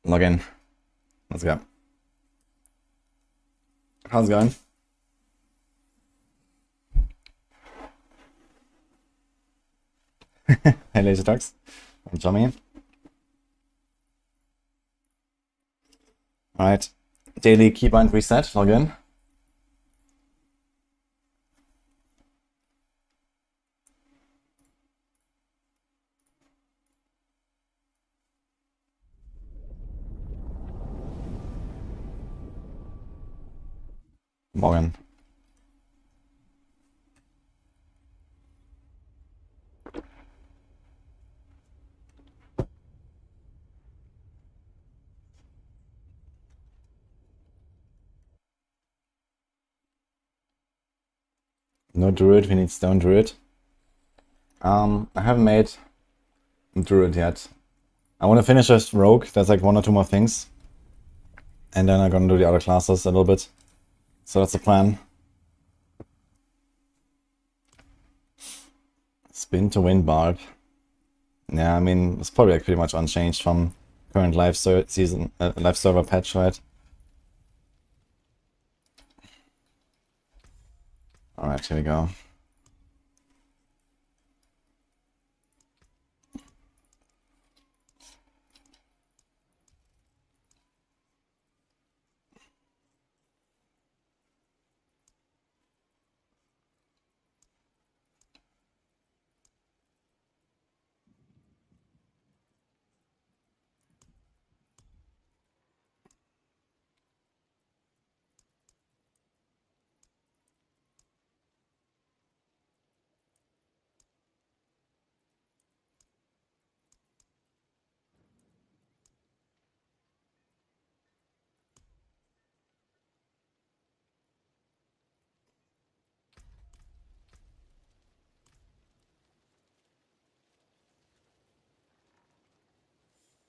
Log in. Let's go. How's it going? Hey, Laser Talks. I'm Tommy. Alright. Daily keybind reset. Log in. Morgen. No Druid, we need Stone Druid. I haven't made Druid yet. I want to finish this Rogue. There's like one or two more things. And then I'm gonna do the other classes a little bit. So that's the plan. Spin to win Barb. Yeah, I mean, it's probably like pretty much unchanged from current live server patch, right? Alright, here we go.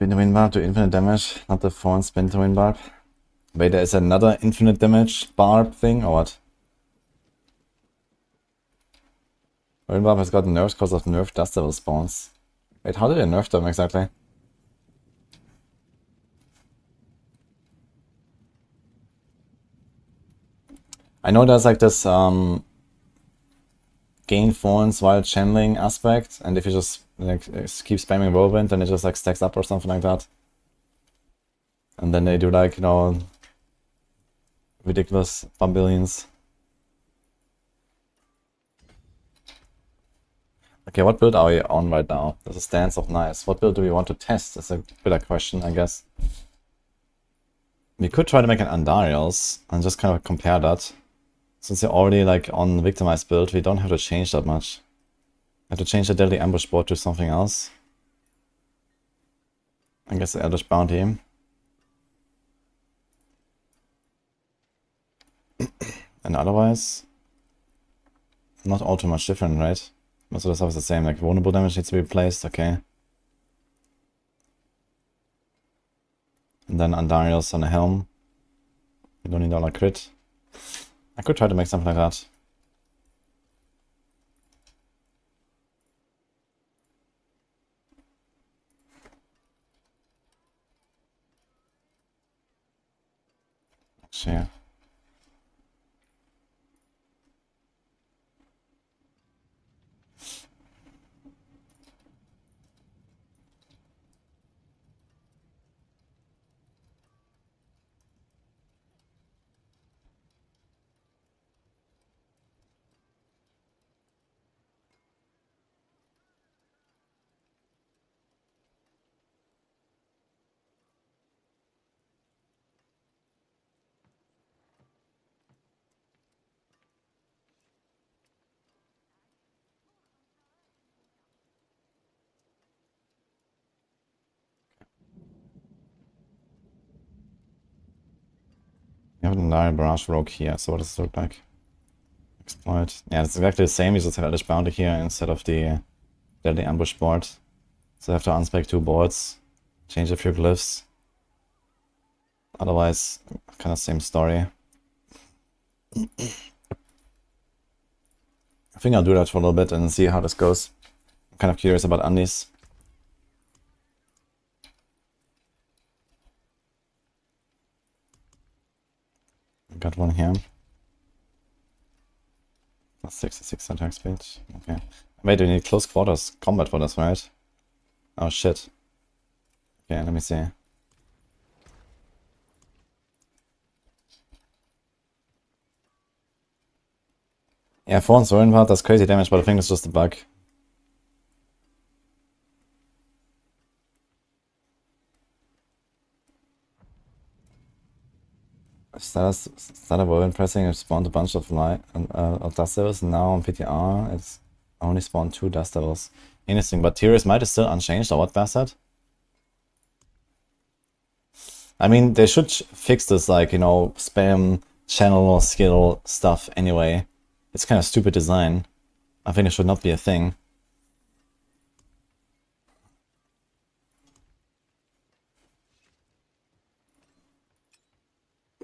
Spin to win barb to infinite damage, not the phone spin to win barb. Wait, there is another infinite damage barb thing, or what? Win barb has gotten nerfed because of nerf dust devil spawns. Wait, how did they nerf them exactly? I know there's like this gain thorns while channeling aspect, and if you just like keep spamming whirlwind, then it just like stacks up or something like that. And then they do like, you know, ridiculous bumbillions. Okay, what build are we on right now? There's a stance of nice. What build do we want to test? That's a better question, I guess. We could try to make an Andariel's and just kind of compare that. Since they're already like on the victimized build, we don't have to change that much. I have to change the deadly ambush board to something else. I guess the Eldritch Bounty. And otherwise, not all too much different, right? Most of the stuff is the same, like vulnerable damage needs to be replaced, okay. And then Andariel's on a helm. You don't need all a crit. I could try to make something like that. Actually, you have an Andariel Barrage Rogue here, so what does it look like? Exploit. Yeah, it's exactly the same, you just have Eldritch Bounty here instead of the deadly ambush board. So I have to unspec 2 boards, change a few glyphs. Otherwise, kind of same story. I think I'll do that for a little bit and see how this goes. I'm kind of curious about undies. Got one here. Plus 66 attack speed. Okay. Wait, we need close quarters combat for this, right? Oh shit. Okay, let me see. Yeah, 4 on Sorin part, that's crazy damage, but I think it's just a bug. Started whirlwind pressing, it spawned a bunch of dust devils, and now on PTR it's only spawned 2 dust devils. Interesting, but Tyr's might is still unchanged, or what, Bastard? I mean, they should fix this, like, you know, spam channel or skill stuff anyway. It's kind of stupid design. I think it should not be a thing.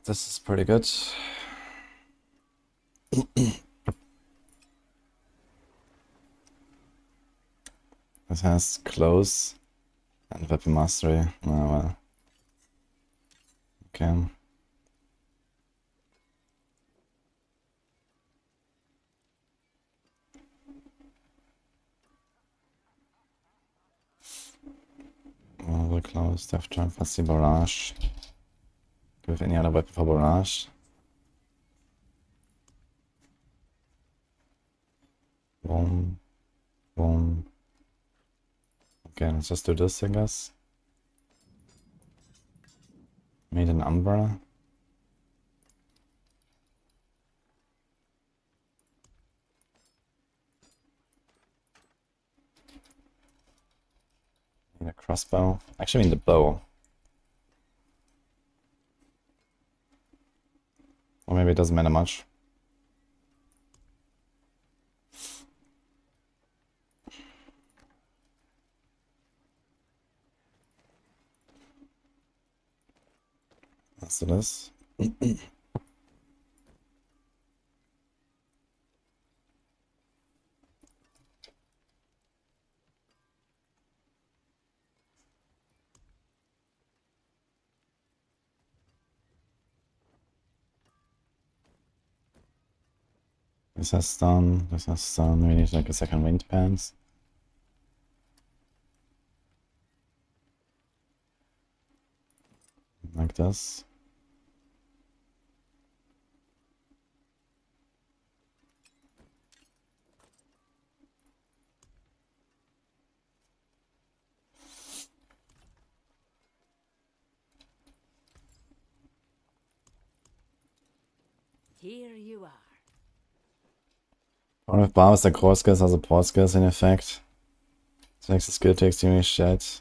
This is pretty good. This has close and weapon mastery. Oh well. Okay. Well, close, death trap, let's see Barrage. Do we have any other weapon for Barrage? Boom. Boom. Okay, let's just do this, I guess. Made an Umbra. Need a crossbow. Actually, I mean the bow. Or maybe it doesn't matter much. Let's do this. This has stun, this has stun. We need like a second wind pants. Like this. Here you are. Or if Bar is the core skills or support skills in effect. This makes the skill to extremely shit.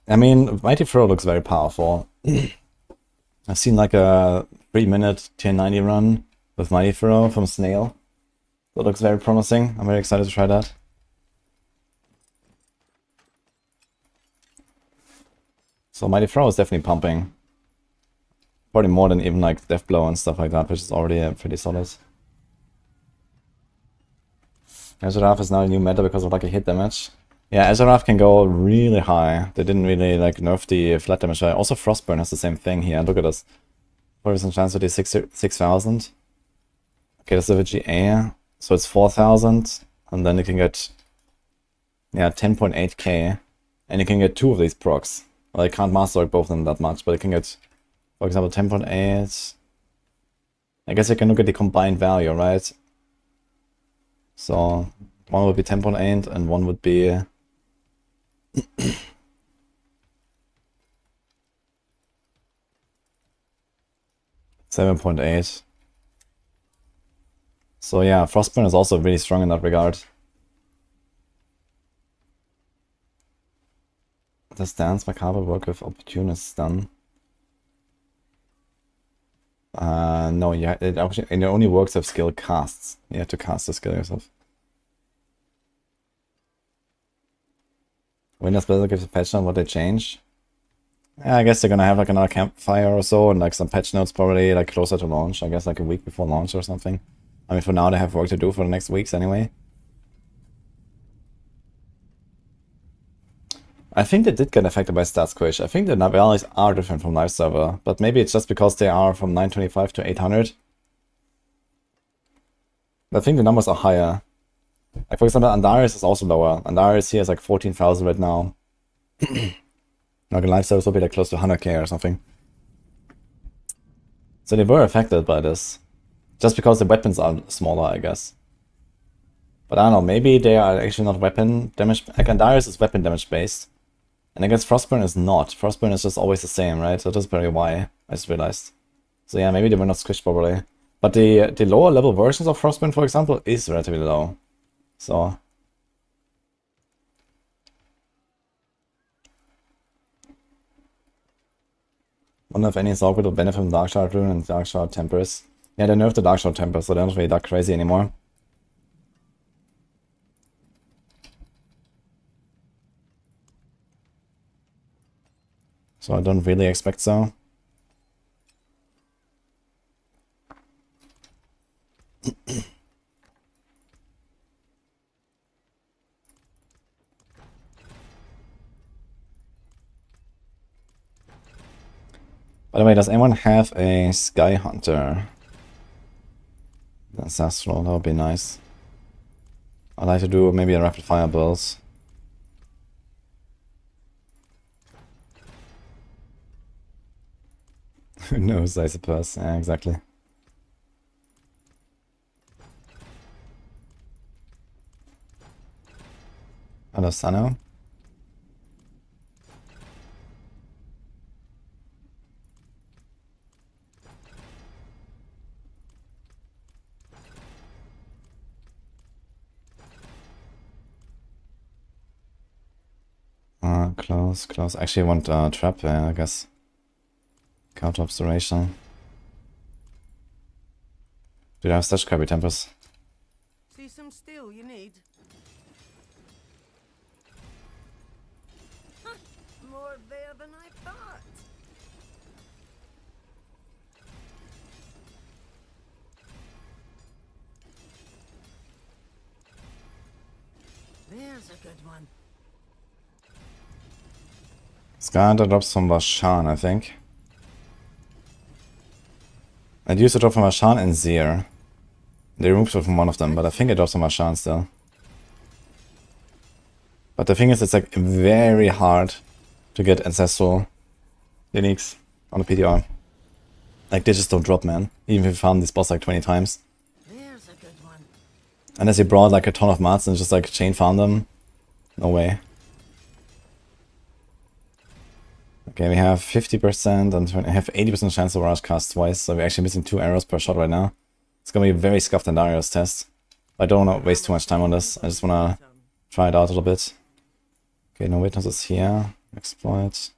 I mean, Mighty Throw looks very powerful. I've seen like a 3-minute tier 90 run with Mighty Throw from Snail. That looks very promising. I'm very excited to try that. So Mighty Throw is definitely pumping. Probably more than even like Death Blow and stuff like that, which is already pretty solid. Azarath is now a new meta because of like a hit damage. Yeah, Azarath can go really high. They didn't really like nerf the flat damage. Also Frostburn has the same thing here. Look at this. 40% chance to do 6,000. Okay, that's the GA. So it's 4,000. And then you can get, yeah, 10.8k. And you can get 2 of these procs. Well, I can't master like both of them that much, but you can get, for example, 10.8. I guess you can look at the combined value, right? So one would be 10.8 and one would be 7.8. So yeah, Frostburn is also really strong in that regard. Does Dance Macabre work with Opportunist Stun? No, yeah, it only works if skill casts. You have to cast the skill yourself. When does Blizzard give a patch on what they change? Yeah, I guess they're gonna have like another campfire or so, and like some patch notes probably like closer to launch. I guess like a week before launch or something. I mean, for now they have work to do for the next weeks anyway. I think they did get affected by stat squish. I think the values are different from live server, but maybe it's just because they are from 925 to 800. I think the numbers are higher. Like, for example, Andariel is also lower. Andariel here is like 14,000 right now. Like, in live servers will be like close to 100k or something. So they were affected by this. Just because the weapons are smaller, I guess. But I don't know, maybe they are actually not weapon damage. Like, Andariel is weapon damage based. And I guess Frostburn is not. Frostburn is just always the same, right? So that's probably why, I just realized. So yeah, maybe they were not squished properly. But the lower level versions of Frostburn, for example, is relatively low. So... wonder if any Zorg will benefit from Darkshard Rune and Darkshard Tempers. Yeah, they nerfed the Darkshard Tempers, so they're not really that crazy anymore. So I don't really expect so. By the way, does anyone have a Sky Hunter? Ancestral, that would be nice. I'd like to do maybe a rapid fire build. Who knows, I suppose. Yeah, exactly. Hello, Sano. Close, close. Actually, I want trap, I guess. Counter observation. Dude, I have such crappy tempers. See some steel you need? More there than I thought. There's a good one. Sky Hunter drops from Vashan, I think. It used to drop from Vashan and Zir. They removed it from one of them, but I think it drops from Vashan still. But the thing is, it's like very hard to get ancestral uniques on the PTR. Like, they just don't drop, man. Even if you farm this boss like 20 times. There's a good one. Unless you brought like a ton of mats and just like chain farm them. No way. Okay, we have 50% and we have 80% chance of Barrage cast twice, so we're actually missing 2 arrows per shot right now. It's gonna be a very scuffed Andariel's test. I don't want to waste too much time on this, I just wanna try it out a little bit. Okay, no witnesses here. Exploit.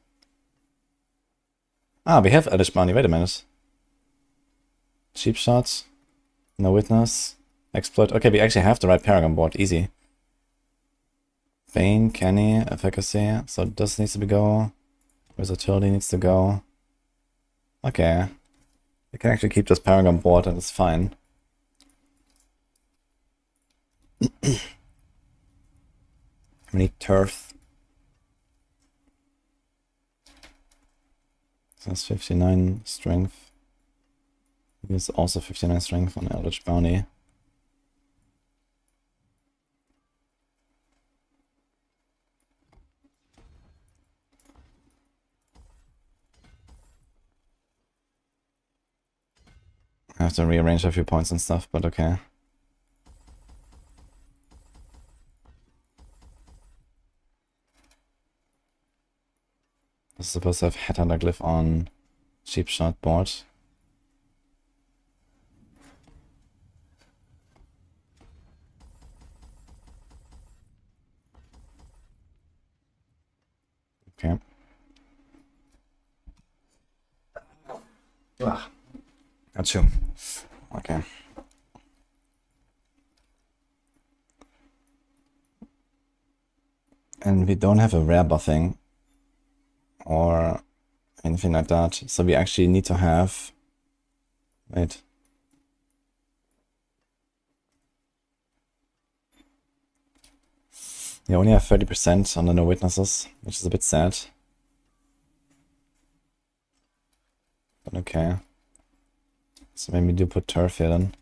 Ah, we have Elish Bounty, wait a minute. Cheap shot. No witness. Exploit. Okay, we actually have the right Paragon board, easy. Bane, Kenny, Efficacy. So this needs to be go. Versatility needs to go. Okay. We can actually keep this Paragon board and it's fine. We need turf. So that's 59 strength. It's also 59 strength on Eldritch Bounty. I have to rearrange a few points and stuff, but okay. This is supposed to have Headhunter Glyph on Cheap Shot board. Okay. Ugh. Achoo. Okay. And we don't have a rare buffing or anything like that, so we actually need to have... Wait. We only have 30% on the no witnesses, which is a bit sad. But okay. So maybe we do put turf here then.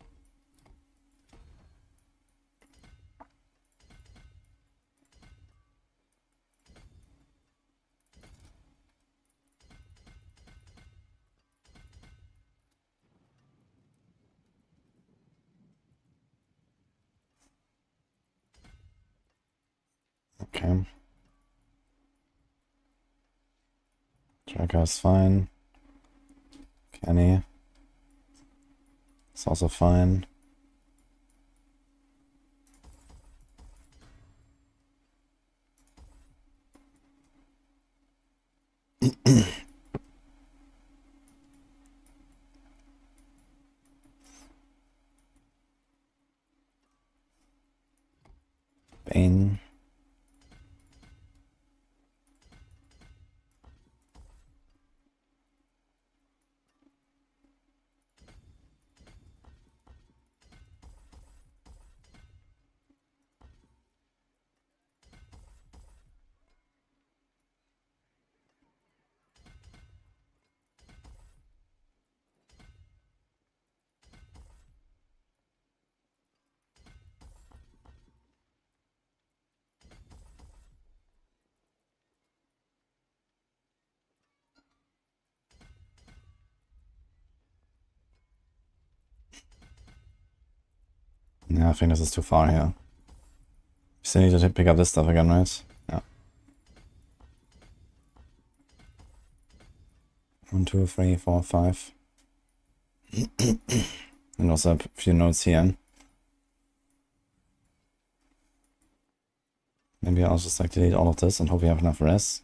Okay. Tracker is fine. Kenny. It's also fine. Bane. Yeah, I think this is too far here. We still need to pick up this stuff again, right? Yeah. 1, 2, 3, 4, 5. And also a few notes here. Maybe I'll just like delete all of this and hope we have enough res.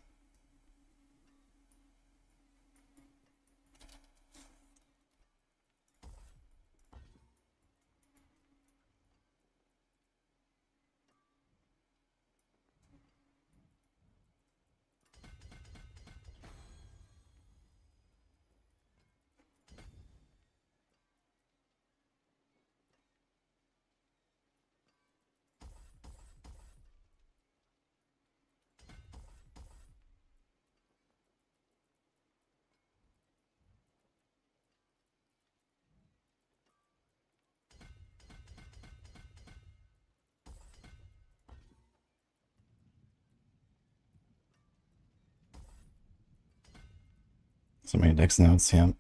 So many dex notes here.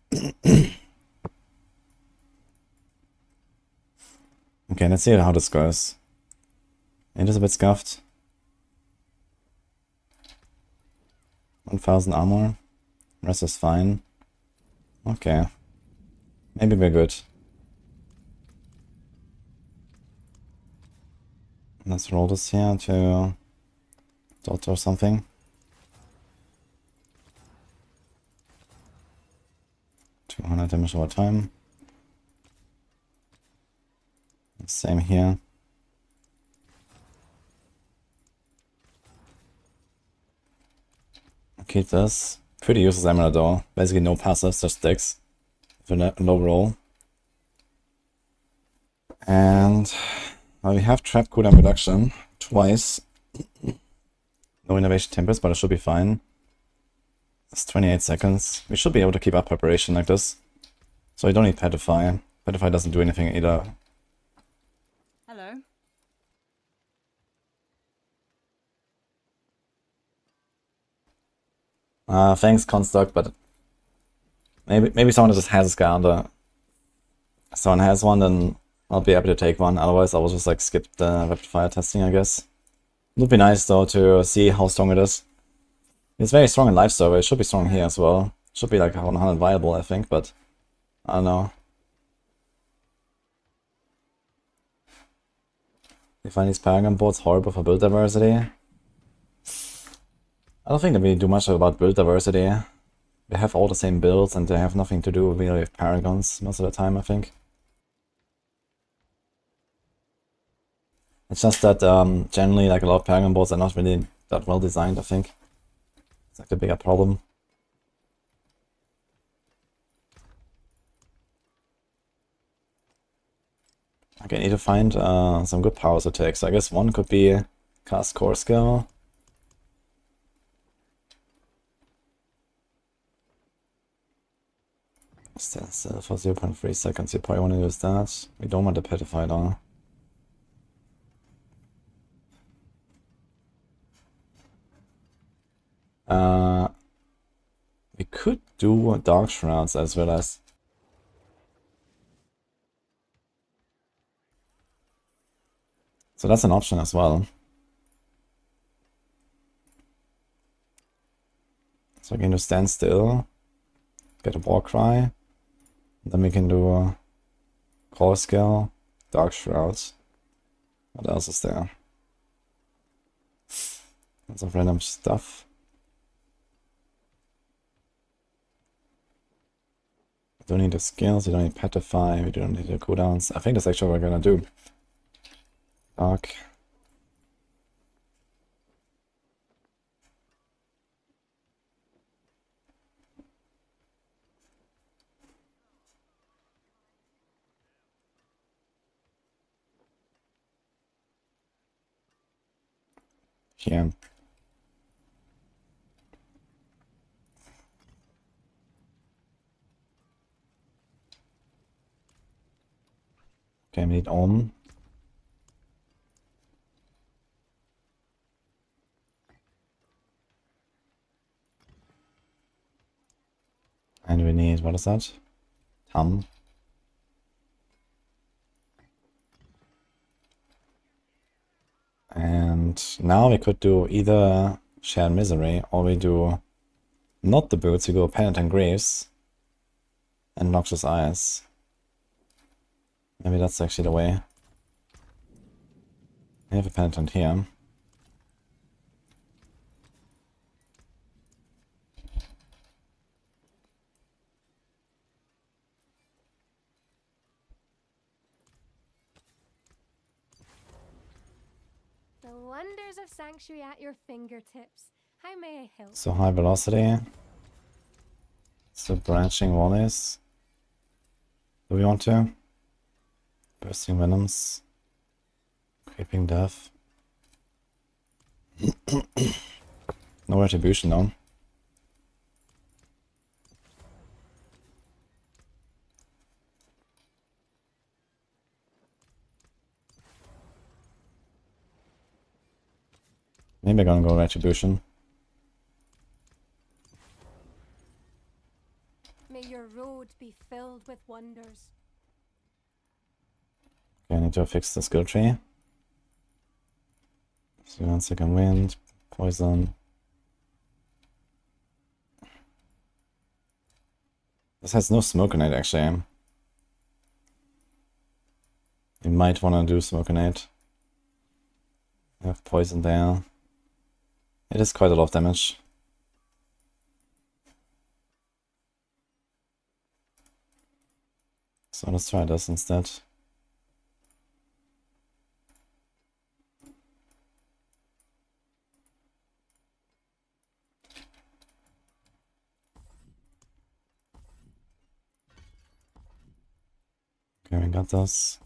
Okay, let's see how this goes. It is a bit scuffed. 1000 armor. Rest is fine. Okay. Maybe we're good. Let's roll this here to dot or something. 200 damage over time. Same here. Keep this. Pretty useless emerald though. Basically no passives, just sticks. For a low roll. And well, we have trap cooldown reduction twice. No innovation tempest, but it should be fine. It's 28 seconds. We should be able to keep up preparation like this. So we don't need Petrify. Petrify doesn't do anything either. Hello. Thanks, Construct, but maybe someone just has a scar under. Someone has one, then I'll be happy to take one. Otherwise, I will just like skip the rapid fire testing, I guess. It would be nice though to see how strong it is. It's very strong in life server. It should be strong here as well. It should be like 100 viable, I think, but I don't know. You find these Paragon boards horrible for build diversity? I don't think that we do much about build diversity. They have all the same builds and they have nothing to do really with Paragons most of the time, I think. It's just that generally like a lot of Paragon boards are not really that well designed, I think. It's like the bigger problem. Okay, I need to find some good powers to take. So I guess one could be Cast core skill. Stand still for 0.3 seconds. You probably want to use that. We don't want the petrified on. We could do dark shrouds as well as. So that's an option as well. So we can do stand still, get a war cry, then we can do core skill, dark shrouds. What else is there? Lots of random stuff. We don't need the skills, we don't need petrify, we don't need the cooldowns. I think that's actually what we're gonna do. Dark. Here. Okay, we need on. And we need, what is that? Tam. And now we could do either Shared Misery, or we do not the boots, we go Penitent Graves and Noxious Eyes. Maybe that's actually the way. We have a Penitent here. The wonders of Sanctuary at your fingertips. How may I help? So high velocity. So branching volleys. Do we want to? Bursting venoms. Creeping death. No retribution though. Maybe I'm gonna go retribution. May your road be filled with wonders. Okay, I need to fix the skill tree. So 1 second wind, poison. This has no smoke grenade actually. You might wanna do smoke grenade. I have poison there. It is quite a lot of damage. So let's try this instead. Okay, we got this.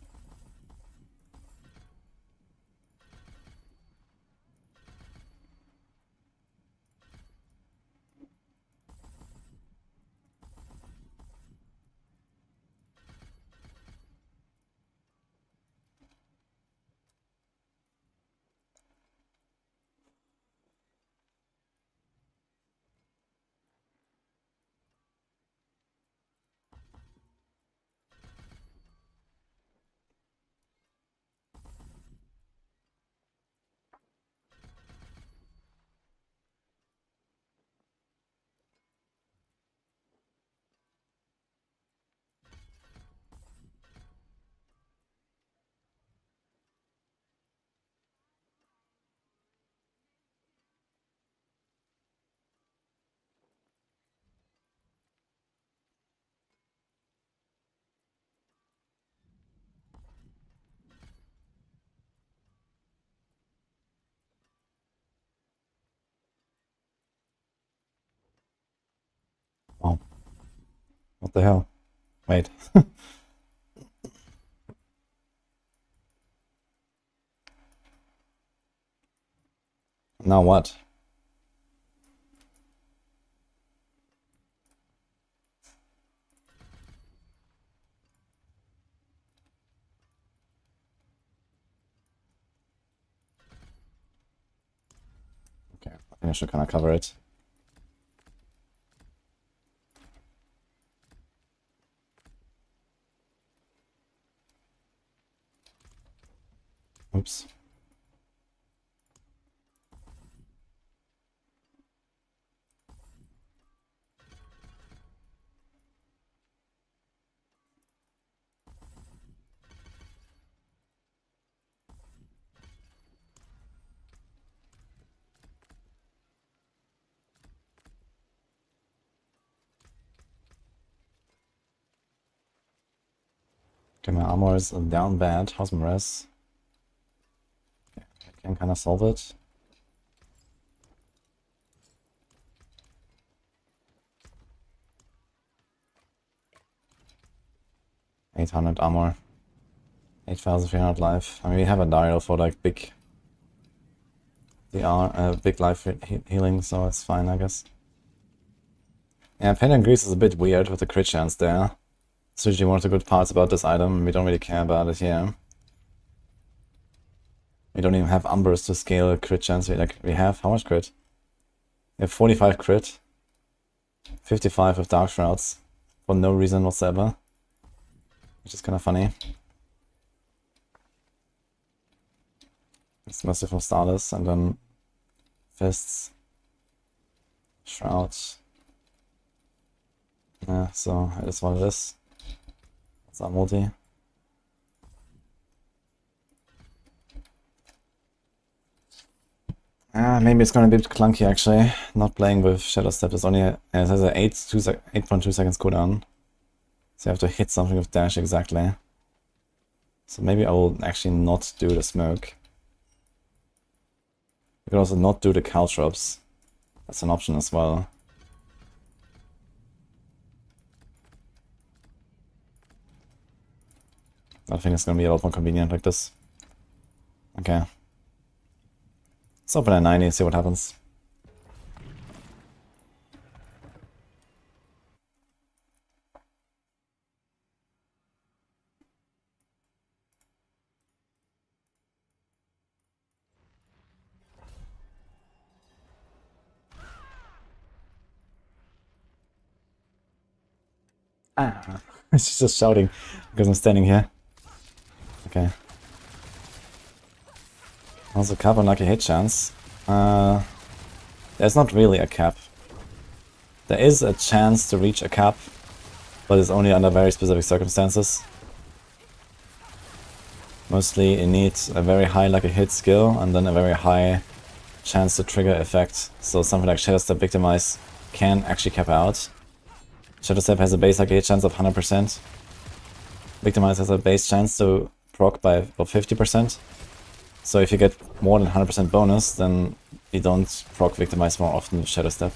Oh. What the hell? Wait. Now what? Okay, I think I should kind of cover it. Oops. Okay, my armor is down bad. How's my res? Okay, I can kind of solve it. $800 armor. 8,300 life. I mean, we have a dial for like big big life healing, so it's fine, I guess. Yeah, Pain and Grease is a bit weird with the crit chance there. It's usually one of the good parts about this item. We don't really care about it here. We don't even have Umbers to scale a crit chance. We have how much crit? We have 45 crit, 55 with Dark Shrouds for no reason whatsoever, which is kind of funny. It's mostly from starters, and then Fists, Shrouds. Yeah, so it is what it is. It's our multi. Maybe it's gonna be a bit clunky actually. Not playing with Shadow Step is only it has a 8.2 seconds cooldown. So you have to hit something with dash exactly. So maybe I will actually not do the smoke. You can also not do the caltrops. That's an option as well. I think it's gonna be a lot more convenient like this. Okay. Let's open at 90 and see what happens. She's just shouting because I'm standing here. Okay. Also cap unlucky hit chance. There's not really a cap. There is a chance to reach a cap, but it's only under very specific circumstances. Mostly it needs a very high lucky hit skill and then a very high chance to trigger effect. So something like Shadow Step Victimize can actually cap out. Shadow Step has a base lucky hit chance of 100%. Victimize has a base chance to proc by 50%. So if you get more than 100% bonus, then you don't proc Victimize more often with Shadow Step.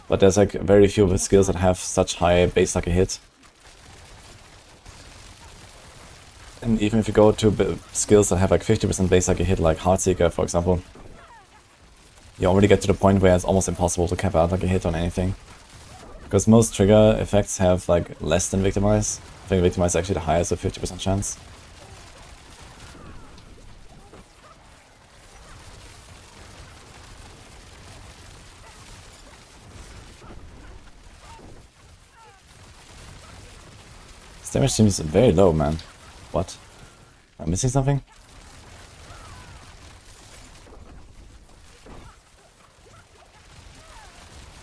But there's like very few skills that have such high base lucky hit. And even if you go to skills that have like 50% base lucky hit, like Heartseeker for example, you already get to the point where it's almost impossible to cap out like a hit on anything. Because most trigger effects have like less than Victimize. I think Victimize is actually the highest with 50% chance. This damage seems very low, man. What? Am I missing something?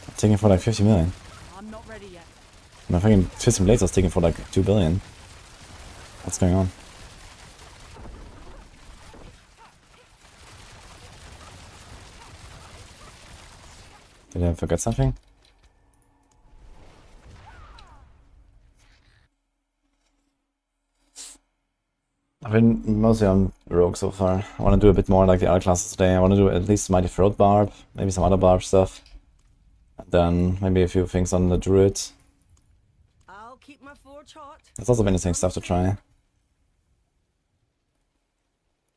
I'm taking for like 50 million. I'm not ready yet. My fucking Twisting Blades was taking for like 2 billion. What's going on? Did I forget something? I've been mostly on Rogue so far. I want to do a bit more like the other classes today. I want to do at least Mighty Throat Barb, maybe some other Barb stuff. And then maybe a few things on the Druid. I'll keep my forge hot. There's also menacing stuff to try.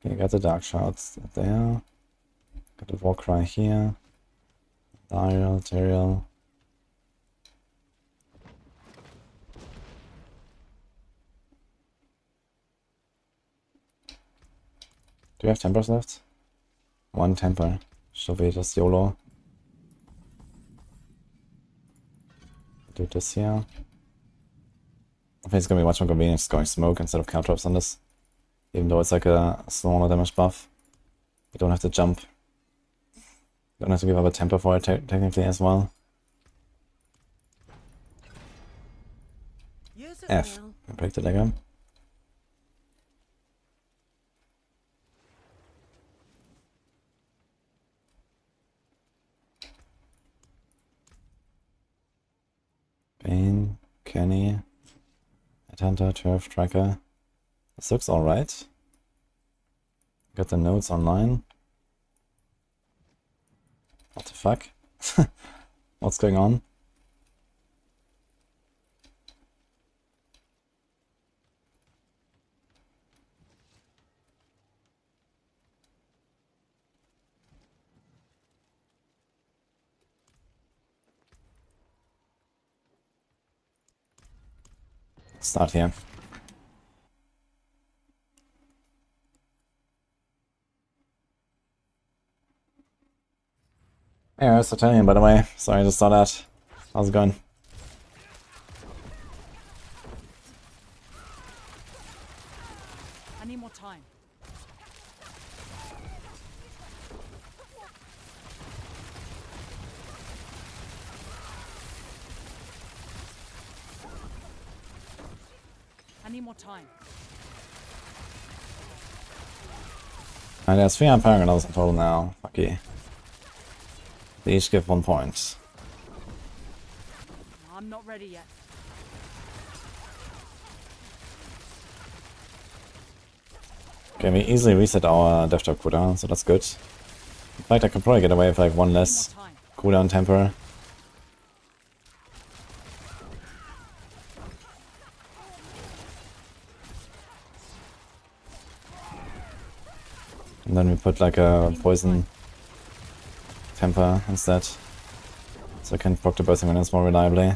Okay, got the Dark Shots there. Got a Warcry here. Andariel, Tyrael. Do we have tempers left? One temper. Should we just YOLO? Do this here. I think it's gonna be much more convenient just going smoke instead of caltrops on this. Even though it's like a smaller damage buff. We don't have to jump. Don't have to give up a temper for it technically as well. Use it F. well. Break the dagger. Bane, Kenny, Headhunter, Turf, Tracker. This looks alright. Got the notes online. What the fuck? What's going on? Start here. Yeah, it's Italian, by the way. Sorry, I just saw that. How's it going? I need more time. I need more time. And there's 3 Paragon in total now. Okay. They each give 1 point. I'm not ready yet. Okay, we easily reset our Death Talk cooldown, so that's good. In fact, I could probably get away with like 1 less More time. cooldown temper. And then we put like a poison temper instead. So I can proc the bursting minions more reliably.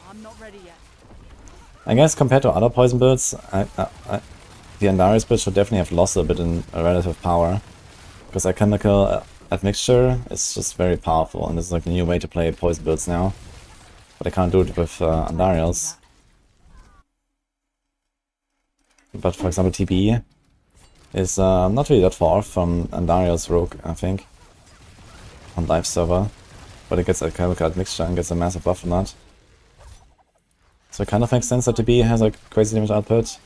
I'm not ready yet. I guess compared to other poison builds, the Andariel build should definitely have lost a bit in relative power. Because alchemical admixture is just very powerful, and it's like a new way to play poison builds now. But I can't do it with Andariels. But for example, TB is not really that far off from Andariel's Rogue, I think, on live server. But it gets a chemical admixture and gets a massive buff from that. So it kind of makes sense that TB has like crazy damage output.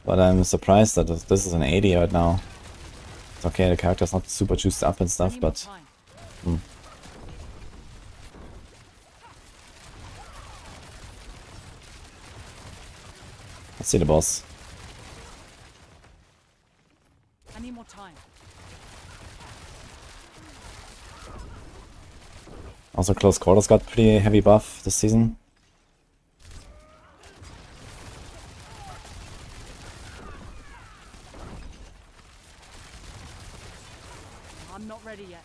But I'm surprised that this is an 80 right now. It's okay, the character's not super juiced up and I stuff, need more but time. let's see the boss. I need more time. Also, Close Quarters got pretty heavy buff this season. I'm not ready yet.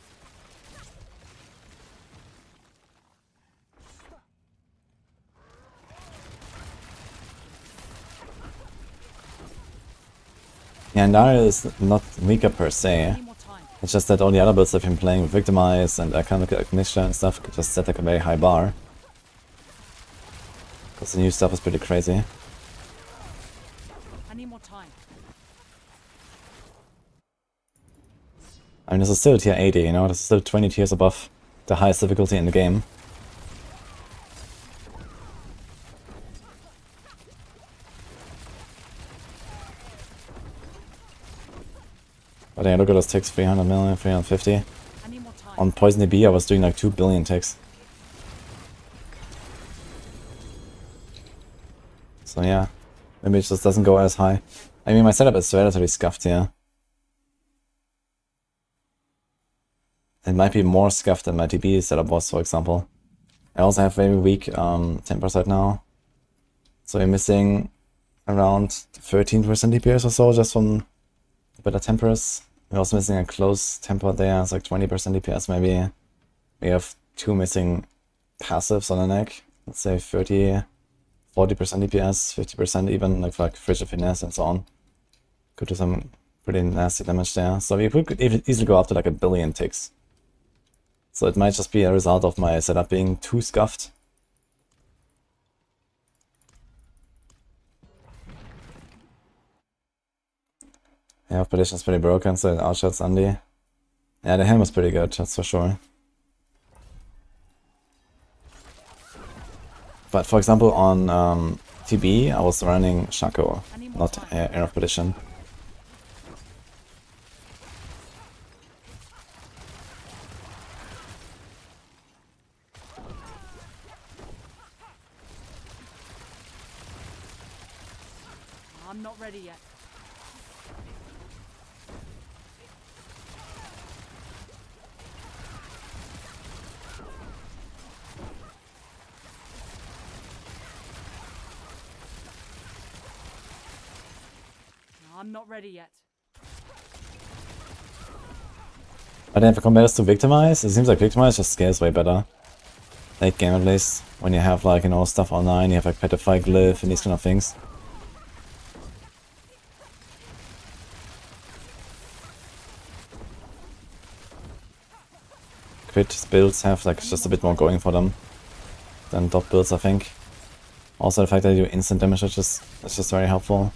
Yeah, Andariel is not weaker per I se. need more time. It's just that all the other builds I've been playing with Victimize and Chemical Ignition and stuff just set like a very high bar. Because the new stuff is pretty crazy. I need more time. I mean, this is still tier 80, you know, this is still 20 tiers above the highest difficulty in the game. But yeah, look at those ticks, 300 million, 350. I need more time. On Poison DB I was doing like 2 billion ticks. So yeah, maybe it just doesn't go as high. I mean, my setup is relatively scuffed here. It might be more scuffed than my TB setup was, for example. I also have very weak tempers right now. So I'm missing around 13% DPS or so just from better tempers. We're also missing a close temper there, it's like 20% DPS maybe. We have 2 missing passives on the neck. Let's say 30, 40% DPS, 50% even, like for like Frigid Finesse and so on. Could do some pretty nasty damage there. So we could easily go up to like 1 billion ticks. So it might just be a result of my setup being too scuffed. Yeah, Perdition's pretty broken, so it outshots Andy. Yeah, the helm is pretty good, that's for sure. But for example, on TB, I was running Shaco, not Air of Perdition. I'm not ready yet. I'm not ready yet. But then if I compare this to Victimize, it seems like Victimize just scales way better. Late game at least, when you have like, you know, stuff online, you have like Petrify Glyph and these kind of things. Crit builds have like just a bit more going for them than dot builds, I think. Also the fact that you do instant damage is just very helpful.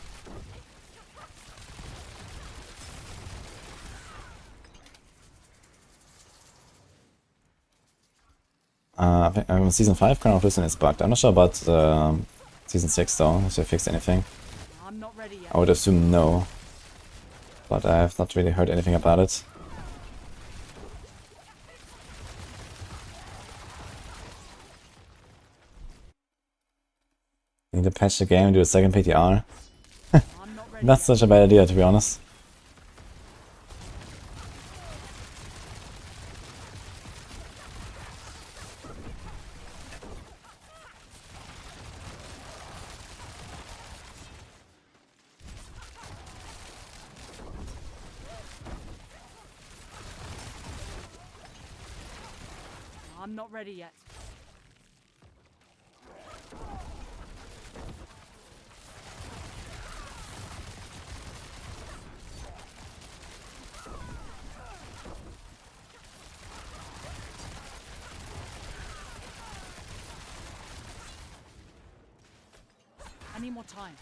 I think Season 5 Crown of Listen is bugged. I'm not sure about Season 6 though, if they fixed anything. I'm not ready yet. I would assume no. But I have not really heard anything about it. Need to patch the game and do a second PTR. I'm not ready That's yet. such a bad idea, to be honest. I'm not ready yet. I need more time.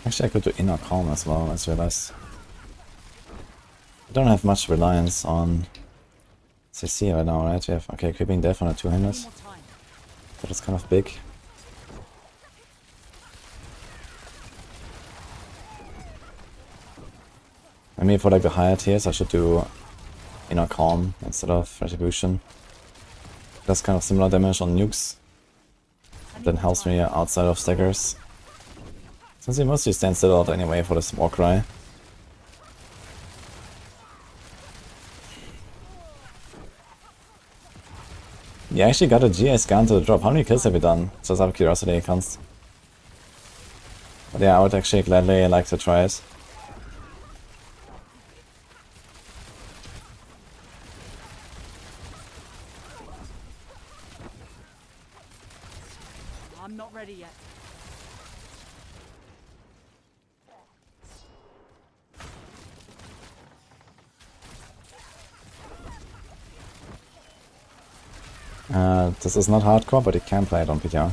Actually, I could do Inner Calm as well, I just realized. I don't have much reliance on CC right now, right? We have, okay, Creeping Death on a I two-handed. need more time. That is kind of big. I mean, for like the higher tiers, I should do Inner Calm instead of Retribution. That's kind of similar damage on nukes. I need Then more helps time. me outside of staggers. Since he mostly stands still out anyway for the Smoke Cry. You actually got a GA scan to the drop. How many kills have you done? Just out of curiosity, Const. But yeah, I would actually gladly like to try it. I'm not ready yet. This is not hardcore, but you can play it on PTR.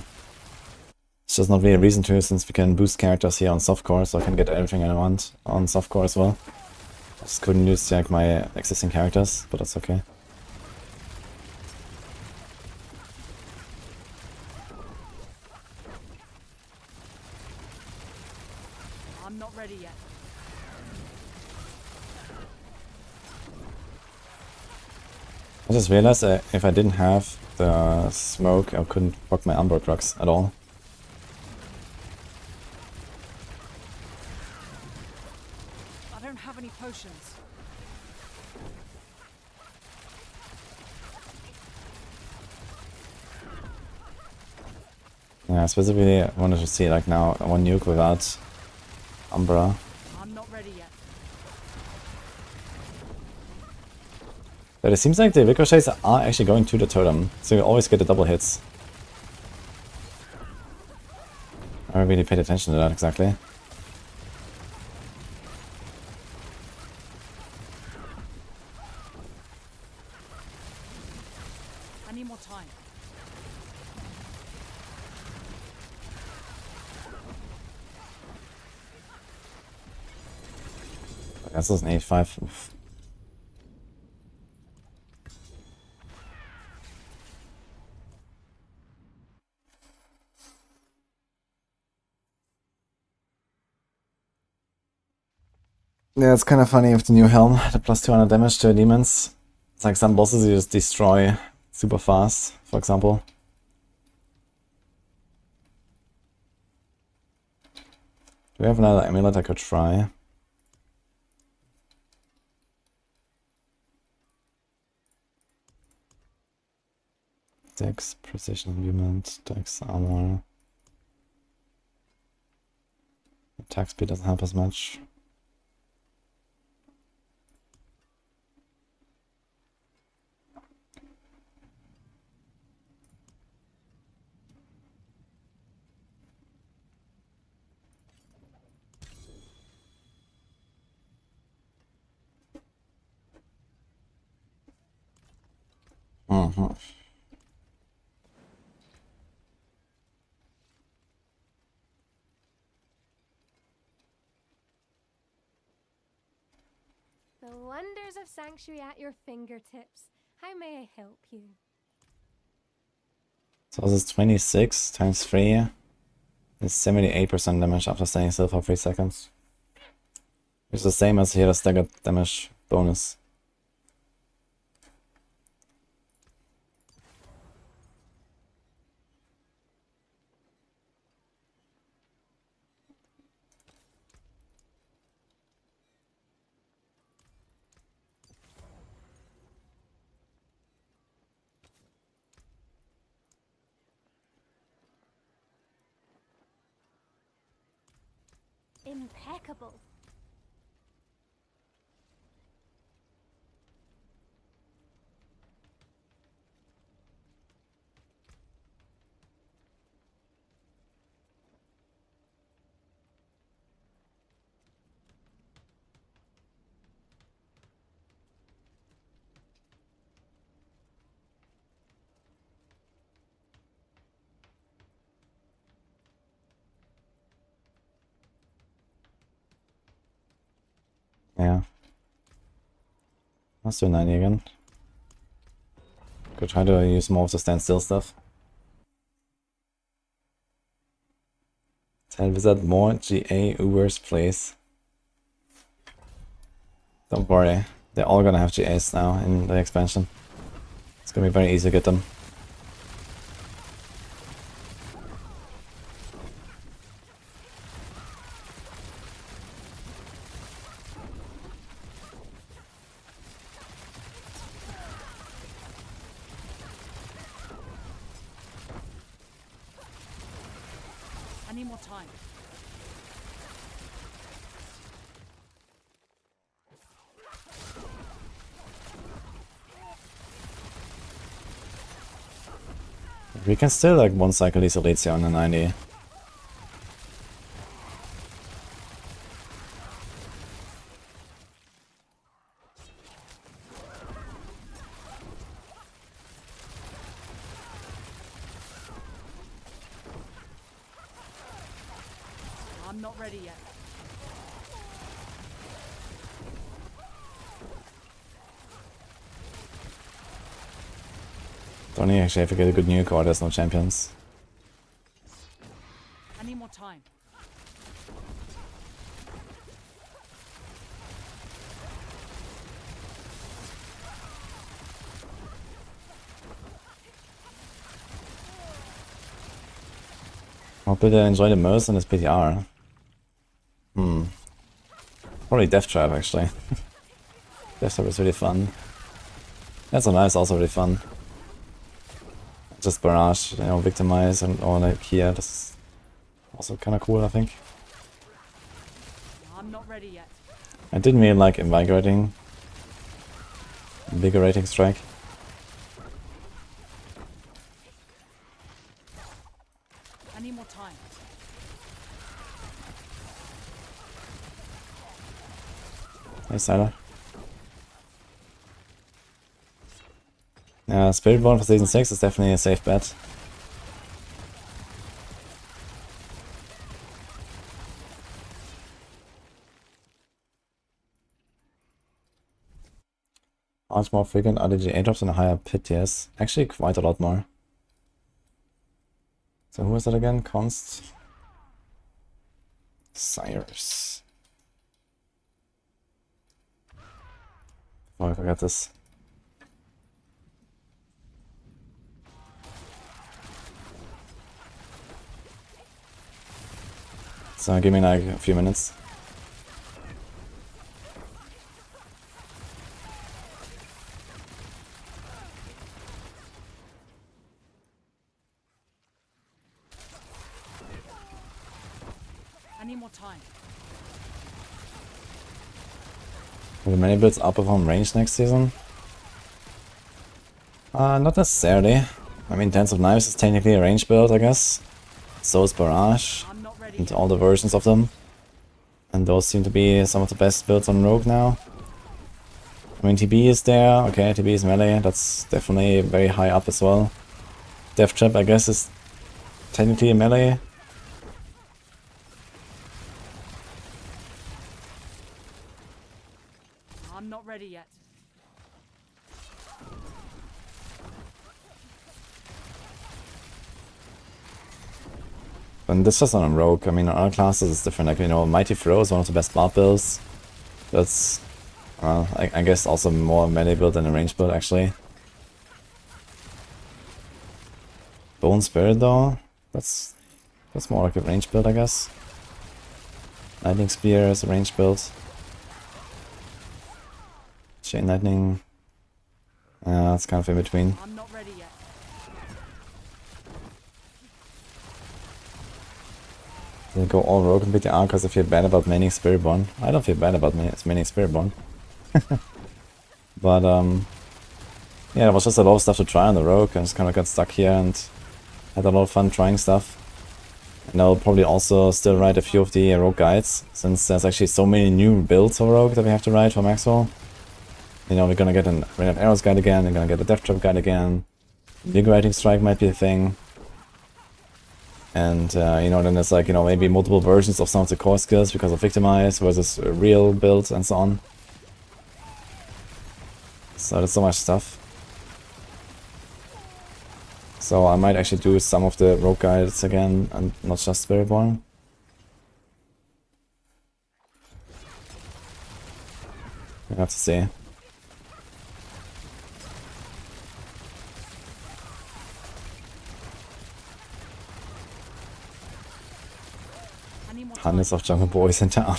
It's just not really a reason to, since we can boost characters here on softcore, so I can get everything I want on softcore as well. I just couldn't use like my existing characters, but that's okay. I'm not ready yet. I just realized that if I didn't have the smoke, I couldn't proc my Umbra drugs at all. I don't have any potions. Yeah, specifically I wanted to see like now one nuke without Umbra. I'm not ready yet. But it seems like the ricochets are actually going to the totem, so you always get the double hits. I haven't really paid attention to that exactly. I need more time. I guess it's an 85. Oof. Yeah, it's kind of funny with the new helm, the plus 200 damage to demons. It's like some bosses you just destroy super fast, for example. Do we have another amulet I could try? Dex, precision movement, dex, armor. Attack speed doesn't help as much. Mm-hmm. The wonders of Sanctuary at your fingertips. How may I help you? So this is 26 times 3. It's 78% damage after staying still for 3 seconds. It's the same as here, the staggered damage bonus. Impeccable. Yeah. Let's do 90 again. Could try to use more of the standstill stuff. Tell Wizard more GA Uber's place. Don't worry, they're all gonna have GAs now in the expansion. It's gonna be very easy to get them. I need more time. We can still like one cycle these elites on the 90. I'm not ready yet. Don't need actually have to get a good nuke or there's no champions. I need more time. What did I enjoy the most in this PTR? Probably Death Trap actually. Death Trap is really fun. That's so nice, also really fun. just Barrage, you know, victimize and or like here. That's also kind of cool, I think. I'm not ready yet. I didn't really like invigorating strike. I need more time. Hey, Siler. Yeah, Spiritborn for season 6 is definitely a safe bet. How much more frequent are the GA drops and higher PTS? Actually, quite a lot more. So who is that again? Const? Cyrus. Oh, I forgot this. So give me like a few minutes. I need more time. Will many builds outperform range next season? Not necessarily. I mean, Dance of Knives is technically a range build, I guess. So is Barrage, I'm not ready and yet. all the versions of them. And those seem to be some of the best builds on Rogue now. I mean, TB is there. Okay, TB is melee. That's definitely very high up as well. Death Trap, I guess, is technically a melee. I'm not ready yet. And this is just on Rogue. I mean, on other classes it's different. Like, you know, Mighty Throw is one of the best bard builds. That's, I guess, also more melee build than a range build, actually. Bone Spirit, though, that's more like a range build, I guess. Lightning Spear is a range build. Chain Lightning, it's kind of in between. I'm not ready yet. They go all Rogue and PTR because I feel bad about maining Spiritborn. I don't feel bad about maining Spiritborn. But, yeah, there was just a lot of stuff to try on the Rogue, and just kind of got stuck here and had a lot of fun trying stuff. And I'll probably also still write a few of the Rogue guides, since there's actually so many new builds for Rogue that we have to write for Maxwell. You know, we're gonna get an Rain of Arrows guide again, we're gonna get a Death Trap guide again. Invigorating Strike might be a thing. And, you know, then there's like, you know, maybe multiple versions of some of the core skills because of Victimize versus real builds and so on. So there's so much stuff. So I might actually do some of the Rogue guides again and not just Spiritborn. We have to see. I need more time. Hundreds of jungle boys in town.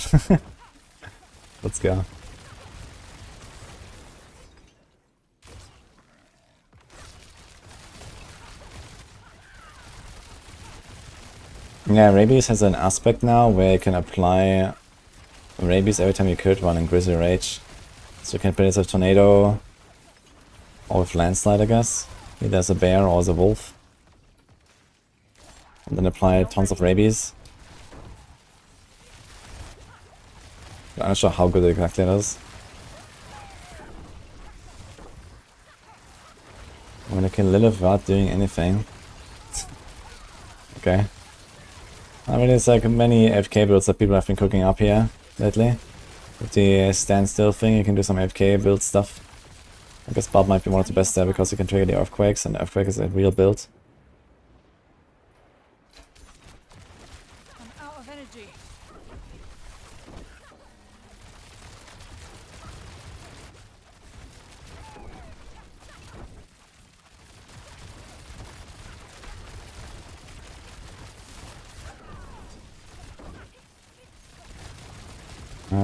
Let's go. Yeah, Rabies has an aspect now where you can apply Rabies every time you crit one in Grizzly Rage. So you can play this with Tornado or with Landslide, I guess. Either as a bear or as a wolf. And then apply tons of Rabies. I'm not sure how good exactly it is. I'm gonna kill Lilith without doing anything. Okay. I mean, it's like many AFK builds that people have been cooking up here lately. With the standstill thing, you can do some AFK build stuff. I guess Bob might be one of the best there because you can trigger the Earthquakes, and Earthquake is a real build. I'm out of energy.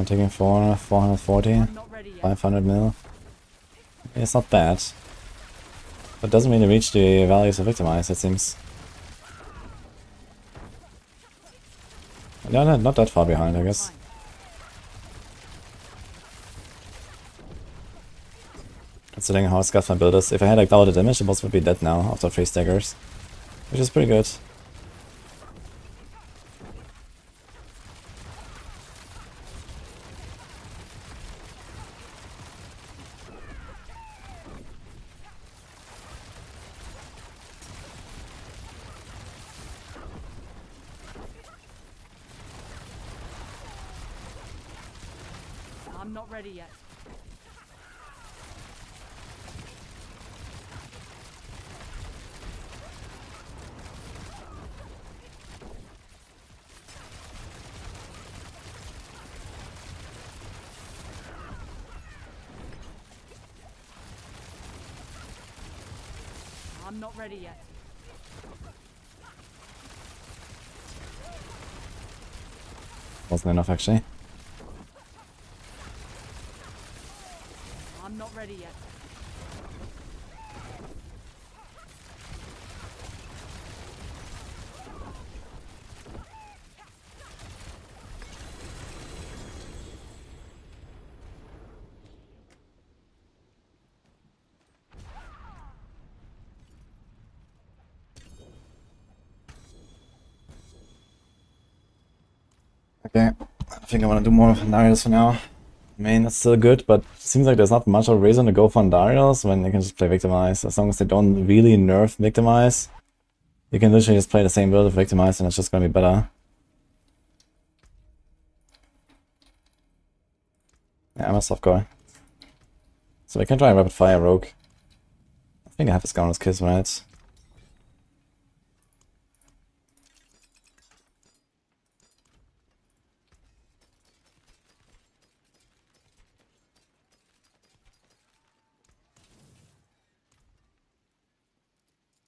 Taking 400, 440, I'm not ready yet. 500 mil. It's not bad. But doesn't really reach the values of Victimize, it seems. Yeah, not that far behind, I guess. Considering how scuffed my build is. If I had like double the damage, the boss would be dead now after 3 staggers. Which is pretty good. I'm not ready yet. I'm not ready yet. Wasn't enough actually. I'm not ready yet. Okay, I think I want to do more Andariels for now. I mean, it's still good, but it seems like there's not much of a reason to go for Andariels when you can just play Victimize. As long as they don't really nerf Victimize, you can literally just play the same build of Victimize and it's just gonna be better. Yeah, I'm a soft guy. So we can try Rapid Fire Rogue. I think I have his Scoundrel's Kiss, right?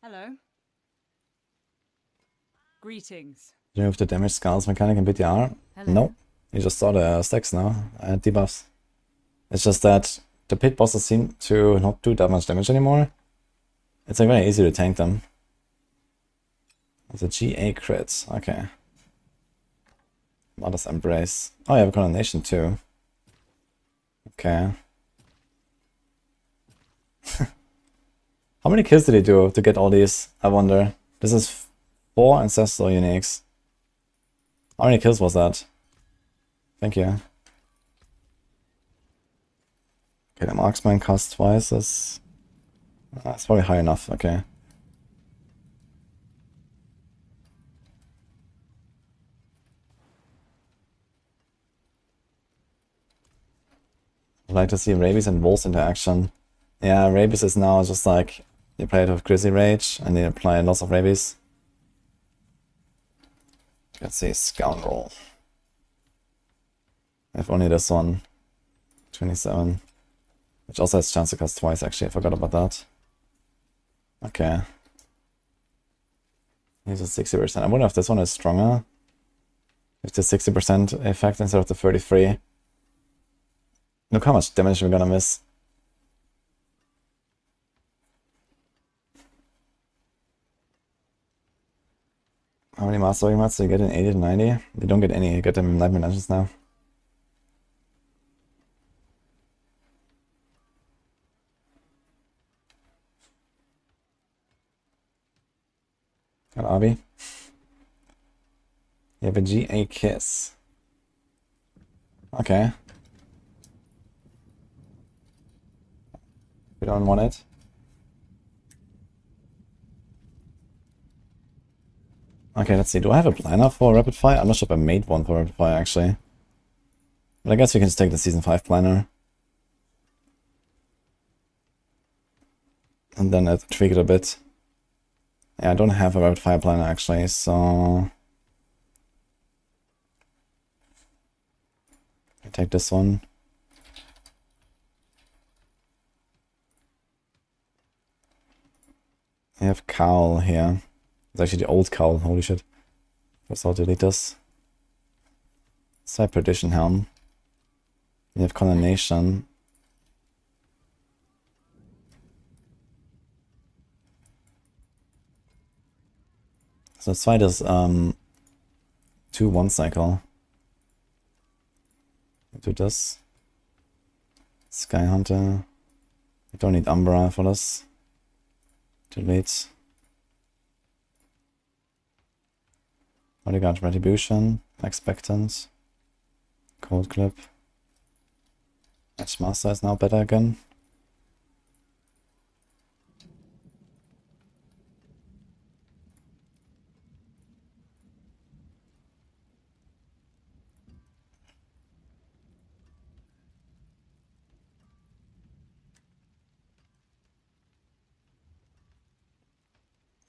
Hello. Greetings. Did you move the damage skulls mechanic in PTR? Hello. No. You just saw the stacks now and debuffs. It's just that the pit bosses seem to not do that much damage anymore. It's like very easy to tank them. It's a GA crit. Okay. Mother's Embrace. Oh, you have a Condemnation too. Okay. How many kills did he do to get all these? I wonder. This is 4 Ancestral Uniques. How many kills was that? Thank you. Okay, the Marksman costs twice. That's probably high enough. Okay. I'd like to see Rabies and Wolves interaction. Yeah, Rabies is now just like you play it with Grizzly Rage and you apply lots of Rabies. Let's see, Scoundrel. If only this one. 27. Which also has chance to cost twice actually, I forgot about that. Okay. Here's a 60%. I wonder if this one is stronger. If the 60% effect instead of the 33. Look how much damage we're gonna miss. How many Master Mats do you get in 80 to 90? You don't get any, you get them in Nightmare Dungeons now. Got Abby. You have a GA Kiss. Okay. We don't want it. Okay, let's see. Do I have a planner for Rapid Fire? I'm not sure if I made one for Rapid Fire, actually. But I guess we can just take the Season 5 planner. And then tweak it a bit. Yeah, I don't have a Rapid Fire planner, actually, so... I take this one. I have Cowl here. It's actually the old Cowl, holy shit. First I'll delete this. Side Perdition Helm. You have Condemnation. So let's try this 2-1 cycle. Do this. Sky Hunter. I don't need Umbra for this. Delete. Bodyguard Retribution. Expectant. Cold Clip. Edge Master is now better again.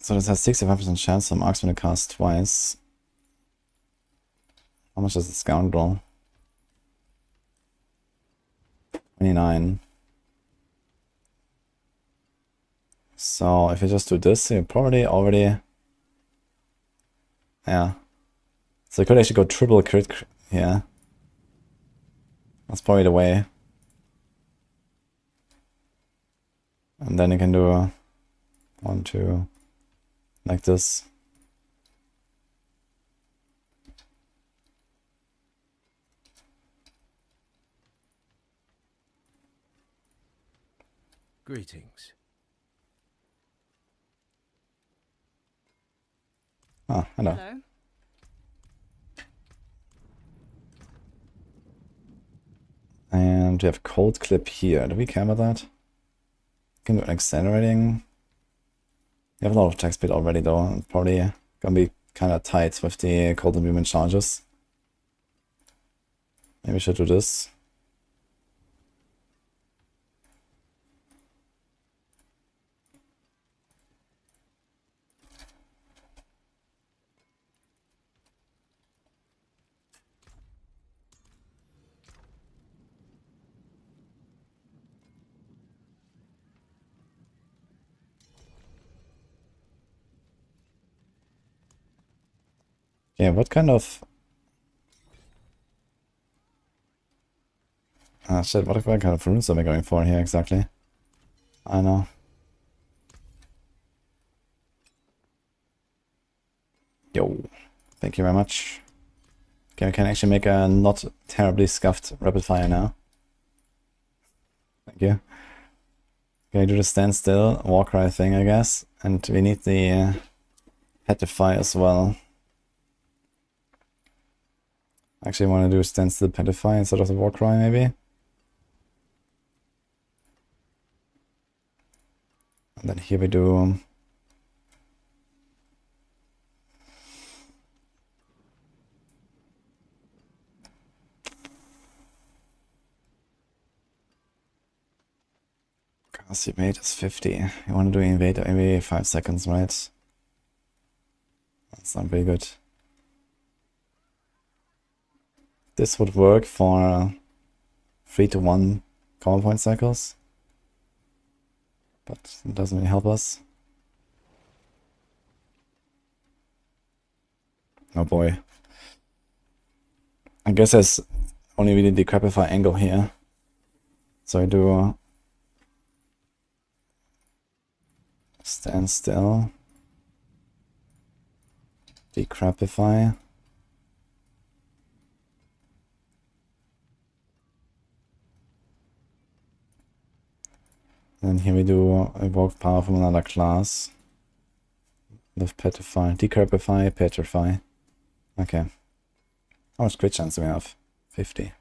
So this has 65% chance some arcs when it casts twice. How much is the Scoundrel? 29. So if you just do this, you probably already... Yeah. So you could actually go triple crit here. That's probably the way. And then you can do 1, 2, like this. Greetings. Ah, hello. Hello. And we have Cold Clip here. Do we care about that? Can do accelerating. We have a lot of attack speed already though. It's probably gonna be kind of tight with the cold imbuement charges. Maybe we should do this. Yeah, what kind of... Ah shit, what kind of runes are we going for here exactly? I know. Yo, thank you very much. Okay, we can actually make a not terribly scuffed rapid fire now. Thank you. Okay, do the standstill, Warcry thing, I guess. And we need the Petrify as well. Actually, I want to do standstill Petrify instead of the Warcry, maybe. And then here we do... Cast evade is 50. You want to do invade every 5 seconds, right? That's not very good. This would work for 3 to 1 common point cycles. But it doesn't really help us. Oh boy. I guess there's only really the Decrepify angle here. So I do stand still, Decrepify. And here we do evoke power from another class. With Petrify, Decrepify, Petrify. Okay. How much crit chance do we have? 50.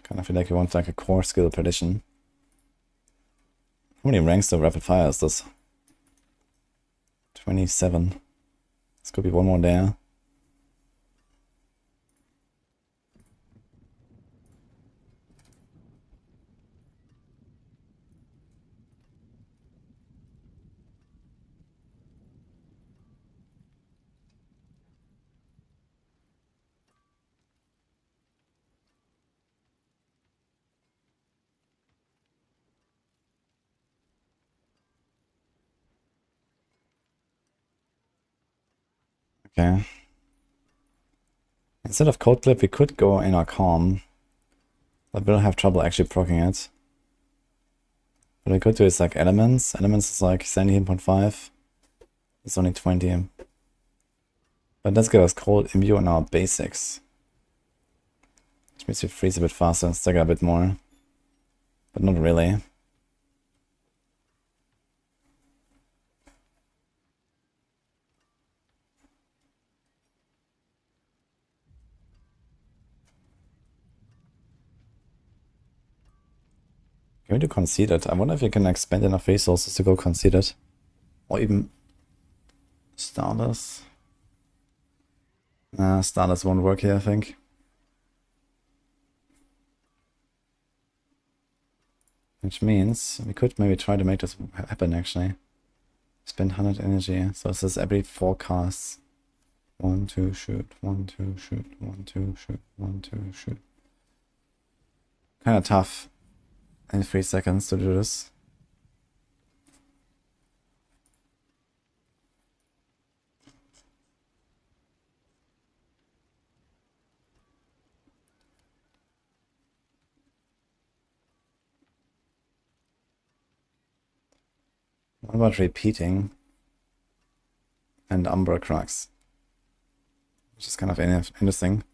Kind of feel like we want like a core skill prediction. How many ranks of rapid fire is this? 27. This could be one more there. Okay. Instead of Cold Clip, we could go in our Calm. But we'll have trouble actually proccing it. What I could do is like elements. Elements is like 17.5. It's only 20. But let's give us cold imbue on our basics. Which means we freeze a bit faster and stagger a bit more. But not really. Can we do conceded? I wonder if you can expand enough resources to go conceded. Or even starters. Nah, starters won't work here, I think. Which means we could maybe try to make this happen actually. Spend 100 energy. So this is every 4 casts. 1, 2, shoot. 1, 2, shoot. 1, 2, shoot. 1, 2, shoot. Kinda tough in 3 seconds to do this. What about repeating and Umbra Crux? Which is kind of interesting.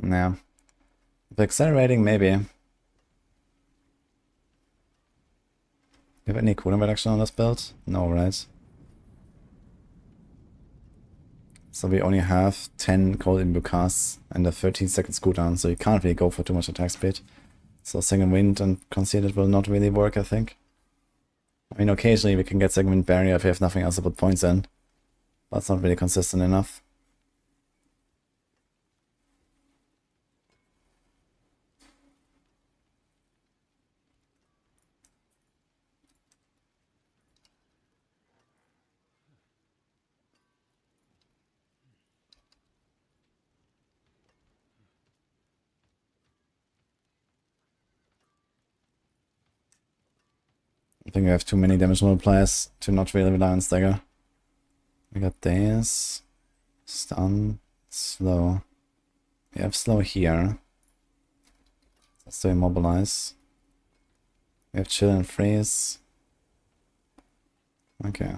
Yeah. The accelerating, maybe. You have any cooldown reduction on this build? No, right? So we only have 10 cold imbue casts and a 13 seconds cooldown, so you can't really go for too much attack speed. So second wind and conceded will not really work, I think. I mean, occasionally we can get second wind barrier if we have nothing else to put points in. But it's not really consistent enough. I think we have too many damage multipliers to not really rely on stagger. We got this. Stun. Slow. We have slow here. Let's do immobilize. We have chill and freeze. Okay.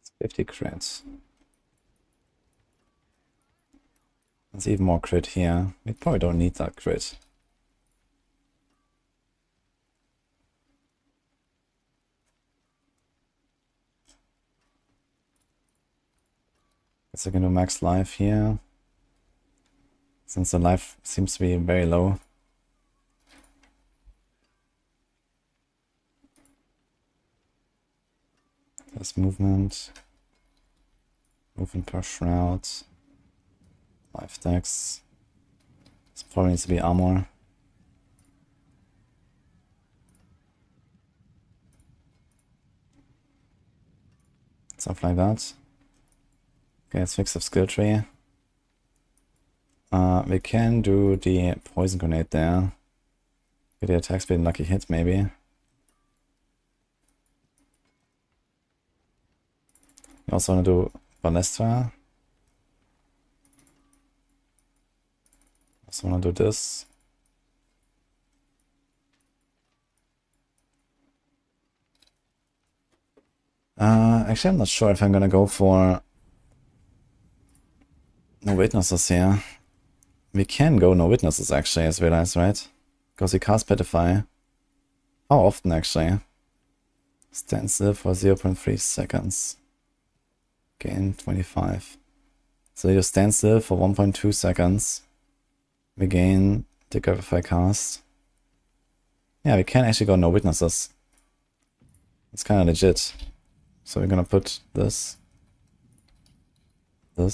It's 50 crits. There's even more crit here. We probably don't need that crit. Guess I can do max life here. Since the life seems to be very low. There's movement. Movement per shroud. Life dex. This probably needs to be armor. Stuff like that. Okay, let's fix the skill tree. We can do the poison grenade there. Get the attack speed and lucky hit, maybe. You also want to do Balestra. Also want to do this. Actually, I'm not sure if I'm gonna go for no witnesses here. We can go no witnesses, actually, as realized, right? Because we cast Petrify. How often, actually? Stand still for 0.3 seconds. Gain 25. So you stand still for 1.2 seconds. We gain the Petrify cast. Yeah, we can actually go no witnesses. It's kind of legit. So we're gonna put this. And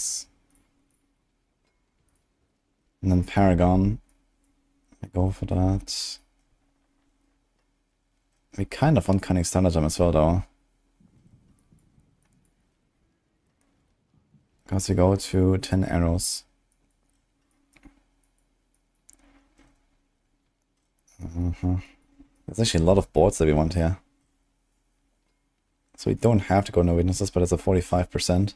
then Paragon. I go for that. We kind of want Cunning Stratagem as well, though. Because we go to 10 arrows. There's actually a lot of boards that we want here. So we don't have to go no witnesses, but it's a 45%.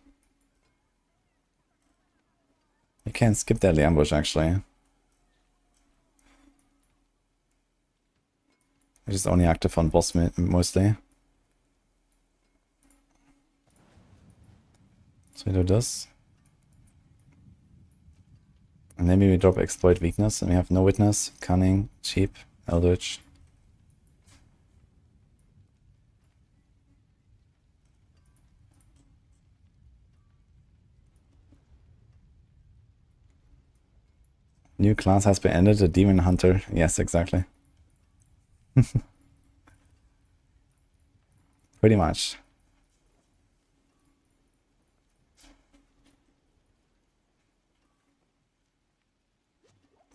We can skip Deadly Ambush, actually. Which is only active on boss mostly. So we do this. And maybe we drop Exploit Weakness, and we have no Witness, Cunning, Cheap, Eldritch. New class has been ended, the Demon Hunter. Yes, exactly. Pretty much.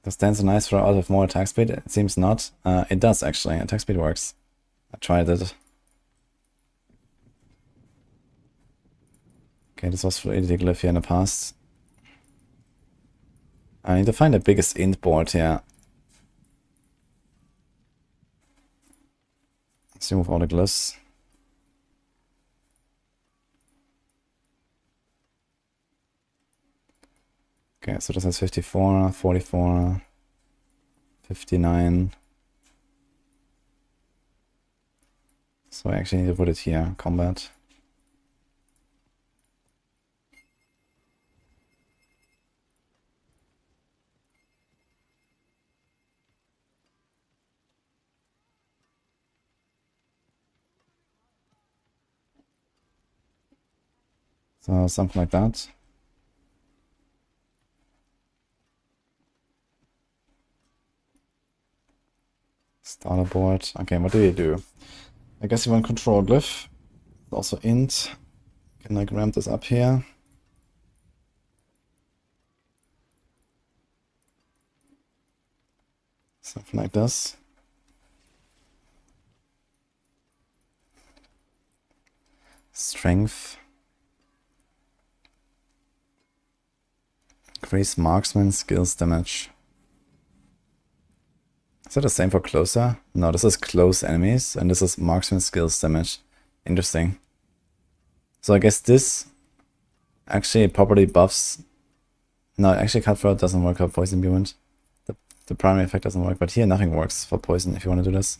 Does Dance a nice throw out of more attack speed? It seems not. It does, actually. Attack speed works. I tried it. Okay, this was for Edict Glyph here in the past. I need to find the biggest int board here. Let's remove all the glyphs. Okay, so this has 54, 44, 59. So I actually need to put it here, combat. So something like that. Starter board. Okay, what do you do? I guess you want control glyph. Also int. Can like ramp this up here. Something like this. Strength. Increase marksman skills damage. Is that the same for closer? No, this is close enemies, and this is marksman skills damage. Interesting. So I guess this actually properly buffs. No, actually Cutthroat doesn't work for Poison Imbuement. The primary effect doesn't work, but here nothing works for poison if you want to do this.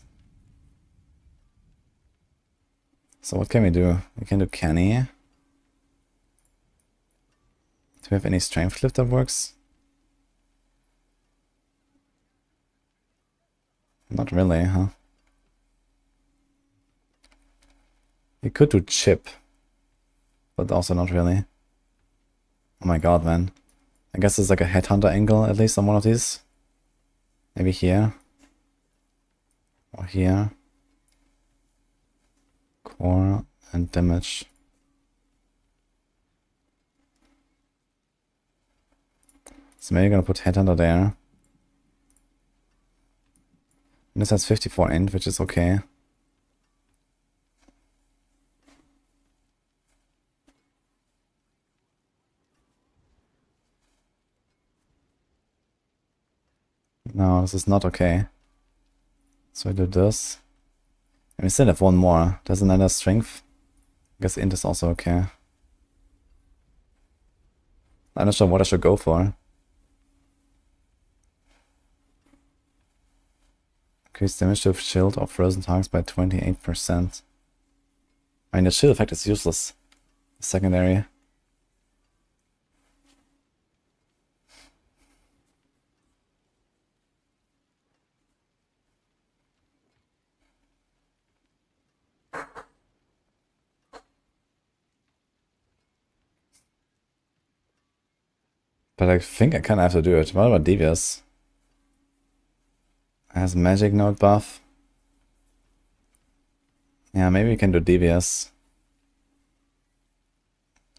So what can we do? We can do Canny. Do we have any strength cliff that works? Not really, huh? We could do chip, but also not really. Oh my god, man. I guess there's like a headhunter angle at least on one of these. Maybe here. Or here. Core and damage. So maybe I'm gonna put headhunter there. And this has 54 int, which is okay. No, this is not okay. So I do this. And we still have one more. There's another strength. I guess int is also okay. I'm not sure what I should go for. Increase damage to shield or frozen targets by 28%. I mean, the shield effect is useless. Secondary. But I think I kind of have to do it. What about Devious? It has magic node buff. Yeah, maybe we can do Devious.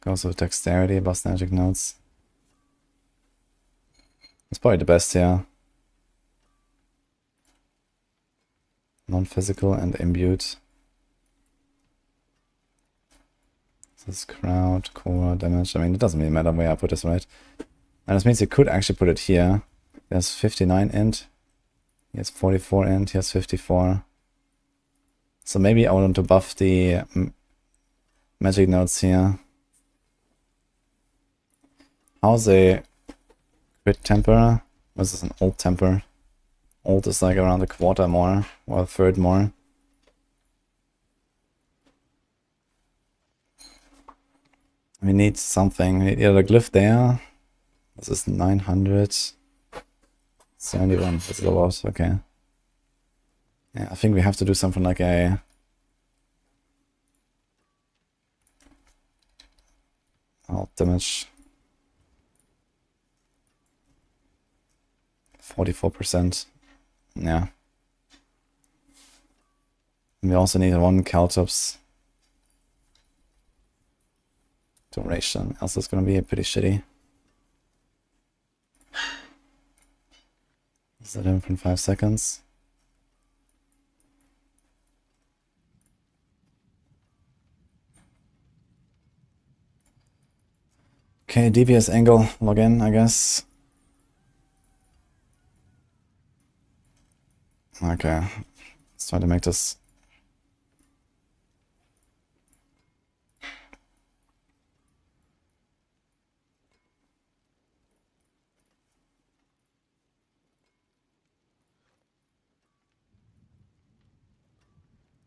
Goes with dexterity, buffs magic nodes. It's probably the best here. Non-physical and imbued. This is crowd, core, damage. I mean, it doesn't really matter where I put this, right? And this means you could actually put it here. There's 59 int. He has 44 int. He has 54. So maybe I want to buff the magic nodes here. How's a crit temper? This is an old temper. Old is like around a quarter more, or a third more. We need something. We need either a glyph there. This is 971. This is a lot. Okay. Yeah, I think we have to do something like a... damage. 44%. Yeah. And we also need one Caltops duration, else it's gonna be pretty shitty. Is that in from 5 seconds? Okay, devious angle, log in, I guess. Okay, let's try to make this.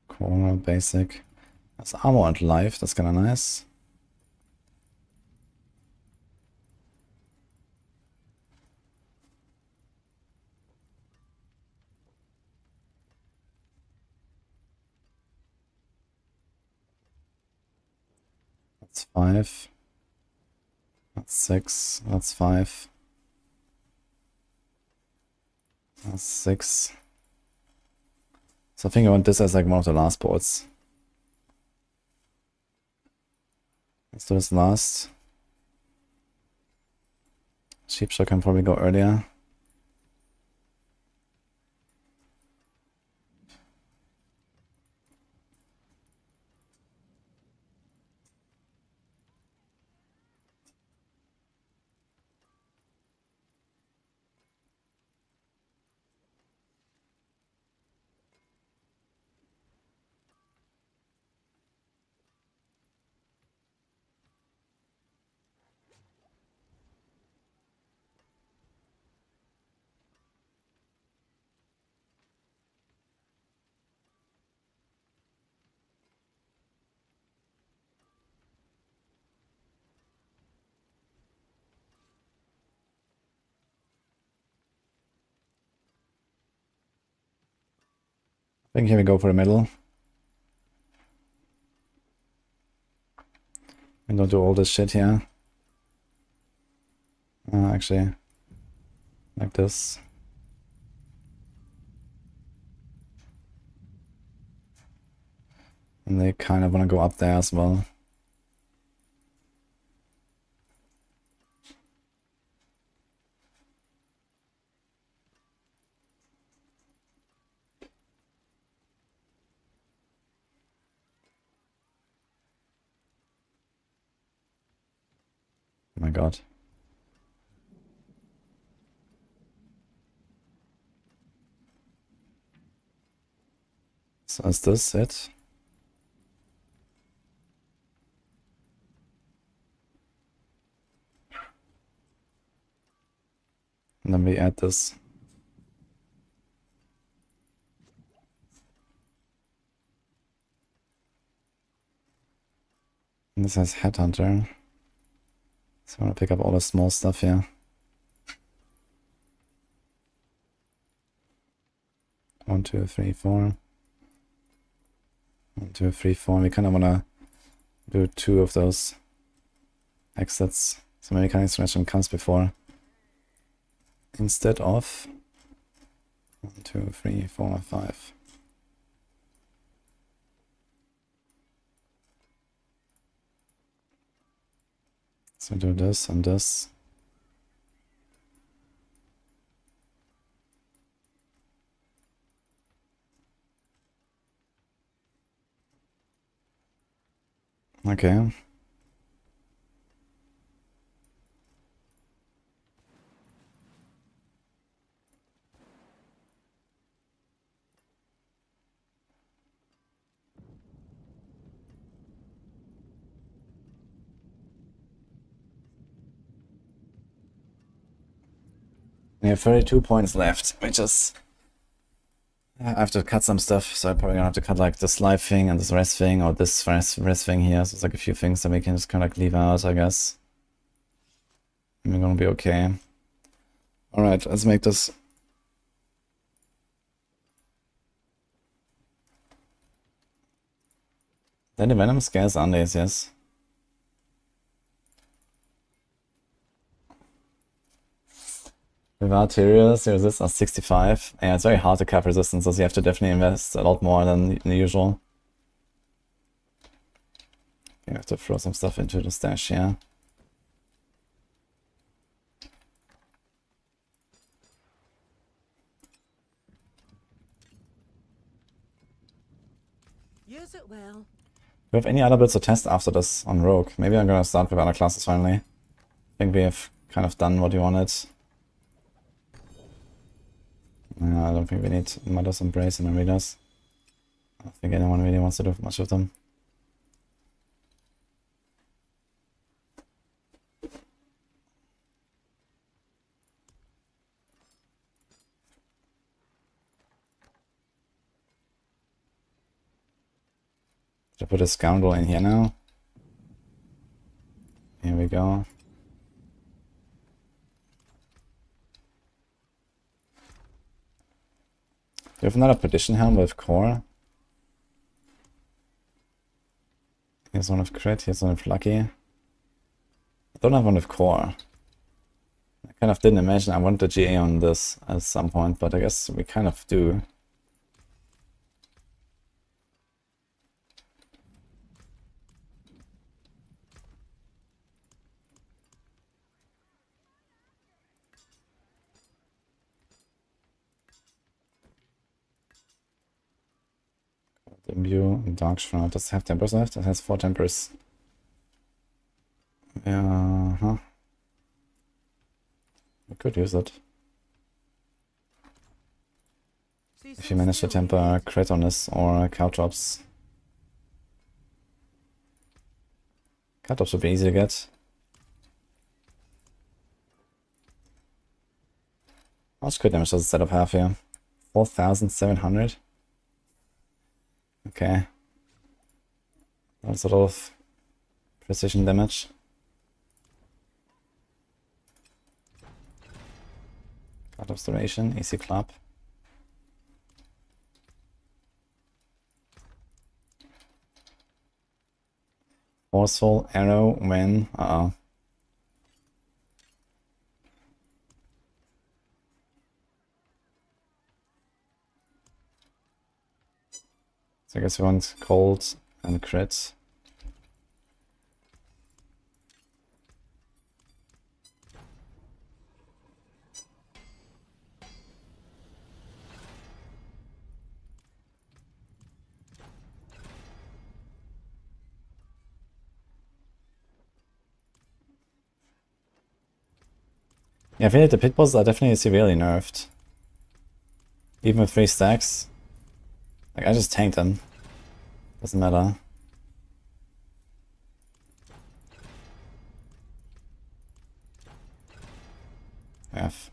Core, basic. That's armor and life, that's kinda nice. That's 5. That's 6. That's 5. That's 6. So I think I want this as like one of the last boards. Let's do this last. Cheap shot can probably go earlier. I think here we go for the middle. And don't do all this shit here. Actually, like this. And they kind of want to go up there as well. Oh my god. So is this it? And then we add this. And this has Headhunter. So I'm gonna pick up all the small stuff here. 1, 2, 3, 4. 1, 2, 3, 4. We kind of wanna do 2 of those exits. So maybe kind of extraction comes before. Instead of 1, 2, 3, 4, 5. So do this and this. Okay. We have 32 points left, which is... I have to cut some stuff, so I'm probably gonna have to cut like this live thing and this rest thing, or this rest thing here. So it's like a few things that we can just kind of like leave out, I guess. And we're gonna be okay. Alright, let's make this... Then the Venom scares Undays, yes. With arterials, resist are 65. Yeah, it's very hard to cap resistances. You have to definitely invest a lot more than usual. You have to throw some stuff into the stash here. Use it well. Do we have any other builds to test after this on Rogue? Maybe I'm gonna start with other classes finally. I think we have kind of done what we wanted. I don't think we need Mother's Embrace and Arenas. I don't think anyone really wants to do much of them. Should I put a Scoundrel in here now? Here we go. Do you have another Perdition Helm with Core? Here's one with Crit, here's one with Lucky. I don't have one with Core. I kind of didn't imagine I wanted a GA on this at some point, but I guess we kind of do. Imbue and Dark Shroud. Does it have tempers left? It has 4 tempers. Yeah, huh. We could use it. If you manage to temper crit on this or Caltrops. Caltrops would be easy to get. How much crit damage does the setup have here? 4,700? Okay. That's a lot of precision damage. Card Observation, easy clap. Forceful arrow when... Uh-oh. So I guess we want cold and crit. Yeah, I feel like the pit bosses are definitely severely nerfed. Even with 3 stacks. Like, I just tanked him. Doesn't matter. F.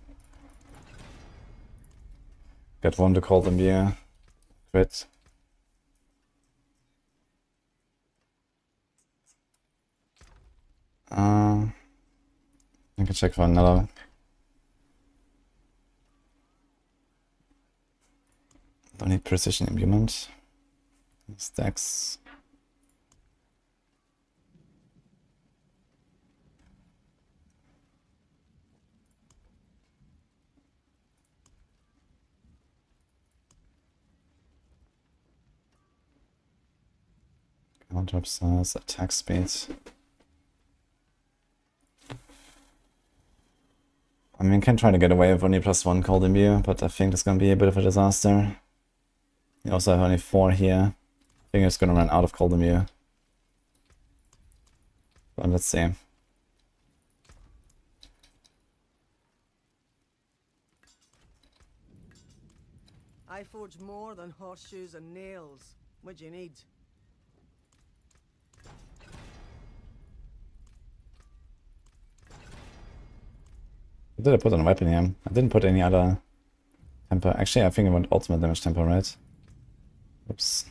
Got one to call them here. Crit. I can check for another. Don't need precision implement. Stacks. Drop size, attack speed. I mean, can try to get away with only +1 cold imbue, but I think it's gonna be a bit of a disaster. You also have only 4 here. I think it's gonna run out of cold imbue. But let's see. I forge more than horseshoes and nails. What do you need? Did I put on a weapon here? I didn't put any other temper. Actually, I think I want ultimate damage temper, right? Oops.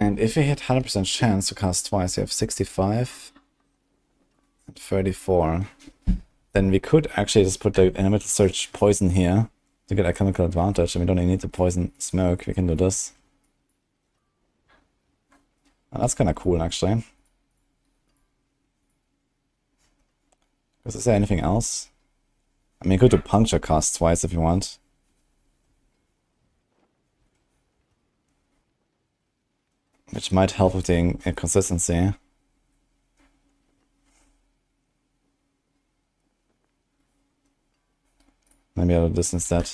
And if you hit 100% chance to cast twice, you have 65 and 34. Then we could actually just put the elemental surge poison here to get a chemical advantage, and we don't even need to poison smoke. We can do this. Oh, that's kind of cool, actually. Is there anything else? I mean, you could do puncture cast twice if you want. Which might help with the inconsistency. Maybe I'll do this instead.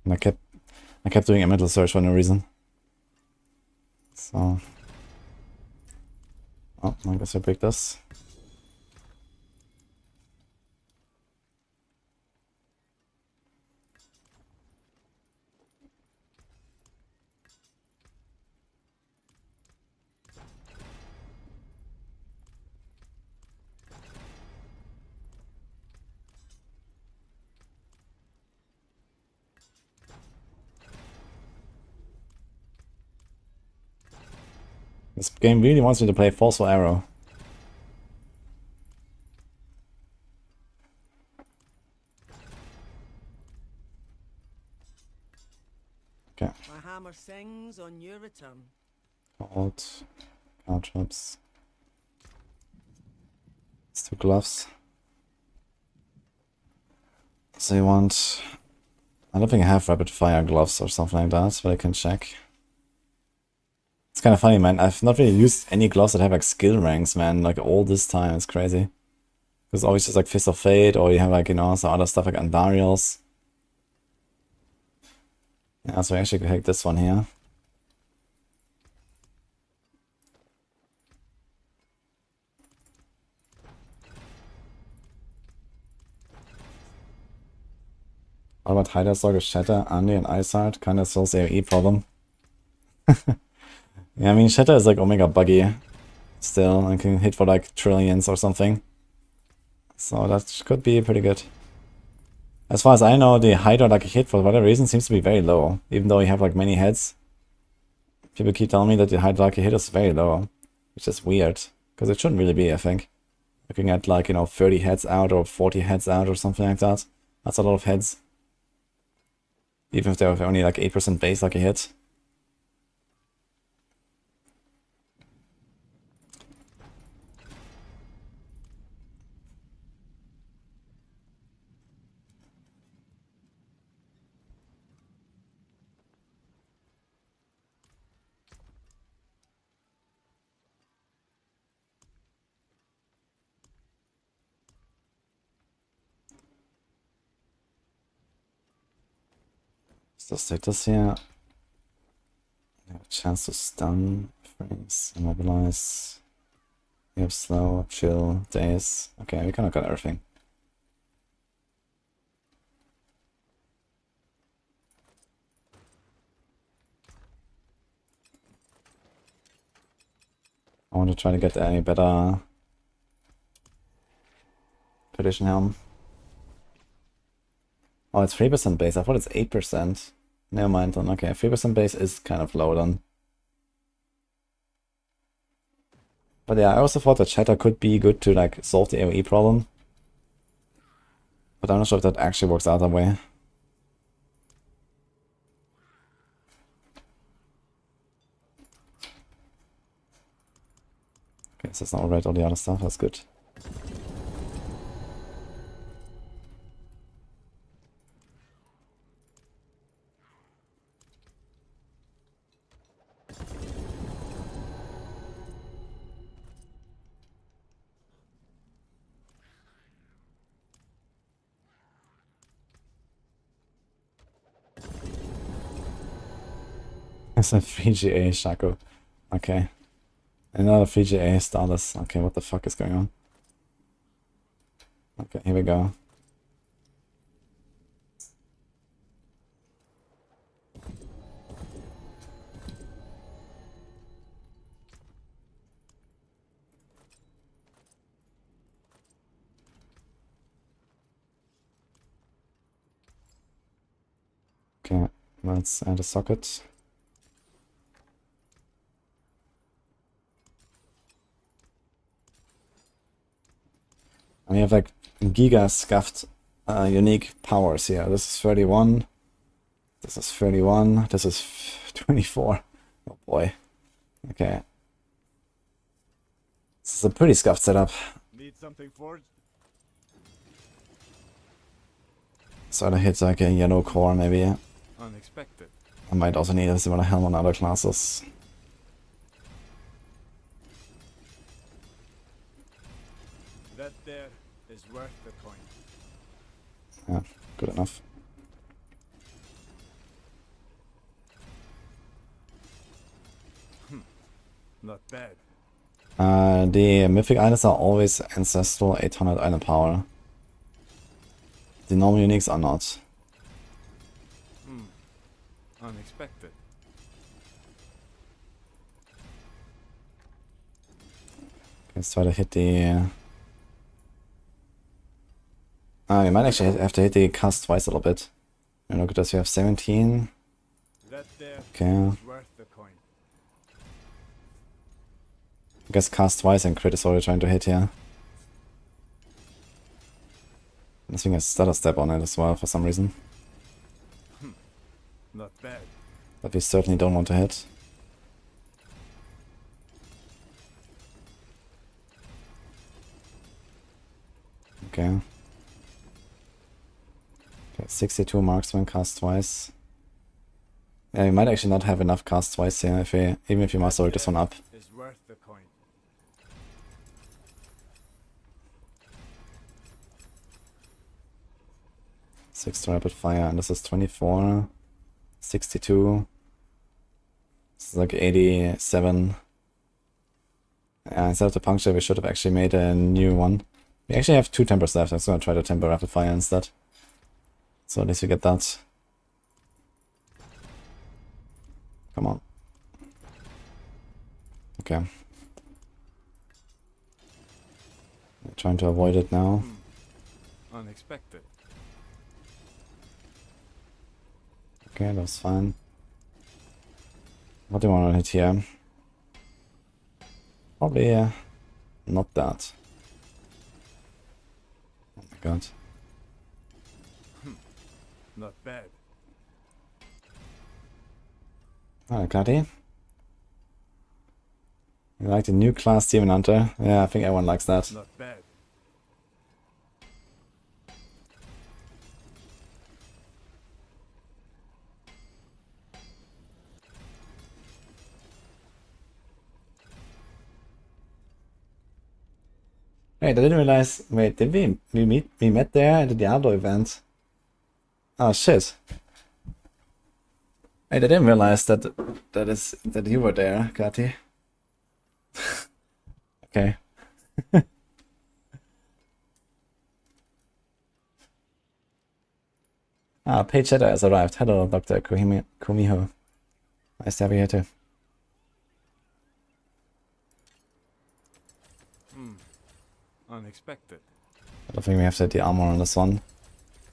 And I kept doing a mental search for no reason. So, oh, I guess I break this. This game really wants me to play Forceful Arrow. Okay. My hammer sings on your return. Hold. Card traps. Let's do gloves. So you want... I don't think I have rapid fire gloves or something like that, but I can check. It's kind of funny, man. I've not really used any gloves that have like skill ranks, man, like all this time. It's crazy. It's always just like Fist of Fate, or you have like, you know, some other stuff like Andariel's. Yeah, so I actually could take this one here. What about Hyder's Dog, Shatter, Andy, and Iceheart? Kinda solves the AoE problem. Yeah, I mean, Shatter is like Omega buggy still, and can hit for like trillions or something. So that could be pretty good. As far as I know, the Hydra like hit for whatever reason seems to be very low, even though you have like many heads. People keep telling me that the Hydra like hit is very low, which is weird, because it shouldn't really be, I think. Looking at like, you know, 30 heads out or 40 heads out or something like that. That's a lot of heads. Even if they're only like 8% base like a hit. What's the status here? You have a chance to stun, freeze, immobilize. You have slow, chill, daze. Okay, we kind of got everything. I want to try to get a better Perdition Helm. Oh, it's 3% base. I thought it's 8%. Never mind then. Okay, 3% base is kind of low then. But yeah, I also thought that Shatter could be good to like solve the AoE problem. But I'm not sure if that actually works out that way. Okay, so it's not alright, all the other stuff, that's good. It's a 3GA Shaco. Okay. Another 3GA Stardust. Okay, what the fuck is going on? Okay, here we go. Okay, let's add a socket. And we have like giga scuffed unique powers here. This is 31. This is 31. This is 24. Oh boy. Okay. This is a pretty scuffed setup. Need something forged? So to hit like a yellow core maybe. Unexpected. I might also need a similar helm on other classes. That there is worth the coin. Yeah, good enough. Not bad. The mythic items are always ancestral 800 item power. The normal uniques are not. Unexpected. Let's try to hit the... we might actually have to hit the cast twice a little bit. And look at this, we have 17. That there Okay. is worth the coin. I guess cast twice and crit is what we're trying to hit here. I think I stutter step on it as well for some reason. Not bad. That we certainly don't want to hit. Okay. Okay, 62 marksman cast twice. Yeah, we might actually not have enough cast twice here if we, even if we master this one up. Is worth the coin. Six rapid fire, and this is 24, 62. This is like 87. Instead of the puncture, we should have actually made a new one. We actually have 2 tempers left. I'm just gonna try to temper rapid fire instead. So at least we get that. Come on. Okay. We're trying to avoid it now. Unexpected. Okay, that's fine. What do you want to hit here? Probably not that. Oh my god. Not bad. Alright, Clatty. You like the new class Demon Hunter? Yeah, I think everyone likes that. Not bad. Wait, I didn't realize. Wait, did we met there at the Diablo event? Oh shit. I didn't realize that you were there, Kati. Okay. Page Shadow has arrived. Hello, Dr. Kumiho. Nice to have you here too. Unexpected. I don't think we have to hit the armor on this one.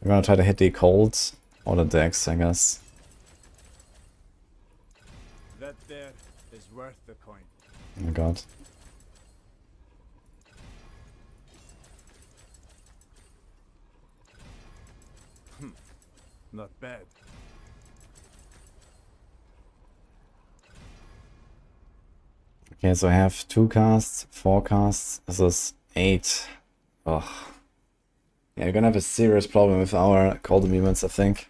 We're gonna try to hit the colds or the decks, I guess. That there is worth the coin. Oh my god. Not bad. Okay, so I have 2 casts, 4 casts. This is 8. Ugh. Yeah, we're gonna have a serious problem with our cold immunities, I think.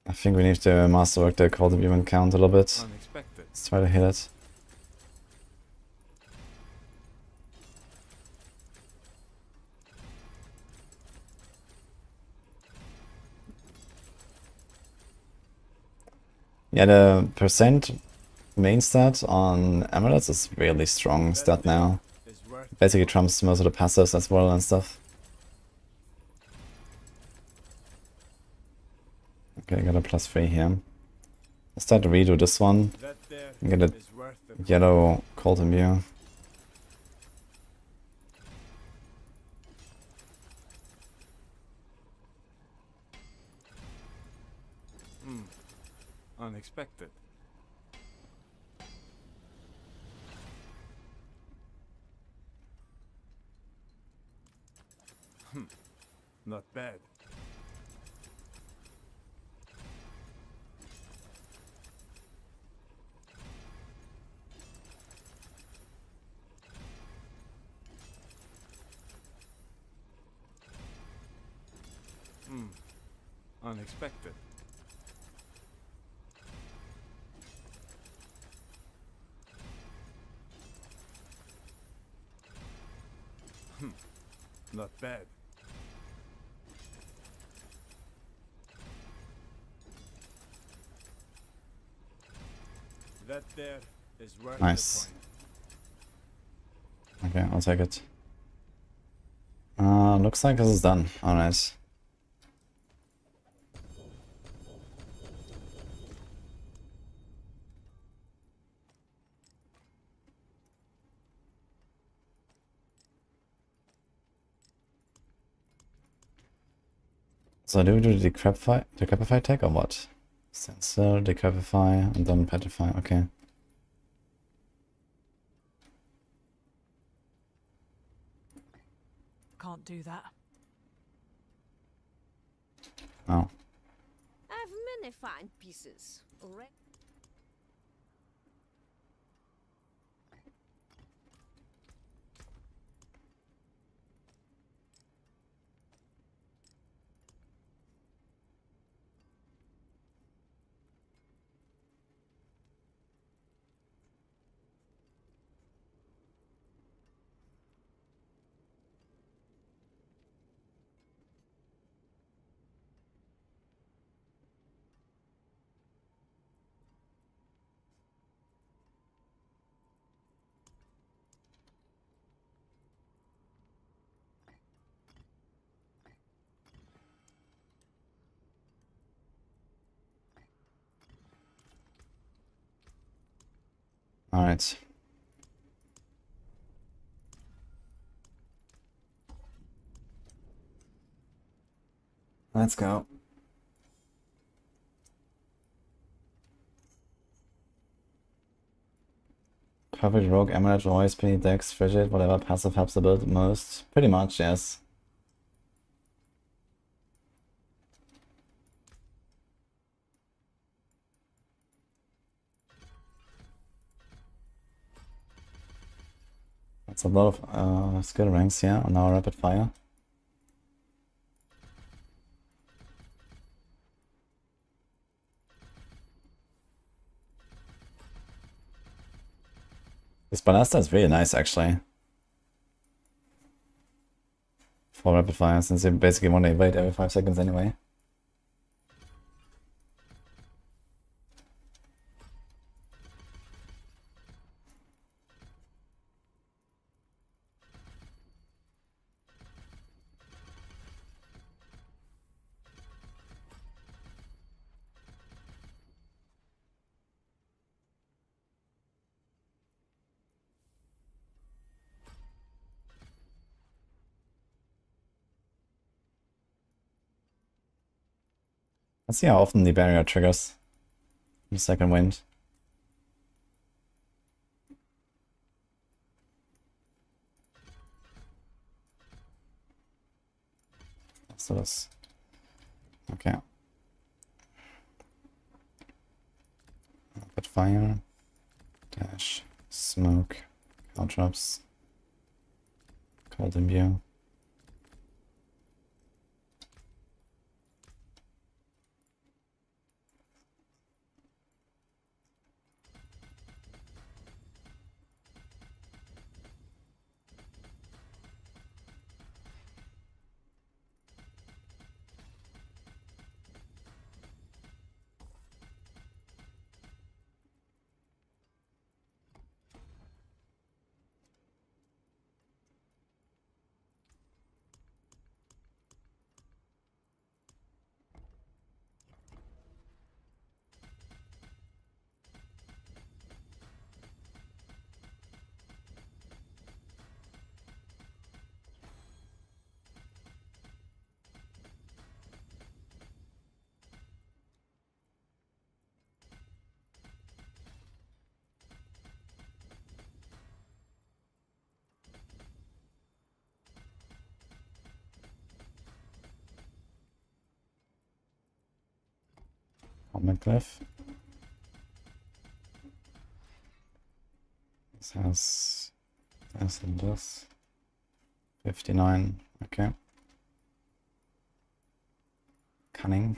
I think we need to masterwork the cold immune count a little bit. Unexpected. Let's try to hit it. Yeah, the percent main stat on amulets is really strong stat now. Is worth Basically trumps most of the passives as well and stuff. Okay, got a +3 here. Let's try to redo this one. that there And get a is worth the yellow cold immune. unexpected. Not bad. Unexpected. Not bad. That there is worth Nice. the coin. Okay, I'll take it. Looks like this is done. Alright. So do we do the decrepify tag or what? Sensor, decrepify, and then petrify, okay. Can't do that. Oh. I've many fine pieces. Alright. Let's go. Perfect rogue, amulet, OSP, dex, frigid, whatever passive helps the build most. Pretty much, yes. That's a lot of skill ranks, yeah, on our rapid fire. This ballista is really nice, actually. For rapid fire, since you basically want to evade every 5 seconds anyway. Let's see how often the barrier triggers. The second wind. Let's do this. Okay. Put fire. Dash. Smoke. Caltrops. Cold imbue. Glyph. This has this and this. 59, okay. Cunning.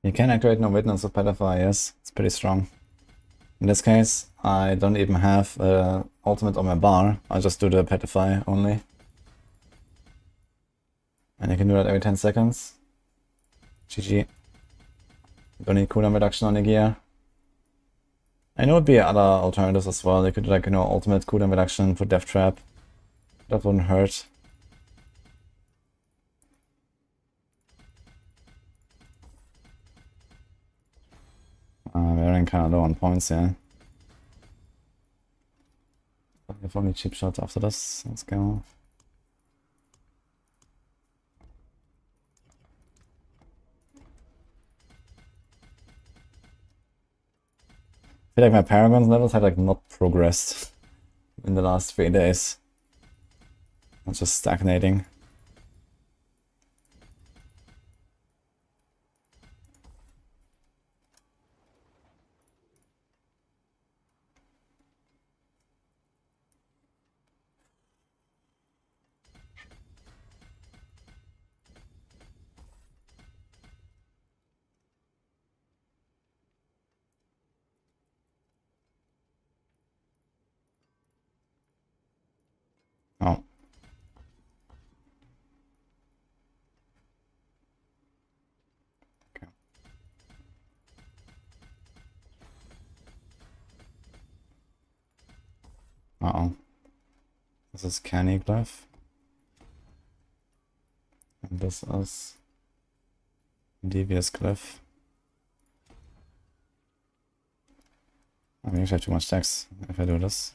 You can activate no witness of Pedophile, yes, it's pretty strong. In this case, I don't even have ultimate on my bar, I just do the Pedophile only. And you can do that every 10 seconds. GG. Don't need cooldown reduction on the gear. I know it'd be other alternatives as well, you could do like, you know, ultimate cooldown reduction for Death Trap. That wouldn't hurt. We're running kind of low on points here. If only cheap shots after this, let's go. I feel like my Paragon's levels have like not progressed in the last 3 days. I'm just stagnating. Oh. Okay. Uh-oh. This is Canny Glyph. And this is Devious Glyph. I mean, I have too much text if I do this.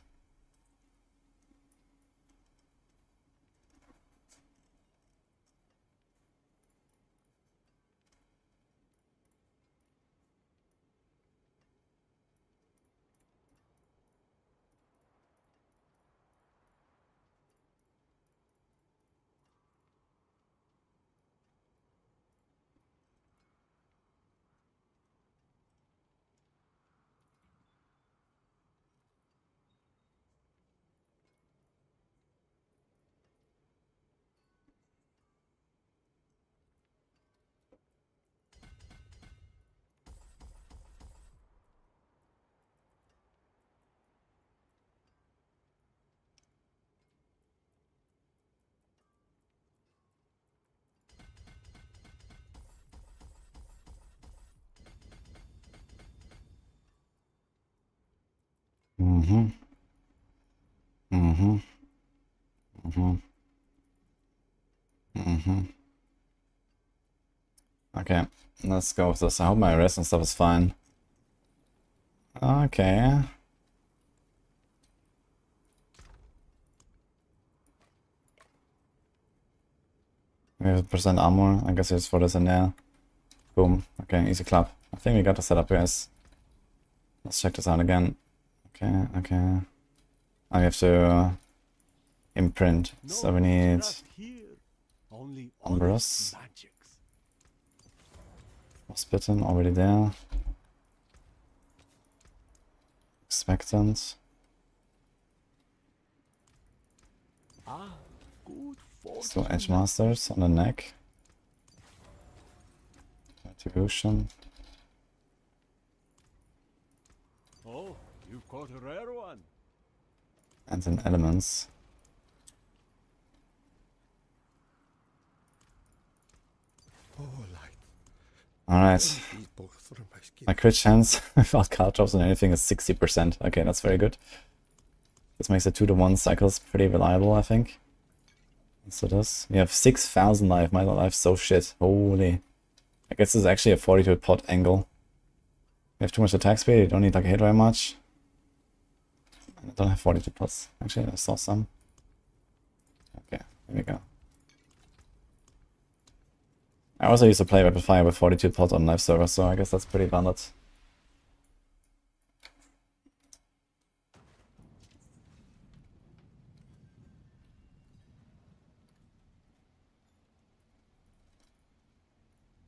Mm-hmm. Mm-hmm. Mm-hmm. Mm-hmm. Okay, let's go with this. I hope my rest and stuff is fine. Okay. We have percent armor. I guess it's for this in there. Boom. Okay, easy clap. I think we got the setup, guys. Let's check this out again. Okay, okay. I have to imprint. So we need Only Umbros. magics. Spitten already there. Expectant. Good So Edge Masters on the neck. Retribution. Oh, you've caught a rare one. And then elements. Alright. My crit chance without card drops and anything is 60%. Okay, that's very good. This makes the 2-to-1 cycles pretty reliable, I think. So this. We have 6,000 life. My life's so shit. Holy. I guess this is actually a 42 pot angle. We have too much attack speed. You don't need like a hit very much. I don't have 42 pots. Actually, I saw some. Okay, here we go. I also used to play Rapid Fire with 42 pots on live server, so I guess that's pretty valid.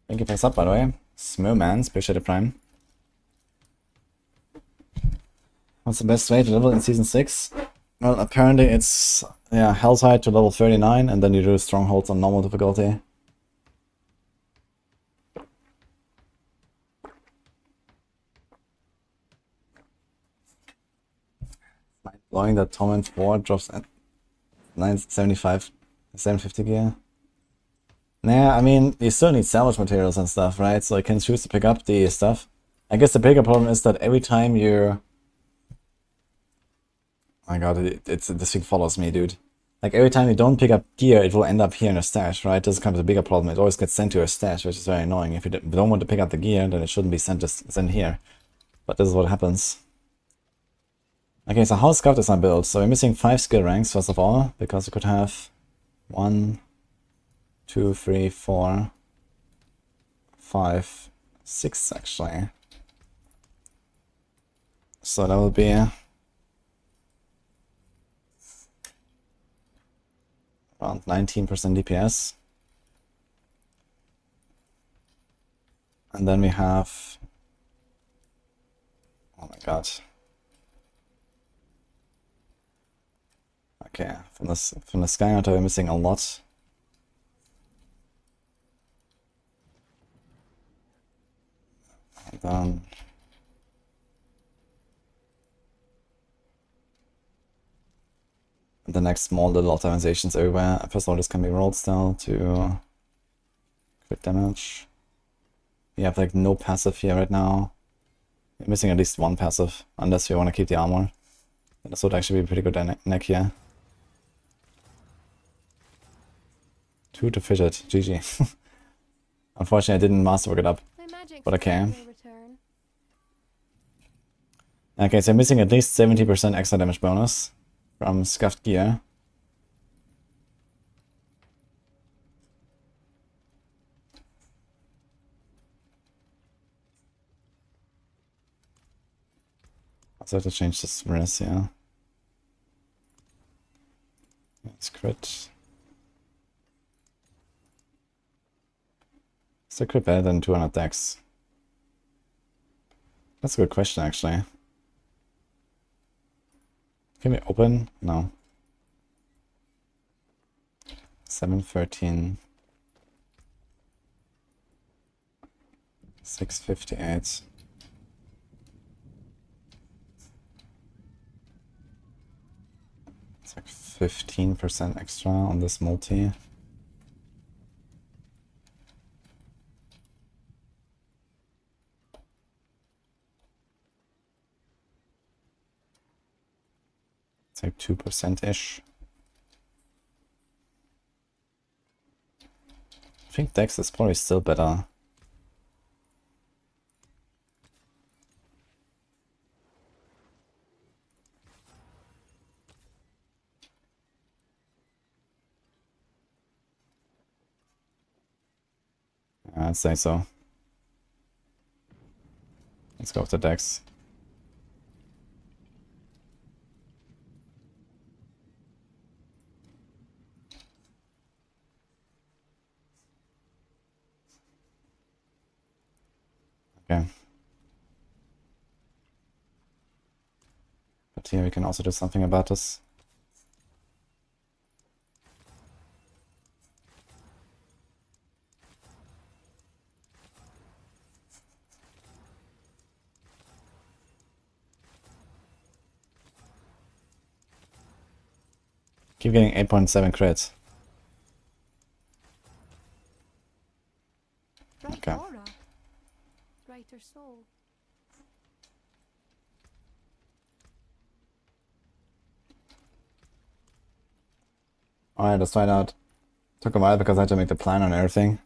Thank you for the sub, by the way. Smurmans, appreciate the prime. What's the best way to level in Season 6? Well, apparently it's, yeah, Helltide to level 39, and then you do Strongholds on normal difficulty. Blowing that Torment 4 drops at 975, 750 gear. Nah, I mean, you still need salvage materials and stuff, right? So you can choose to pick up the stuff. I guess the bigger problem is that every time you... Oh my god, this thing follows me, dude. Like, every time you don't pick up gear, it will end up here in a stash, right? This is kind of the bigger problem. It always gets sent to a stash, which is very annoying. If you don't want to pick up the gear, then it shouldn't be sent here. But this is what happens. Okay, so how scuffed is my build? So we're missing 5 skill ranks, first of all, because we could have 1, 2, 3, 4, 5, 6 actually. So that will be around 19% DPS. And then we have... Oh my god. Okay, from the Sky Hunter we're missing a lot. And then the next small little optimizations everywhere. First of all, this can be rolled still to crit damage. We have like no passive here right now. We're missing at least one passive, unless we want to keep the armor. This would actually be a pretty good neck here. 2 to fidget, GG. Unfortunately, I didn't masterwork it up, but I can. Okay, so I'm missing at least 70% extra damage bonus from scuffed gear. Also have to change this res, yeah. It's crit. Is the crit better than 200 dex? That's a good question, actually. Can we open? No. 713. 658. It's like 15% extra on this multi. It's like 2%-ish. I think Dex is probably still better. I'd say so. Let's go with the Dex. Okay. But here we can also do something about this. Keep getting 8.7 crits. Bright Okay. aura. Brighter soul. Alright, let's try it out. Took a while because I had to make the plan on everything.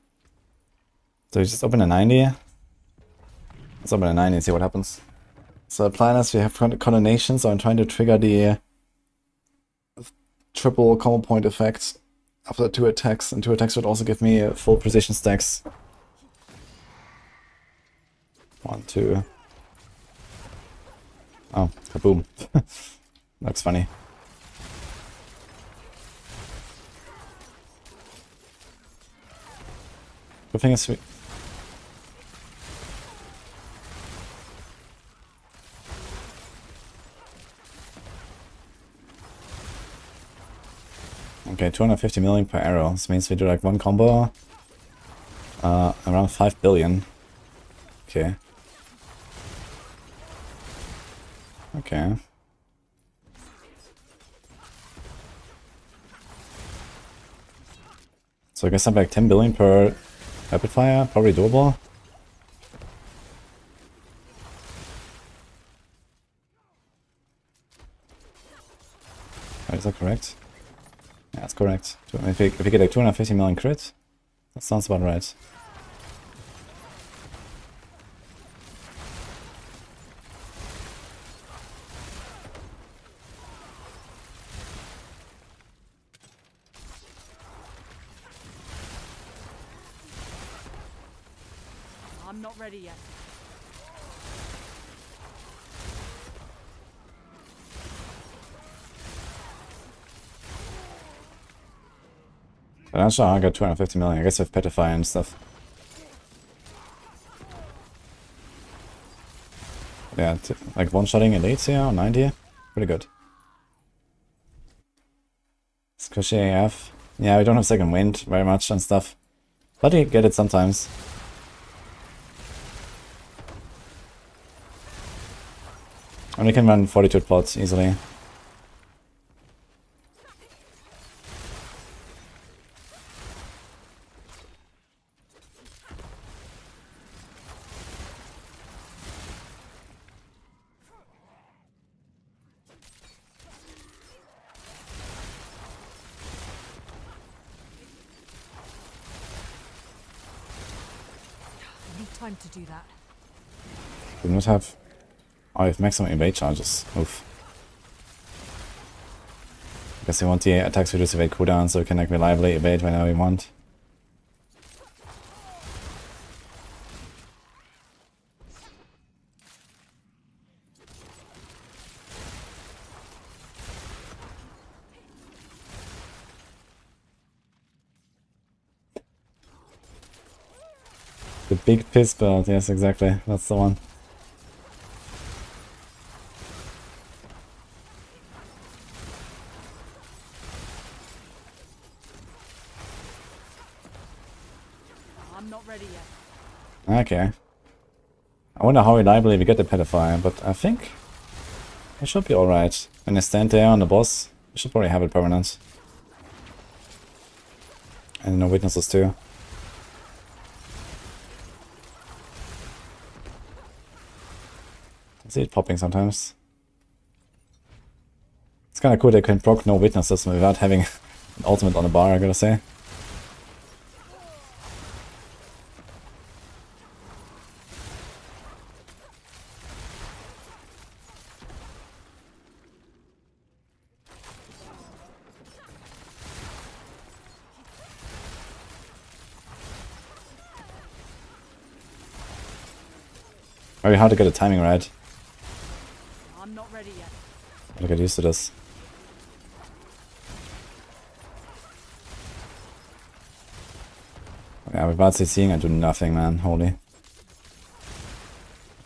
So we just open a 90. Let's open a 90 and see what happens. So the plan is we have coordination, so I'm trying to trigger the triple combo point effect after 2 attacks, and 2 attacks would also give me full precision stacks. 1, 2. Oh, kaboom. That's funny. Good thing is okay, 250 million per arrow. This means we do like 1 combo. Around 5 billion. Okay. Okay. So I guess I'm like 10 billion per rapid fire, probably doable. Is that correct? Yeah, that's correct. If we get like 250 million crit, that sounds about right. I'm not ready yet. But I'm sure I got 250 million. I guess with Petrify and stuff. Yeah, like one-shotting elites here on 90. Pretty good. Squishy AF. Yeah, we don't have second wind very much and stuff. But you get it sometimes. And we can run Fortitude plots easily. I need time to do that. We do not have... Oh, we have maximum evade charges. Oof. I guess we want the attacks reduce evade cooldown so we can like reliably evade whenever we want. The big piss build, yes, exactly. That's the one. I'm not ready yet. Okay. I wonder how reliably we get the Pedophile, but I think it should be alright. When I stand there on the boss, we should probably have it permanent. And no witnesses too. I see it popping sometimes. kind of cool they can proc no witnesses without having an ultimate on the bar, I gotta say. Very hard to get the timing right. I'm not ready yet. Gotta get used to this. Yeah, without CCing I do nothing, man. Holy.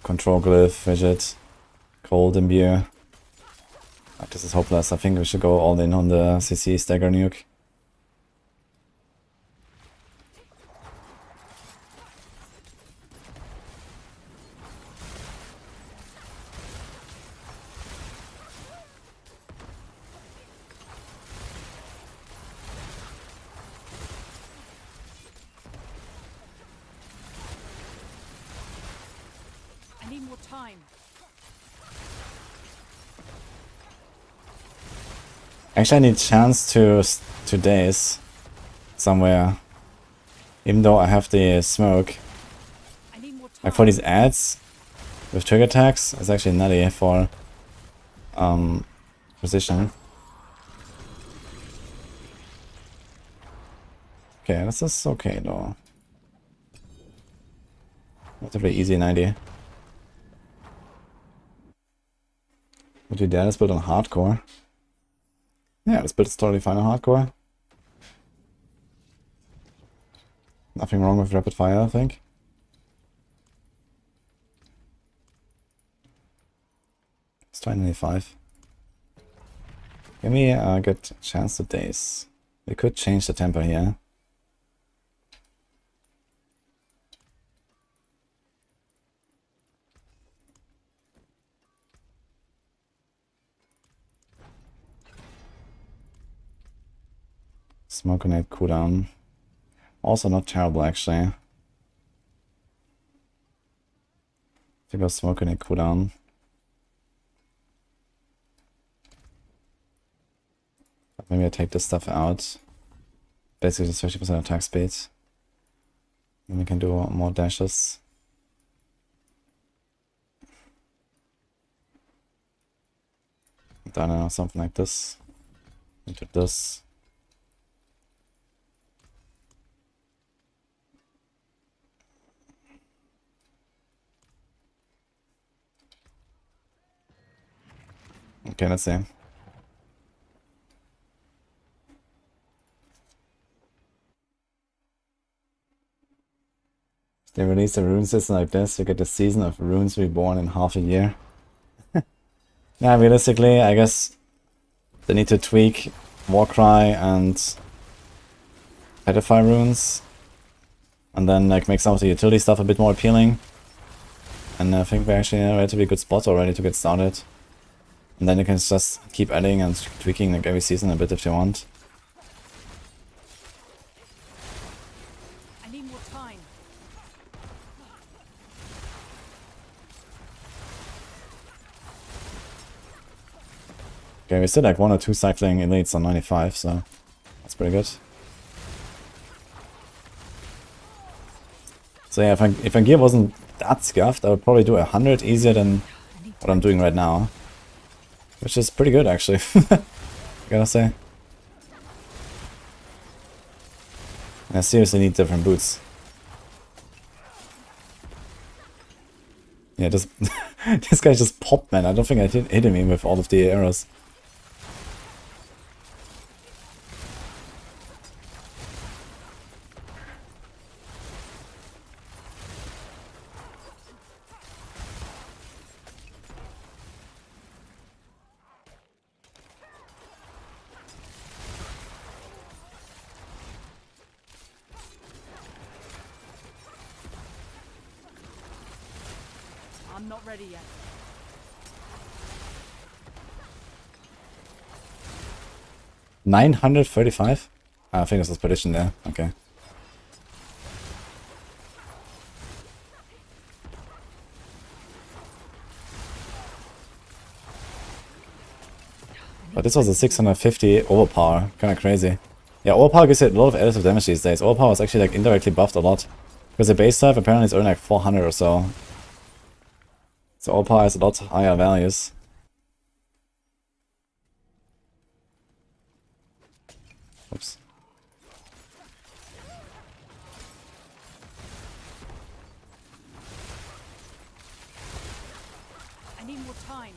Control glyph, fidget, cold imbue. Like, this is hopeless. I think we should go all in on the CC stagger nuke. I need more time. Actually, I need chance to daze somewhere. Even though I have the smoke. I need more time. Like for these ads with trigger attacks, it's actually nutty for position. Okay, this is okay though. Relatively easy 90. Would you dare this build on hardcore? Yeah, this build is totally fine on hardcore. Nothing wrong with rapid fire, I think. It's 295. Give me a good chance to daze. We could change the tempo here. Smoke grenade cooldown. Also not terrible actually. I think I'll smoke grenade cooldown. Maybe I take this stuff out. Basically just 50% attack speed. Then we can do more dashes. I don't know, something like this. Into this. Okay, let's see. They release a rune system like this, you get the season of runes reborn in half a year. Yeah, realistically, I guess they need to tweak Warcry and Petrify runes. And then like make some of the utility stuff a bit more appealing. And I think we're actually in a relatively good spot already to get started. And then you can just keep adding and tweaking like every season a bit if you want. I need more time. Okay, we still like 1 or 2 cycling elites on 95, so that's pretty good. So yeah, if my gear wasn't that scuffed, I would probably do 100 easier than what I'm doing right now. Which is pretty good actually, I gotta say. I seriously need different boots. Yeah, this this guy just popped, man. I don't think I hit him with all of the arrows. I'm not ready yet. $935? I think this was prediction there. Okay. I But this was a 650 overpower. Kinda crazy. Yeah, overpower gives it a lot of additive damage these days. Overpower is actually like indirectly buffed a lot. Because the base type apparently is only like 400 or so. So overpower has a lot higher values. Oops. I need more time.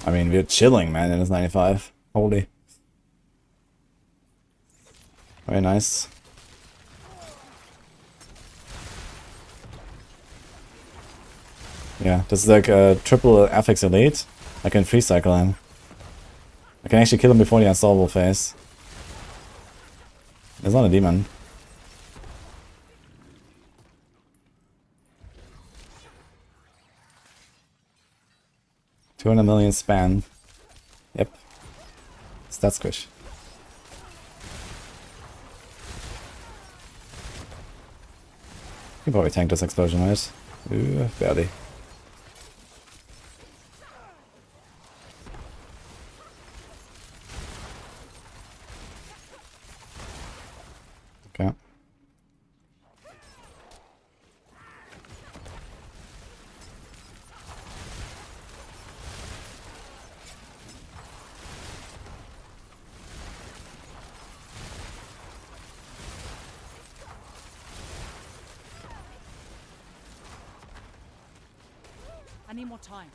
I mean, we're chilling, man, in this 95. Holy. Very nice. Yeah, this is like a triple affix elite. I can free cycle him. I can actually kill him before the unstoppable phase. It's not a demon. $200 million span. Yep. Stat squish. You can probably tank this explosion, right? Ooh, barely. Okay. I need more time.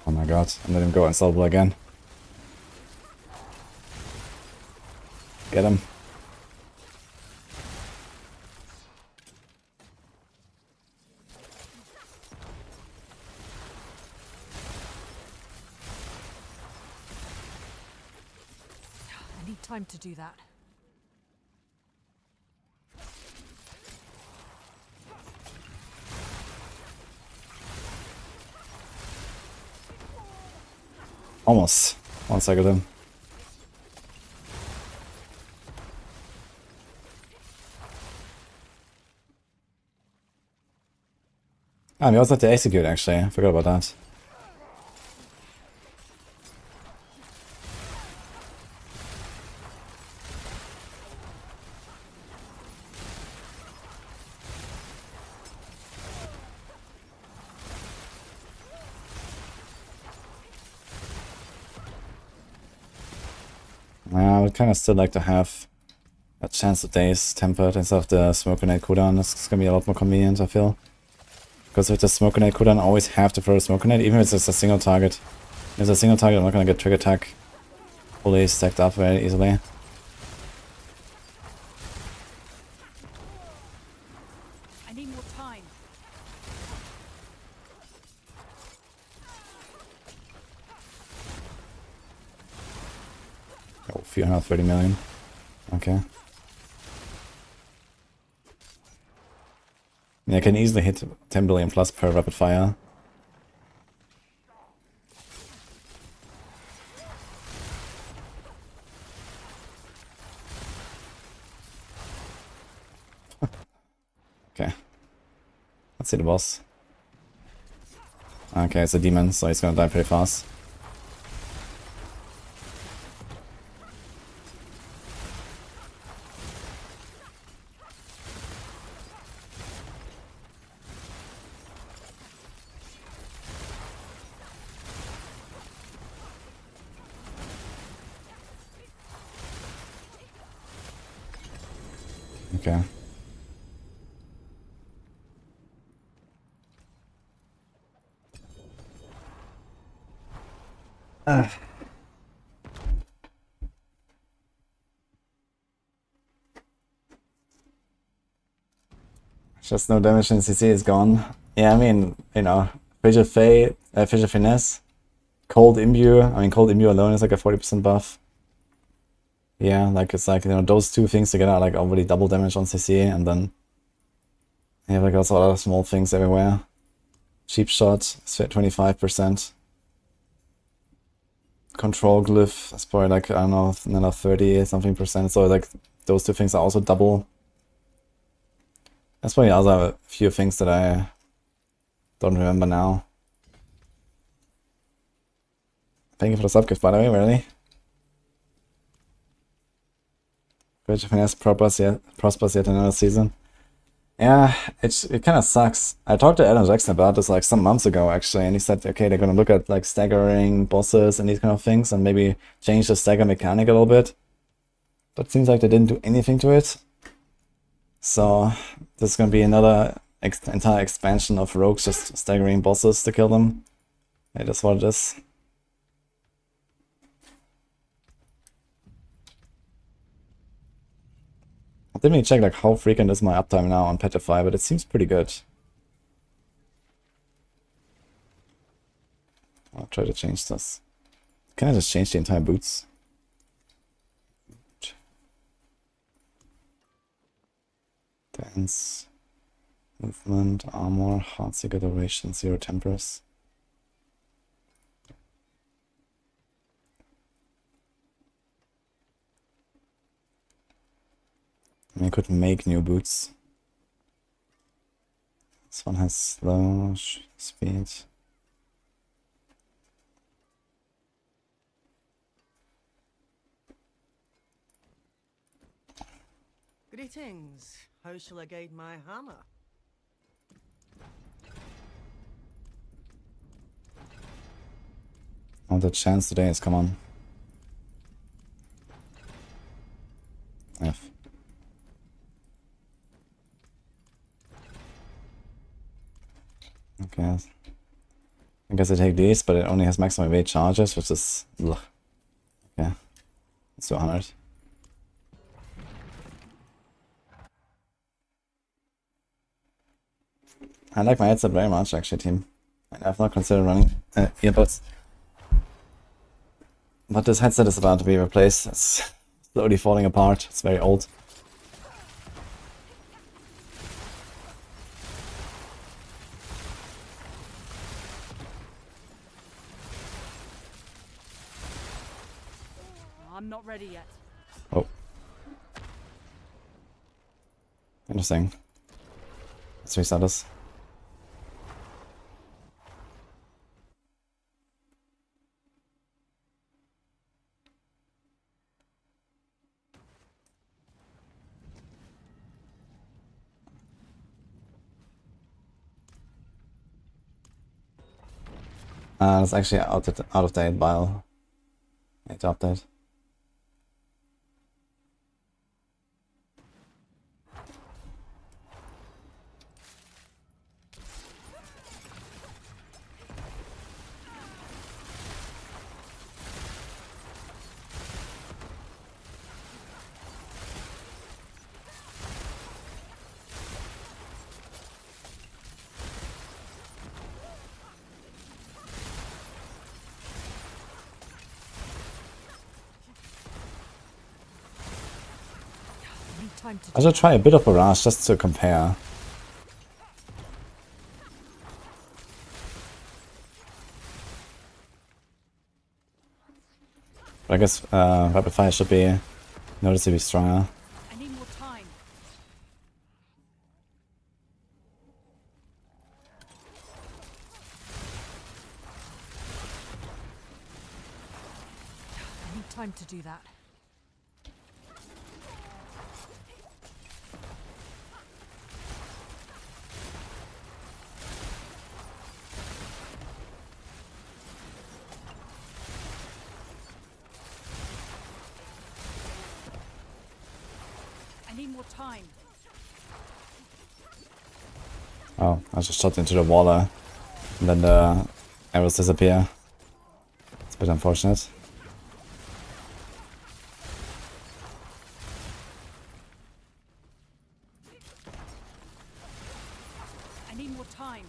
Oh my god, and let him go unstoppable again. Get him. I need time to do that. Almost. One second him. Ah, we also have to execute actually. I forgot about that. I would kind of still like to have a chance of days tempered instead of the smoke grenade cooldown. This is gonna be a lot more convenient, I feel. Because with the smoke grenade cooldown, I always have to throw a smoke grenade, even if it's just a single target. If it's a single target, I'm not gonna get trigger attack fully stacked up very easily. I need more time. Oh, 430 million. Okay. Yeah, I can easily hit 10 billion plus per rapid fire. Okay. Let's see the boss. Okay, it's a demon, so he's gonna die pretty fast. Okay. Just no damage in CC is gone. Yeah, I mean, you know, Fissure Finesse, Cold Imbue. I mean, Cold Imbue alone is like a 40% buff. Yeah, like it's like, you know, those two things together are like already double damage on CC, and then you have like also other small things everywhere. Cheap shot is at 25%. Control glyph is probably like, I don't know, another 30 something percent. So like those two things are also double. There's probably other few things that I don't remember now. Thank you for the subgift, by the way, really. Bridge of Finesse prospers yet another season. Yeah, it kind of sucks. I talked to Adam Jackson about this like some months ago actually, and he said, okay, they're gonna look at like staggering bosses and these kind of things and maybe change the stagger mechanic a little bit. But it seems like they didn't do anything to it. So this is gonna be another entire expansion of rogues just staggering bosses to kill them. Yeah, that's what it is. I didn't really check like how frequent is my uptime now on Petrify, but it seems pretty good. I'll try to change this. Can I just change the entire boots? Dance, movement, armor, heartseeker duration, 0 tempers. I mean, I could make new boots. This one has slow speed. Greetings. How shall I guide my hammer? Oh, the chance today is, come on. F. Okay. I guess I take these, but it only has maximum weight charges, which is... Ugh. Okay. Let's do 100. I like my headset very much, actually, team. I've not considered running earbuds. But this headset is about to be replaced. It's slowly falling apart. It's very old. I'm not ready yet. Oh. Interesting. Let's restart this. It's actually out of date, Bile. Need to update. Time to I should try a bit of Barrage just to compare. But I guess Rapid Fire should be noticeably stronger. I need more time. I need time to do that. I need more time. Oh, I just shot into the wall and then the arrows disappear. It's a bit unfortunate. I need more time.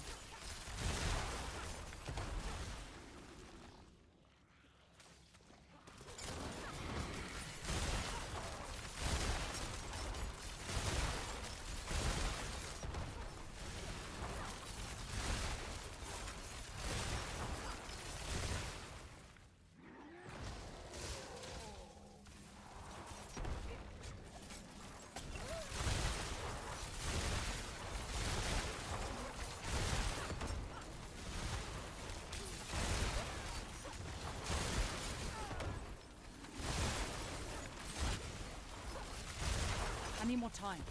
I need more time.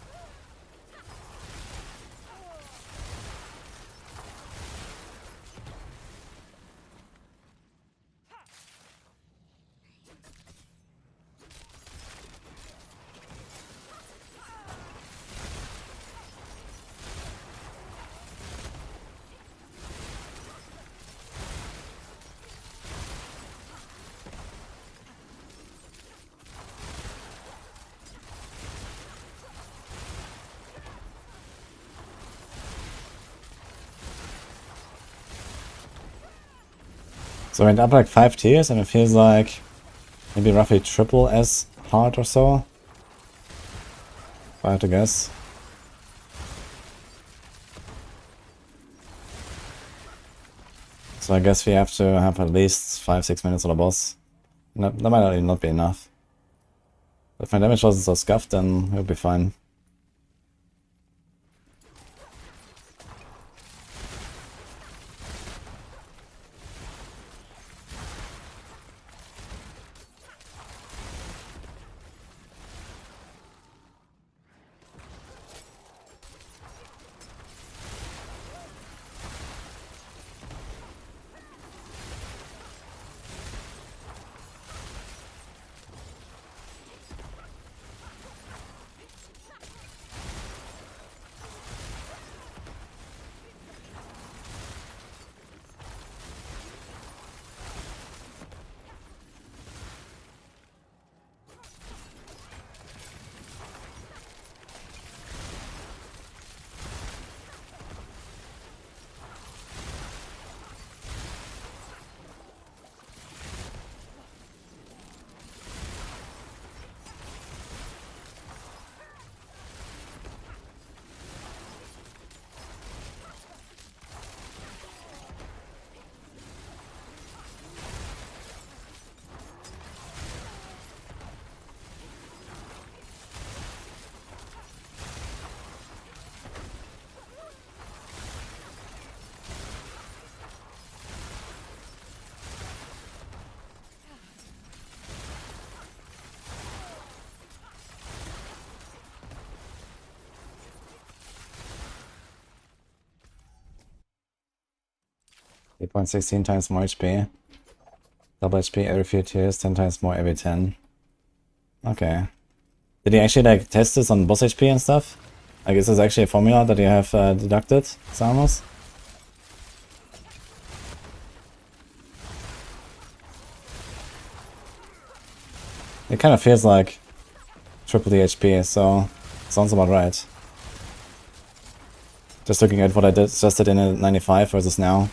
So I went up like 5 tiers and it feels like maybe roughly triple as hard or so. If I had to guess. So I guess we have to have at least 5-6 minutes on the boss. That might not be enough. If my damage wasn't so scuffed, then we'll be fine. Eight point 16 times more HP. Double HP every 4 tiers, 10 times more every 10. Okay. Did he actually like test this on boss HP and stuff? Like is this actually a formula that you have deducted, Samus? It kind of feels like triple the HP, so sounds about right. Just looking at what I just did in a 95 versus now.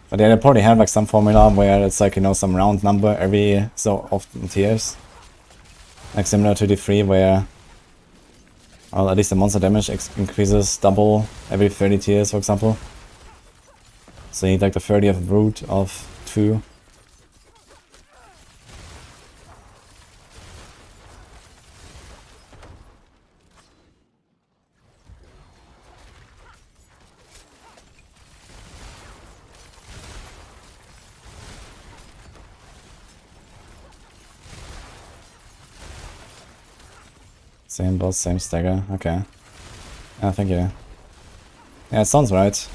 But yeah, they probably have like some formula where it's like, you know, some round number every so often tiers. Like similar to D3 where, well, at least the monster damage increases double every 30 tiers, for example. So you need like the 30th root of 2. Same boss, same stagger, okay. Yeah, thank you. Yeah, it sounds right.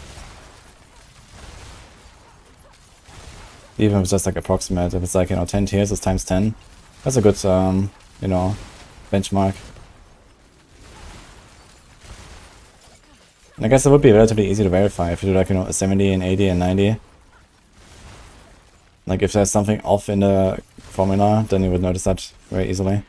Even if it's just like approximate, if it's like, you know, 10 tiers is times 10. That's a good, you know, benchmark. And I guess it would be relatively easy to verify if you do like, you know, a 70 and 80 and 90. Like if there's something off in the formula, then you would notice that very easily.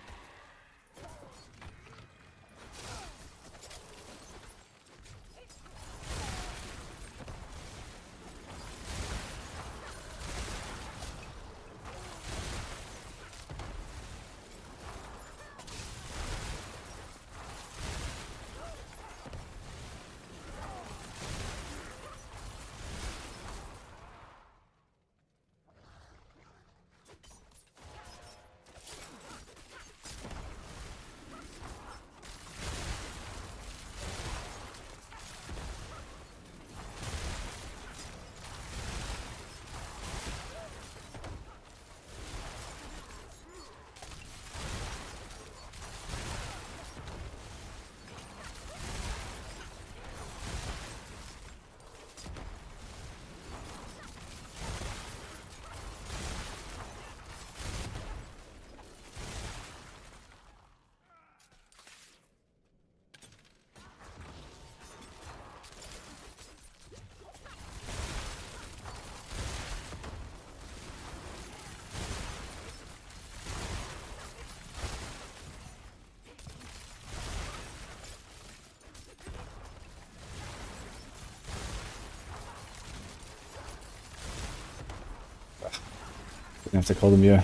have to call them you.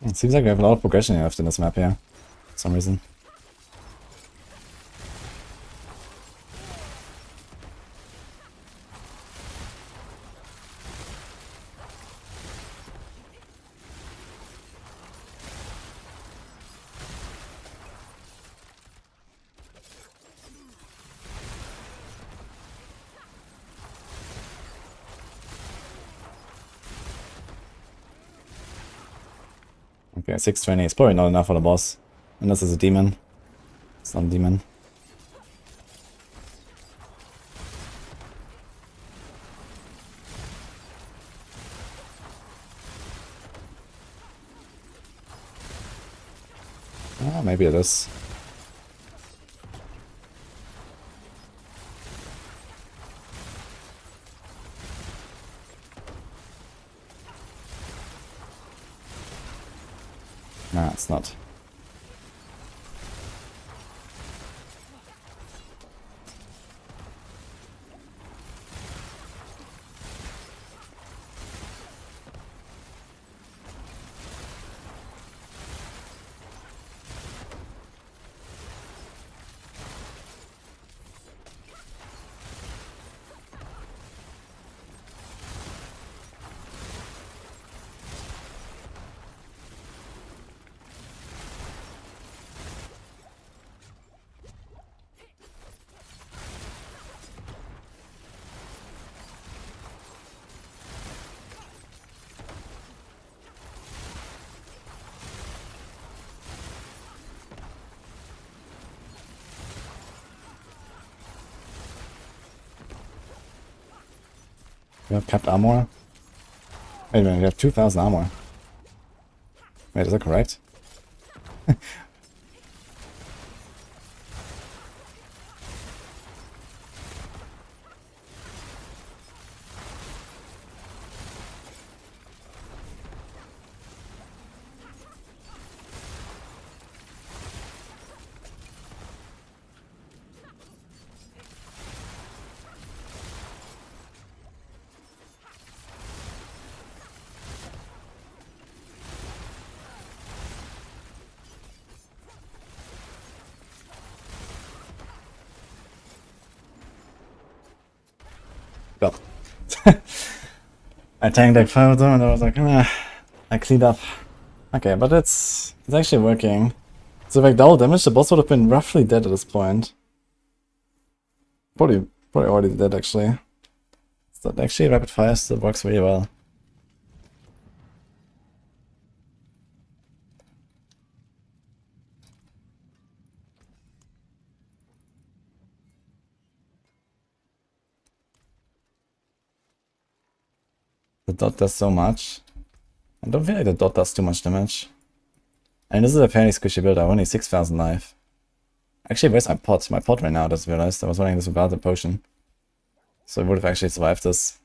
It seems like we have a lot of progression left in this map here, for some reason. Okay, 620 is probably not enough for the boss. Unless it's a demon. It's not a demon. Ah, maybe it is. Nah, it's not. We have capped armor. Wait a minute, we have 2000 armor. Wait, is that correct? Well, I tanked like 5 of them and I was like, I cleaned up. Okay, but it's actually working. So like double damage, the boss would have been roughly dead at this point. Probably already dead actually. So actually rapid fire still works really well. The dot does so much. I don't feel like the dot does too much damage. And this is a fairly squishy build. I have only 6000 life. Actually, where's my pot? My pot right now, I just realized. I was running this without the potion. So I would have actually survived this.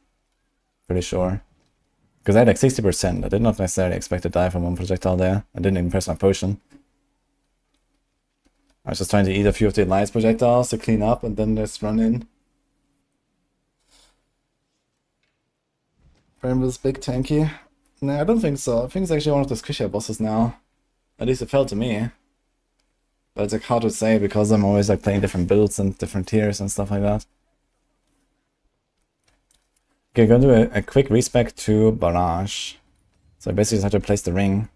Pretty sure. Because I had like 60%. I did not necessarily expect to die from one projectile there. I didn't even press my potion. I was just trying to eat a few of the alliance projectiles to clean up and then just run in. Frame this big tanky. Nah, I don't think so. I think it's actually one of the squishier bosses now. At least it felt to me. But it's like hard to say because I'm always like playing different builds and different tiers and stuff like that. Okay, gonna do a quick respec to Barrage. So I basically just have to place the ring.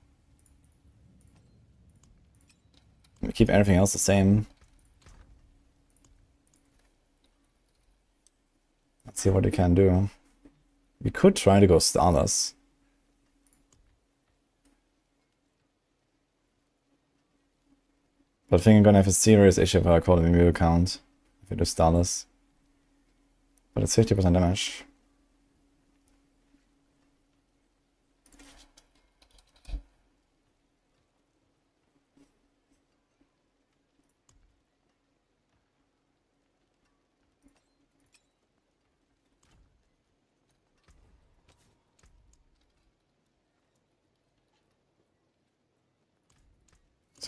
Keep everything else the same. Let's see what we can do. We could try to go Starless. But I think I'm gonna have a serious issue with our Call of count if we do Starless. But it's 50% damage.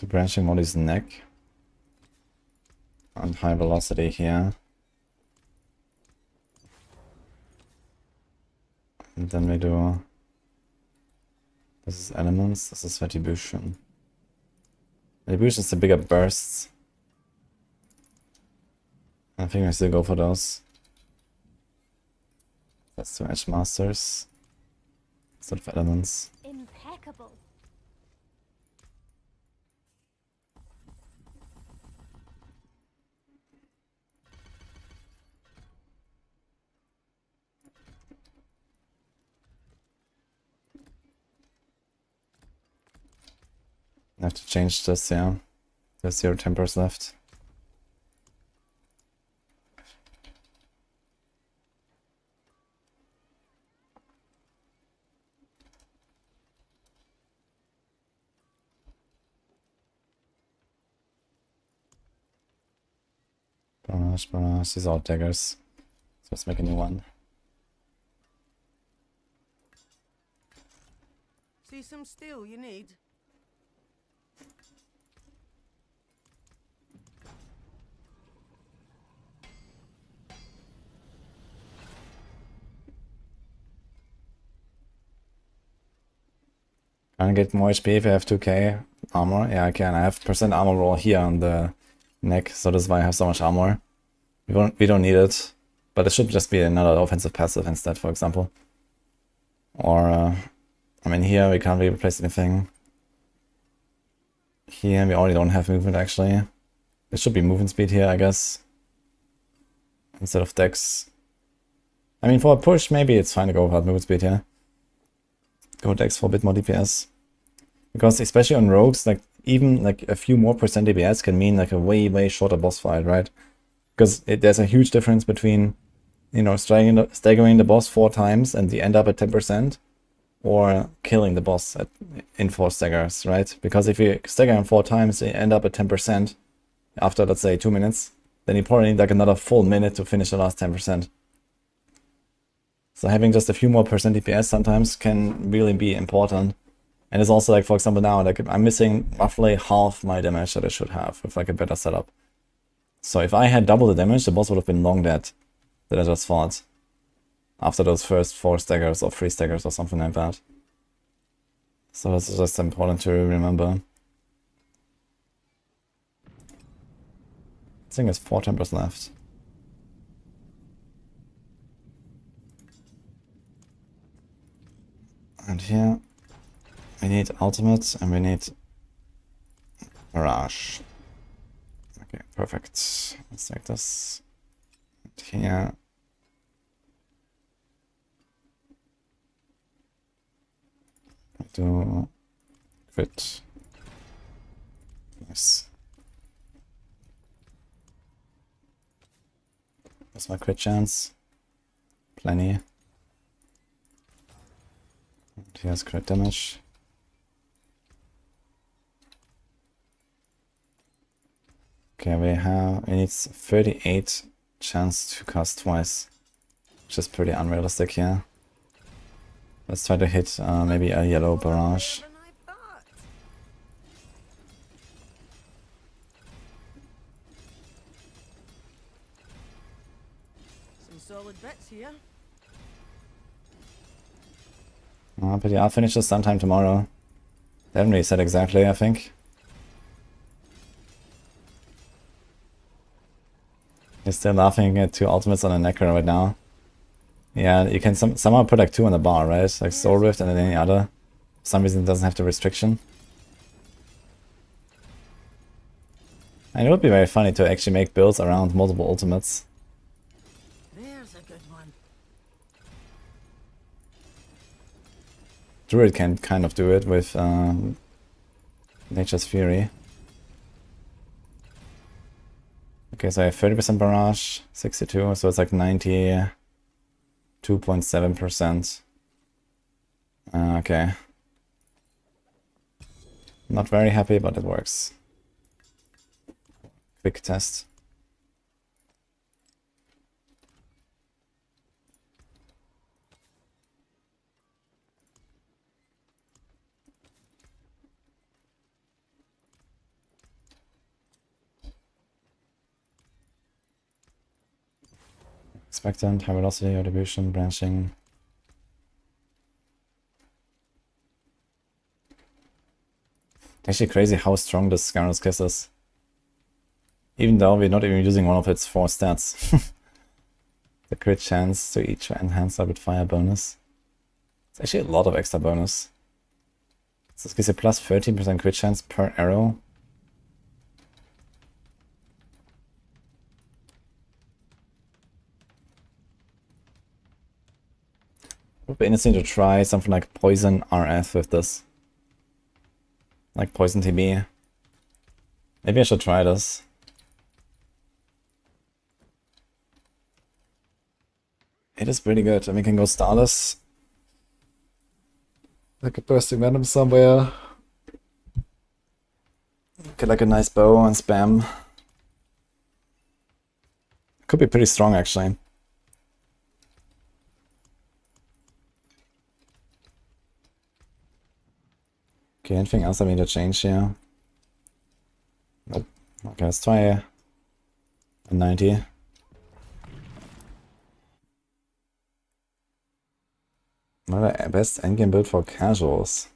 So branching Molly's neck. And high velocity here. And then we do... This is elements, this is retribution. Retribution is the bigger bursts. I think I still go for those. That's two edge masters. Instead of elements. Impeccable. I have to change this, yeah. There's 0 tempers left. Barrage, barrage, these are all daggers. So let's make a new one. See some steel you need? Can I get more HP if I have 2k armor? Yeah, I can. I have percent armor roll here on the neck, so that's why I have so much armor. We don't need it, but it should just be another offensive passive instead, for example. Or, I mean, here we can't really replace anything. Here we already don't have movement, actually. It should be movement speed here, I guess. Instead of dex. I mean, for a push, maybe it's fine to go without movement speed here. Go dex for a bit more DPS. Because especially on rogues, like even like a few more percent DPS can mean like a way shorter boss fight, right? Because there's a huge difference between, you know, staggering the boss 4 times and you end up at 10%, or killing the boss in 4 staggers, right? Because if you stagger him 4 times, you end up at 10% after, let's say, 2 minutes, then you probably need like another full minute to finish the last 10%. So having just a few more percent DPS sometimes can really be important. And it's also like, for example, now, like I'm missing roughly half my damage that I should have with like a better setup. So if I had double the damage, the boss would have been long dead that I just fought. After those first 4 staggers or 3 staggers or something like that. So it's just important to remember. I think it's 4 tempers left. And here we need ultimate and we need Barrage. Okay, perfect. Let's take this. And here. Do crit. Nice. What's my crit chance? Plenty. And here's crit damage. Okay, we need 38 chance to cast twice, which is pretty unrealistic here. Let's try to hit maybe a yellow barrage. Some solid bits here. PTR finishes sometime tomorrow. They haven't really said exactly, I think. He's still laughing at 2 ultimates on a necker right now. Yeah, you can somehow put like 2 on the bar, right? Like Soul Rift and then any other. For some reason it doesn't have the restriction. And it would be very funny to actually make builds around multiple ultimates. There's a good one. Druid can kind of do it with Nature's Fury. Okay, so I have 30% barrage, 62, so it's like 92.7%. Okay. Not very happy, but it works. Quick test. Expectant, high velocity, distribution, branching. Actually crazy how strong this Scarlet's Kiss is. Even though we're not even using one of its 4 stats. The crit chance to each enhancer with fire bonus. It's actually a lot of extra bonus. So this gives you plus 13% crit chance per arrow. It would be interesting to try something like Poison RF with this. Like Poison TB. Maybe I should try this. It is pretty good, and we can go Starless. Like a Bursting Venom somewhere. Get like a nice bow and spam. Could be pretty strong actually. Okay, anything else I need to change here? Nope. Okay, let's try a 90. What the best endgame build for casuals?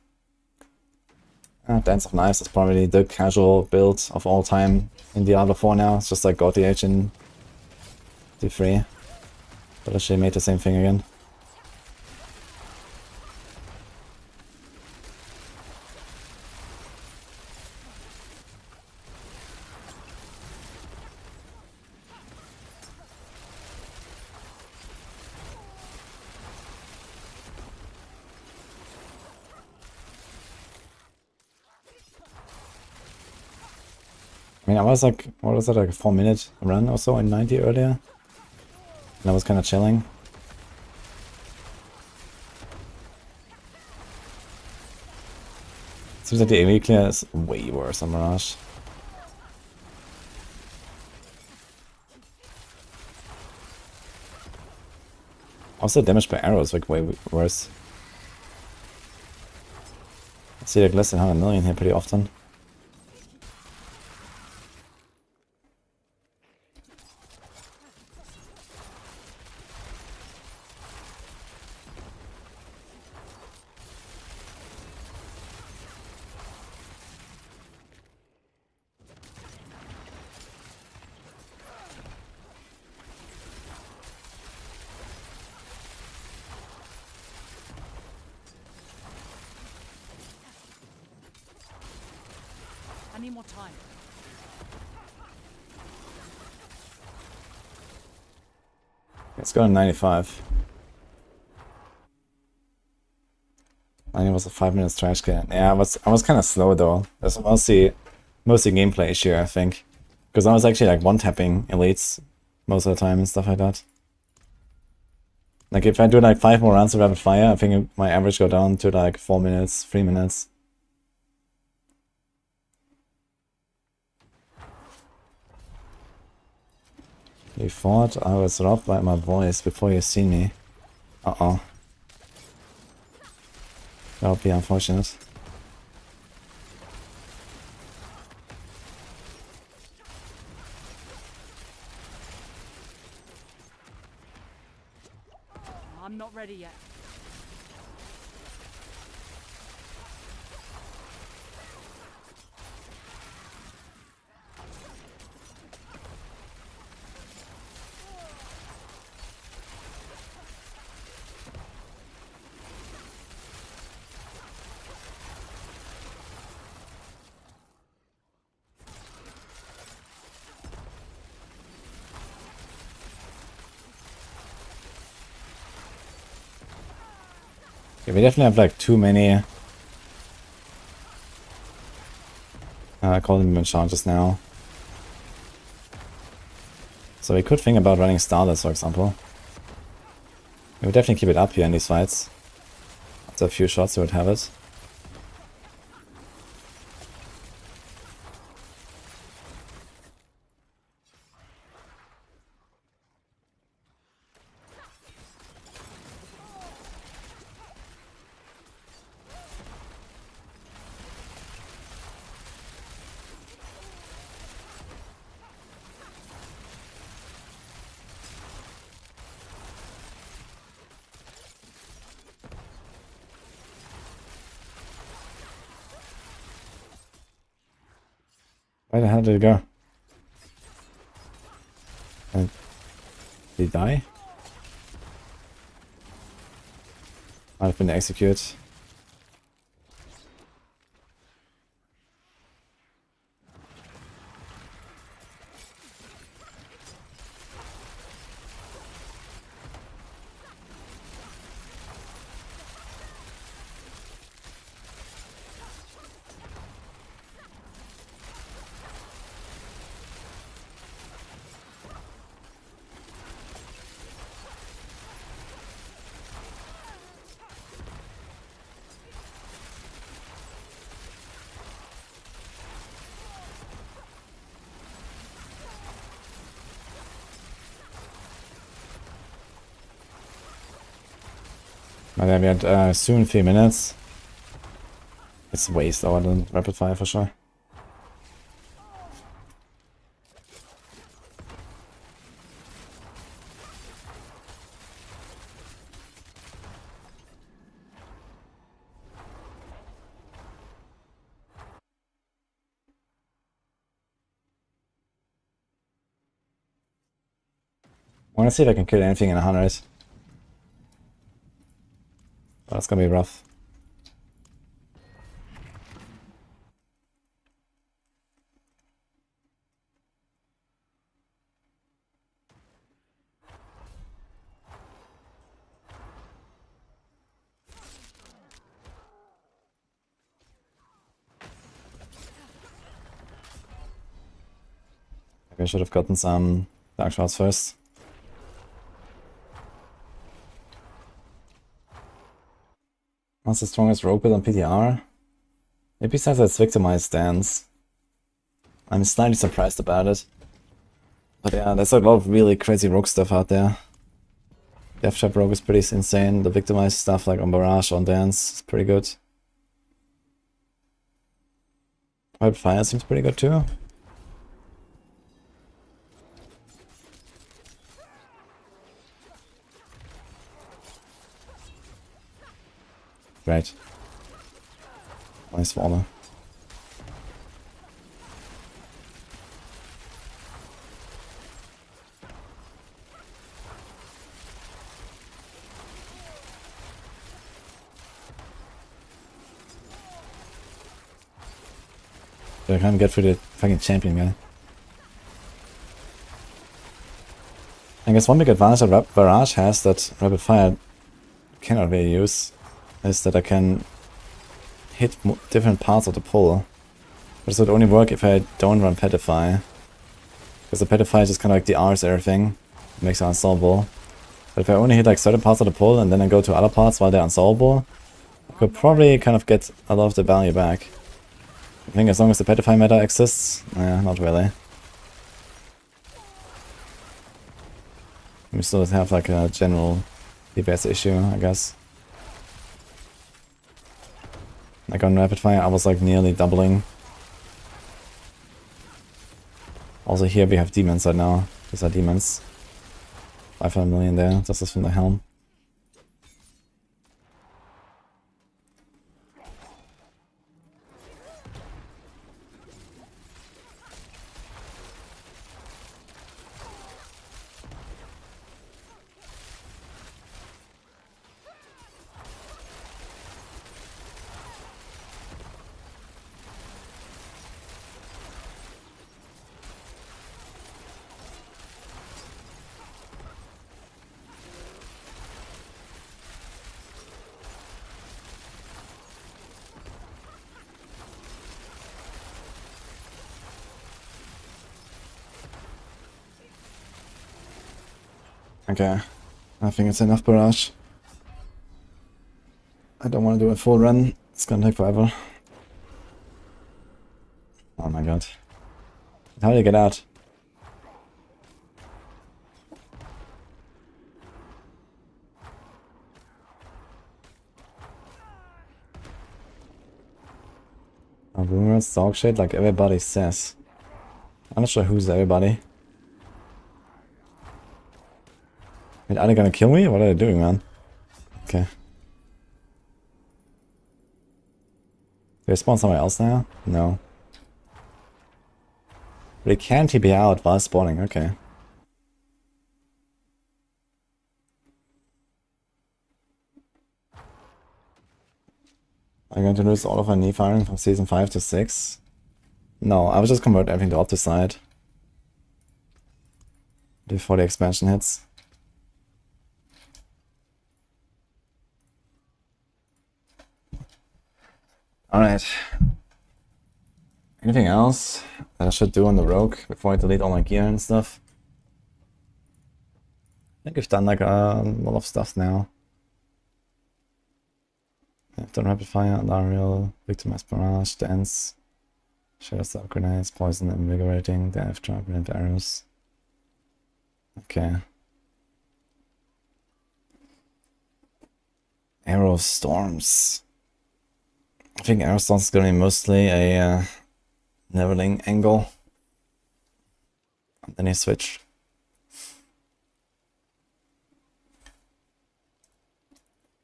Dance of Knives is probably the casual build of all time in Diablo 4 now. It's just like God DH in D3. But actually made the same thing again. I mean, I was like, what was that, like a 4-minute run or so in 90 earlier? And I was kind of chilling. Seems like the AoE clear is way worse on Barrage. Also, damage per arrow is like way worse. I see like less than 100 million here pretty often. I need more time. Let's go to 95. I think it was a 5 minutes trash can. Yeah, I was kind of slow though. That's mostly gameplay issue, I think. Because I was actually like one-tapping elites most of the time and stuff like that. Like if I do like 5 more rounds of rapid fire, I think my average go down to like 4 minutes, 3 minutes. You thought I was robbed by my voice before you see me. Uh-oh. That would be unfortunate. I'm not ready yet. Yeah, we definitely have like too many golden charges now. So we could think about running Starless, for example. We would definitely keep it up here in these fights. After a few shots we would have it. Where the hell did it go? Did he die? Might have been executed. But yeah, we had soon 3 minutes. It's way slower than rapid fire for sure. I wanna see if I can kill anything in 100. That's gonna be rough. Maybe I should have gotten some dark shots first. What's the strongest rogue build on PTR? Maybe besides its victimized stance. I'm slightly surprised about it. But yeah, there's a lot of really crazy rogue stuff out there. Death Trap Rogue is pretty insane. The victimized stuff like on Barrage, on Dance is pretty good. Private Fire seems pretty good too. Great. Nice swallow. I can't get through the fucking champion guy. I guess one big advantage that Barrage has that Rapid Fire cannot really use is that I can hit different parts of the pull. But this would only work if I don't run Petrify. Because the Petrify just kind of like DRs everything. It makes it unsolvable. But if I only hit like certain parts of the pull and then I go to other parts while they're unsolvable, I could probably kind of get a lot of the value back. I think as long as the Petrify meta exists, not really. We still have like a general DPS issue, I guess. Like on Rapid Fire, I was like nearly doubling. Also here we have demons right now. These are demons. 500 million there, this is from the helm. Okay, I think it's enough Barrage. I don't want to do a full run, it's gonna take forever. Oh my god. How do you get out? Rumors, dog shit, like everybody says. I'm not sure who's everybody. Wait, are they gonna kill me? What are they doing, man? Okay. Do they spawn somewhere else now? No. But he can TP out while spawning, okay. I'm going to lose all of my knee firing from season 5 to 6. No, I will just convert everything to Opticide before the expansion hits. Alright. Anything else that I should do on the Rogue before I delete all my gear and stuff? I think I've done like a lot of stuff now. I've done Rapid Fire, Andariel, Victimized Barrage, Dance, Shadow Stab Grenades, Poison, Invigorating, the F Trap, and Arrows. Okay. Arrow of Storms. I think Arrow Storms is going to be mostly a leveling angle. And then you switch.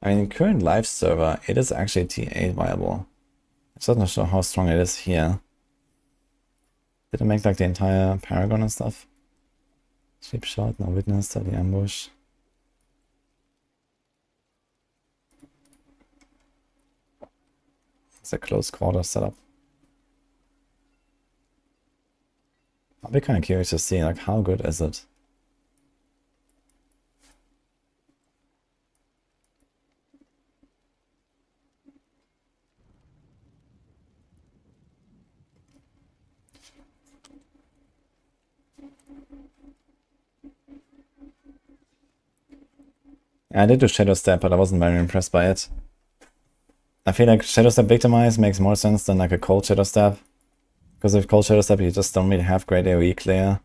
I mean, in current live server, it is actually T8 viable. I'm just not sure how strong it is here. Did I make like the entire Paragon and stuff? Cheap shot, no witness to the ambush. It's a close quarter setup. I'll be kind of curious to see like how good is it. Yeah, I did do Shadow Step, but I wasn't very impressed by it. I feel like Shadow Step Victimize makes more sense than like a Cold Shadow Step. Because with Cold Shadow Step you just don't really have great AoE clear.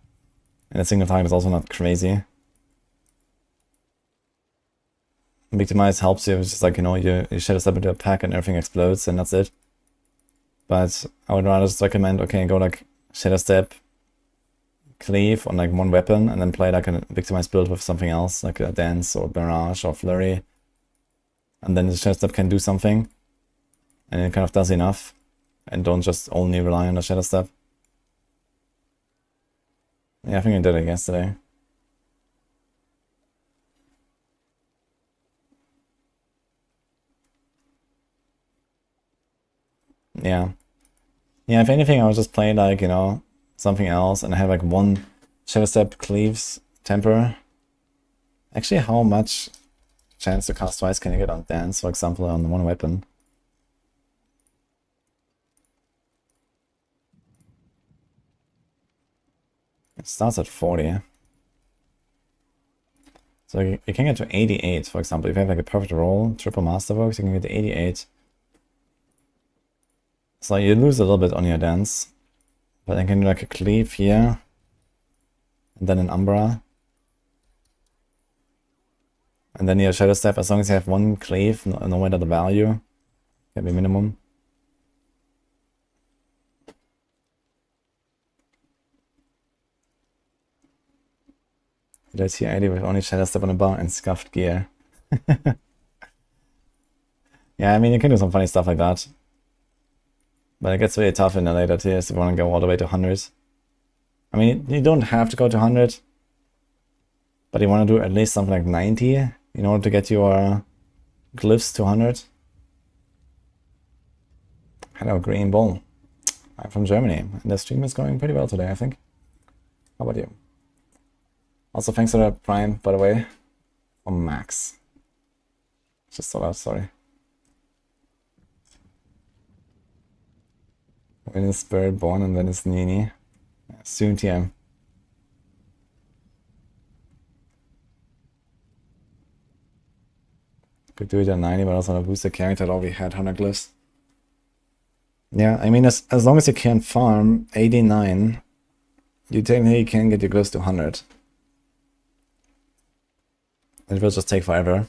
And the single target is also not crazy. Victimize helps you, it's just like, you know, you Shadow Step into a pack and everything explodes and that's it. But I would rather just recommend, okay, go like Shadow Step, Cleave on like one weapon, and then play like a Victimized build with something else, like a Dance or Barrage or Flurry. And then the Shadow Step can do something. And it kind of does enough. And don't just only rely on the Shadow Step. Yeah, I think I did it yesterday. Yeah. Yeah, if anything, I would just play like, you know, something else and have like one Shadow Step Cleaves Temper. Actually, how much chance to cast twice can you get on Dance, for example, on one weapon? It starts at 40. So you can get to 88, for example. If you have like a perfect roll, triple Masterworks, you can get to 88. So you lose a little bit on your Dance. But then you can do like a Cleave here. And then an Umbra. And then your Shadow Step, as long as you have one Cleave, no matter the value, can be minimum. There's here 80 with only Shadow Step on the bar and Scuffed Gear. Yeah, I mean, you can do some funny stuff like that. But it gets really tough in the later tiers if you want to go all the way to 100. I mean, you don't have to go to 100. But you want to do at least something like 90 in order to get your glyphs to 100. Hello, Green Bull. I'm from Germany, and the stream is going pretty well today, I think. How about you? Also, thanks for the Prime, by the way, from Max. Just saw that, sorry. When is Spirit born and then is Nini? Soon TM. Could do it at 90, but also on a booster character that already had 100 glyphs. Yeah, I mean, as long as you can farm 89, you technically can get your glyphs to 100. It will just take forever.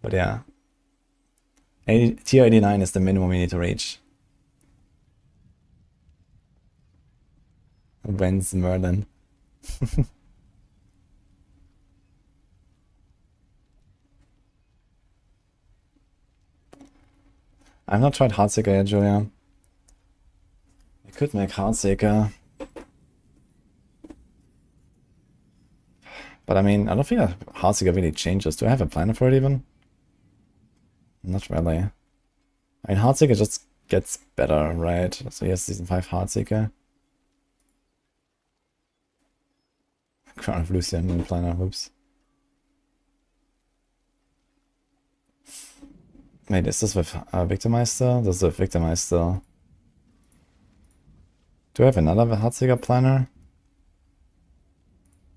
But yeah. Tier 89 is the minimum you need to reach. When's Merlin? I've not tried Heartseeker yet, Julia. I could make Heartseeker, But I mean, I don't think Heartseeker really changes. Do I have a planner for it even? Not really. I mean, Heartseeker just gets better, right? So he has Season 5 Heartseeker. Crown of Lucian in planner, oops. Wait, is this with Victimize still? This is with Victimize still. Do I have another Heartseeker planner?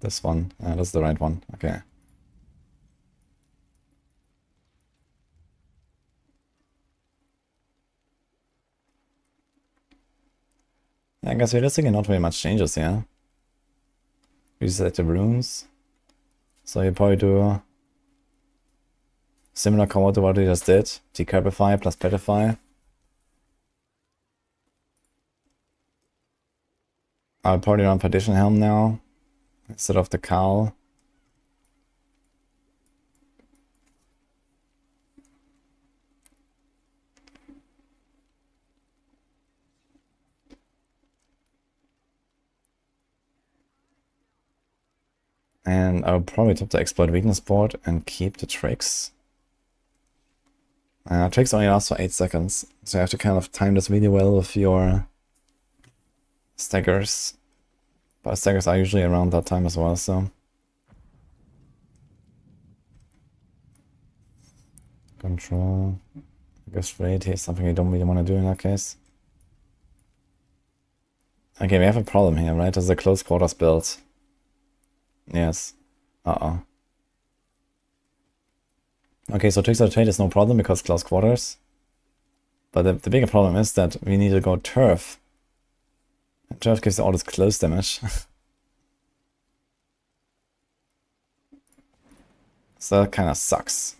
This one. That's the right one. Okay. I guess realistically not very much changes here. Reset the runes. So you probably do similar combo to what we just did. Decapify plus Petrify. I'll probably run Perdition Helm now instead of the Cowl. And I'll probably top the Exploit Weakness board and keep the Tricks. Tricks only last for 8 seconds, so you have to kind of time this really well with your staggers. But staggers are usually around that time as well, so. Control. I guess Raid is something you don't really want to do in that case. Okay, we have a problem here, right? There's a close quarters build. Yes. Uh-oh. Okay, so Tricks of the Trade is no problem because close quarters. But the bigger problem is that we need to go Turf. And Turf gives all this close damage. So that kind of sucks.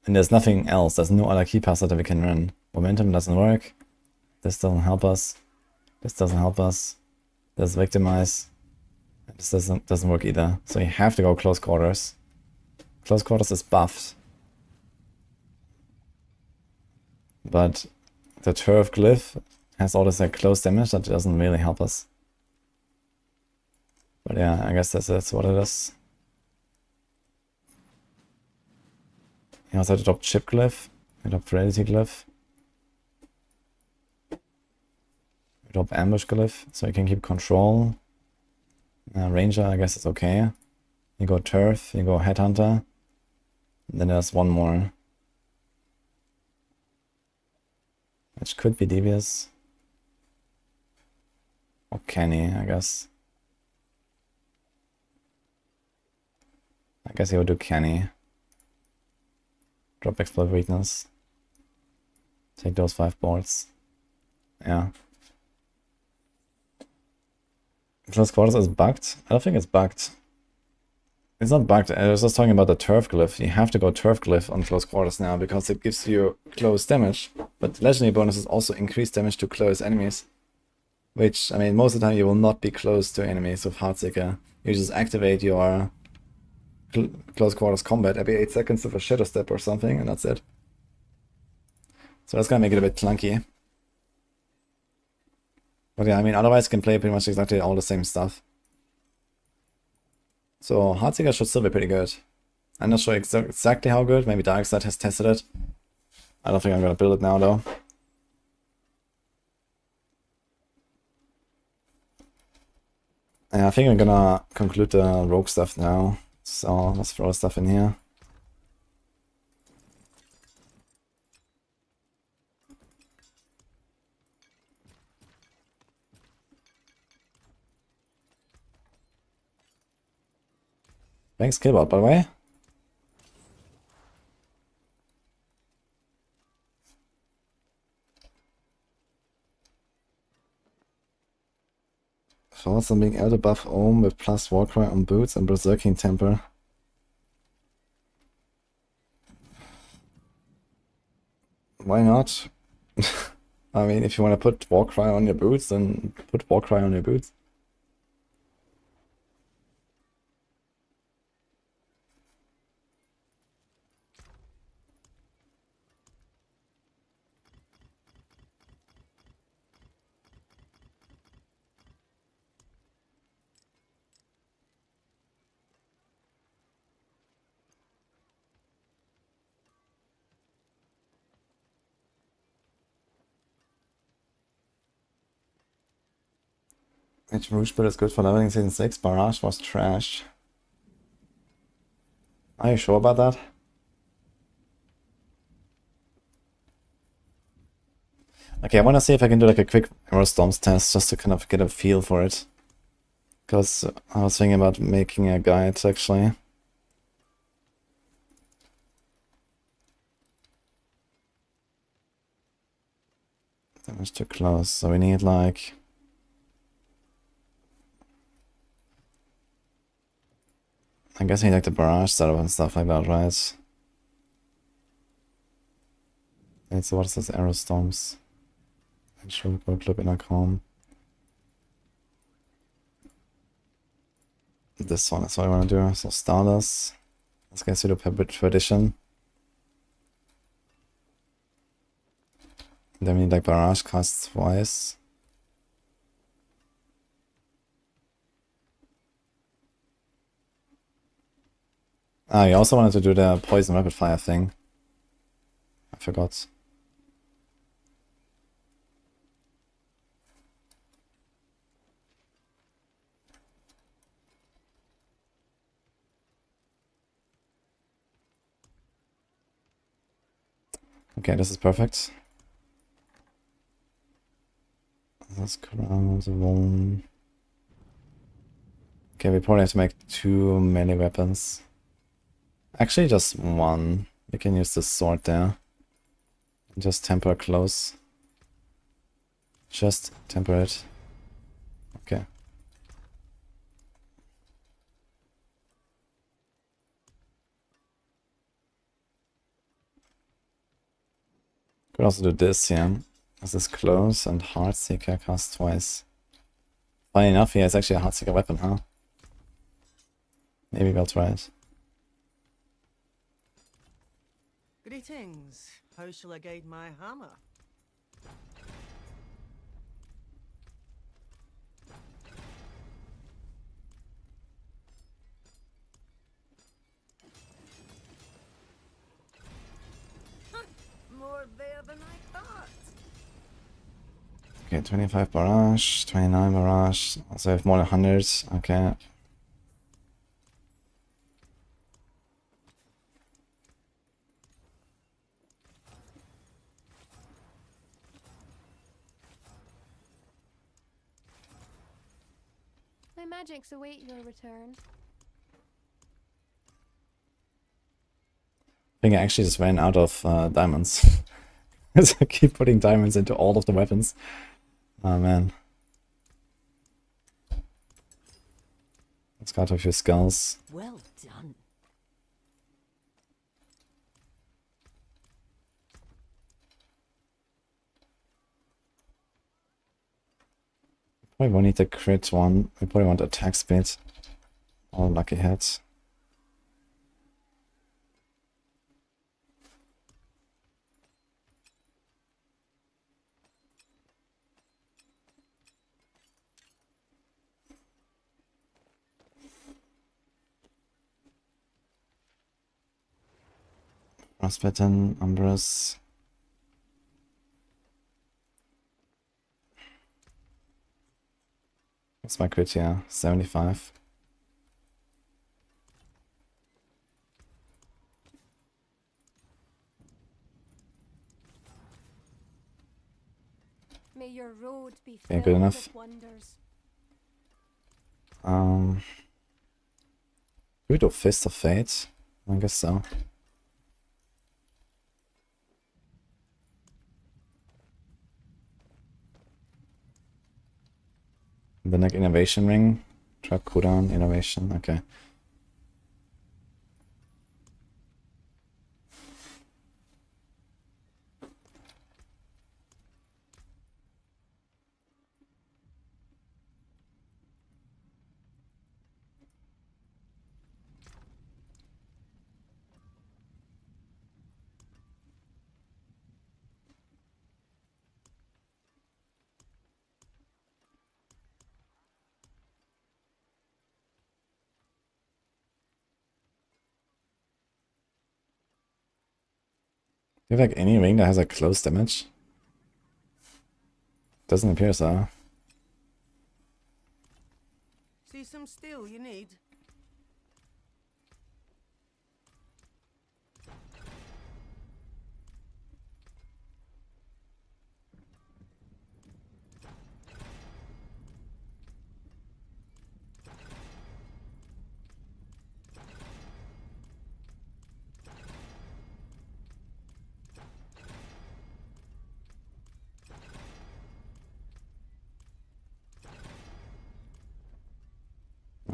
And there's nothing else. There's no other key passer that we can run. Momentum doesn't work. This doesn't help us. This doesn't help us. There's Victimize. This doesn't work either. So you have to go close quarters. Close quarters is buffed. But the Turf Glyph has all this like close damage that doesn't really help us. But yeah, I guess that's what it is. You also have to drop Chip Glyph. You drop Fidelity Glyph. You drop Ambush Glyph so you can keep control. Ranger, I guess it's okay. You go Turf, you go Headhunter. And then there's one more. Which could be Devious. Or Kenny, I guess. I guess he would do Kenny. Drop Exploit Weakness. Take those 5 boards. Yeah. Close quarters is bugged? I don't think it's bugged. It's not bugged. I was just talking about the Turf Glyph. You have to go Turf Glyph on close quarters now because it gives you close damage. But legendary bonuses also increase damage to close enemies. Which, I mean, most of the time you will not be close to enemies with Heartseeker. You just activate your close quarters combat every 8 seconds with a Shadow Step or something, and that's it. So that's gonna make it a bit clunky. But yeah, I mean, otherwise you can play pretty much exactly all the same stuff. So Heartseeker should still be pretty good. I'm not sure exactly how good, maybe Darkside has tested it. I don't think I'm gonna build it now though. Yeah, I think I'm gonna conclude the rogue stuff now. So let's throw stuff in here. Thanks, Killbot, by the way. Thoughts on being Elder buff Ohm with plus Warcry on boots and Berserking Temper. Why not? I mean, if you want to put Warcry on your boots, then put Warcry on your boots. Which Rouge build is good for leveling season 6? Barrage was trash. Are you sure about that? Okay, I want to see if I can do like a quick Arrow Storms test just to kind of get a feel for it. Because I was thinking about making a guide actually. Damage too close, so we need like... I'm guessing like the Barrage setup and stuff like that, right? Okay, so what is this? Arrow Storms. Actual Go Club in a calm. This one is what I want to do. So Stardust. Let's get pseudo tradition. Then we need like Barrage cast twice. Ah, you also wanted to do the poison rapid fire thing. I forgot. Okay, this is perfect. Let's crown the one. Okay, we probably have to make 2 melee weapons. Actually, just 1. We can use the sword there. Just temper close. Just temper it. Okay. Could also do this here. This is close and Heartseeker cast twice. Funny enough, he has actually a Heartseeker weapon, huh? Maybe we'll try it. Greetings. How shall I guide my hammer? More there than I thought. Okay, 25 Barrage, 29 Barrage. Also I have more than 100. Okay. My magics await your return. I think I actually just ran out of diamonds. So I keep putting diamonds into all of the weapons. Oh man. Let's got a few skulls. Well done. Probably won't need the crit one. We probably want attack speed. All lucky hits. Frostbitten, Umbrus. What's my crit here? 75. May your road be Okay, good filled enough. with wonders. Do we do Fist of Fate? I guess so. Then like Innovation Ring. Trap cooldown, Innovation, okay. Do you have like any ring that has a close damage? Doesn't appear so. some steel you need?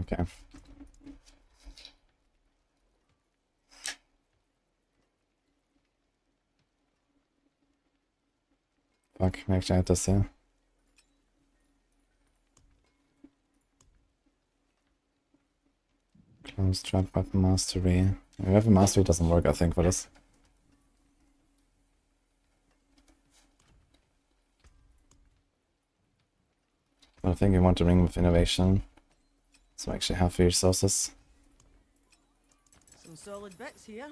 Okay. Fuck, we actually had this here. Close trap weapon mastery. Weapon mastery doesn't work, I think, for this. But I think we want to ring with innovation. So actually have resources. Some solid bits here.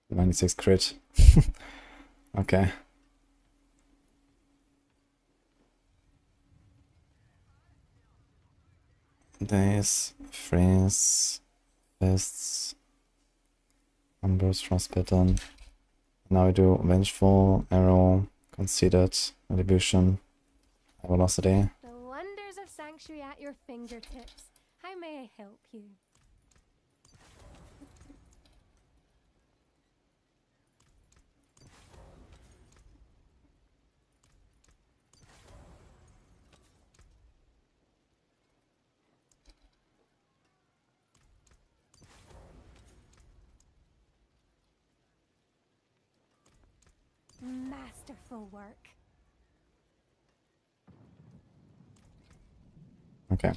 '96 crit. Okay. Days, freeze, fists, unburst, frostbitten. Now we do vengeful, arrow, conceited, retribution, velocity. The wonders of sanctuary at your fingertips. How may I help you? Masterful work. Okay.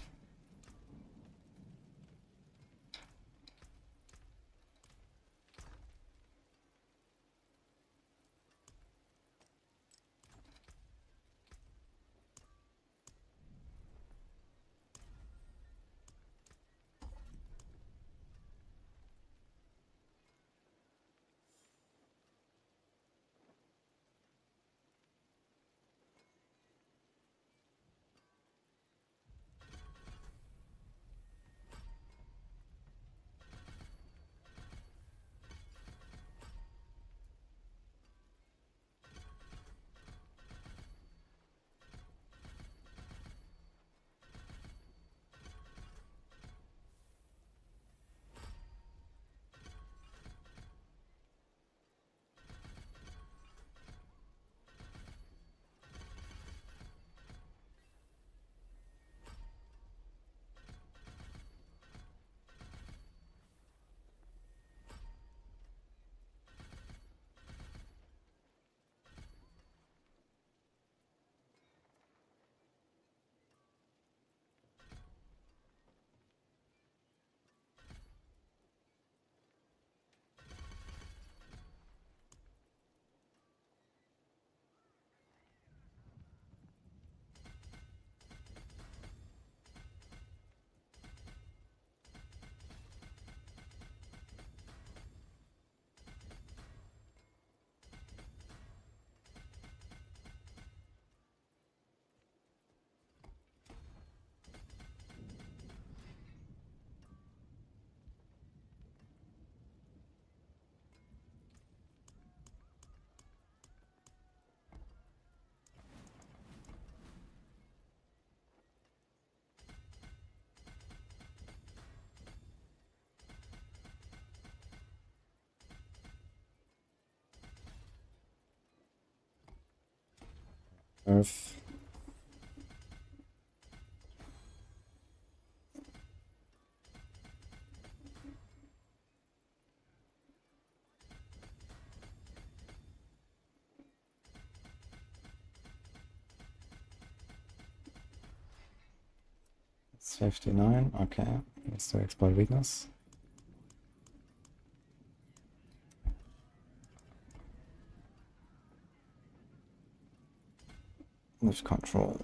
Earth. It's 59, okay. Let's do exploit weakness. with control.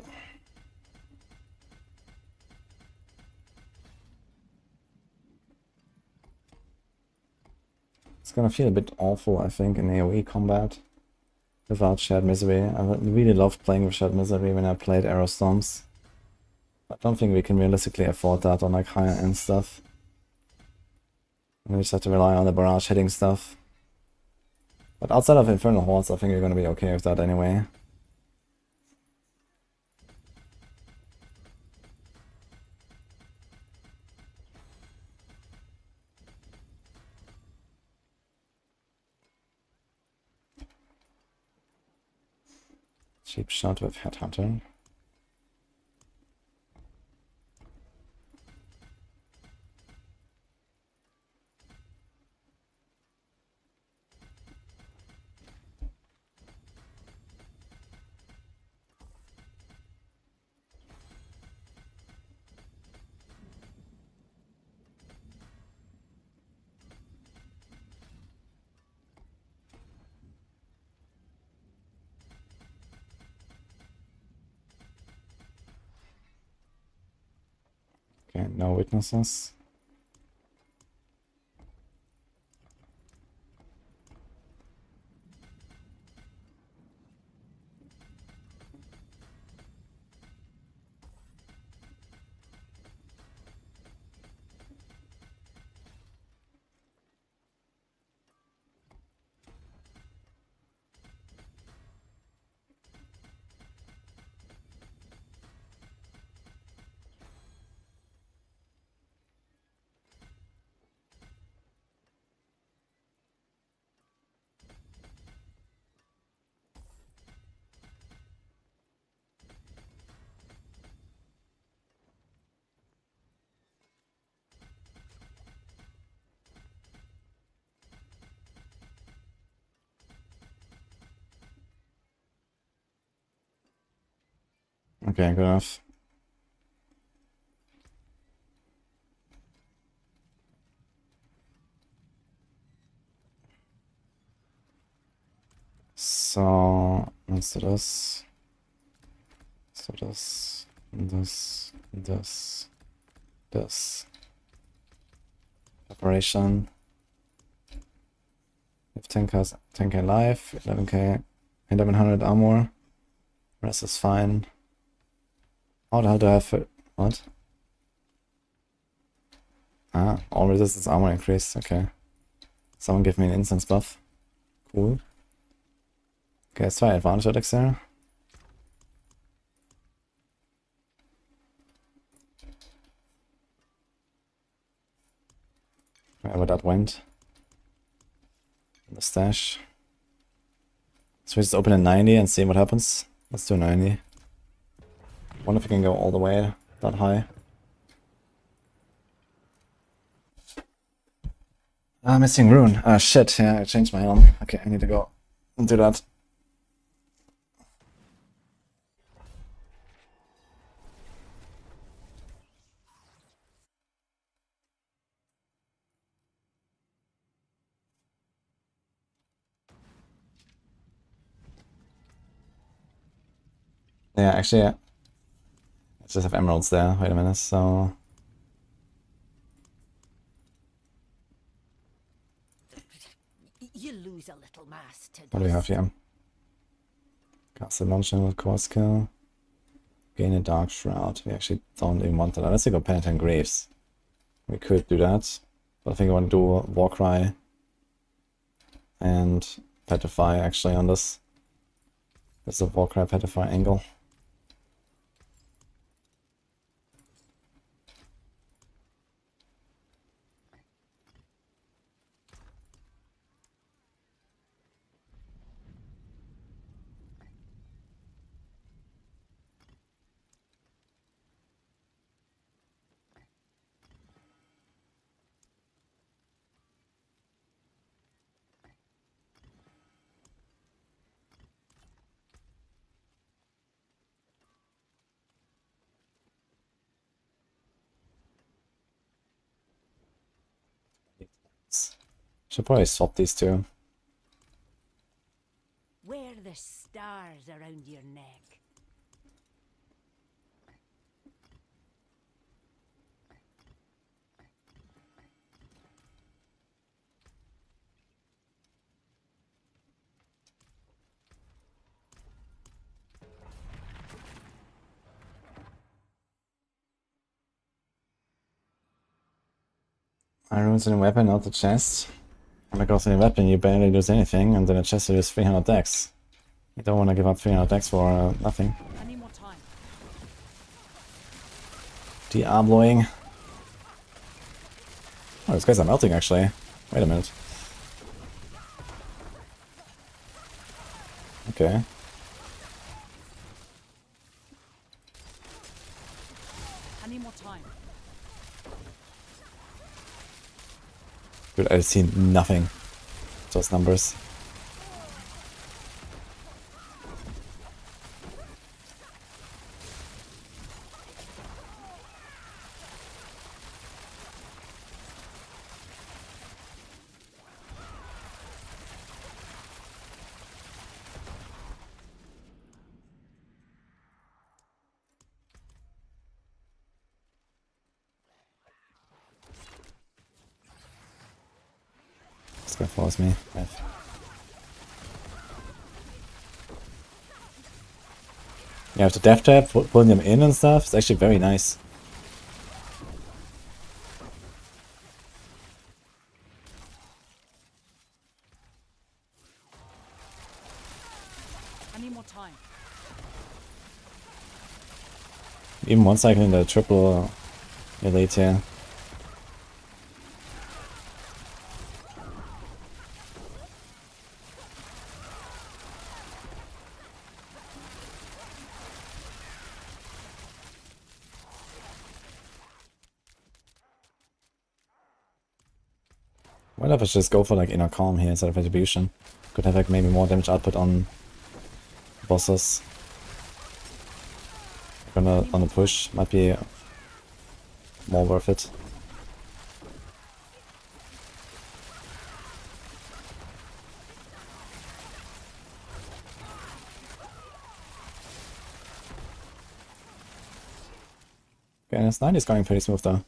It's gonna feel a bit awful, I think, in AoE combat without Shared Misery. I really loved playing with Shared Misery when I played Aerostorms. I don't think we can realistically afford that on like higher end stuff. We just have to rely on the Barrage hitting stuff. But outside of Infernal Hordes, I think we're gonna be okay with that anyway. Cheap shot with Headhunter. Okay, no witnesses. Okay, good enough. So let's do this. So this. Operation. If 10k life, 11k, 1100 armor. Rest is fine. How the hell do I have it? What? Ah, all resistance armor increased. Okay. Someone give me an instance buff. Cool. Okay, let's try advantage attacks there. Wherever that went. The stash. So we just open a 90 and see what happens. Let's do 90. Wonder if we can go all the way that high. Ah, missing rune. Ah, shit. Yeah, I changed my helm. Okay, I need to go and do that. Yeah, actually, yeah. Let's just have emeralds there. Wait a minute, so... You lose a little mass to What do we have dust. here? Cast a launcher with core skill. Gain a dark shroud. We actually don't even want that. Let's go Penitent Graves. We could do that. But I think I want to do Warcry and Petrify actually on this. This is a Warcry Petrify angle. Should probably swap these two. Wear the stars around your neck. I ruins in a weapon, not the chest. Because in a weapon you barely lose anything, and then a chest you lose 300 dex. You don't want to give up 300 dex for nothing. I need more time. Diabloing. Oh, these guys are melting actually. Wait a minute. Okay. I need more time. Dude, I see nothing. Those numbers. This guy follows me. F. Yeah, with the death trap, pulling them in and stuff, it's actually very nice. I need more time. Even one cycle in the triple elite here. Why not just go for like inner calm here instead of retribution? Could have like maybe more damage output on bosses. On the push might be more worth it. Okay, and this 90 is going pretty smooth though.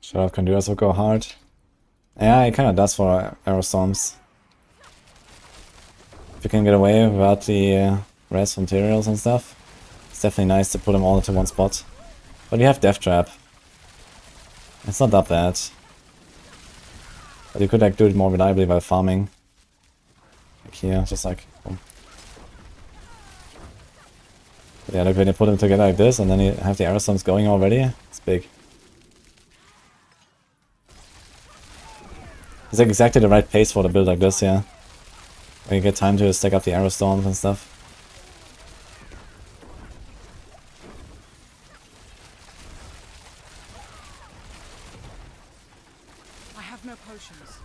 Shadow of Conduras will go hard. Yeah, it kinda does for Aerostorms. If you can get away without the rest materials and stuff, it's definitely nice to put them all into one spot. But you have Death Trap. It's not that bad. But you could like do it more reliably by farming. Like here, just like boom. But yeah, look, when you put them together like this and then you have the Aerostorms going already, it's big. It's like exactly the right pace for the build like this, yeah. When you get time to stack up the Aerostorms and stuff. I have no potions.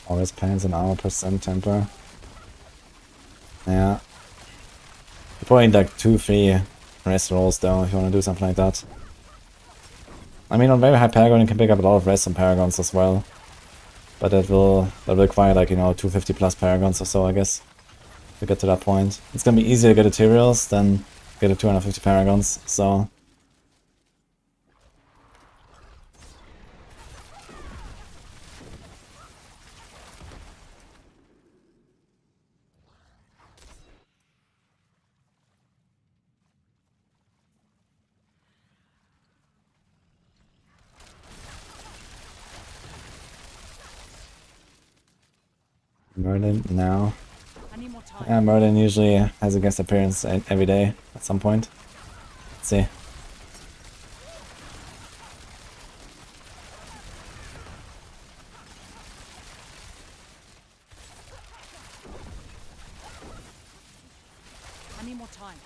Always pants and armor percent temper. Yeah. You probably need like 2-3 rest rolls though if you want to do something like that. I mean on very high Paragon you can pick up a lot of rest on Paragons as well. But that will require like, you know, 250 plus Paragons or so I guess. To get to that point. It's gonna be easier to get materials than get to 250 Paragons, so... Merlin now. I need more time. Yeah, Merlin usually has a guest appearance every day at some point. Let's see. I need more time.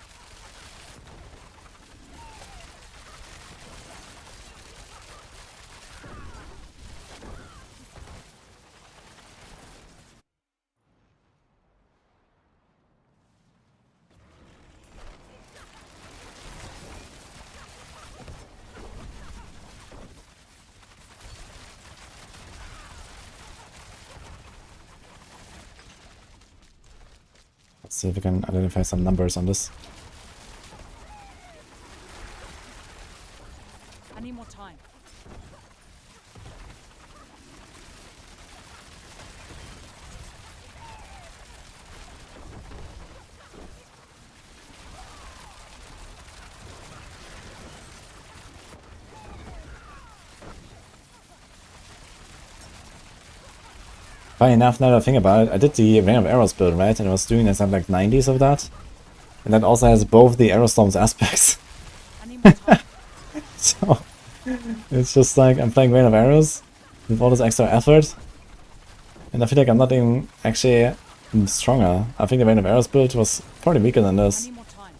Let's see if we can identify some numbers on this. I need more time. Funny enough, now that I think about it, I did the Rain of Arrows build, right? And I was doing something like 90s of that. And that also has both the Aerostorms aspects. I need more time. So, it's just like I'm playing Rain of Arrows with all this extra effort. And I feel like I'm not even actually stronger. I think the Rain of Arrows build was probably weaker than I this. need more time.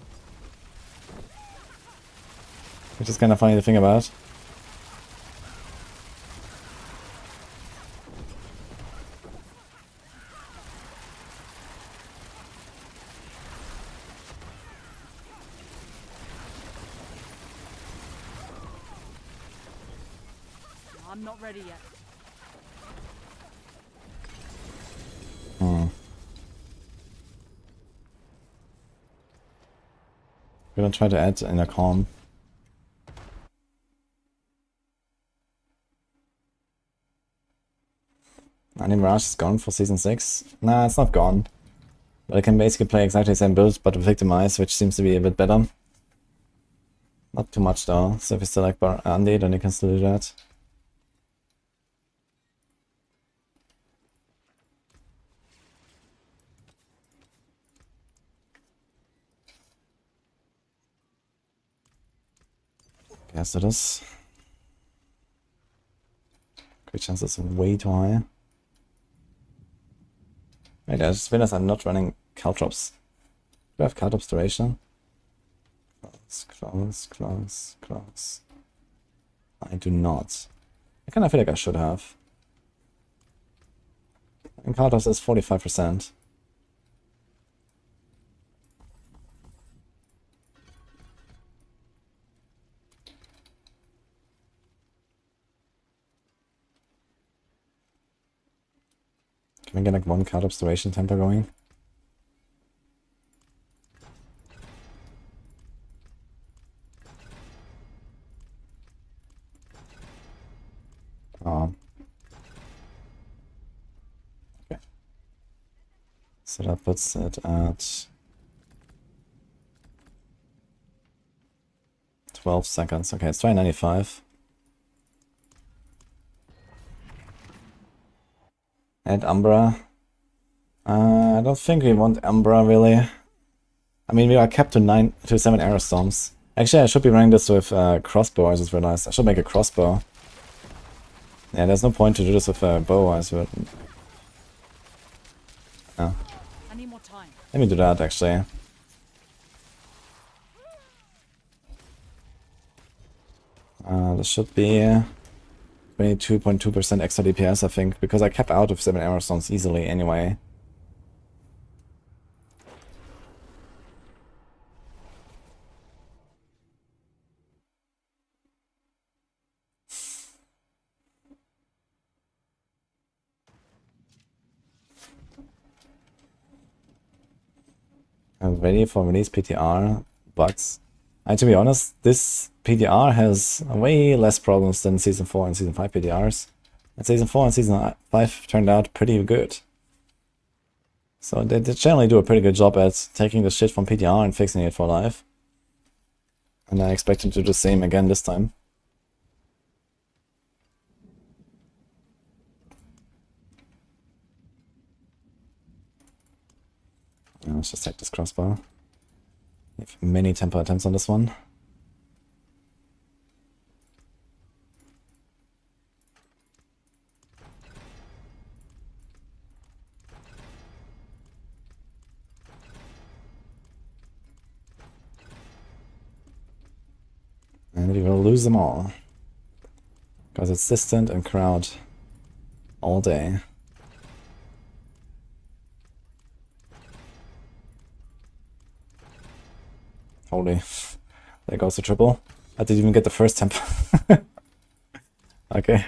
Which is kind of funny to think about. I'm not ready yet. We're gonna try to add in a calm. Barrage is gone for Season 6. Nah, it's not gone. But I can basically play exactly the same build, but with Victimize, which seems to be a bit better. Not too much though, so if you still like Andy, then you can still do that. Guess it is. Crit chance is way too high. Wait, I just realized I'm not running Caltrops. Do I have Caltrops duration? Close. I do not. I kind of feel like I should have. And Caltrops is 45%. Can we get like one card observation tempo going? Oh. Okay. So that puts it at 12 seconds. Okay, let's try 95. Add Umbra. I don't think we want Umbra really. I mean, we are capped to 7 Aerostorms. Actually, I should be running this with crossbow, I just realized. I should make a crossbow. Yeah, there's no point to do this with a bow, I swear. Oh. I need more time. Let me do that, actually. This should be 22.2% extra DPS, I think, because I kept out of 7 Aerostones easily anyway. I'm ready for release PTR bugs. And to be honest, this PTR has way less problems than Season 4 and Season 5 PTRs. And Season 4 and Season 5 turned out pretty good. So they generally do a pretty good job at taking the shit from PTR and fixing it for life. And I expect them to do the same again this time. Let's just take this crossbow. We have many tempo attempts on this one. And we will lose them all. Because it's distant and crowd all day. Holy. There goes the triple. I didn't even get the first tempo. Okay.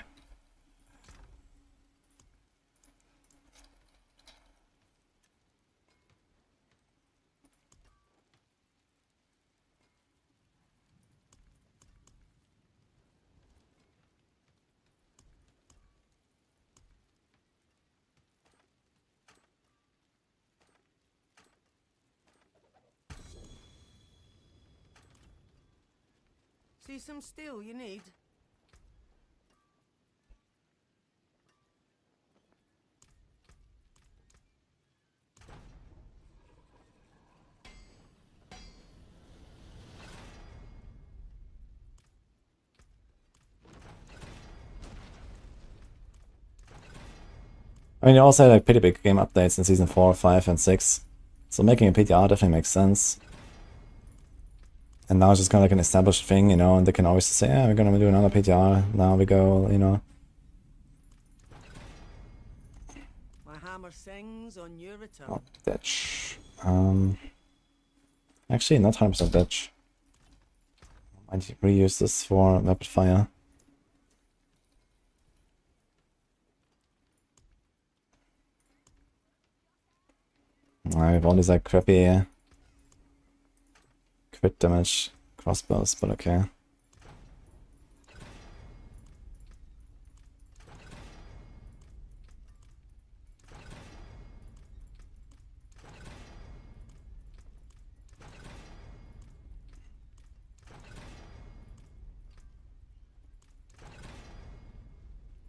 See some steel you need? I mean, you also had like pretty big game updates in season 4, 5, and 6. So making a PTR definitely makes sense. And now it's just kind of like an established thing, you know, and they can always say, yeah, we're gonna do another PTR. Now we go, you know. My hammer sings on your return. Not ditch. Actually, not 100% ditch. I might reuse this for rapid fire. I have all these like crappy crit damage crossbows, but okay.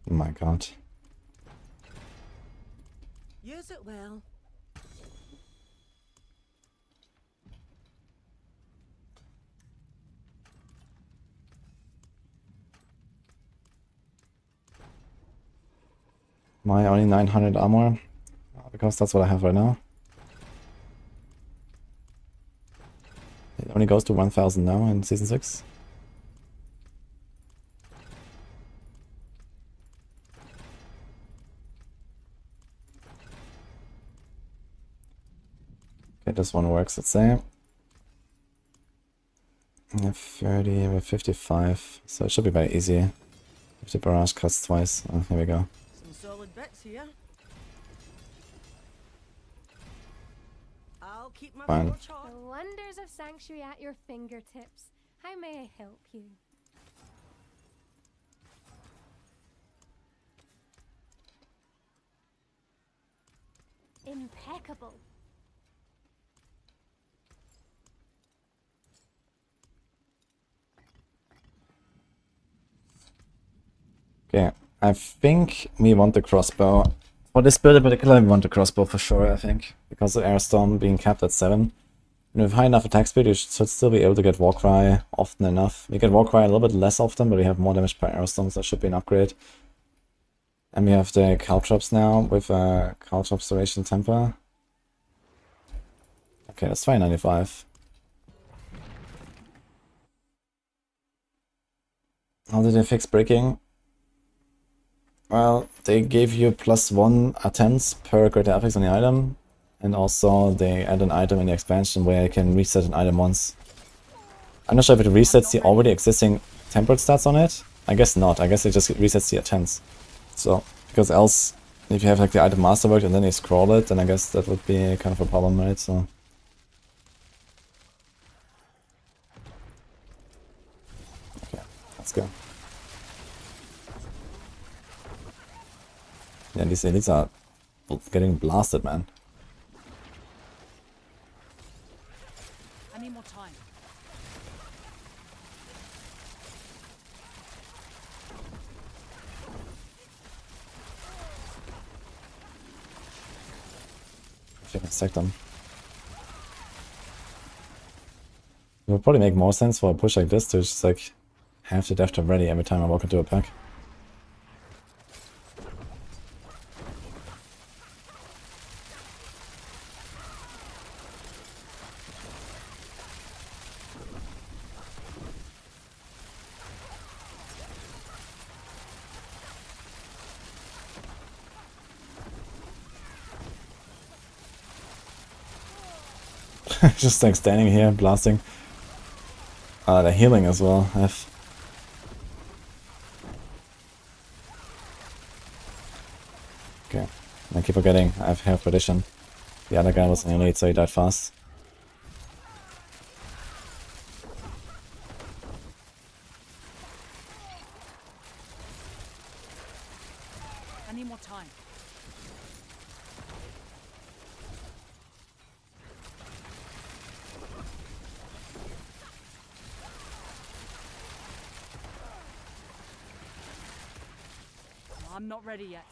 Oh my god. Use it well. My only 900 armor, because that's what I have right now. It only goes to 1000 now in season 6. Okay, this one works, let's say. I have 30, we have 55, so it should be very easy. If the barrage cuts twice, oh, here we go. Some solid bits here. I'll keep my Fine. torch hot. The wonders of Sanctuary at your fingertips. How may I help you? Impeccable. Okay, I think we want the crossbow. For this build in particular, we want the crossbow for sure, I think. Because of Airstorm being capped at 7. And with high enough attack speed, you should still be able to get Warcry often enough. We get Warcry a little bit less often, but we have more damage per Airstorm, so that should be an upgrade. And we have the Caltrops now with Caltrops Duration Temper. Okay, that's 595. How did they fix breaking? Well, they gave you +1 attempts per greater affix on the item, and also they add an item in the expansion where you can reset an item once. I'm not sure if it resets the already existing tempered stats on it. I guess not. I guess it just resets the attempts. So, because else, if you have like the item masterwork and then you scroll it, then I guess that would be kind of a problem, right? So. Okay, let's go. Yeah, these elites are getting blasted, man. I need more time. If I can stack them. It would probably make more sense for a push like this to just like have the death trap ready every time I walk into a pack. Just like standing here, blasting. The healing as well. Okay, I keep forgetting I have Hair Perdition. The other guy was an elite, so he died fast. I need more time. I'm not ready yet.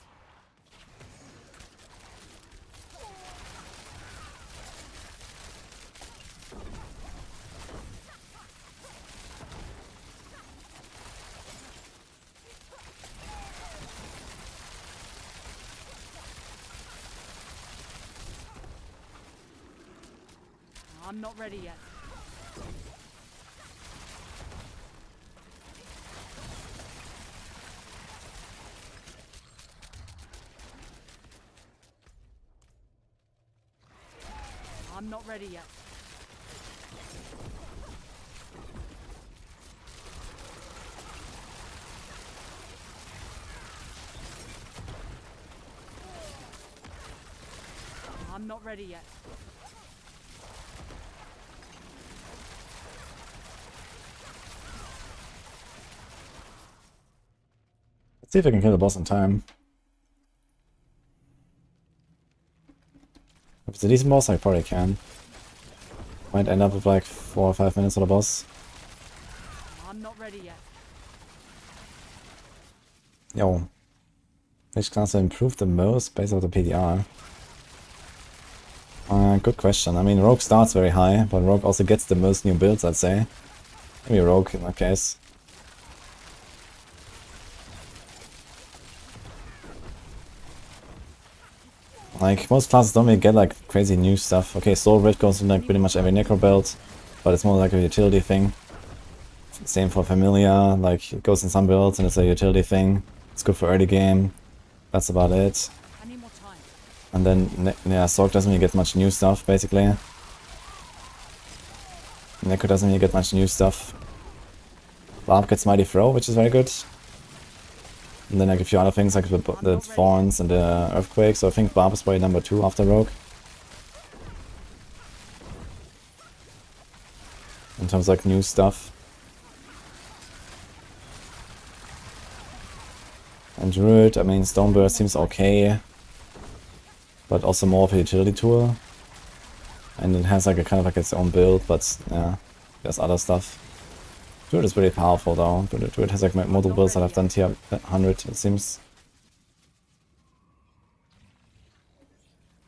I'm not ready yet. I'm not ready yet. I'm not ready yet. Let's see if I can kill the boss in time. If it's a decent boss, I probably can. Might end up with like 4 or 5 minutes on the boss. I'm not ready yet. Yo. Which class will improve the most based on the PTR? Good question. I mean, Rogue starts very high, but Rogue also gets the most new builds, I'd say. Maybe Rogue in that case. Like, most classes don't really get like crazy new stuff. Okay, Soul Red goes in like pretty much every Necro build, but it's more like a utility thing. Same for Familiar, like it goes in some builds and it's a utility thing. It's good for early game. That's about it. I need more time. And then, yeah, Sorg doesn't really get much new stuff, basically. Necro doesn't really get much new stuff. Barb gets Mighty Throw, which is very good. And then like a few other things like the Thorns and the Earthquake, so I think Barb is probably number 2 after Rogue. In terms of like new stuff. And Druid, I mean, Stoneburst seems okay. But also more of a utility tool. And it has like a kind of like its own build, but yeah, there's other stuff. Druid is pretty powerful though. Druid has like multiple builds that have done tier 100, it seems.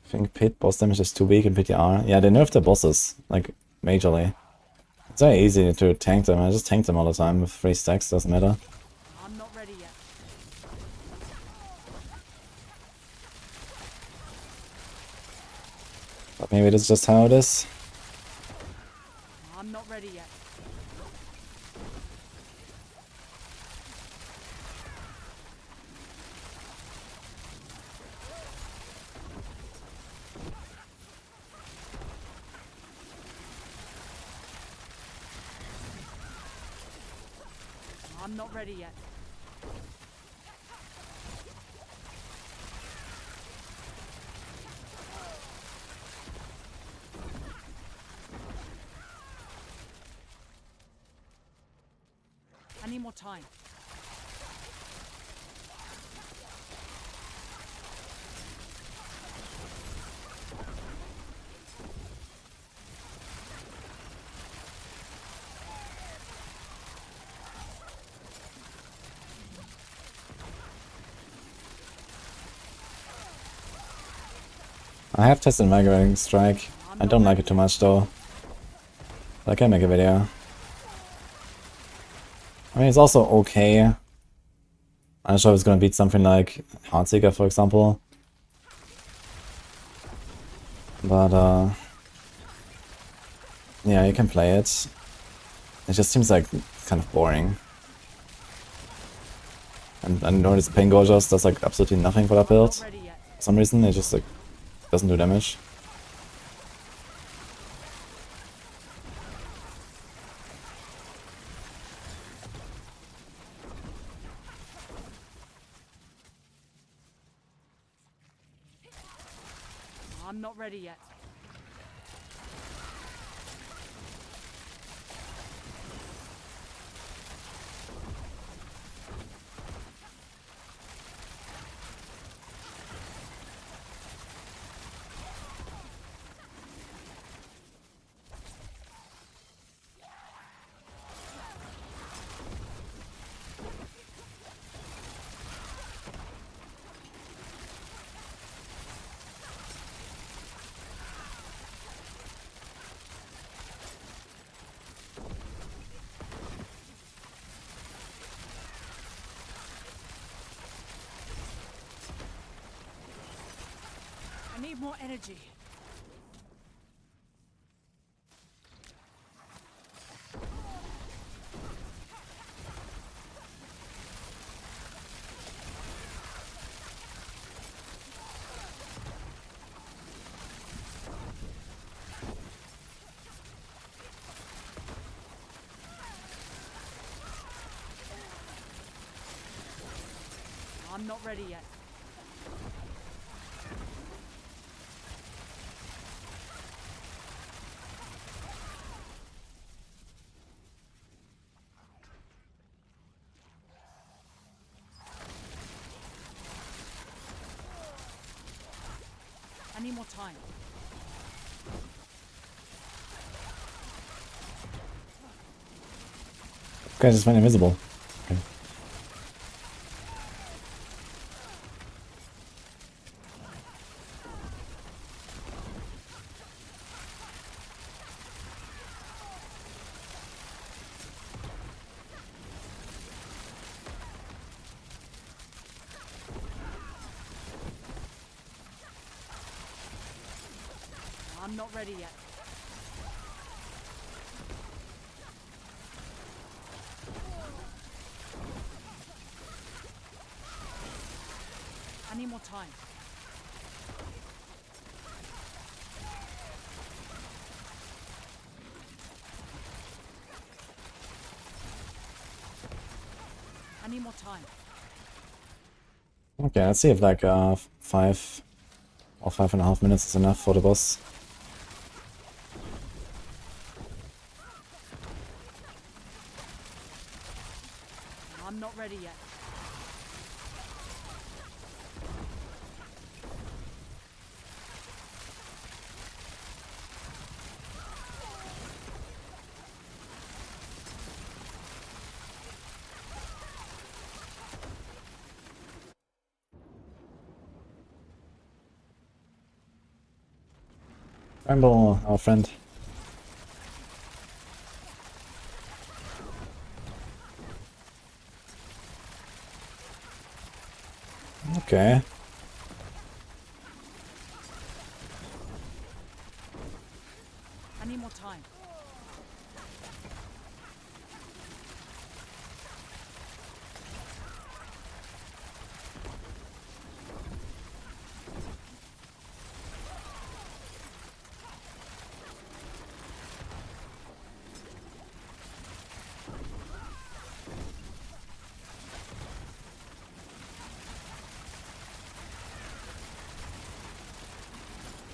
I think Pit boss damage is too weak in PTR. Yeah, they nerfed the bosses, like, majorly. It's very easy to tank them. I just tank them all the time with 3 stacks, doesn't matter. I'm not ready yet. But maybe that's just how it is. I'm not ready yet. I'm not ready yet. I need more time. I have tested Mega Strike. I don't like it too much though. But I can make a video. I mean, it's also okay. I'm not sure if it's gonna beat something like Heartseeker, for example. But, yeah, you can play it. It just seems like kind of boring. And I noticed Pain Gorgeous does like absolutely nothing for that build. For some reason, it just like doesn't do damage. I'm not ready yet. need more energy. I'm not ready yet. I need more time. Okay, just went invisible. Okay. I'm not ready yet. I need more time. I need more time. Okay, let's see if like 5 or 5.5 minutes is enough for the boss. I'm not ready yet. Ramble, our friend. Okay. I need more time.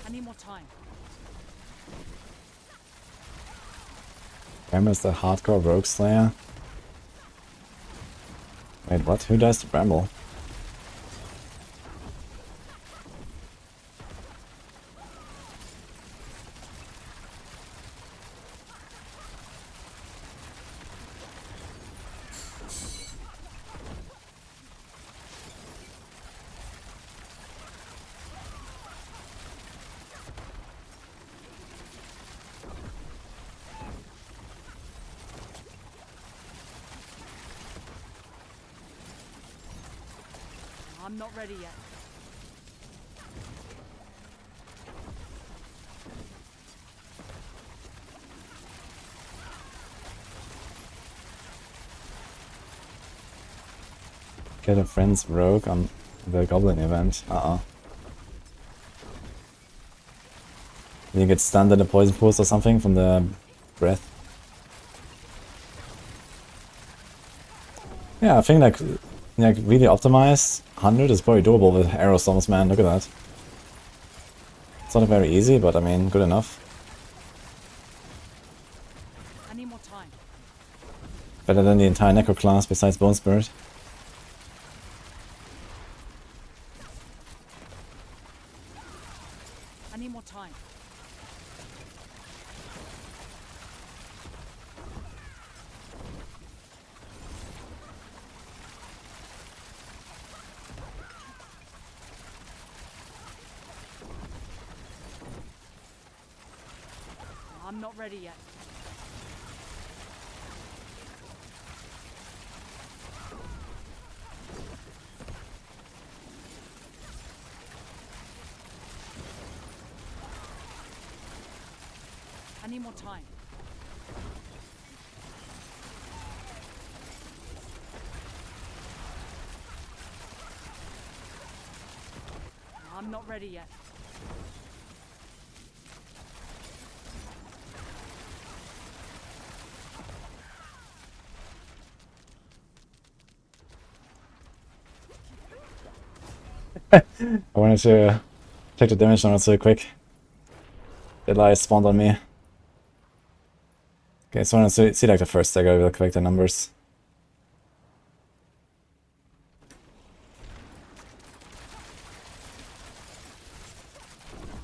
I need more time. Bramble is the hardcore rogue slayer. Wait, what? Who dies to Bramble? I'm not ready yet. Get a friend's rogue on the goblin event. You get stunned in the poison pools or something from the breath. Yeah, I think like really optimized 100 is probably doable with arrow storms, man. Look at that. It's not very easy, but I mean, good enough. I need more time. Better than the entire Necro class besides Bone Spirit. I need more time. I'm not ready yet. I need more time. I'm not ready yet. I wanted to check the damage numbers real quick. The lie spawned on me. Okay, so I want to see like the first stagger real quick, the numbers.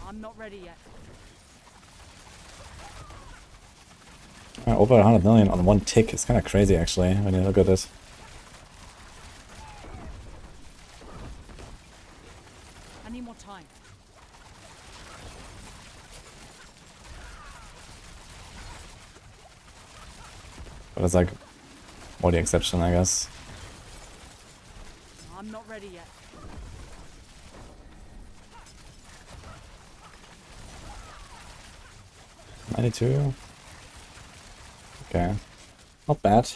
I'm not ready yet. Over 100 million on one tick. It's kind of crazy actually, when you look at it. I need more time. But it's like more the exception, I guess. I'm not ready yet. $92. Okay. Not bad.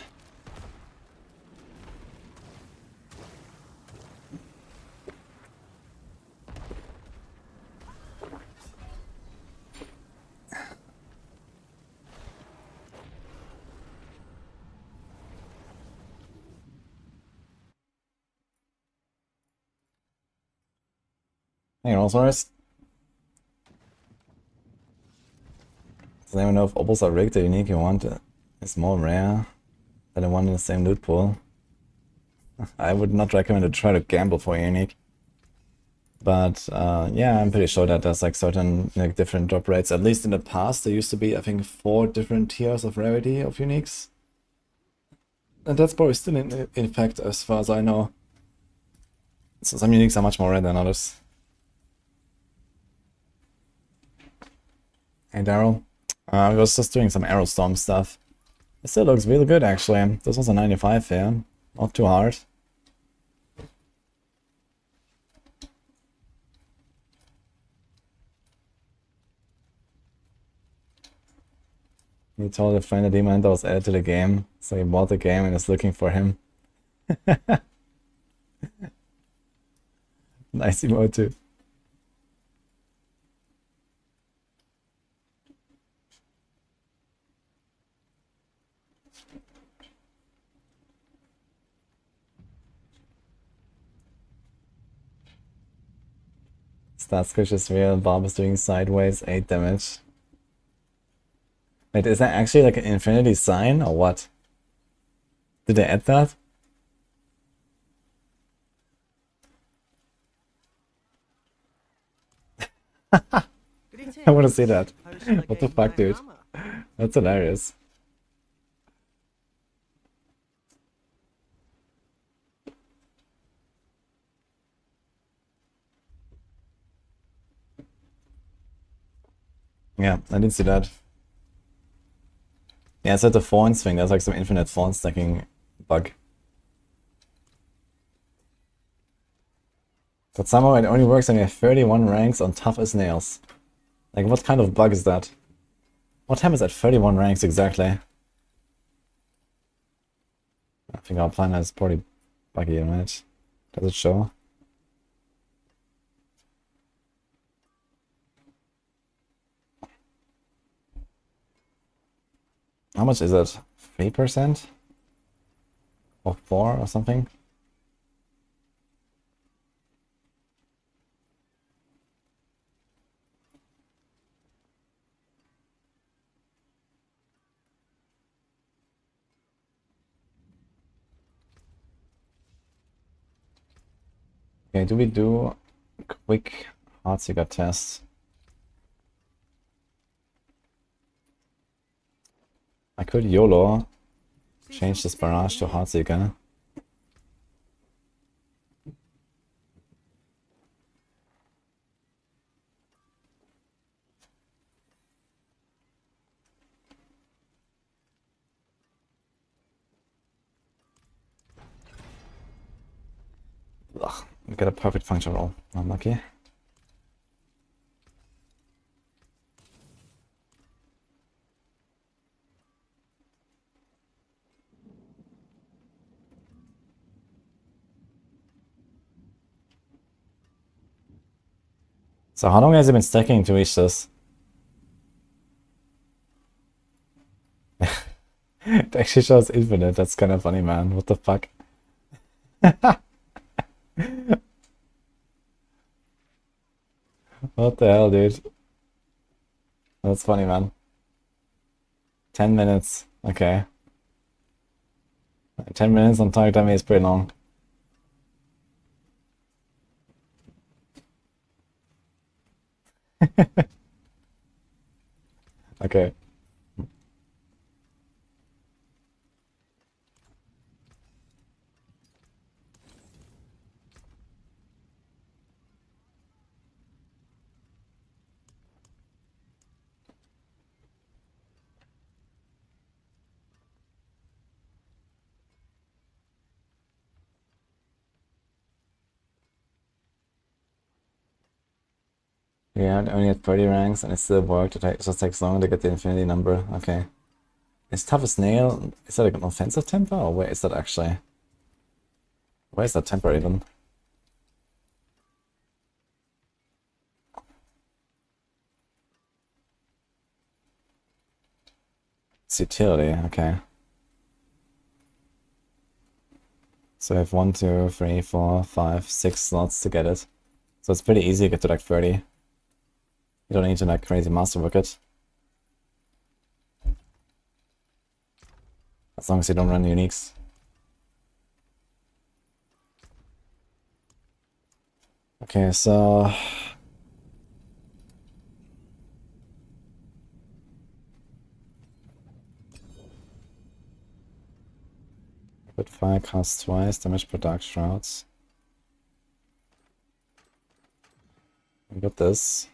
Hey, Rolls-Royce. Does anyone know if opals are rigged? The unique you want is more rare than the one in the same loot pool. I would not recommend to try to gamble for a unique. But yeah, I'm pretty sure that there's like certain like different drop rates. At least in the past, there used to be, I think, 4 different tiers of rarity of uniques. And that's probably still in effect as far as I know. So some uniques are much more rare than others. Hey Daryl. I was just doing some Arrow Storm stuff. It still looks really good actually. This was a 95 here. Not too hard. He told a friend that demon hunter was added to the game, so he bought the game and is looking for him. Nice emote too. Stat squish is real, Bob is doing sideways, 8 damage. Wait, is that actually like an infinity sign or what? Did they add that? I want to see that. What the fuck, dude? That's hilarious. Yeah, I didn't see that. Yeah, it's like the fawns thing. There's like some infinite fawn stacking bug. But somehow it only works when you have 31 ranks on tough as nails. Like, what kind of bug is that? What happens at 31 ranks exactly? I think our planner is pretty buggy, right? Does it show? How much is it? 3%? Or 4 or something? Okay, do we do a quick Heartseeker test? I could YOLO change this Barrage to Heartseeker. Ugh, we got a perfect function roll. Unlucky. So how long has he been stacking to reach this? It actually shows infinite. That's kind of funny, man. What the fuck? What the hell, dude? That's funny, man. 10 minutes. Okay. 10 minutes on target time is pretty long. Okay. Yeah, I only had 30 ranks and it still worked. It just takes longer to get the infinity number. Okay. Is tough as nail? Is that like an offensive temper? Or where is that actually? Where is that temper even? It's utility, okay. So I have 1, 2, 3, 4, 5, 6 slots to get it. So it's pretty easy to get to like 30. You don't need to like crazy masterwork it. As long as you don't run uniques. Okay, so... But fire costs twice, damage per dark shrouds. We got this.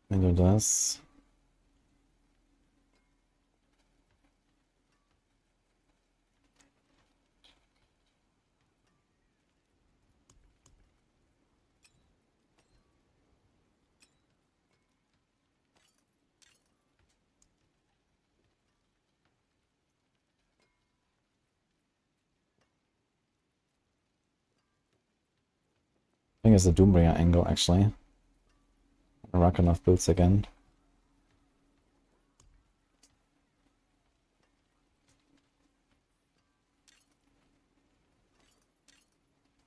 And do this. I think it's the Doombringer angle actually. Rack enough builds again.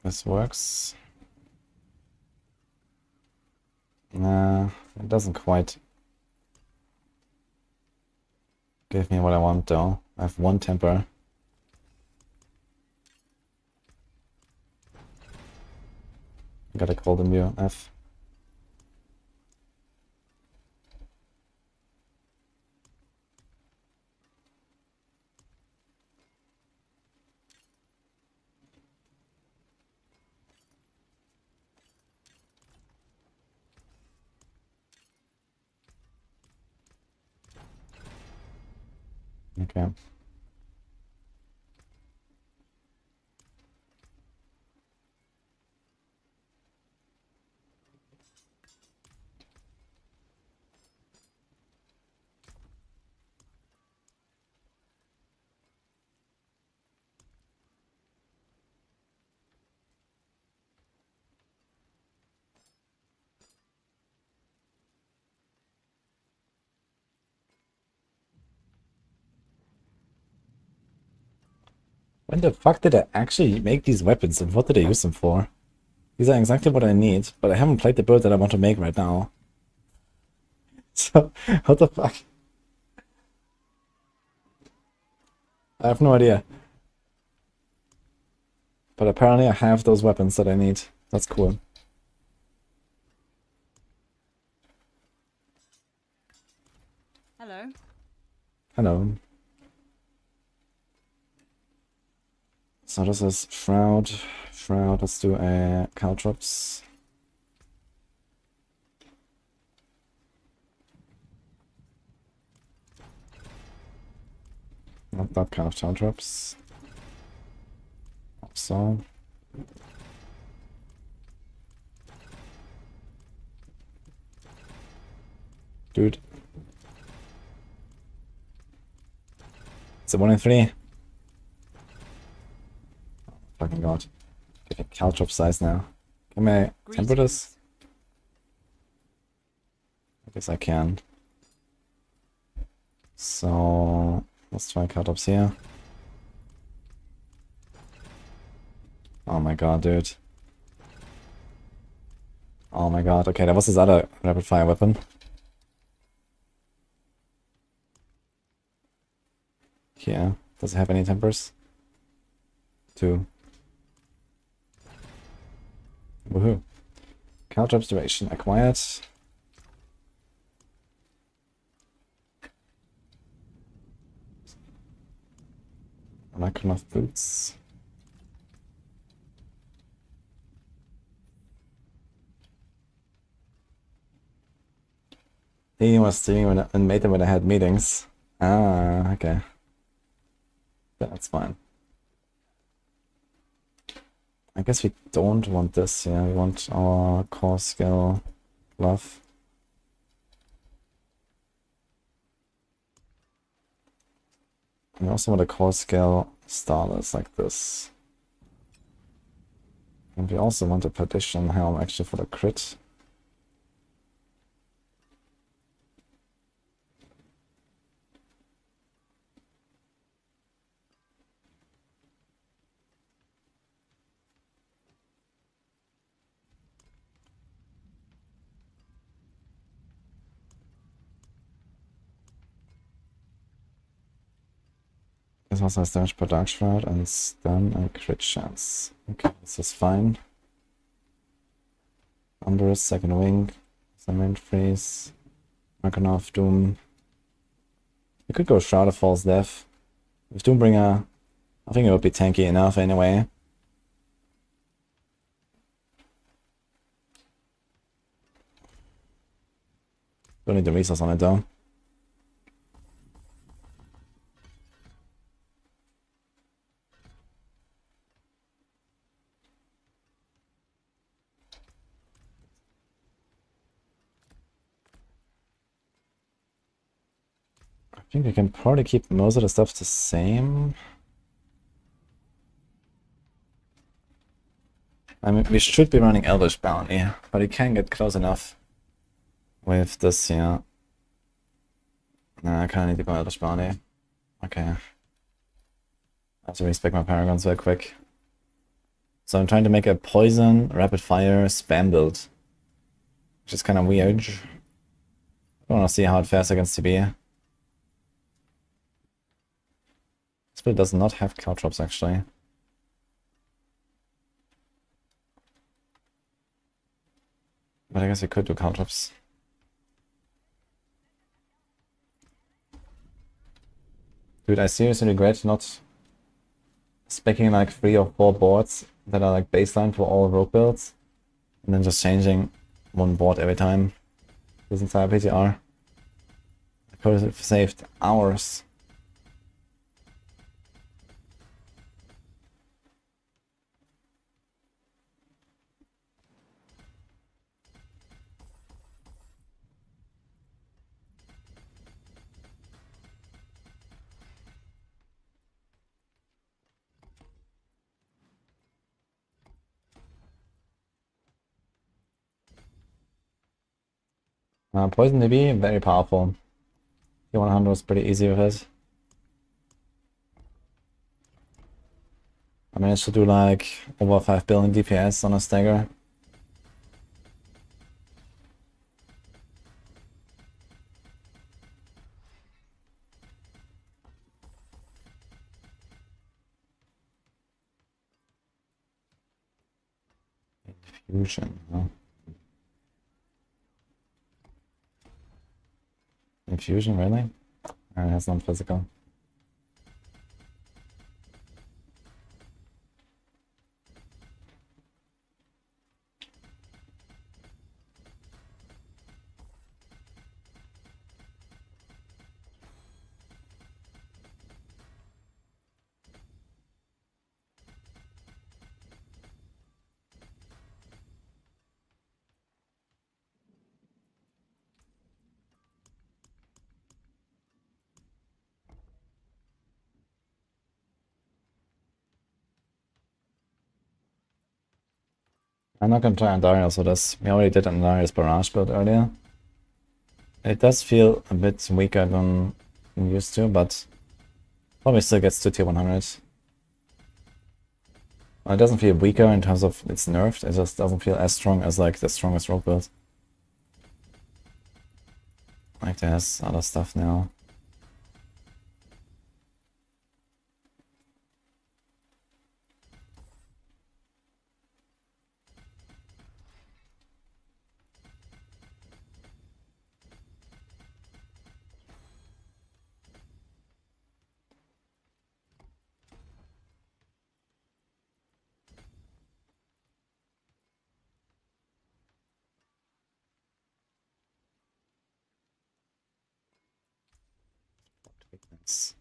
This works. Nah, it doesn't quite give me what I want though. I have 1 temper. Gotta call them you F. Okay. When the fuck did I actually make these weapons and what did I use them for? These are exactly what I need, but I haven't played the build that I want to make right now. So, what the fuck? I have no idea. But apparently I have those weapons that I need. That's cool. Hello. Hello. So this is Shroud. Shroud, let's do a Caltrops. Not that kind of Caltrops. So. Dude. It's a 1 in 3. Oh, fucking god. Getting caltrop size now. Can I temper this? I guess I can. So let's try caltrops here. Oh my god, dude. Oh my god. Okay, that was his other rapid fire weapon. Here. Does it have any tempers? 2. Woohoo. Caltrops duration acquired. Icon of boots. He was stealing and made them when I had meetings. Ah, okay. That's fine. I guess we don't want this, yeah. We want our core skill love. We also want a core skill starless like this. And we also want a perdition helm actually for the crit. This also has damage per dark shroud and stun and crit chance. Okay, this is fine. Umbrus, second wing, cement freeze, Arcana of Doom. We could go Shroud of False Death. With Doombringer, I think it would be tanky enough anyway. Don't need the resource on it though. I think I can probably keep most of the stuff the same. I mean, we should be running Elvish Bounty, but it can get close enough with this here. Nah, I kinda need to go Elvish Bounty. Okay. I have to respec my Paragons very quick. So I'm trying to make a poison, rapid fire, spam build. Which is kinda weird. I wanna see how it fares against TB. This build does not have caltrops actually. But I guess we could do caltrops. Dude, I seriously regret not specking like 3 or 4 boards that are like baseline for all rogue builds. And then just changing one board every time. This entire PTR. I could have saved hours. Poison DB, very powerful. T100 was pretty easy with it. I managed to do like over 5 billion DPS on a stagger. Infusion, huh? Infusion, really? That's not physical. I'm not gonna try Andariel for this. We already did Andariel's Barrage build earlier. It does feel a bit weaker than I'm used to, but probably still gets to tier 100. Well, it doesn't feel weaker in terms of it's nerfed, it just doesn't feel as strong as like the strongest rogue build. Like there's other stuff now. Nice.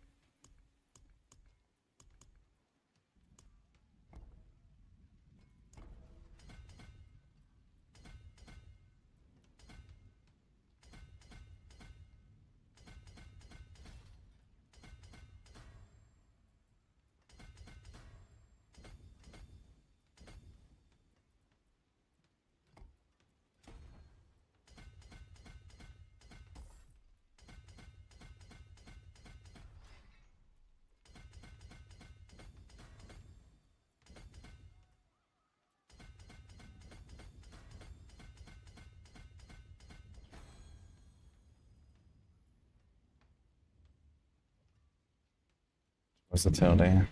Versatility.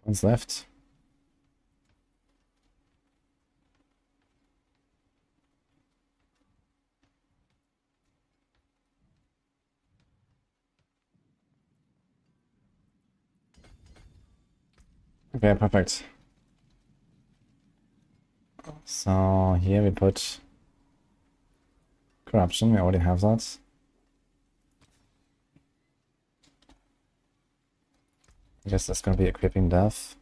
Points left. Okay, perfect. So here we put corruption, we already have that. I guess that's gonna be equipping death.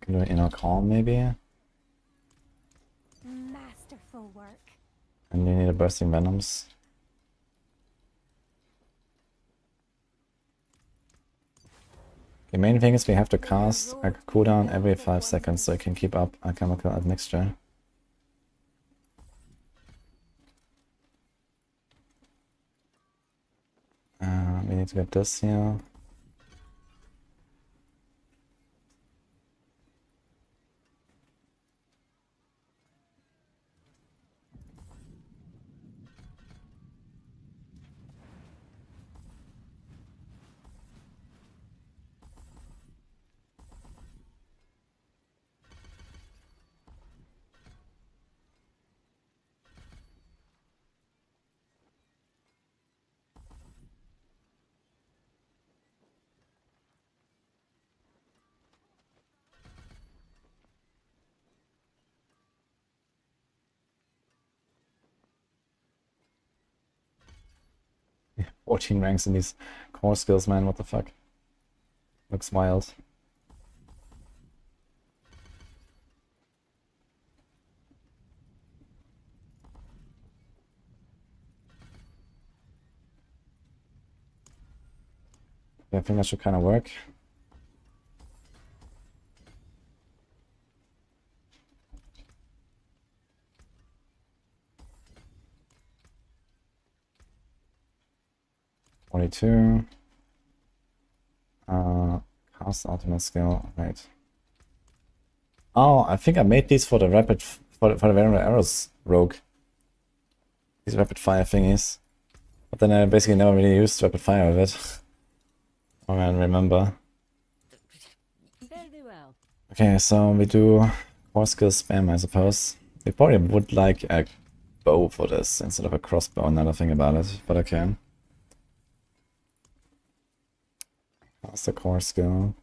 Can do an inner calm maybe. Masterful work. And you need a bursting venoms. The main thing is we have to cast a cooldown every 5 seconds so you can keep up alchemical admixture. We need to get this here. Yeah, 14 ranks in these core skills, man, what the fuck. Looks wild. I think that should kind of work. Cast ultimate skill, right. Oh, I think I made these for the for the Variable Arrows rogue. These rapid fire thingies. But then I basically never really used rapid fire with it. Oh man, remember. Very well. Okay, so we do core skill spam, I suppose. We probably would like a bow for this instead of a crossbow, now that I think about it, but okay. That's the core skill.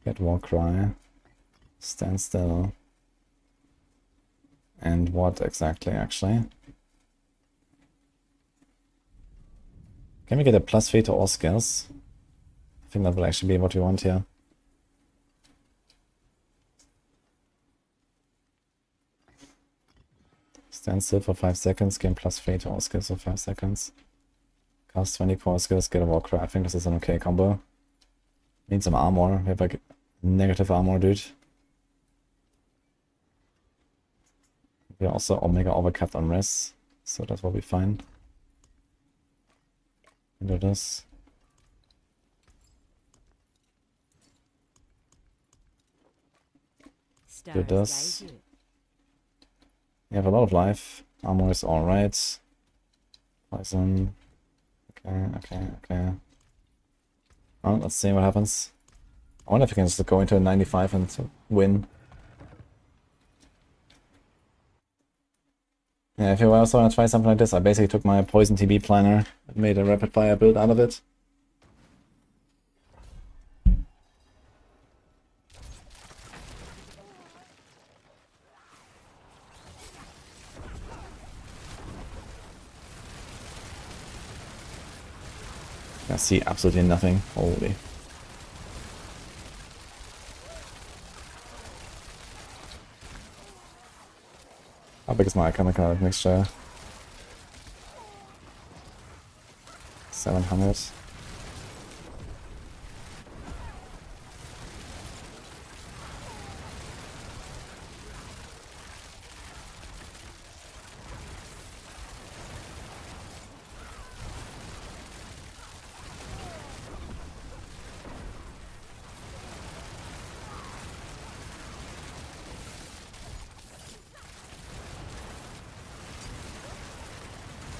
Get war cry. Stand still. And what exactly, actually? Can we get a +3 to all skills? I think that will actually be what we want here. Stand still for 5 seconds, gain +3 to all skills for 5 seconds. Cast 20 core skills, get a war cry. I think this is an okay combo. Need some armor. We have like negative armor, dude. We're also Omega overcapped on res, so that will be fine. Do this. Do this. We have a lot of life. Armor is alright. Poison. Okay. Well, let's see what happens. I wonder if we can just go into a 95 and win. Yeah, if you also want to try something like this, I basically took my Poison TB planner and made a rapid fire build out of it. I see absolutely nothing. Holy. How big is my chemical mixture? 700.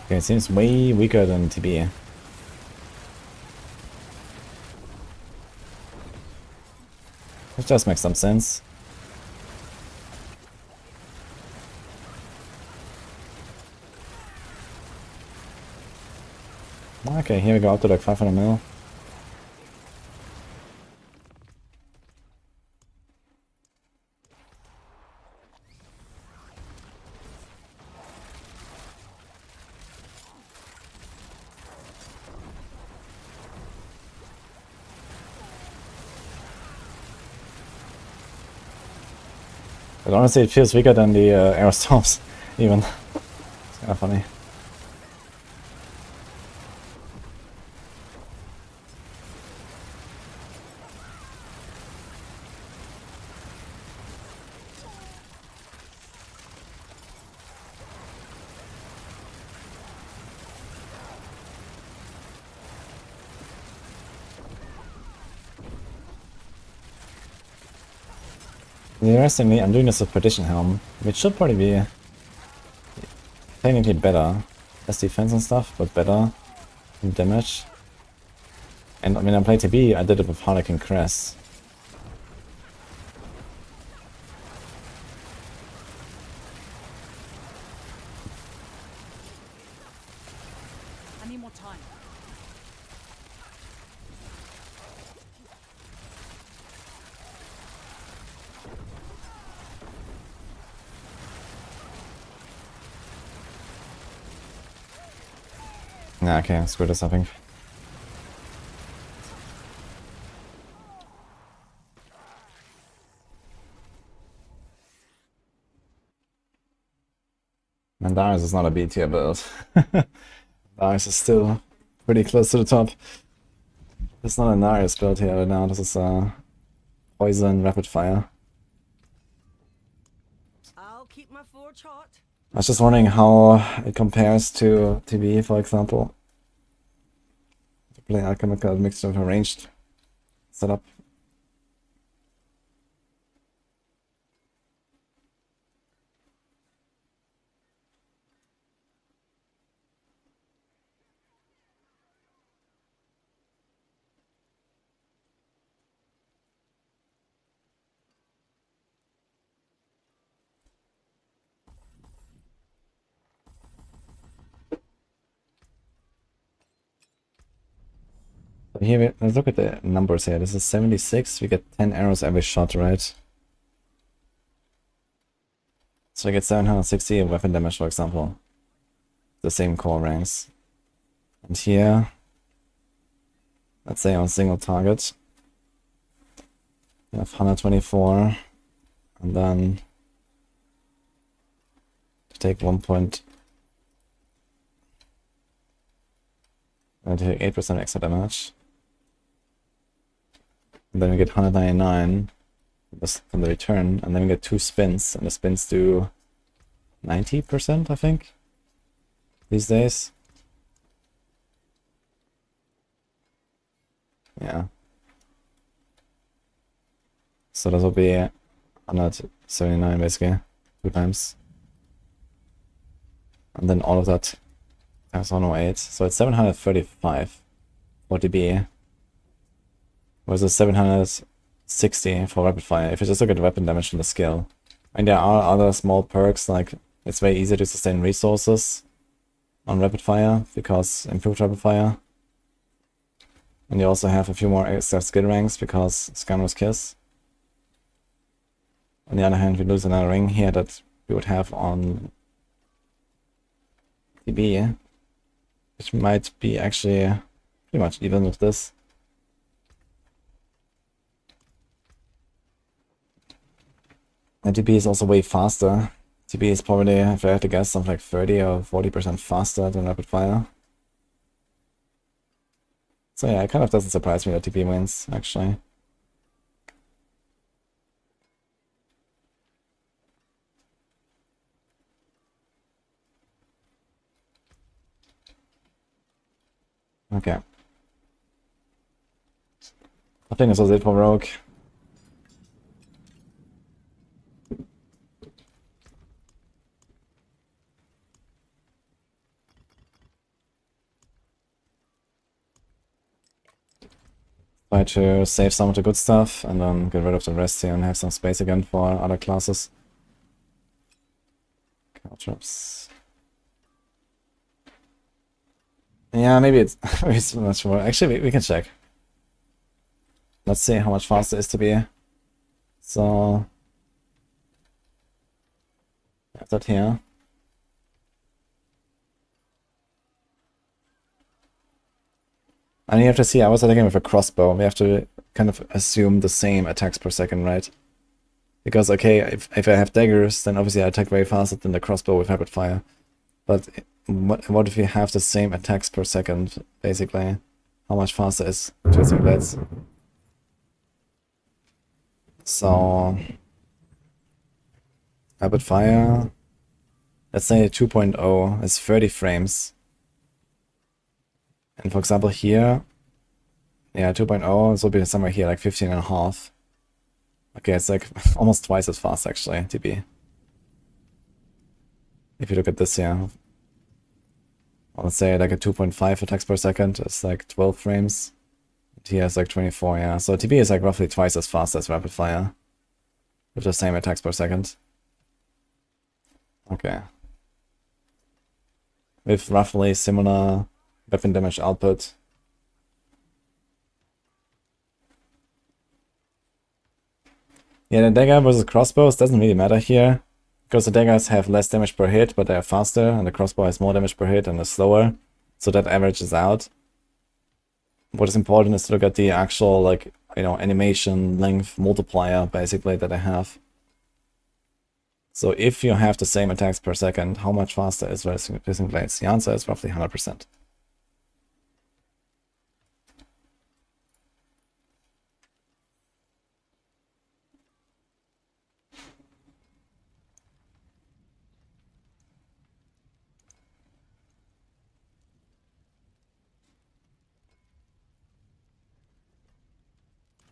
Okay, it seems way weaker than TB. Which does make some sense. Okay, here we go up to like 500 mil. But honestly, it feels weaker than the aerostorms, even. It's kind of funny. Interestingly, I'm doing this with Perdition Helm, which should probably be technically better. Less defense and stuff, but better in damage. And when I played TB, I did it with Harlequin Crest. I need more time. Nah, okay, screw this, I think. And Darius is not a B tier build. Darius is still pretty close to the top. It's not a Darius build here right now, this is Poison Rapid Fire. I'll keep my forge hot. I was just wondering how it compares to TB, for example. To play alchemical mixture of a ranged setup. So here, let's look at the numbers here. This is 76. We get 10 arrows every shot, right? So I get 760 weapon damage, for example. The same core ranks. And here, let's say on single target, we have 124. And then to take 1 point, and take 8% extra damage. And then we get 199 from the return, and then we get 2 spins, and the spins do 90%, I think, these days. Yeah. So that will be 179 basically, 2 times. And then all of that times 108, so it's 735 for DB. Versus 760 for rapid fire. If you just look at weapon damage from the skill. And there are other small perks, like it's very easy to sustain resources on rapid fire because improved rapid fire. And you also have a few more extra skill ranks because Scanner's Kiss. On the other hand, we lose another ring here that we would have on DB, which might be actually pretty much even with this. And TB is also way faster. TB is probably, if I had to guess, something like 30 or 40% faster than rapid fire. So yeah, it kind of doesn't surprise me that TB wins, actually. Okay. I think this was it for Rogue. Try to save some of the good stuff and then get rid of the rest here and have some space again for other classes. Caltrops. Yeah, maybe it's it's much more. Actually, we can check. Let's see how much faster it is to be. So have that here. And you have to see, I was attacking with a crossbow. We have to kind of assume the same attacks per second, right? Because, okay, if I have daggers, then obviously I attack very fast than the crossbow with rapid fire. But what if you have the same attacks per second, basically? How much faster is twisting blades? So rapid fire, let's say 2.0 is 30 frames. And for example here, yeah, 2.0, this will be somewhere here, like 15 and a half. Okay, it's like almost twice as fast actually, TB. If you look at this here, let's say like a 2.5 attacks per second, it's like 12 frames. And here it's like 24, yeah. So TB is like roughly twice as fast as rapid fire. With the same attacks per second. Okay. With roughly similar weapon damage output. Yeah, the dagger versus crossbows doesn't really matter here. Because the daggers have less damage per hit, but they are faster, and the crossbow has more damage per hit and is slower. So that averages out. What is important is to look at the actual, like, you know, animation length multiplier, basically, that I have. So if you have the same attacks per second, how much faster is piercing blades? The answer is roughly 100%.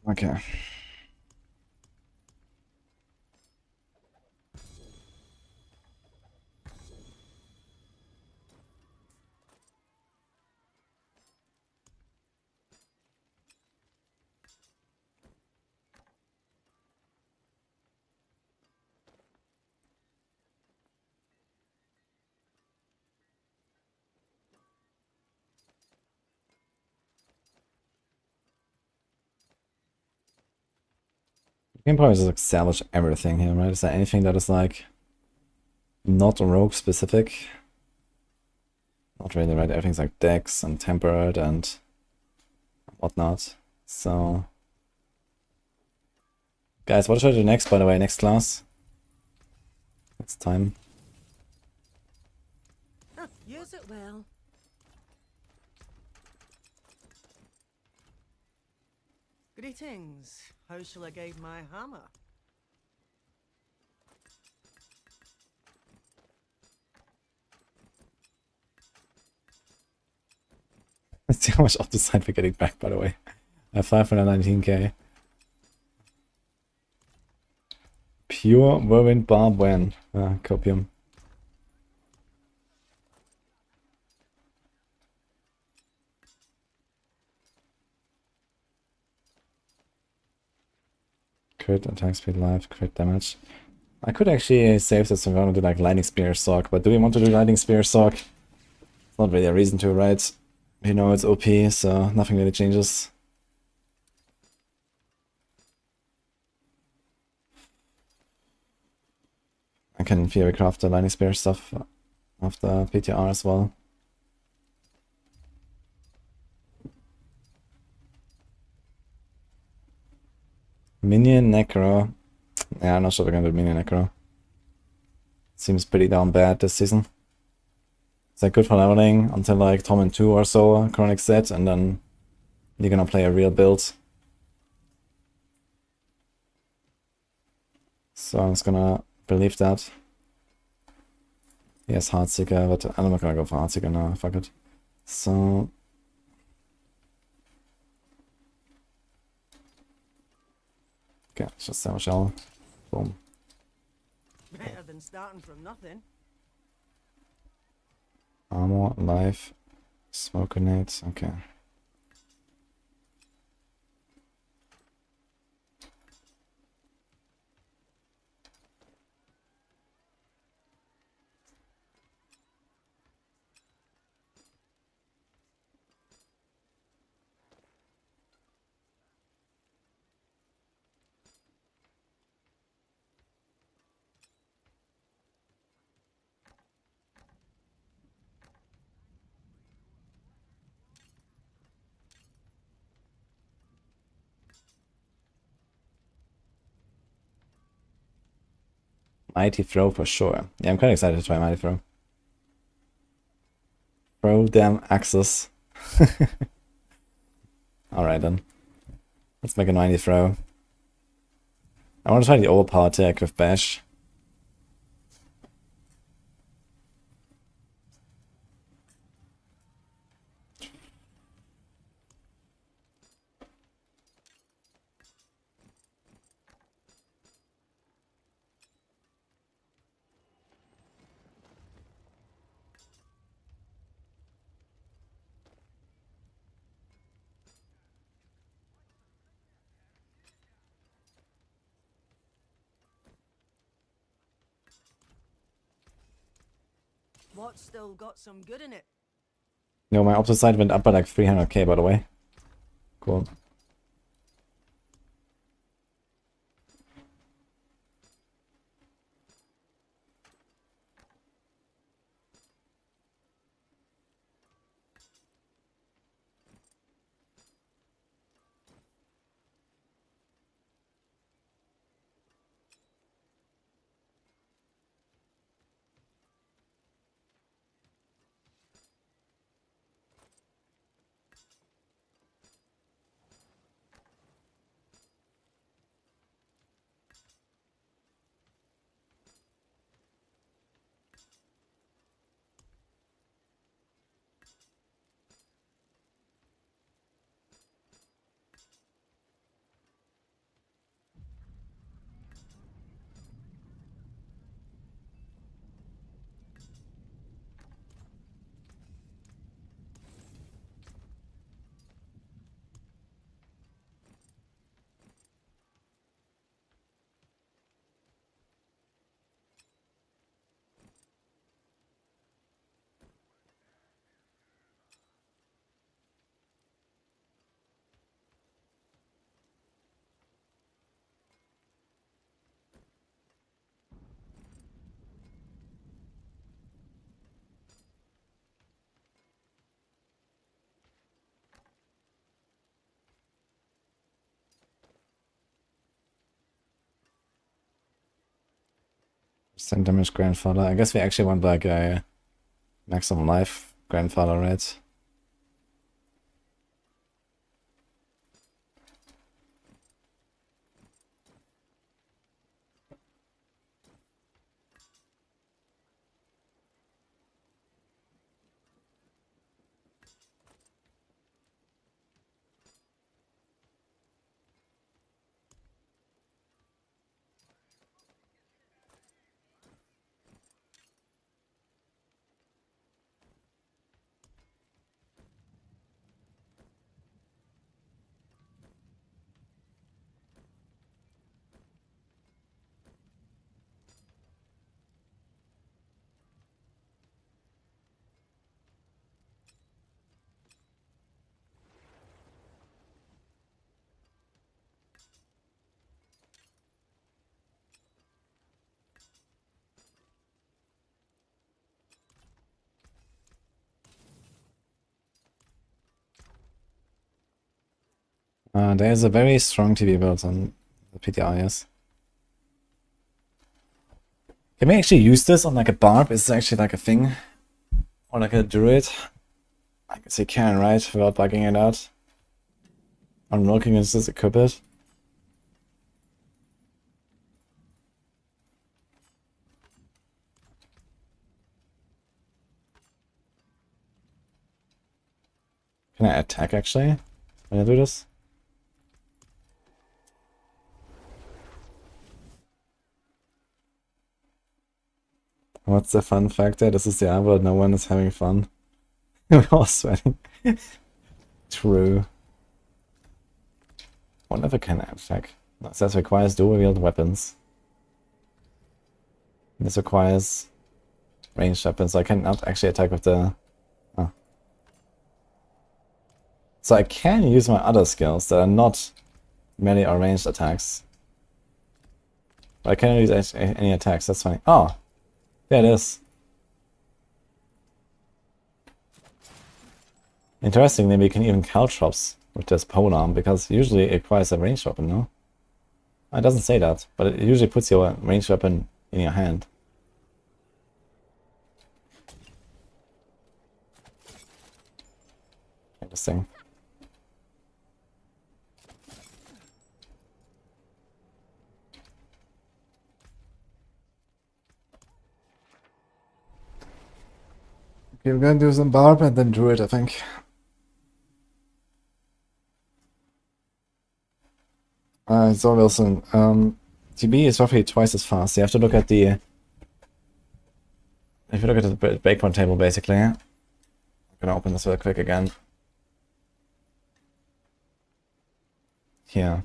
Okay. can probably just like salvage everything here, right? Is there anything that is like not rogue specific? Not really, right? Everything's like dex and tempered and whatnot. So, guys, what should I do next, by the way? Next class? Next time. Use it well. Greetings. How shall I guide my hammer? Let's see how much off the side we're getting back, by the way. 519k. Pure whirlwind barb when? Copium. Crit, attack speed, life, crit damage. I could actually save this if I want to do like Lightning Spear Sock, but do we want to do Lightning Spear Sock? It's not really a reason to, right? You know it's OP, so nothing really changes. I can in theory craft the Lightning Spear stuff after PTR as well. Minion Necro. Yeah, I'm not sure we're gonna do Minion Necro. Seems pretty down bad this season. It's like good for leveling until like Torment 2 or so, Chronic set, and then you're gonna play a real build. So I'm just gonna believe that. Yes, Heartseeker, but I'm not gonna go for Heartseeker now, fuck it. So... okay, let's just sell a shell. Boom. Better than starting from nothing. Armor, life, smoke grenades, okay. Mighty Throw for sure. Yeah, I'm quite excited to try Mighty Throw. Throw them axes. Alright then. Let's make a Mighty Throw. I want to try the overpower tech with Bash. What's still got some good in it? No, my opposite side went up by like 300k, by the way. Cool. Same damage grandfather. I guess we actually want like a maximum life grandfather, right? There's a very strong TB build on the PTR, yes. Can we actually use this on like a barb? Is this actually like a thing? Or like a druid? I guess you can, right? Without bugging it out. I'm looking at this equip it. Can I attack actually when I do this? What's the fun factor? This is Diablo, no one is having fun. We're all sweating. True. Whatever can I attack? It says requires dual wield weapons. This requires ranged weapons, so I cannot actually attack with the... Oh. So I can use my other skills that are not melee or ranged attacks. But I cannot use any attacks, that's funny. Oh! There it is. Interestingly, we can even caltrops with this polearm, because usually it requires a ranged weapon, no? It doesn't say that, but it usually puts your ranged weapon in your hand. Interesting. Okay, we're gonna do some barb and then druid, I think. So Wilson, TB is roughly twice as fast. You have to look at the... If you look at the breakpoint table, basically. I'm gonna open this real quick again. Here.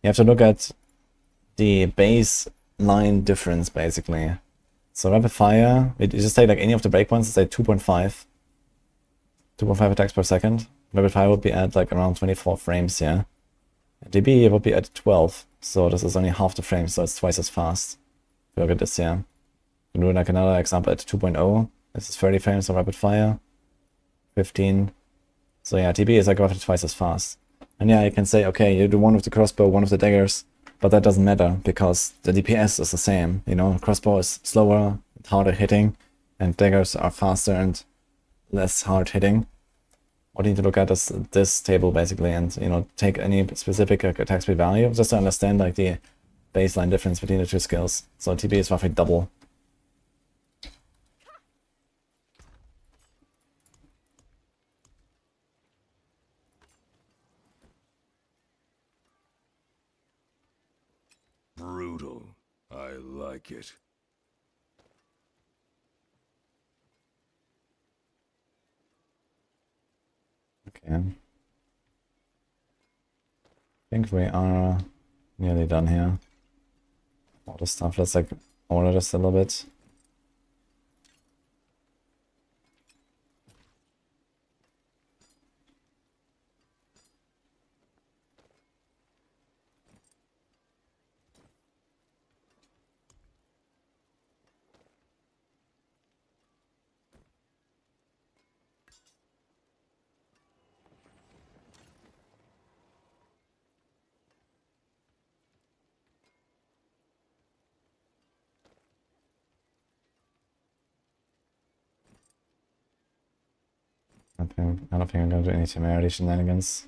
You have to look at the baseline difference, basically. So rapid fire, you just take like any of the breakpoints, it's like 2.5. 2.5 attacks per second. Rapid fire would be at like around 24 frames, yeah. DB would be at 12, so this is only half the frames, so it's twice as fast. If you look at this, yeah. You do like another example at 2.0. This is 30 frames of rapid fire. 15. So yeah, TB is like roughly twice as fast. And yeah, you can say, okay, you do one with the crossbow, one with the daggers, but that doesn't matter because the DPS is the same. You know, crossbow is slower, harder hitting, and daggers are faster and less hard hitting. What you need to look at is this table basically, and you know, take any specific attack speed value just to understand like the baseline difference between the two skills. So TB is roughly double. Brutal. I like it. Okay. I think we are nearly done here. All the stuff, let's like order this a little bit. I don't think I'm gonna do any temerity shenanigans.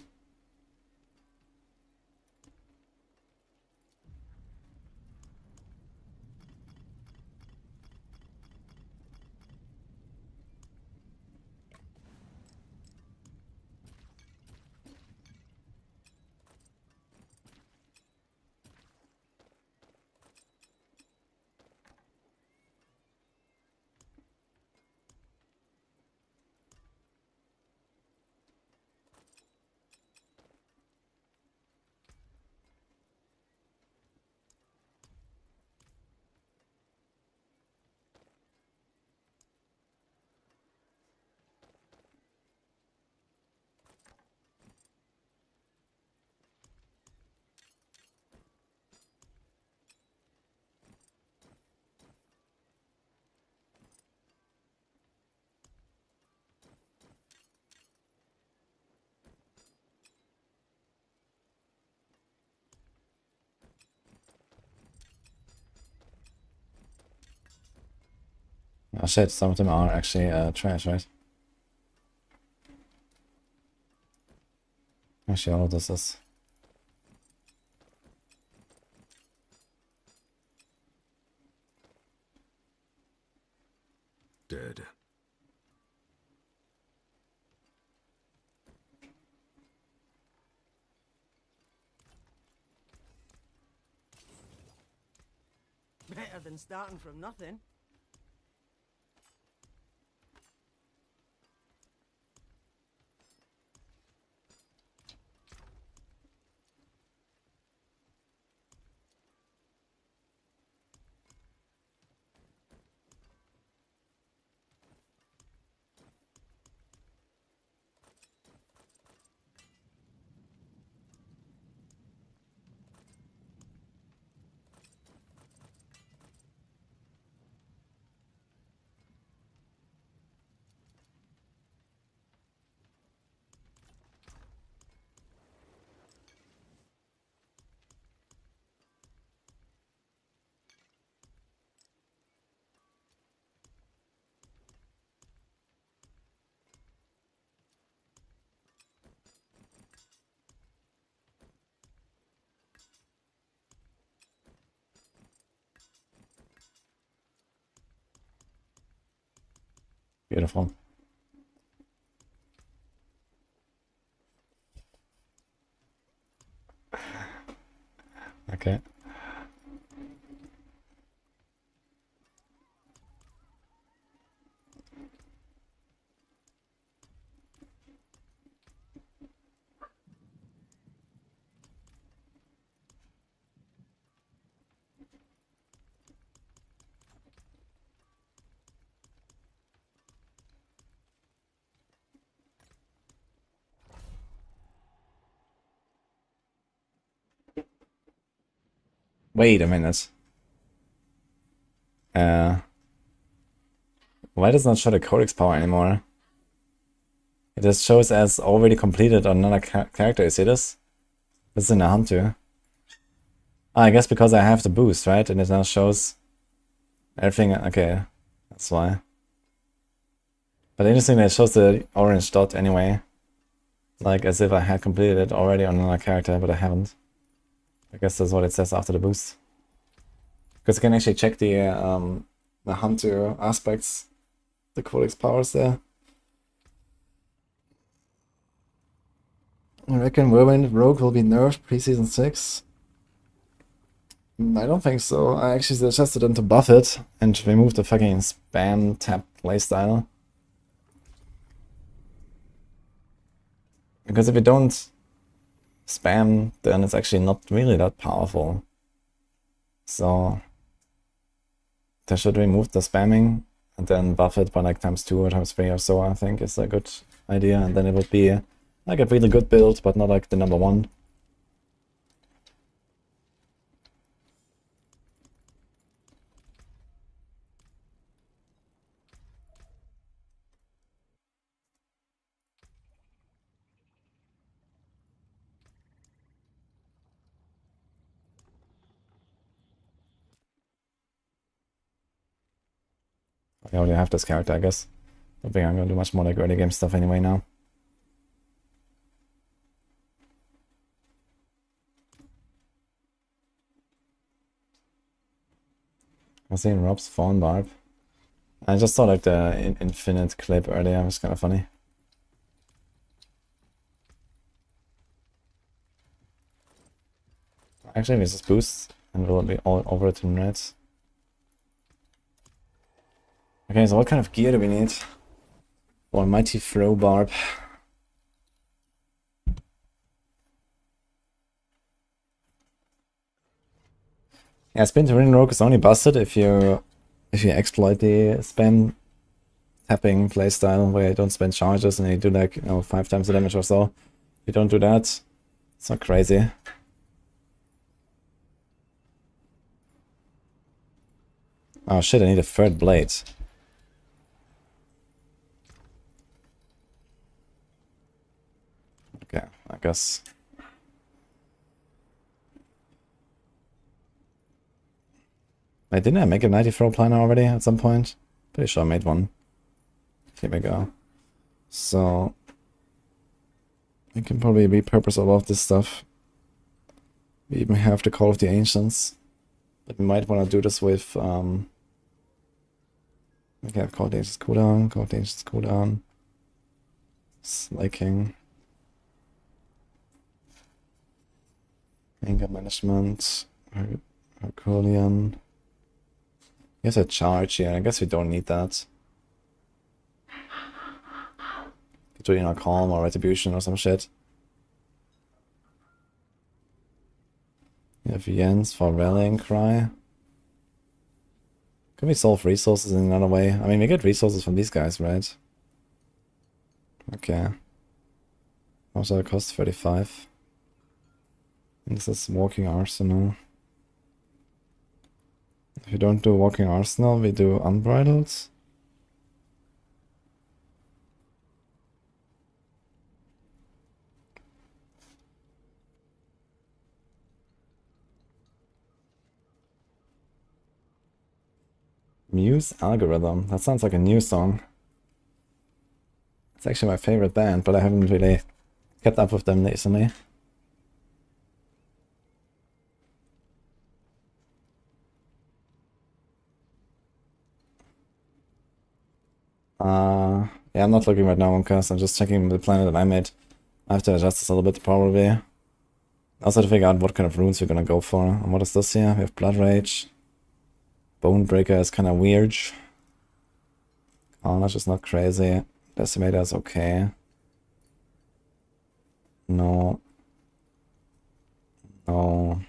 Oh shit, some of them are actually trash, right? Actually, all of this is. Dead. Better than starting from nothing. Beautiful. Okay. Wait a minute. Why does it not show the codex power anymore? It just shows as already completed on another character. You see this? This is in the hunter. Ah, I guess because I have the boost, right? And it now shows everything. Okay, that's why. But interesting that it shows the orange dot anyway. Like as if I had completed it already on another character, but I haven't. I guess that's what it says after the boost. Because you can actually check the hunter aspects, the codex powers there. I reckon Barbarian and Rogue will be nerfed pre-season 6. I don't think so. I actually suggested them to buff it and remove the fucking spam tap playstyle. Because if you don't spam, then it's actually not really that powerful. So they should remove the spamming and then buff it by like times 2 or times 3 or so, I think is a good idea. And then it would be like a really good build, but not like the number 1. I already have this character, I guess. Don't think I'm gonna do much more like early game stuff anyway now. I was seeing Rob's phone barb. I just saw like the infinite clip earlier, it was kind of funny. Actually, this is boost, and we'll be all over to red. Okay, so what kind of gear do we need for mighty throw barb? Yeah, spin to ring rogue is only busted if you exploit the spam tapping playstyle where you don't spend charges and you do like 5 times the damage or so. If you don't do that, it's not crazy. Oh shit, I need a third blade. Okay, I guess. Wait, didn't I make a 90 throw planner already at some point? Pretty sure I made one. Here we go. So I can probably repurpose a lot of this stuff. We even have the Call of the Ancients. But we might want to do this with okay, Call of the Ancients cooldown, Call of the Ancients cooldown. Slaking. Anger management. Herculean. Here's a charge here. I guess we don't need that. Doing calm or retribution or some shit. We have Jens for rallying cry. Can we solve resources in another way? I mean, we get resources from these guys, right? Okay. Also, it costs 35. And this is walking arsenal. If you don't do walking arsenal, we do unbridled. Muse Algorithm. That sounds like a new song. It's actually my favorite band, but I haven't really kept up with them recently. Yeah, I'm not looking right now on cast. I'm just checking the planet that I made. I have to adjust this a little bit, probably. Also to figure out what kind of runes we're gonna go for. And what is this here? We have Blood Rage. Bonebreaker is kind of weird. Carnage is not crazy. Decimator is okay. No. No.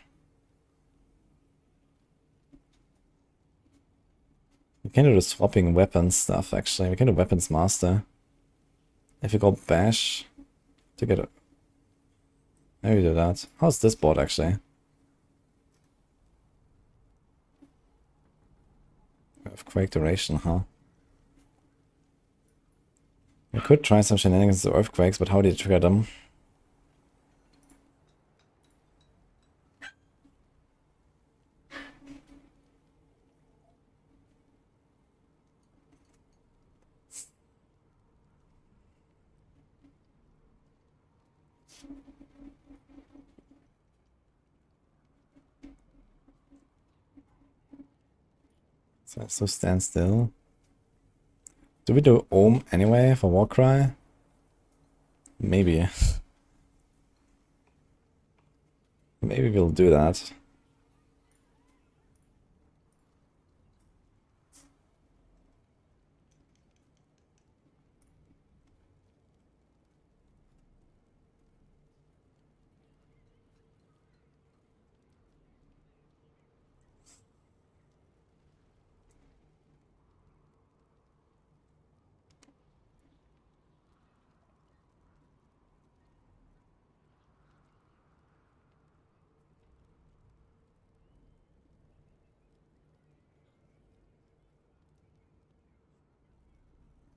We can do the swapping weapons stuff, actually. We can do Weapons Master. If you go Bash to get it. Maybe do that. How's this board, actually? Earthquake duration, huh? We could try some shenanigans with earthquakes, but how do you trigger them? So stand still. Do we do Ohm anyway for Warcry? Maybe. Maybe we'll do that.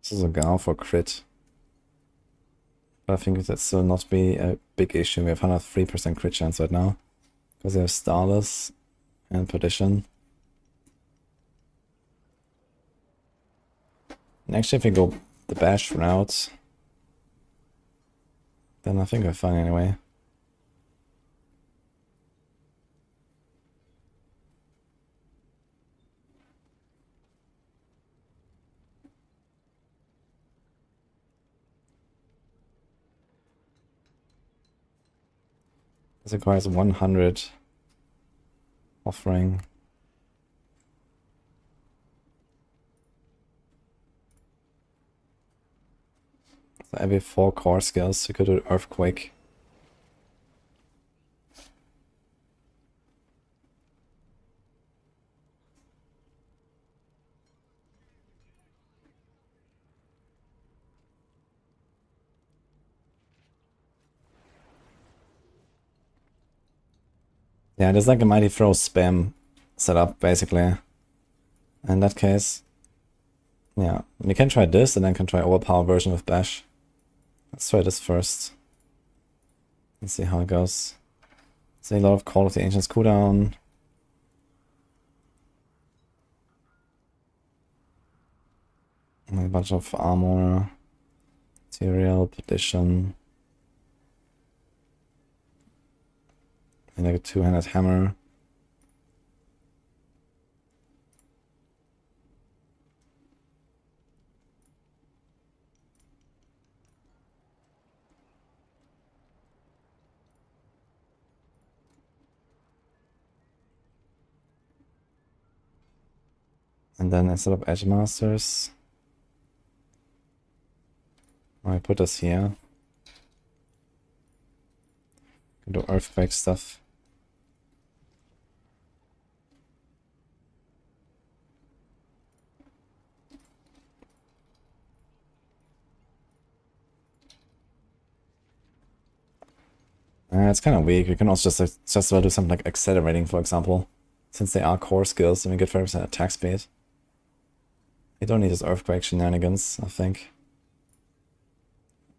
This is a Gal for crit. But I think that still not be a big issue. We have 103% crit chance right now. Because we have Starless and Perdition. And actually if we go the bash route, then I think we're fine anyway. This requires 100 offering. So every 4 core skills you could do Earthquake. Yeah, there's like a Mighty Throw spam setup, basically. In that case, yeah, we can try this and then can try overpower version with Bash. Let's try this first. Let's see how it goes. See a lot of Call of the Ancients cooldown. And a bunch of armor, material, petition. And like a 2-handed hammer. And then instead of Edge Masters, I put this here. Can do Earthquake stuff. It's kind of weak. We can also just do something like accelerating, for example. Since they are core skills, and we get 30% attack speed. You don't need this Earthquake shenanigans, I think.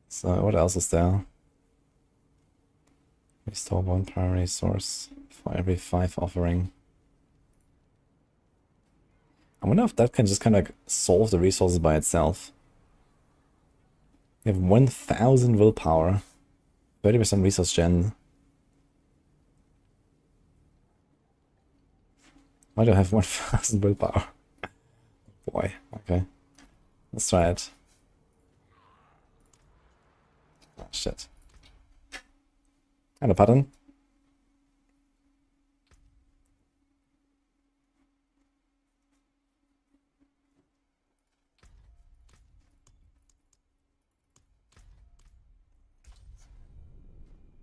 So what else is there? Restore 1 primary source for every 5 offering. I wonder if that can just kind of like solve the resources by itself. You have 1000 willpower, 30% resource gen. Why do I have 1000 willpower? Boy, okay. Let's try it. Oh, shit. And a pattern.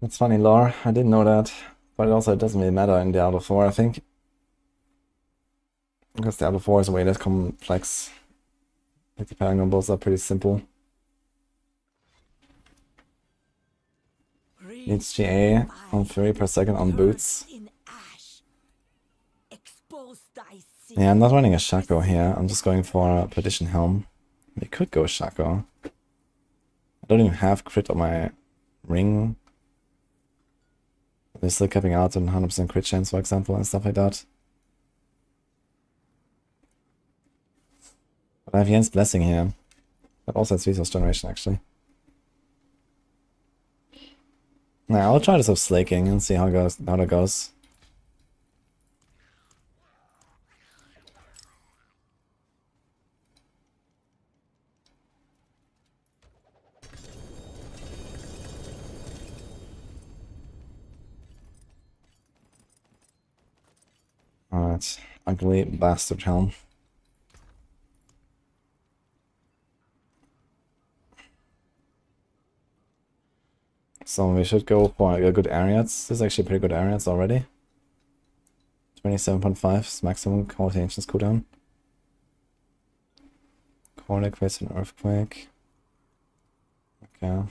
That's funny lore, I didn't know that. But also it doesn't really matter in Diablo 4, I think. Because Diablo 4 is way less complex. Like the Paragon bows are pretty simple. Needs GA on 30 per second on boots. Yeah, I'm not running a Shaco here. I'm just going for a Perdition Helm. We could go Shaco. I don't even have crit on my ring. They're still capping out on 100% crit chance, for example, and stuff like that. But I have Yen's Blessing here. That also has resource generation, actually. Now I'll try this with Slaking and see how that goes. Alright, ugly bastard helm. So we should go for a good Ariats. This is actually pretty good Ariats already. 27.5 is maximum Call of the Ancients cooldown. Core Liquids and Earthquake. Okay.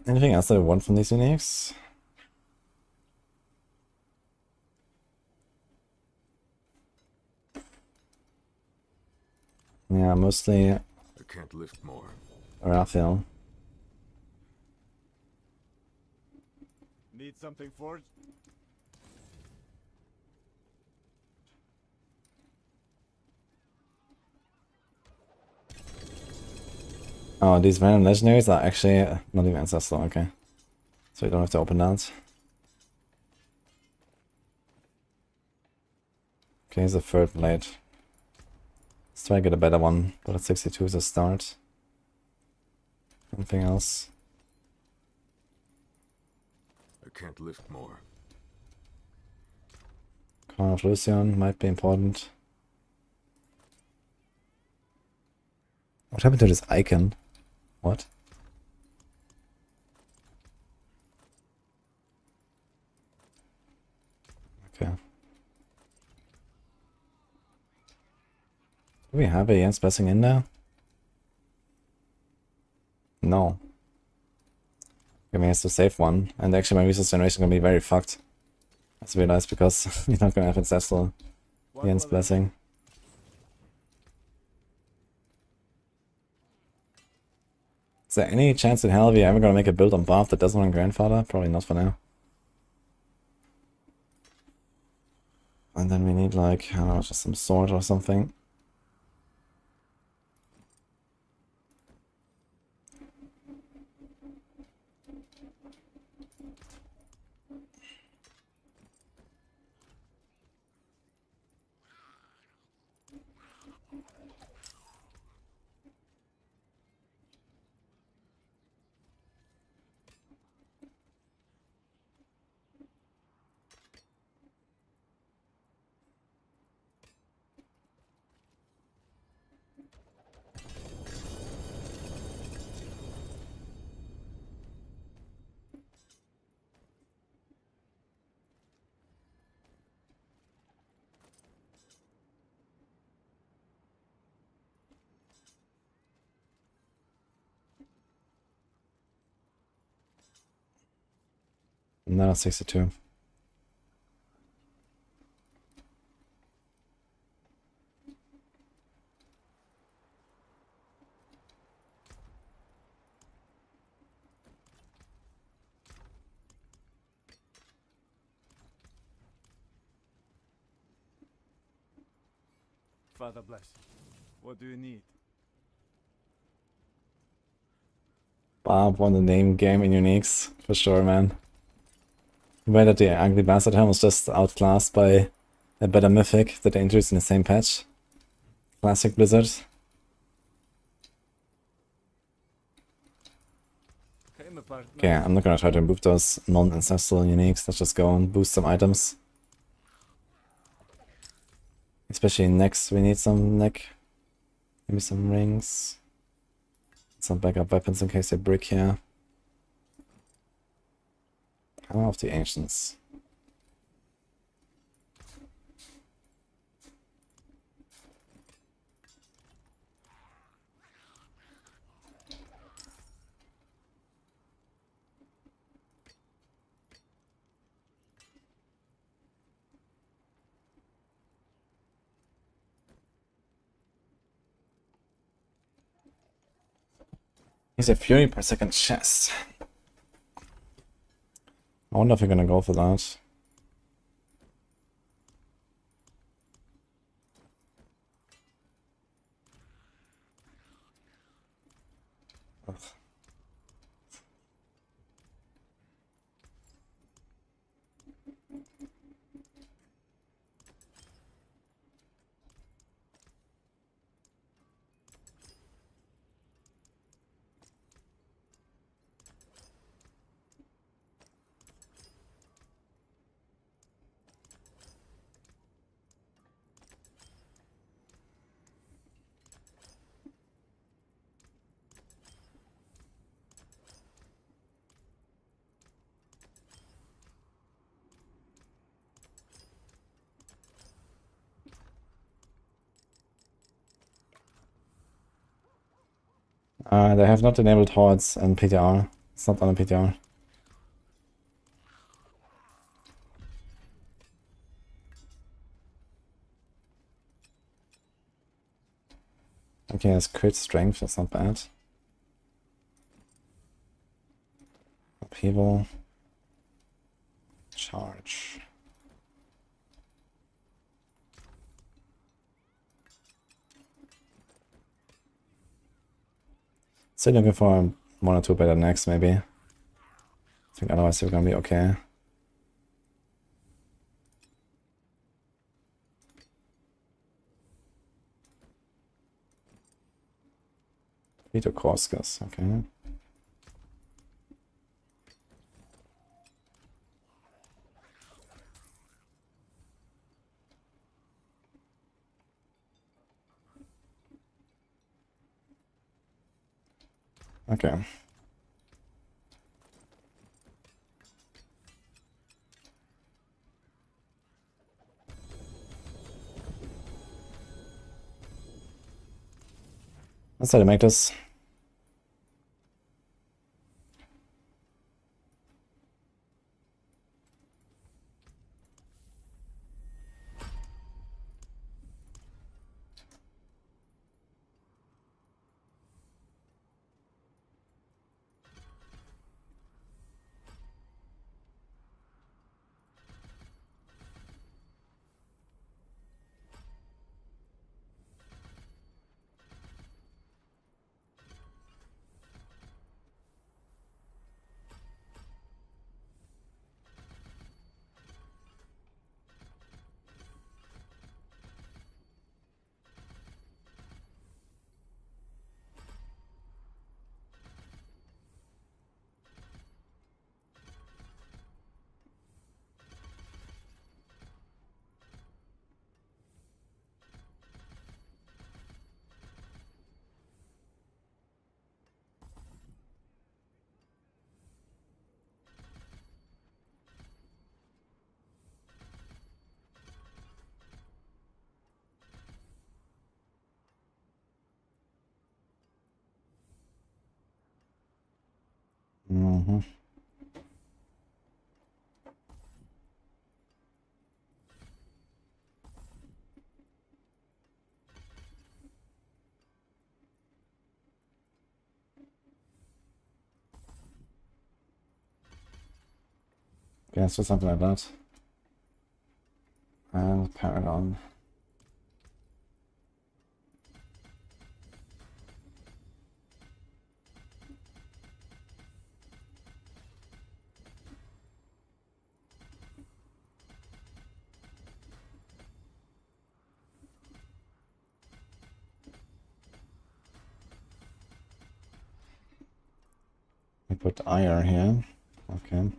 Anything else that I want from these uniques? Yeah, mostly I can't lift more. Raphael. Need something forged? Oh, these random legendaries are actually not even ancestral, okay. So you don't have to open that. Okay, here's a third blade. Let's try to get a better one, but at 62 is a start. Anything else? I can't lift more. Crown of Lucian might be important. What happened to this icon? What? Okay. Do we have a Jens Blessing in there? No. Okay, he has to save one. And actually my resource generation is gonna be very fucked. That's realized because we're not gonna have ancestral Jens Blessing. Is there any chance in hell we're ever gonna make a build on Barb that doesn't run Grandfather? Probably not for now. And then we need like, I don't know, just some sword or something. Another 62. Father bless. What do you need? Barb won the name game in uniques, for sure, man. The way that the Ugly Bastard Helm was just outclassed by a better mythic that they introduced in the same patch. Classic Blizzard. Came apart Okay, nice. I'm not gonna try to remove those non-ancestral uniques. Let's just go and boost some items. Especially next, we need some neck. Maybe some rings. Some backup weapons in case they break here. Hammer of the Ancients. He's a Fury per second chest. I wonder if we're gonna go for that. Ugh. They have not enabled hordes and PTR. It's not on a PTR. Okay, it's crit strength, that's not bad. Upheaval. Charge. Still looking for 1 or 2 better necks, maybe. I think otherwise you're gonna be okay. Vito Korskas, okay. Okay. Let's try to make this. Mm-hmm. Okay, let's do something like that. And Paragon. We put iron here. Okay.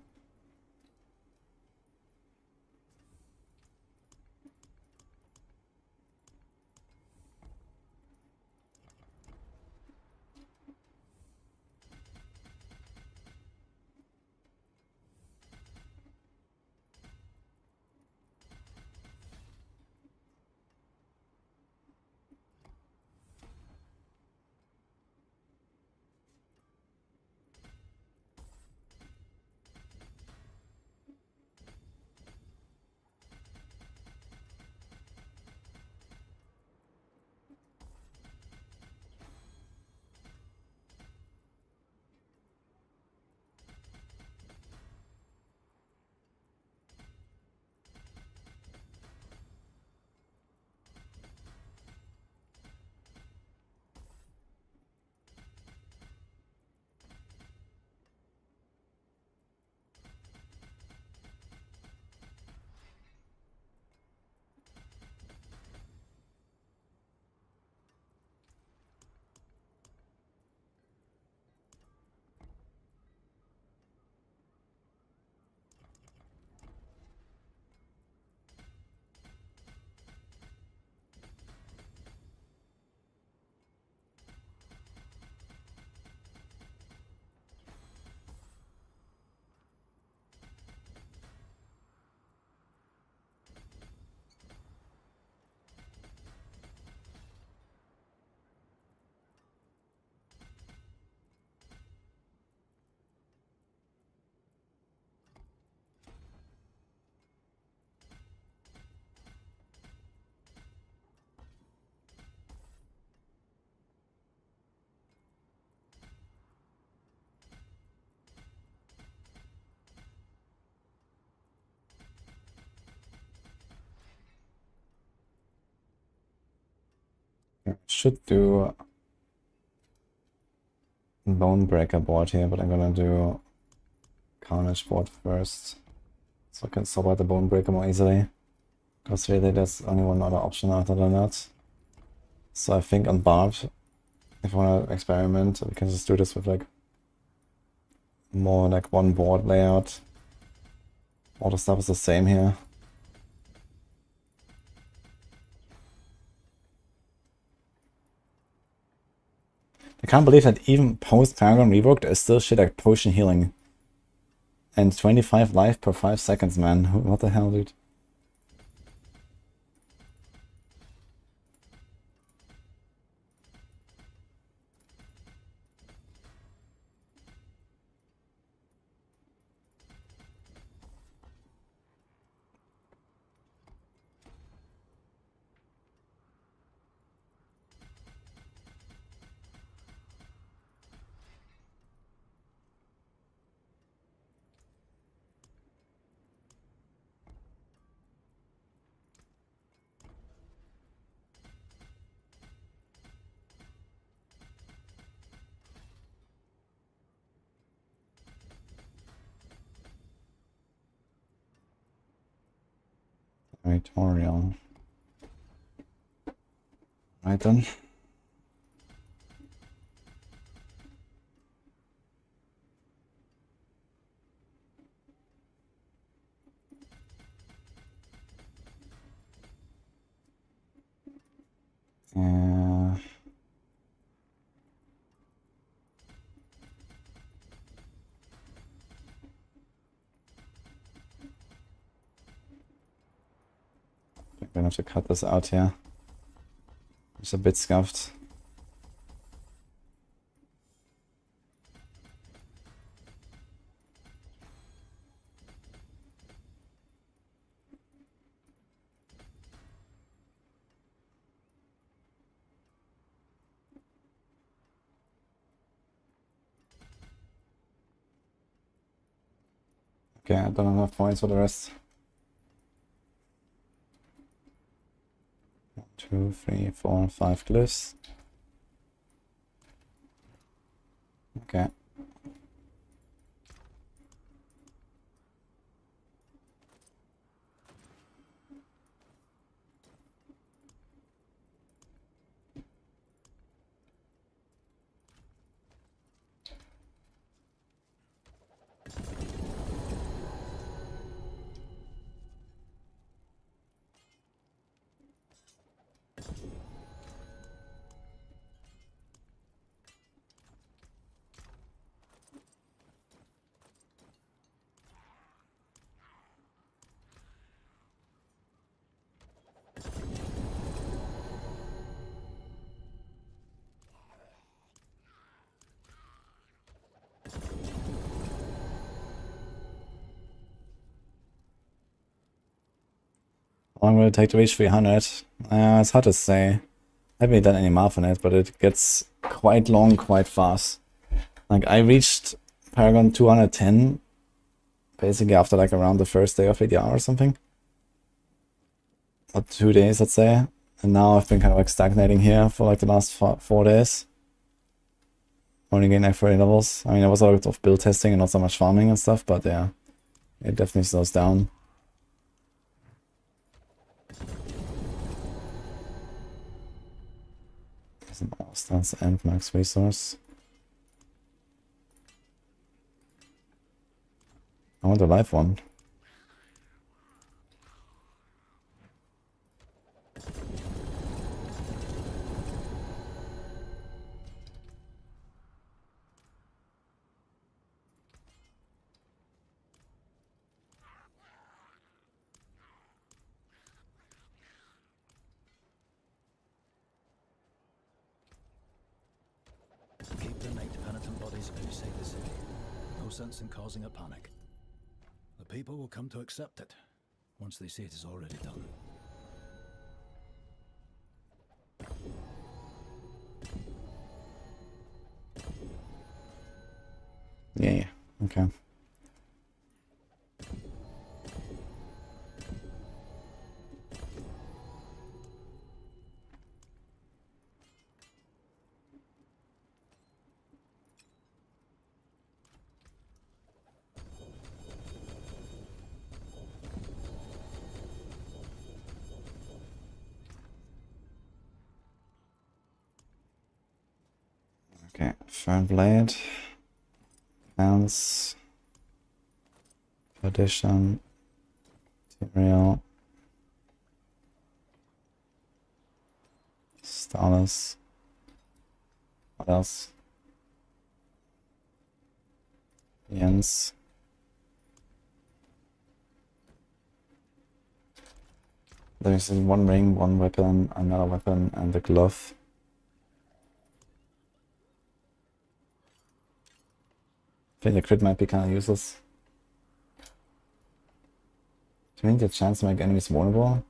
Should do Bonebreaker board here, but I'm gonna do Carnage board first. So I can swap out the Bonebreaker more easily. Because really there's only one other option other than that. So I think on Barb, if I want to experiment, we can just do this with like more like one board layout. All the stuff is the same here. I can't believe that even post Paragon rework there is still shit like potion healing. And 25 life per 5 seconds, man. What the hell, dude? Tutorial. Right then. I'm gonna have to cut this out here. It's a bit scuffed. Okay, I don't have enough points for the rest. 1, 2, 3, 4, 5 glyphs. Okay. How long will it take to reach 300? It's hard to say. I haven't done any math on it, but it gets quite long quite fast. Like I reached Paragon 210 basically after like around the first day of PTR or something. Or 2 days, let's say. And now I've been kind of like stagnating here for like the last 4 days. Only getting like 30 levels. I mean, there was a lot of build testing and not so much farming and stuff, but yeah, it definitely slows down. Some all stats and max resource. I want a live one. Keep the night penitent bodies outside the city. No sense in causing a panic. The people will come to accept it once they see it is already done. Yeah, okay. Okay, Fern Blade. Bounce. Addition. Material. Starless. What else? Jens. There's one ring, one weapon, another weapon, and a glove. I think the crit might be kind of useless. Do you think the chance to make enemies vulnerable?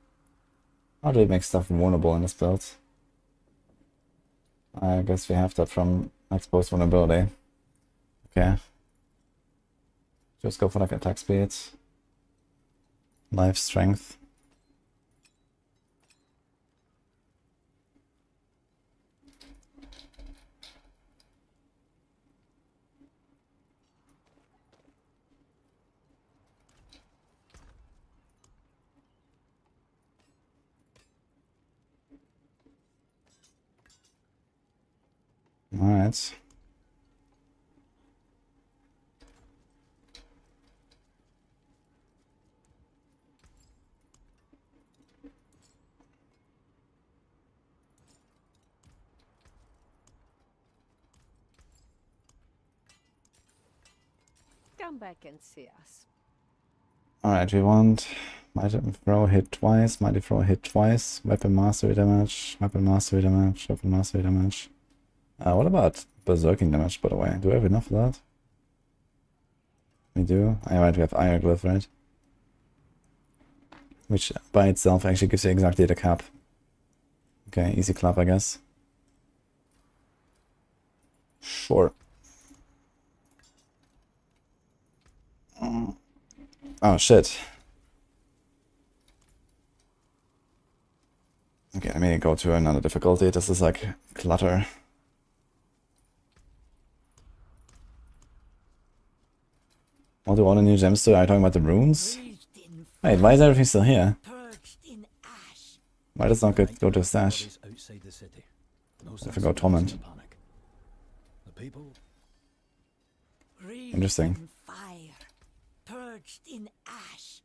How do we make stuff vulnerable in this build? I guess we have that from exposed vulnerability. Okay. Just go for like attack speed. Life strength. Alright. Come back and see us. Alright, we want mighty throw hit twice, mighty throw hit twice, weapon mastery damage, weapon mastery damage, weapon mastery damage. What about berserking damage, by the way? Do we have enough of that? We do. Alright, we have Iron Glyph, right? Which by itself actually gives you exactly the cap. Okay, easy clap, I guess. Sure. Oh shit. Okay, let me go to another difficulty. This is like clutter. What do all the new gems do? Are you talking about the runes? Wait, why is everything still here? Why does it not go to stash? Outside the city. No If I go torment. panic. The people Interesting. Fire, purged in ash.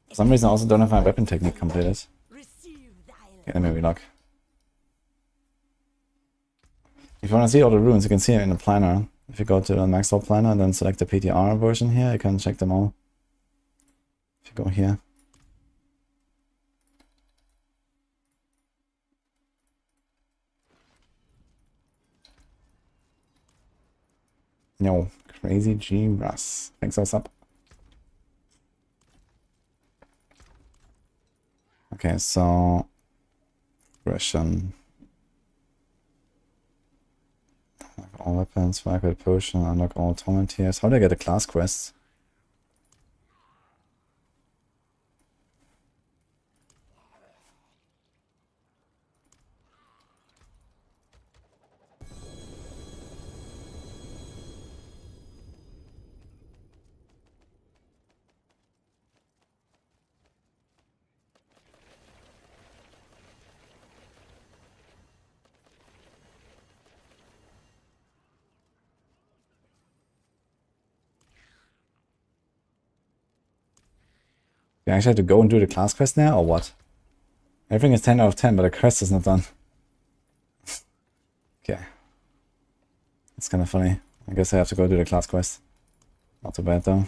For some reason I also don't have my weapon technique completed. Receive thy Okay, let me relock. If you want to see all the runes, you can see them in the planner. If you go to the max level planner and then select the PTR version here, you can check them all. If you go here. Yo, crazy G Russ. Thanks, what's up? Okay, so aggression. Unlock all weapons, Firecut potion, unlock all torment tiers. How do I get a class quest? Do I actually have to go and do the class quest now, or what? Everything is 10 out of 10, but the quest is not done. Okay. That's kind of funny. I guess I have to go do the class quest. Not too bad, though.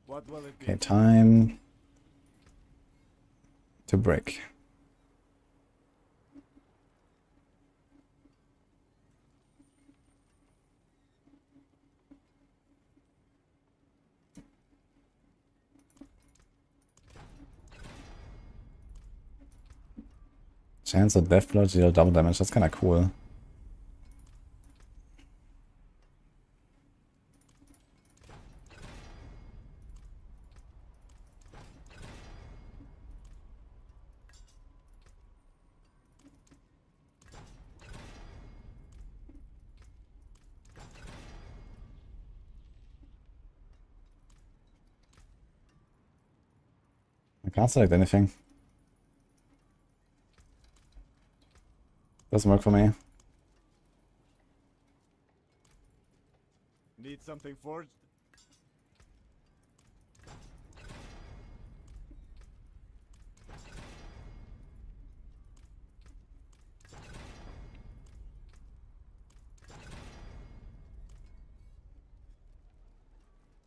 What will it be? Okay, time to break. Chance of death blow deal double damage. That's kind of cool. Can't select anything. Doesn't work for me. Need something forged?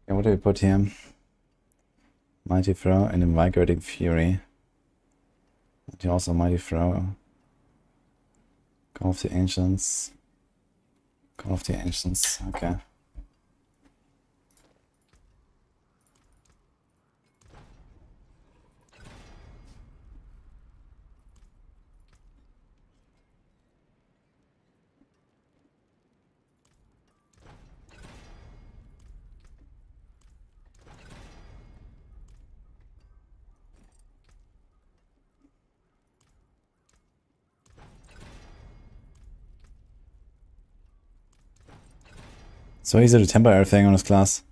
Yeah, what do we put here? Mighty Throw and Invigorating Fury. And also Mighty Throw. Call of the Ancients. Call of the Ancients, okay. So easy to temper everything on this class.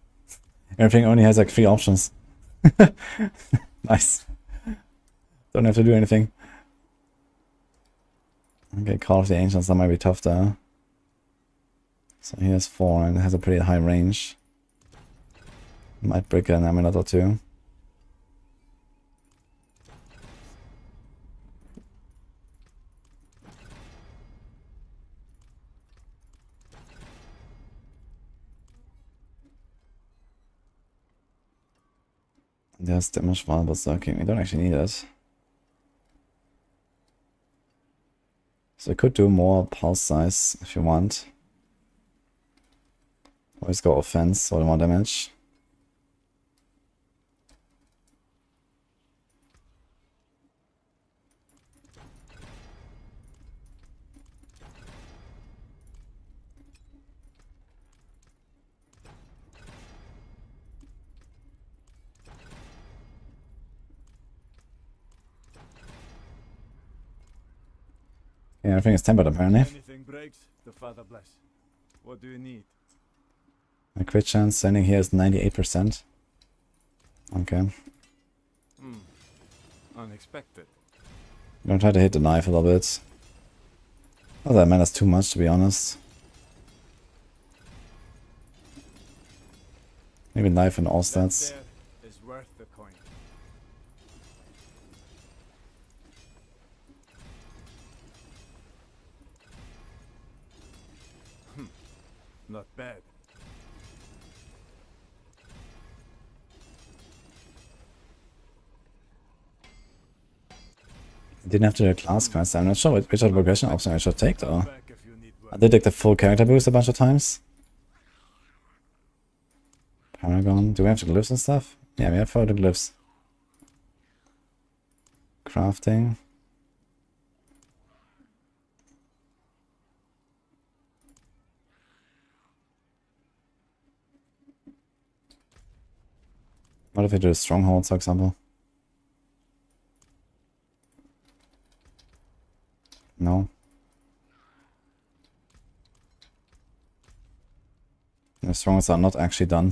Everything only has like 3 options. Nice. Don't have to do anything. Okay, Call of the Ancients, that might be tough though. So he has 4 and it has a pretty high range. Might break an amulet or 2. There's damage vulnerable circuit. We don't actually need it. So I could do more pulse size if you want. Always go offense, so more damage. Yeah, everything is tempered apparently. Anything breaks, the Father bless. What do you need? My crit chance standing here is 98%. Okay. Unexpected. I'm gonna try to hit the knife a little bit. Oh, that matters too much, to be honest. Maybe knife and all stats. That there is worth the coin. Not bad. I didn't have to do a class quest. I'm not sure which progression option I should take though. Back if you need work. I did like the full character boost a bunch of times. Paragon. Do we have the glyphs and stuff? Yeah, we have all the glyphs. Crafting. What if we do a stronghold, for example? No. The strongholds are not actually done.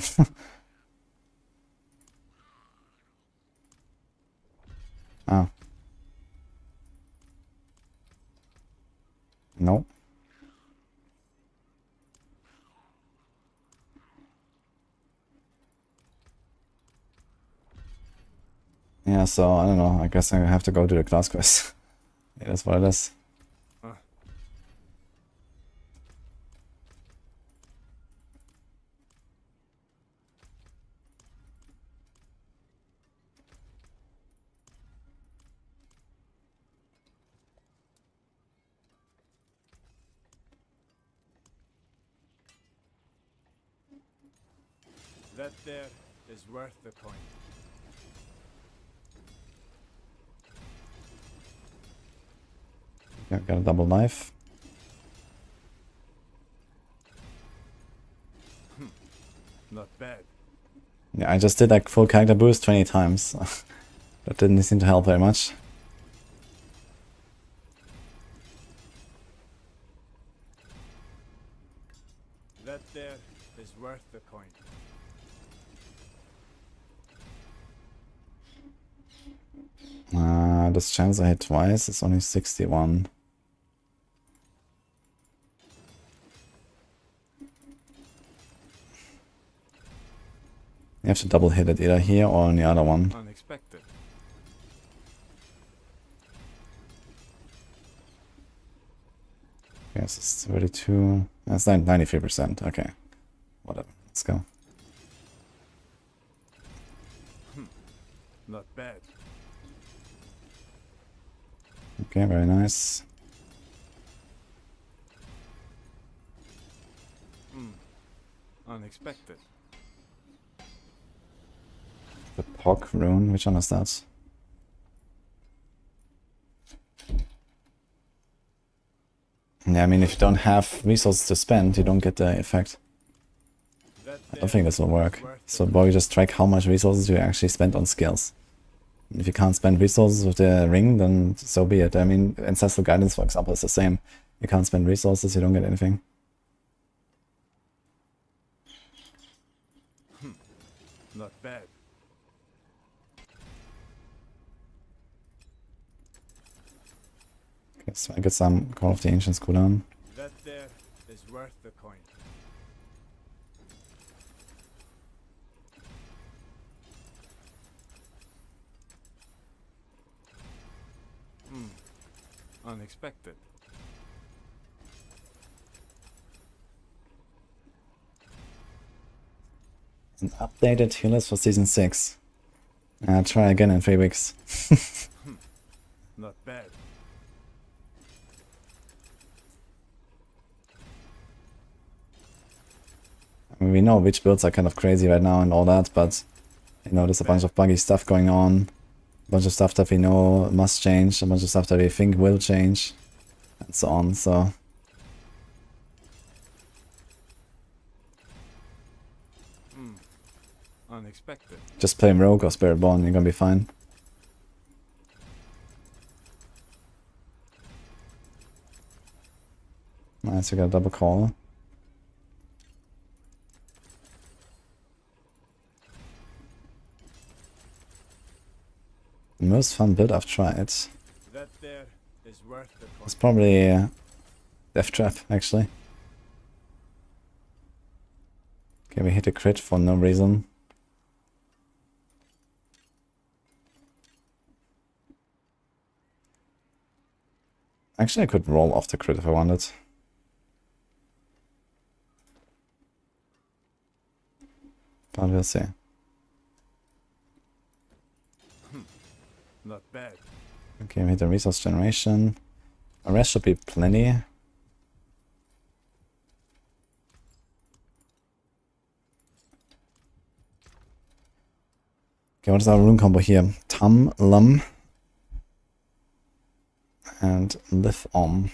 Ah. No. Yeah, so I don't know. I guess I have to go to the class quest. Yeah, that's what it is. That there is worth the coin. Yeah, got a double knife. Not bad. Yeah, I just did like full character boost 20 times. That didn't seem to help very much. That there is worth the coin. This chance I hit twice is only 61. You have to double hit it either here or on the other one. Unexpected. Yes, it's 32. That's 93%. Okay. Whatever. Let's go. Not bad. Okay, very nice. Unexpected. The POC rune, which one is that? Yeah, I mean, if you don't have resources to spend, you don't get the effect. I don't think this will work. So probably just track how much resources you actually spend on skills. And if you can't spend resources with the ring, then so be it. I mean, Ancestral Guidance, for example, is the same. You can't spend resources, you don't get anything. Not bad. Okay, so I get some Call of the Ancients cooldown. That there is worth the coin. Unexpected. An updated healers for Season 6. I'll try again in 3 weeks. Not bad. I mean, we know which builds are kind of crazy right now and all that, but you know, there's a bunch of buggy stuff going on. A bunch of stuff that we know must change, a bunch of stuff that we think will change, and so on, so... Unexpected. Just play Rogue or Spiritborn, you're gonna be fine. Nice, we got a double call. The most fun build I've tried That there is worth the coin. is probably Death Trap, actually. Okay, we hit a crit for no reason. Actually, I could roll off the crit if I wanted. But we'll see. Not bad. Okay, we hit the resource generation. The rest should be plenty. Okay, what is our rune combo here? Tam, Lum, and Lith Om.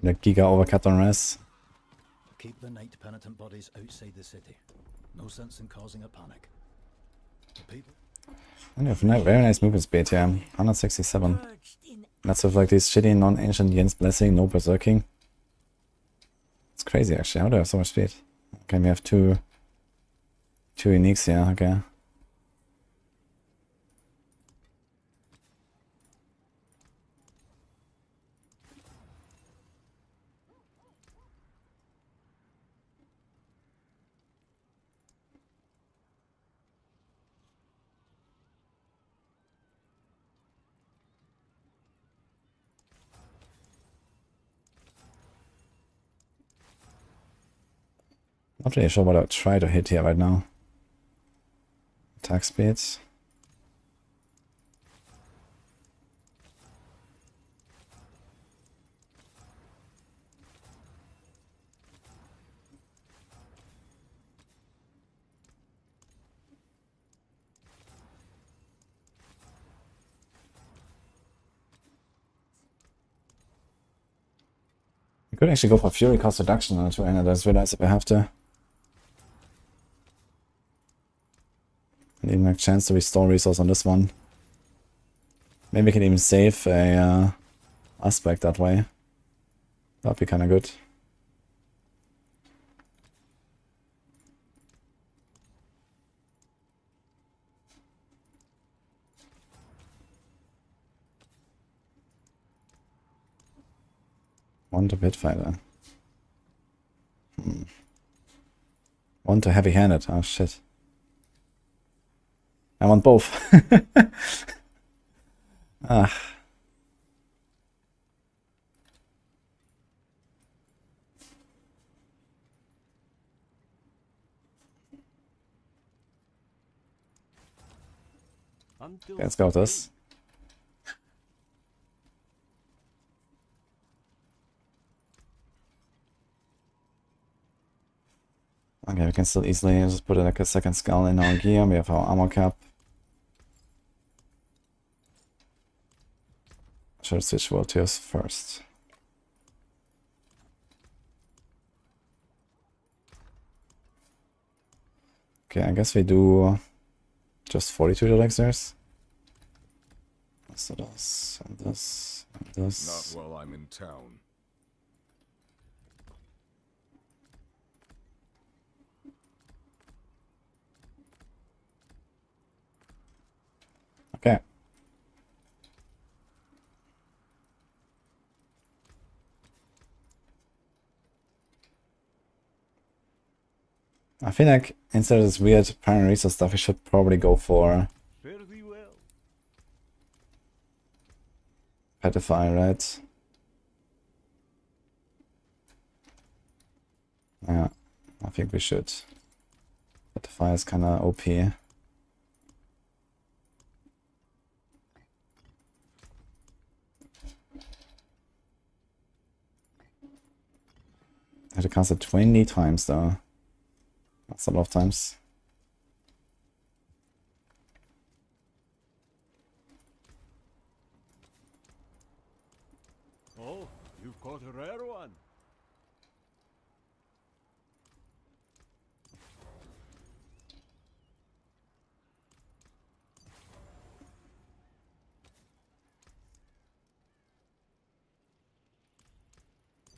The Giga overcut on res. Keep the Knight Penitent bodies outside the city. No sense in causing a panic. The people... And you have very nice movement speed here. 167. That's with like these shitty non-ancient Yen's blessing, no berserking. It's crazy actually. How do I have so much speed? Okay, we have two uniques here, okay. Not really sure what I would try to hit here right now. Attack speeds. I could actually go for Fury cost reduction on the 2 end. I just realized if I have to. And even a chance to restore resource on this one. Maybe we can even save a aspect that way. That'd be kind of good. One to Pitfighter. One to Heavy-Handed. Oh shit. I want both. Ah. Until Okay, let's go with this. Okay, we can still easily just put like a second skull in our gear. We have our armor cap. Should switch world tiers first. Okay, I guess we do just 42 elixirs. So this, and this, and this. Not while I'm in town. Okay. I feel like instead of this weird Paragon resource stuff, we should probably go for fare thee well. Petrify, right? Yeah, I think we should. Petrify is kind of OP. I had to cast it 20 times though. That's a lot of times. Oh, you've caught a rare one.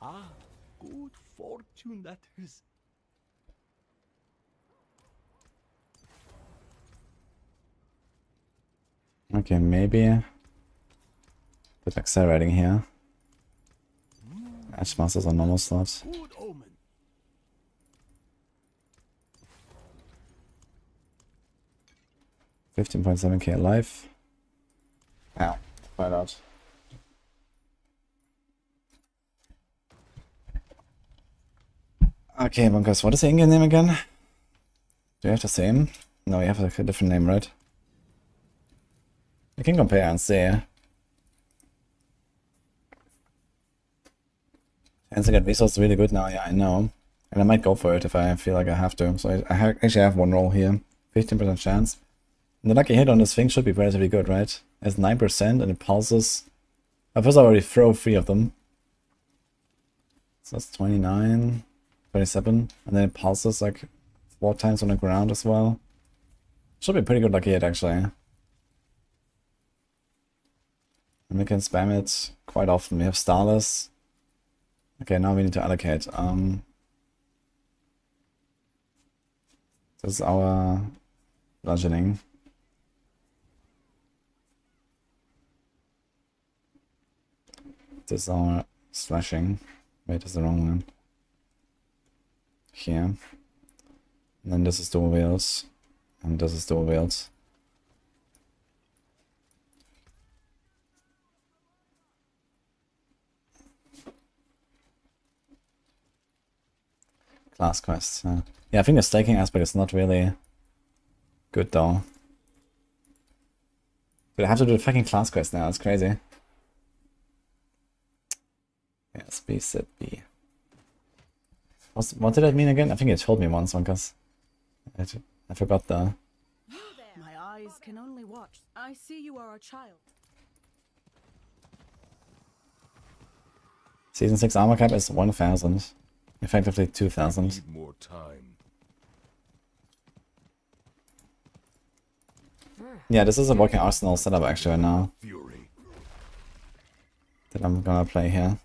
Ah, good fortune that is. Okay, maybe put accelerating here. Edge masters on normal slots. Good omen. $15.7k life. Ow, quite out. Okay, bunkers, what is the in-game name again? Do you have the same? No, you have a different name, right? You can compare and see. And to get resources really good now, yeah, I know. And I might go for it if I feel like I have to. So I actually have one roll here. 15% chance. And the lucky hit on this thing should be relatively good, right? It's 9% and it pulses. First I already throw 3 of them. So that's 29, 27. And then it pulses like 4 times on the ground as well. Should be pretty good lucky hit actually. And we can spam it quite often. We have Starless. Okay, now we need to allocate. This is our bludgeoning. This is our slashing. Wait, that's the wrong one. Here. And then this is dual wheels. And this is dual wheels. Class quests. Yeah, I think the staking aspect is not really good though. But I have to do the fucking class quest now. It's crazy. Yes, B set B. What did that mean again? I think it told me once, because I forgot the. My eyes can only watch. I see you are a child. Season 6 armor cap is 1000. Effectively 2000. Need more time. Yeah, this is a working arsenal setup actually now Fury. that I'm gonna play here.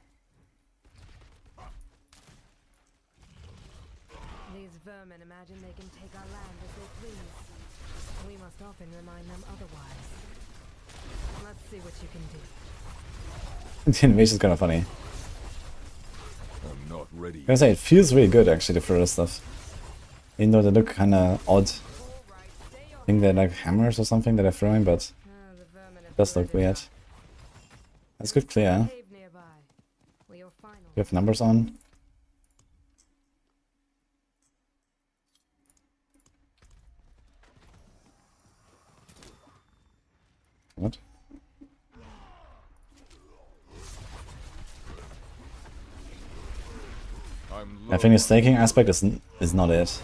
These vermin imagine they can take our land as they please. We must often remind them otherwise. Let's see what you can do. The animation is kind of funny. I'm not ready. I'm gonna say it feels really good actually, the further stuff. Even though they look kinda odd. I think they're like hammers or something that they're throwing, but The vermin it does look weird. That's good clear. cave nearby. We are final. We have numbers on. What? I think the staking aspect is not it.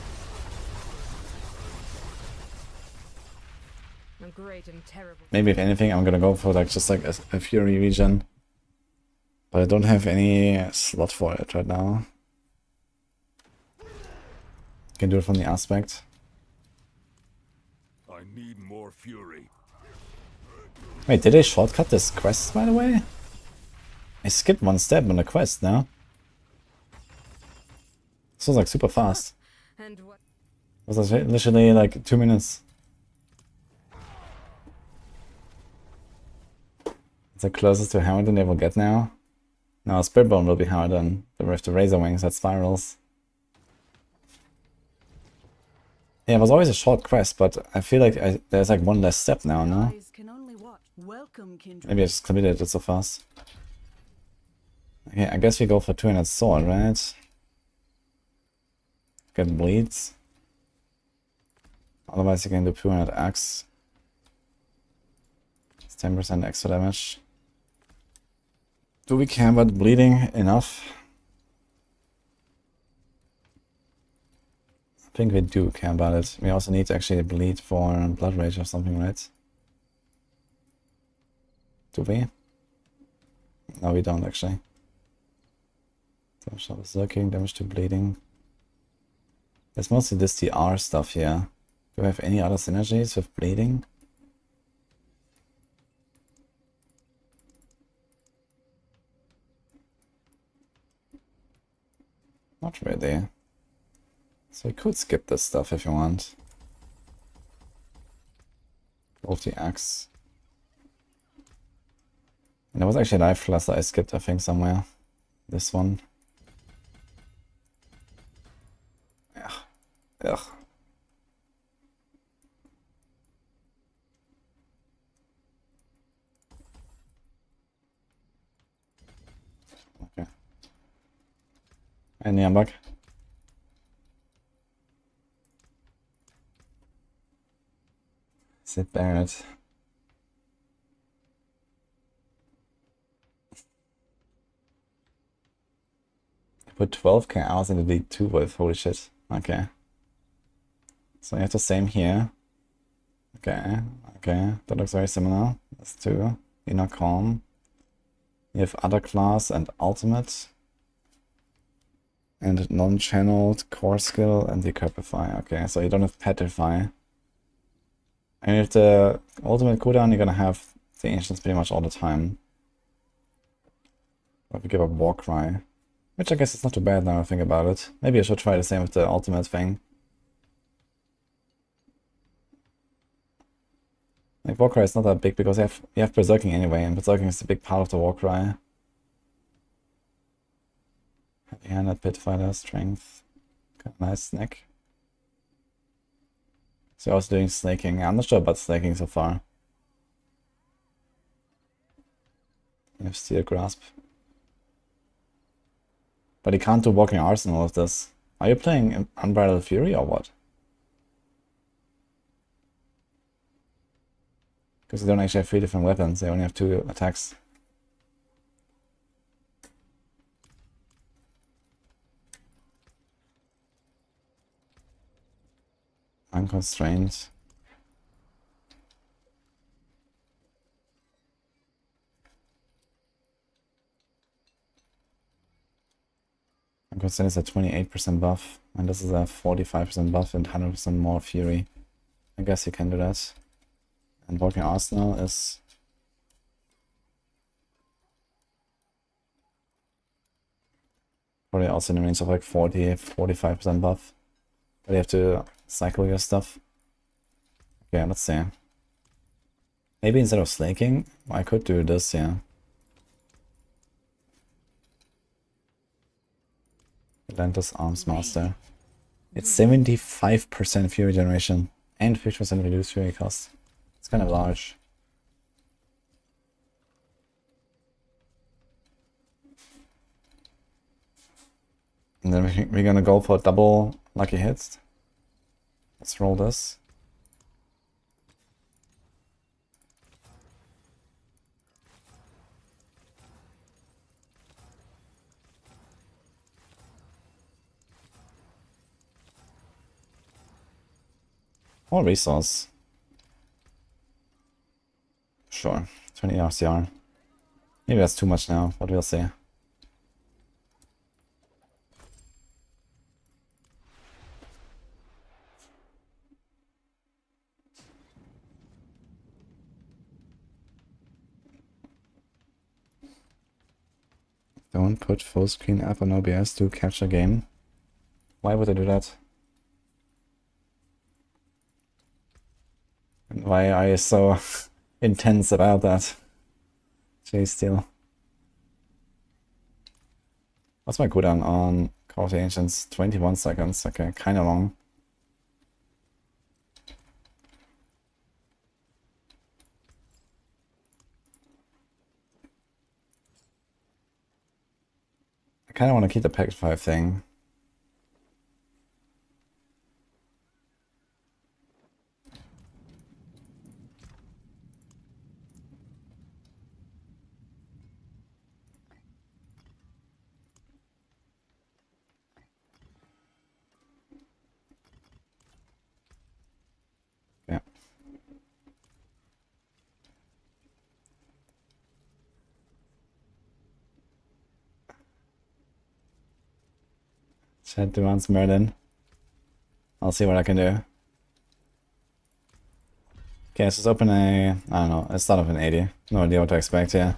A great and terrible. Maybe if anything, I'm gonna go for like just like a Fury region, but I don't have any slot for it right now. Can do it from the aspect. I need more fury. Wait, did they shortcut this quest by the way? I skipped one step on the quest now. This was like super fast. And what? It was literally like 2 minutes. It's the closest to Hamilton they will get now. Now Spiritbone will be harder than with the Razor Wings that spirals. Yeah, it was always a short quest, but I feel like there's like one less step now, no? Eyes can only watch. Welcome, kindred. Maybe I just completed it so fast. Okay, I guess we go for 200 sword, right? Get bleeds. Otherwise you can do 200 axe. It's 10% extra damage. Do we care about bleeding enough? I think we do care about it. We also need to actually bleed for blood rage or something, right? Do we? No, we don't actually. Damage to berserking, damage to bleeding. It's mostly this TR stuff here. Do we have any other synergies with bleeding? Not really. So you could skip this stuff if you want. Both the axe. And there was actually a life cluster I skipped, I think, somewhere. This one. Ugh. Ugh. Okay. Any unbuck? Sit Barrett. Put 12k hours into the 2 with, holy shit. Okay. So you have the same here. Okay, okay. That looks very similar. That's 2. Inner Calm. You have other class and ultimate. And non-channeled core skill and decapify. Okay, so you don't have petrify. And if the ultimate cooldown, you're gonna have the ancients pretty much all the time. Or if you give up war cry. Which I guess is not too bad now I think about it. Maybe I should try the same with the ultimate thing. Like Warcry is not that big because you have Berserking anyway, and Berserking is a big part of the Warcry. Heavy-handed pit fighter, strength. Got a nice snack. So you're also doing slaking. I'm not sure about slaking so far. You have steel grasp. But you can't do walking arsenal with this. Are you playing Unbridled Fury or what? Because you don't actually have 3 different weapons, they only have 2 attacks. Unconstrained. Unconstrained is a 28% buff, and this is a 45% buff and 100% more fury. I guess you can do that. And Working Arsenal is probably also in the range of like 40-45% buff. But you have to cycle your stuff. Okay, let's see. Maybe instead of slaking, I could do this, yeah. Atlantis Arms Master. It's 75% fury generation and 50% reduced fury cost. It's kind of large. And then we're gonna go for double lucky hits. Let's roll this. More resource. Sure. 20 RCR. Maybe that's too much now, but we'll see. Don't put full screen up on OBS to capture game. Why would I do that? And why are you so intense about that? Jeez, still. What's my cooldown on Call of the Ancients? 21 seconds. Okay, kinda long. I kinda wanna keep the Pact 5 thing. Yeah. Chat demands Merlin. I'll see what I can do. Okay, let's just open a... I don't know, let's start off an 80. No idea what to expect here.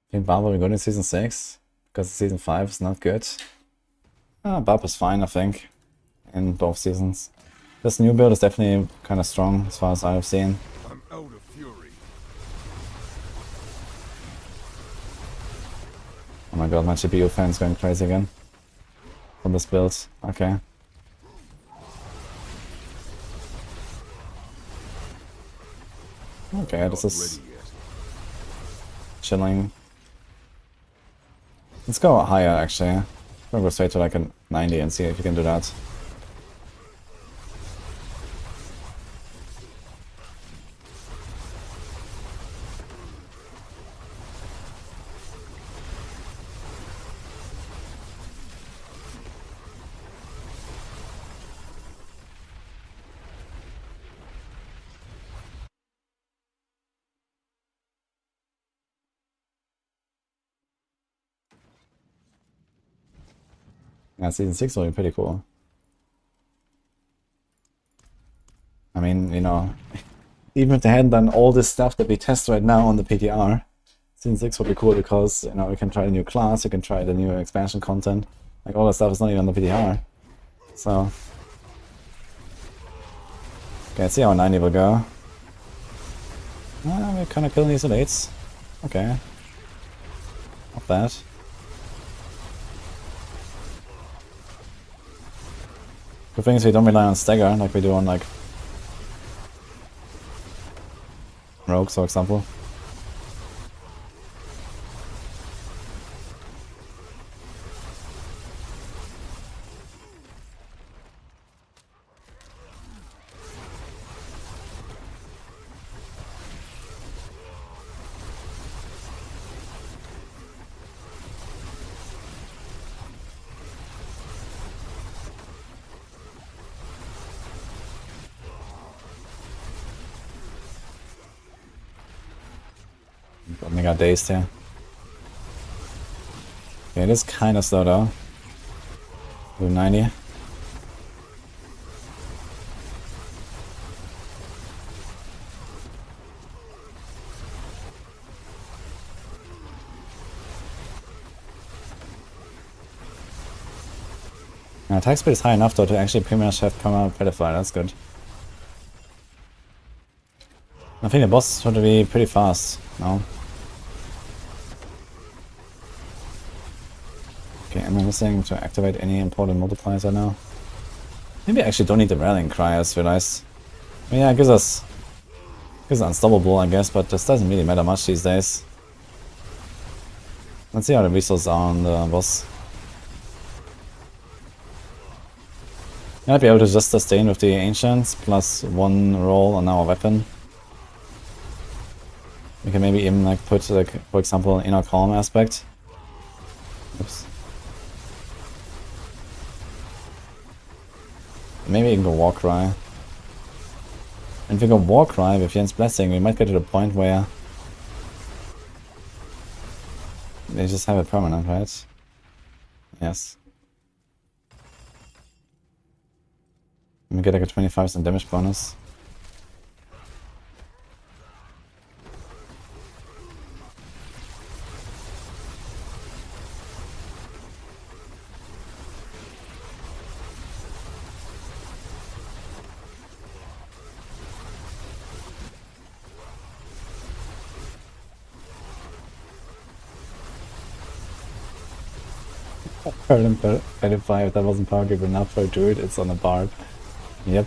I think Barb will be good in Season 6, because Season 5 is not good. Barb is fine, I think, in both seasons. This new build is definitely kind of strong, as far as I've seen. I'm out of fury. Oh my god, my GPU fan's going crazy again. On this build, okay. Okay, this is chilling. Let's go higher actually. I'm gonna go straight to like a 90 and see if you can do that. Yeah, Season 6 will be pretty cool. I mean, you know, even if they hadn't done all this stuff that we test right now on the PTR, Season 6 will be cool because, you know, we can try a new class, you can try the new expansion content. Like, all that stuff is not even on the PTR. So... okay, let's see how 90 will go. We're kind of killing these elites. Okay. Not bad. The thing is, we don't rely on stagger like we do on like rogues, for example. mega dazed here. Okay, it is kind of slow though. Do 90. Attack speed is high enough though to actually pretty much have permanent pedify, that's good. I think the boss should be pretty fast now. Okay, am I missing to activate any important multipliers right now? Maybe I actually don't need the rallying cry, I just realized. I mean, yeah, it gives us unstoppable, I guess, but this doesn't really matter much these days. Let's see how the resources are on the boss. I might be able to just sustain with the ancients plus 1 roll on our weapon. We can maybe even like put like, for example, an inner column aspect. Oops. Maybe even go Warcry. And if we go Warcry with Jens Blessing, we might get to the point where they just have it permanent, right? Yes. And we get like a 25% damage bonus. Paragon 35, that wasn't power give enough for a druid, it's on a barb. Yep.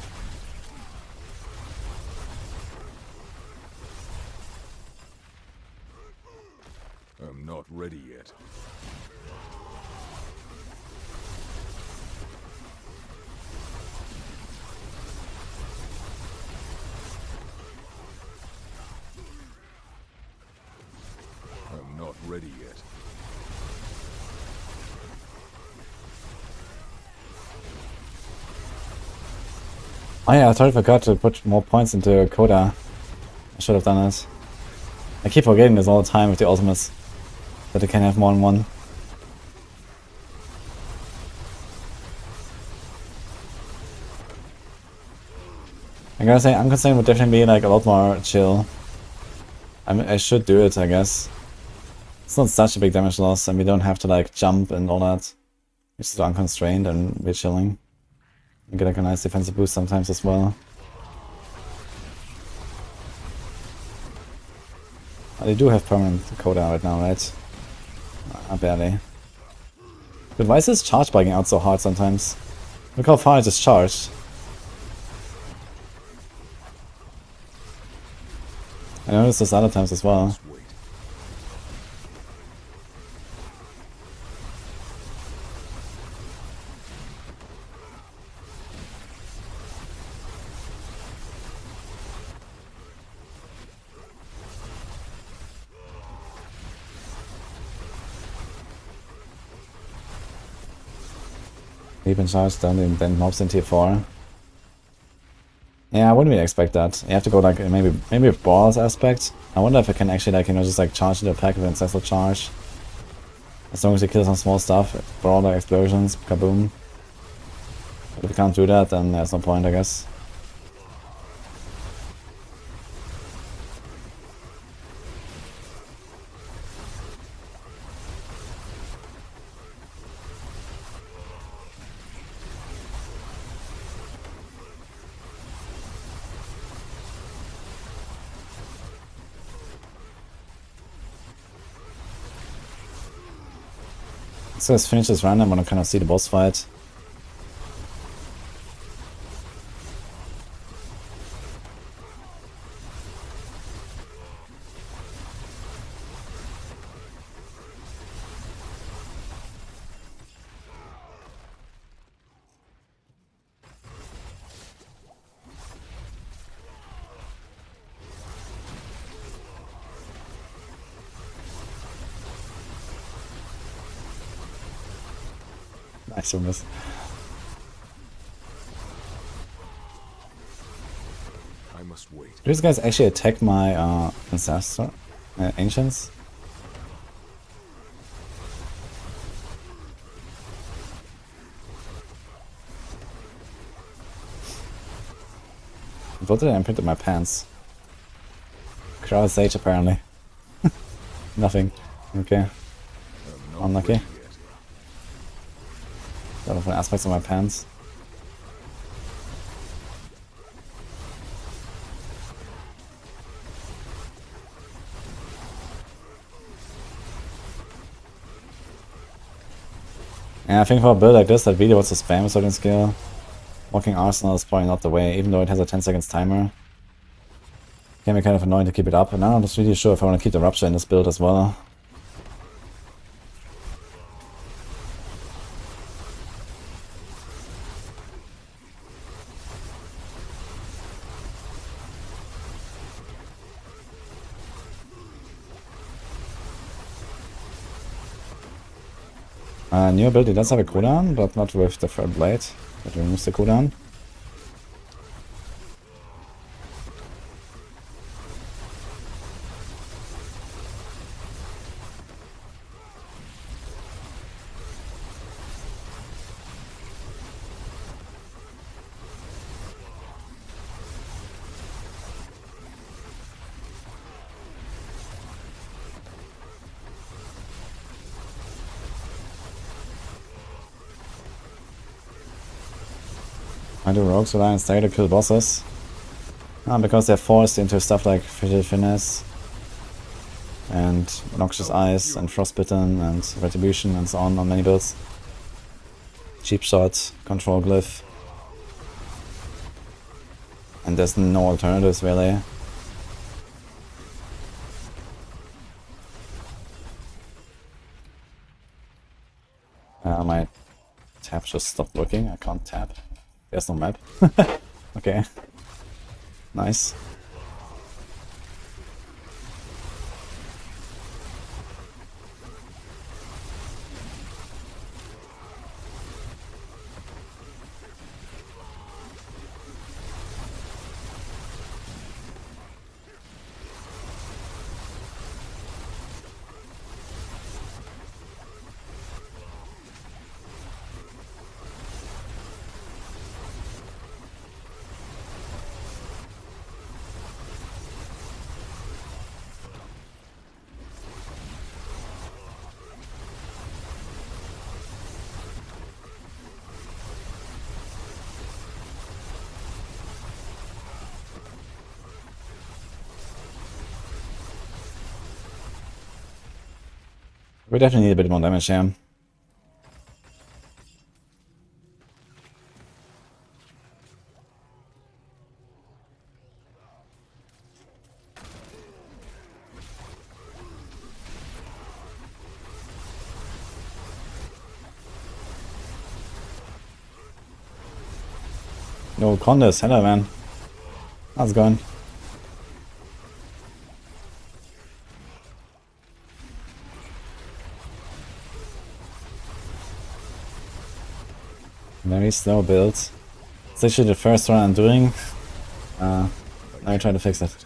I'm not ready yet. I'm not ready yet. Oh yeah, I totally forgot to put more points into Coda. I should have done it. I keep forgetting this all the time with the ultimates. That they can have more than one. I gotta say, Unconstrained would definitely be like a lot more chill. I should do it, I guess. It's not such a big damage loss, and we don't have to like jump and all that. We just do Unconstrained and we're chilling. We get like a nice defensive boost sometimes as well. Oh, they do have permanent Coda right now, right? Barely. But why is this charge bugging out so hard sometimes? Look how far it is charged. I noticed this other times as well. Deep in charge, then mobs in tier 4. Yeah, I wouldn't really expect that. You have to go like maybe with Brawl's aspect. I wonder if I can actually like, you know, just like charge the attack with ancestral charge. As long as you kill some small stuff, Brawl like explosions, kaboom. But if you can't do that, then there's no point, I guess. So let's finish this run. I want to kind of see the boss fight. Nice on this. I must wait. Do these guys actually attack my ancestor? Ancients? What did I imprint in my pants? Cross Age apparently. Nothing. Okay. Unlucky. A lot of different aspects of my pants. Yeah, I think for a build like this, that really wants to spam a certain skill. Walking Arsenal is probably not the way, even though it has a 10 seconds timer. It can be kind of annoying to keep it up, and now I'm just really sure if I want to keep the Rupture in this build as well. New ability does have a cooldown, but not with the Third Blade. It removes the cooldown. I do rogues rely on stay to kill bosses. Because they're forced into stuff like Finesse and Noxious Eyes and Frostbitten and Retribution and so on many builds. Cheap Shot, Control Glyph. And there's no alternatives really. My tab just stopped working, I can't tap. There's no map. Okay. Nice. We definitely need a bit more damage here. No Condes, hello man. How's it going? Very slow build. It's actually the first run I'm doing. Now I try to fix it.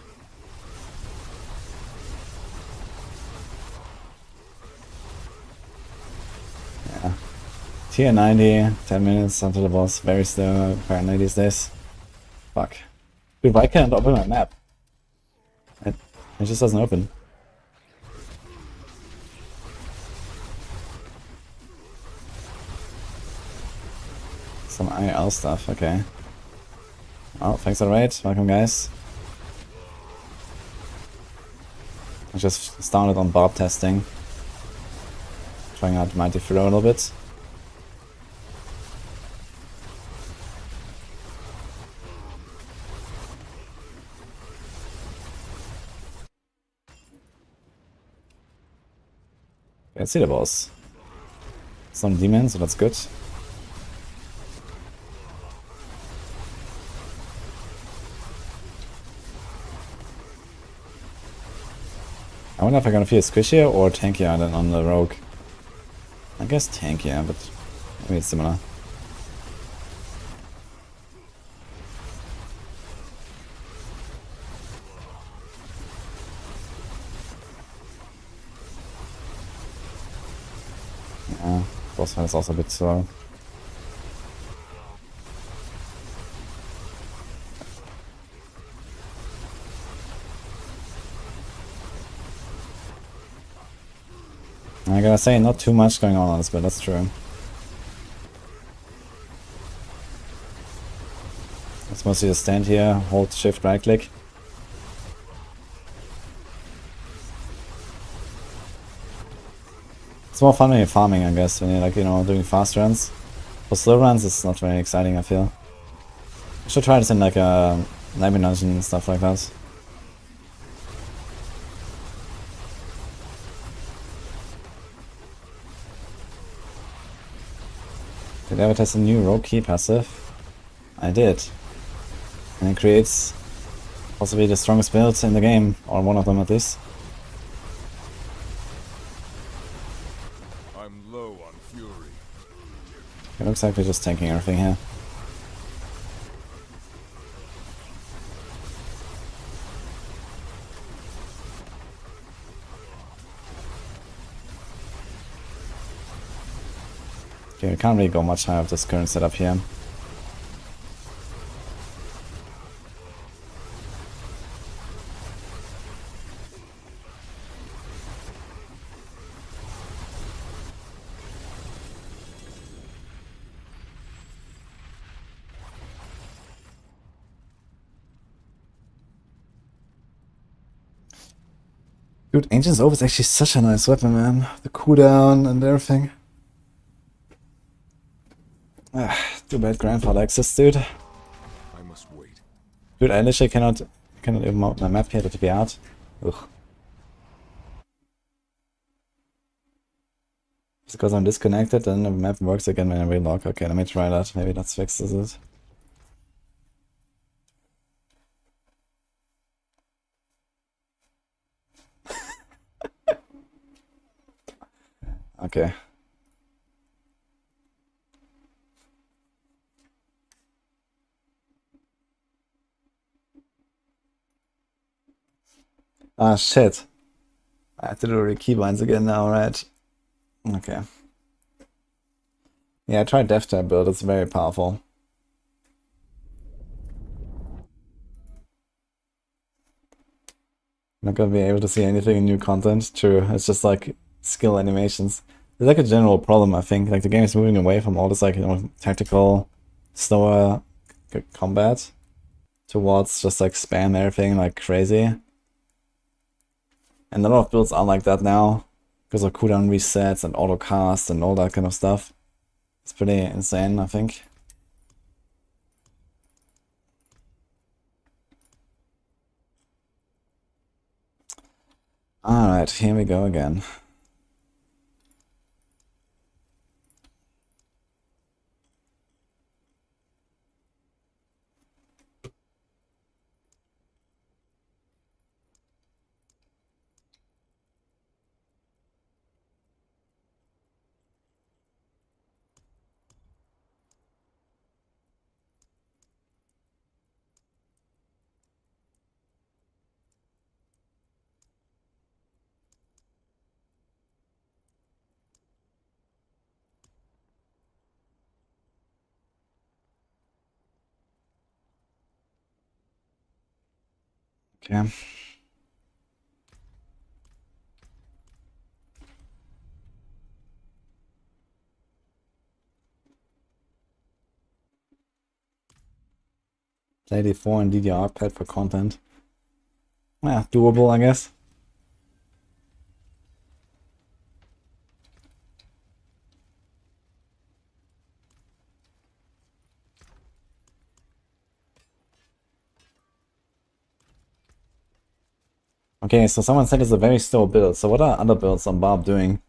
Yeah. Tier 90, 10 minutes until the boss. Very slow apparently these days. Fuck. Dude, why can't I open my map? It just doesn't open. Some IRL stuff, okay. Oh, thanks for the raid. Welcome, guys. I just started on Barb testing. Trying out Mighty Throw a little bit. Let's see the boss. Some demons, so that's good. I wonder if I'm gonna feel squishier or tankier than on the rogue. I guess tankier, but maybe it's similar. Yeah, boss fight is also a bit slow. I gotta say, not too much going on this, but that's true. It's mostly just stand here, hold shift right click. It's more fun when you're farming, I guess, when you're like, you know, doing fast runs. For slow runs, it's not very exciting, I feel. I should try this in like a Nightmare Dungeon and stuff like that. Did I ever test a new Rogue key passive? I did. And it creates possibly the strongest build in the game, or one of them at least. I'm low on fury. It looks like we're just tanking everything here. Okay, we can't really go much higher with this current setup here. Dude, Ancient's Oath is actually such a nice weapon, man. The cooldown and everything. Too bad Grandfather exists, dude. I must wait. Dude, I literally cannot even mount my map here to be out. Ugh. Just because I'm disconnected and the map works again when I relog. Okay, let me try that. Maybe that fixes it. Okay. Ah, shit. I have to do the keybinds again now, right? Okay. Yeah, I tried Death Trap build, it's very powerful. Not gonna be able to see anything in new content. True, it's just like skill animations. There's like a general problem, I think. Like the game is moving away from all this like, you know, tactical, slower combat towards just like spam everything like crazy. And a lot of builds are like that now because of cooldown resets and auto cast and all that kind of stuff. It's pretty insane, I think. Alright, here we go again. Okay. Play D4 and DDR pad for content. Yeah, doable, I guess. Okay, so someone said it's a very slow build. So what are other builds on Barb doing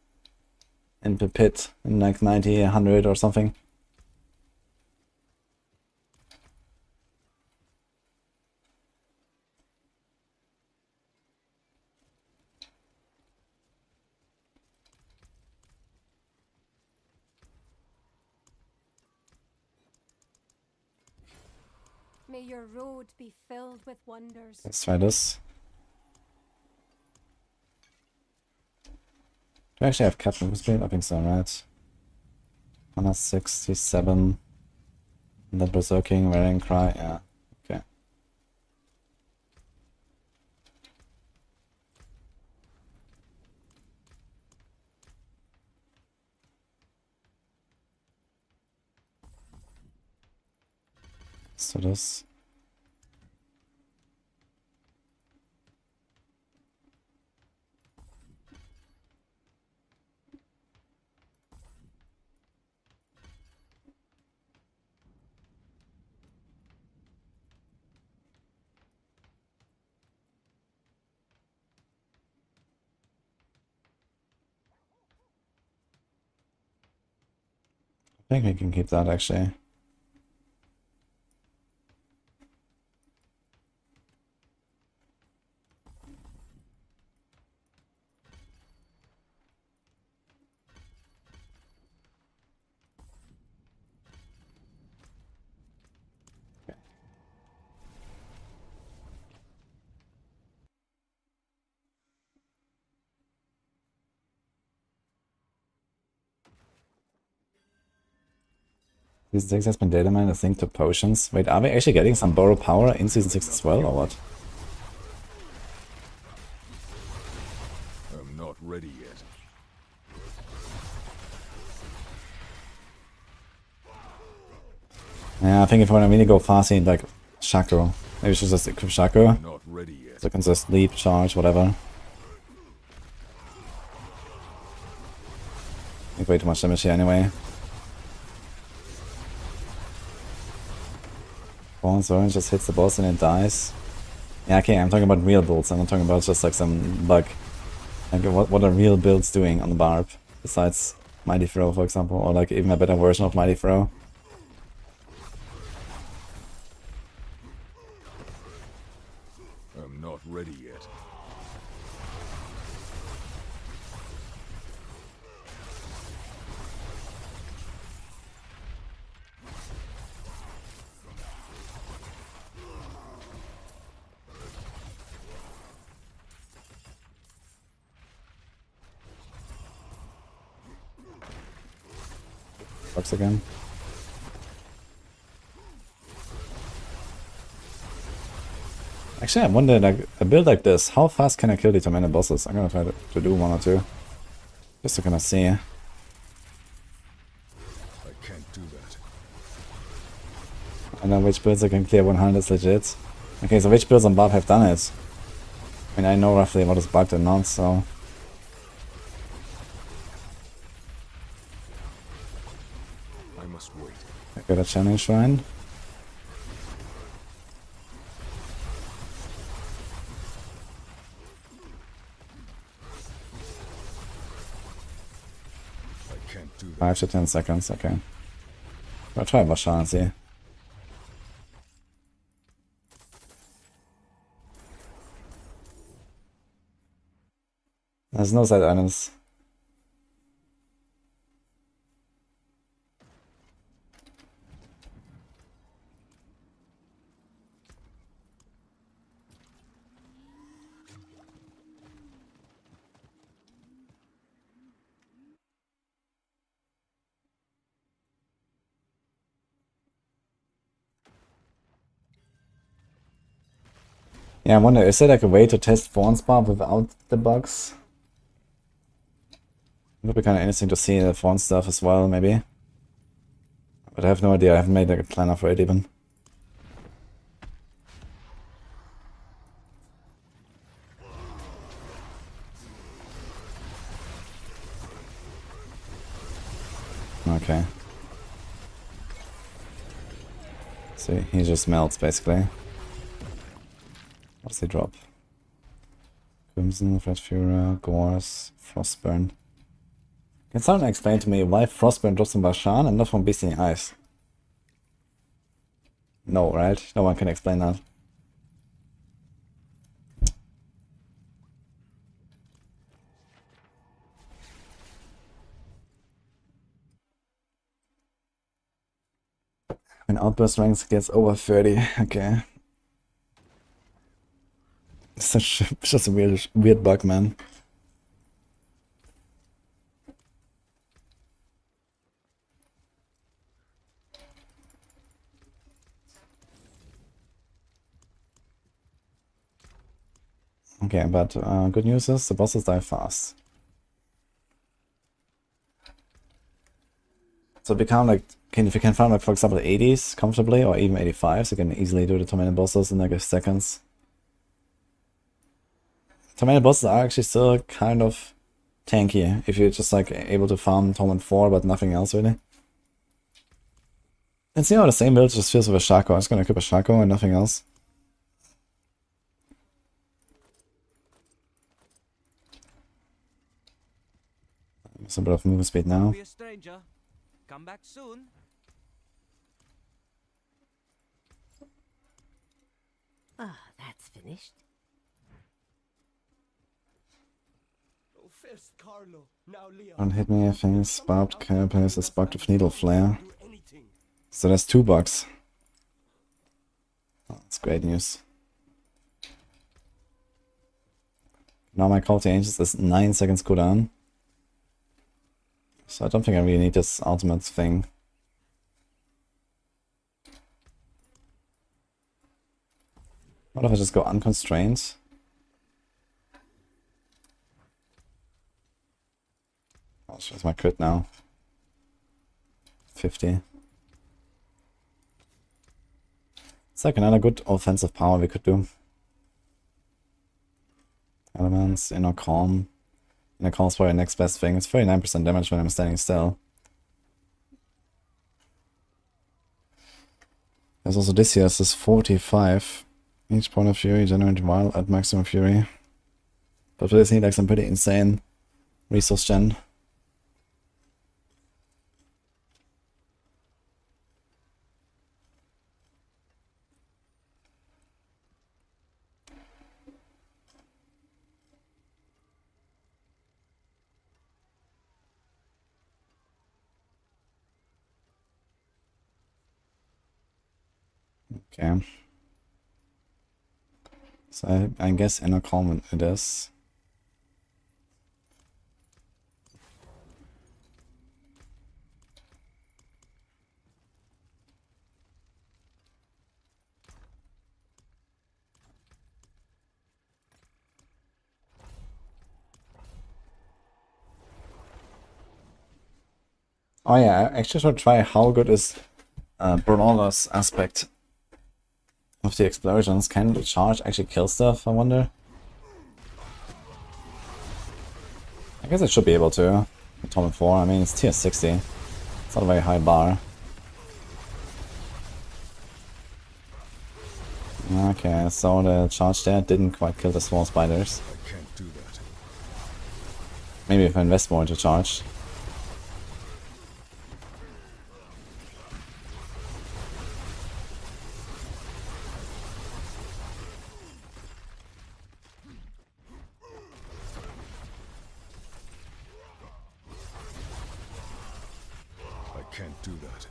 in the pit in like 90, 100 or something? May your road be filled with wonders. Let's try this. Do I actually have Captain Who's I think so, right? 167. And that berserking, Rallying Cry, yeah. Okay. So das. I think we can keep that actually. These decks has been data mined, I think, to potions. Wait, are we actually getting some borrow power in Season 6 as well, or what? I'm not ready yet. Yeah, I think if I want to really go fast, I need like Shaco. Maybe we should just equip Shaco. I'm not ready yet. So I can just leap, charge, whatever. Make way too much damage here anyway. Bone Orange just hits the boss and it dies. Yeah, okay, I'm talking about real builds. I'm not talking about just like some bug. Like what are real builds doing on the Barb? Besides Mighty Throw, for example, or like even a better version of Mighty Throw. I'm not ready yet. Bugs again. Actually, I wonder, like, a build like this, how fast can I kill determined bosses? I'm gonna try to do one or two. Just to kind of see. I can't do that. I know which builds I can clear 100 is legit. Okay, so which builds on Barb have done it? I mean, I know roughly what is bugged and not, so... I must wait. I got a Channeling Shrine. I can't do that. 5 to 10 seconds, okay. I'll try Bashar and see. There's no side items. Yeah, I wonder, is there like a way to test Fawn's Barb without the bugs? It would be kind of interesting to see the Fawn stuff as well, maybe. But I have no idea, I haven't made like a planner for it even. Okay. See, he just melts basically. What does he drop? Crimson, Red Fury, Gores, Frostburn. Can someone explain to me why Frostburn drops from Bashan and not from Beast in the Ice? No, right? No one can explain that. When Outburst ranks gets over 30, okay. It's just a weird bug, man. Okay, but good news is the bosses die fast. So become like, if you can farm like for example 80s comfortably or even 85s, you can easily do the tormented bosses in like a seconds. Tormented bosses are actually still kind of tanky if you're just like able to farm Torment 4 but nothing else really. And see how the same build just feels with a Shaco. I'm just gonna equip a Shaco and nothing else. Some bit of movement speed now. Be a stranger. Come back soon. Ah, that's finished. Oh, first Carlo, now Leon. Don't hit me, things. Barbed carapace is bugged with Needle Flare. Do anything. So there's 2 bugs. Oh, that's great news. Now my Call to Angels is 9 seconds cooldown. So I don't think I really need this ultimate thing. What if I just go unconstrained? Oh, it's my crit now. 50. It's like another good offensive power we could do. Elements, Inner Calm. Inner Calm is probably the next best thing. It's 39% damage when I'm standing still. There's also this here, this is 45. Each point of fury generate while at maximum fury. But for this need like some pretty insane resource gen. Okay. So I guess Inner Calm it is. Oh yeah, I actually should try how good is Brawler's aspect of the explosions. Can the charge actually kill stuff, I wonder? I guess it should be able to. Atomic 4, I mean it's tier 60. It's not a very high bar. Okay, so the charge there didn't quite kill the small spiders. I can't do that. Maybe if I invest more into charge. I can't do that.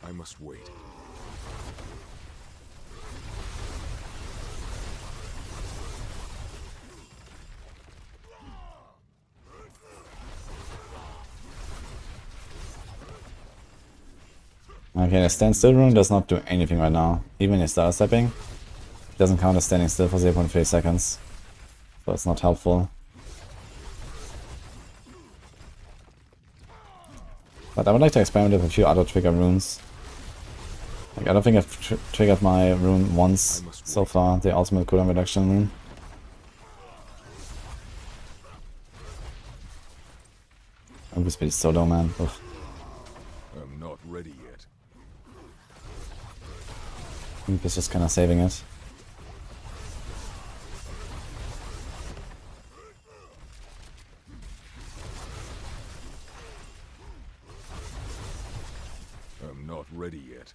I must wait. Okay, the standstill rune does not do anything right now. Even if star stepping, it doesn't count as standing still for 0.3 seconds. So it's not helpful. But I would like to experiment with a few other trigger runes. Like, I don't think I've triggered my rune once so far, the ultimate cooldown reduction rune. Movement speed is so low, man. Ugh. I'm not ready yet. Maybe it's just kind of saving it. I'm not ready yet.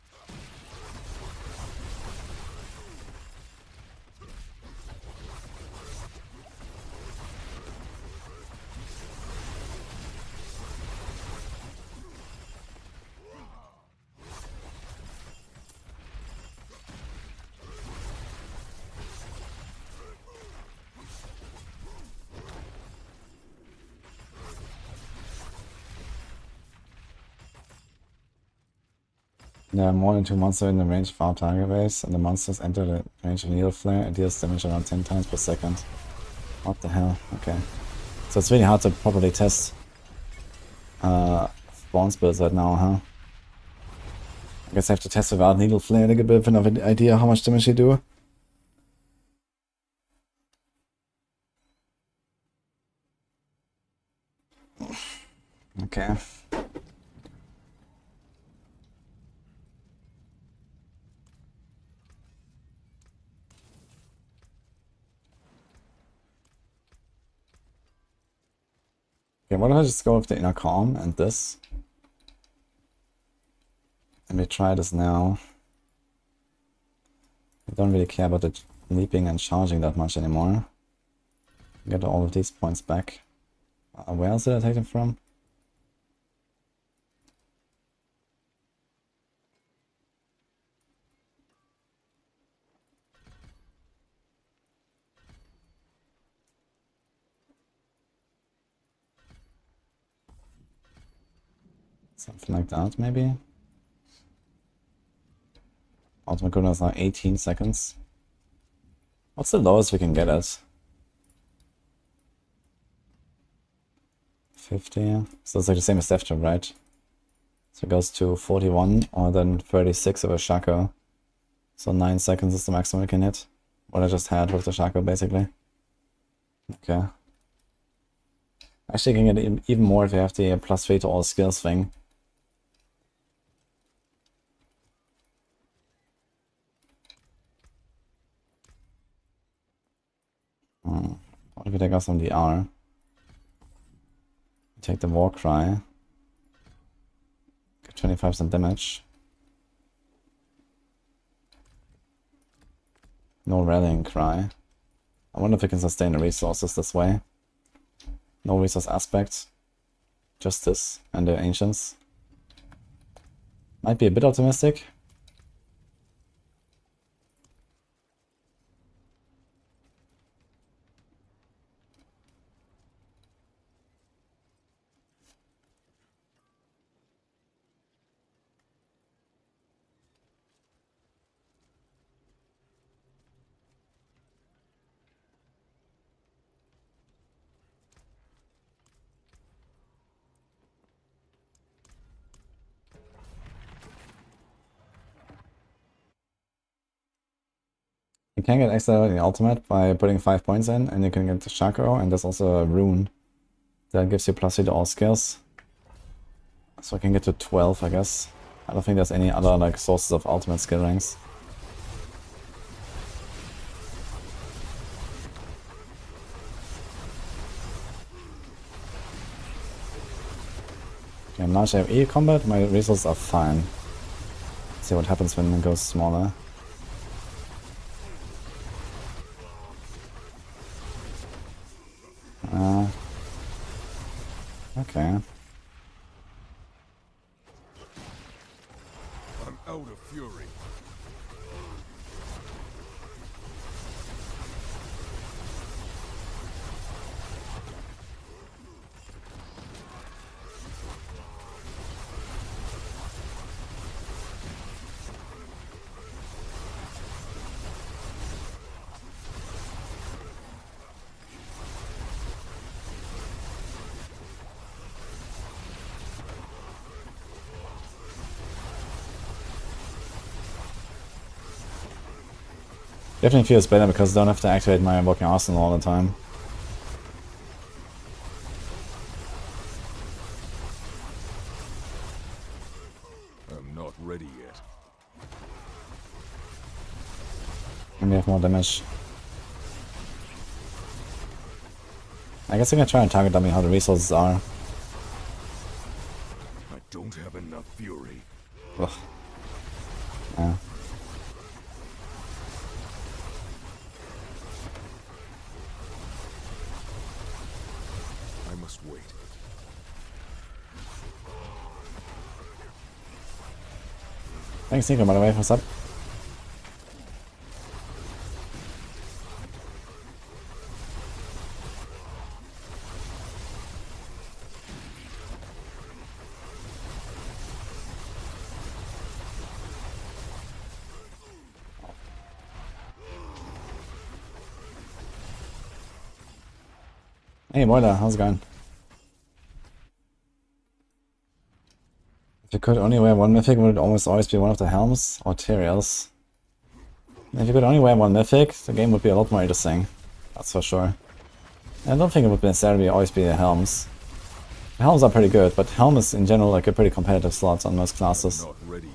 There are more than 2 monsters in the range of our target base, and the monsters enter the range of needle flare. It deals damage around 10 times per second. What the hell? Okay. So it's really hard to properly test spawn spells right now, huh? I guess I have to test without needle flare to get a bit of an idea how much damage they do. Okay. Okay, what if I just go with the inner calm and this? Let me try this now. I don't really care about the leaping and charging that much anymore. Get all of these points back. Where else did I take them from? Something like that, maybe? Ultimate cooldown is now 18 seconds. What's the lowest we can get at? 50. So it's like the same as Death Trap, right? So it goes to 41 or then 36 of a Shaco. So 9 seconds is the maximum we can hit. What I just had with the Shaco, basically. Okay. Actually, you can get even more if you have the +3 to all skills thing. What if we take off some DR? Take the War Cry. Get 25% damage. No Rallying Cry. I wonder if we can sustain the resources this way. No resource aspects. Just this and the Ancients. Might be a bit optimistic. You can get extra in the ultimate by putting 5 points in, and you can get the Chakra, and there's also a rune that gives you +3 to all skills. So I can get to 12, I guess. I don't think there's any other like sources of ultimate skill ranks. Okay, I'm not AoE combat, my resources are fine. Let's see what happens when it goes smaller. Okay. I'm out of fury. Definitely feels better because I don't have to activate my Invoking Arsenal all the time. I'm not ready yet. And we have more damage. I guess I can try and target dummy how the resources are. I don't have enough fury. Ugh. Yeah. I must wait. Thanks, Nico, by the way, what's up? Hey Boiler, how's it going? If you could only wear one mythic, would it almost always be one of the helms or Tyraels? If you could only wear one mythic, the game would be a lot more interesting. That's for sure. I don't think it would necessarily always be the helms. The helms are pretty good, but helm is in general like a pretty competitive slot on most classes.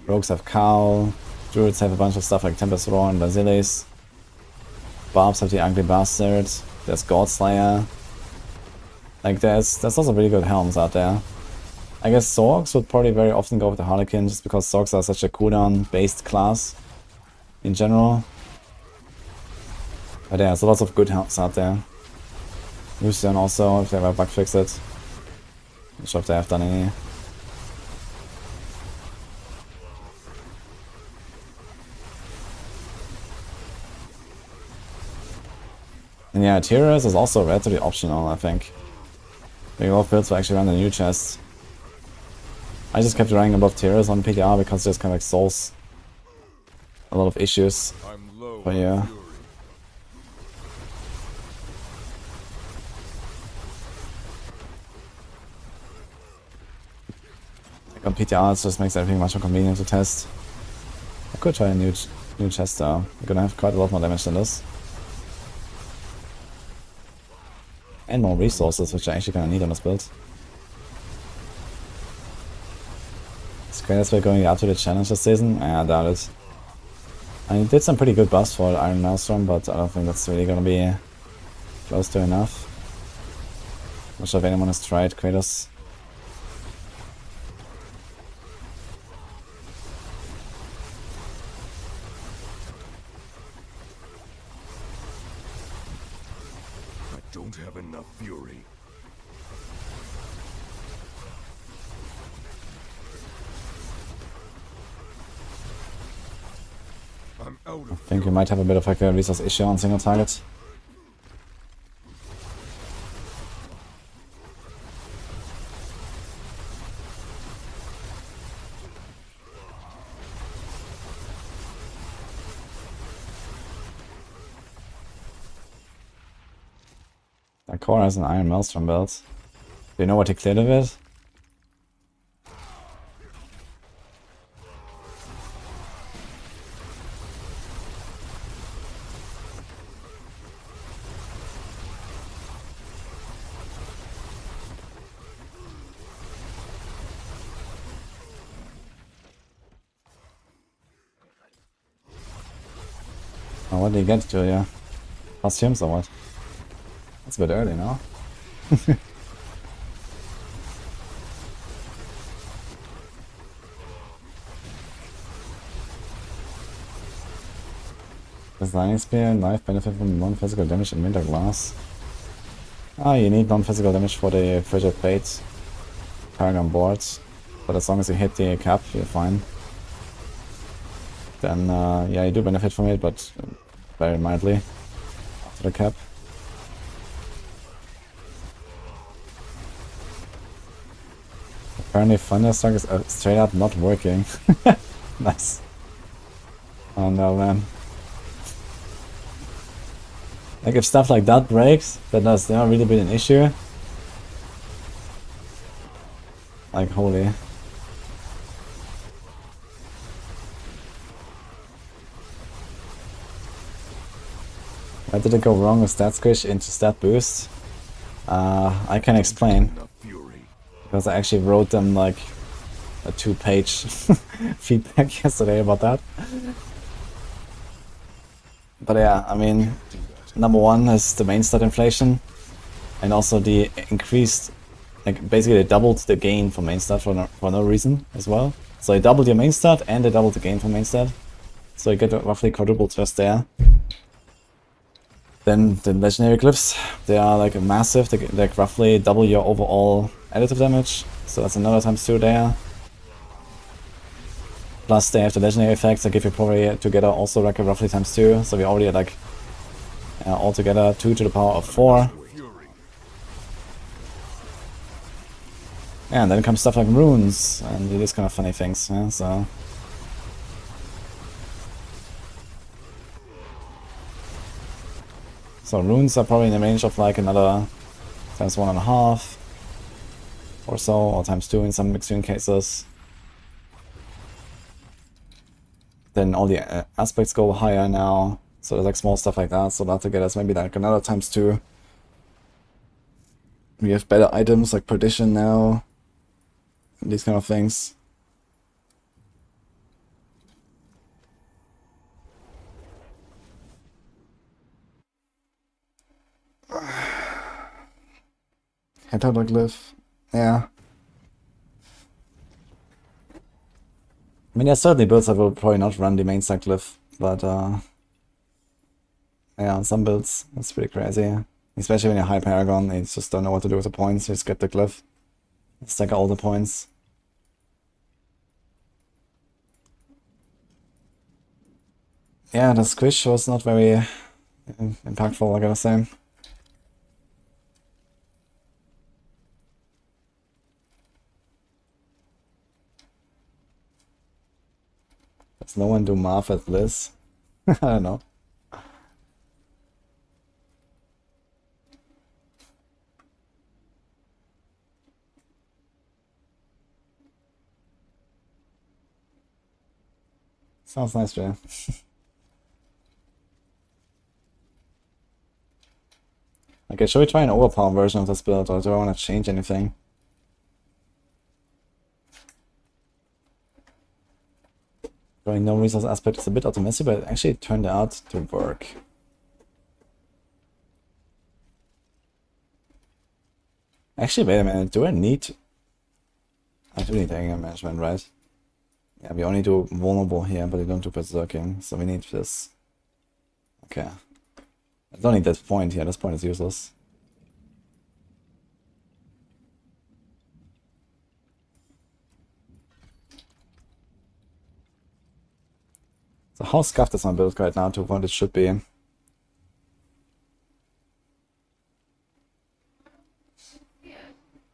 Rogues have Cow, Druids have a bunch of stuff like Tempest Roar and Basilis. Barbs have the Ugly Bastard, there's Godslayer. Like there's also really good helms out there. I guess Sorgs would probably very often go with the Harlequin just because Sorgs are such a cooldown based class in general. But yeah, there's lots of good helms out there. Lucian also, if they ever bug fix it. Not sure if they have done any. And yeah, Tyraels is also relatively optional, I think. Big old builds will actually run the new chest. I just kept running above Tyraels on PTR because it just kind of like solves a lot of issues. But yeah. Like on PTR it just makes everything much more convenient to test. I could try a new chest though. We're gonna have quite a lot more damage than this. And more resources, which I actually kinda need on this build. Is Kratos going out to the challenge this season? I doubt it. I mean, he did some pretty good buffs for Iron Maelstrom, but I don't think that's really gonna be close to enough. Not sure if anyone has tried Kratos. I don't have enough fury. I'm out of I think we might have a bit of like a resource issue on single target. That core has an Iron Maelstrom belt. Do you know what he cleared of it? Oh, what did he get to, yeah? Costumes or what? That's a bit early now. Does Lightning Spear and Knife benefit from non-physical damage in Winter Glass? Ah, you need non-physical damage for the Frigid Fate Paragon boards, but as long as you hit the cap, you're fine. Then, yeah, you do benefit from it, but very mildly after the cap. Apparently Thunderstruck is straight up not working. Nice. Oh no, man. Like if stuff like that breaks, that has never really been an issue. Like holy. Why did it go wrong with stat squish into stat boost? I can explain. Because I actually wrote them like a 2-page feedback yesterday about that. But yeah, I mean, number one is the main stat inflation, and also the increased, like basically they doubled the gain for main stat for no reason as well. So they doubled your main stat and they doubled the gain for main stat. So you get roughly quadruple just there. Then the legendary glyphs, they are like massive, they like roughly double your overall additive damage, so that's another ×2 there. Plus they have the legendary effects that give you probably together also like a roughly ×2, so we already at like altogether 2 to the power of 4. Yeah, and then comes stuff like runes and these kind of funny things, yeah, so. So runes are probably in the range of like another times 1.5 or so, or times 2 in some extreme cases. Then all the aspects go higher now, so there's like small stuff like that, so that to get us maybe like another times 2. We have better items like perdition now, and these kind of things. Heptaglyph, yeah. I mean, there's certainly builds that will probably not run the main stack glyph, but yeah, some builds, it's pretty crazy. Especially when you're high Paragon, you just don't know what to do with the points, you just get the glyph. Stack all the points. Yeah, the squish was not very impactful, I gotta say. Does no one do math at Bliss? I don't know. Sounds nice, Jay. Okay, should we try an overpower version of this build, or do I want to change anything? Drawing no resource aspect is a bit optimistic, but it actually turned out to work. Actually, wait a minute, do I need... I do need anger management, right? Yeah, we only do vulnerable here, but we don't do berserking, so we need this. Okay. I don't need this point here, this point is useless. So how scuffed is my build right now to what it should be?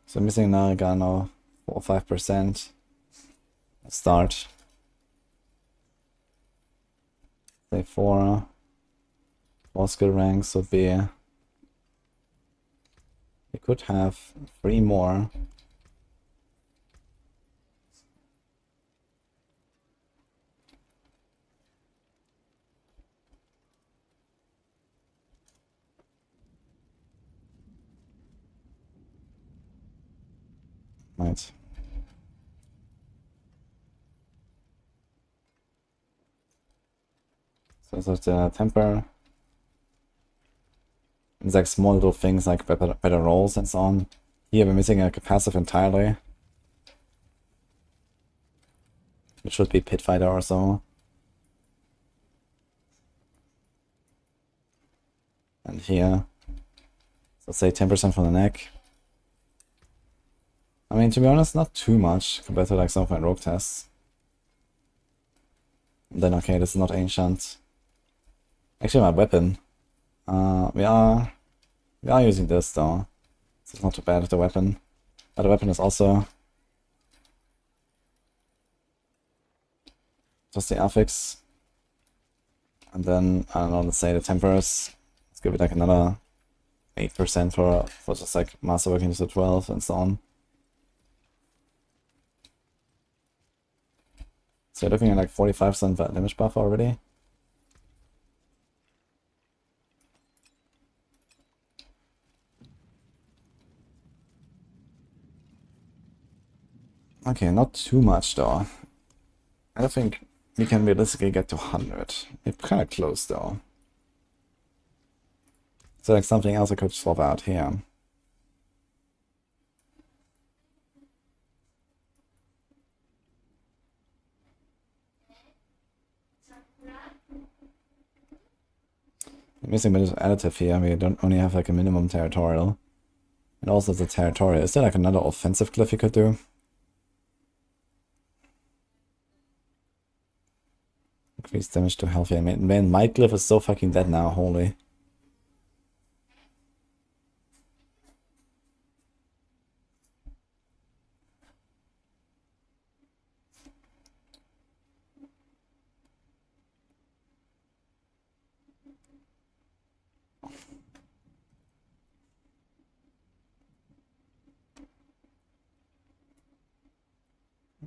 So missing Narigano, 4 or 5%. Let's start. Say 4 skill ranks would be... We could have 3 more. Right. So there's the temper. It's like small little things like better rolls and so on. Here we're missing a passive entirely. It should be Pit Fighter or so. And here, so say 10% from the neck. I mean, to be honest, not too much compared to like some of my rogue tests. And then okay, this is not ancient. Actually, my weapon. We are using this though. So it's not too bad with the weapon. But the weapon is also just the affix. And then I don't know, let's say the tempers. Let's give it like another 8% for just like masterworking to 12 and so on. So you're looking at like 45% damage buff already. Okay, not too much though. I don't think we can realistically get to 100. It's kind of close though. So like something else I could swap out here. I'm missing a bit of additive here. We don't only have like a minimum territorial. And also the territorial. Is there like another offensive glyph you could do? Increase damage to healthy. I mean, man, my glyph is so fucking dead now, holy.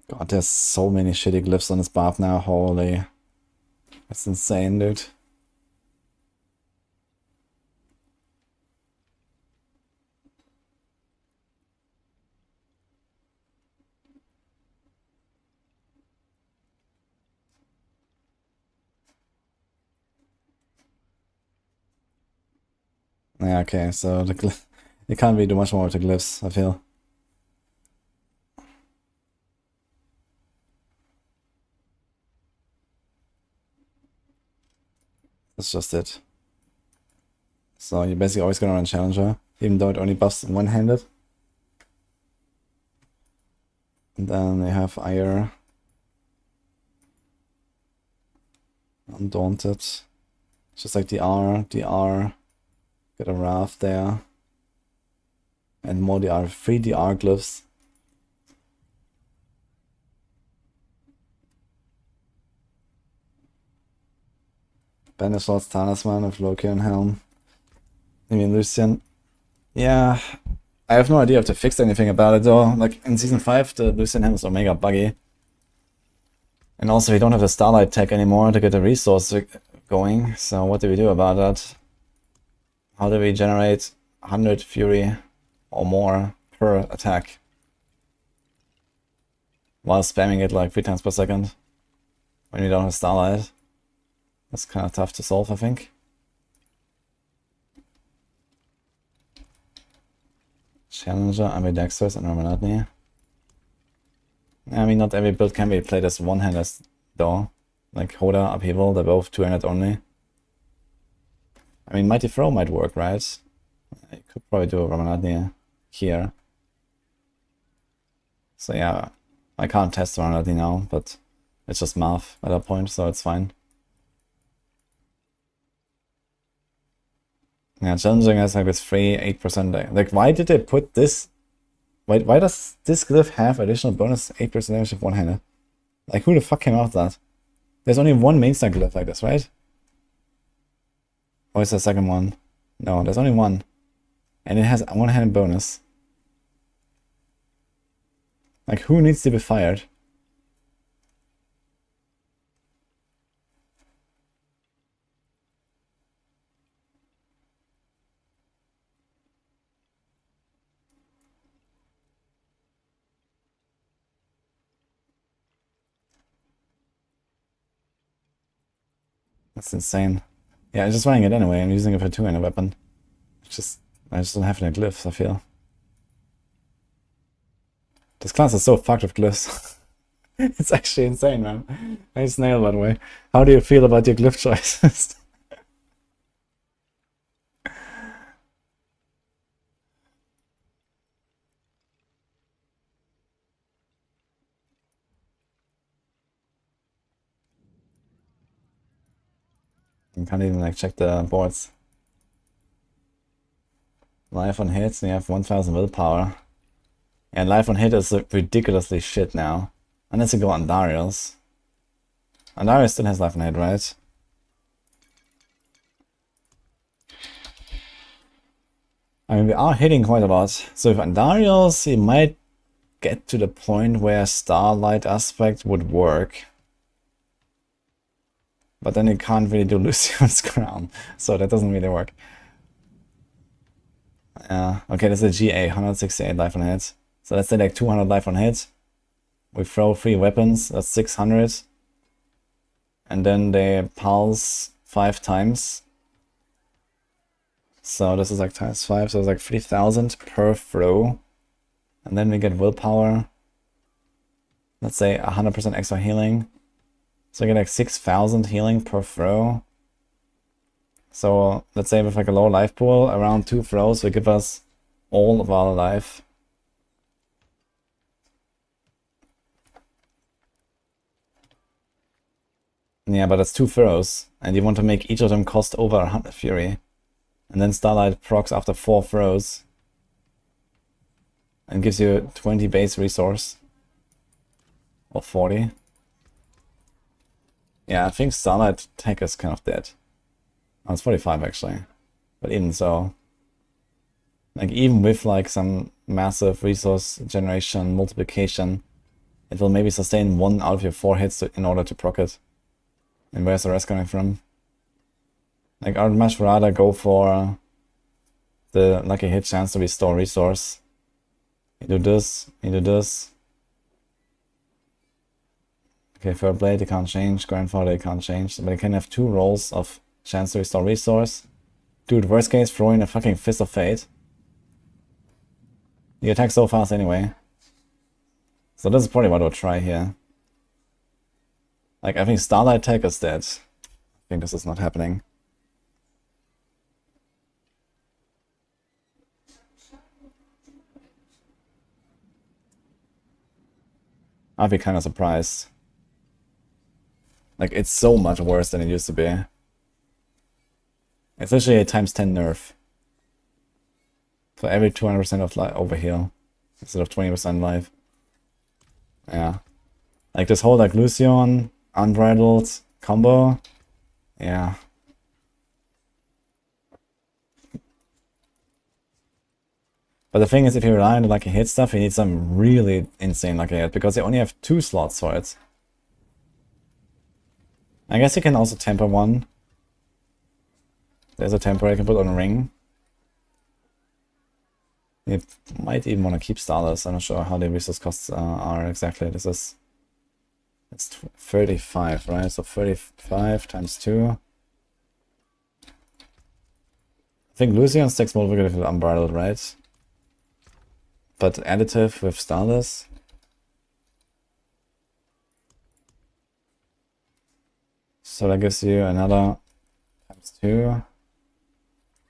God, there's so many shitty glyphs on this barb now, holy. That's insane, dude. Yeah, okay, so you can't really do much more with the glyphs, I feel. That's just it. So you're basically always gonna run Challenger, even though it only buffs one-handed. And then they have Ire. Undaunted. Just like DR, get a Wrath there. And more DR, 3 DR glyphs. Banish Lord's Talisman with Loki and Helm. I mean, Lucian. Yeah, I have no idea if they fixed anything about it though. Like in Season 5, the Lucian Helm is Omega buggy. And also, we don't have the Starlight tech anymore to get the resource going. So, what do we do about that? How do we generate 100 Fury or more per attack while spamming it like 3 times per second when we don't have Starlight? That's kind of tough to solve, I think. Challenger, Ambidextrous, and Ramanatni. I mean, not every build can be played as one-handed though. Like Hoda, Upheaval, they're both two-handed only. I mean, Mighty Throw might work, right? I could probably do a Ramanatni here. So yeah, I can't test Ramanatni now, but it's just math at that point, so it's fine. Yeah, challenging has like this free 8%. Like, why did they put this? Why does this glyph have additional bonus 8% damage if one-handed? Like, who the fuck came out with that? There's only one main stack glyph like this, right? Or is there a second one? No, there's only one. And it has a one-handed bonus. Like, who needs to be fired? That's insane. Yeah, I'm just running it anyway. I'm using it for two-handed weapon. I just don't have any glyphs, I feel. This class is so fucked with glyphs. It's actually insane, man. Nice nail, by the way. How do you feel about your glyph choices? You can't even like check the boards. Life on hits, and you have 1000 willpower. And life on hit is ridiculously shit now. Unless you go on Andariel's. Andariel still has life on hit, right? I mean, we are hitting quite a lot. So with Andariel's, you might get to the point where Starlight aspect would work. But then you can't really do Lucian's crown. So that doesn't really work. Okay, that's a GA, 168 life on hit. So let's say like 200 life on hit. We throw 3 weapons, that's 600. And then they pulse 5 times. So this is like times 5, so it's like 3000 per throw. And then we get willpower. Let's say 100% extra healing. So I get like 6000 healing per throw. So let's say with like a low life pool, around 2 throws will give us all of our life. Yeah, but that's 2 throws, and you want to make each of them cost over 100 Fury. And then Starlight procs after 4 throws. And gives you 20 base resource. Or 40. Yeah, I think Starlight tech is kind of dead. Oh, it's 45 actually. But even so, like even with like some massive resource generation, multiplication, it will maybe sustain 1 out of your 4 hits in order to proc it. And where's the rest coming from? Like, I would much rather go for the lucky hit chance to restore resource. You do this, you do this. Okay, Third Blade you can't change, Grandfather you can't change, but you can have 2 rolls of chance to restore resource. Dude, worst case, throw in a fucking Fist of Fate. You attack so fast anyway. So this is probably what I'll try here. Like, I think Starlight Tech is dead. I think this is not happening. I'd be kind of surprised. Like, it's so much worse than it used to be. It's literally a ×10 nerf. For every 200% of overheal. Instead of 20% life. Yeah. Like this whole like Lucian, Unbridled combo. Yeah. But the thing is, if you rely on the lucky hit stuff, you need some really insane lucky hit, because they only have 2 slots for it. I guess you can also temper one. There's a temper I can put on a ring. You might even want to keep Starless. I'm not sure how the resource costs are exactly. This is... It's 35, right? So 35 times 2. I think Lucian stacks more good with Unbridled, right? But additive with Starless. So that gives you another times 2,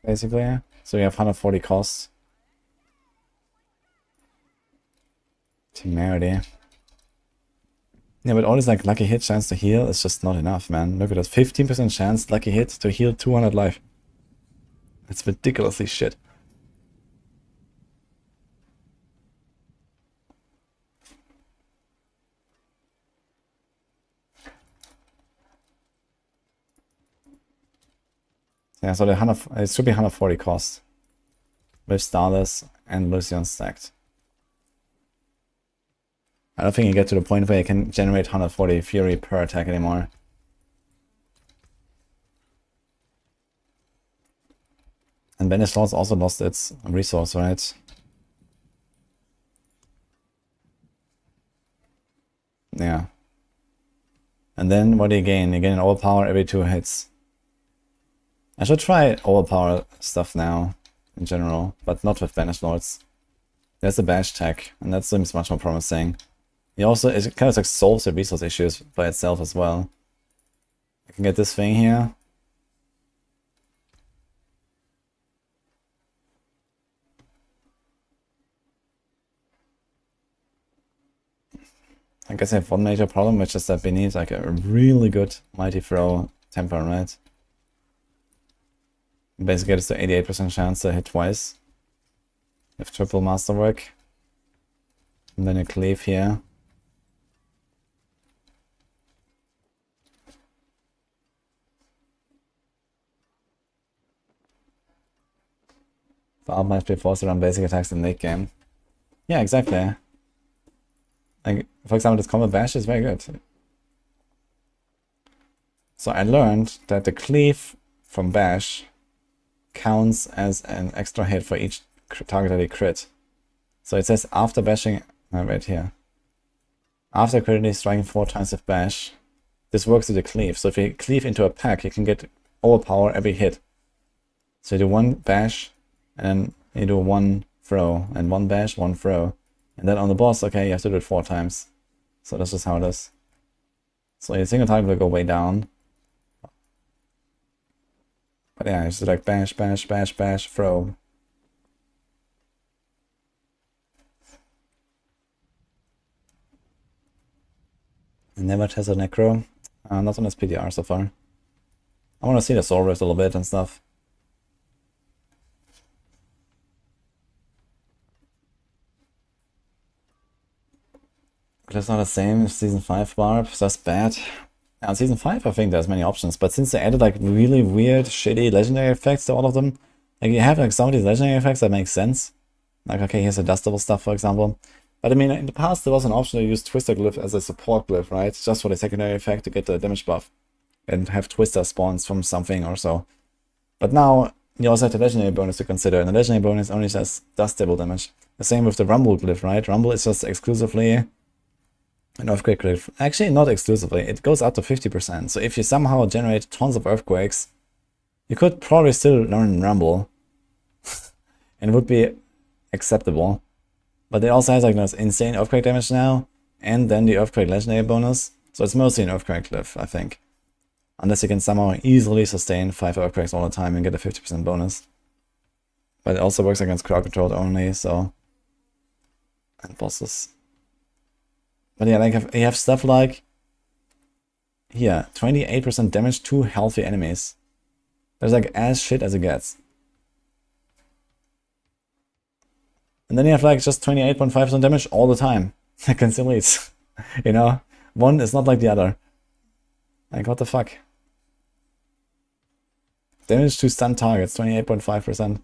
basically. So you have 140 costs. Temerity. Yeah, but all this like lucky hit chance to heal is just not enough, man. Look at that, 15% chance lucky hit to heal 200 life. That's ridiculously shit. Yeah, so it should be 140 cost with Starless and Lucian stacked. I don't think you get to the point where you can generate 140 Fury per attack anymore. And Banished Lords also lost its resource, right? Yeah. And then what do you gain? You gain an overpower every 2 hits. I should try overpower stuff now, in general, but not with Banished Lords. There's the Bash tech, and that seems much more promising. It also, it kind of like solves the resource issues by itself as well. I can get this thing here. I guess I have one major problem, which is that we need like a really good Mighty Throw temper, right? Basically it's the 88% chance to hit twice. With triple masterwork. And then a cleave here. The art might be forced to run basic attacks in late game. Yeah, exactly. Like, for example, this combo bash is very good. So I learned that the cleave from bash counts as an extra hit for each target that you crit. So it says after bashing, right here. After critically striking 4 times with bash, this works with the cleave. So if you cleave into a pack, you can get overpower every hit. So you do 1 bash, and then you do 1 throw, and 1 bash, 1 throw. And then on the boss, okay, you have to do it 4 times. So that's just how it is. So your single target will go way down. But yeah, it's like bash, bash, bash, bash, throw. I never tested Necro. Not on his PTR so far. I want to see the Soul Rift a little bit and stuff. But it's not the same as Season 5 Barb, so that's bad. On Season 5 I think there's many options, but since they added like really weird, shitty legendary effects to all of them, like you have like some of these legendary effects that make sense. Like, okay, here's the Dustable stuff, for example. But I mean, in the past there was an option to use Twister Glyph as a support glyph, right? Just for the secondary effect to get the damage buff. And have Twister spawns from something or so. But now, you also have the legendary bonus to consider, and the legendary bonus only does stable damage. The same with the Rumble glyph, right? Rumble is just exclusively an earthquake glyph. Actually, not exclusively, it goes up to 50%. So if you somehow generate tons of earthquakes, you could probably still learn Rumble. And it would be acceptable. But it also has like this insane earthquake damage now, and then the earthquake legendary bonus. So it's mostly an earthquake glyph, I think. Unless you can somehow easily sustain 5 earthquakes all the time and get a 50% bonus. But it also works against crowd control only, so... And bosses. But yeah, like you have stuff like... Here, 28% damage to healthy enemies. There's like as shit as it gets. And then you have like just 28.5% damage all the time. Against elites. You know? One is not like the other. Like, what the fuck? Damage to stun targets, 28.5%.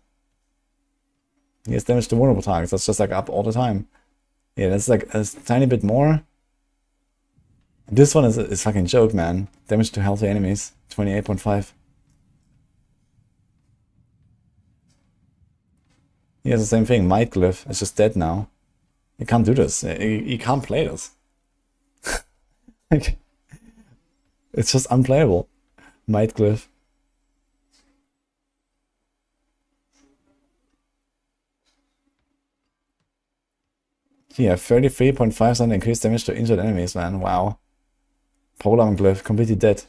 Yes, damage to vulnerable targets, that's just like up all the time. Yeah, that's like a tiny bit more. This one is fucking joke, man. Damage to healthy enemies, 28.5. Yeah, it's the same thing. Might Glyph is just dead now. You can't do this. You can't play this. Like, it's just unplayable. Might Glyph. Yeah, 33.5% increased damage to injured enemies, man. Wow. Polar Glyph, completely dead.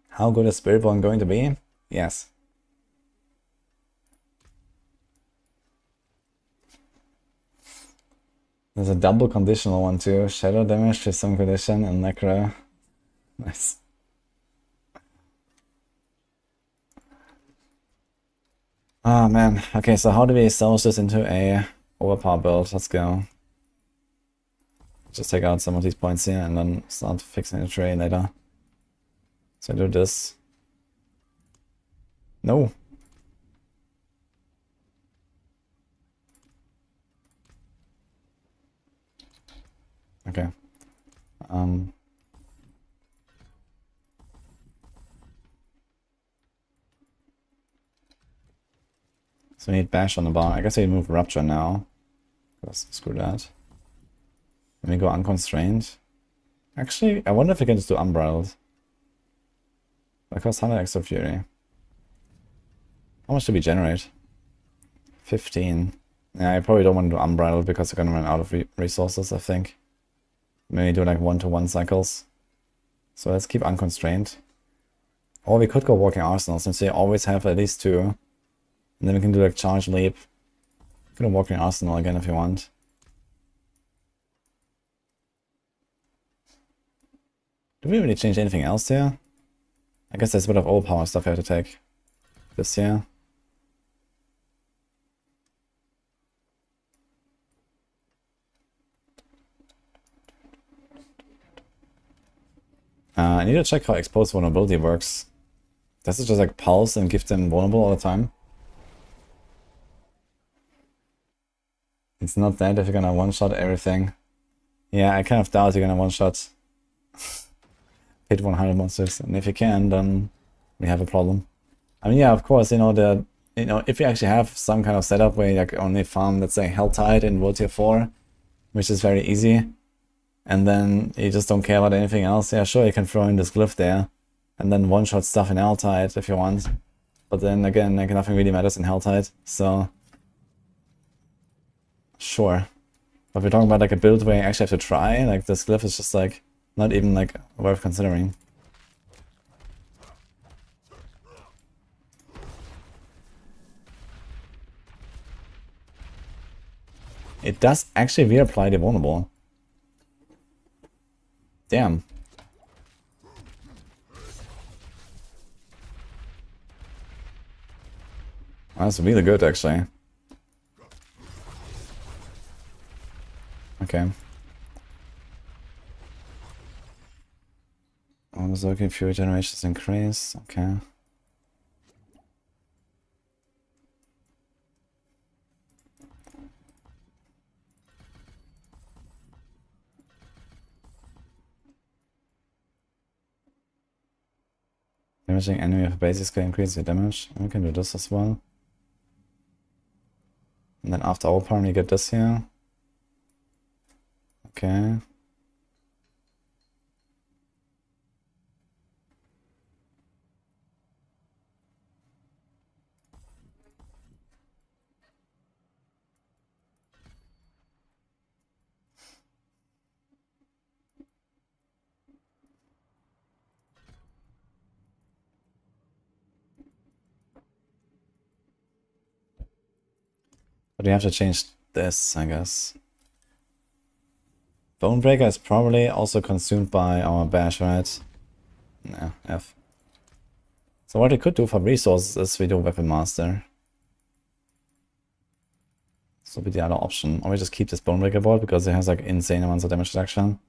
How good is Spiritborn going to be? Yes. There's a double conditional one too. Shadow damage to some condition and Necro. Nice. Ah man. Okay, so how do we establish this into a overpower build? Let's go. Just take out some of these points here and then start fixing the terrain later. So I do this. No. Okay. So we need Bash on the bar. I guess I move Rupture now. Because screw that. Let me go Unconstrained. Actually, I wonder if I can just do Unbridled. That costs 100 extra Fury. How much do we generate? 15. Yeah, I probably don't want to do Unbridled because I'm gonna run out of resources, I think. Maybe do like 1-to-1 cycles. So let's keep Unconstrained. Or we could go Walking Arsenal since they always have at least 2. And then we can do like Charge Leap. We can do Walking Arsenal again if you want. Do we really change anything else here? I guess there's a bit of overpower stuff I have to take. This here. I need to check how Exposed Vulnerability works. Does it just like pulse and give them vulnerable all the time? It's not that if you're gonna one-shot everything. Yeah, I kind of doubt you're gonna one-shot hit 100 monsters, and if you can, then we have a problem. I mean, yeah, of course, you know, if you actually have some kind of setup where you like only farm, let's say, Helltide in World Tier 4, which is very easy, and then you just don't care about anything else, yeah, sure, you can throw in this glyph there, and then one-shot stuff in Helltide if you want. But then again, like, nothing really matters in Helltide, so sure. But we're talking about like a build where you actually have to try, like this glyph is just like not even like worth considering. It does actually reapply the vulnerable. Damn. That's really good actually. Okay. What was Berserking Fury generations increase. Okay. Damaging enemy of basic skill increases your damage. We can do this as well. And then after overpower you get this here. Okay. But we have to change this, I guess. Bonebreaker is probably also consumed by our bash, right? Nah, F. So what we could do for resources is we do Weapon Master. This will be the other option. Or we just keep this Bonebreaker board because it has like insane amounts of damage reduction.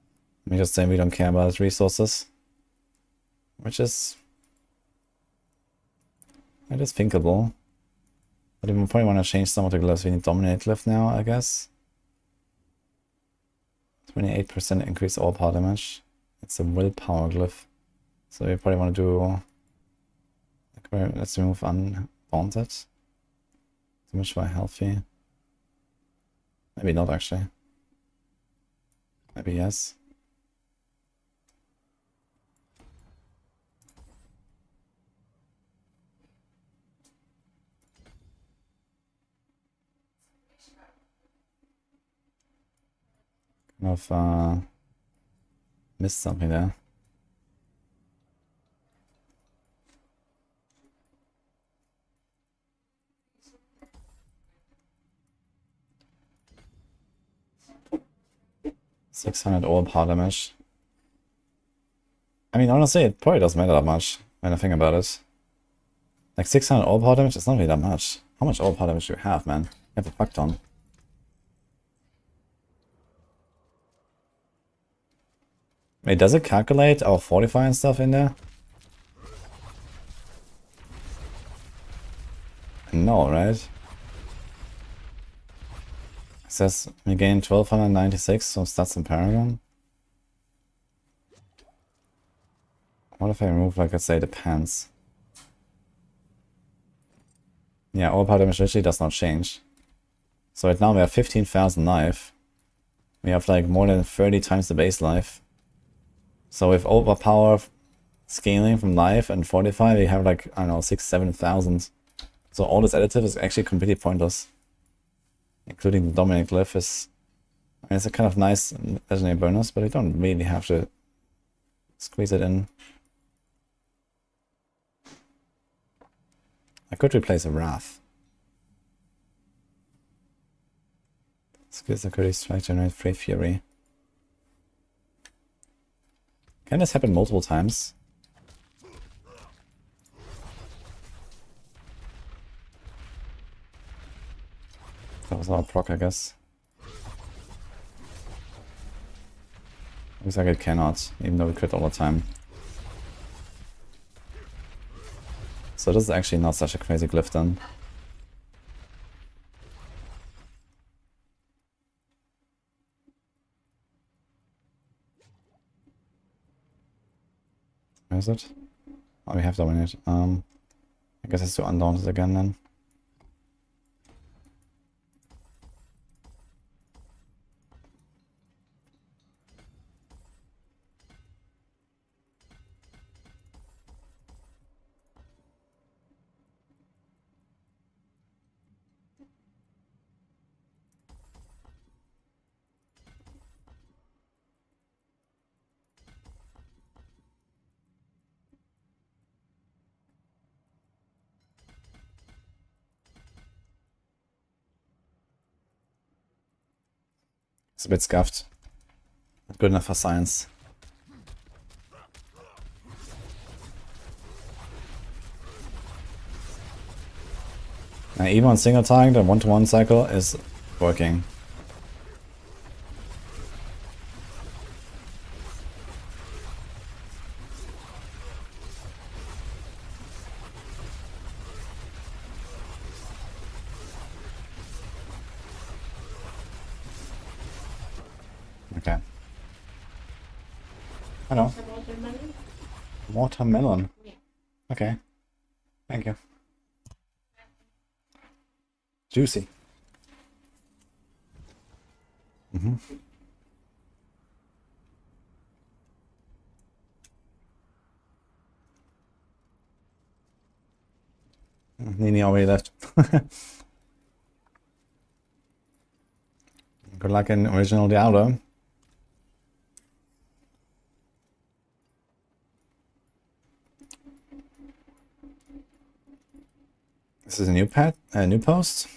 We just say we don't care about its resources. Which is... it is thinkable. But we probably want to change some of the glyphs. We need Dominate glyph now, I guess. 28% increase all power damage. It's a willpower glyph. So we probably want to do... let's remove Undaunted. Damage by healthy. Maybe not actually. Maybe yes. Kind of missed something there. $600 all power damage. I mean, honestly, it probably doesn't matter that much when I think about it. Like 600 all power damage is not really that much. How much all power damage do you have, man? You have a fuck ton. Wait, does it calculate our fortify and stuff in there? No, right? It says we gain 1296 from stats in Paragon. What if I remove, like, let's say, the pants? Yeah, all power damage literally does not change. So right now we have 15,000 life. We have like more than 30 times the base life. So with overpower scaling from life and fortify, we have like, I don't know, 6,000-7,000. So all this additive is actually completely pointless. Including the Dominate glyph is... I mean, it's a kind of nice legendary bonus, but you don't really have to squeeze it in. I could replace a Wrath. Skills Enquiries strike generate free fury. Can this happen multiple times? That was our proc, I guess. Looks like it cannot, even though we crit all the time. So this is actually not such a crazy glyph then. Where is it? Oh, we have Dominate. I guess it's to Undaunted again then. It's a bit scuffed. Not good enough for science. Now, even on single target, the 1-to-1 cycle is working. Okay. Hello. Watermelon. Okay. Thank you. Juicy. Mm-hmm. Nini already left. Good luck in original Diablo. This is a new new post?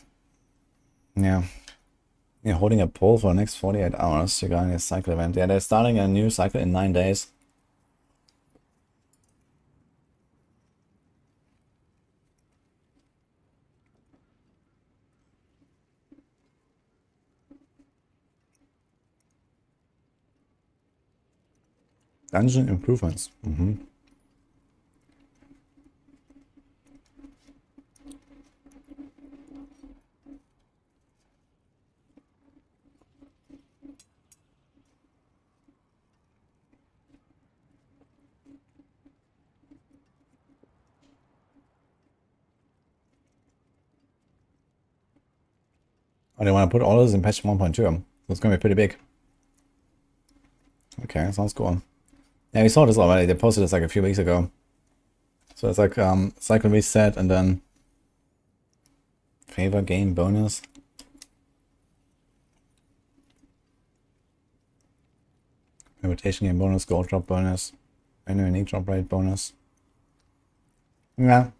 Yeah. You're holding a poll for the next 48 hours regarding a cycle event. Yeah, they're starting a new cycle in 9 days. Dungeon improvements. Mm-hmm. Oh, they want to put all of this in patch 1.2. So it's going to be pretty big. Okay, sounds cool. Yeah, we saw this already. They posted this like a few weeks ago. So it's like cycle reset and then favor gain bonus. Invitation gain bonus, gold drop bonus, and unique drop rate bonus. Yeah.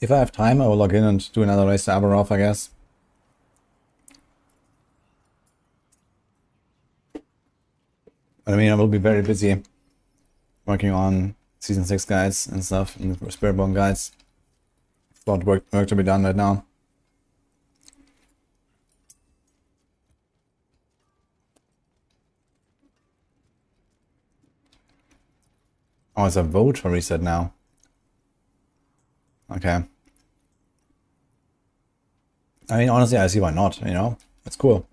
If I have time, I will log in and do another race to Aberoth, I guess. But I mean, I will be very busy working on Season 6 guides and stuff, and the Spiritborn guides. A lot of work to be done right now. Oh, it's a vote for reset now. Okay. I mean, honestly, I see why not, you know? It's cool.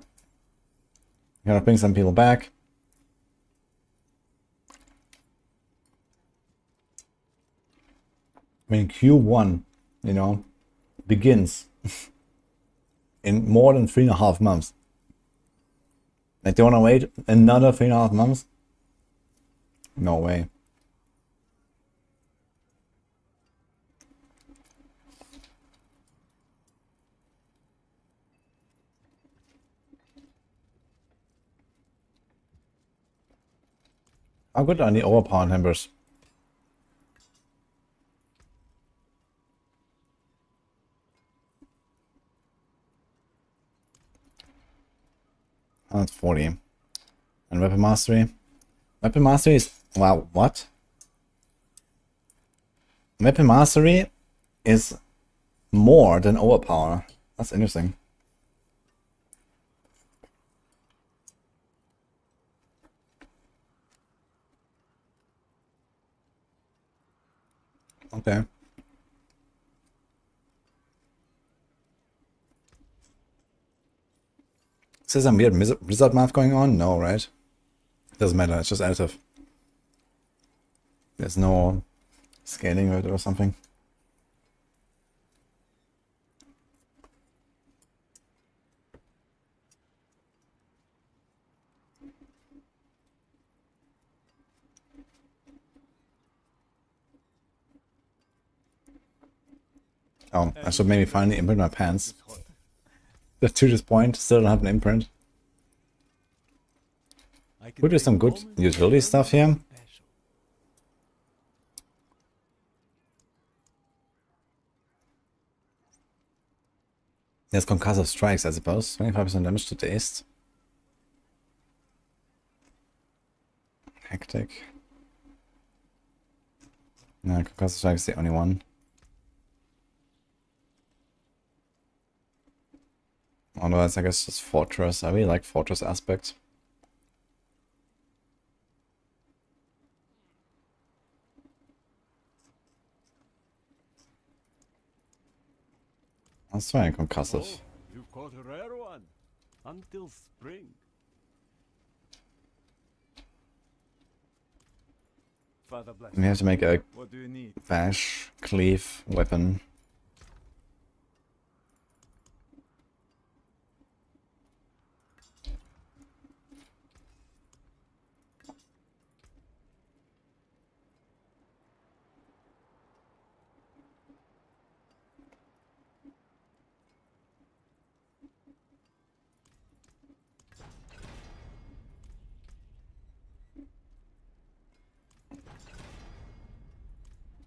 You gotta bring some people back. I mean, Q1, you know, begins in more than 3.5 months. Like, they wanna wait another 3.5 months? No way. How good are the overpowered members? That's 40. And weapon mastery? Weapon mastery is... Wow, what? Weapon mastery is more than overpower. That's interesting. Okay. Is there some weird Blizzard math going on? No, right? Doesn't matter, it's just additive. There's no scaling it or something. Oh, I should maybe finally imprint my pants. But to this point, still don't have an imprint. We do some good utility stuff here. There's concussive strikes, I suppose. 25% damage to dazed. Hectic. No, concussive strike is the only one. Otherwise, I guess just Fortress. I really like Fortress aspect. Let's try a concussive. Oh, you've caught a rare one. Until spring. Father bless We have to make a What do you need? bash cleave weapon.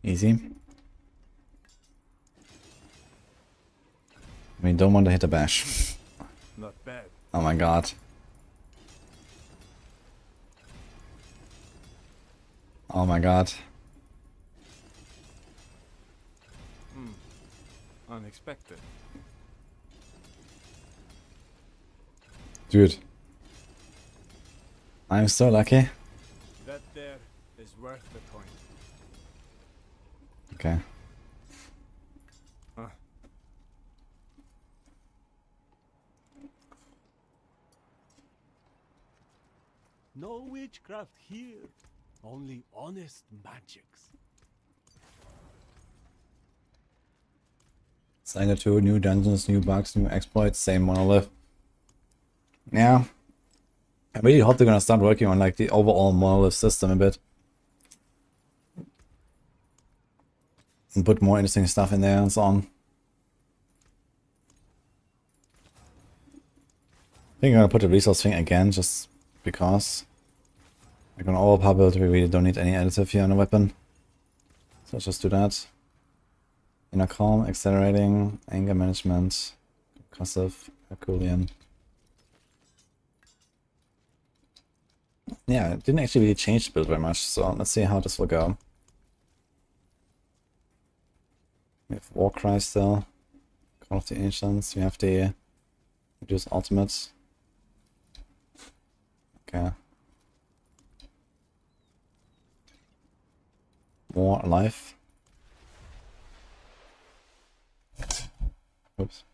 Easy. We don't want to hit a bash. Not bad. Oh my god. Oh my god. Unexpected. Dude. I'm so lucky. That there is worth the coin. Okay. Huh. No witchcraft here. Only honest magics. Saga 2, new dungeons, new bugs, new exploits, same monolith. Yeah. I really hope they're gonna start working on like the overall monolith system a bit. And put more interesting stuff in there and so on. I think I'm gonna put the resource thing again just because. Like on overpower build, we really don't need any additive here on a weapon. So let's just do that. Inner calm, accelerating, anger management, concussive, Herculean. Yeah, it didn't actually really change the build very much, so let's see how this will go. We have Warcry still, Call of the Ancients, we have the reduce ultimates. Okay. More alive. Oops.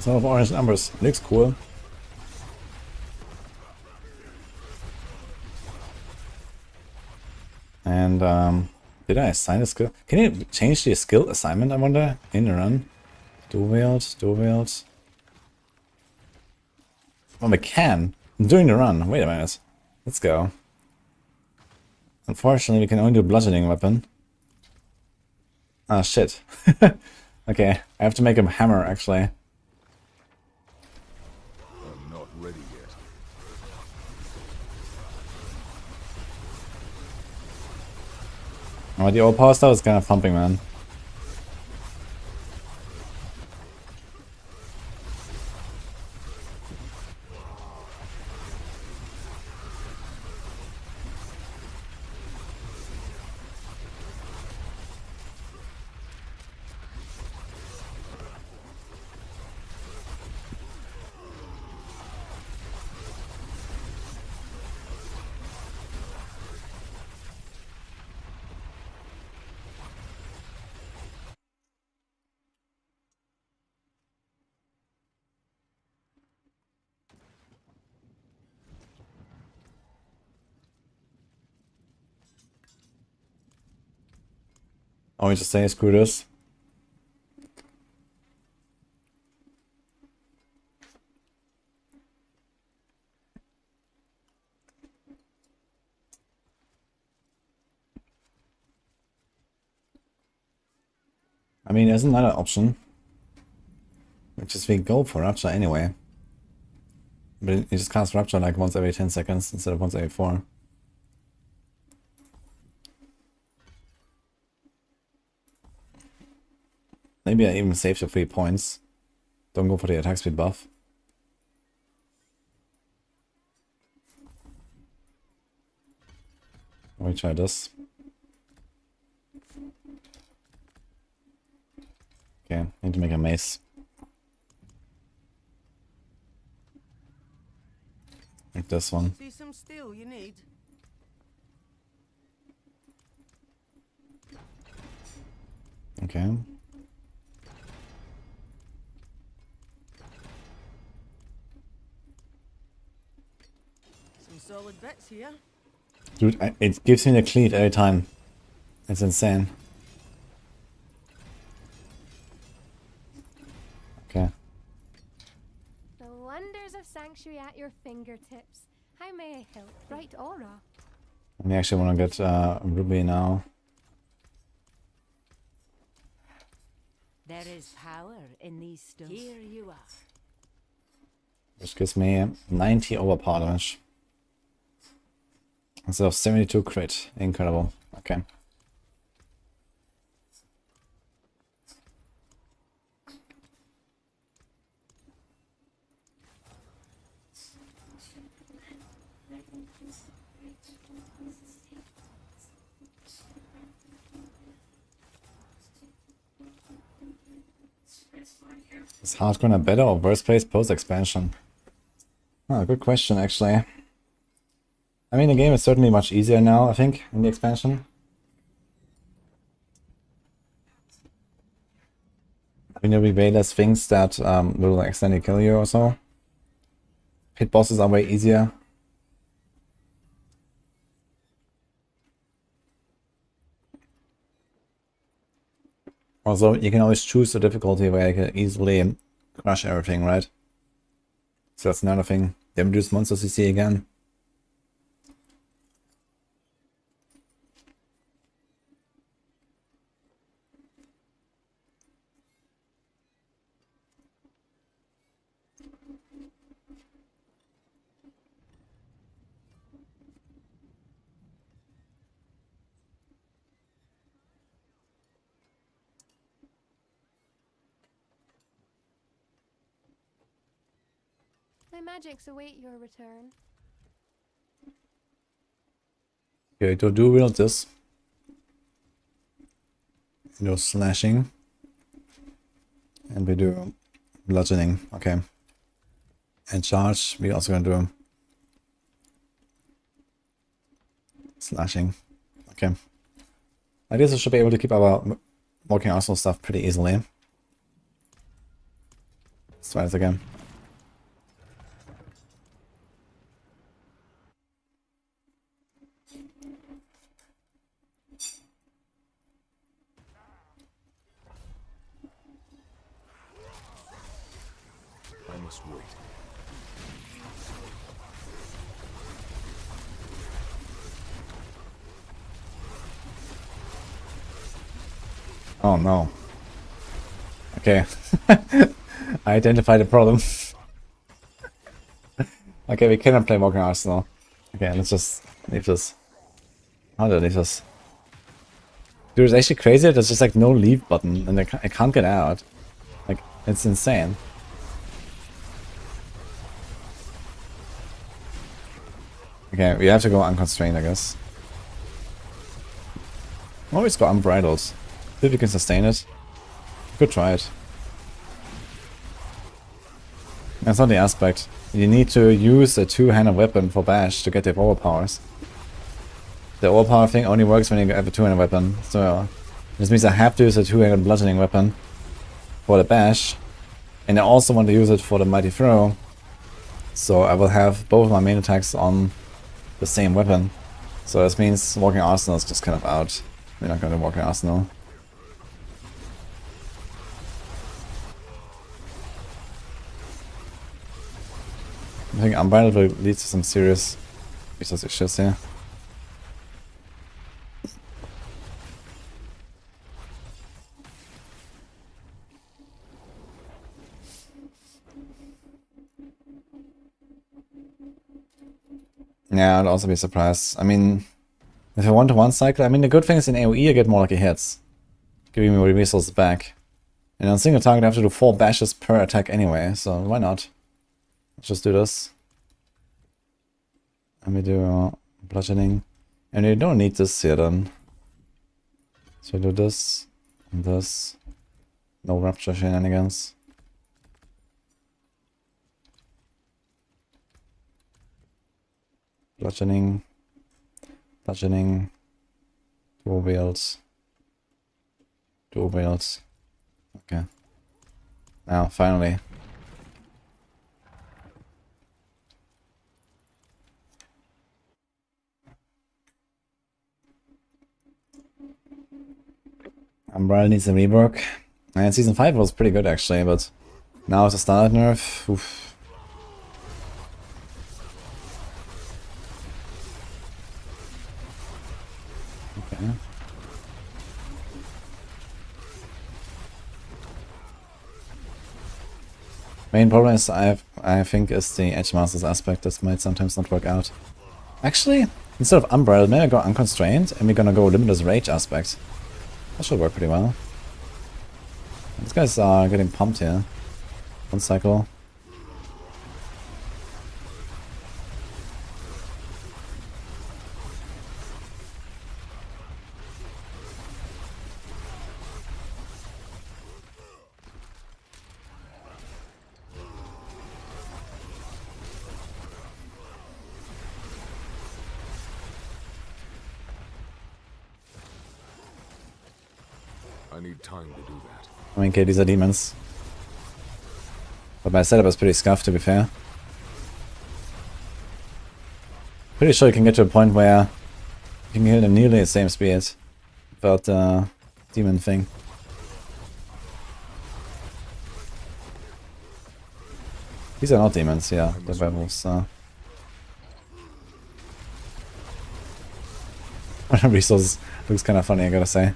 Some of orange numbers. Looks cool. And did I assign a skill? Can you change the skill assignment, I wonder? In the run? Dual wield. Oh, we can. During the run. Wait a minute. Let's go. Unfortunately, we can only do bludgeoning weapon. Ah, shit. Okay, I have to make a hammer, actually. I'm not ready yet. Oh, the old power stuff is kind of pumping, man. Oh, we just say screw this. I mean, there's another option. Which is we go for Rupture anyway. But you just cast Rupture like once every 10 seconds instead of once every 4. Maybe I even save the 3 points. Don't go for the attack speed buff. Let me try this. Okay, need to make a mace. Like this one. See some steel you need? Okay. Some solid bits here. Dude, it gives me the cleave every time. It's insane. Okay. The wonders of Sanctuary at your fingertips. How may I help? Bright aura. I actually want to get Ruby now. There is power in these stones. Here you are. Which gives me 90 overpower damage. Instead of 72 crit. Incredible. Okay. Is hardcore a better or worse place post-expansion? Oh, good question, actually. I mean, the game is certainly much easier now, I think, in the expansion. I mean, there'll be way less things that will accidentally kill you or so. Hit bosses are way easier. Also, you can always choose the difficulty where you can easily crush everything, right? So that's another thing. They reduce monster CC again. My magics await your return. Okay, to do wield this. We do slashing. And we do bludgeoning. Okay. And charge, we also gonna do slashing. Okay. I guess I should be able to keep our walking arsenal stuff pretty easily. Let's try this again. I must wait. Oh no. Okay. I identified the problem. Okay, we cannot play Walking Arsenal. Okay, let's just leave this. How do I leave this? Dude, it's actually crazy. There's just like no leave button and I can't get out. Like, it's insane. Okay, we have to go unconstrained, I guess. Always go unbridled. See if we can sustain it. Could try it. That's not the aspect. You need to use a two-handed weapon for bash to get the overpowers. The overpower thing only works when you have a two-handed weapon. So this means I have to use a two-handed bludgeoning weapon for the bash. And I also want to use it for the mighty throw. So I will have both of my main attacks on the same weapon. So this means Walking Arsenal is just kind of out. We're not going to Walking Arsenal. I think Unbinded will lead to some serious resource issues here. Yeah, I'd also be surprised. I mean, if I want to one cycle, I mean, the good thing is in AoE I get more lucky hits, giving me resources back. And on single target I have to do 4 bashes per attack anyway, so why not? Let's just do this. And we do bludgeoning. And you don't need this here then. So do this and this. No rupture shenanigans. Bludgeoning. Bludgeoning. Dual wields. Dual wields. Okay. Now, finally. Umbrella needs a rework. And Season 5 was pretty good actually, but now with the standard nerf, oof. Okay. Main problem is I think is the Edge Masters aspect that might sometimes not work out. Actually, instead of Umbrella, maybe I go Unconstrained and we're gonna go Limitless Rage aspect. That should work pretty well. These guys are getting pumped here. One cycle. I need time to do that. I mean, okay, these are demons. But my setup is pretty scuffed, to be fair. Pretty sure you can get to a point where you can heal them nearly the same speed without the demon thing. These are not demons, yeah, they're werewolves. Resources looks kind of funny, I gotta say.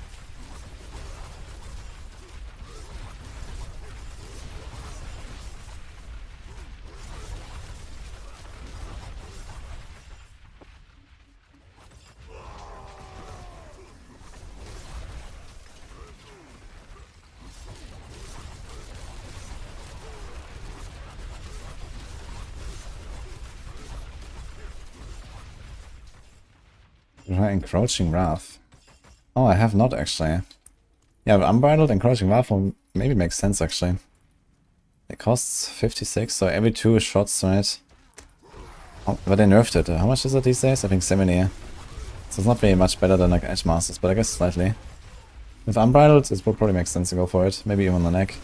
Encroaching Wrath. Oh, I have not actually. Yeah, but Unbridled Encroaching Wrath will maybe make sense actually. It costs 56, so every 2 shots, right? Oh, but they nerfed it. How much is it these days? I think 70. So it's not very much better than like Edge Masters, but I guess slightly. With Unbridled, it will probably make sense to go for it. Maybe even on the neck.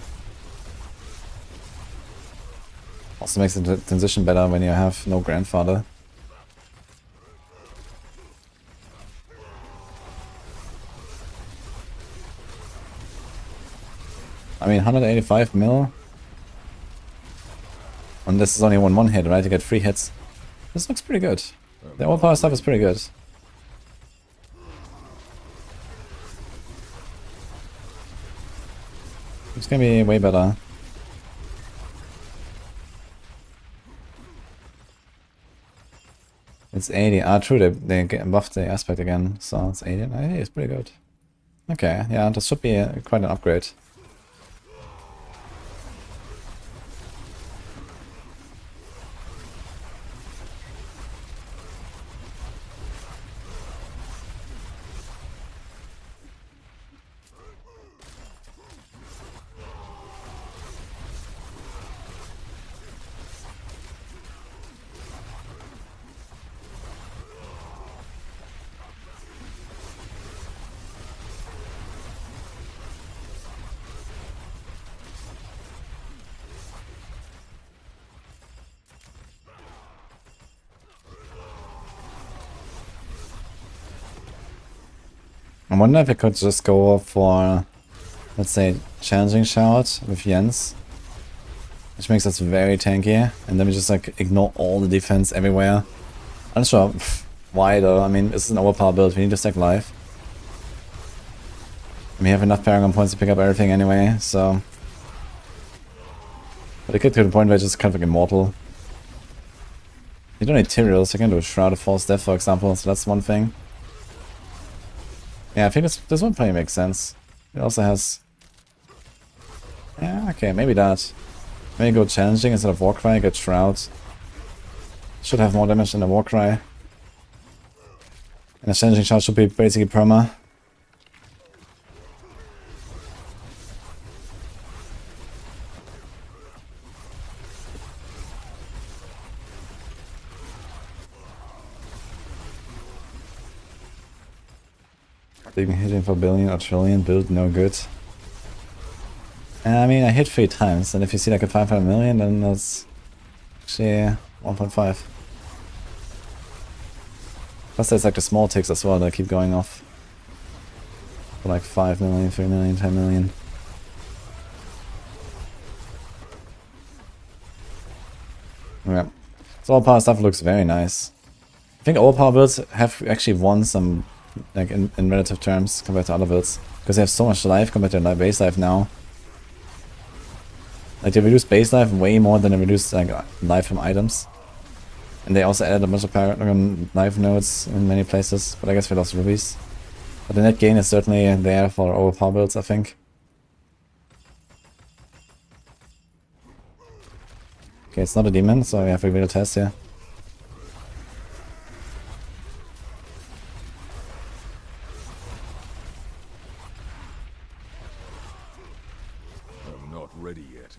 Also makes the transition better when you have no grandfather. I mean, 185 mil. And this is only one hit, right? You get 3 hits. This looks pretty good. The overpower stuff is pretty good. It's gonna be way better. It's 80. Ah, true, they buffed the aspect again, so it's 80. 80 is pretty good. Okay, yeah, this should be quite an upgrade. I wonder if I could just go for, let's say, Challenging Shout with Jens. Which makes us very tanky, and then we just like ignore all the defense everywhere. I'm not sure why though, I mean, this is an overpower build, we need to stack life. And we have enough Paragon points to pick up everything anyway, so... But it could get to the point where it's just kind of like immortal. You don't need Tyraels, you can do a Shroud of False Death for example, so that's one thing. Yeah, I think this one probably makes sense. It also has Yeah, okay, maybe that. Maybe go challenging instead of Warcry, get Shroud. Should have more damage than the Warcry. And the challenging shot should be basically perma. Even hitting for billion or trillion, build no good. I mean, I hit 3 times, and if you see like a 500 million, then that's actually 1.5. Plus there's like the small ticks as well that keep going off. For like 5 million, 3 million, 10 million. Yeah. So all power stuff looks very nice. I think all power builds have actually won some, like in relative terms compared to other builds. Because they have so much life compared to base life now. Like they reduce base life way more than they reduce like life from items. And they also added a bunch of Paragon life nodes in many places, but I guess we lost rubies. But the net gain is certainly there for overpower builds, I think. Okay, it's not a demon, so we have a real test here. I'm not ready yet.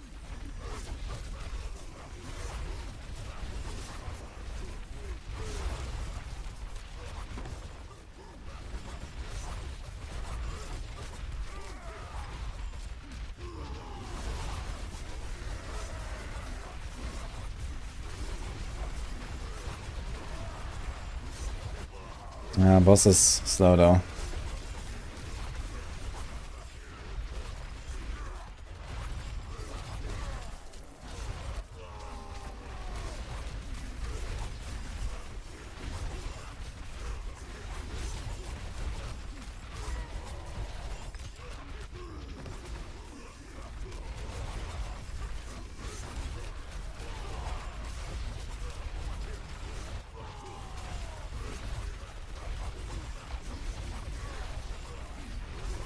Boss is slow though.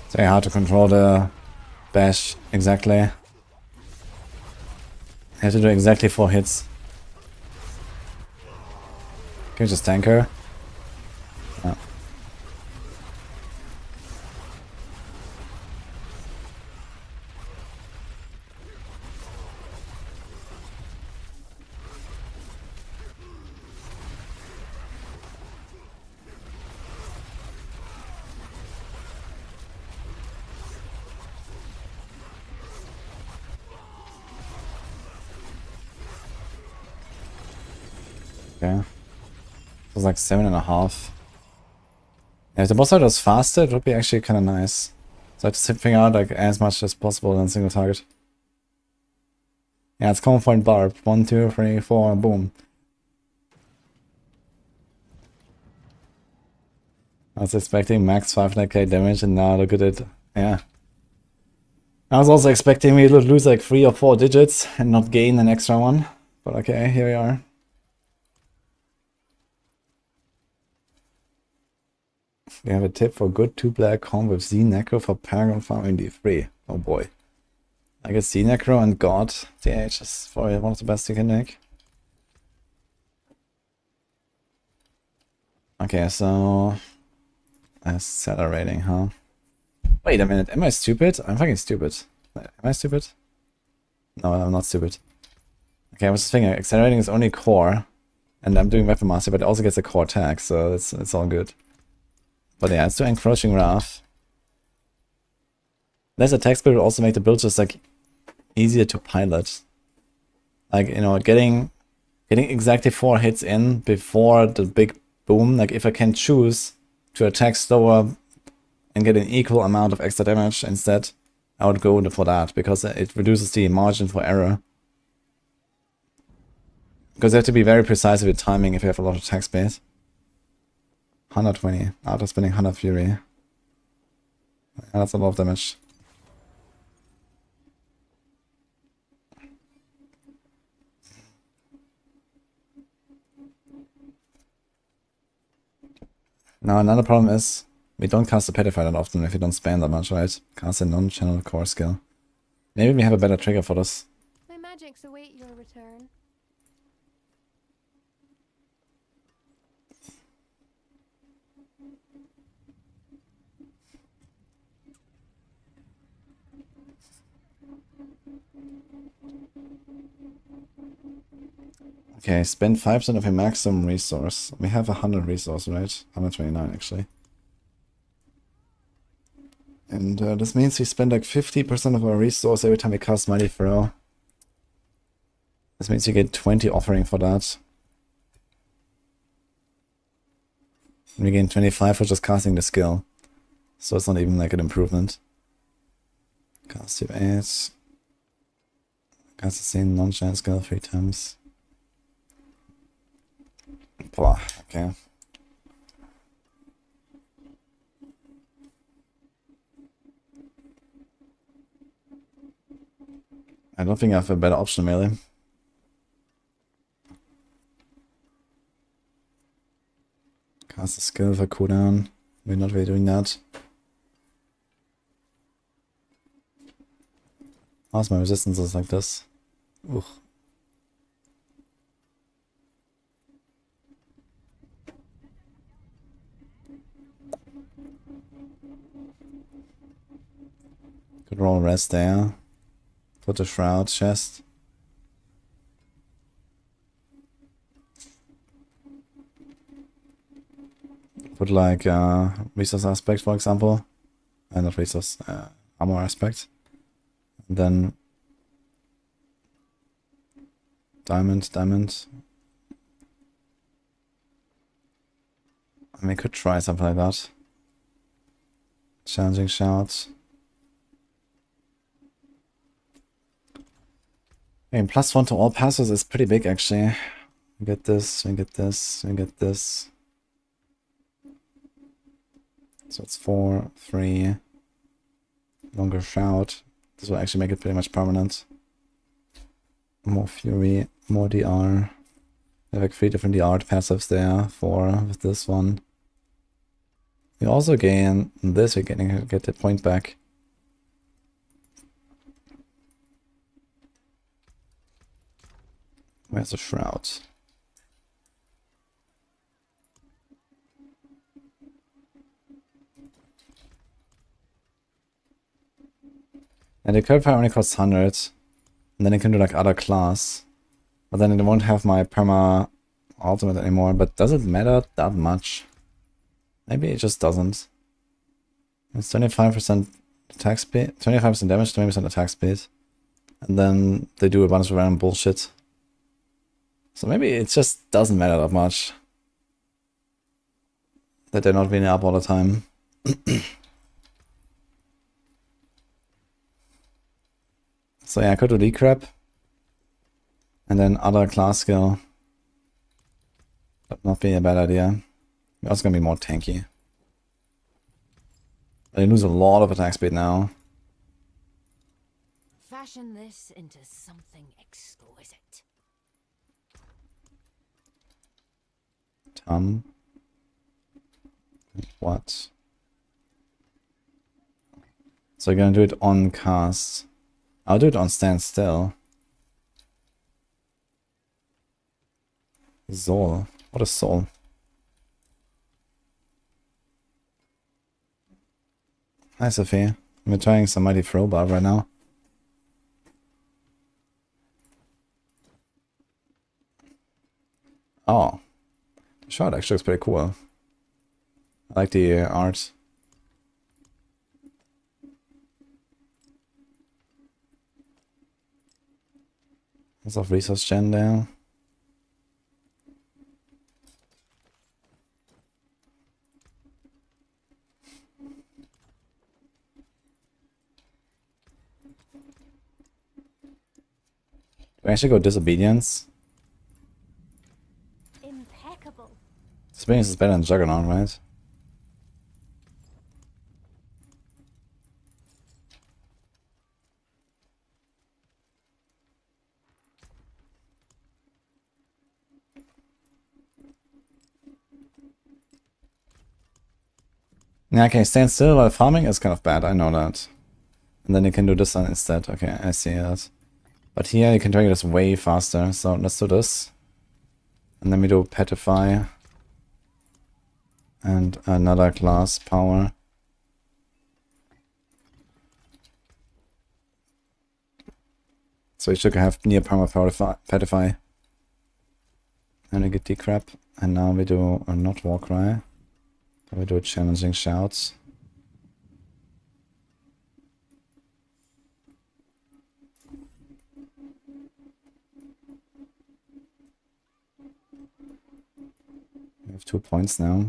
It's very hard to control the bash exactly. You have to do exactly 4 hits. Can we just tank her? No. Okay. It was like 7.5. Yeah, if the boss fight was faster, it would be actually kind of nice. So I just figure out like as much as possible in a single target. Yeah, it's common point barb. 1, 2, 3, 4, boom. I was expecting max 500k damage and now look at it. Yeah. I was also expecting me to lose like 3 or 4 digits and not gain an extra one. But okay, here we are. We have a tip for good 2-black comp with Z Necro for Paragon farming D3. Oh boy. I guess Z Necro and God DH is probably one of the best you can make. Okay, so accelerating, huh? Wait a minute, am I stupid? I'm fucking stupid. Am I stupid? No, I'm not stupid. Okay, I was just thinking, accelerating is only core, and I'm doing Weapon Master, but it also gets a core tag, so it's all good. But yeah, it's to Encroaching Wrath. Less attack speed will also make the build just like easier to pilot. Like, you know, getting exactly 4 hits in before the big boom. Like if I can choose to attack slower and get an equal amount of extra damage instead, I would go for that because it reduces the margin for error. Because you have to be very precise with timing if you have a lot of attack speed. 120, after spending 100 fury. Yeah, that's a lot of damage. Now another problem is, we don't cast the Petrified that often if you don't spam that much, right? Cast a non-channel core skill. Maybe we have a better trigger for this. My magics await your return. Okay, spend 5% of your maximum resource. We have 100 resource, right? 129 actually. And this means we spend like 50% of our resource every time we cast Mighty Throw. This means you get 20 offering for that. And we gain 25 for just casting the skill. So it's not even like an improvement. Cast your 8. Cast the same non-giant skill 3 times. Blah, okay. I don't think I have a better option melee. Cast a skill for cooldown. We're not really doing that. How's my resistances like this? Ugh. Could roll rest there. Put the shroud chest. Put like resource aspect, for example. Not resource, armor aspect. And then diamond. I mean, we could try something like that. Challenging shout. I mean, +1 to all passes is pretty big, actually. We get this, we get this, we get this. So it's 4, 3. Longer shout. This will actually make it pretty much permanent. More fury, more DR. We have like 3 different DR passives there. 4 with this one. We also gain this, we get the point back. Where's the shroud? And the curve fire only costs 100. And then I can do like other class. But then it won't have my perma ultimate anymore. But does it matter that much? Maybe it just doesn't. It's 25% attack speed, 25% damage, 20% attack speed. And then they do a bunch of random bullshit. So maybe it just doesn't matter that much. That they're not winning up all the time. So yeah, I could do decrep. And then other class skill. That not be a bad idea. We're also gonna be more tanky. They lose a lot of attack speed now. Fashion this into something exquisite. What? So you're gonna do it on cast. I'll do it on standstill. Soul. What is soul? Hi Sophie. I'm trying some mighty throw bar right now. Oh. The shot actually looks pretty cool. I like the art. There's of resource gen there. Do I actually go disobedience? Impeccable. Disobedience is better than Juggernaut, right? Yeah, okay, stand still while farming is kind of bad, I know that. And then you can do this one instead. Okay, I see that. But here you can trigger this way faster. So let's do this. And then we do Petrify. And another class power. So you should have near perma Petrify. And we get decrep. And now we do not Warcry. But we do challenging shouts. We have 2 points now.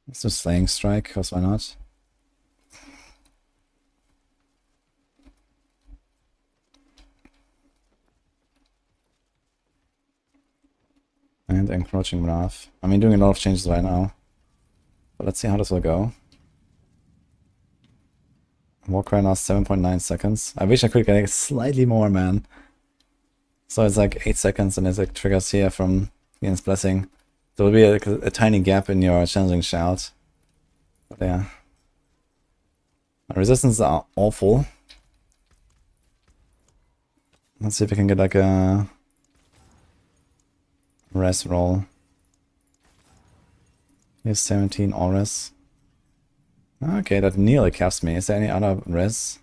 Let's do Slaying Strike, because why not? And Encroaching Wrath. I mean, doing a lot of changes right now. But let's see how this will go. Warcry now 7.9 seconds. I wish I could get it slightly more, man. So it's like 8 seconds and it's like triggers here from Ian's Blessing. There will be a tiny gap in your challenging shout. But yeah. My resistances are awful. Let's see if we can get like a res roll. Here's 17 all res. Okay, that nearly caps me. Is there any other res?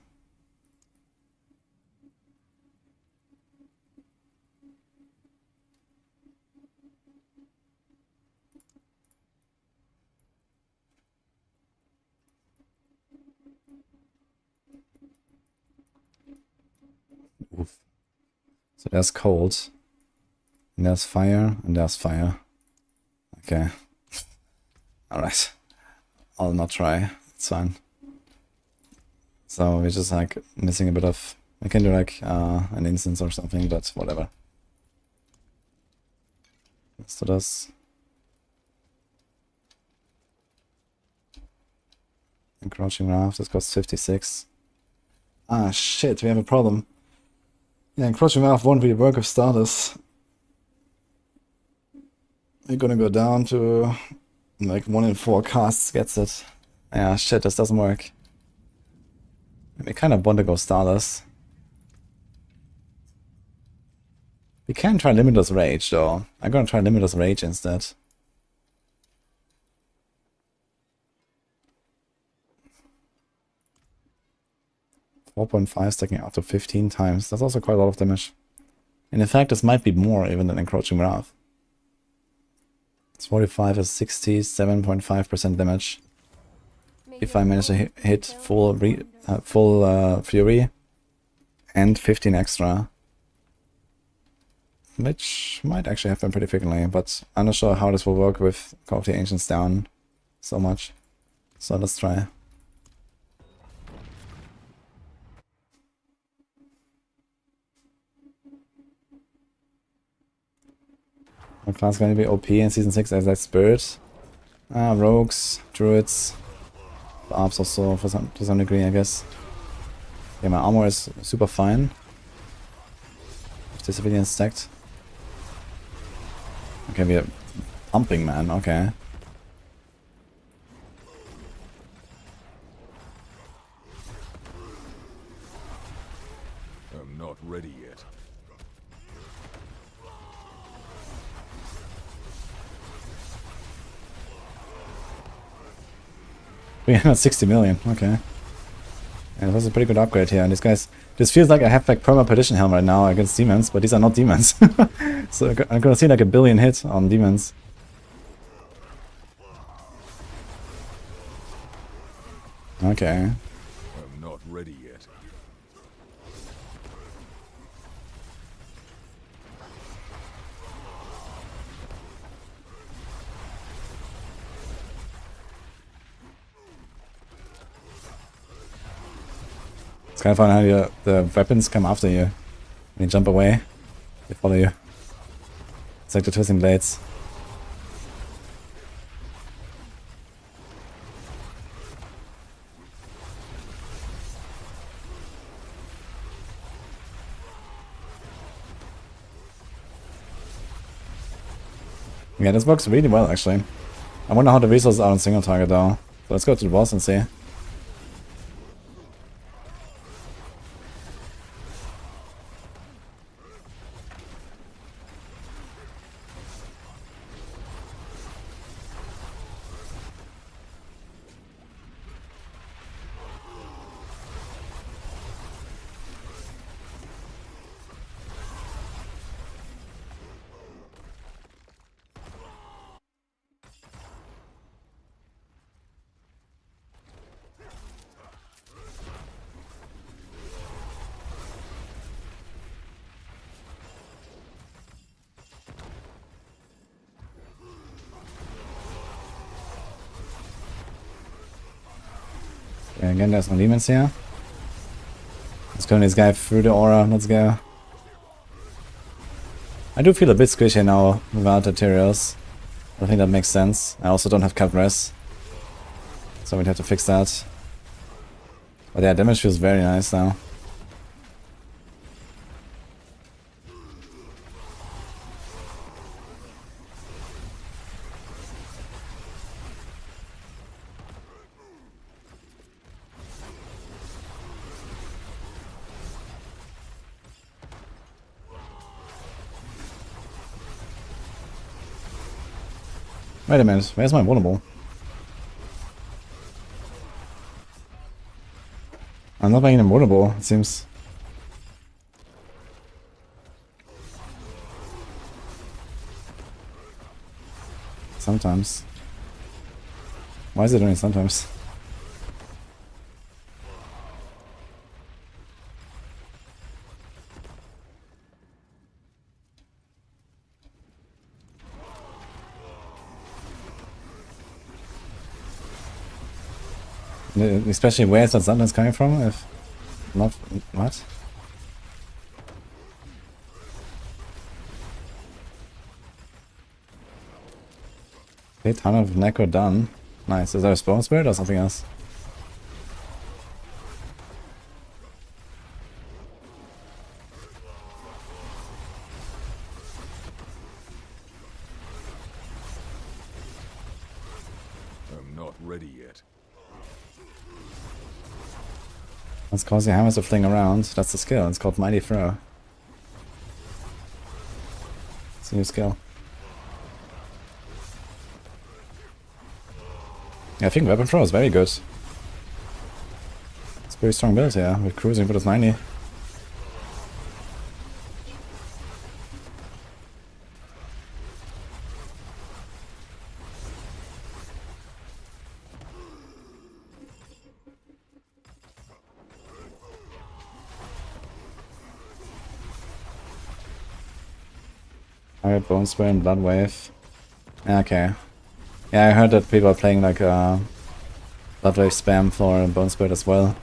Oof. So there's cold. And there's fire. And there's fire. Okay. Alright. I'll not try. It's fine. So we're just like missing a bit of... I can do like an instance or something, but whatever. Let's do this. Encroaching Wrath, this costs 56. Ah shit, we have a problem. Yeah, Encroaching Wrath won't really work with starters. We're gonna go down to like 1 in 4 casts gets it. Yeah, shit, this doesn't work. We kind of want to go starters. We can try Limitless Rage though. I'm gonna try Limitless Rage instead. .5 stacking up to 15 times. That's also quite a lot of damage. And in fact, this might be more even than Encroaching Wrath. It's 45 is 67.5% damage. If I manage to hit full Fury and 15 extra. Which might actually happen pretty frequently, but I'm not sure how this will work with Call of the Ancients down so much. So let's try. My class is going to be OP in Season 6 as that Spirit. Rogues, Druids, Barbs also to some degree, I guess. Yeah, my armor is super fine. If the civilians stacked. Okay, we are pumping, man, okay. I'm not ready yet. We have 60 million, okay. Yeah, that's a pretty good upgrade here. And these guys, this feels like I have like perma perdition helm right now against demons, but these are not demons. So I'm gonna see like a billion hit on demons. Okay. I'm not ready yet. This kind of fun how the weapons come after you. When you jump away, they follow you. It's like the twisting blades. Yeah, this works really well actually. I wonder how the resources are on single target though. So let's go to the boss and see. Okay, again, there's no demons here. Let's go this guy through the aura. Let's go. I do feel a bit squishy now without materials. I think that makes sense. I also don't have cut res, so we'd have to fix that. But yeah, damage feels very nice now. Wait a minute, where's my vulnerable? I'm not making him vulnerable, it seems. Sometimes. Why is it doing it sometimes? Especially where is that sometimes coming from? If not, what? Okay, ton of necro done. Nice. Is that a spawn spirit or something else? I'm not ready yet. That's causing hammers to fling around. That's the skill. It's called Mighty Throw. It's a new skill. Yeah, I think Weapon Throw is very good. It's a very strong build here, with cruising for this 90. Alright, Bone Spray and Blood Wave. Okay. Yeah, I heard that people are playing like Blood Wave spam for Bone Spirit as well.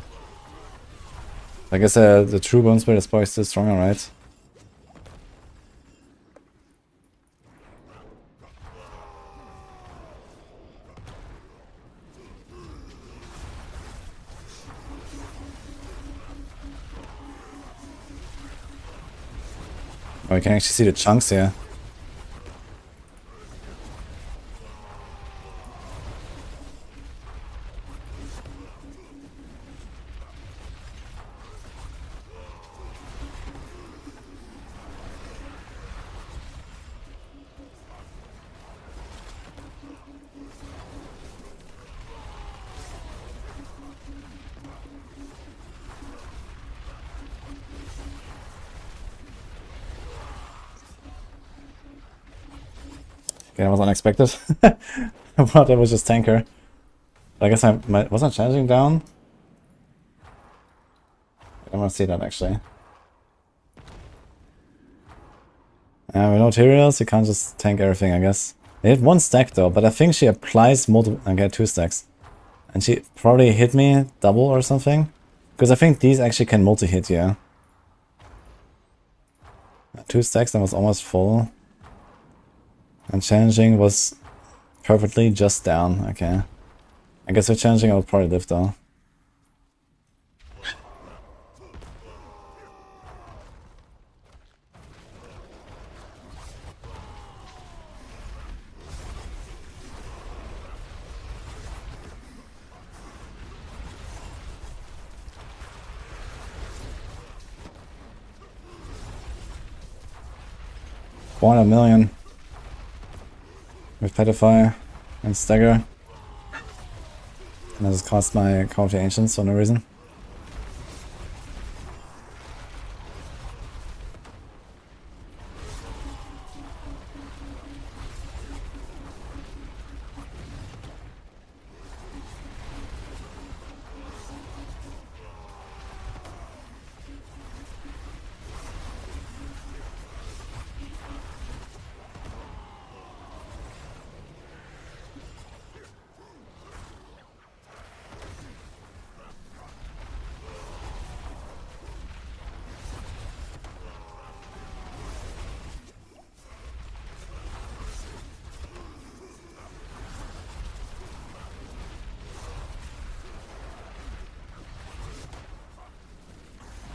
I guess the true Bone Spirit is probably still stronger, right? Oh, you can actually see the chunks here. Okay, that was unexpected. I thought it was just tanker. But I guess wasn't challenging down? I want to see that actually. With no materials, you can't just tank everything, I guess. They hit one stack though, but I think she applies multiple. I get 2 stacks. And she probably hit me double or something. Because I think these actually can multi-hit, yeah. 2 stacks, that was almost full. And challenging was perfectly just down, okay. I guess with challenging I would probably live though. $1 million with Petrify and Stagger. And this cost my Call of the Ancients for no reason.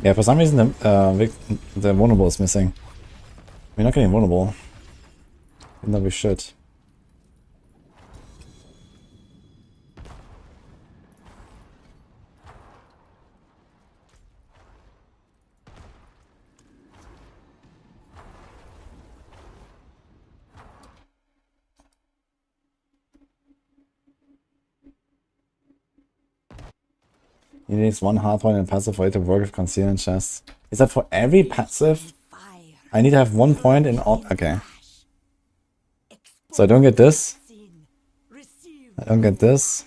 Yeah, for some reason the vulnerable is missing. We're not getting vulnerable. Even though we should. He needs 1 hard point and passive way to work with concealment chests. Is that for every passive? I need to have 1 point in all. Okay. So I don't get this. I don't get this.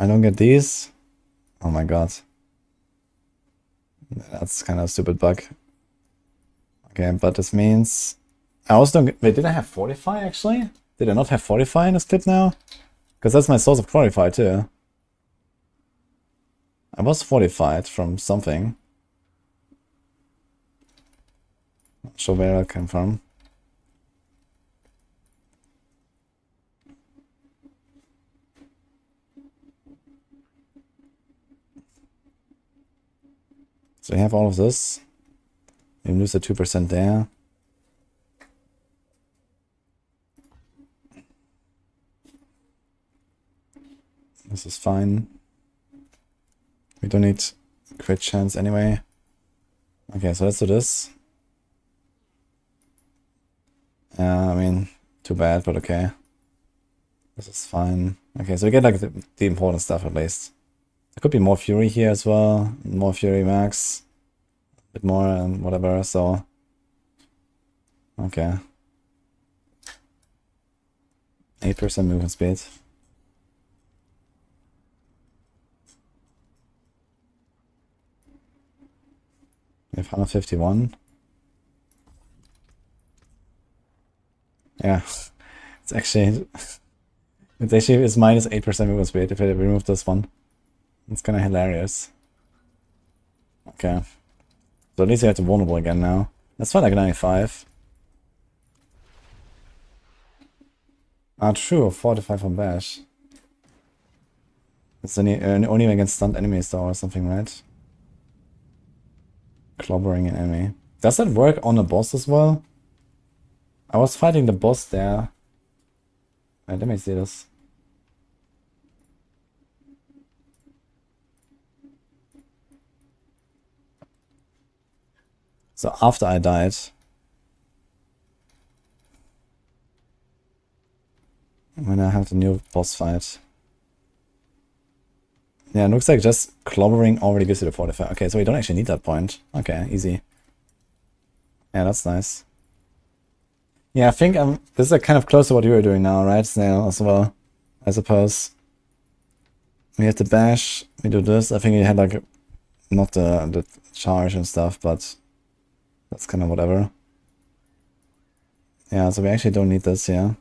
I don't get these. Oh my god. That's kind of a stupid bug. Okay, but this means I also don't get. Wait, did I have Fortify actually? Did I not have Fortify in this clip now? Because that's my source of Fortify too. I was fortified from something. Not sure where that came from. So we have all of this. We lose the 2% there. This is fine. We don't need crit chance anyway. Okay, so let's do this. I mean, too bad, but okay. This is fine. Okay, so we get like the important stuff at least. There could be more Fury here as well. More Fury max. A bit more and whatever, so. Okay. 8% movement speed. We have 151. Yeah, it's actually it's minus 8% movement speed if I remove this one. It's kind of hilarious. Okay, so at least you have to vulnerable again now. That's fine, like 95. Ah, true, 45 from Bash. It's only against stunned enemies though, or something, right? Clobbering an enemy. Does that work on a boss as well? I was fighting the boss there. Wait, let me see this. So after I died. When I have the new boss fight. Yeah, it looks like just clobbering already gives you the 45. Okay, so we don't actually need that point. Okay, easy. Yeah, that's nice. Yeah, I think this is like kind of close to what you were doing now, right, Snail, as well, I suppose. We have the bash, we do this. I think you had like, not the charge and stuff, but that's kind of whatever. Yeah, so we actually don't need this, yeah.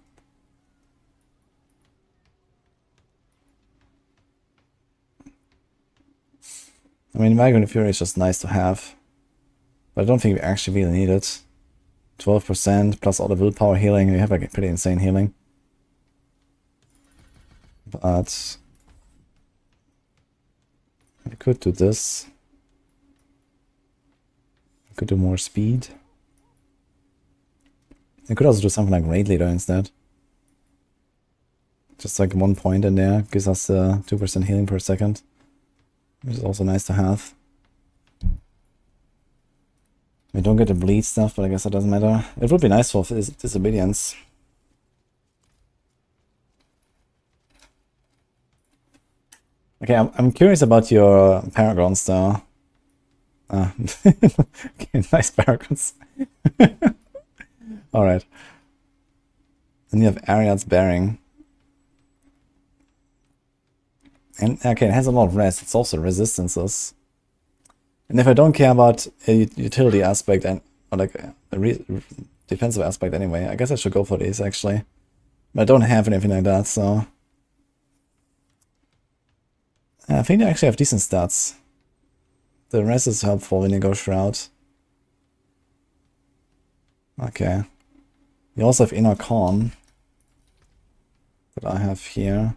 I mean, Migrant Fury is just nice to have. But I don't think we actually really need it. 12% plus all the willpower healing. We have like a pretty insane healing. But we could do this. We could do more speed. We could also do something like Raid Leader instead. Just like 1 point in there gives us 2% healing per second. Which is also nice to have. We don't get the bleed stuff, but I guess that doesn't matter. It would be nice for disobedience. Okay, I'm curious about your Paragons though. Ah, okay, nice Paragons. Alright. Then you have Ariad's Bearing. And okay, it has a lot of rest. It's also resistances. And if I don't care about a utility aspect and or like a defensive aspect anyway, I guess I should go for these actually. But I don't have anything like that, so I think they actually have decent stats. The rest is helpful when you go Shroud. Okay. You also have Inner Calm that I have here.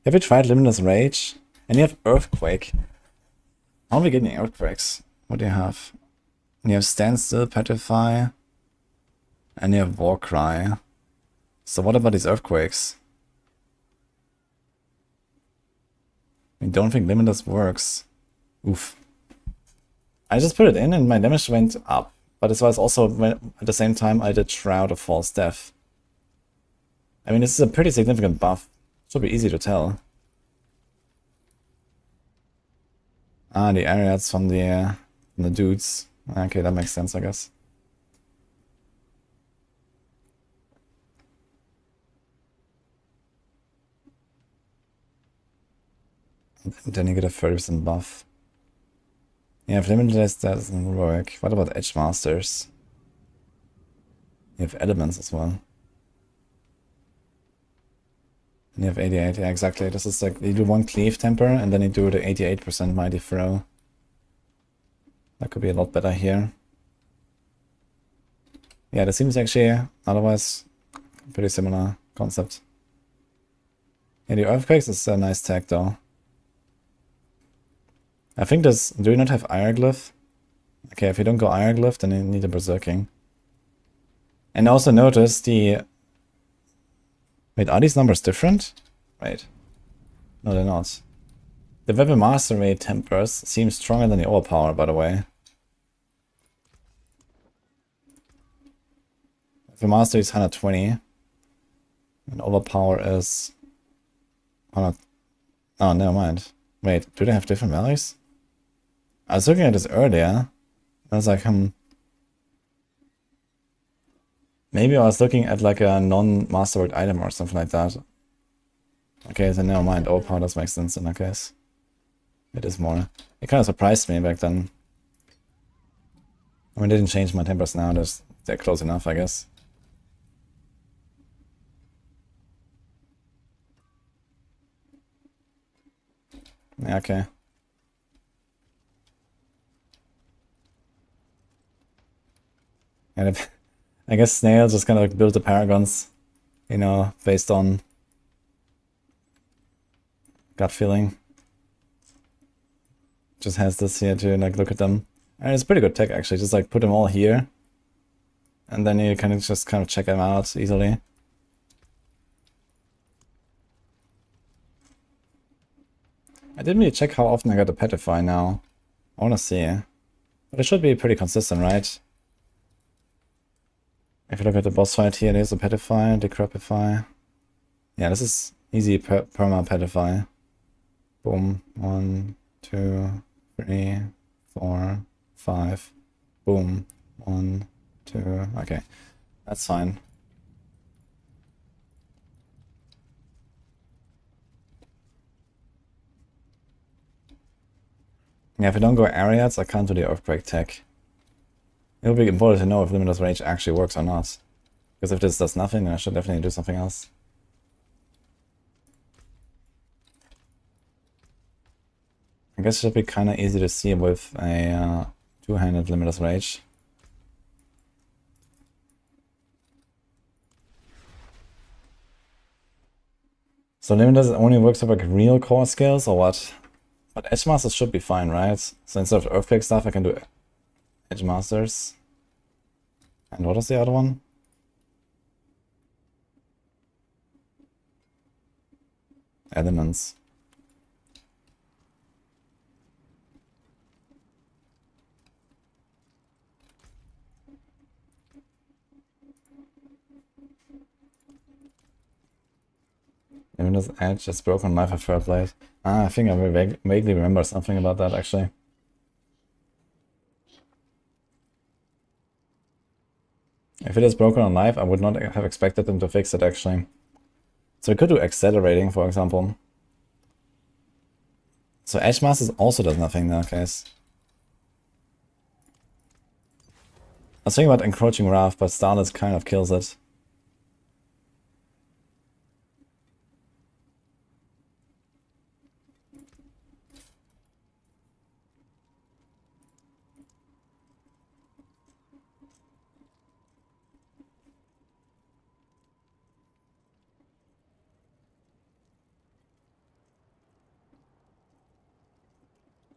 Have you tried Limitless Rage? And you have Earthquake. How are we getting Earthquakes? What do you have? And you have Standstill, Petrify, and you have Warcry. So what about these Earthquakes? I don't think Limitless works. Oof. I just put it in and my damage went up. But this was also at the same time I did Shroud of False Death. I mean, this is a pretty significant buff. Should be easy to tell. Ah, the Ariads from the dudes. Okay, that makes sense, I guess. And then you get a 30% buff. Yeah, if Limitless doesn't work. What about Edge Masters? You have Elements as well. And you have 88, yeah, exactly. This is like, you do 1 Cleave Temper, and then you do the 88% Mighty Throw. That could be a lot better here. Yeah, that seems actually, otherwise, pretty similar concept. Yeah, the Earthquakes is a nice tech, though. I think this, do you not have Ireglyph? Okay, if you don't go Ireglyph, then you need a Berserking. And also notice the... Wait, are these numbers different? Wait. No, they're not. The Weapon Mastery Tempers seem stronger than the Overpower, by the way. Weapon Mastery is 120. And Overpower is... 100... Oh, never mind. Wait, do they have different values? I was looking at this earlier. I was like, maybe I was looking at like a non-masterworked item or something like that. Okay, then never mind. Overpower does make sense in that case. It is more. It kind of surprised me back then. I mean, they didn't change my tempers now. They're close enough, I guess. Yeah, okay. And I guess Snail just kind of like built the Paragons, you know, based on gut feeling. Just has this here to like look at them. And it's pretty good tech actually, just like put them all here. And then you can just kind of check them out easily. I didn't really check how often I got to Petrify now. I wanna see. But it should be pretty consistent, right? If you look at the boss fight here, there's a Petrify, Decrepify. Yeah, this is easy perma Petrify. Boom. 1, 2, 3, 4, 5. Boom. 1, 2. Okay. That's fine. Yeah, if I don't go Ariads, I can't do the Earthquake tech. It would be important to know if Limitless Rage actually works or not. Because if this does nothing, then I should definitely do something else. I guess it should be kind of easy to see with a two-handed Limitless Rage. So Limitless only works with like real core skills or what? But Edge Masters should be fine, right? So instead of Earthquake stuff, I can do Edge Masters. And what is the other one? Elements. Limitless Edge is broken life of third blade. Ah, I think I vaguely remember something about that actually. If it is broken on life, I would not have expected them to fix it actually. So we could do accelerating, for example. So Edge Masters also does nothing in that case. I was thinking about Encroaching Wrath, but Starlet kind of kills it.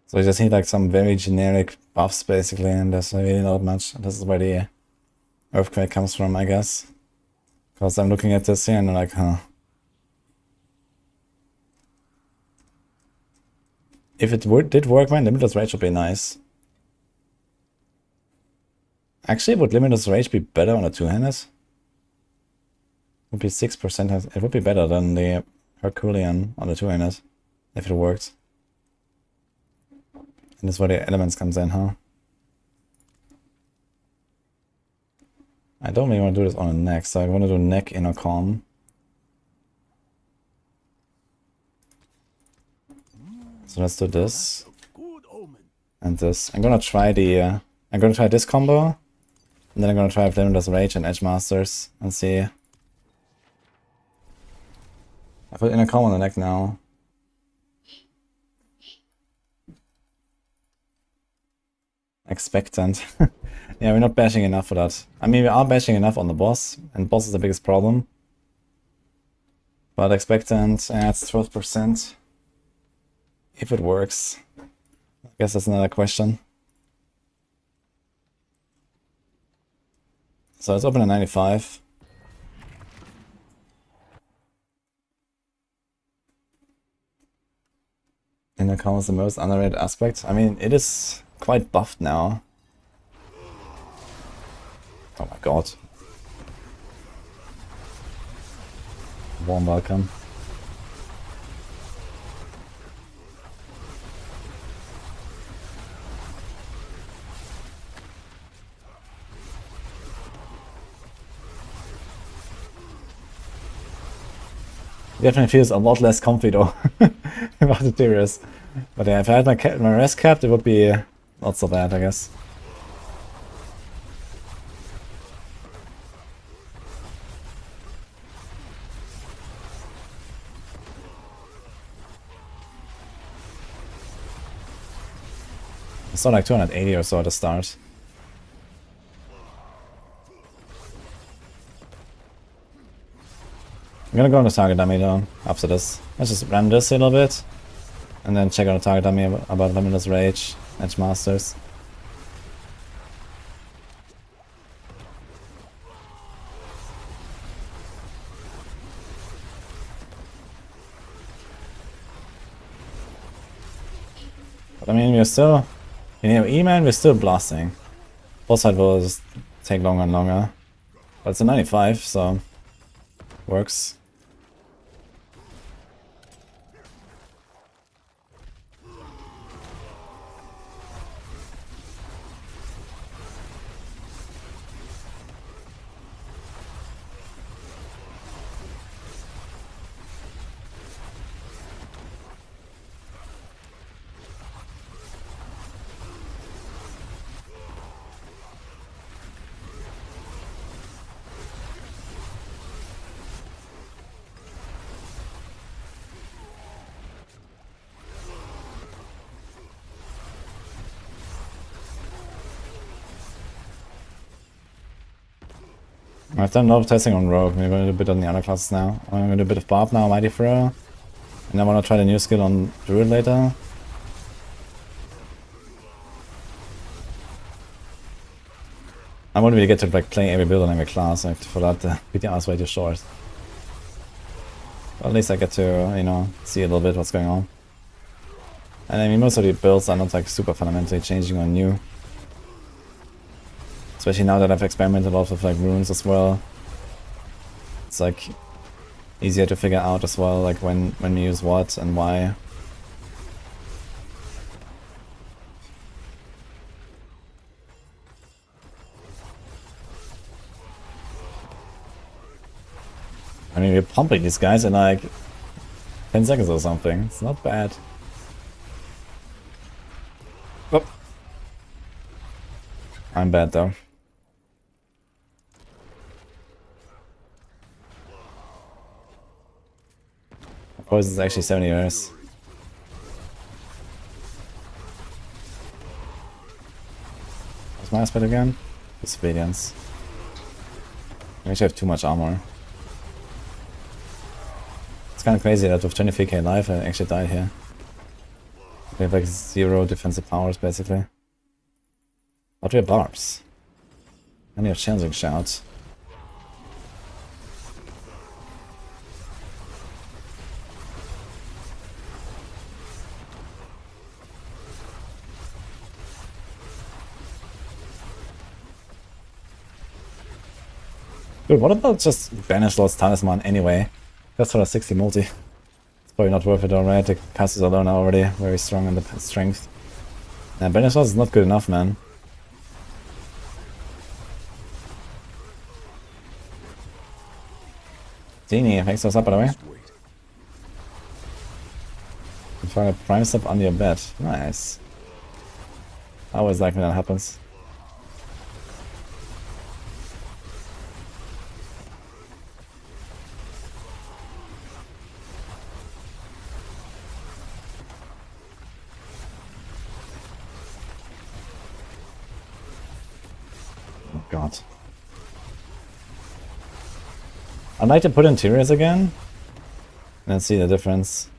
So you just need like some very generic buffs basically, and there's really not much. This is where the Earthquake comes from, I guess. Because I'm looking at this here and I'm like, huh. If it did work, man, Limitless Rage would be nice. Actually, would Limitless Rage be better on a two-handed? Would be 6%. It would be better than the Herculean on the two-handed, if it worked. And that's where the elements comes in, huh? I don't really want to do this on a neck, so I want to do neck inner calm. So let's do this. And this. I'm gonna try this combo. And then I'm gonna try Limitless Rage and Edge Masters and see. I put inner calm on the neck now. Expectant. Yeah, we're not bashing enough for that. I mean, we are bashing enough on the boss, and boss is the biggest problem. But expectant adds 12%. If it works. I guess that's another question. So let's open a 95. Inner calm is the most underrated aspect. I mean, it is quite buffed now. Oh my god. Warm welcome. Definitely feels a lot less comfy though about the Tyrius. But yeah, if I had my rest capped, it would be not so bad, I guess. It's not like 280 or so at the start. I'm gonna go on the target dummy though, after this. Let's just ram this a little bit. And then check on the target dummy about Limitless Rage, Edge Masters. But I mean, we're still, you know, E-Man, we're still blasting. Boss fight will just take longer and longer. But it's a 95, so works. I've done a lot of testing on Rogue. Maybe I'm going to do a bit on the other classes now. I'm going to do a bit of Barb now, Mighty Throw. And I want to try the new skill on Druid later. I won't really get to like play every build on every class. Like, for that, the PTR is way too short. But at least I get to, you know, see a little bit what's going on. And I mean, most of the builds are not like super fundamentally changing or new. Especially now that I've experimented a lot with like runes as well. It's like easier to figure out as well, like when you use what and why. I mean, we're pumping these guys in like 10 seconds or something. It's not bad. Oh. I'm bad though. Poison is actually 70 years. What's my aspect again? Disobedience. I actually have too much armor. It's kind of crazy that with 23k life I actually died here. We have like 0 defensive powers basically. But we have barbs. And we have challenging shouts. Dude, what about just banish Lord's Talisman anyway? Just for a 60 multi. It's probably not worth it already. The passes alone are already very strong in the strength. Yeah, banish Lords is not good enough, man. Zini, thanks for the sub, by the way. You find a prime sub under your bed. Nice. I always like when that happens. God. I'd like to put interiors again and see the difference.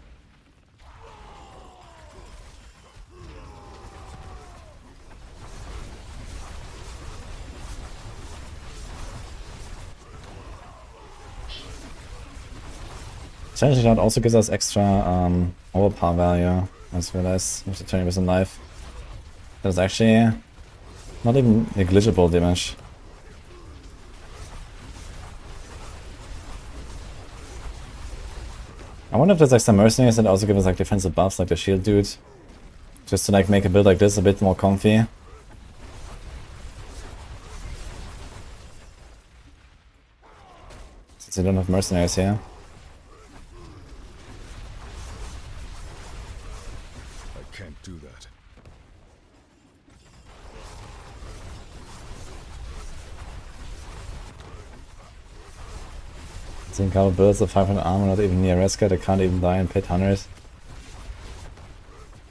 Challenge Shot also gives us extra overpower value. I just realized with the 20% life. That's actually not even negligible damage. I wonder if there's like some mercenaries that also give us like defensive buffs, like the shield dude. Just to like make a build like this a bit more comfy. Since we don't have mercenaries here. I can't do that. Seeing couple builds of 500 armor, not even near Resca, they can't even die in pit 100.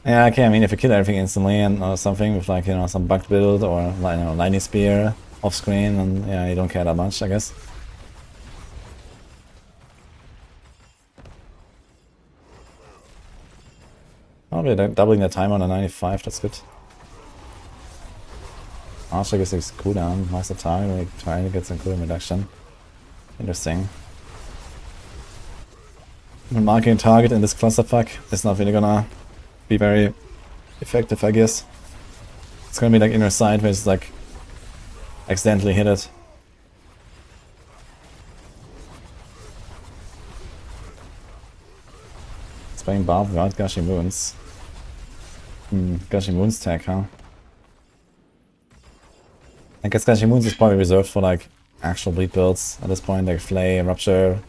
Yeah, okay, I mean if you kill everything instantly and or something with like, you know, some bugged build or like, you know, lightning spear off screen, and yeah, you don't care that much, I guess. Oh, we're doubling the timer on a 95, that's good. Archer gets his cooldown, master target, we're trying to get some cooldown reduction. Interesting. Marking a target in this clusterfuck is not really gonna be very effective, I guess. It's gonna be like inner sight where it's like accidentally hit it. It's playing Barb without Gushing Wounds. Gushing Wounds tag, huh? I guess Gushing Wounds is probably reserved for like actual bleed builds at this point, like Flay, Rupture.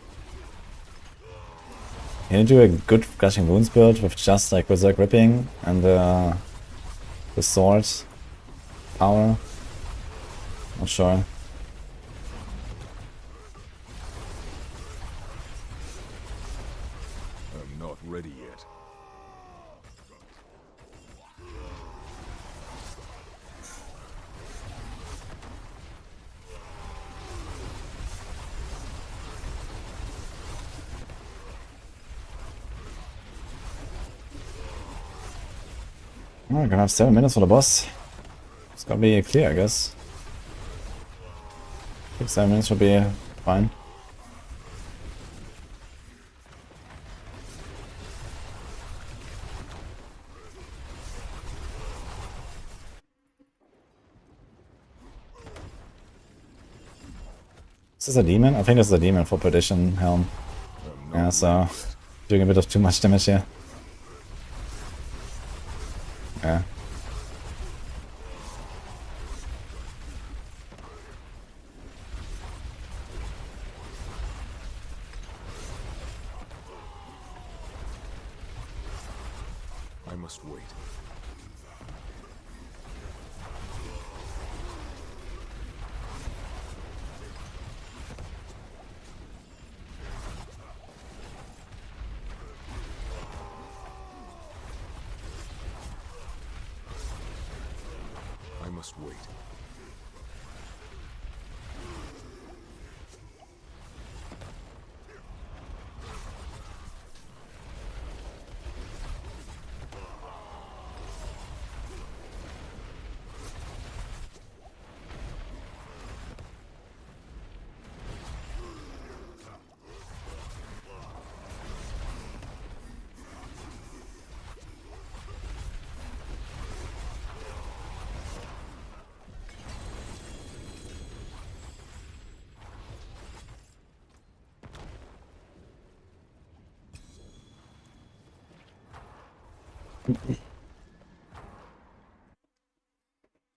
You need to do a good Gushing Wounds build with just like Berserk Ripping and the sword power. Not sure. I'm not ready yet. Oh, we're gonna have 7 minutes for the boss. It's gonna be clear, I guess. 6-7 minutes should be fine. Is this a demon? I think this is a demon for Perdition Helm. Yeah, so doing a bit of too much damage here. Yeah. I must wait. I must wait.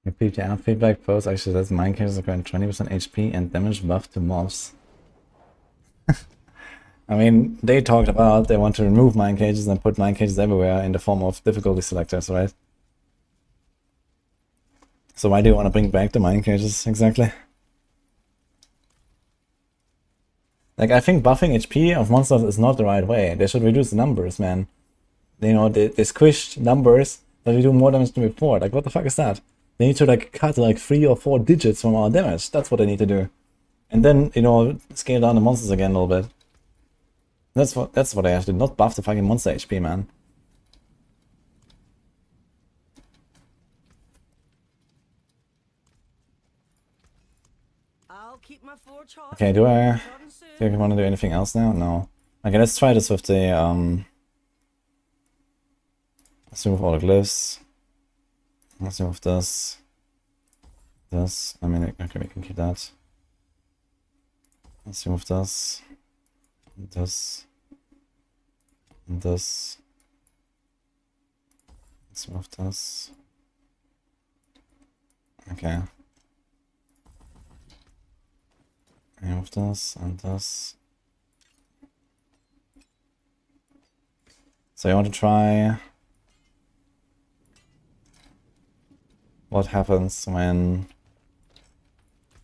Your PTR feedback post actually says mind cages are grant 20% HP and damage buff to mobs. I mean, they talked about they want to remove mind cages and put mind cages everywhere in the form of difficulty selectors, right? So why do you want to bring back the mind cages exactly? Like, I think buffing HP of monsters is not the right way. They should reduce the numbers, man. You know, they squished numbers, but we do more damage than before. Like, what the fuck is that? They need to, like, cut, like, 3 or 4 digits from our damage. That's what they need to do. And then, you know, scale down the monsters again a little bit. That's what I have to do. Not buff the fucking monster HP, man. I'll keep my forge hot. Okay, do I Done soon. think I want to do anything else now? No. Okay, let's try this with the, let's remove all the glyphs. Let's remove this. This. I mean, okay, we can keep that. Let's remove this. This. And this. Let's remove this. Okay. Remove this and this. So you want to try what happens when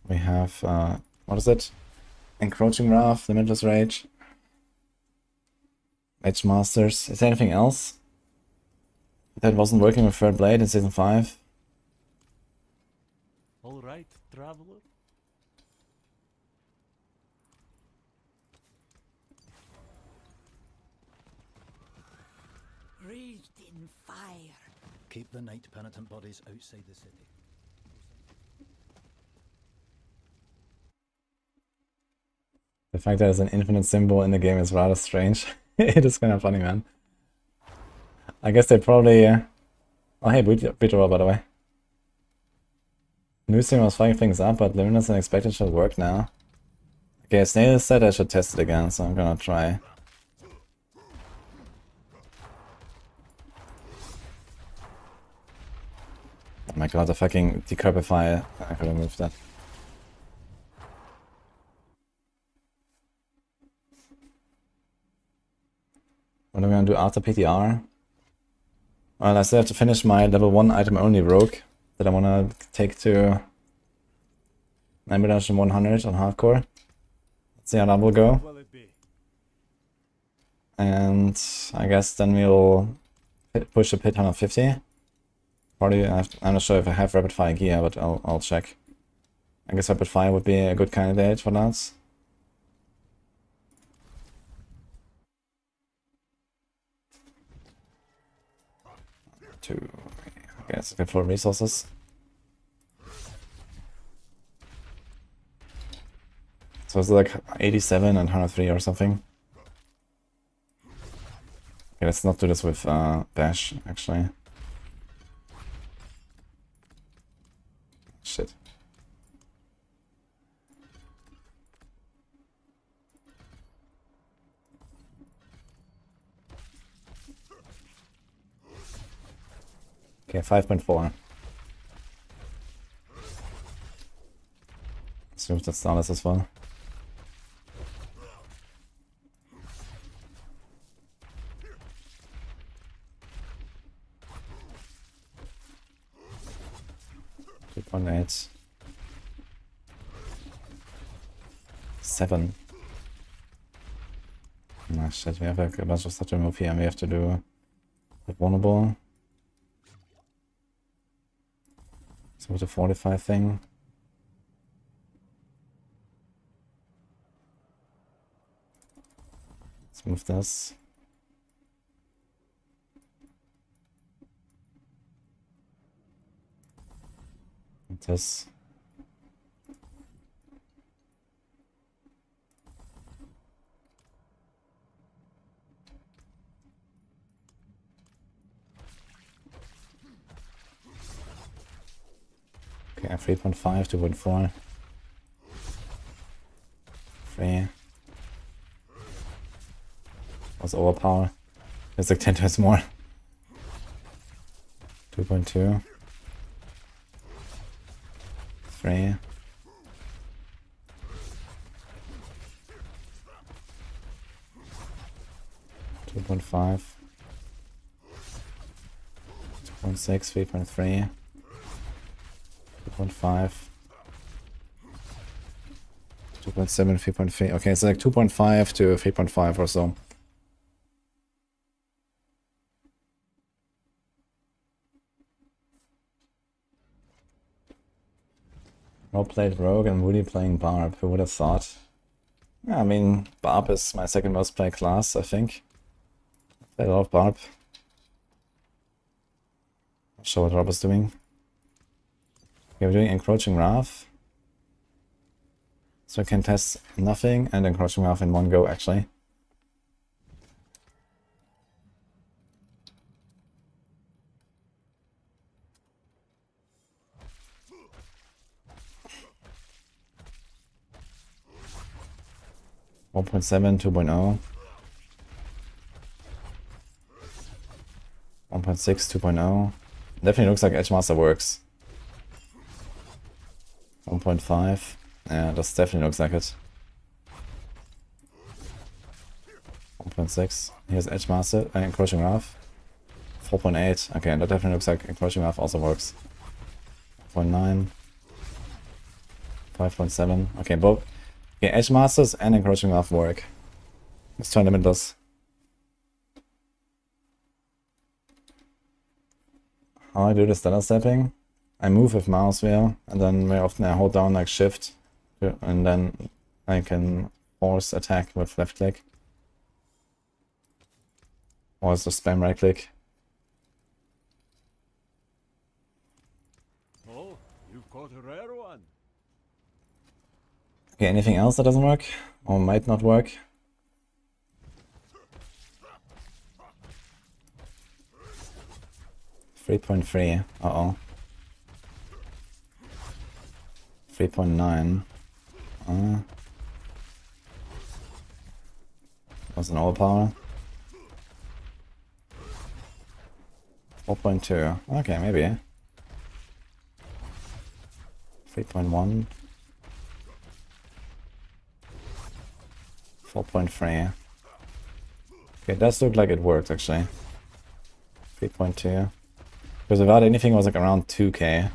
we have, what is it? Encroaching Wrath, Limitless Rage, Edge Masters. Is there anything else that wasn't working with Third Blade in Season 5? Alright, traveler. Wreathed in fire. Keep the night penitent bodies outside the city. The fact that there's an infinite symbol in the game is rather strange. It is kind of funny, man. I guess they probably... Oh, hey, Butera, by the way. New stream was fucking things up, but Luminous and Expected should work now. Okay, Snail said I should test it again, so I'm gonna try. Oh my god, the fucking decrepify. I could have moved that. What am I gonna do after PTR? Well, I still have to finish my level 1 item only rogue that I wanna take to Ambulance 100 on hardcore. Let's see how that will go. What will it be? And I guess then we'll push the pit 150. Probably, I'm not sure if I have rapid fire gear, but I'll check. I guess rapid fire would be a good candidate for that. Two, Okay, let's get for resources. So it's like 87 and 103 or something. Okay, let's not do this with Bash, actually. Shit. Okay, 5.4. Let's move that Starless as well. .8. 7. Ah shit, we have like a bunch of stuff to remove here and we have to do the vulnerable. So with the 45 thing. Let's move this. And this. Okay, 3.5, 2.4. 3. What's overpower? It's like 10 times more. 2.2. 3. 2.5. 2.6, 3.3. 2.5. 2.7, 3.3. Okay, it's like 2.5 to 3.5 or so. Rob played Rogue and Woody playing Barb. Who would have thought? Yeah, I mean, Barb is my second most played class, I think. I played a lot of Barb. Not sure what Rob is doing. Okay, we're doing Encroaching Wrath. So I can test nothing and Encroaching Wrath in one go, actually. One 1.7, 2.0. 1.6, 2.0. Definitely looks like Edgemaster works. 1.5. Yeah, this definitely looks like it. 1.6. Here's Edgemaster and Encroaching Wrath. 4.8. Okay, that definitely looks like Encroaching Wrath also works. 0.9. 5.7. Okay, both. Okay, Edgemasters and Encroaching Wrath work. Let's try Limitless. How I do the stellar stepping? I move with mouse wheel, and then very often I hold down like shift, and then I can force attack with left click. Or it's just spam right click. Oh, you've caught a rare one. Okay, anything else that doesn't work? Or might not work? .3. Uh-oh. 3.9. Was an overpower. 4.2. Okay, maybe. 3.1. 4.3. Okay, it does look like it worked actually. 3.2. Because without anything it was like around 2k.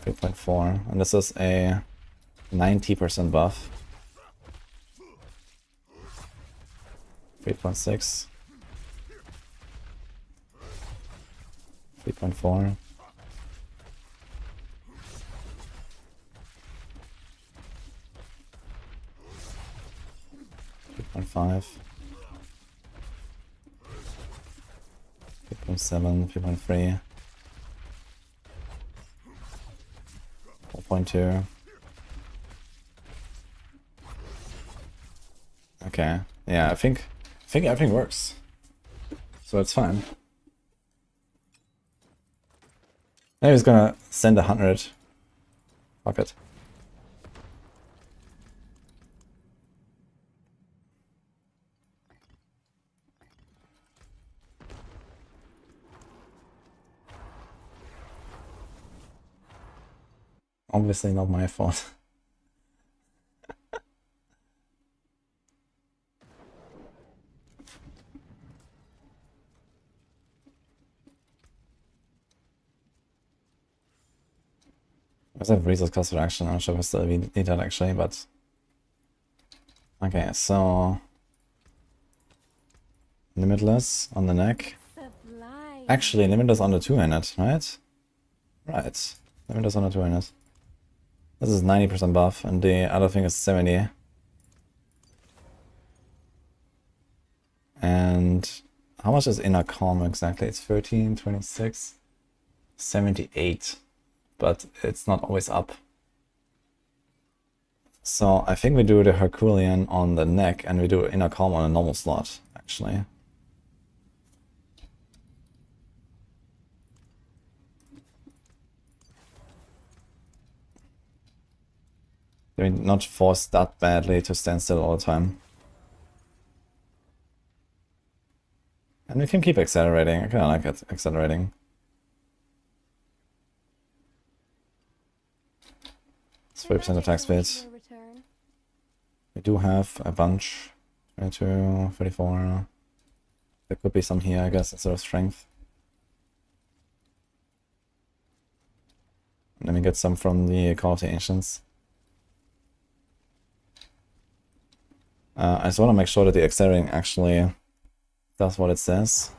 3.4. And this is a 90% buff. 3.6. 3.4. 3.5. 3.7, 3.3. 4.2. Okay. Yeah, I think everything works. So it's fine. Maybe he's gonna send 100. Fuck it. Obviously not my fault. I have resource cost reduction. I'm not sure if I still need that actually, but okay, so limitless on the neck. Sublime. Actually, limitless on the two-handed, right? Right. Limitless on the two-handed. This is 90% buff, and the other thing is 70. And how much is inner calm exactly? It's 13, 26, 78. But it's not always up. So I think we do the Herculean on the neck and we do inner calm on a normal slot, actually. We're not forced that badly to stand still all the time. And we can keep accelerating. I kinda like it, accelerating. It's 30% attack speed. We do have a bunch. 22, 34. There could be some here, I guess, instead of strength. Let me get some from the Call of the Ancients. I just want to make sure that the accelerating actually does what it says.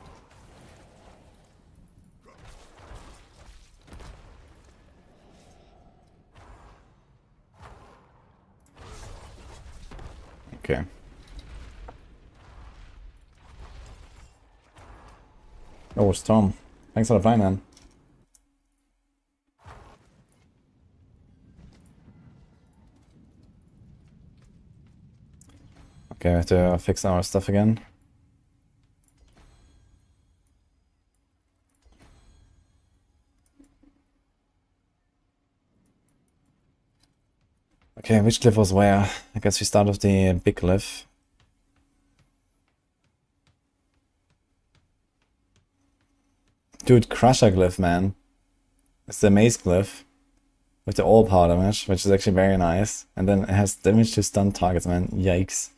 Okay. Oh, Storm. Thanks for the fly, man. Okay, we have to fix our stuff again. Okay, which glyph was where? I guess we start with the big glyph. Dude, Crusher glyph, man. It's the mace glyph with the all power damage, which is actually very nice. And then it has damage to stun targets, man. Yikes.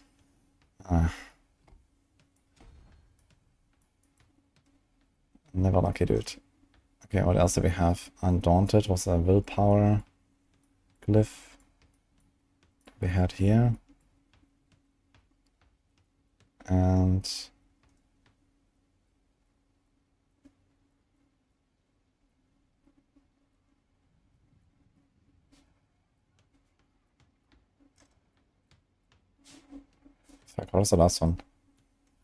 Never lucky, dude. Okay, what else do we have? Undaunted was a willpower glyph we had here. And fuck, what was the last one?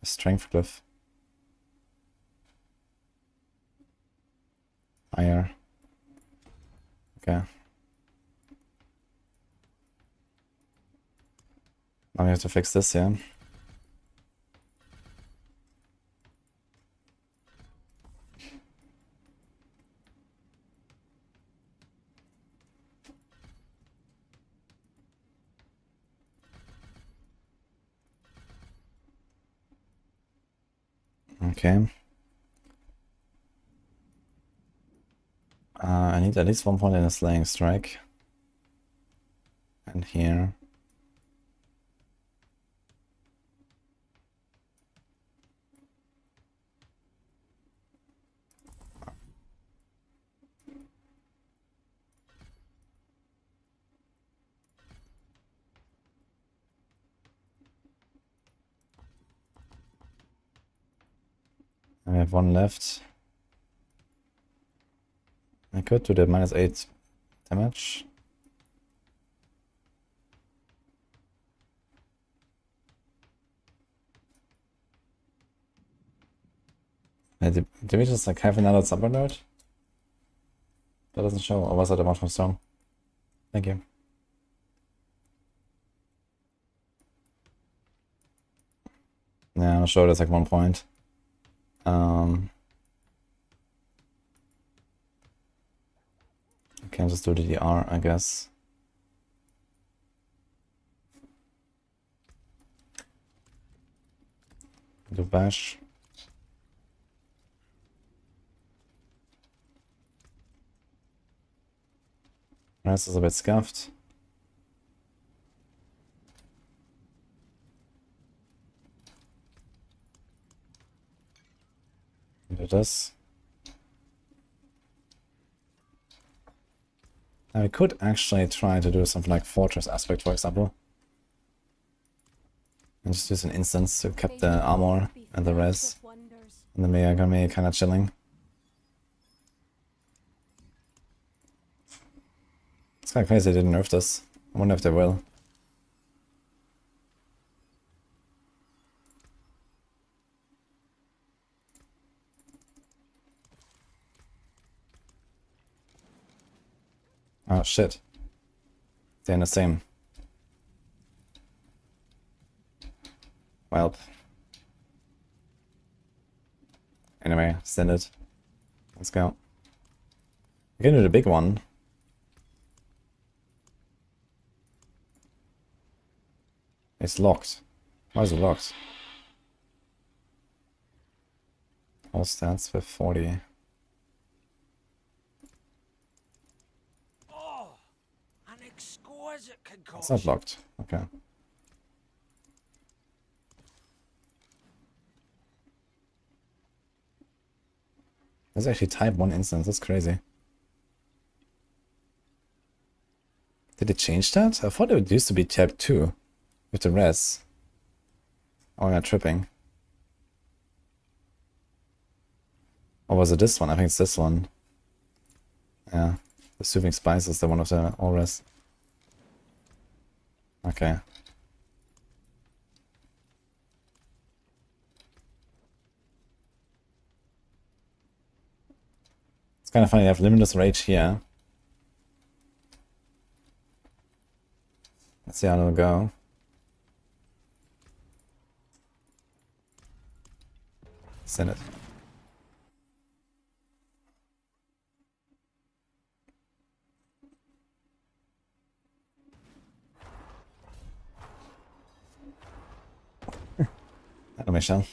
A strength glyph. Fire. Okay. Now we have to fix this here. Okay. I need at least 1 point in a slaying strike. And here. I have 1 left. I could do the -8 damage. Did we just like have another subber node? That doesn't show, or was that a much more strong? Thank you. Yeah, I'm sure there's like 1 point. I can just do the DR, I guess. Do bash. Rest is a bit scuffed. Do this. Now we could actually try to do something like Fortress Aspect, for example. And just use an instance to keep the armor and the res. And the Megami kinda chilling. It's kinda crazy they didn't nerf this. I wonder if they will. Oh shit. They're in the same. Well. Anyway, send it. Let's go. We're gonna do the big one. It's locked. Why is it locked? All stats with 40. Oh, an exquisite It's concoction. not locked. Okay. There's actually type 1 instance. That's crazy. Did it change that? I thought it used to be type 2 with the res. Oh, I'm not tripping. Or was it this one? I think it's this one. Yeah. The Soothing Spice is the one of the all res. Okay. It's kind of funny, I have Limitless Rage here. Let's see how it'll go. Send it. Hello, Michelle.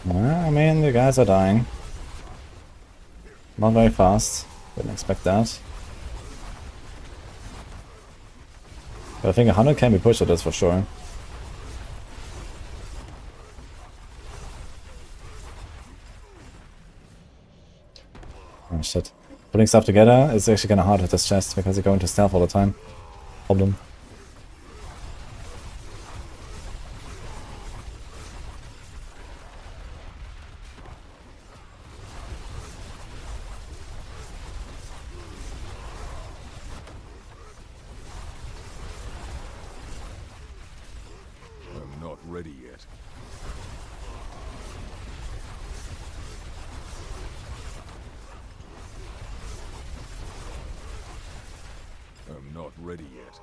Well, I mean, the guys are dying. Not very fast. Didn't expect that. But I think 100 can be pushed with this for sure. Oh shit. Putting stuff together is actually kinda hard with this chest because you go into stealth all the time. Problem. I'm not ready yet. I'm not ready yet.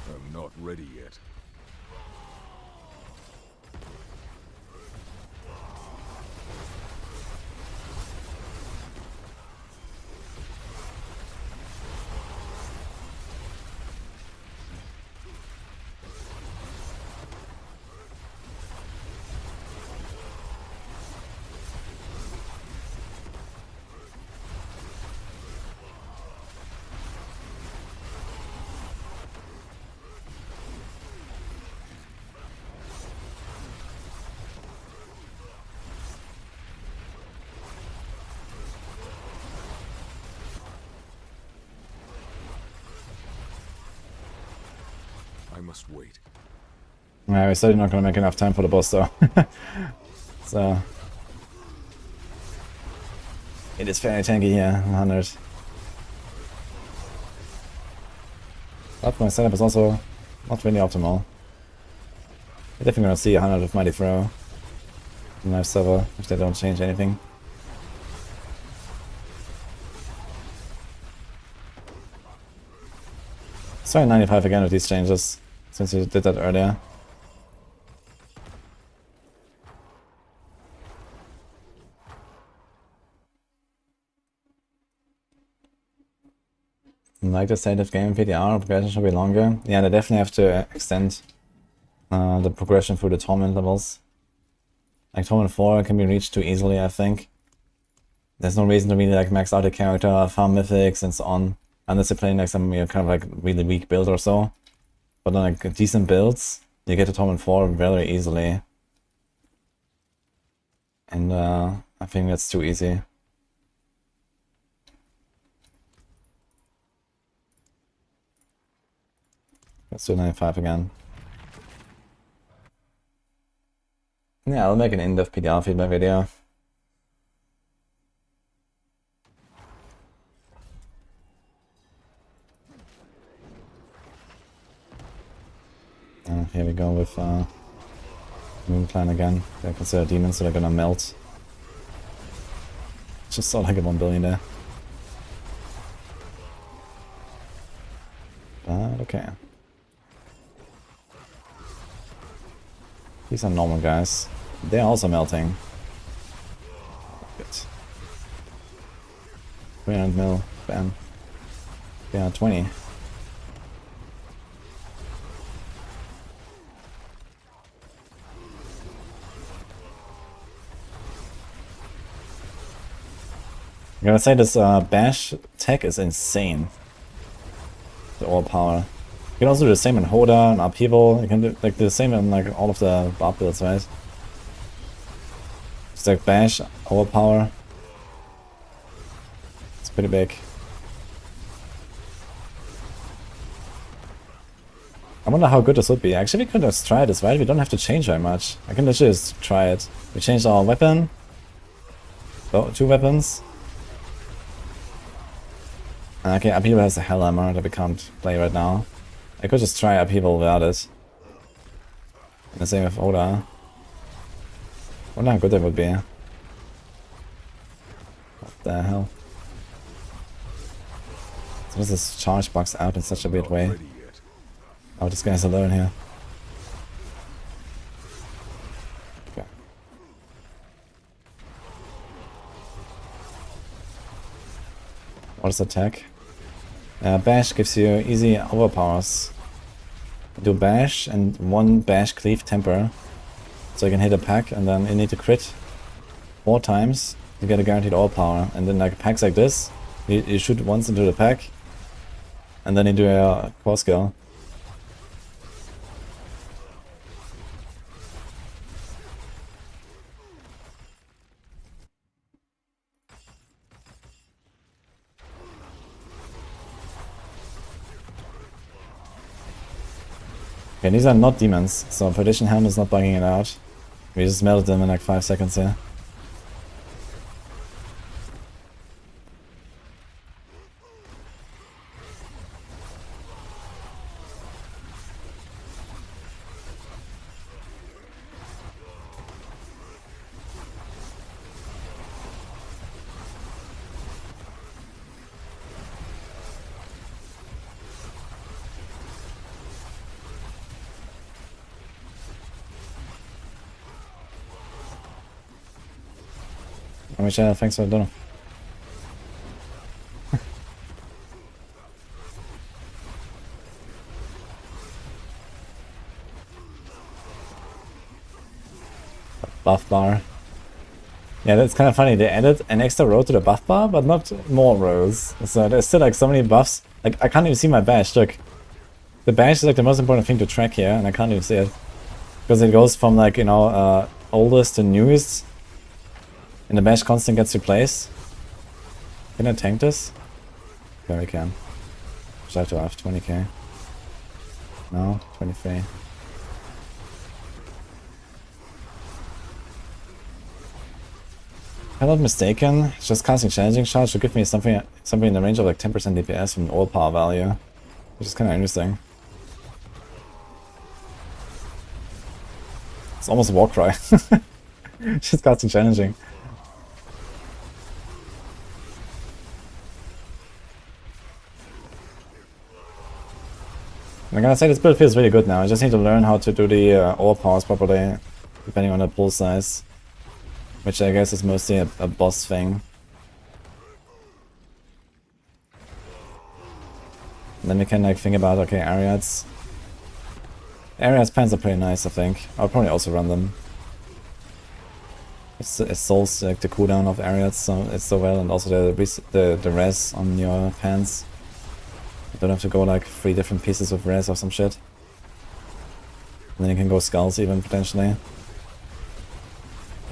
I'm not ready yet. I must wait. Yeah, we're certainly not gonna make enough time for the boss though. So it is fairly tanky here, 100. But my setup is also not really optimal. We're definitely gonna see 100 with Mighty Throw. Knife Server, if they don't change anything. Let's try 95 again with these changes, since we did that earlier. Like the state of game, PTR progression should be longer. Yeah, they definitely have to extend the progression through the torment levels. Like Torment 4 can be reached too easily, I think. There's no reason to really like max out a character, farm mythics and so on. Unless you're playing like some kind of like really weak build or so. But on like decent builds, you get to Torment 4 very easily. And I think that's too easy. Let's do 95 again. Yeah, I'll make an in-depth PTR feedback video. Here we go with Moon Clan again. They're considered demons, so they're gonna melt. Just saw like a 1 billion there. But okay. These are normal guys. They're also melting. Good. 300 mil. Bam. Yeah, 20. I'm gonna say this bash tech is insane. The ore power. You can also do the same in Hoda and Upheaval. You can do like the same in like all of the Barb builds, right? It's like bash, ore power. It's pretty big. I wonder how good this would be. Actually, we could just try this, right? We don't have to change very much. I can literally just try it. We changed our weapon. Oh, 2 weapons. Okay, Upheaval has a Hellhammer that we can't play right now. I could just try Upheaval without it. And the same with Oda. Wonder how good that would be. What the hell? So does this charge box out in such a weird way? Ready yet. Oh, this guy's alone here. Okay. What is attack? Bash gives you easy overpowers. Do bash and 1 bash cleave temper. So you can hit a pack and then you need to crit 4 times. You get a guaranteed overpower. And then like packs like this, you shoot once into the pack. And then you do a core skill. Okay, these are not demons, so Perdition Helm is not bugging it out. We just melted them in like 5 seconds here. How much thanks for the donor. Buff bar. Yeah, that's kind of funny. They added an extra row to the buff bar, but not more rows. So there's still like so many buffs. Like I can't even see my bash. Look, the bash is like the most important thing to track here, and I can't even see it because it goes from like, you know, oldest to newest. And the bash constant gets replaced. Can I tank this? Yeah, we can. Should have to have 20k. No, 23. If I'm not mistaken, just casting Challenging Shot should give me something in the range of like 10% DPS from all power value, which is kind of interesting. It's almost a Warcry. Just casting Challenging. I gotta say, this build feels really good now. I just need to learn how to do the ore powers properly, depending on the pool size. Which I guess is mostly a boss thing. And then we can like think about, okay, Ariads. Ariads pants are pretty nice, I think. I'll probably also run them. It solves like the cooldown of Ariads, so it's so well, and also the res on your pants. You don't have to go like 3 different pieces of res or some shit. And then you can go skulls even, potentially.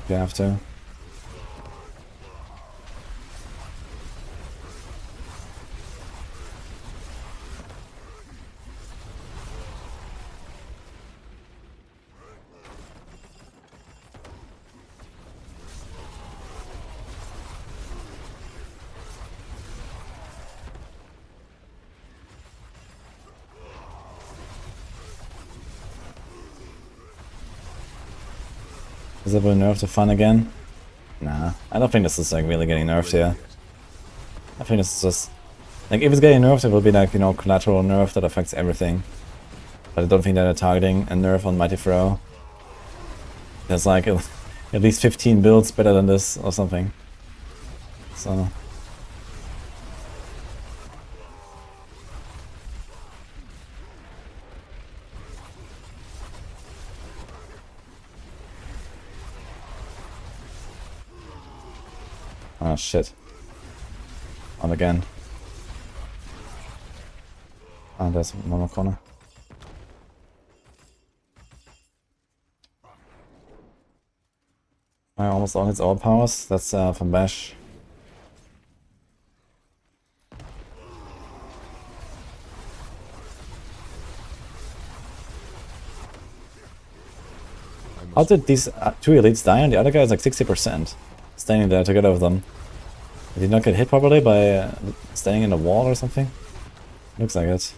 If you have to. Is it a nerf to fun again? Nah, I don't think this is like really getting nerfed here. I think this is just... Like, if it's getting nerfed, it will be like, you know, collateral nerf that affects everything. But I don't think that they're targeting a nerf on Mighty Throw. There's like at least 15 builds better than this or something. So... Oh shit. On again. Ah, there's one more corner. Almost all hits all powers. That's from Bash. How did these 2 elites die and the other guy is like 60%? Standing there together with them. Did he not get hit properly by standing in a wall or something? Looks like it.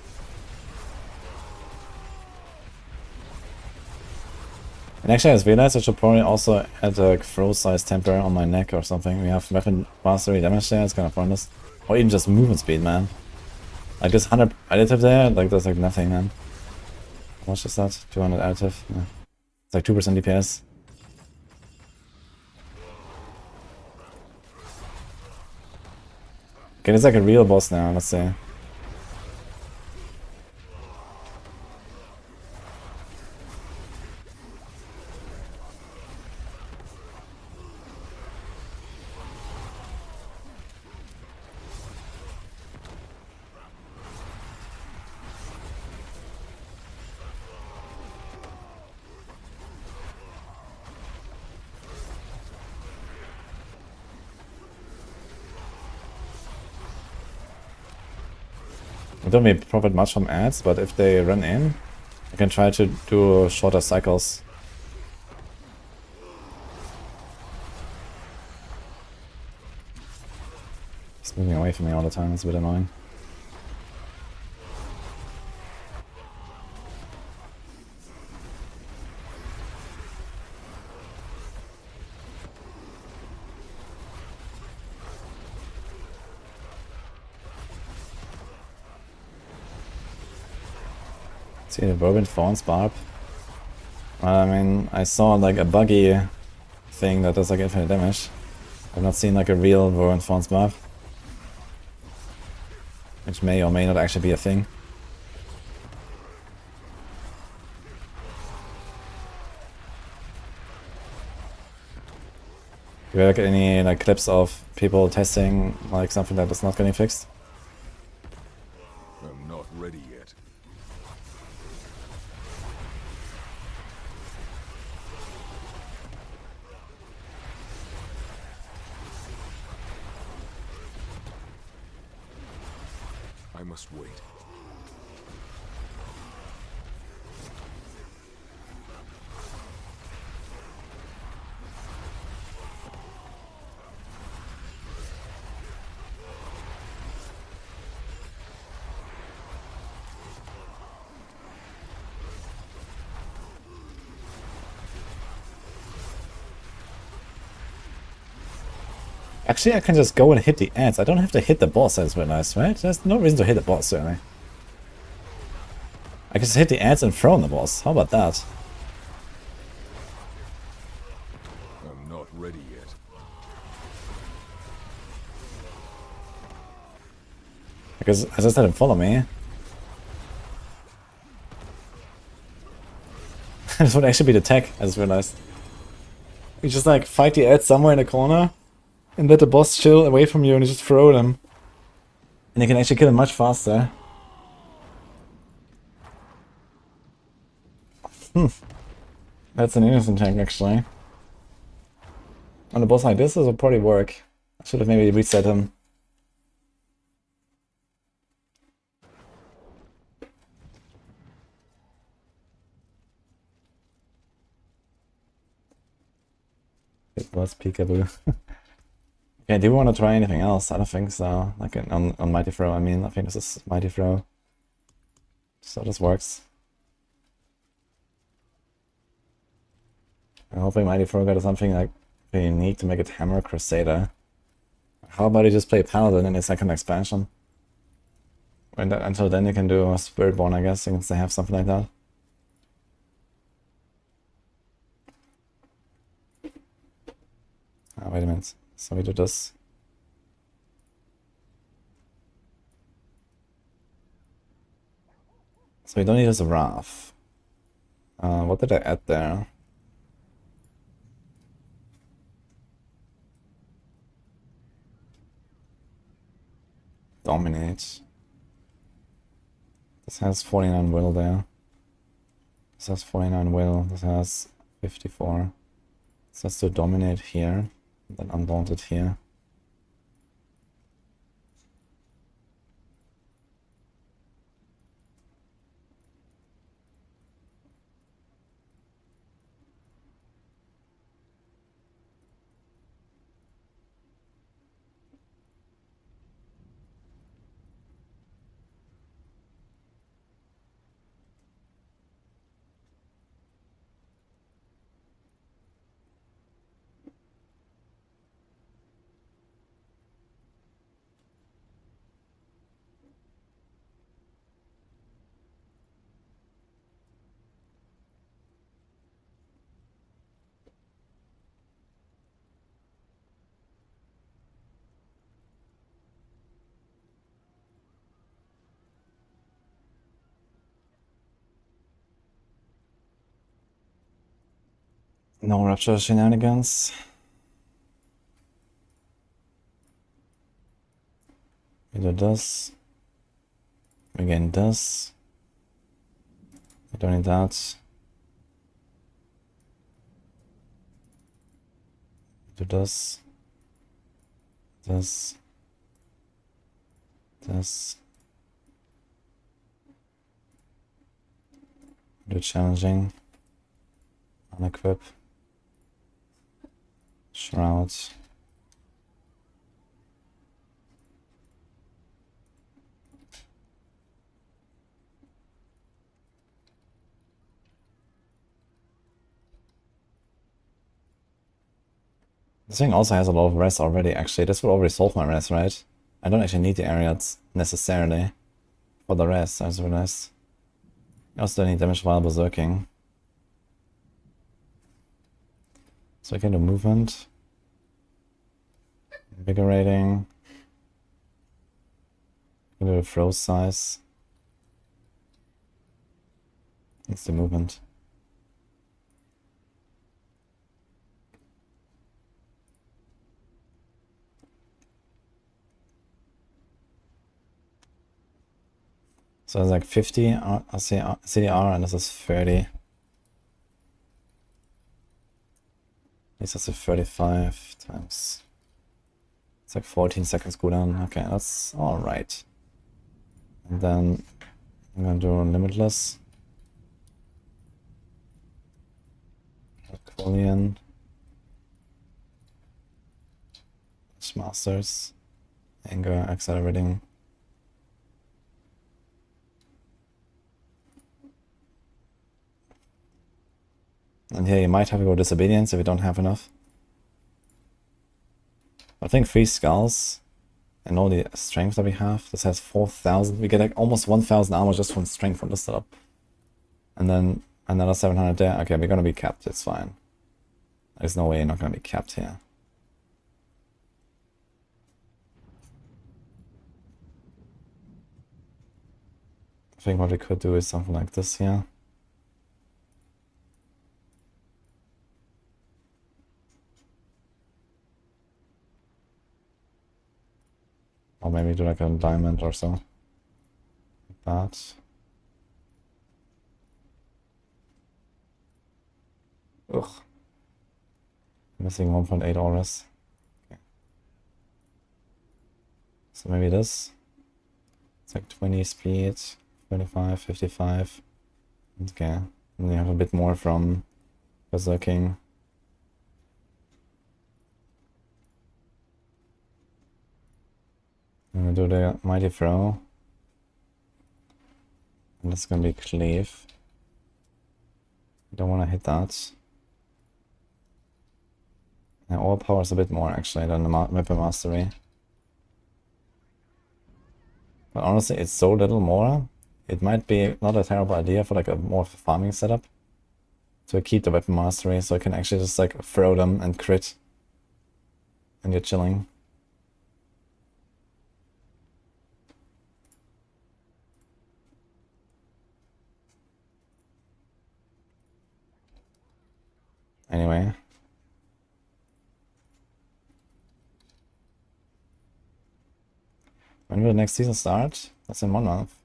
And actually I just realized I should probably also add a throw-size temper on my neck or something. We have weapon mastery damage there, it's kind of pointless. Or even just movement speed, man. Like this 100 additive there, like that's like nothing, man. How much is that? 200 additive? Yeah. It's like 2% DPS. Okay, it's like a real boss now, let's see. I don't really profit much from ads, but if they run in, I can try to do shorter cycles. He's moving away from me all the time, it's a bit annoying. See the Whirlwind Thorns Barb. I mean, I saw like a buggy thing that does like infinite damage. I've not seen like a real Whirlwind Thorns Barb. Which may or may not actually be a thing. Do you ever get any like clips of people testing like something that is not getting fixed? I'm not ready yet. I must wait. Actually, I can just go and hit the ads. I don't have to hit the boss. That's very nice, right? There's no reason to hit the boss, certainly. I can just hit the ads and throw on the boss. How about that? I'm not ready yet. Because I just let him follow me. This would actually be the tech, I just realized. You just like fight the ads somewhere in the corner and let the boss chill away from you and you just throw them. And you can actually kill him much faster. That's an innocent tank, actually. On a boss like this will probably work. I should have maybe reset him. It was peekaboo. Okay, do we want to try anything else? I don't think so. Like on Mighty Throw, I mean. I think this is Mighty Throw. So this works. I'm hoping Mighty Throw got something like they need to make it Hammer Crusader. How about you just play Paladin in the second expansion? Until then you can do a Spiritborn, I guess, since they have something like that. Oh, wait a minute. So we do this. So we don't need this Wrath. What did I add there? Dominate. This has 49 will there. This has 49 will. This has 54. So let's do Dominate here. Then Undaunted here. No Rapture shenanigans. We do this. We gain this. We don't need that. Do this. This. This. Do challenging. Unequip. Shrouds. This thing also has a lot of res already, actually. This would already solve my res, right? I don't actually need the areas necessarily for the res, I just realized. I also don't need damage while berserking. So I can do movement. Invigorating. I can do a throw size. It's the movement. So it's like 50 CDR and this is 30. This is a 35 times. It's like 14 seconds cooldown. Okay, that's alright. And then I'm gonna do Limitless. Herculean. Masters. Anger, accelerating. And here you might have to go Disobedience if you don't have enough. I think 3 skulls and all the strength that we have. This has 4,000. We get like almost 1,000 armor just from strength from the setup. And then another 700 there. Okay, we're gonna be capped. It's fine. There's no way you're not gonna be capped here. I think what we could do is something like this here. Or maybe do like a diamond or so. Like that. Ugh. Missing 1.8 auras. Okay. So maybe this. It's like 20 speed, 25, 55. Okay. And you have a bit more from Berserking. I'm gonna do the Mighty Throw. And that's gonna be Cleave. Don't wanna hit that. And all power is a bit more actually than the Weapon Mastery. But honestly, it's so little more. It might be not a terrible idea for like a more farming setup. To keep the Weapon Mastery so I can actually just like throw them and crit. And you're chilling. Anyway. When will the next season start? That's in 1 month.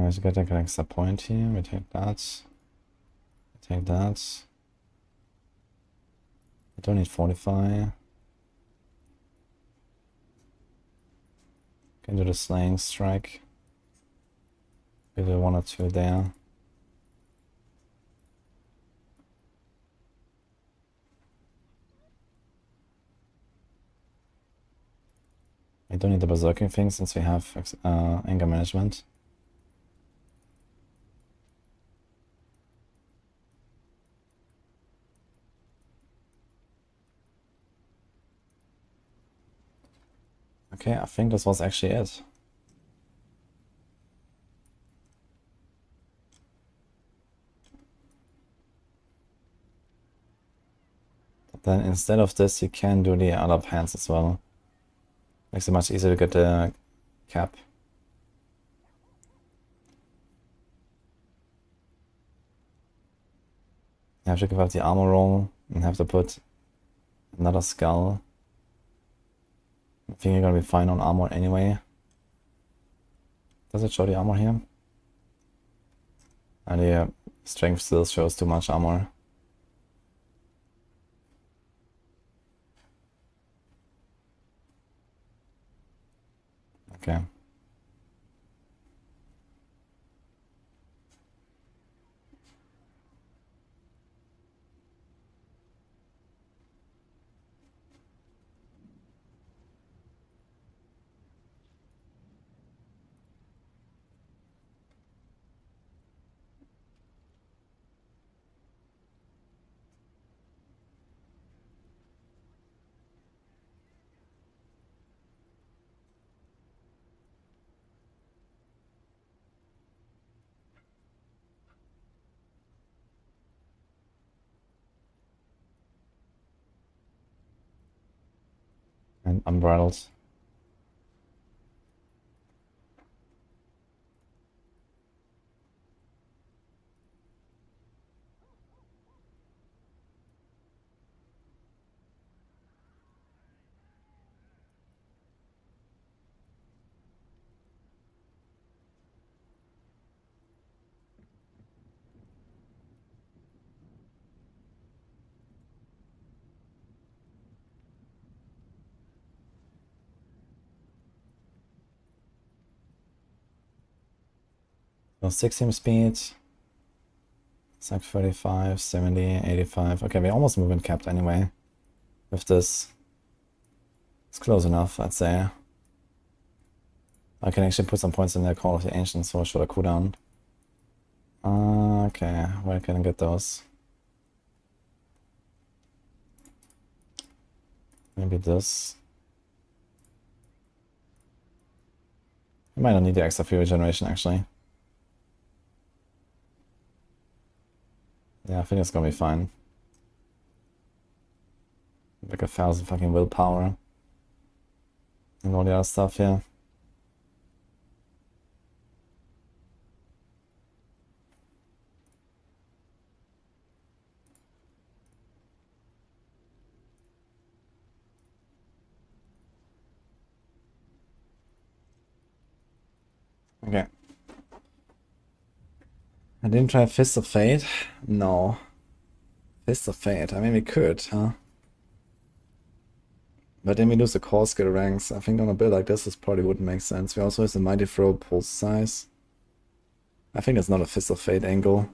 Let's get like an extra point here. We take that. We take that. I don't need Fortify. Can do the Slaying Strike. Maybe 1 or 2 there. I don't need the Berserking thing since we have anger management. Okay, I think this was actually it. But then instead of this, you can do the other pants as well. Makes it much easier to get the cap. You have to give up the armor roll and have to put another skull. I think you're gonna be fine on armor anyway. Does it show the armor here? And the strength still shows too much armor. Okay. And unbridled. So 16 speed. It's like 35, 70, 85. Okay, we're almost movement capped anyway. With this. It's close enough, I'd say. I can actually put some points in there, Call of the Ancients, for a shorter cooldown. Okay, where can I get those? Maybe this. I might not need the extra fuel regeneration, actually. Yeah, I think it's gonna be fine. Like 1,000 fucking willpower. And all the other stuff here. Okay. I didn't try Fist of Fate? No. Fist of Fate. I mean, we could, huh? But then we lose the core skill ranks. I think on a build like this, this probably wouldn't make sense. We also have the Mighty Throw pulse size. I think that's not a Fist of Fate angle.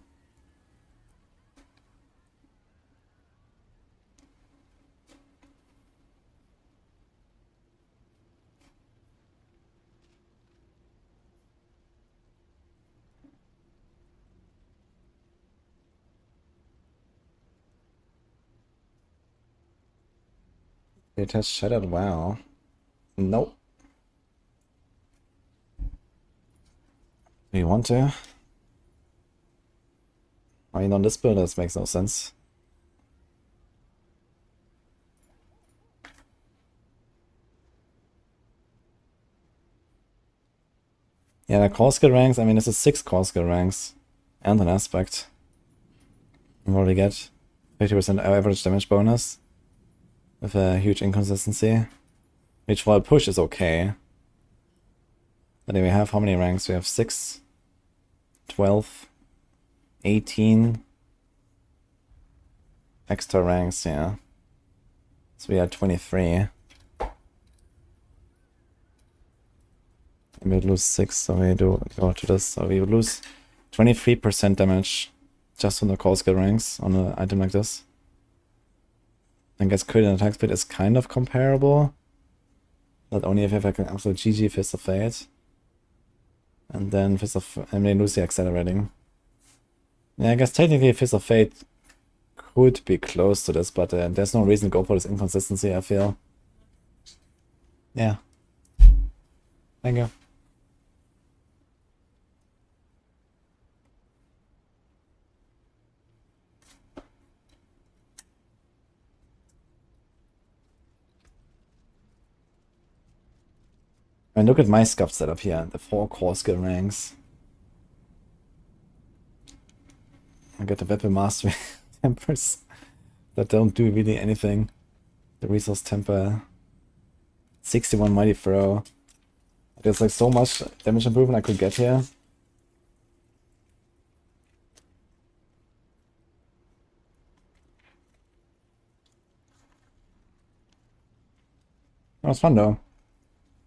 It has shattered well. Nope. Do you want to? I mean, on this build, this makes no sense. Yeah, the core skill ranks, I mean, this is 6 core skill ranks. And an aspect. You already get 50% average damage bonus. With a huge inconsistency. Which while push is okay. But then we have how many ranks? We have 6, 12, 18 extra ranks, yeah. So we are 23. And we would lose 6, so we do go to this. So we would lose 23% damage just from the core skill ranks on an item like this. I guess crit and attack speed is kind of comparable. But only if you have like an absolute GG Fist of Fate. And then and then lose the accelerating. Yeah, I guess technically Fist of Fate could be close to this, but there's no reason to go for this inconsistency, I feel. Yeah. Thank you. And look at my scuff setup here, the 4 core skill ranks. I get the weapon mastery tempers that don't do really anything. The resource temper. 61 mighty throw. There's like so much damage improvement I could get here. That was fun though.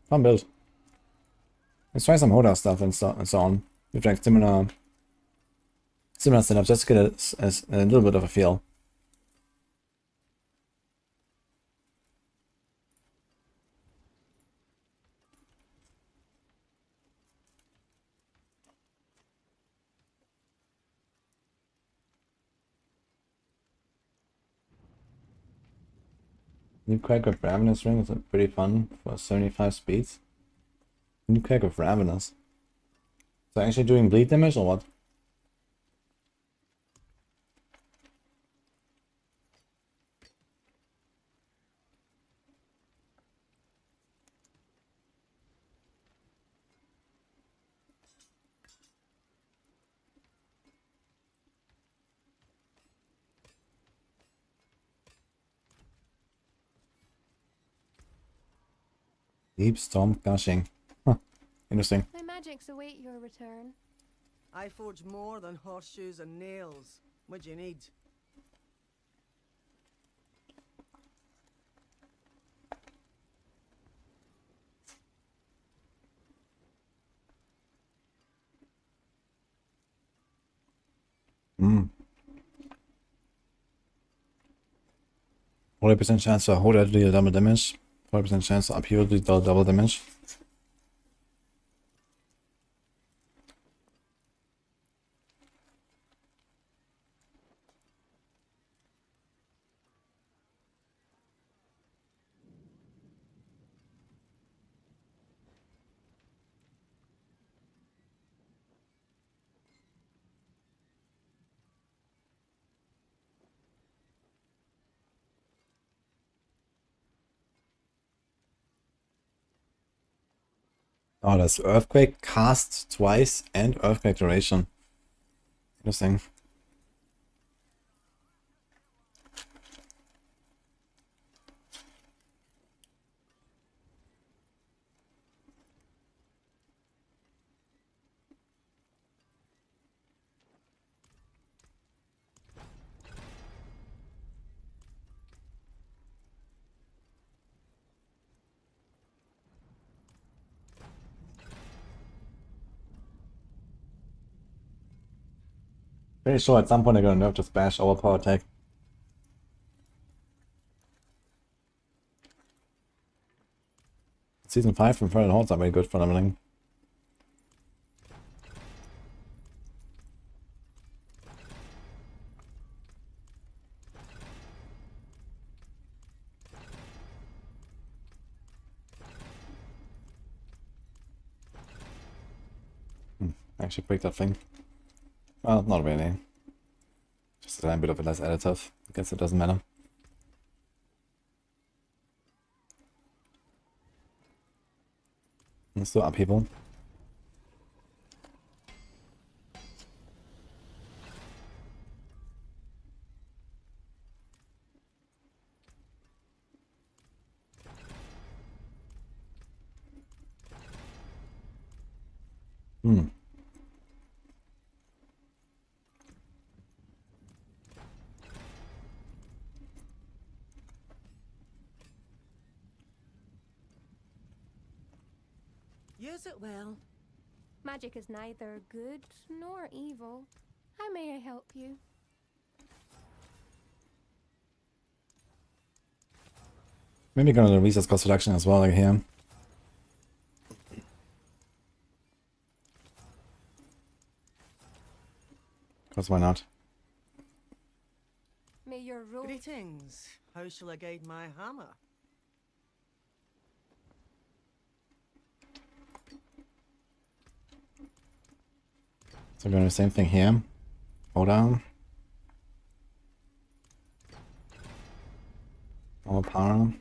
Fun build. Let's try some Hoda stuff and so on. With like similar setup just to get a little bit of a feel. New crack with Ravenous Ring is pretty fun for 75 speeds. New crack with Ravenous. So actually doing bleed damage or what? Deep Storm Gushing. Huh. Interesting. My magics await your return. I forge more than horseshoes and nails. What do you need? Hmm. 40% chance to hold that to deal double damage. 40% chance to upheaval to deal double damage. Oh, that's Earthquake cast twice and Earthquake duration. Interesting. Pretty sure at some point they're gonna nerf this bash overpower attack. Season 5 from Fire and Hordes are very good for leveling. Actually break that thing. Well, not really. Just a little bit of it less additive. I guess it doesn't matter. Let's do upheaval. Hmm. Use it well. Magic is neither good nor evil. How may I help you? Maybe gonna do resource cost reduction as well, like here. Because why not? May your roll. Greetings. How shall I guide my hammer? So we're doing the same thing here. Hold on. Overpower.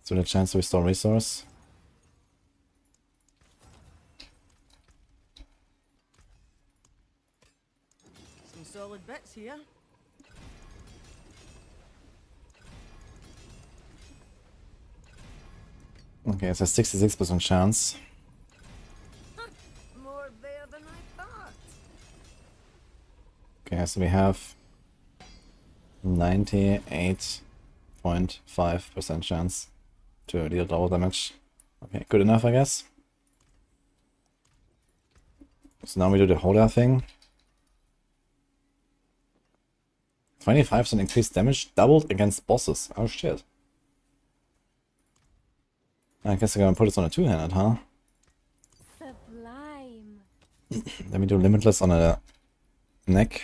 So the chance to restore resource. Some solid bits here. Okay, it's a 66% chance. More there than I thought. Okay, so we have 98.5% chance to deal double damage. Okay, good enough, I guess. So now we do the holder thing. 25% increased damage, doubled against bosses. Oh shit. I guess I'm gonna put this on a two-handed, huh? Sublime. Let me do limitless on a neck.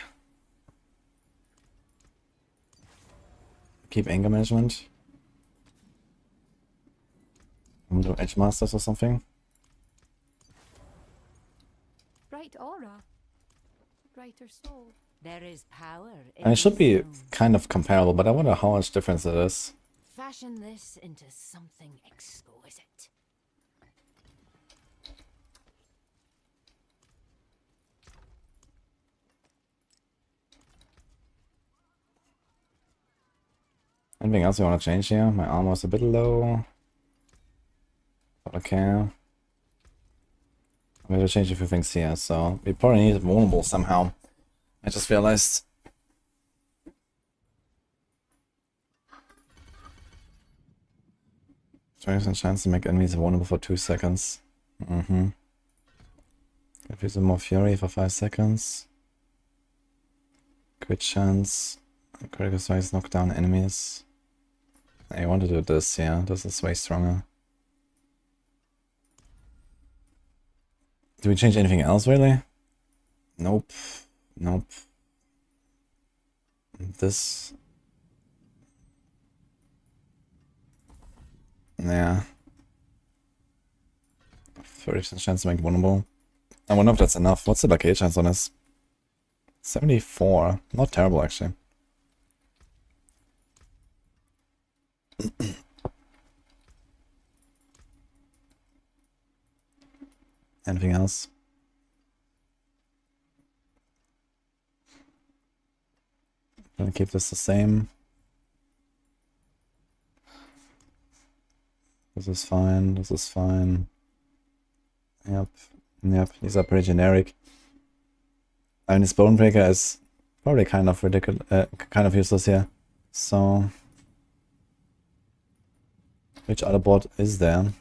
Keep anger management. I'm gonna do edge masters or something. Bright aura. Brighter soul. There is power in And it should be these stones. kind of comparable, but I wonder how much difference it is. Fashion this into something exquisite. Anything else you want to change here? My armor is a bit low. Okay. I'm going to change a few things here, so we probably need vulnerable somehow. I just realized. Twenty percent chance to make enemies vulnerable for 2 seconds. Mm-hmm. Give you some more fury for 5 seconds. Crit chance. Critical strikes knock down enemies. I want to do this, yeah. This is way stronger. Do we change anything else, really? Nope. Nope. This... Yeah. 30% chance to make vulnerable. I wonder if that's enough. What's the blockade chance on this? 74. Not terrible, actually. Anything else? Gonna keep this the same. This is fine. This is fine. Yep. Yep. These are pretty generic. I mean, this Bonebreaker is probably kind of ridiculous, kind of useless here. So, which other board is there?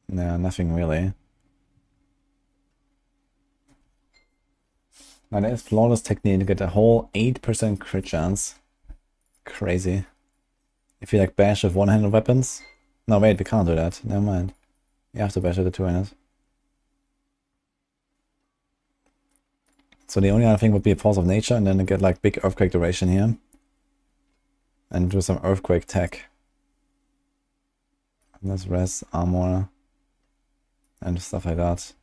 Yeah, nothing really. Now there is flawless technique to get a whole 8% crit chance. Crazy. If you like bash with one-handed weapons. No, wait, we can't do that. Never mind. You have to bash with the two-handed. So the only other thing would be a force of nature, and then get like big earthquake duration here. And do some earthquake tech. And there's res, armor, and stuff like that.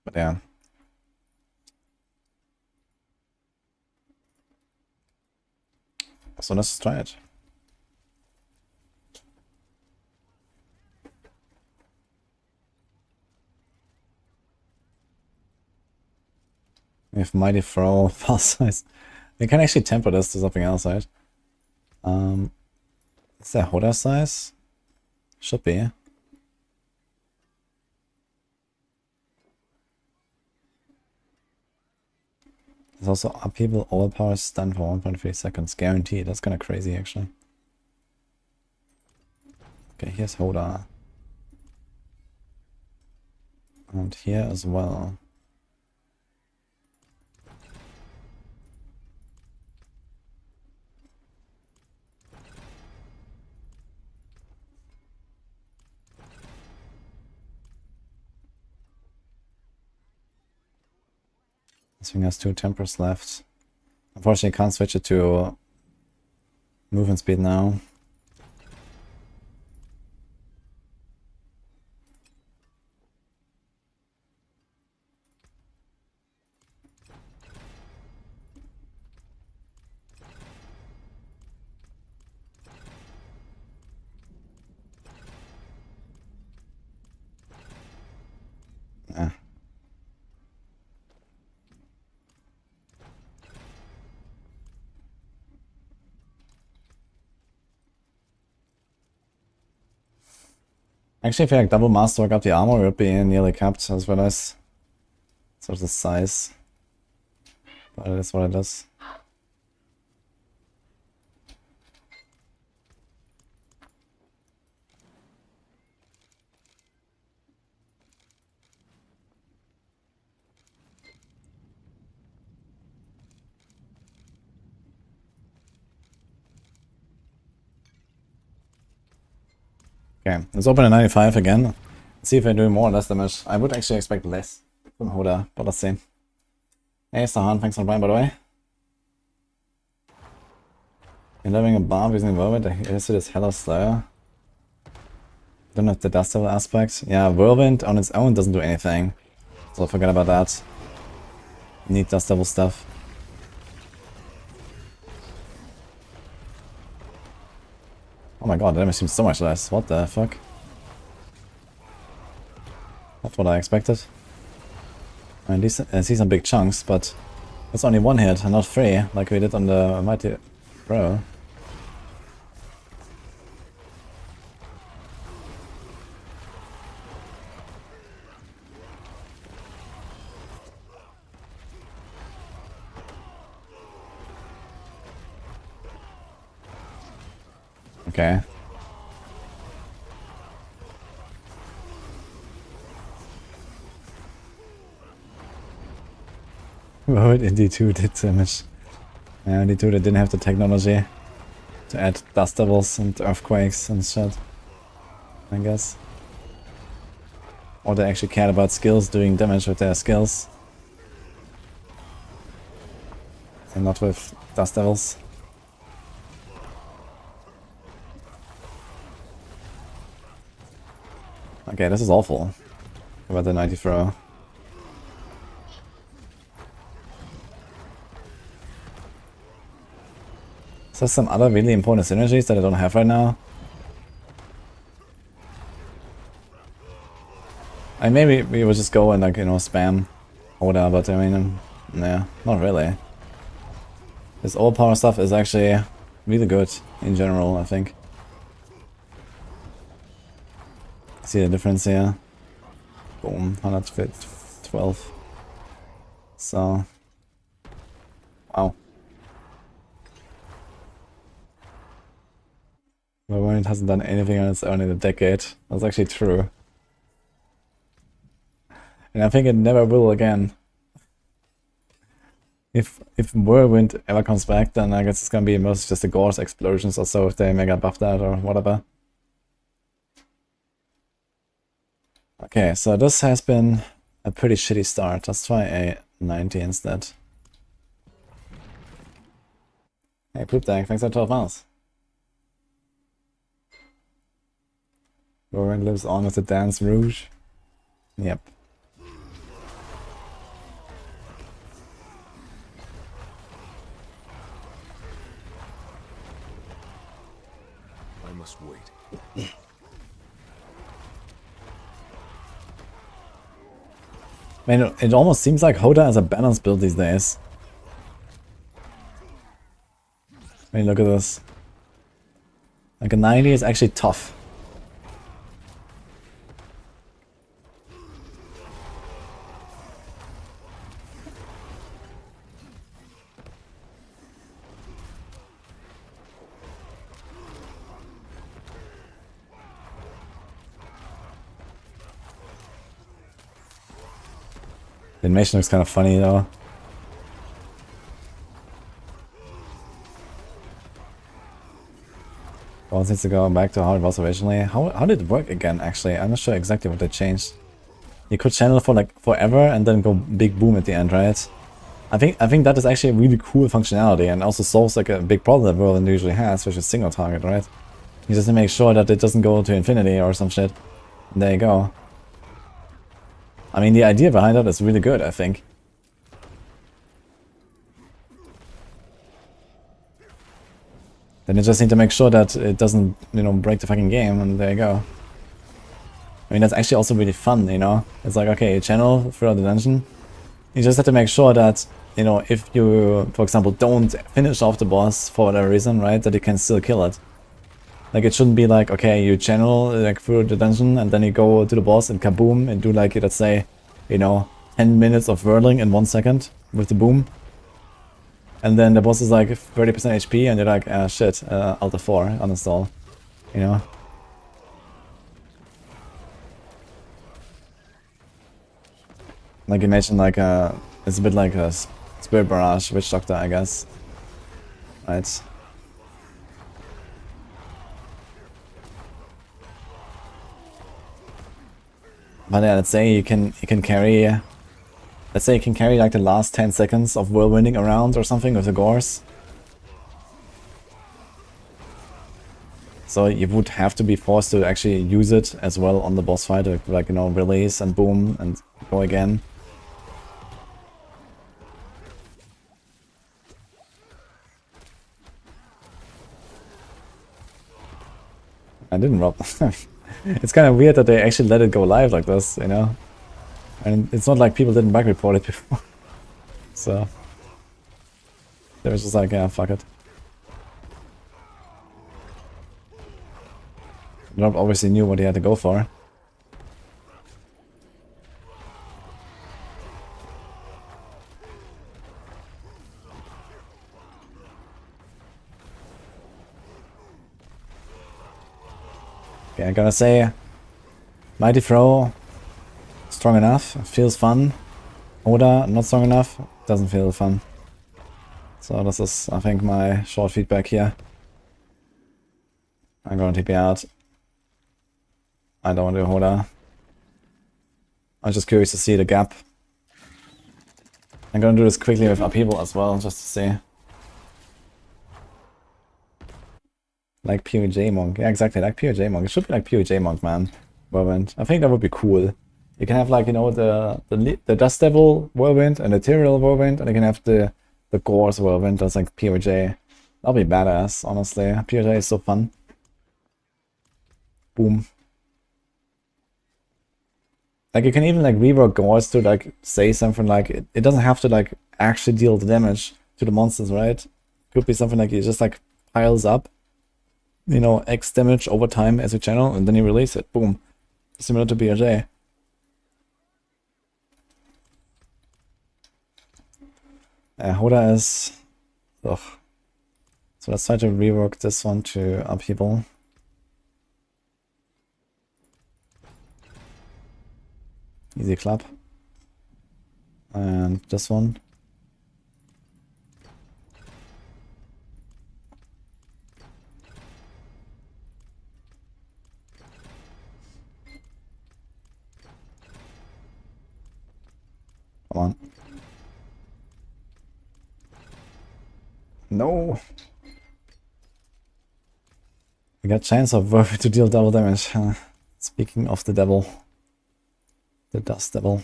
But yeah. So let's try it. We have Mighty Throw, fast size. We can actually temper this to something else, right? Is there Hoda size? Should be. There's also upheaval overpower stun for 1.3 seconds. Guaranteed. That's kind of crazy, actually. Okay, here's Hoda. And here as well. This thing has 2 tempers left. Unfortunately, I can't switch it to movement speed now. Ah. Actually, if I like double master up the armor, it would be nearly capped as well as sort of the size. But it is what it is. Okay, let's open a 95 again. Let's see if I do more or less damage. I would actually expect less from Hoda, but let's see. Hey, Sahan, thanks for the Prime, by the way. You're living a bomb using Whirlwind. I guess it is Hello Slayer. Don't have the Dust Devil aspect. Yeah, Whirlwind on its own doesn't do anything. So forget about that. Need Dust Devil stuff. Oh my god, the damage seems so much less. What the fuck? Not what I expected. I mean, I see some big chunks, but it's only 1 hit and not 3, like we did on the Mighty Bro. Okay. What in D2 did damage? Yeah, D2 they didn't have the technology to add dust devils and earthquakes and shit, I guess. Or they actually cared about skills, doing damage with their skills. And not with dust devils. Okay, this is awful. About the 90 throw. Is there some other really important synergies that I don't have right now? I maybe we would just go and like, you know, spam Oda, but I mean, nah, not really. This overpower stuff is actually really good in general, I think. See the difference here? Boom, 112. So, wow. But when it hasn't done anything on its own in a decade, that's actually true. And I think it never will again. If Whirlwind ever comes back, then I guess it's gonna be mostly just the Gorse explosions or so if they mega buff that or whatever. Okay, so this has been a pretty shitty start. Let's try a 90 instead. Hey, Poop Tank, thanks for 12 months. Whirlwind lives on with the Dance Rouge. Yep. I must wait. Man, it almost seems like Hoda is a balanced build these days. I mean, look at this. Like a 90 is actually tough. The animation looks kind of funny though. Well, needs to go back to how it was originally. How did it work again, actually? I'm not sure exactly what they changed. You could channel for like forever and then go big boom at the end, right? I think that is actually a really cool functionality and also solves like a big problem that Whirlwind usually has, which is single target, right? You just make sure that it doesn't go to infinity or some shit. And there you go. I mean, the idea behind that is really good, I think. Then you just need to make sure that it doesn't, you know, break the fucking game, and there you go. I mean, that's actually also really fun, you know? It's like, okay, you channel throughout the dungeon. You just have to make sure that, you know, if you, for example, don't finish off the boss for whatever reason, right, that you can still kill it. Like, it shouldn't be like, okay, you channel, like, through the dungeon, and then you go to the boss and kaboom, and do, like, let's say, you know, 10 minutes of whirling in 1 second with the boom. And then the boss is like 30% HP, and you're like, ah, shit, Alt F4, uninstall, you know? Like, imagine, like, it's a bit like a Spirit Barrage, Witch Doctor, I guess. Right? But yeah, let's say you can carry... Let's say you can carry like the last 10 seconds of whirlwinding around or something with the Gorse. So you would have to be forced to actually use it as well on the boss fight, like, you know, release and boom and go again. I didn't rob. It's kind of weird that they actually let it go live like this, you know? And it's not like people didn't bug report it before. So they were just like, yeah, fuck it. Rob obviously knew what he had to go for. Okay, I gotta say, Mighty Throw, strong enough, feels fun. Oda, not strong enough, doesn't feel fun. So this is, I think, my short feedback here. I'm gonna TP out. I don't want to do Hoda. I'm just curious to see the gap. I'm gonna do this quickly with upheaval as well, just to see. Like POJ Monk. Yeah, exactly, like POJ Monk. It should be like POJ Monk, man. Whirlwind. I think that would be cool. You can have, like, you know, the Dust Devil Whirlwind and the Tyrael Whirlwind, and you can have the Gore's Whirlwind. That's like POJ. That'll be badass, honestly. POJ is so fun. Boom. Like, you can even, like, rework Gores to, like, say something like, it doesn't have to, like, actually deal the damage to the monsters, right? Could be something like it just, like, piles up, you know, X damage over time as you channel, and then you release it. Boom. Similar to BRJ. Hoda is... Ugh. So let's try to rework this one to upheaval. Easy clap. And this one. Come on. No! We got chance of worth to deal double damage. Speaking of the devil. The Dust Devil.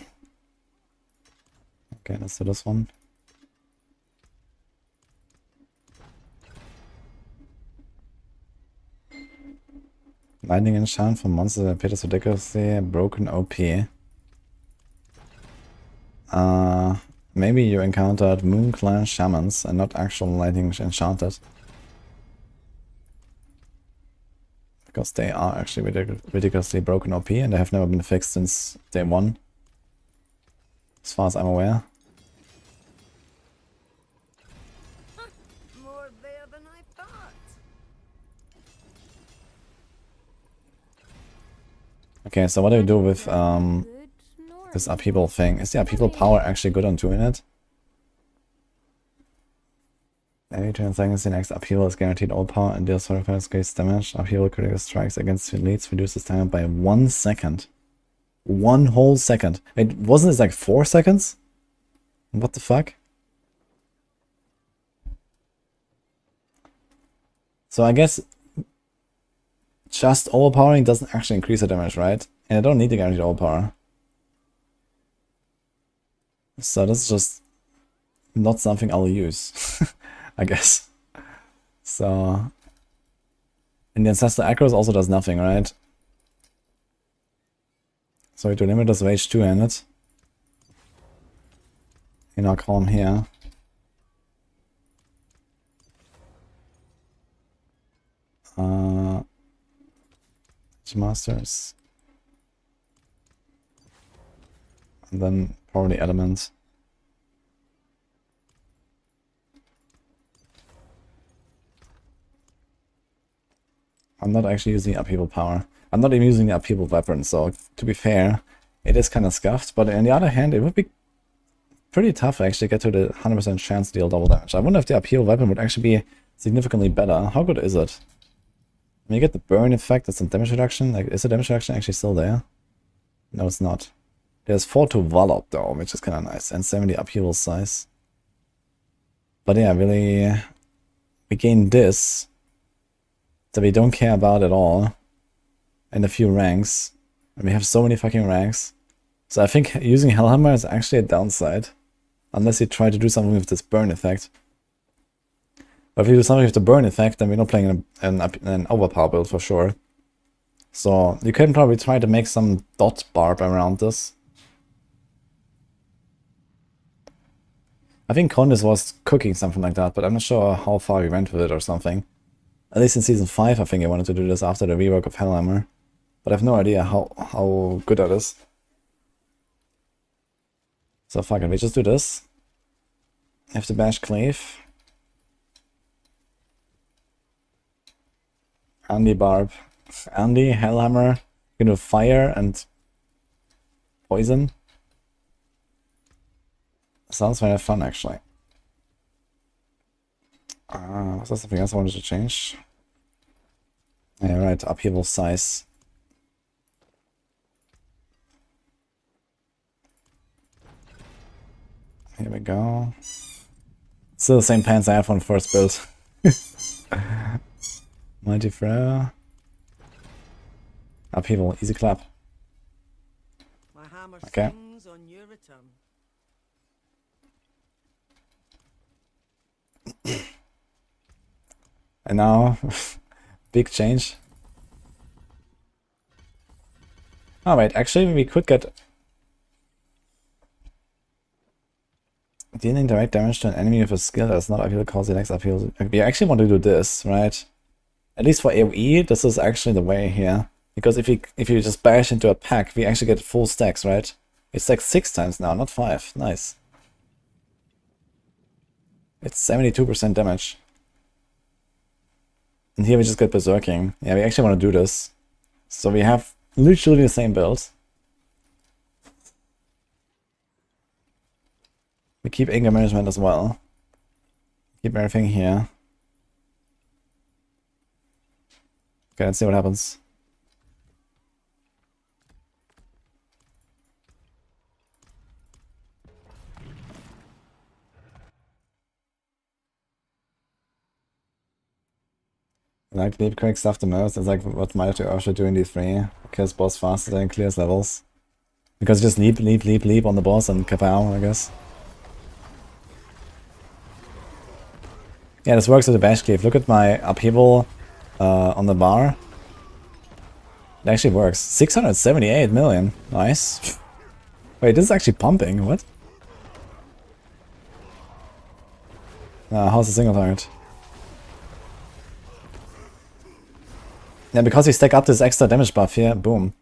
Okay, let's do this one. Lightning enchant for monsters that appear ridiculously broken OP. Maybe you encountered Moon Clan Shamans and not actual lightning enchanted. Because they are actually ridiculously broken OP and they have never been fixed since day 1. As far as I'm aware. More there than I thought. Okay, so what do we do with Good nor this upheaval thing? Is the upheaval power actually good on doing it? Every 10 seconds the next upheaval is guaranteed all power and deals 45 case damage. Upheaval critical strikes against elites reduces time by 1 second. 1 whole second. Wait, wasn't this like 4 seconds? What the fuck? So I guess just overpowering doesn't actually increase the damage, right? And I don't need to guarantee overpower. So this is just not something I'll use, I guess. So, and the Ancestor Acros also does nothing, right? So to limit this rage 2-handed. In our column here. Masters. And then probably elements. I'm not actually using upheaval power. I'm not even using the upheaval weapon, so to be fair, it is kind of scuffed, but on the other hand, it would be pretty tough to actually get to the 100% chance to deal double damage. I wonder if the upheaval weapon would actually be significantly better. How good is it? When you get the burn effect, that's some damage reduction. Like, is the damage reduction actually still there? No, it's not. There's 4 to Wallop though, which is kind of nice, and 70 upheaval size. But yeah, really, we gain this that we don't care about at all, and a few ranks, and we have so many fucking ranks. So I think using Hellhammer is actually a downside, unless you try to do something with this burn effect. But if you do something with the burn effect, then we're not playing an overpower build for sure. So you can probably try to make some dot barb around this. I think Condis was cooking something like that, but I'm not sure how far we went with it or something. At least in Season 5, I think I wanted to do this after the rework of Hellhammer. But I have no idea how good that is. So fuck it, we just do this. Have to bash Clave. Andy Barb Andy, Hellhammer. You can do fire and poison. Sounds very fun, actually. Was there something else I wanted to change? Yeah, right, upheaval size. Here we go. Still the same pants I have on first build. Mighty throw. Upheaval, easy clap. My hammer Okay. sings on your return. And now, big change. Oh wait, actually we could get dealing direct damage to an enemy with a skill that is not upheaval cause the next upheaval. We actually want to do this, right? At least for AoE, this is actually the way here. Because if you just bash into a pack, we actually get full stacks, right? It stacks 6 times now, not 5. Nice. It's 72% damage. And here we just get berserking. Yeah, we actually want to do this. So we have literally the same build. We keep anger management as well. Keep everything here. Okay, let's see what happens. I like leap quick stuff the most. It's like what Mighty Throw should do in D3. Kills boss faster than clears levels. Because you just leap on the boss and kapow, I guess. Yeah, this works with the bash cleave. Look at my upheaval on the bar. It actually works. 678 million. Nice. Wait, this is actually pumping. What? How's the single target? Yeah, because we stack up this extra damage buff here. Boom.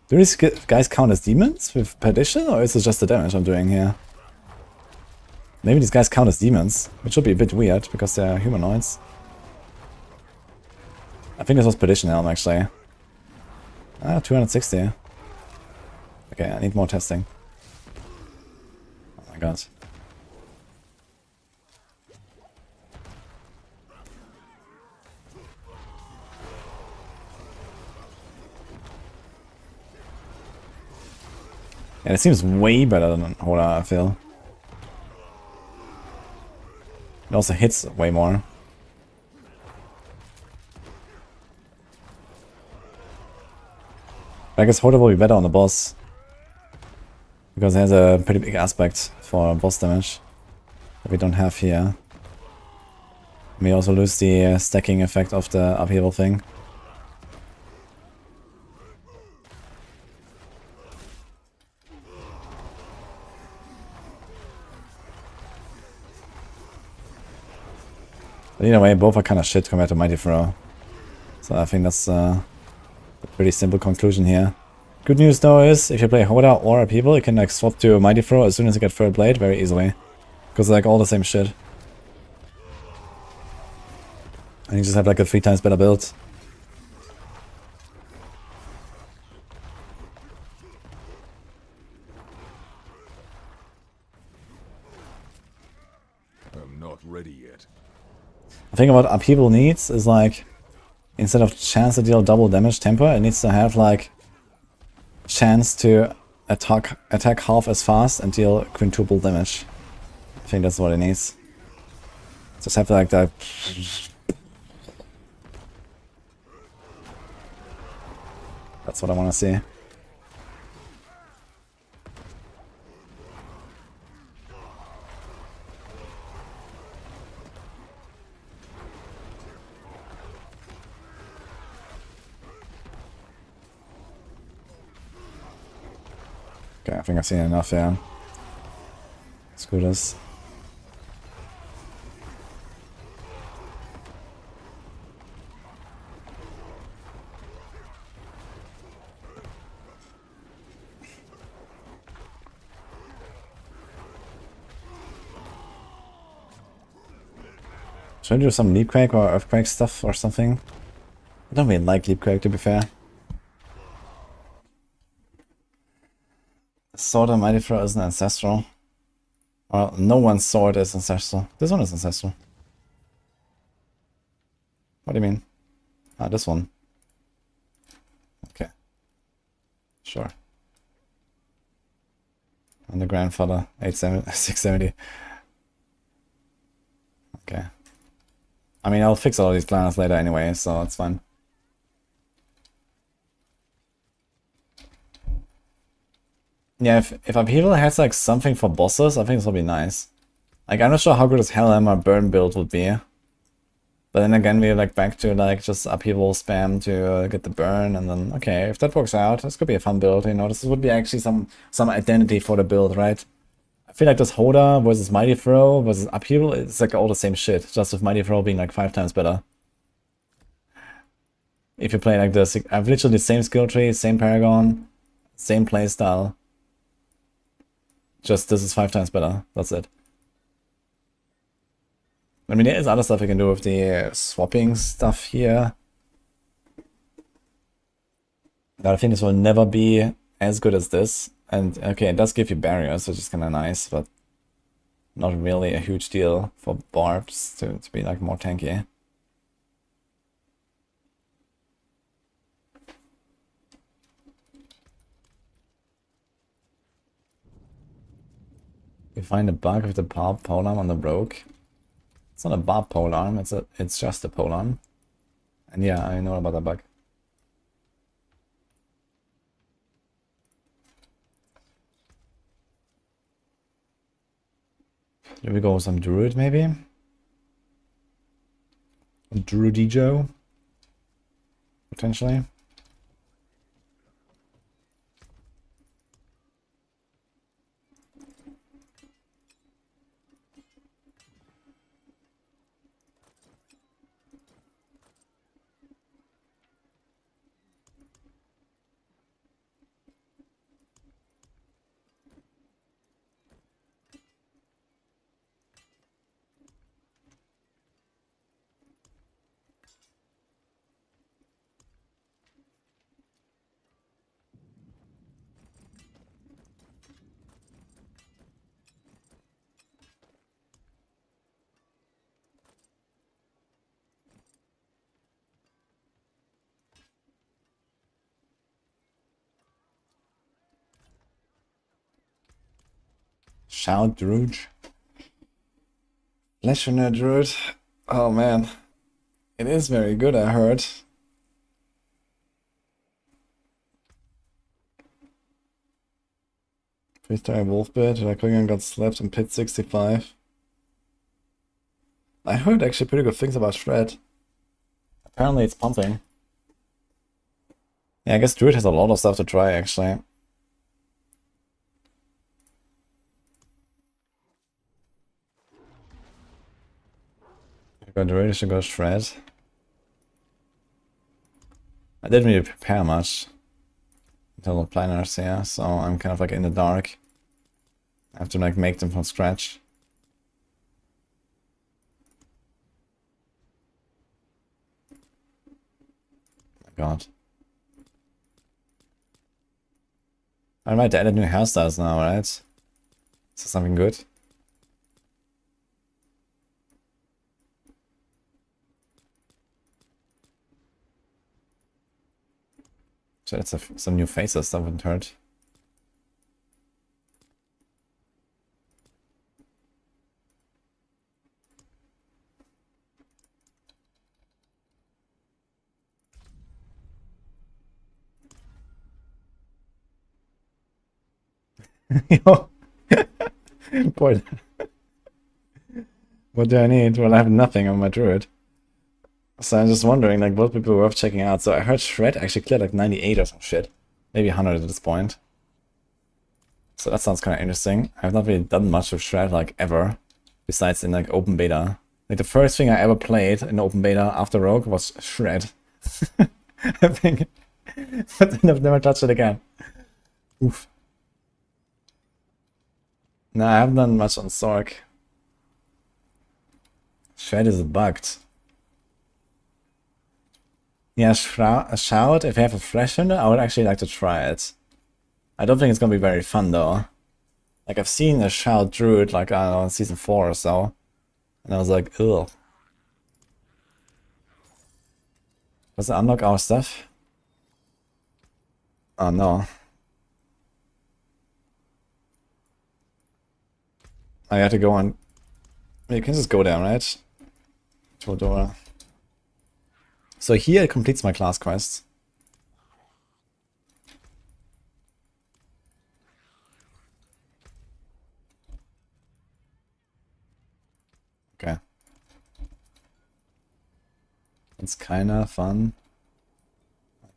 Do these guys count as demons with perdition? Or is it just the damage I'm doing here? Maybe these guys count as demons, which would be a bit weird because they're humanoids. I think this was Perdition Helm actually. 260. Okay, I need more testing. Oh my god. Yeah, it seems way better than Hora, I feel. It also hits way more. I guess Hora will be better on the boss. Because it has a pretty big aspect for boss damage that we don't have here. We also lose the stacking effect of the upheaval thing. But either way, both are kind of shit compared to Mighty Throw. So I think that's a pretty simple conclusion here. Good news though is, if you play Hoda or Upheaval, you can like swap to Mighty Throw as soon as you get Third Blade very easily. Because they're like all the same shit. And you just have like a 3 times better build. I'm not ready yet. I think what Upheaval needs is like, instead of chance to deal double damage tempo, it needs to have like chance to attack half as fast and deal quintuple damage. I think that's what it needs. Just have like that. That's what I want to see. Okay, I think I've seen enough, yeah. Let's do this. Should I do some Leapquake or Earthquake stuff or something? don't really like Leap Quake, to be fair. Sword and Mighty Throw isn't ancestral. Well, no one's sword is ancestral. This one is ancestral. What do you mean? Ah, this one. Okay. Sure. And the grandfather, 670. Okay. I mean, I'll fix all these planets later anyway, so it's fine. Yeah, if Upheaval has like something for bosses, I think this will be nice. Like, I'm not sure how good this Hellhammer burn build would be. But then again, we're like back to like just Upheaval spam to get the burn, and then, okay, if that works out, this could be a fun build, you know, this would be actually some identity for the build, right? I feel like this Hoda versus Mighty Throw versus Upheaval, it's like all the same shit, just with Mighty Throw being like 5 times better. If you play like this, I've literally the same skill tree, same Paragon, same playstyle. Just this is 5 times better, that's it. I mean, there is other stuff you can do with the swapping stuff here. But I think this will never be as good as this. And okay, it does give you barriers, which is kind of nice, but not really a huge deal for barbs to be like more tanky. You find a bug with the polearm on the Rogue. It's not a barb polearm, it's just a polearm. And yeah, I know about that bug. Here we go with some Druid maybe? Druidijo? Potentially. Shout Druid. Legendary Druid. Oh man. It is very good, I heard. Freestyle Wolfbit, Rackligan got slapped in pit 65. I heard actually pretty good things about Shred. Apparently it's pumping. Yeah, I guess Druid has a lot of stuff to try actually. I got Druid, I should go Shred. I didn't really prepare much until the planners here, so I'm kind of like in the dark. I have to like make them from scratch. Oh my god. I might add new hairstyles now, right? Is this something good? So that's some new faces I haven't heard. Yo. Boy. What do I need? Well, I have nothing on my Druid. So I'm just wondering, like, what would be worth checking out. So I heard Shred actually cleared like 98 or some shit. Maybe 100 at this point. So that sounds kind of interesting. I've not really done much with Shred, like, ever. Besides in, like, open beta. Like, the first thing I ever played in open beta after Rogue was Shred. I think. But then I've never touched it again. Oof. No, I haven't done much on Sork. Shred is bugged. Yeah, a shout. If you have a fresh hunter, I would actually like to try it. I don't think it's gonna be very fun though. Like I've seen a shout druid like I don't know in season 4 or so, and I was like, ugh. Does it unlock our stuff? Oh no. I have to go on. You can just go down, right? Todora. So here it completes my class quest. Okay. It's kinda fun.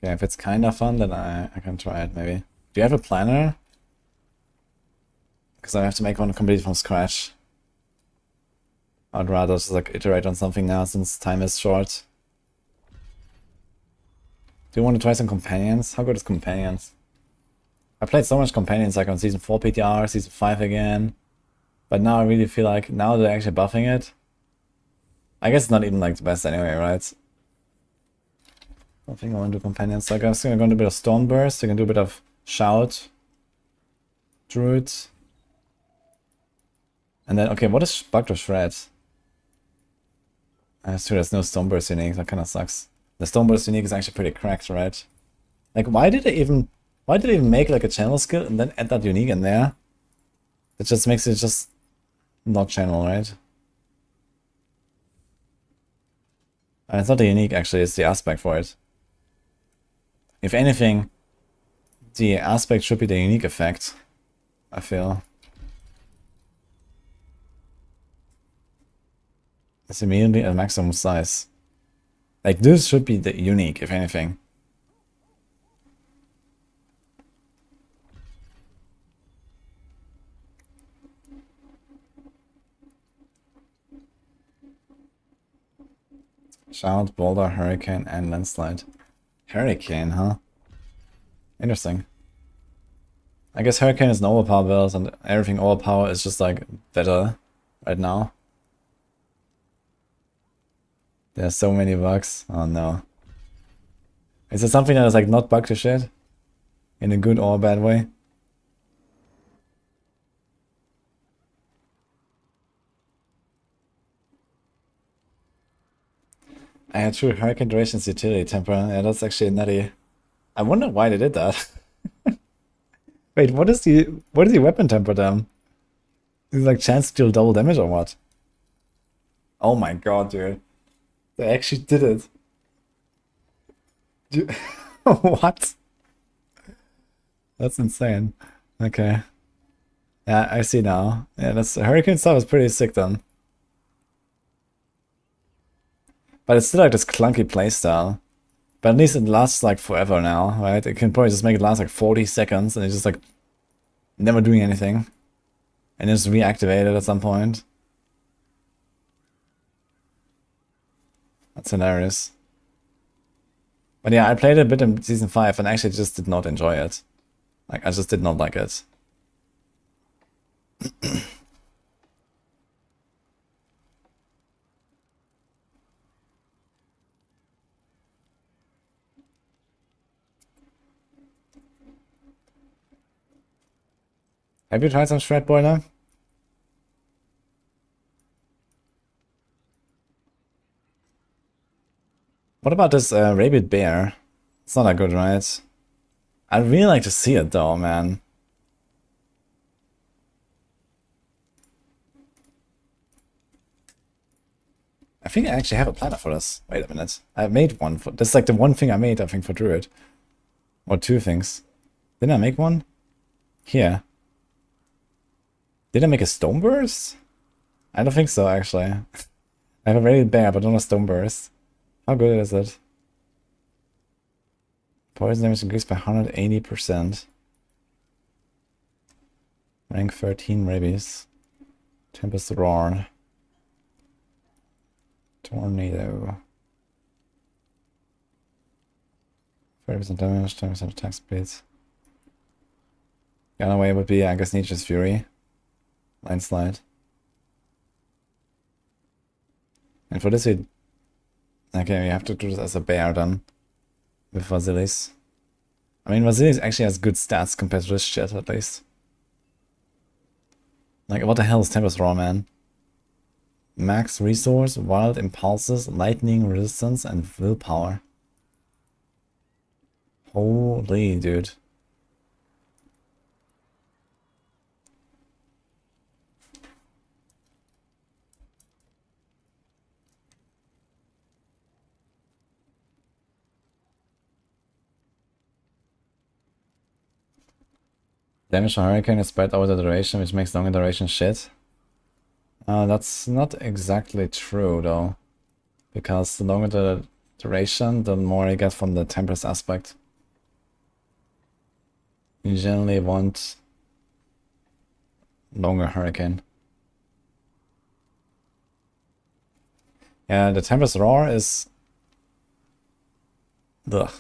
Okay, if it's kinda fun, then I can try it maybe. Do you have a planner? Because I have to make one completely from scratch. I'd rather just like iterate on something now since time is short. Do you want to try some companions? How good is companions? I played so much companions like on season 4 PTR, season 5 again. But now I really feel like now they're actually buffing it. I guess it's not even like the best anyway, right? I think I want to do companions. So I guess I'm going to do a bit of Stormburst, you can do a bit of Shout. Druid. And then, okay, what is Bug to Shred? That's true, there's no Stormburst unique, that kinda sucks. The Stormburst unique is actually pretty cracked, right? Like, why did they even make like a channel skill and then add that unique in there? It just makes it just not channel, right? And it's not the unique actually, it's the aspect for it. If anything, the aspect should be the unique effect, I feel. It's immediately at maximum size. Like, this should be the unique, if anything. Shout, Boulder, Hurricane, and Landslide. Hurricane, huh? Interesting. I guess Hurricane is an overpower build, and everything overpower is just like better right now. There's so many bugs. Oh no. Is it something that is like not bug to shit? In a good or a bad way? I had true Hurricane Duration's utility temper. Yeah, that's actually nutty. I wonder why they did that. Wait, what is the weapon temper then? Is it like chance to deal double damage or what? Oh my god, dude. They actually did it. What? That's insane. Okay. Yeah, I see now. Yeah, that's Hurricane stuff is pretty sick then. But it's still like this clunky playstyle. But at least it lasts like forever now, right? It can probably just make it last like 40 seconds and it's just like never doing anything. And just reactivate it at some point. That's hilarious. But yeah, I played it a bit in season 5 and actually just did not enjoy it. Like, I just did not like it. Have you tried some Shred Boiler? What about this Rabid Bear? It's not that good, right? I'd really like to see it though, man. I think I actually have a planner for this. Wait a minute. I made one for... This is like the one thing I made, I think, for Druid. Or two things. Didn't I make one? Here. Did I make a Stoneburst? I don't think so, actually. I have a Rabid Bear, but not a Stoneburst. How good is it? Poison damage increased by 180%. Rank 13 rabies. Tempest Roar. Tornado. 30% damage, 10% attack speed. The other way would be, I guess, Nature's Fury. Landslide. And for this, okay, you have to do this as a bear then. with Vasilis. I mean, Vasilis actually has good stats compared to this shit, at least. Like, what the hell is Tempest Roar, man? Max resource, wild impulses, lightning resistance, and willpower. Holy dude. Damage from Hurricane is spread over the duration, which makes longer duration shit. That's not exactly true, though. Because the longer the duration, the more you get from the Tempest aspect. You generally want longer Hurricane. Yeah, the Tempest Roar is... Ugh.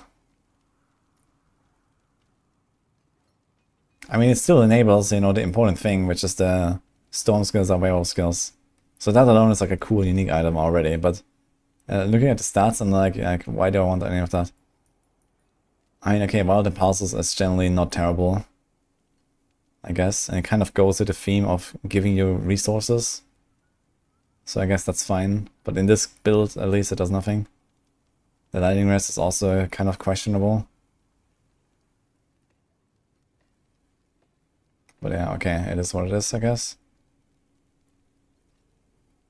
I mean, it still enables, you know, the important thing, which is the storm skills and werewolf skills. So that alone is like a cool, unique item already, but looking at the stats, I'm like, why do I want any of that? I mean, okay, Wild Impulses is generally not terrible, I guess, and it kind of goes with the theme of giving you resources. So I guess that's fine, but in this build, at least, it does nothing. The Lightning Rest is also kind of questionable. But yeah, okay, it is what it is, I guess.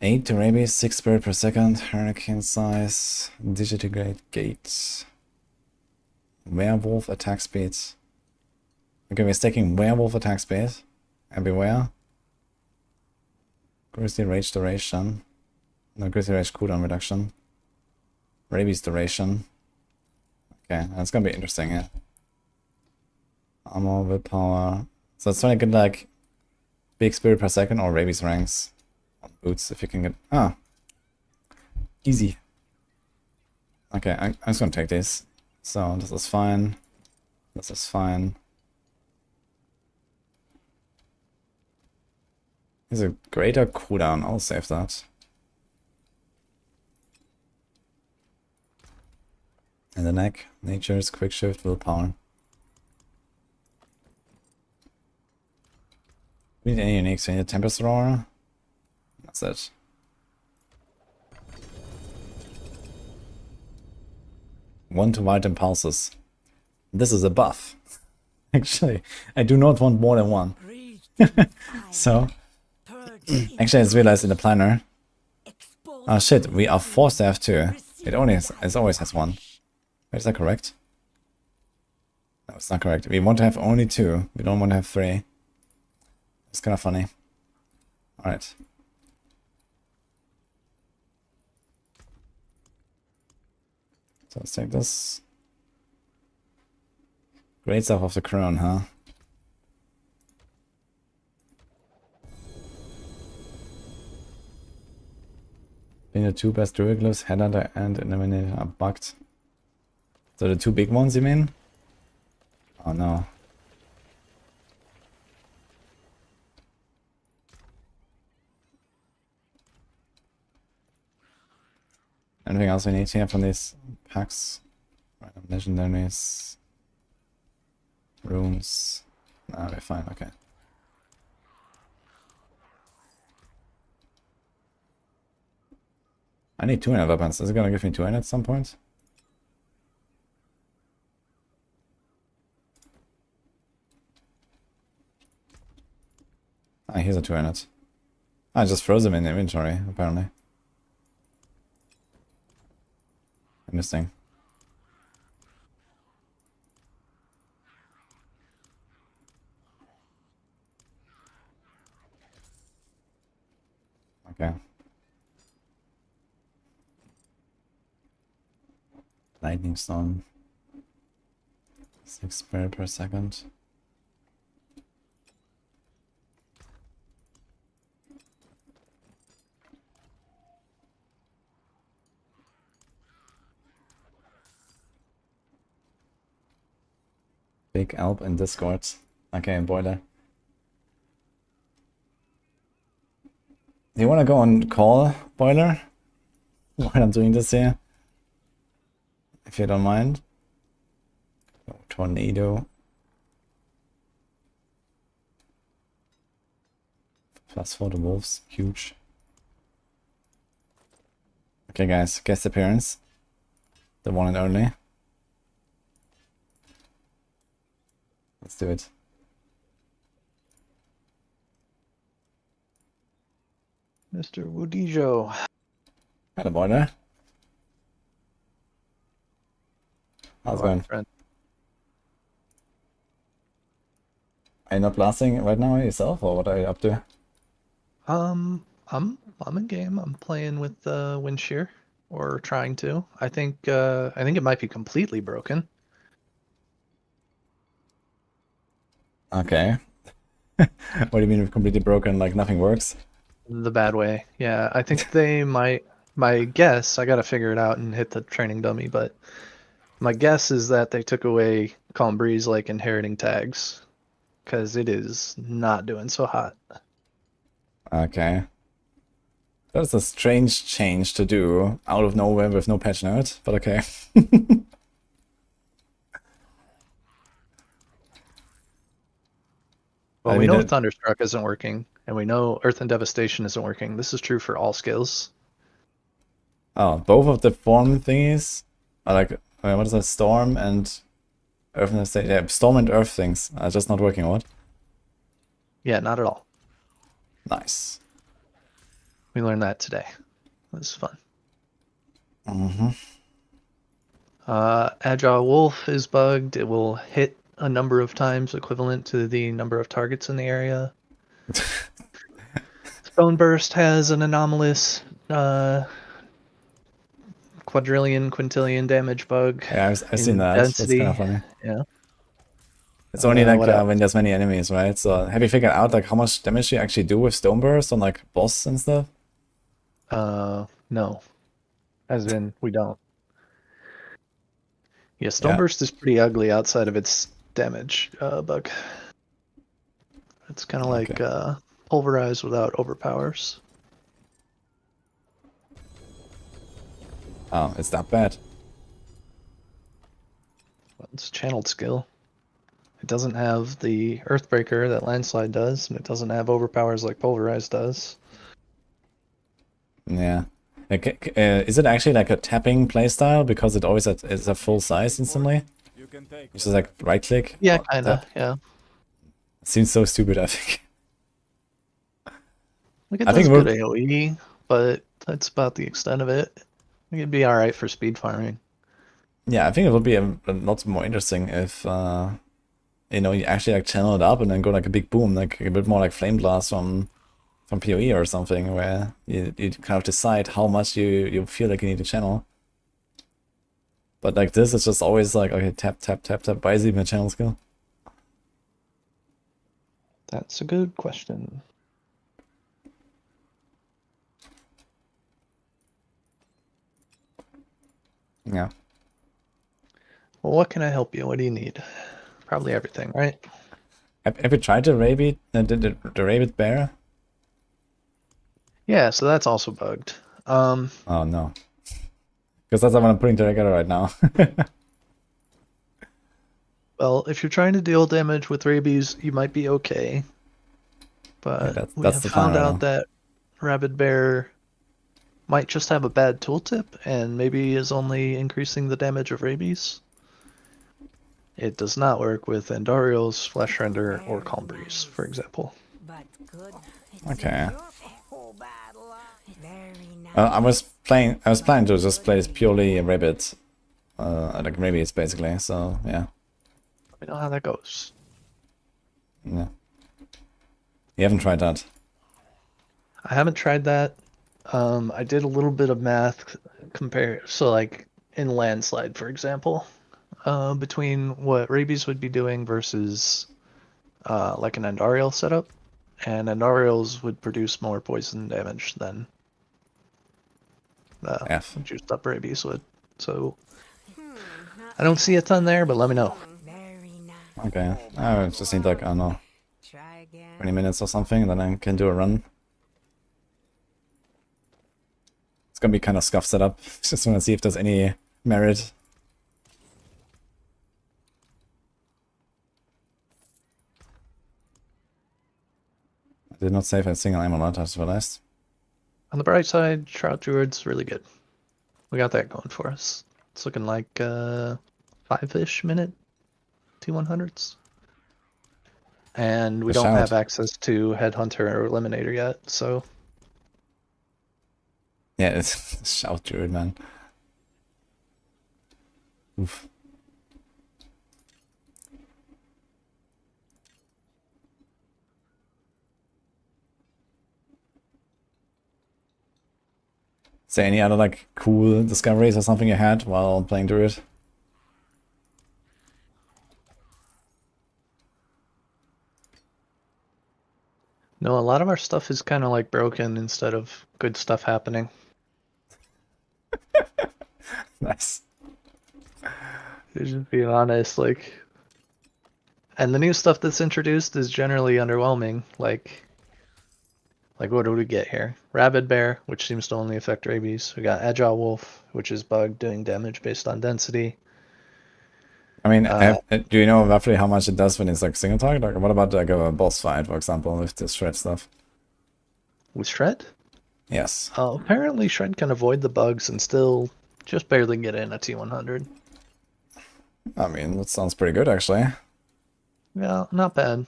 8 to rabies, 6 spirit per second, hurricane size, digigrade gate, werewolf attack speed. Okay, we're stacking werewolf attack speed everywhere. Grizzly rage duration, no, grizzly rage cooldown reduction, rabies duration. Okay, that's gonna be interesting, yeah. Armor, willpower. So it's trying to get like big spirit per second or rabies ranks on boots if you can get... Ah! Easy. Okay, I'm just gonna take this. So this is fine. This is fine. There's a greater cooldown, I'll save that. And the neck, nature's quick shift, willpower. We need any uniques, we need a Tempest Roar. That's it. One to Wild Impulses. This is a buff. Actually, I do not want more than one. So, actually I just realized in the planner. Oh shit, we are forced to have two. It always has one. Wait, is that correct? No, it's not correct. We want to have only two. We don't want to have three. It's kind of funny. Alright. So let's take this. Great stuff of the crown, huh? Being the two best druid glyphs, Headhunter and Eliminator are bugged. So the two big ones, you mean? Oh no. Anything else we need here from these packs? Random legendaries. Runes. Nah, we're fine, okay. I need 200 weapons. Is it gonna give me 200 at some point? Ah, here's a 200. I just froze them in inventory, apparently. Interesting. Okay. Lightning Stone. 6 spirit per second. Big Alp in Discord. Okay, boiler. Do you want to go on call, boiler? While I'm doing this here? If you don't mind. Tornado. +4 to wolves, huge. Okay guys, guest appearance. The one and only. Let's do it. Mr. Wudijo. Had a boy there. How's it going? Friend. Are you not blasting right now yourself, or what are you up to? I'm in game. I'm playing with Windshear, or trying to. I think it might be completely broken. Okay. What do you mean completely broken, like nothing works? The bad way. Yeah, I think they might. My guess, I gotta figure it out and hit the training dummy, but my guess is that they took away Calm Breeze like inheriting tags, because it is not doing so hot. Okay. That's a strange change to do out of nowhere with no patch note, but okay. Well, I we mean, know Thunderstruck isn't working, and we know Earth and Devastation isn't working. This is true for all skills. oh, both of the form thingies are like, what is that, Storm and Earth and State? Yeah, Storm and Earth things are just not working, what? Yeah, not at all. Nice. We learned that today. It was fun. Mm-hmm. Agile Wolf is bugged. It will hit a number of times equivalent to the number of targets in the area. Stone Burst has an anomalous quintillion damage bug. Yeah, I've seen that. Density. That's kind of funny. Yeah. It's only like what when there's many enemies, right? So have you figured out like how much damage you actually do with Stoneburst on like boss and stuff? No. As in, we don't. Yeah, Yeah. Stoneburst is pretty ugly outside of its damage bug. It's kind of like Pulverize without overpowers. Oh, it's that bad. Well, it's a channeled skill. It doesn't have the Earthbreaker that Landslide does, and it doesn't have overpowers like Pulverize does. Yeah. Like, is it actually like a tapping playstyle because it always is a full size instantly? You can take Which is like right click? Yeah, or kinda, tap? yeah. Seems so stupid, I think. Like, it I does think good AoE, but that's about the extent of it. I think it'd be alright for speed farming. Yeah, I think it would be a lot more interesting if you know, you actually like channel it up and then go like a big boom, like a bit more like Flame Blast from PoE or something, where you kind of decide how much you feel like you need to channel. But like this is just always like, okay, tap, tap, tap, tap. Why is it even a channel skill? That's a good question. Yeah. Well, what can I help you? What do you need? Probably everything, right? Have you tried the rabid bear? Yeah, so that's also bugged. Oh no. Because that's what I'm putting together right now. Well, if you're trying to deal damage with rabies, you might be okay. But Yeah, we that's have the found plan right out now. that Rabid Bear might just have a bad tooltip and maybe is only increasing the damage of rabies. It does not work with Andariel's Flesh Render or Calm Breeze, for example. But good. Okay. Very nice. I was planning to just play this purely rabbit, like rabies basically. So yeah, Let me know how that goes. yeah. You haven't tried that. I haven't tried that. I did a little bit of math so like in Landslide, for example, between what rabies would be doing versus like an Andariel setup, and Andariels would produce more poison damage than F. juiced up rabies would. So I don't see a ton there, but let me know. Very nice. Okay. I just need like, I don't know, Try again. 20 minutes or something, and then I can do a run. It's gonna be kind of scuff setup. Just wanna see if there's any merit. Did not save a single amulet, I just realized. On the bright side, Shroud Druid's really good. We got that going for us. It's looking like 5-ish minute T100s. And we Good don't shout. have access to Headhunter or Eliminator yet, so Yeah, it's shout druid, man. Oof. Is there any other like cool discoveries or something you had while playing Druid? no, a lot of our stuff is kind of like broken instead of good stuff happening. Nice. Just being honest, like, and the new stuff that's introduced is generally underwhelming. Like what do we get here? Rabid Bear, which seems to only affect rabies. We got Agile Wolf, which is bugged, doing damage based on density. I mean, do you know roughly how much it does when it's like single target? Like, what about like a boss fight, for example, with this shred stuff? With Shred? Yes. Apparently Shred can avoid the bugs and still just barely get in a T100. I mean, that sounds pretty good, actually. Yeah, not bad.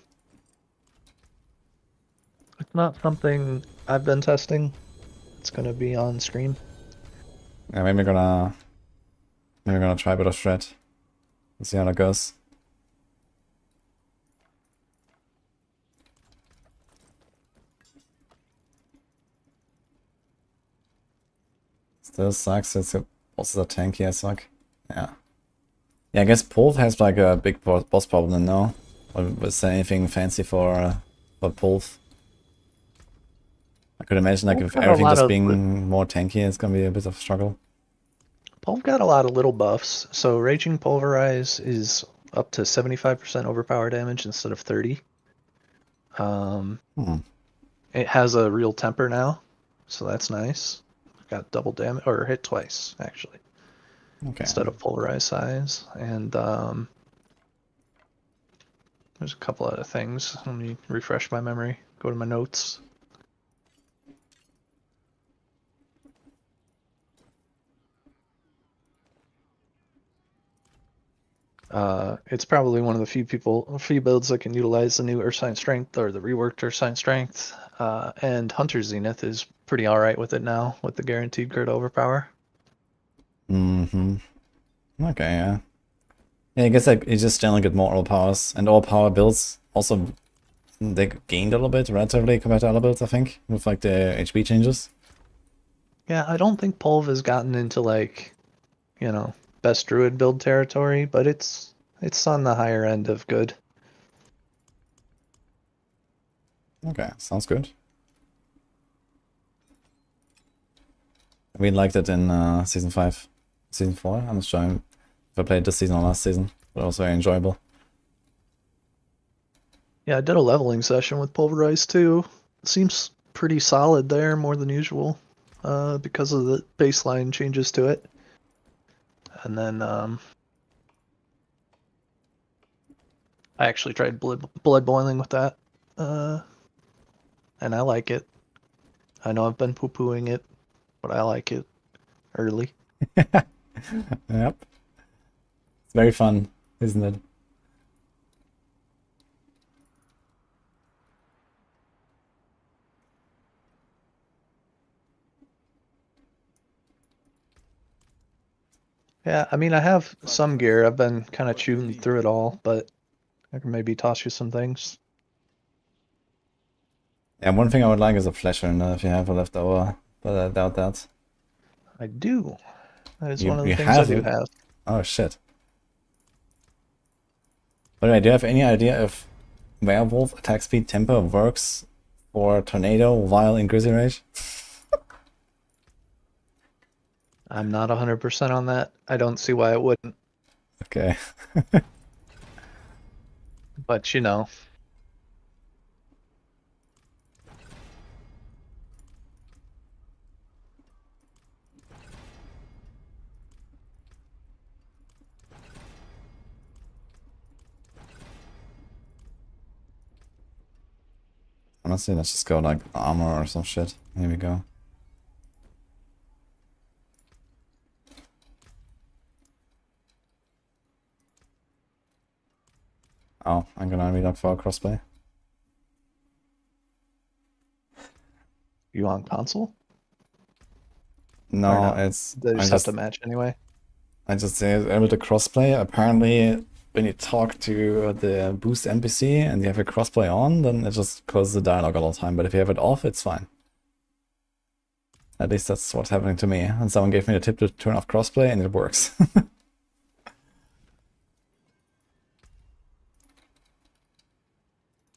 It's not something I've been testing. It's gonna be on screen. Yeah, maybe we're gonna try a bit of shred. Let's see how that goes. Still sucks. It's also tanky as fuck. Yeah. Yeah, I guess Pulv has like a big boss problem now. Or was there anything fancy for Pulv? I could imagine like if everything just being more tanky, it's gonna be a bit of a struggle. Pulv got a lot of little buffs. So Raging Pulverize is up to 75% overpower damage instead of 30. It has a real temper now, so that's nice. Got double damage, or hit twice actually, instead of pulverized size. And there's a couple other things. Let me refresh my memory. Go to my notes. It's probably one of the few builds that can utilize the new Ursine Strength or the reworked Ursine Strength. And Hunter Zenith is pretty alright with it now, with the guaranteed crit overpower. Okay, yeah. Yeah, I guess like you just generally get more all powers, and all power builds also they gained a little bit relatively compared to other builds, I think, with like the HP changes. Yeah, I don't think Pulv has gotten into like, best druid build territory, but it's on the higher end of good. Okay, sounds good. We liked it in season 5, season 4. I'm not sure if I played this season or last season, but it was very enjoyable. Yeah, I did a leveling session with Pulverize too. It seems pretty solid there, more than usual, because of the baseline changes to it. And then I actually tried blood boiling with that, and I like it. I know I've been poo-pooing it, but I like it early. Yep. It's very fun, isn't it? Yeah, I mean, I have some gear. I've been kind of chewing through it all, but I can maybe toss you some things. Yeah, one thing I would like is a flash runner if you have a leftover, but I doubt that. I do. That is You- one of the you things I have do it? have. Oh shit. By the way, do you have any idea if werewolf attack speed temper works for tornado while in Grizzly Rage? I'm not 100% on that. I don't see why it wouldn't, Okay. but you know. I'm Honestly, let's just go like armor or some shit. Here we go. Oh, I'm gonna relock for a crossplay. You on console? No, Or it's They just have to match anyway. I just say it's able to crossplay. Apparently, when you talk to the boost NPC and you have a crossplay on, then it just closes the dialogue all the time. But if you have it off, it's fine. At least that's what's happening to me. And someone gave me the tip to turn off crossplay, and it works.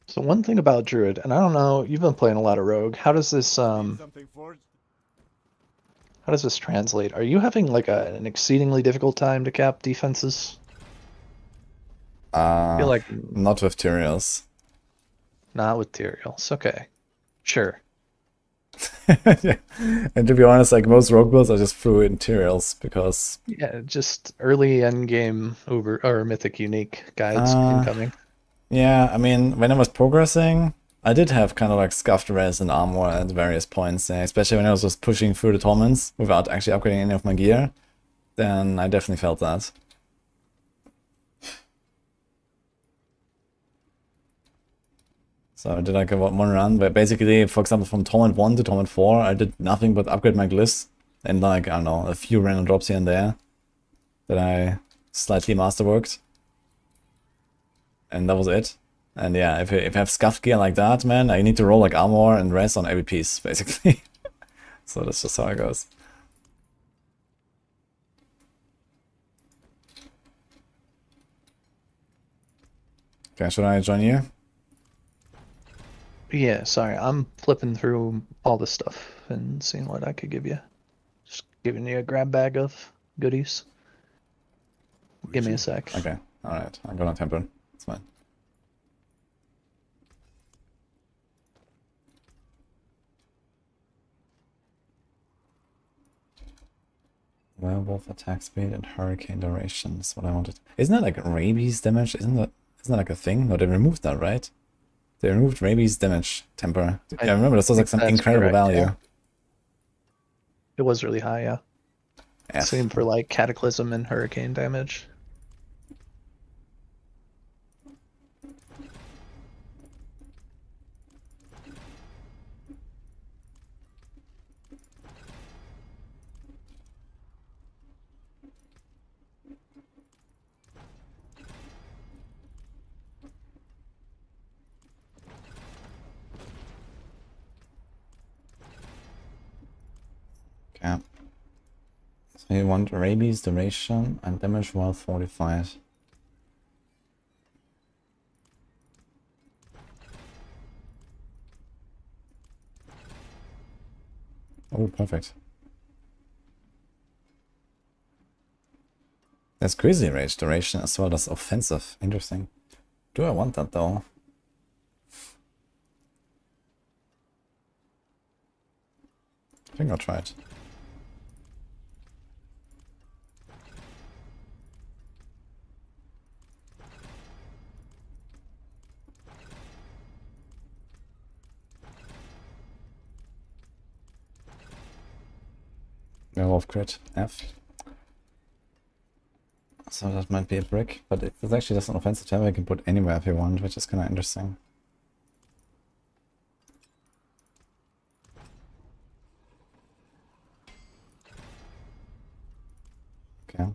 So one thing about Druid, and I don't know, you've been playing a lot of Rogue. How does this Something forged? how does this translate? Are you having like an exceedingly difficult time to cap defenses? I feel like Not with Tyraels. not with Tyraels. Okay. Sure. Yeah. And to be honest, like most rogue builds, I just threw in Tyraels because Yeah, just early endgame over or mythic unique guides incoming. yeah, I mean, when I was progressing, I did have kind of like scuffed res and armor at various points, especially when I was just pushing through the torments without actually upgrading any of my gear. Then I definitely felt that. So I did like a one run, but basically, for example, from Torment 1 to Torment 4, I did nothing but upgrade my glyphs and like, I don't know, a few random drops here and there that I slightly masterworked. And that was it. And yeah, if you have scuffed gear like that, man, I need to roll like armor and res on every piece, basically. So that's just how it goes. Okay, should I join you? Yeah, sorry, I'm flipping through all this stuff and seeing what I could give you. Just giving you a grab bag of goodies. Give me a sec. Okay, alright, I'm gonna temper. It's fine. Werewolf attack speed and hurricane duration is what I wanted. Isn't that like rabies damage? Isn't that like a thing? No, they removed that, right? They removed rabies damage temper. Yeah, I remember this was like some incredible value. Yeah. It was really high, yeah. F. Same for like cataclysm and hurricane damage. Okay. So you want rabies duration and damage while 45. Oh, perfect. There's crazy rage duration as well as offensive. Interesting. Do I want that though? I think I'll try it. Werewolf crit, F. So that might be a brick, but it's actually just an offensive tab I can put anywhere if you want, which is kind of interesting. Okay.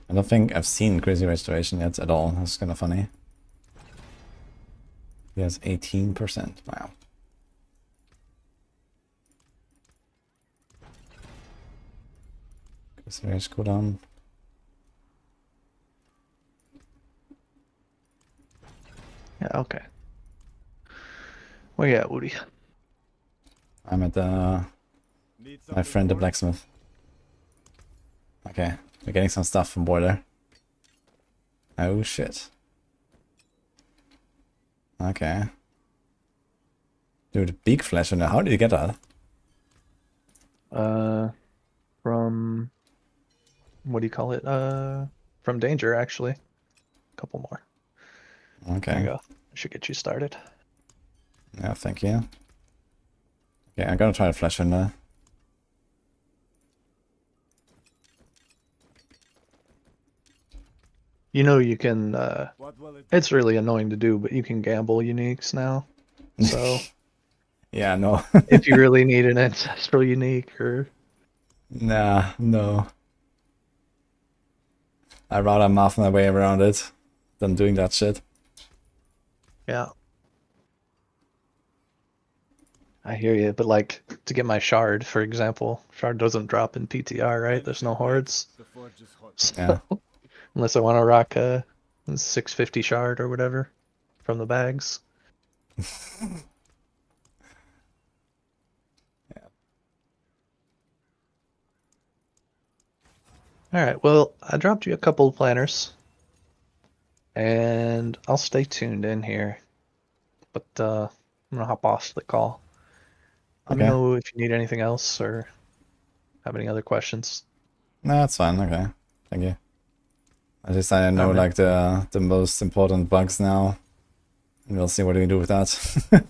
I don't think I've seen Crazy Restoration yet at all. That's kind of funny. He has 18%. Wow. Crazy Rage cooldown. Yeah, okay. Where you at, Woody? I'm at my friend the blacksmith. Okay, we're getting some stuff from Boiler. Oh shit. Okay. Dude, big flash in there. How did you get that? From what do you call it? From danger, actually. couple more. There you Okay. go. I should get you started. Yeah, thank you. Okay, I'm gonna try to flash in there. You know you can. What will it It's really annoying to do, but you can gamble uniques now. So Yeah, no. if you really need an ancestral unique, or Nah, no. I'd rather math my way around it than doing that shit. yeah, I hear you. But like to get my shard, for example, shard doesn't drop in PTR, right? There's no hordes. the forge is hot. So, Yeah. unless I want to rock a 650 shard or whatever from the bags. All right. Well, I dropped you a couple of planners, and I'll stay tuned in here. But I'm gonna hop off the call. Let me Okay. know if you need anything else or have any other questions. No, that's fine. Okay. Thank you. I just I know Alright. like the most important bugs now. And we'll see what we do with that.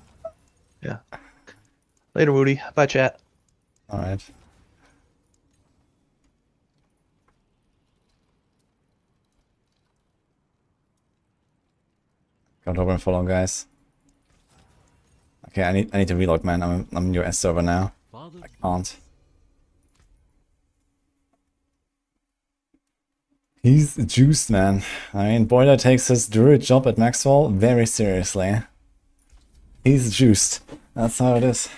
Yeah. Later, Woody. Bye, chat. Alright. Got over and follow, guys. Okay, I need to reload, man. I'm in your S server now. I can't. He's juiced, man. I mean, Boiler takes his druid job at Maxwell very seriously. He's juiced. That's how it is.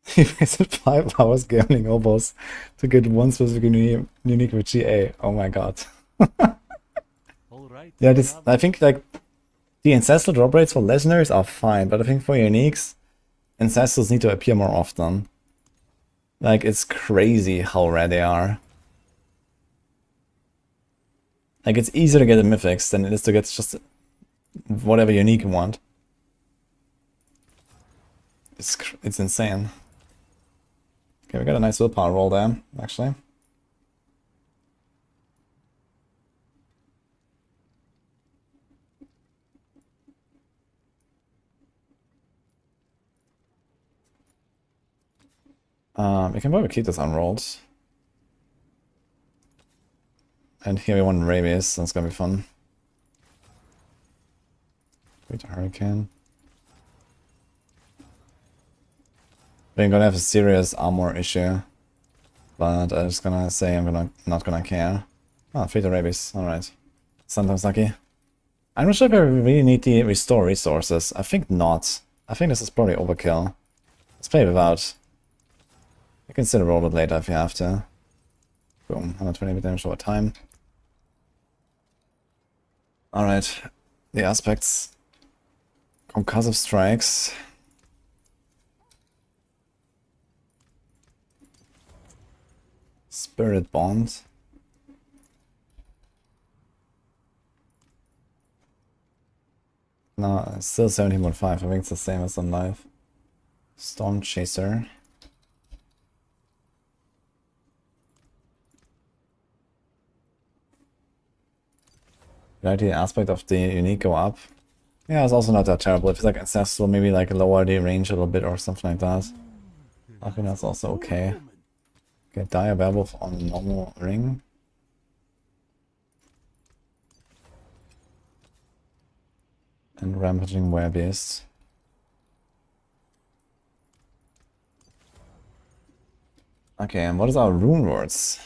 He wasted 5 hours gambling obos to get one specific unique with GA. Oh my god. Yeah, this I think like the ancestral drop rates for legendaries are fine, but I think for uniques, ancestrals need to appear more often. Like it's crazy how rare they are. Like it's easier to get a mythics than it is to get just whatever unique you want. It's insane. Okay, we got a nice willpower roll there, actually. We can probably keep this unrolled. And here we want rabies, that's gonna be fun. Wait, a hurricane. We're gonna have a serious armor issue. But I'm just gonna say I'm not gonna care. Oh, free to rabies, alright. Sometimes lucky. I'm not sure if I really need the restore resources. I think not. I think this is probably overkill. Let's play without. You can still roll it later if you have to. Boom, 120 damage over time. Alright, the aspects. Concussive strikes. Spirit bond. No, it's still 17.5. I think it's the same as on live. Storm Chaser. Did the aspect of the unique go up? Yeah, it's also not that terrible. If it's like ancestral, maybe like lower the range a little bit or something like that. I think that's also okay. Okay, Dire Werewolf on normal ring. And Rampaging Werebeast. Okay, and what is our rune words?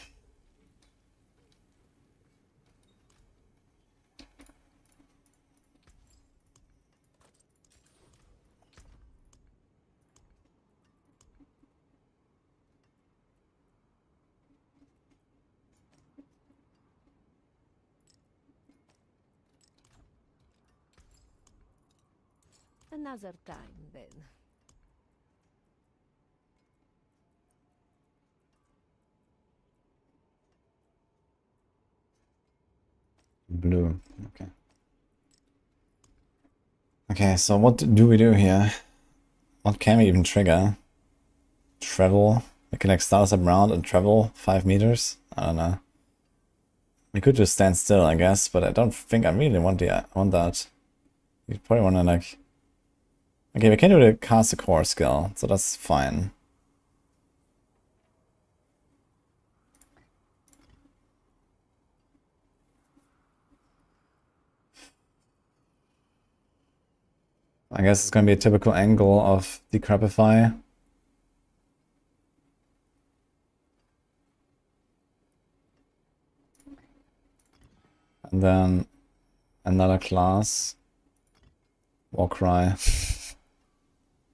Another time, then. Blue, okay. Okay, so what do we do here? What can we even trigger? Travel. We can like start us up round and travel 5 meters. I don't know. We could just stand still, I guess, but I don't think I really want that. You probably want to like... Okay, we can do the cast a core skill, so that's fine. I guess it's gonna be a typical angle of Decrepify. And then another class. Warcry.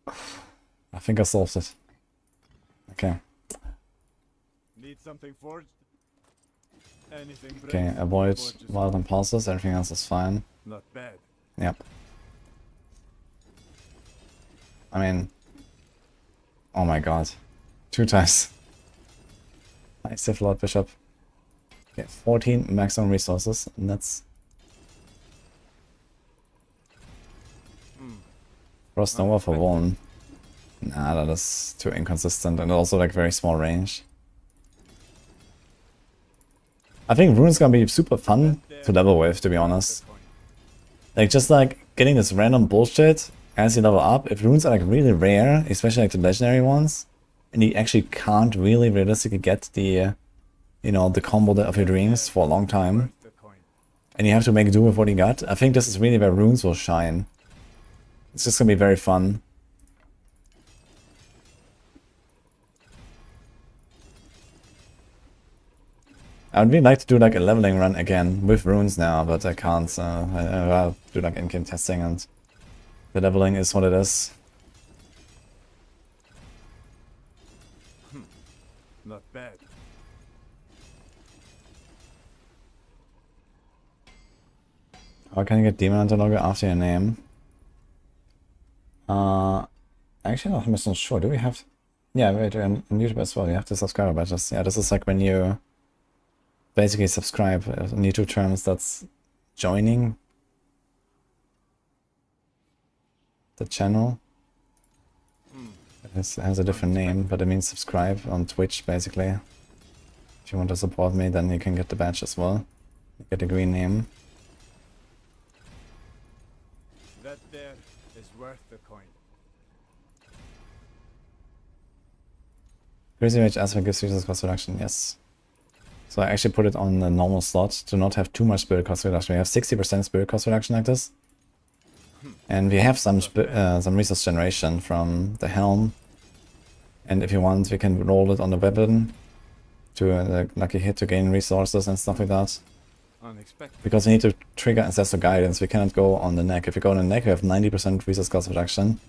I think I solved it. Okay. Need something forged? Anything Okay, brave, avoid forges wild impulses, everything else is fine. Not bad. Yep. I mean... Oh my god. 2 times. Nice Sith Lord Bishop. Okay, 14 maximum resources, and that's... Frost Nova for 1. Nah, that is too inconsistent, and also like very small range. I think Rune's gonna be super fun to level with, to be honest. Like, just like getting this random bullshit as you level up. If runes are like really rare, especially like the legendary ones, and you actually can't really realistically get the, you know, the combo of your dreams for a long time, and you have to make do with what you got, I think this is really where runes will shine. It's just gonna be very fun. I would really like to do like a leveling run again with runes now, but I can't, so I'll do like in-game testing, and the leveling is what it is. Not bad. How can you get Demon Hunter logo after your name? Actually I'm not sure. Do we have... Yeah, wait, on YouTube as well, you have the subscriber badges. Yeah, this is like when you basically subscribe. In YouTube terms, that's joining the channel. It has a different name, but it means subscribe on Twitch, basically. If you want to support me, then you can get the badge as well. You get a green name. That there is worth the coin. Crazy Rage aspect gives resource cost reduction, yes. So I actually put it on the normal slot to not have too much spirit cost reduction. We have 60% spirit cost reduction like this. And we have some resource generation from the helm. And if you want, we can roll it on the weapon to a lucky hit to gain resources and stuff like that. Unexpected. Because we need to trigger Ancestor Guidance, we cannot go on the neck. If you go on the neck, we have 90% resource cost reduction.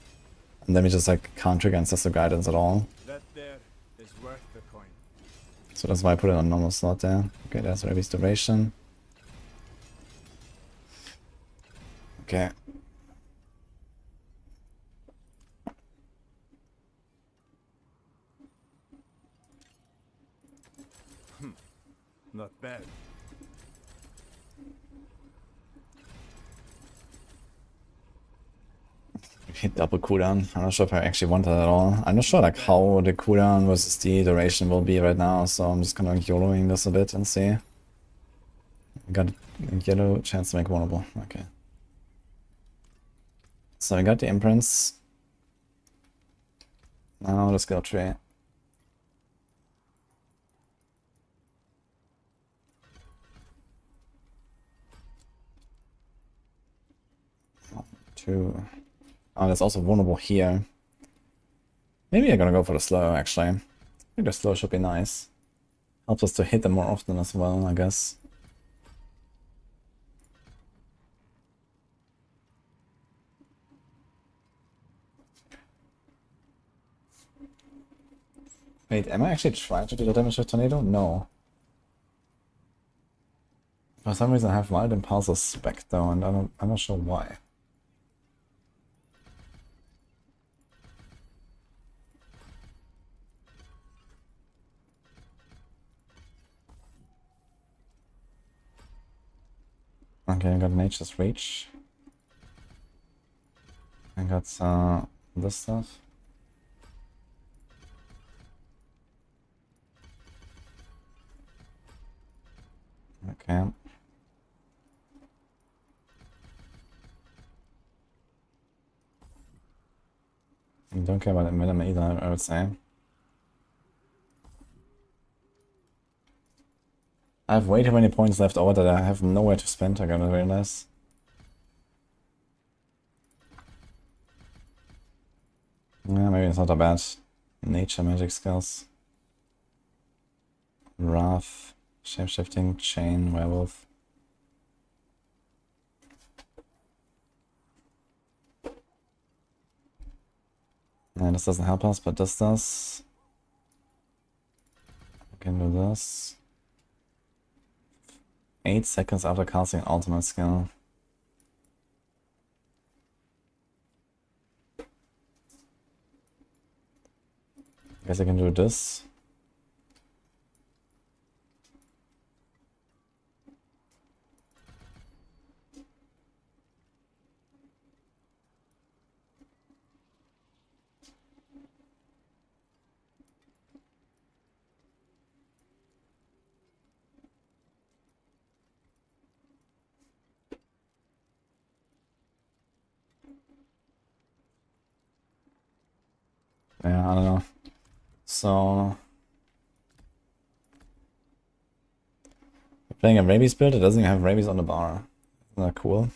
And then we just like can't trigger Ancestor Guidance at all. That there is worth the coin. So that's why I put it on normal slot there. Okay, there's a restoration. Okay. Not bad. Double cooldown. I'm not sure if I actually want that at all. I'm not sure like how the cooldown versus the duration will be right now, so I'm just kind of YOLOing this a bit and see. Got a yellow chance to make vulnerable. Okay. So I got the imprints. Now the skill tree. Two. Oh, that's also vulnerable here. Maybe I'm gonna go for the slow, actually. I think the slow should be nice. Helps us to hit them more often as well, I guess. Wait, am I actually trying to do the damage with Tornado? No. For some reason I have Wild Impulse spec though, and I'm not sure why. Okay, I got Nature's Reach. I got this stuff. don't care about the minimum either, I would say. I have way too many points left over that I have nowhere to spend, I gotta realize. Yeah, maybe it's not that bad. Nature magic skills. Wrath, shapeshifting, chain, werewolf. Yeah, this doesn't help us, but this does. I can do this. 8 seconds after casting ultimate skill. I guess I can do this. Yeah, I don't know. So we're playing a rabies build, it doesn't even have rabies on the bar. Isn't that cool?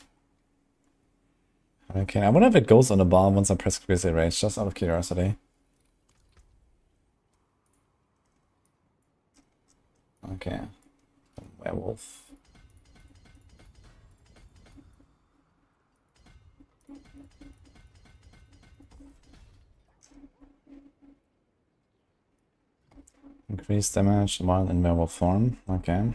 Okay, I wonder if it goes on the bar once I press Grizzly Rage, just out of curiosity. Okay. Werewolf. Increase damage while in werewolf form. Okay.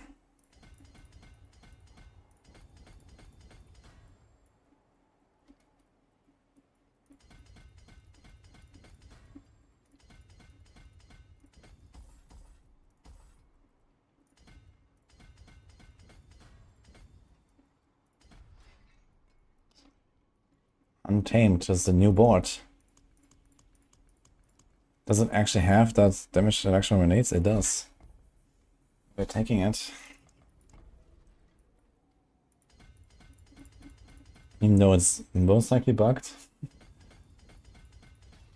Untamed is the new board. Does it actually have that damage reduction grenades? It does. We're taking it. Even though it's most likely bugged.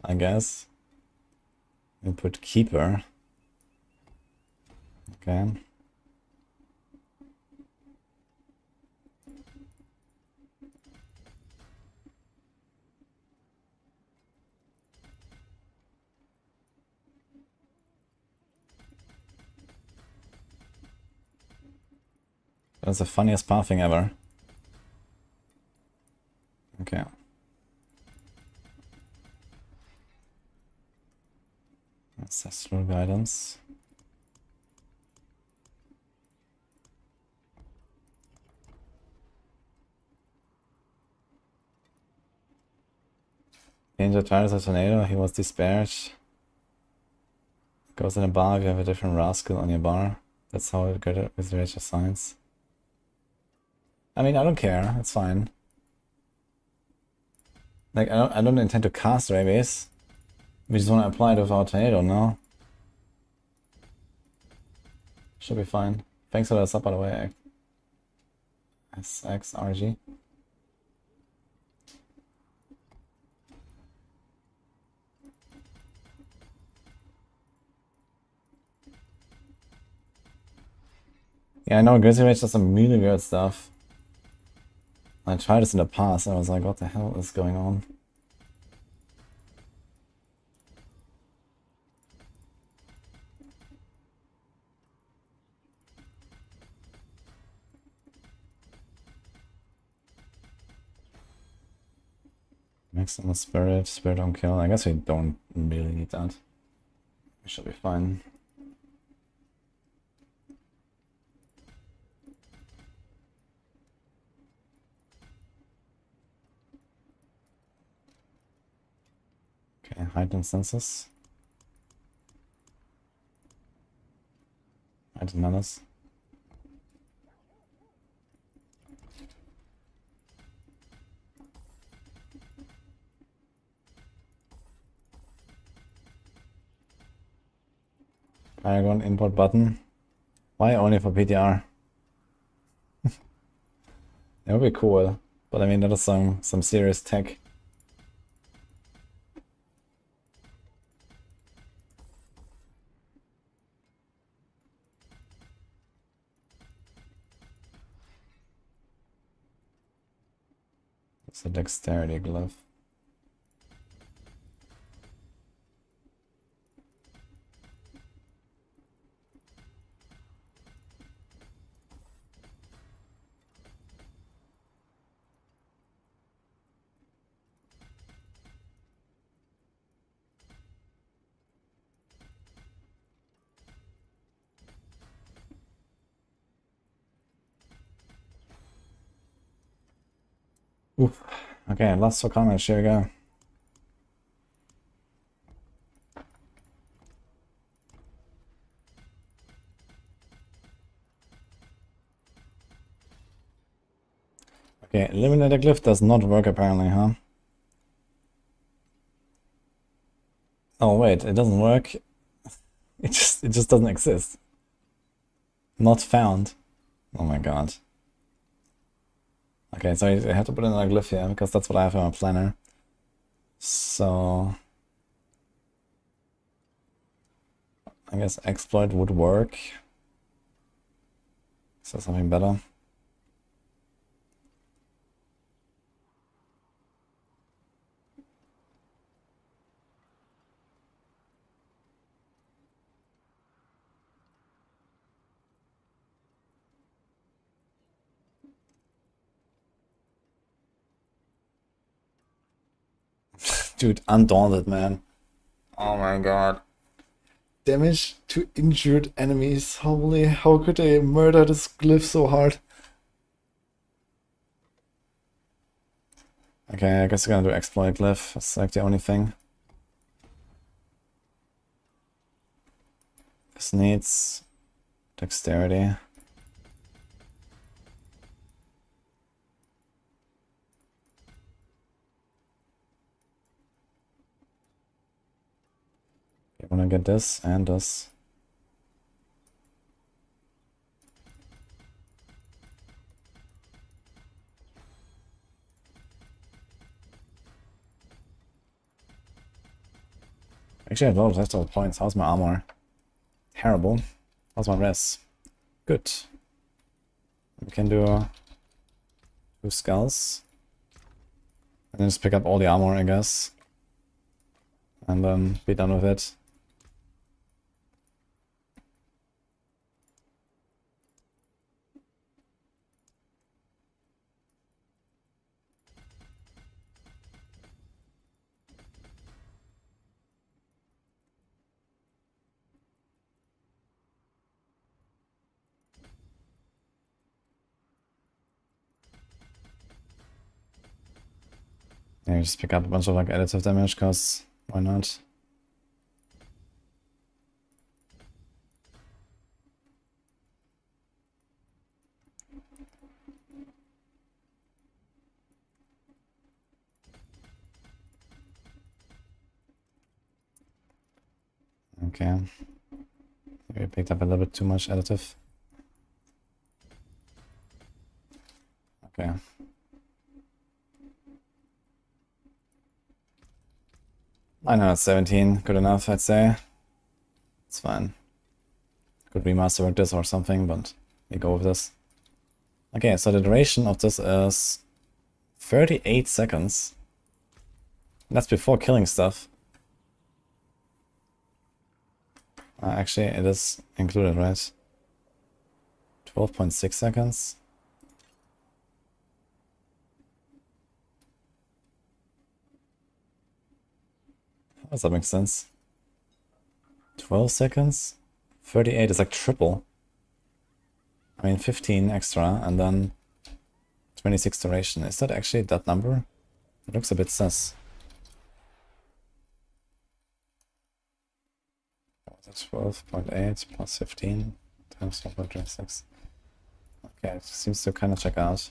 I guess. Input keeper. Okay. That's the funniest pathing ever. Okay. Ancestral guidance. Danger tires a tornado, he was despaired. Goes in a bar if you have a different rascal on your bar. That's how it got it with the Rage of Science. I mean, I don't care, it's fine. Like, I don't intend to cast rabies. We just want to apply it with our tornado now. Should be fine. Thanks for the sub, by the way. SXRG. Yeah, I know Grizzly Rage does some really weird stuff. I tried this in the past and I was like, what the hell is going on? Maximum spirit on kill. I guess we don't really need that. We should be fine. Okay, heightened senses. Heightened menace. Paragon import button. Why only for PTR? That would be cool, but I mean that is some serious tech. It's a dexterity glove. Oof. Okay, last 4 comments, here we go. Okay, eliminate a glyph does not work apparently, huh? Oh wait, it doesn't work. It just doesn't exist. Not found. Oh my god. Okay, so I have to put in a glyph here because that's what I have in my planner. So I guess exploit would work. Is there something better? Dude, Undaunted, man. Oh my god. Damage to injured enemies. Holy, how could they murder this glyph so hard? Okay, I guess we're gonna do exploit glyph. That's like the only thing. This needs dexterity. I wanna get this and this. Actually, I have a lot of extra points. How's my armor? Terrible. How's my res? Good. We can do 2 skulls. And then just pick up all the armor, I guess. And then be done with it. Yeah, just pick up a bunch of like additive damage, cause why not? Okay. Maybe I picked up a little bit too much additive. Okay. I know it's 17, good enough, I'd say. It's fine. Could remaster this or something, but we go with this. Okay, so the duration of this is 38 seconds. That's before killing stuff. Actually, it is included, right? 12.6 seconds. How does that make sense? 12 seconds? 38 is like triple. I mean, 15 extra, and then 26 duration. Is that actually that number? It looks a bit sus. That's 12.8 plus 15 times 1.26. Okay, it seems to kind of check out.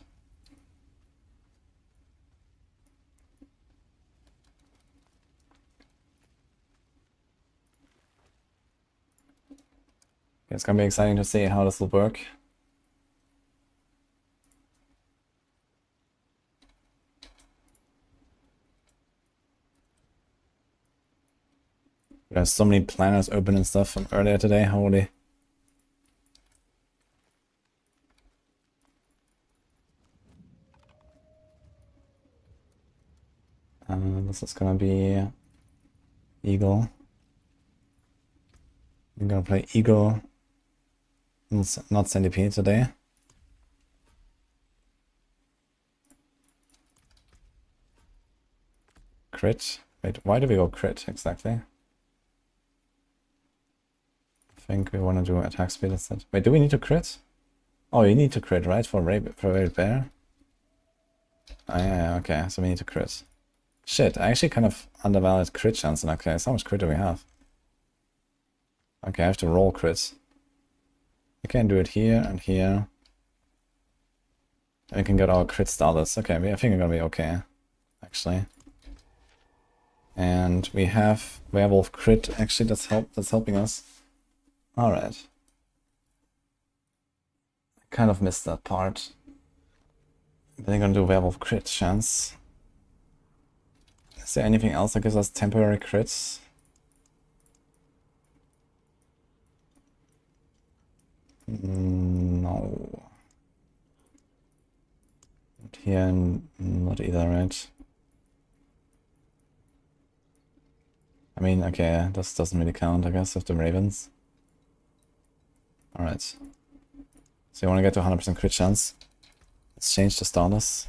It's gonna be exciting to see how this will work. There's so many planners open and stuff from earlier today, holy. this is gonna be Eagle. I'm gonna play Eagle, not Centipede today. Crit. Wait, why do we go crit exactly? I think we want to do attack speed instead. Wait, do we need to crit? Oh, you need to crit, right? For Raid Bear? Oh, yeah, okay, so we need to crit. Shit, I actually kind of undervalued crit chance in that case. How much crit do we have? Okay, I have to roll crits. I can do it here and here. And we can get our crit starters. Okay, I think we're gonna be okay, actually. And we have Werewolf crit. Actually, that's helping us. All right. I kind of missed that part. Then I'm gonna do Werewolf crit chance. Is there anything else that gives us temporary crits? No. Not here, not either, right? I mean, okay, this doesn't really count, I guess, with the Ravens. Alright. So you want to get to 100% crit chance. Let's change the starters.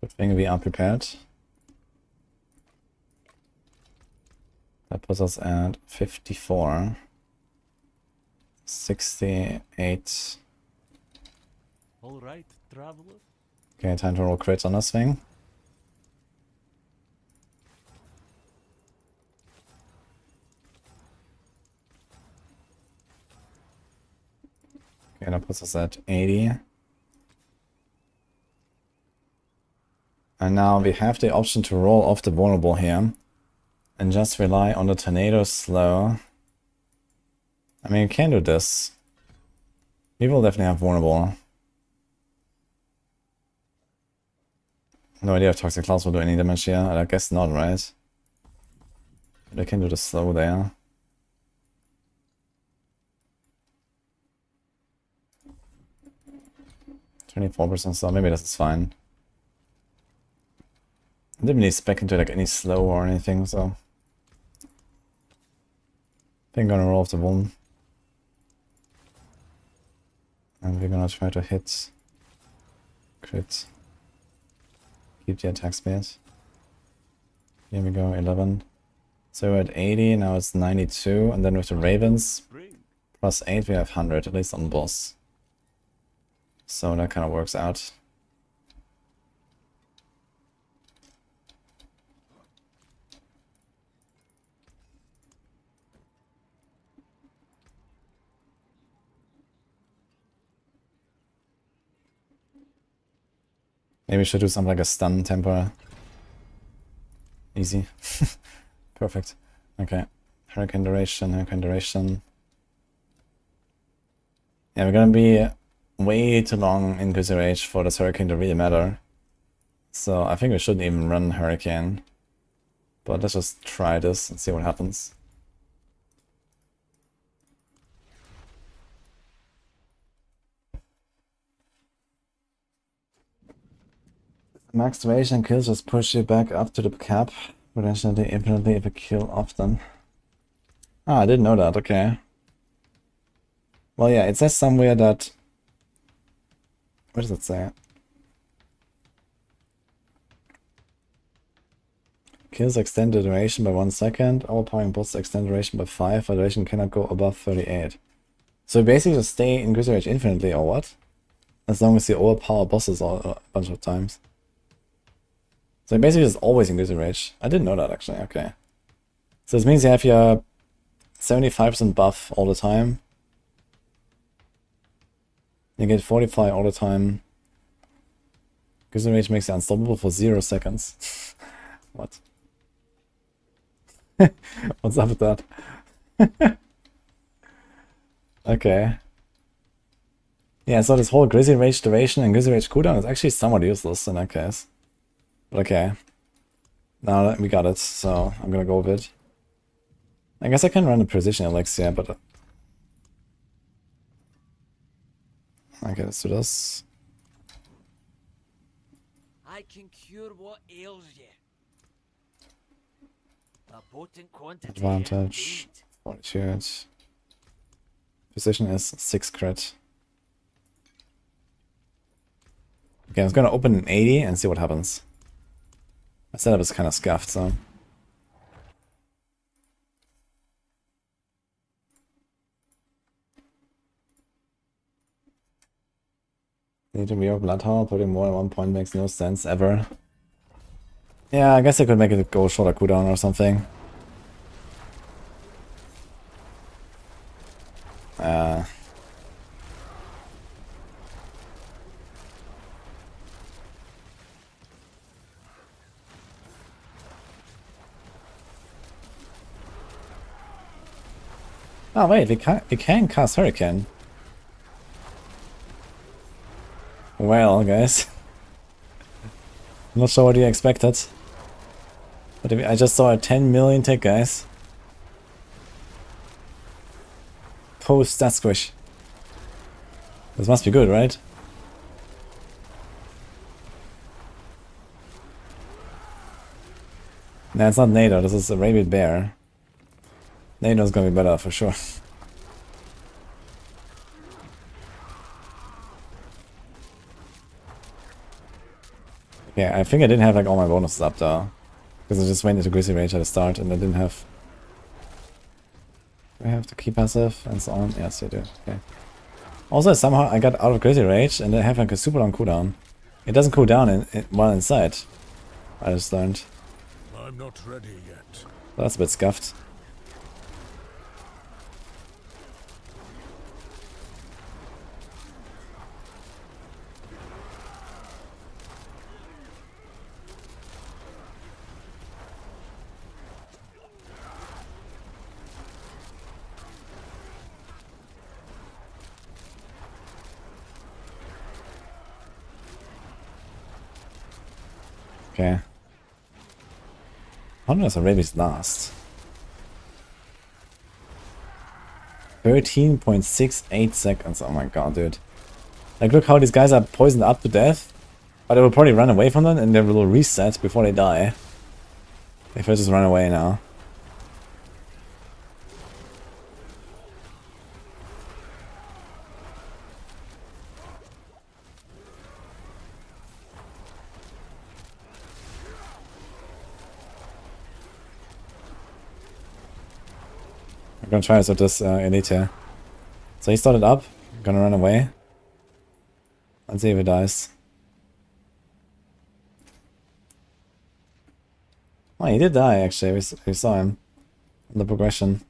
Good thing we are prepared. That puts us at 54. 68. Alright, traveler. Okay, time to roll crits on this thing. Okay, that puts us at 80. And now we have the option to roll off the vulnerable here. And just rely on the tornado slow. I mean, you can do this. We will definitely have vulnerable. No idea if Toxic Clouds will do any damage here. I guess not, right? But I can do the slow there. %, so maybe this is fine. I didn't really spec into like any slow or anything, so I think I'm gonna roll off the vuln. And we're gonna try to hit crit. Keep the attack speed. Here we go, 11. So we're at 80, now it's 92, and then with the Ravens, plus 8 we have 100, at least on boss. So that kind of works out. Maybe we should do something like a stun temper. Easy. Perfect. Okay. Hurricane duration, hurricane duration. Yeah, we're gonna be way too long in Age for this hurricane to really matter. So I think we shouldn't even run hurricane. But let's just try this and see what happens. Max duration kills just push you back up to the cap, potentially infinitely if you kill often. Ah, I didn't know that, okay. Well, yeah, it says somewhere that... What does it say? Kills extend the duration by 1 second, overpowering boss extend duration by 5, but duration cannot go above 38. So basically just stay in Rage infinitely, or what? As long as you overpower bosses a bunch of times. So basically just always in Rage. I didn't know that actually, okay. So this means you have your 75% buff all the time. You get 45 all the time. Rage makes you unstoppable for 0 seconds. What? What's up with that? Okay. Yeah, so this whole Rage duration and Rage cooldown is actually somewhat useless in that case. But okay. Now we got it, so I'm gonna go with it. I guess I can run a precision elixir, but okay, let's do this. I can cure what ails you. A potent quantity. Advantage. Fortitude. Precision is 6 crit. Okay, I'm gonna open an 80 and see what happens. My setup is kind of scuffed, so. Need to rework Bloodhound, putting more than 1 point makes no sense ever. Yeah, I guess I could make it go shorter cooldown or something. Oh wait, we can cast Hurricane. Well, guys. I'm not sure what you expected. But I just saw a 10 million tick, guys. Post that squish. This must be good, right? Nah, it's not NATO, this is a rabid bear. NATO's gonna be better for sure. Okay, I think I didn't have like all my bonuses up though. Because I just went into Grizzly Rage at the start and I didn't have... Do I have the key passive and so on? Yes, I do. Okay. Also, somehow I got out of Grizzly Rage and I have like a super long cooldown. It doesn't cool down while inside. I just learned. I'm not ready yet. So that's a bit scuffed. Okay. How long does a rabies last? 13.68 seconds. Oh my god, dude. Like, look how these guys are poisoned up to death. But they will probably run away from them and they will reset before they die. If I just run away now. I'm gonna try this with this elite here. So he started up, I'm gonna run away. Let's see if he dies. Oh, he did die actually, we saw him in the progression.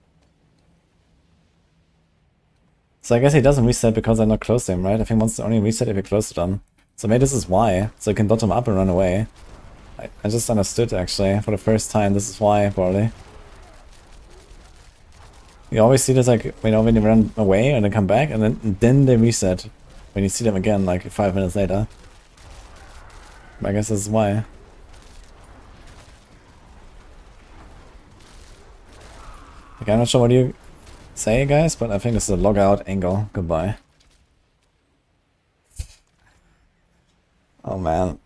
So I guess he doesn't reset because I'm not close to him, right? I think once only reset if you're close to them. So maybe this is why, so you can dot him up and run away. I just understood actually, for the first time, this is why probably. You always see this like, you know, when they run away and then come back and then they reset. When you see them again like 5 minutes later. I guess this is why. Okay, I'm not sure what you say guys, but I think this is a log out angle. Goodbye. Oh man.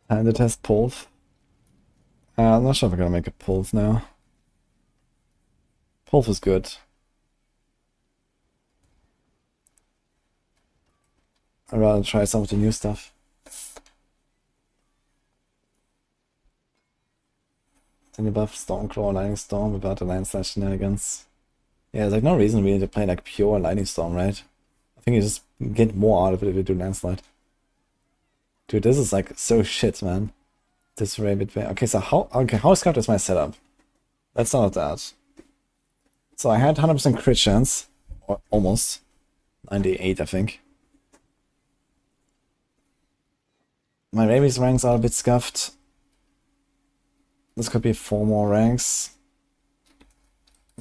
Time to test Pulse. I'm not sure if we're gonna make a Pulse now. Pulse is good. I'd rather try some of the new stuff. Then you buff Stormclaw, Lightning Storm without the landslide shenanigans. Yeah, there's like no reason really to play like pure Lightning Storm, right? I think you just get more out of it if you do landslide. Dude, this is like so shit, man. This rabbit bear. Okay, so how scuffed is my setup? Let's start with that. So I had 100% crit chance, or almost 98, I think. My rabies ranks are a bit scuffed. This could be 4 more ranks.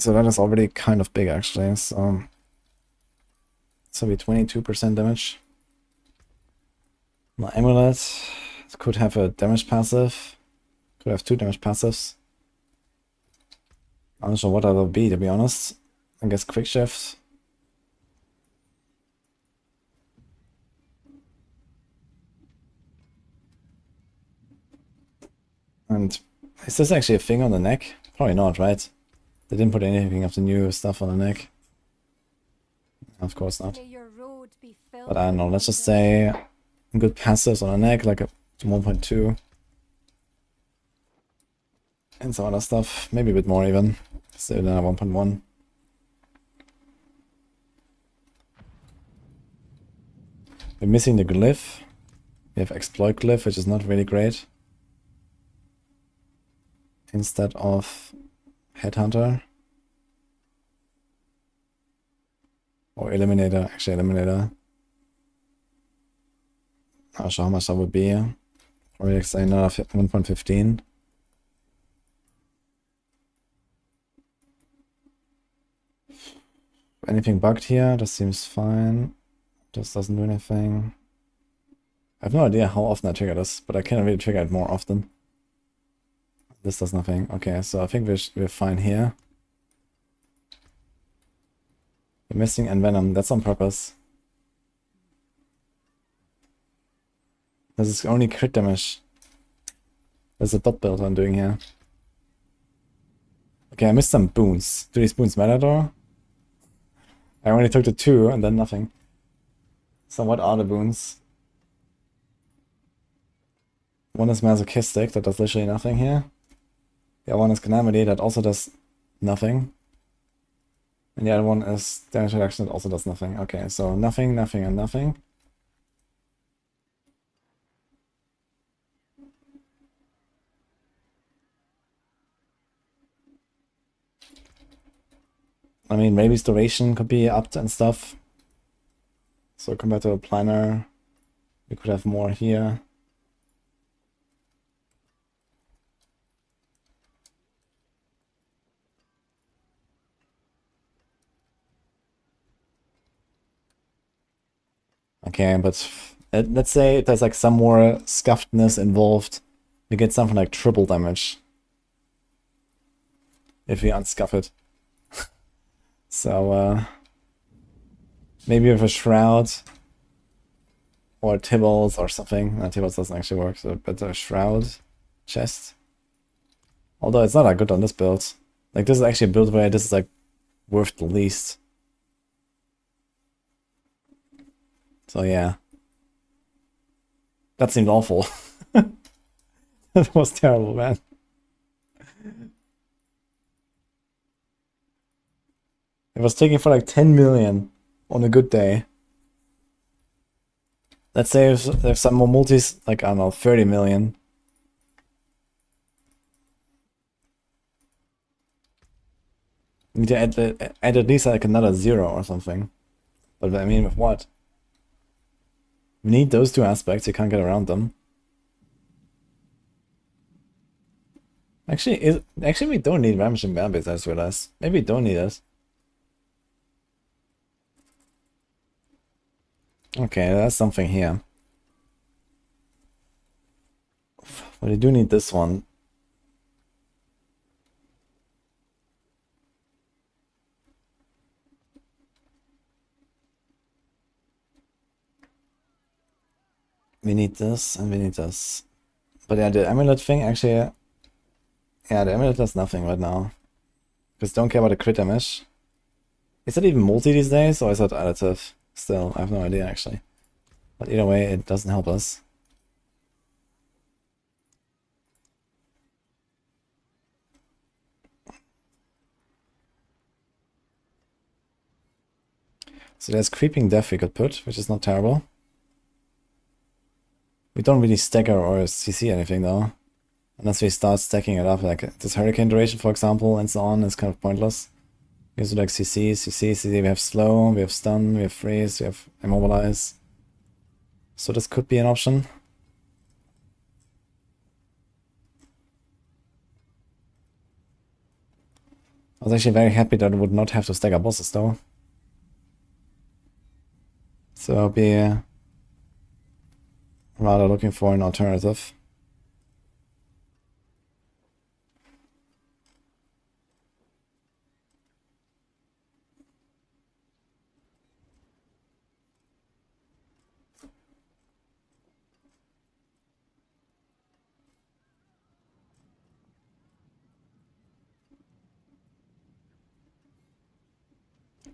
So that is already kind of big actually, so this will be 22% damage. My amulet could have a damage passive, could have 2 damage passives. I'm not sure what that will be, to be honest. I guess quick shift. And is this actually a thing on the neck? Probably not, right? They didn't put anything of the new stuff on the neck. Of course not. May your road be filled But I don't know, with let's just wonders. say good passives on the neck, like a 1.2. And some other stuff, maybe a bit more even. Still than a 1.1. We're missing the glyph. We have exploit glyph, which is not really great. Instead of headhunter. Or eliminator, actually eliminator. Not sure how much that would be. Probably like say another 1.15. Anything bugged here? This seems fine. This doesn't do anything. I have no idea how often I trigger this, but I can really trigger it more often. This does nothing. Okay, so I think we're fine here. We're missing Envenom. That's on purpose. This is only crit damage. There's a dot build I'm doing here. Okay, I missed some boons. Do these boons matter though? I only took the 2 and then nothing. So what are the boons? One is masochistic, that does literally nothing here. The other one is calamity, that also does nothing. And the other one is damage reduction, that also does nothing. Okay, so nothing, nothing, and nothing. I mean, Rabies duration could be upped and stuff. So compared to a planner, we could have more here. Okay, but let's say there's like some more scuffedness involved. We get something like triple damage if we unscuff it. So maybe with a shroud or Tibbles or something. No, Tibbles doesn't actually work, so but a shroud chest. Although it's not that good on this build. Like this is actually a build where this is like worth the least. So yeah. That seemed awful. That was terrible, man. It was taking for like 10 million on a good day. Let's say if some more multis, like I don't know, 30 million. We need to add at least like another 0 or something. But I mean, with what? We need those 2 aspects, you can't get around them. Actually, we don't need Ravishing Bambis, I just realized. Maybe we don't need it. Okay, that's something here. But we do need this one. We need this and we need this. But yeah, the amulet thing actually... Yeah, the amulet does nothing right now. Because don't care about the crit damage. Is it even multi these days or is that additive? Still, I have no idea actually. But either way, it doesn't help us. So there's Creeping Death we could put, which is not terrible. We don't really stagger or CC anything though. Unless we start stacking it up, like this Hurricane duration for example, and so on, is kind of pointless. We do like CC, CC, CC, we have Slow, we have Stun, we have Freeze, we have Immobilize. So this could be an option. was actually very happy that I would not have to stagger bosses though. So I'll be rather looking for an alternative.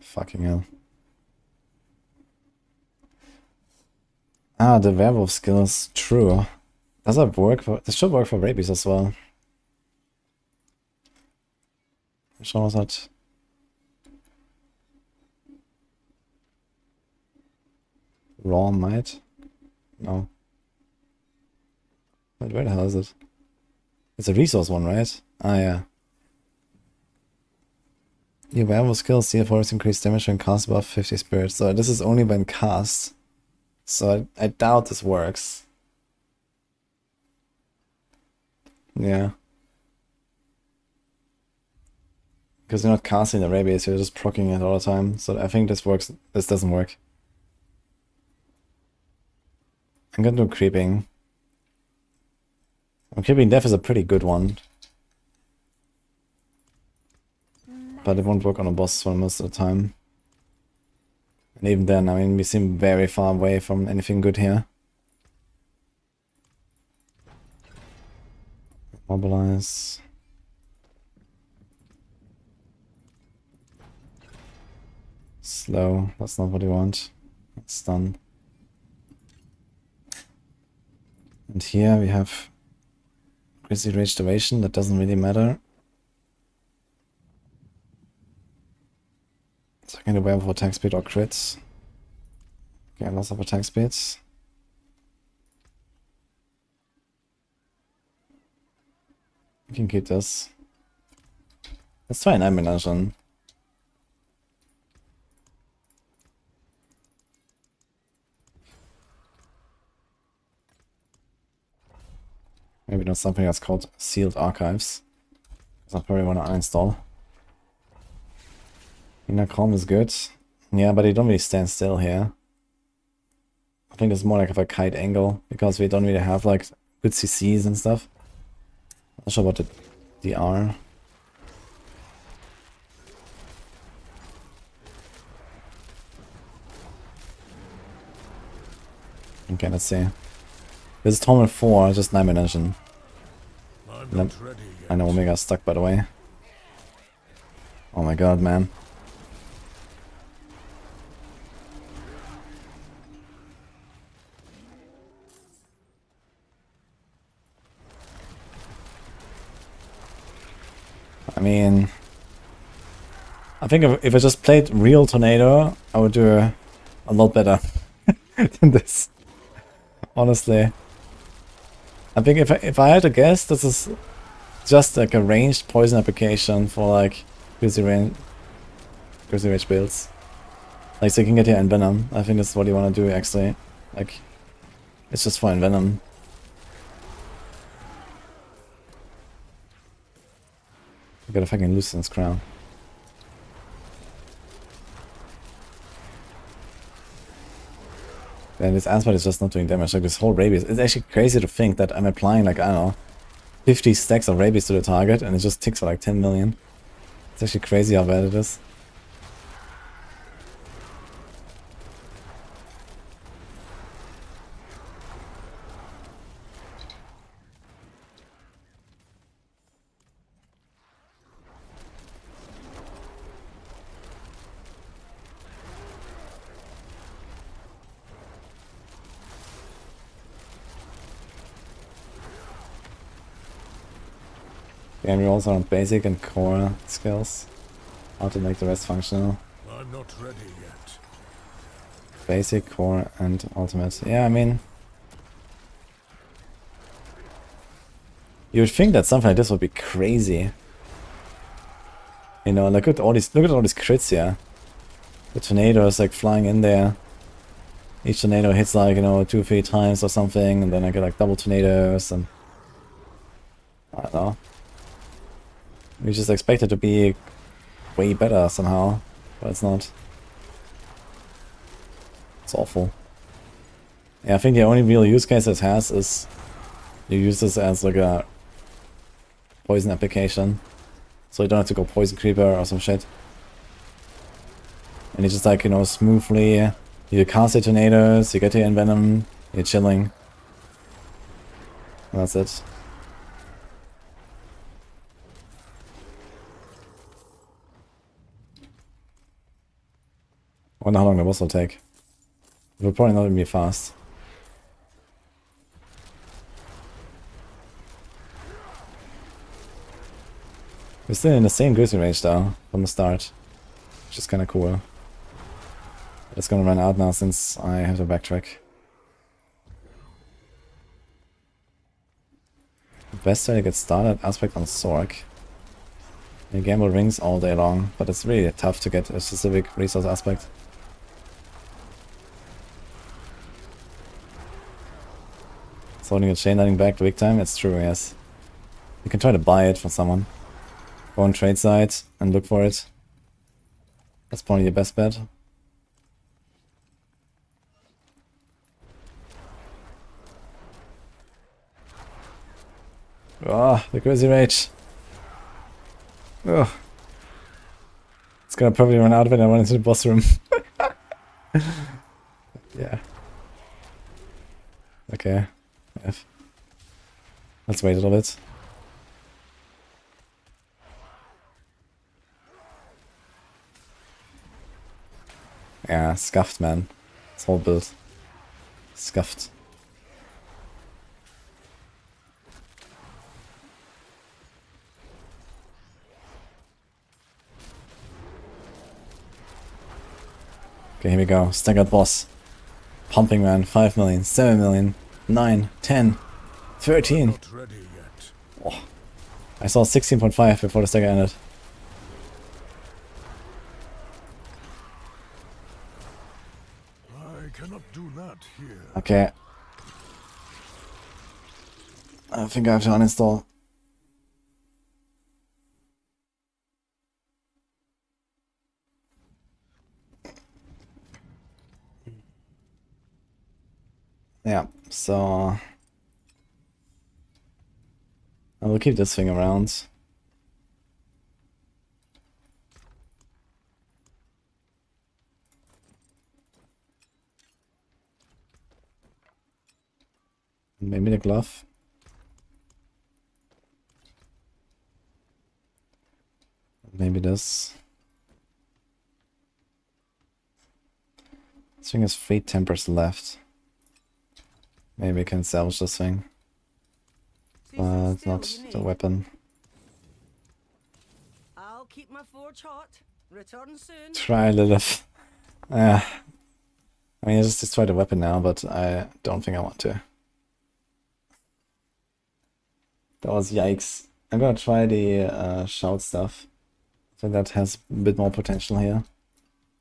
Fucking hell. Ah, the werewolf skills. True. Does that work for... This should work for rabies as well. Which one was that? Raw might? No. Wait, where the hell is it? It's a resource one, right? Ah, yeah. Your werewolf skills, CF4 increased damage when cast above 50 spirits. So this is only when cast. So I doubt this works. Yeah. Because you're not casting the rabies, you're just proccing it all the time. So I think this works. This doesn't work. I'm gonna do creeping. Creeping death is a pretty good one. But it won't work on a boss for most of the time. And even then, I mean, we seem very far away from anything good here. Mobilize. Slow, that's not what we want. It's done. And here we have Grizzly Rage Duration, that doesn't really matter. So I can do werewolf attack speed or crits. Okay, lots of attack speeds. We can keep this. Let's try an ammunition. Maybe not something that's called Sealed Archives. Because I probably want to uninstall. Inner Calm is good. Yeah, but you don't really stand still here. I think it's more like of a kite angle, because we don't really have like good CCs and stuff. Not sure about the DR. Okay, let's see. This is Torment 4, just 9 ammunition. I know Omega's stuck, by the way. Oh my god, man. I mean, I think if I just played real Tornado, I would do a lot better than this. Honestly, I think if I had to guess, this is just like a ranged poison application for like Grizzly Rage builds. Like, so you can get here Envenom. I think that's what you want to do actually. Like, it's just for Envenom. I got a fucking Lucian's Crown. And this Aspect is just not doing damage. Like, this whole rabies. It's actually crazy to think that I'm applying, like, I don't know, 50 stacks of rabies to the target and it just ticks for like 10 million. It's actually crazy how bad it is. And we also on basic and core skills. How to make the rest functional. I'm not ready yet. Basic, core, and ultimate. Yeah, I mean, you would think that something like this would be crazy. You know, look at all these crits here. The tornado is like flying in there. Each tornado hits like, you know, 2 or 3 times or something, and then I get like double tornadoes, and I don't know. We just expect it to be way better somehow, but it's not. It's awful. Yeah, I think the only real use case it has is you use this as like a poison application. So you don't have to go poison creeper or some shit. And you just like, you know, smoothly, you cast your tornadoes, you get your envenom, you're chilling. And that's it. I wonder how long the boss will take. It will probably not be fast. We're still in the same grizzly range though, from the start. Which is kinda cool. It's gonna run out now since I have to backtrack. The best way to get started, aspect on Sork. You gamble rings all day long, but it's really tough to get a specific resource aspect. It's holding a chain lightning back big time, it's true, yes. You can try to buy it from someone. Go on trade site and look for it. That's probably your best bet. Ah, the crazy rage. Ugh. It's gonna probably run out of it and I run into the boss room. Yeah. Okay. Let's wait a little bit. Yeah, scuffed, man. This whole build. Scuffed. Okay, here we go. Staggered boss. Pumping man. 5 million, 7 million, 9, 10, 13. Not ready yet. Oh. I saw 16.5 before the stagger ended. I cannot do that here. Okay. I think I have to uninstall. Yeah, so I will keep this thing around. Maybe the glove. Maybe this. This thing has 3 tempers left. Maybe we can salvage this thing. But not the weapon. I'll keep my forge hot. Return soon. Try Lilith. I mean, I just destroyed the weapon now, but I don't think I want to. That was yikes. I'm gonna try the shout stuff. I think that has a bit more potential here.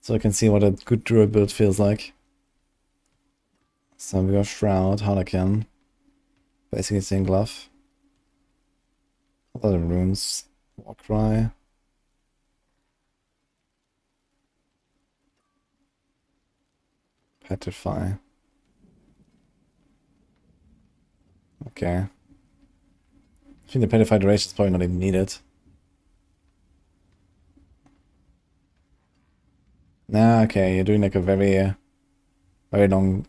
So I can see what a good druid build feels like. So we got Shroud, Harlequin. Basically same glove. What are the runes? Warcry. Petrify. Okay. I think the Petrify duration is probably not even needed. Nah, okay, you're doing like a very long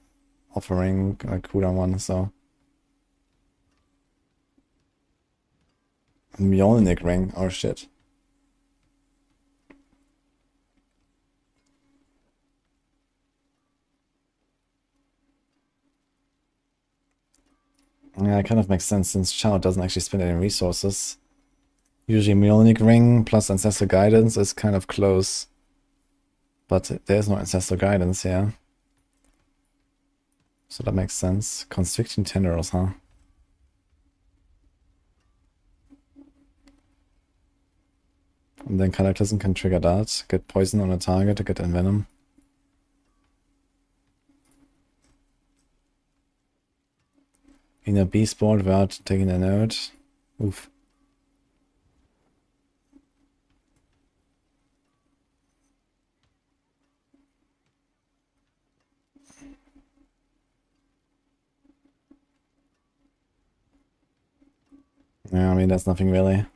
offering, like cooldown one, so. Mjolnir ring, oh shit. Yeah, it kind of makes sense since Chao doesn't actually spend any resources. Usually Mjolnir ring plus Ancestral Guidance is kind of close. But there's no Ancestral Guidance here. So that makes sense. Constricting Tendrils, huh? And then Cataclysm can trigger that. Get poison on a target to get envenom. In a beast board without taking a note. Oof. Yeah, I mean, there's nothing really.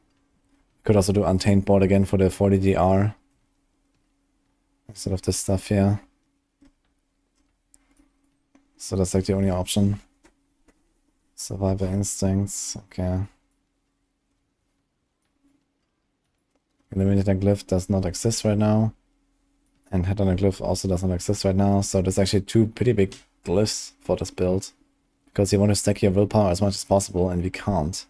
Could also do Untamed board again for the 40 DR. Instead of this stuff here. So that's like the only option. Survivor Instincts, okay. Eliminator Glyph does not exist right now. And Headhunter Glyph also does not exist right now. So there's actually two pretty big glyphs for this build. Because you want to stack your willpower as much as possible, and we can't.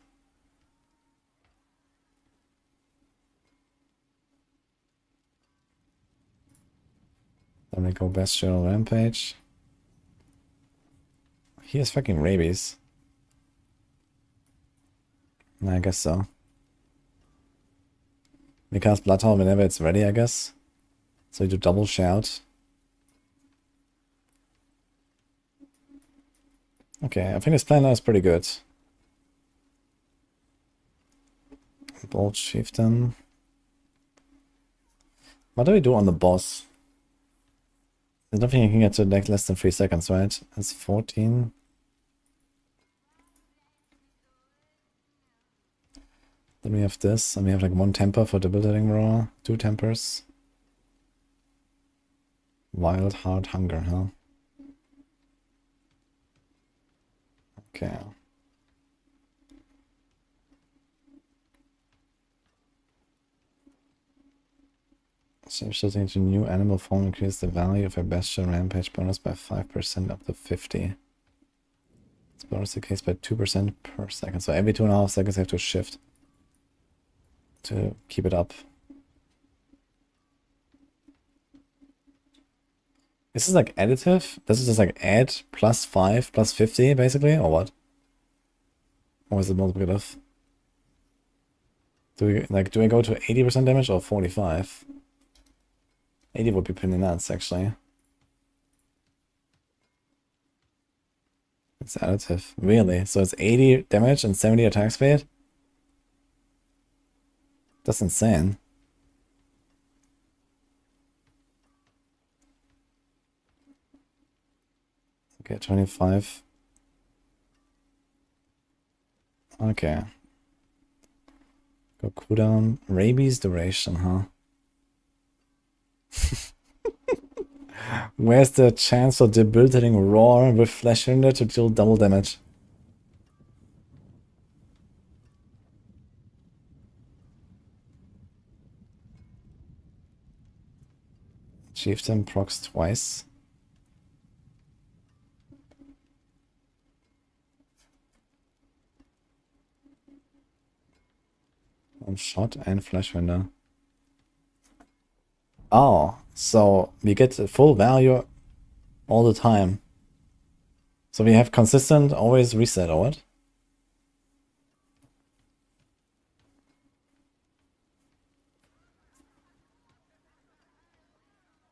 Then we go Bestial Rampage. He has fucking rabies. I guess so. We cast Bloodhound whenever it's ready, I guess. So you do double shout. Okay, I think this plan now is pretty good. Bold Chieftain. What do we do on the boss? I don't think you can get to like less than 3 seconds, right? That's 14. Then we have this, and we have like 1 temper for debilitating roar, 2 tempers. Wild Heart Hunger, huh? Okay. Shifting to new animal form increases the value of a bestial rampage bonus by 5% up to 50. It's bonus the case by 2% per second. So every 2.5 seconds you have to shift to keep it up. Is this like additive? This is just like add plus 5 plus 50 basically, or what? Or is it multiplicative? Do I go to 80% damage or 45? 80 would be pretty nuts, actually. It's additive. Really? So it's 80 damage and 70 attack speed? That's insane. Okay, 25. Okay. Go cooldown. Rabies duration, huh? Where's the chance for debilitating roar with flesh in there to deal double damage? Chieftain procs twice. One shot and flesh window. Oh, so we get the full value all the time. So we have consistent, always reset, or what?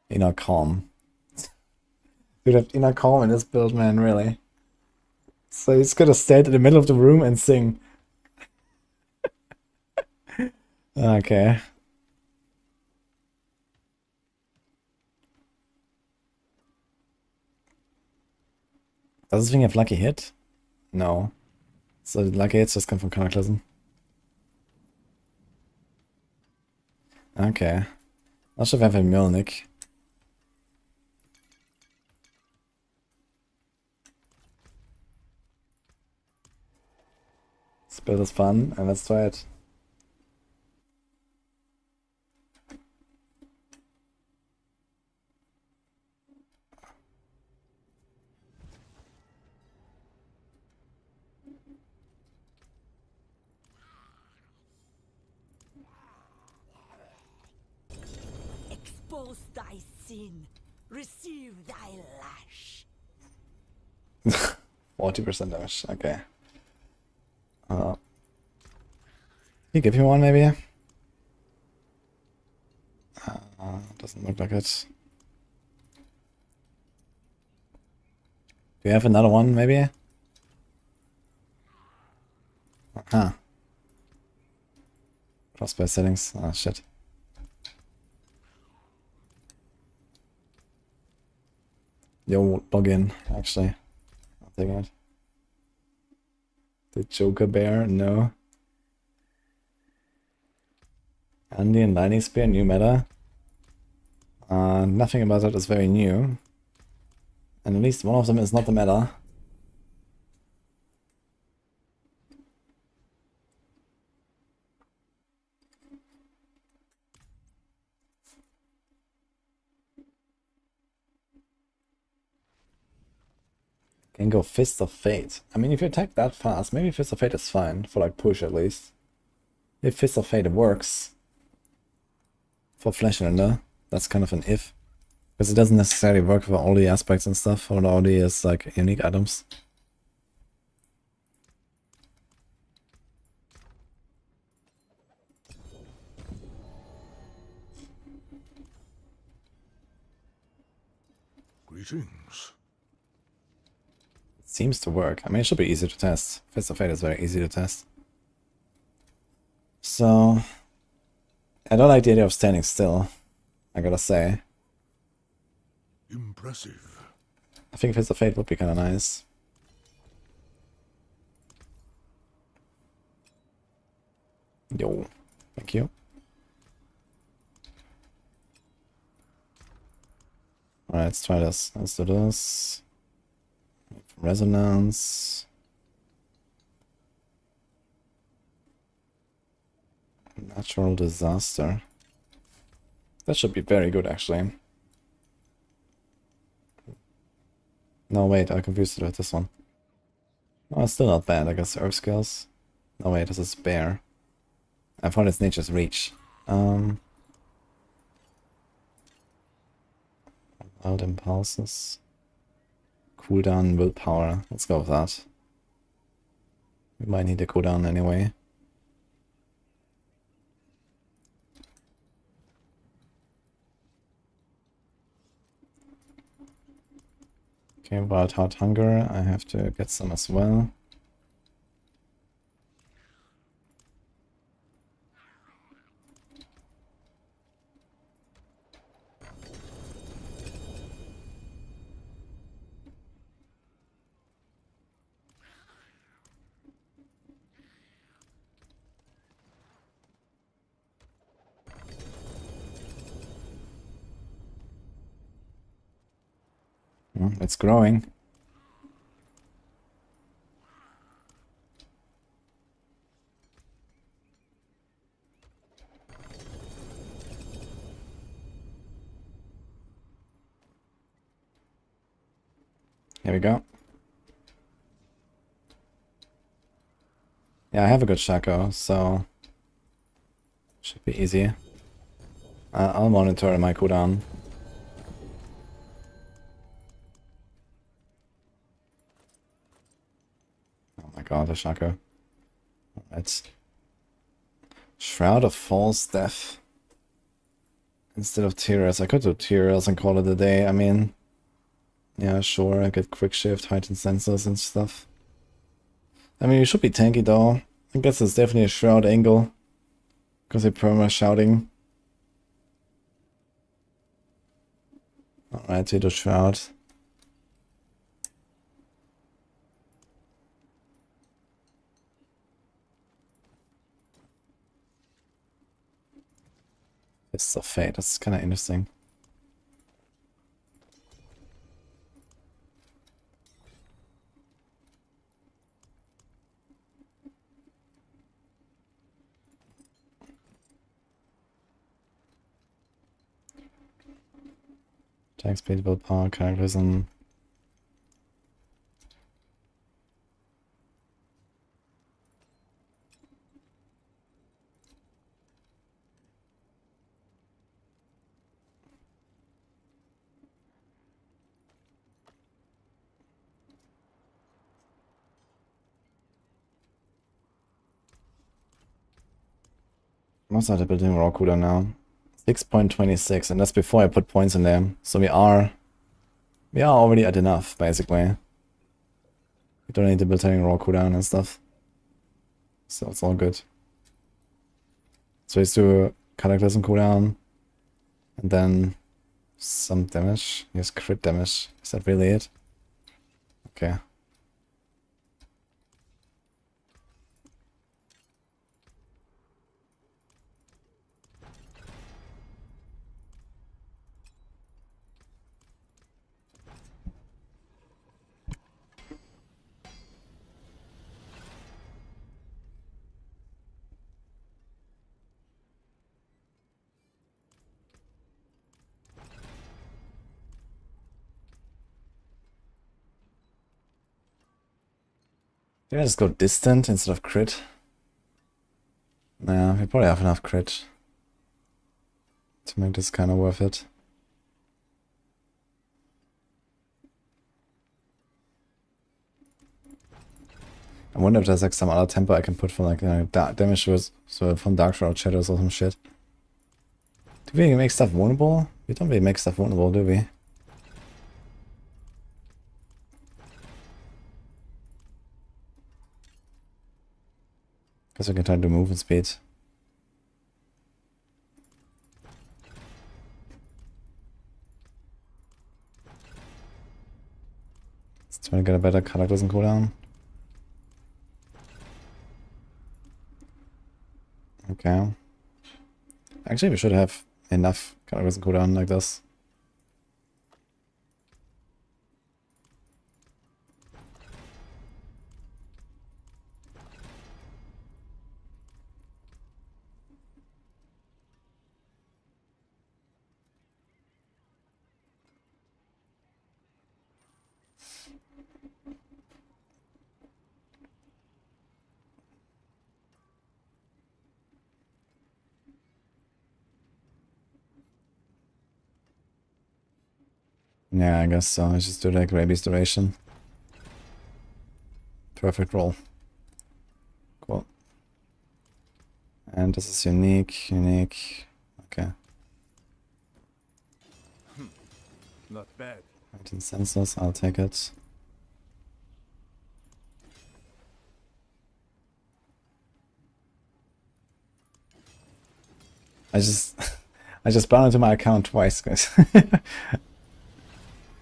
Inner calm. You'd have inner calm in this build, man, really. So he's gonna stand in the middle of the room and sing. Okay. Does this thing have lucky hit? No. So the lucky hits just come from Cataclysm. Okay. Not sure if I have a Mjolnir. This build is fun, and let's try it. Expose thy sin. Receive thy lash. 40% damage, okay. Can you give me one, maybe? Doesn't look like it. Do you have another one, maybe? Huh. Crossbow settings. Oh, shit. Yo, log in, actually. I'm taking it. The Joker Bear? No. Andy and Lightning Spear, new meta. Nothing about that is very new. And at least one of them is not the meta. Can go Fist of Fate. I mean, if you attack that fast, maybe Fist of Fate is fine, for like push at least. If Fist of Fate works for Flesh Render, that's kind of an if. Because it doesn't necessarily work for all the aspects and stuff, or all the like unique items. Greetings. It seems to work. I mean, it should be easy to test. Fist of Fate is very easy to test. So, I don't like the idea of standing still, I gotta say. Impressive. I think Fist of Fate would be kinda nice. Yo, thank you. Alright, let's try this. Let's do this. Resonance. Natural disaster. That should be very good, actually. No, wait, I confused it with this one. Oh, it's still not bad, I guess. Earth skills. No, wait, this is bear. I found its nature's reach. Wild impulses. Cooldown willpower. Let's go with that. We might need a cooldown anyway. Okay, Wild Heart Hunger. I have to get some as well. It's growing. Here we go. Yeah, I have a good Shaco, so should be easy. I'll monitor my cooldown. Oh my god, a Shaco. Alright. Shroud of False Death. Instead of Tears. I could do Tears and call it a day. I mean, yeah, sure, I get quick shift, heightened sensors and stuff. I mean, you should be tanky though. I guess it's definitely a Shroud angle. Because they perma shouting. Alright, we do Shroud. Fists of Fate, that's kinda interesting. Attack speed, willpower, characterism. What's that building raw cooldown now? 6.26, and that's before I put points in there. So we are already at enough, basically. We don't need to build any raw cooldown and stuff. So it's all good. So let's do cataclysm cooldown. And then some damage. Yes, crit damage. Is that really it? Okay. Did I just go distant instead of crit? Nah, we probably have enough crit to make this kind of worth it. I wonder if there's like some other tempo I can put for like damage from Dark Shroud Shadows or some shit. Do we make stuff vulnerable? We don't really make stuff vulnerable, do we? Guess we can try to do movement speed. Let's try to get a better cataclysm cooldown. Okay. Actually, we should have enough cataclysm cooldown like this. Yeah, I guess so. I just do like Rabies duration. Perfect roll. Cool. And this is unique. Okay. Not bad. 19 sensors, I'll take it. I just burned into my account twice, guys.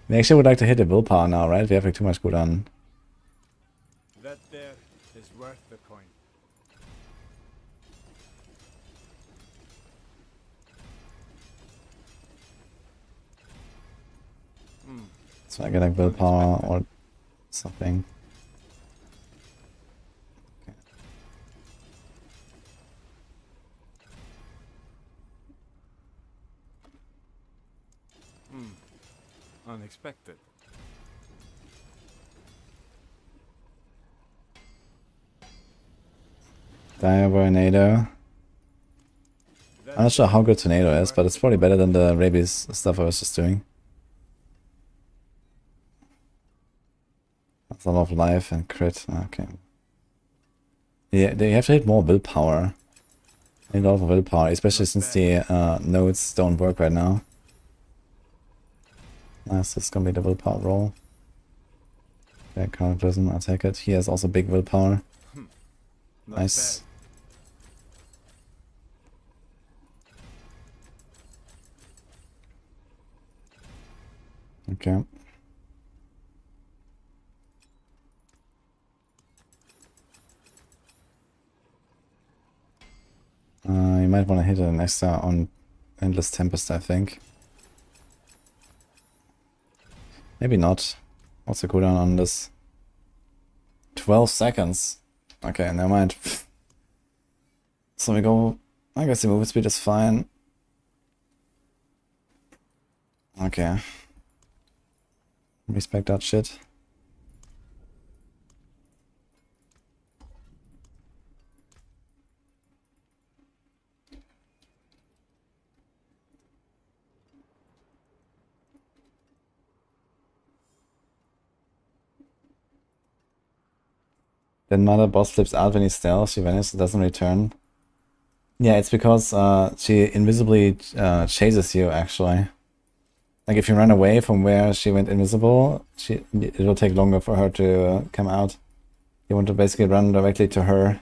We actually would like to hit the willpower now, right? We have like too much cooldown. That there is worth the coin. So I get like willpower or something. Okay. Unexpected. Tornado. I'm not sure how good Tornado is, but it's probably better than the Rabies stuff I was just doing. That's a lot of life and crit. Okay. Yeah, they have to hit more willpower. Need a lot of willpower, especially since the nodes don't work right now. Nice, this is gonna be the willpower roll. Okay, Cataclysm, I'll take it. He has also big willpower. Nice. Okay. You might want to hit an extra on Endless Tempest, I think. Maybe not. What's the cooldown on this? 12 seconds. Okay, never mind. So we go... I guess the movement speed is fine. Okay. Respect that shit. Then Mother Boss flips out when he steals, she vanishes, doesn't return. Yeah, it's because she invisibly chases you, actually. Like if you run away from where she went invisible, it will take longer for her to come out. You want to basically run directly to her.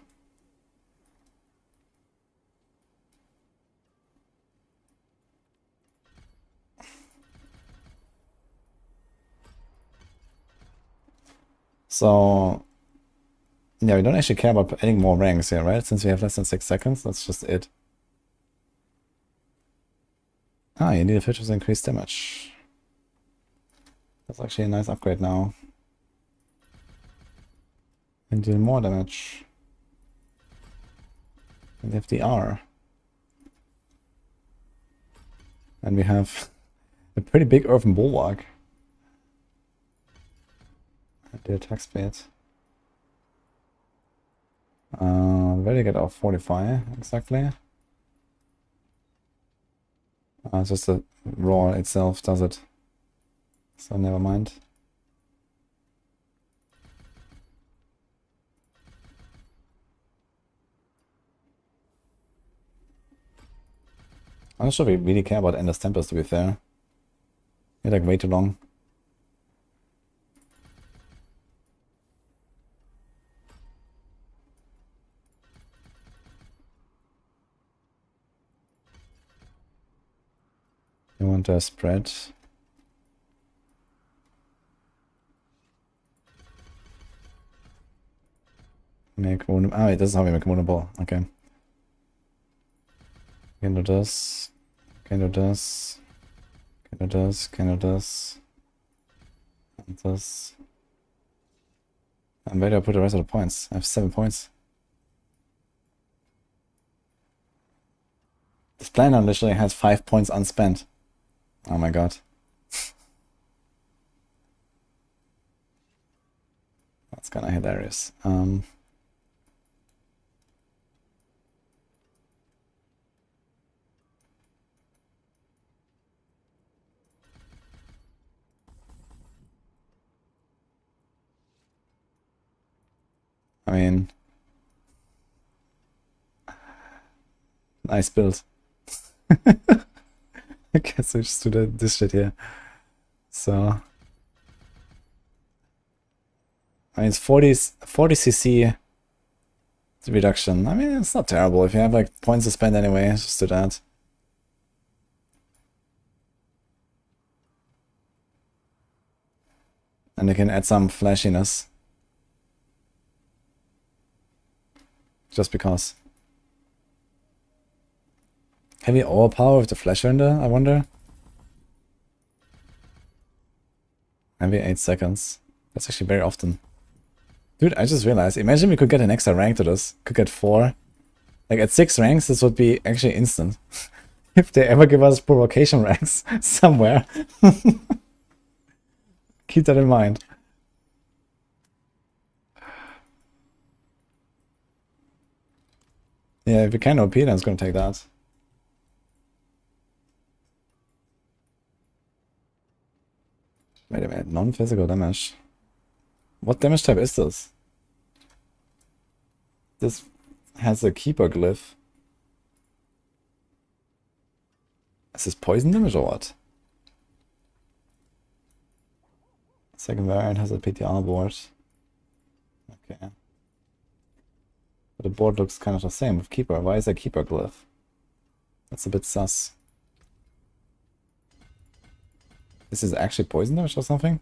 So... yeah, we don't actually care about adding more ranks here, right? Since we have less than 6 seconds, that's just it. Ah, you need a 50% increased damage. That's actually a nice upgrade now. And deal more damage. And we have the R. And we have a pretty big Earthen Bulwark. And the attack speed. Where did I get off 45 exactly? Just the roar itself does it. So never mind. I'm not sure if we really care about Ender's Tempest, to be fair. They're like way too long. You want a spread? Make vulnerable. Ah, wait, this is how we make vulnerable. Okay. Can do this. Can do this. Can do this. Can do this. And this. And where do I put the rest of the points? I have 7 points. This planner literally has 5 points unspent. Oh my god. That's kinda hilarious. I mean, nice build. I guess we just do this shit here. So, I mean, it's 40 cc reduction. I mean, it's not terrible. If you have like points to spend anyway, just do that. And you can add some flashiness. Just because. Heavy overpower with the flash render, I wonder? Every 8 seconds. That's actually very often. Dude, I just realized, imagine we could get an extra rank to this. Could get 4. Like at 6 ranks, this would be actually instant. If they ever give us provocation ranks somewhere. Keep that in mind. Yeah, if we can OP, then it's gonna take that. Wait a minute, non-physical damage. What damage type is this? This has a keeper glyph. Is this poison damage or what? Second variant has a PTR board. Okay. But the board looks kind of the same with keeper. Why is there keeper glyph? That's a bit sus. This is actually poison damage or something?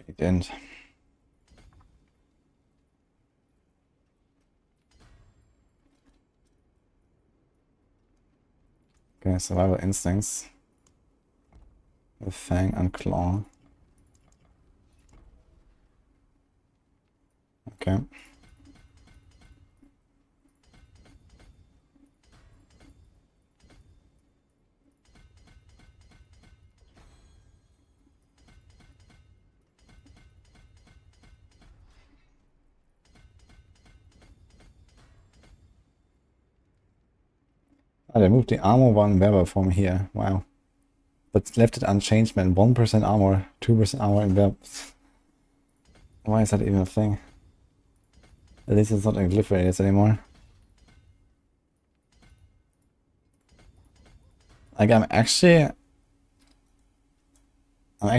It didn't. Okay, survival instincts. With fang and claw. Okay. Ah, they moved the armor one werewolf from here. Wow. But left it unchanged, man. 1% armor, 2% armor in werewolf. Why is that even a thing? At least it's not in glyph radius anymore. Like I'm actually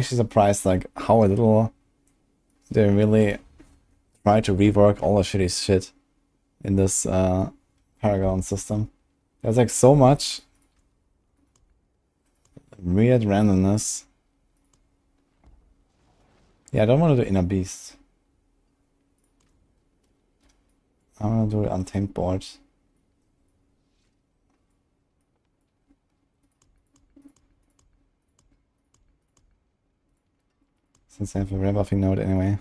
surprised like how little they really try to rework all the shitty shit in this Paragon system. There's like so much weird randomness. Yeah, I don't want to do Inner Beast. I want to do Untamed board. Since I have a rebuffing node anyway.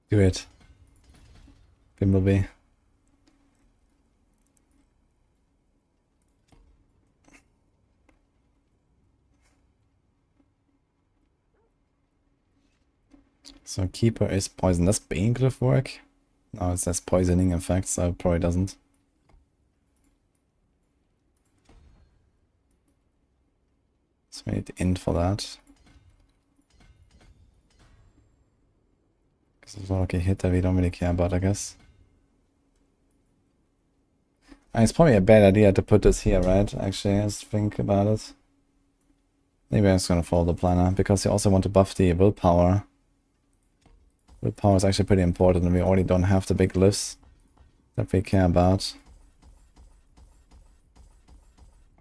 Do it. Bimblebee. So Keeper is poison. Does Baneglyph work? No, it says poisoning effect, so it probably doesn't. So we need int for that. Because it's like a hit that we don't really care about, I guess. And it's probably a bad idea to put this here, right? Actually, let's think about it. Maybe I'm just gonna follow the planner, because you also want to buff the willpower. Willpower is actually pretty important, and we already don't have the big lifts that we care about.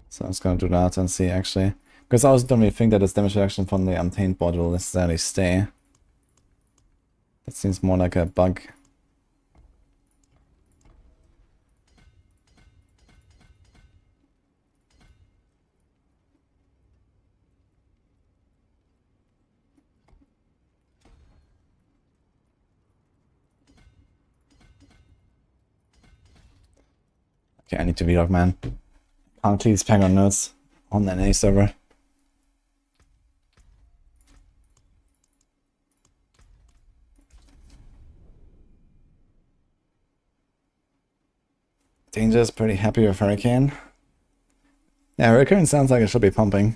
So I'm just gonna do that and see, actually. Because I also don't really think that this damage reduction from the Untamed board will necessarily stay. That seems more like a bug. Okay, I need to vlog, man. Can't clear these Paragon nodes on the NA server. Danger's pretty happy with Hurricane. Yeah, Hurricane sounds like it should be pumping.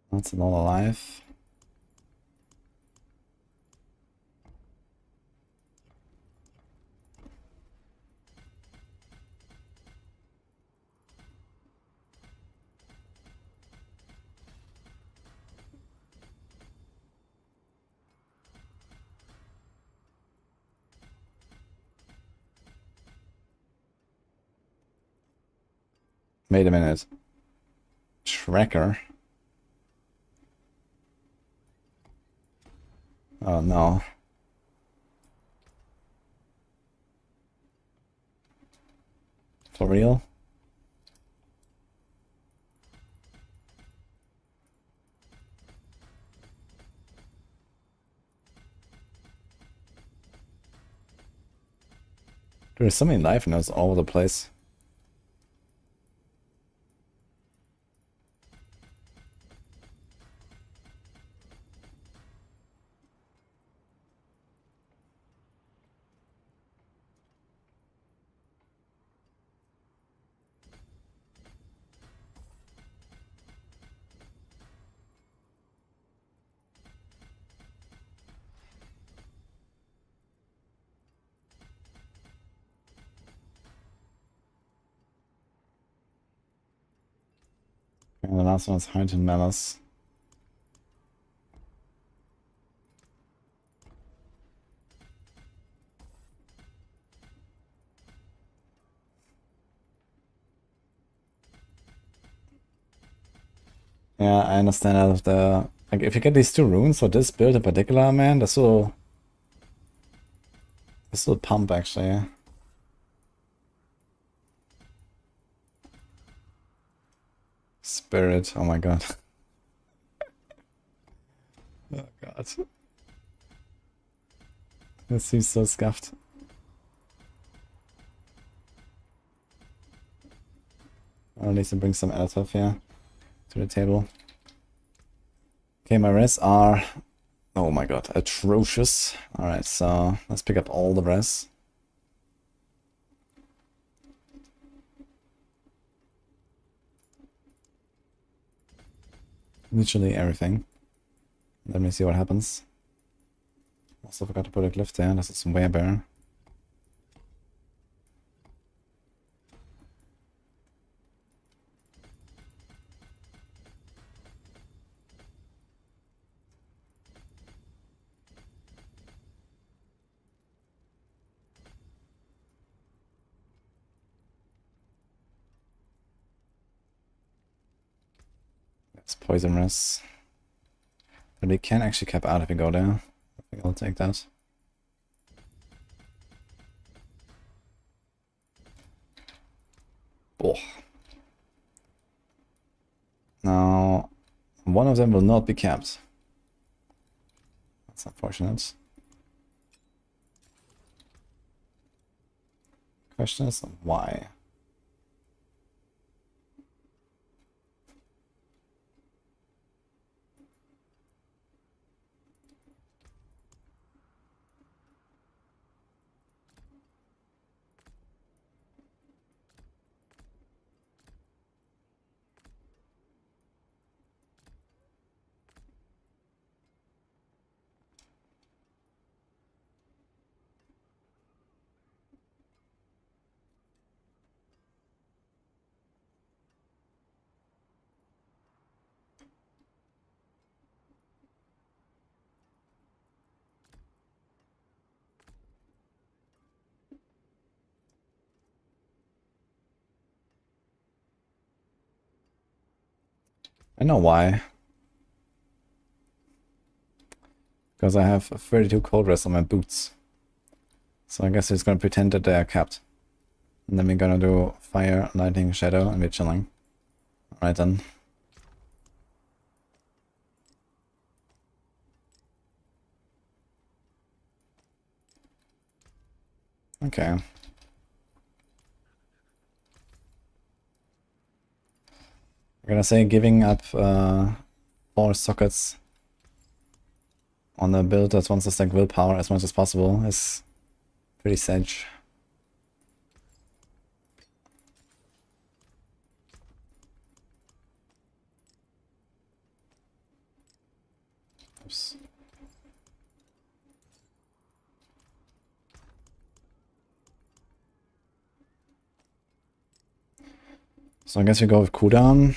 That's all alive. Wait a minute. Tracker. Oh no. For real? There's so many life nodes all over the place. And the last one is Heightened Malice. Yeah, I understand out of the... Like, if you get these two runes for this build in particular, man, this will pump, actually. Spirit, oh my god. Oh god. This seems so scuffed. I'll need to bring some additive here to the table. Okay, my res are, oh my god, atrocious. Alright, so let's pick up all the res. Literally everything. Let me see what happens. Also forgot to put a glyph there. This is way better. It's poisonous. But we can actually cap out if we go there. I think I'll take that. Oh. Now, one of them will not be capped. That's unfortunate. Question is why? I know why. Because I have 32 cold rest on my boots. So I guess it's gonna pretend that they are capped. And then we're gonna do fire, lightning, shadow, and we're chilling. Alright then. Okay. I'm gonna say giving up 4 sockets on a build that wants to stack willpower as much as possible is pretty sage. Oops. So I guess we go with cooldown.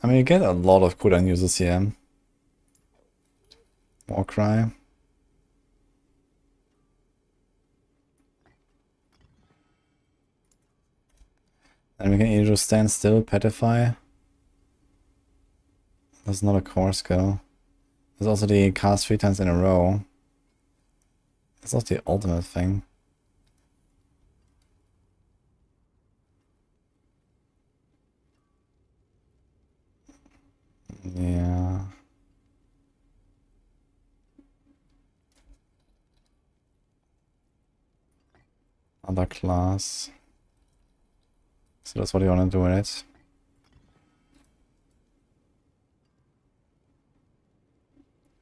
I mean, you get a lot of cooldown users here. Warcry. And we can either just stand still, petrify. That's not a core skill. There's also the cast 3 times in a row. That's also the ultimate thing. Yeah. Other class. So that's what you want to do with it.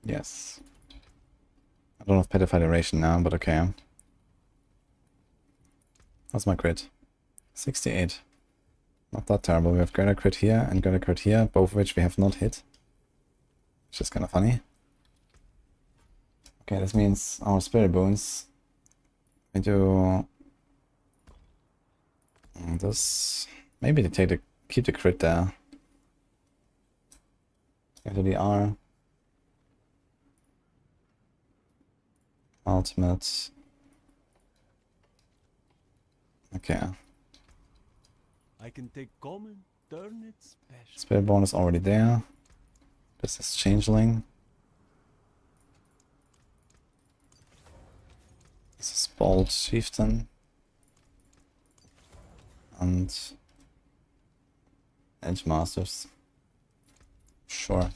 Yes. I don't have petrify duration now, but okay. That's my crit. 68. Not that terrible. We have greater crit here and greater crit here, both of which we have not hit. Which is kind of funny. Okay, this means our spirit boons. We do this. Maybe they take the keep the crit there. Go to the R. Ultimate. Okay. I can take common, turn it special. Spirit bone is already there. This is changeling. This is bold chieftain. And edge masters. Sure.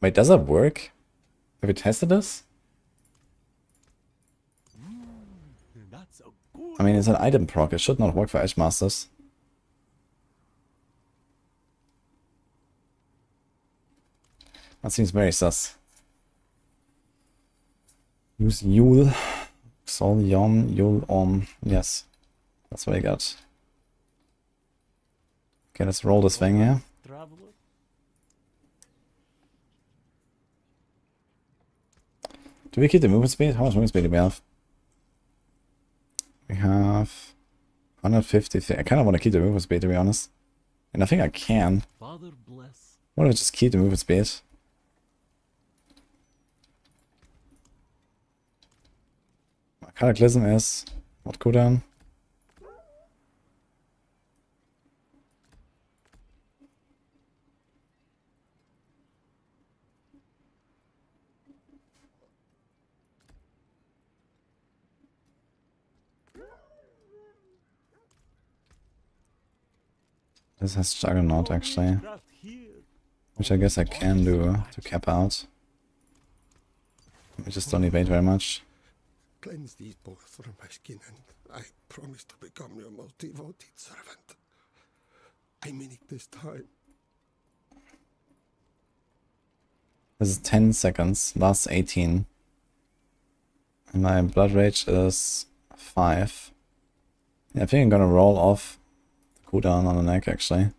Wait, does that work? Have we tested this? That's a good. I mean, it's an item proc. It should not work for edge masters. That seems very sus. Use Yule. Sol Yom, Yule Om. Yes. That's what I got. Okay, let's roll this thing here. Traveler. Do we keep the movement speed? How much movement speed do we have? We have 150. I kind of want to keep the movement speed, to be honest. And I think I can. Father bless. Why don't I just keep the movement speed? My cataclysm is what cooldown? This has Juggernaut actually, Craft here. which I guess I can do to cap out. We just don't evade very much. Cleanse these both from my skin, and I promise to become your most devoted servant. I mean it this time. This is 10 seconds, last 18. And my blood rage is 5. Yeah, I think I'm gonna roll off the cooldown on the neck actually.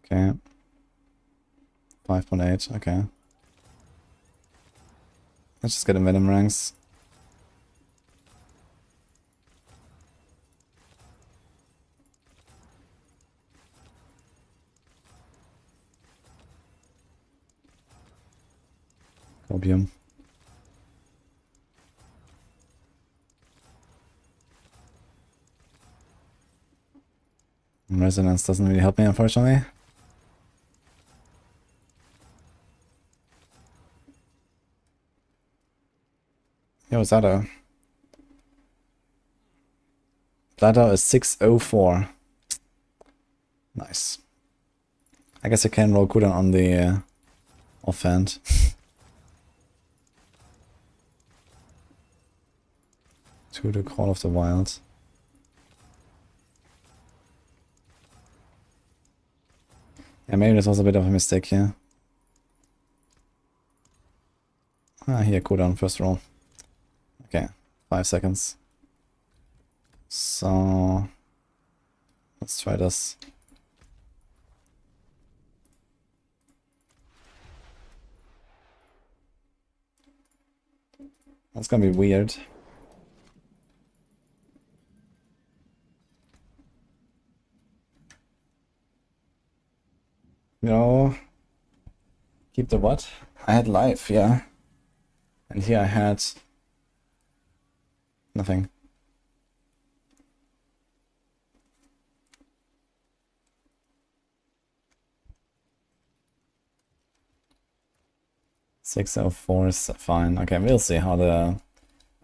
Okay. 5.8, okay. Let's just get a venom ranks. Copium. Resonance doesn't really help me, unfortunately. Yo, Zado. Zado is 604. Nice. I guess I can roll cooldown on the offhand. To the Call of the Wild. Yeah, maybe this was a bit of a mistake here. Ah, here, cooldown, first roll. Okay, 5 seconds. So let's try this. That's gonna be weird. No. Keep the what? I had life, yeah. And here I had nothing. .604 is fine. Okay, we'll see how the...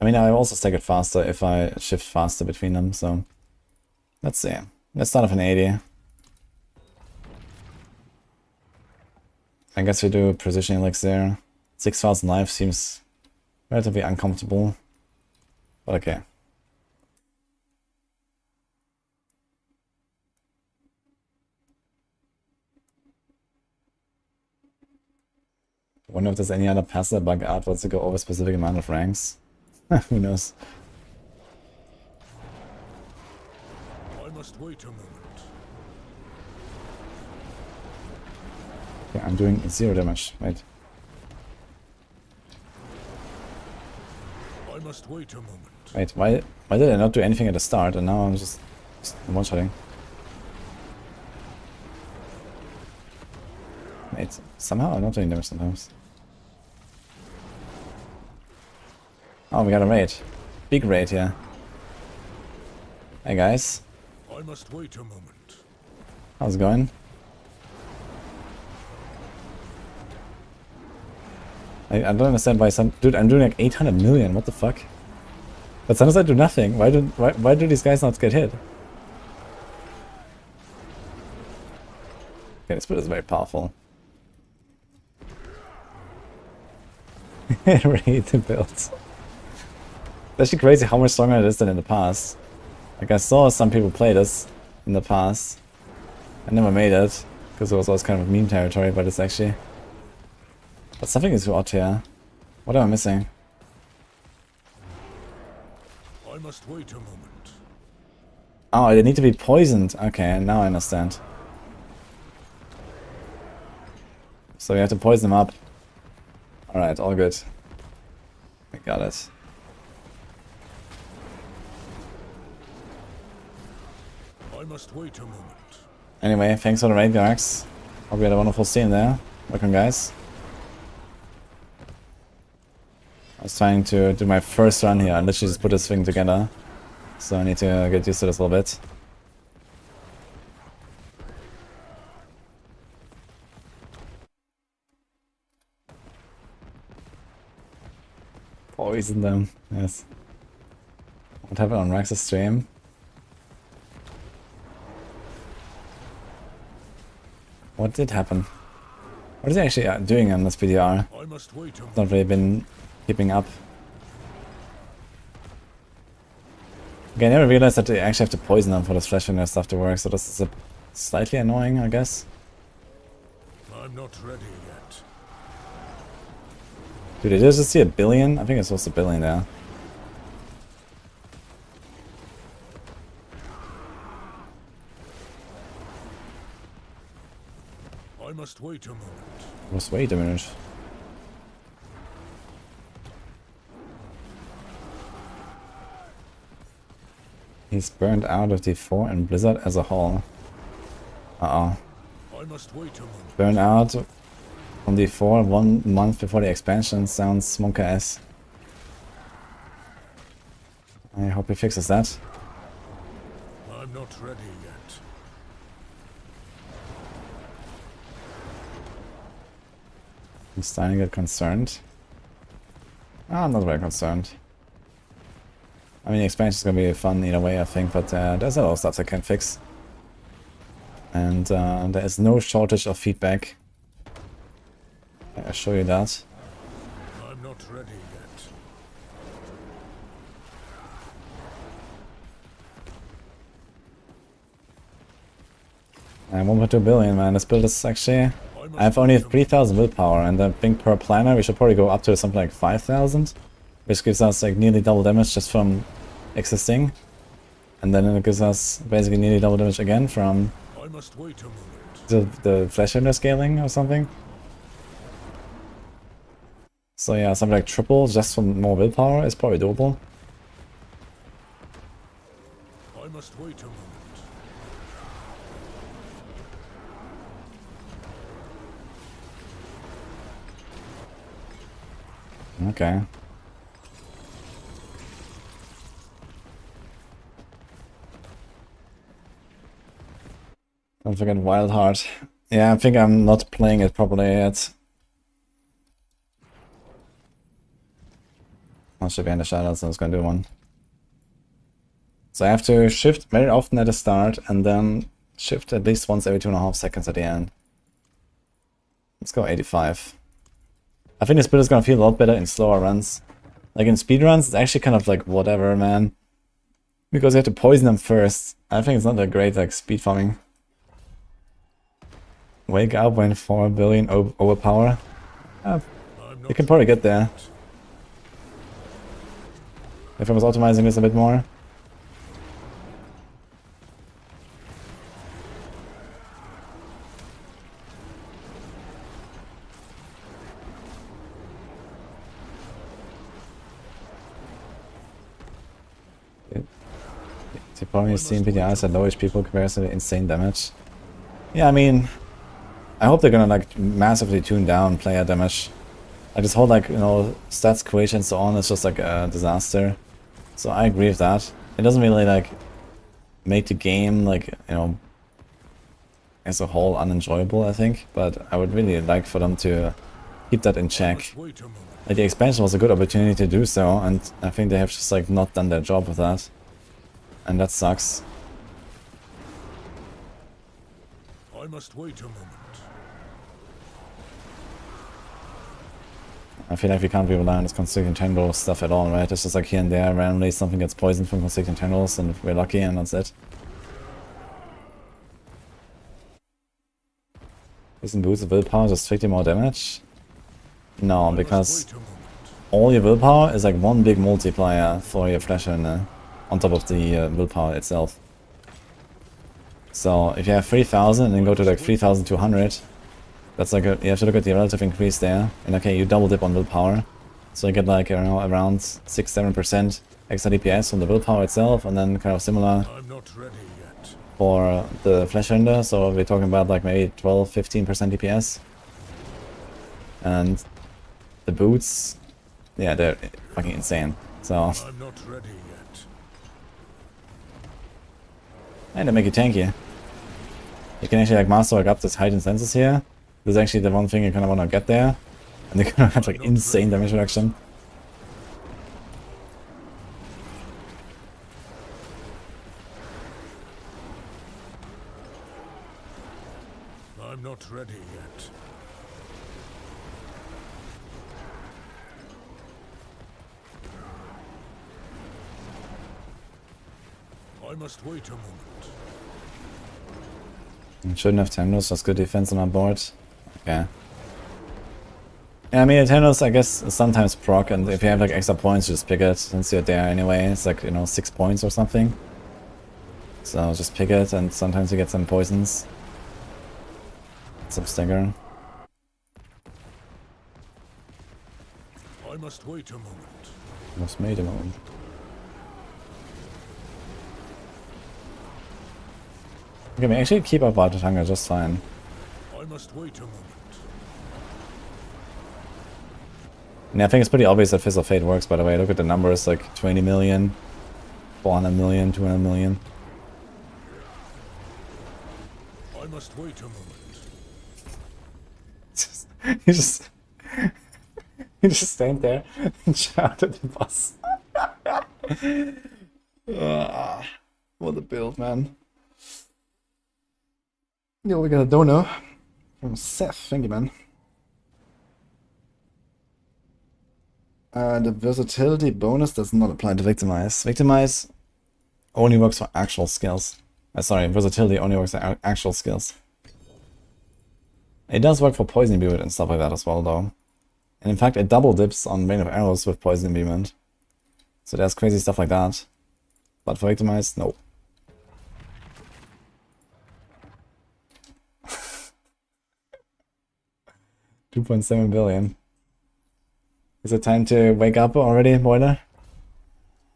I mean, I also stack it faster if I shift faster between them, so... Let's see. Let's start off an 80. I guess we do precision elixir. 6,000 life seems relatively uncomfortable. But okay. I wonder if there's any other passive bug artworks to go over a specific amount of ranks. Who knows? I must wait a moment. Yeah, I'm doing 0 damage. Wait. I must wait a moment. Wait, why did I not do anything at the start and now I'm just one-shotting? Wait, somehow I'm not doing damage sometimes. Oh, we got a raid. Big raid here. Hey guys. I must wait a moment. How's it going? I don't understand why some... Dude, I'm doing like 800 million, what the fuck? But sometimes I do nothing. Why do these guys not get hit? Okay, this build is very powerful. Raid the builds. It's actually crazy how much stronger it is than in the past. Like I saw some people play this in the past. I never made it, because it was always kind of meme territory, but it's actually... But something is odd here. What am I missing? I must wait a moment. Oh, they need to be poisoned. Okay, now I understand. So we have to poison them up. Alright, all good. We got it. I must wait a moment. Anyway, thanks for the raid, Garx. Hope you had a wonderful stream there. Welcome, guys. I was trying to do my first run here. I literally just put this thing together. So I need to get used to this a little bit. Poison them, yes. What happened on Rax's stream? What did happen? What is he actually doing on this PTR? I must wait a moment. Not really been keeping up. Okay, I never realized that they actually have to poison them for this flesh and stuff to work, so this is a slightly annoying, I guess. I'm not ready yet. Dude, did I just see a billion? I think it's supposed to billion there. I must wait a moment. Just wait a minute. He's burned out of D4 and Blizzard as a whole. Uh-oh. I must wait a moment. Burn out from D4 1 month before the expansion sounds smoker-ass. I hope he fixes that. I'm not ready yet. I'm starting to get concerned. I'm not very concerned. I mean, the expansion is going to be fun either way, I think, but there's a lot of stuff I can fix. And there is no shortage of feedback. I assure you that. I'm not ready yet. And 1.2 billion, man. This build is actually... I have only 3,000 willpower, and I think per planner we should probably go up to something like 5,000. Which gives us like nearly double damage just from existing. And then it gives us basically nearly double damage again from I must wait a moment. the flesh under scaling or something. So yeah, something like triple just from more willpower is probably doable. I must wait a moment. Okay. Don't forget Wild Heart. Yeah, I think I'm not playing it properly yet. I should be in the shadows, so I was gonna do one. So I have to shift very often at the start and then shift at least once every 2.5 seconds at the end. Let's go 85. I think this build is gonna feel a lot better in slower runs. Like in speed runs, it's actually kind of like whatever, man. Because you have to poison them first. I think it's not that great like speed farming. Wake up when 4 billion overpower. You can probably get there. If I was optimizing this a bit more. You probably seen PTRs at low HP people comparison to insane damage. Yeah, I mean, I hope they're gonna like massively tune down player damage. Like this whole like, you know, stats equation and so on is just like a disaster. So I agree with that. It doesn't really like make the game like, you know, as a whole unenjoyable, I think. But I would really like for them to keep that in check. Like the expansion was a good opportunity to do so, and I think they have just like not done their job with that. And that sucks. I must wait a moment. I feel like we can't rely on this constricting tendril stuff at all, right? It's just like here and there, randomly something gets poisoned from constricting tendrils and we're lucky and that's it. Isn't boost of willpower just strictly more damage? No, because all your willpower is like one big multiplier for your flesh on top of the willpower itself. So if you have 3000 and then go to like 3200, that's like you have to look at the relative increase there. And okay, you double dip on willpower, so you get like, I don't know, around 6-7% extra DPS from the willpower itself, and then kind of similar for the flesh render. So we're talking about like maybe 12-15% DPS. And the boots, yeah, they're fucking insane. So I'm not ready yet. and they make you tanky. You can actually like master like up this heightened senses here. This is actually the one thing you kind of want to get there. And they kind of have like insane damage reduction. I'm not ready yet. I must wait a moment. Shouldn't have Temnos, that's good defense on our board. Okay. Yeah, I mean, Temnos, I guess, is sometimes proc, and if you have like extra points, just pick it since you're there anyway. It's like, you know, 6 points or something. So just pick it, and sometimes you get some poisons. Some stagger. I must wait a moment. Must made a moment. Okay, we actually keep up Vital Hunger just fine. I must wait a moment. Yeah, I think it's pretty obvious that Fist of Fate works, by the way. Look at the numbers, like 20 million, 400 million, 200 million. I must wait a moment. You just you just stand there and shout at the boss. What a build, man. Yo, we got a donor from Seth. Thank you, man. The versatility bonus does not apply to Victimize. Victimize only works for actual skills. Sorry, versatility only works for actual skills. It does work for Poison Imbuement and stuff like that as well, though. And in fact, it double dips on Rain of Arrows with Poison Imbuement. So there's crazy stuff like that. But for Victimize, no. $2.7 billion. Is it time to wake up already, Boiler?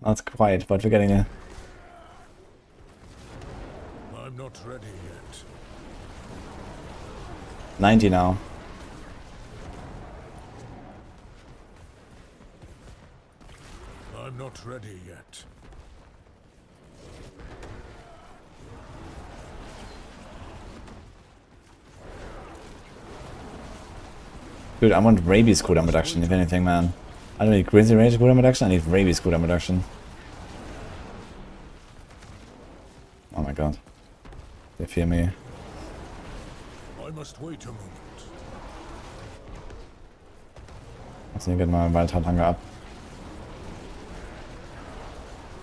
Not quite, but we're getting there. I'm not ready yet. 90 now. I'm not ready yet. Dude, I want rabies cooldown reduction, if anything, man. I don't need Grizzly Rage cooldown reduction, I need rabies cooldown reduction. Oh my god. They fear me. I must wait a moment. Let's get my Wild Heart Hunger up.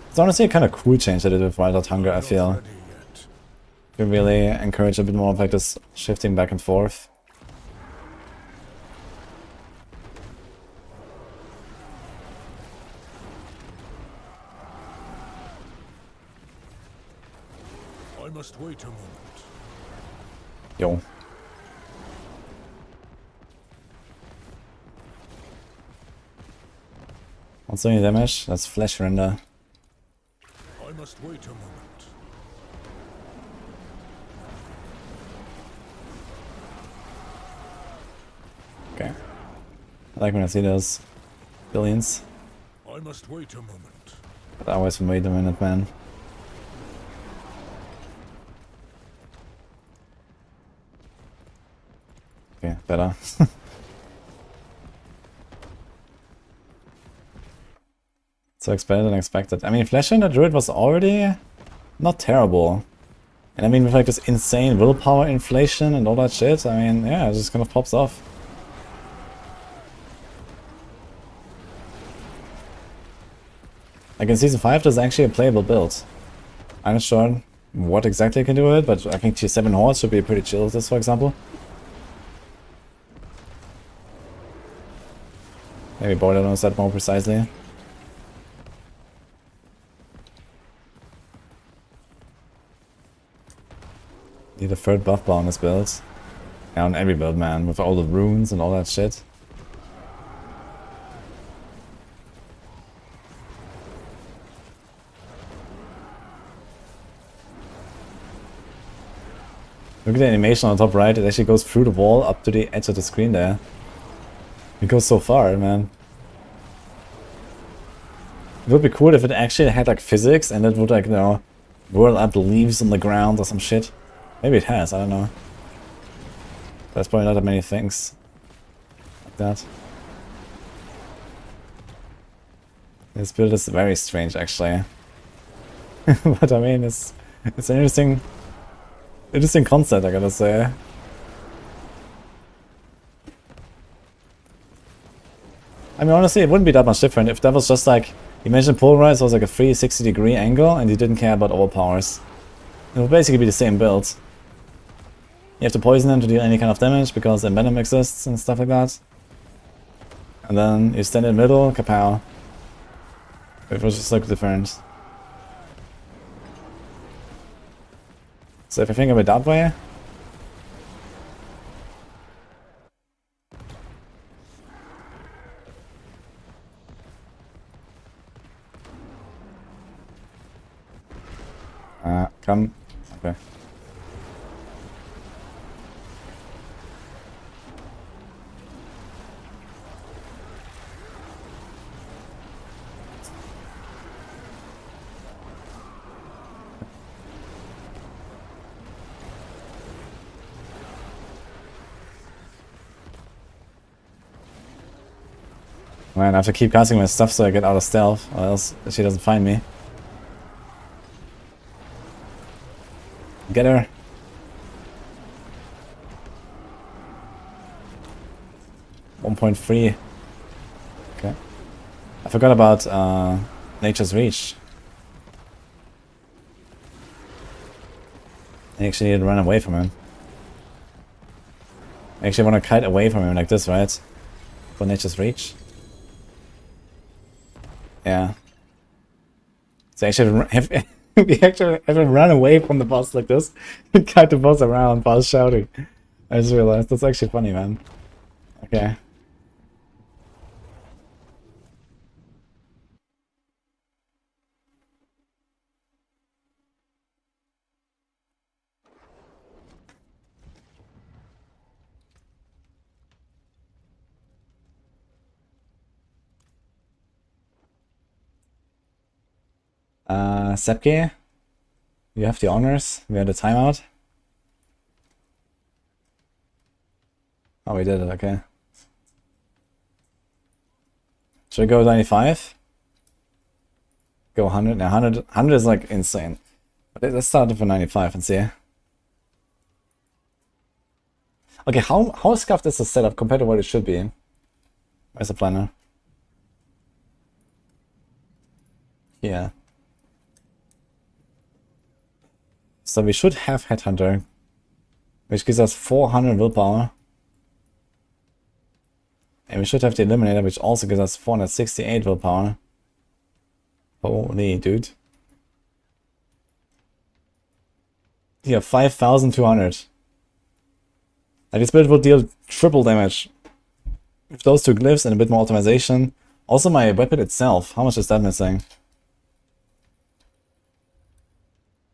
It's honestly a kind of cool change that it did with Wild Heart Hunger, I feel. We really encourage a bit more of like this shifting back and forth. I must wait a moment. Yo. What's doing damage? That's Flesh Render. I must wait a moment. Okay. I like when I see those billions. I must wait a moment. But I always wait a minute, man. Okay, better. So it's better than expected. I mean, Flesh and the Druid was already not terrible. And I mean, with like this insane willpower inflation and all that shit, I mean, yeah, it just kind of pops off. Like in Season 5, there's actually a playable build. I'm not sure what exactly you can do with it, but I think Tier 7 Hordes should be pretty chill with this, for example. Maybe Border knows that more precisely. Need a third buff bar on this build. Yeah, on every build, man, with all the runes and all that shit. Look at the animation on the top right, it actually goes through the wall up to the edge of the screen there. It goes so far, man. It would be cool if it actually had like physics and it would like, you know, whirl up leaves on the ground or some shit. Maybe it has, I don't know. There's probably not that many things like that. This build is very strange actually. But I mean, it's an interesting concept, I gotta say. I mean, honestly, it wouldn't be that much different if that was just like, imagine Polarize was like a 360-degree angle and you didn't care about overpowers. It would basically be the same build. You have to poison them to deal any kind of damage because envenom exists and stuff like that. And then you stand in the middle, kapow. It was just like different. So if I think of it that way, come. Okay. Man, I have to keep casting my stuff so I get out of stealth, or else she doesn't find me. Get her! .3. Okay. I forgot about Nature's Reach. I actually need to run away from him. I actually want to kite away from him like this, right? For Nature's Reach. Yeah. So actually we actually have to run away from the boss like this and kite the boss around while shouting. I just realized that's actually funny, man. Okay. Sepke, you have the honors. We had a timeout. Oh, we did it, okay. Should we go 95? Go 100? Now 100 is like insane. But let's start for 95 and see. Okay, how scuffed is the setup compared to what it should be? Where's the planner? Yeah. So we should have Headhunter, which gives us 400 willpower. And we should have the Eliminator, which also gives us 468 willpower. Holy dude. Yeah, 5,200. Like this build will deal triple damage. With those two glyphs and a bit more optimization. Also my weapon itself, how much is that missing?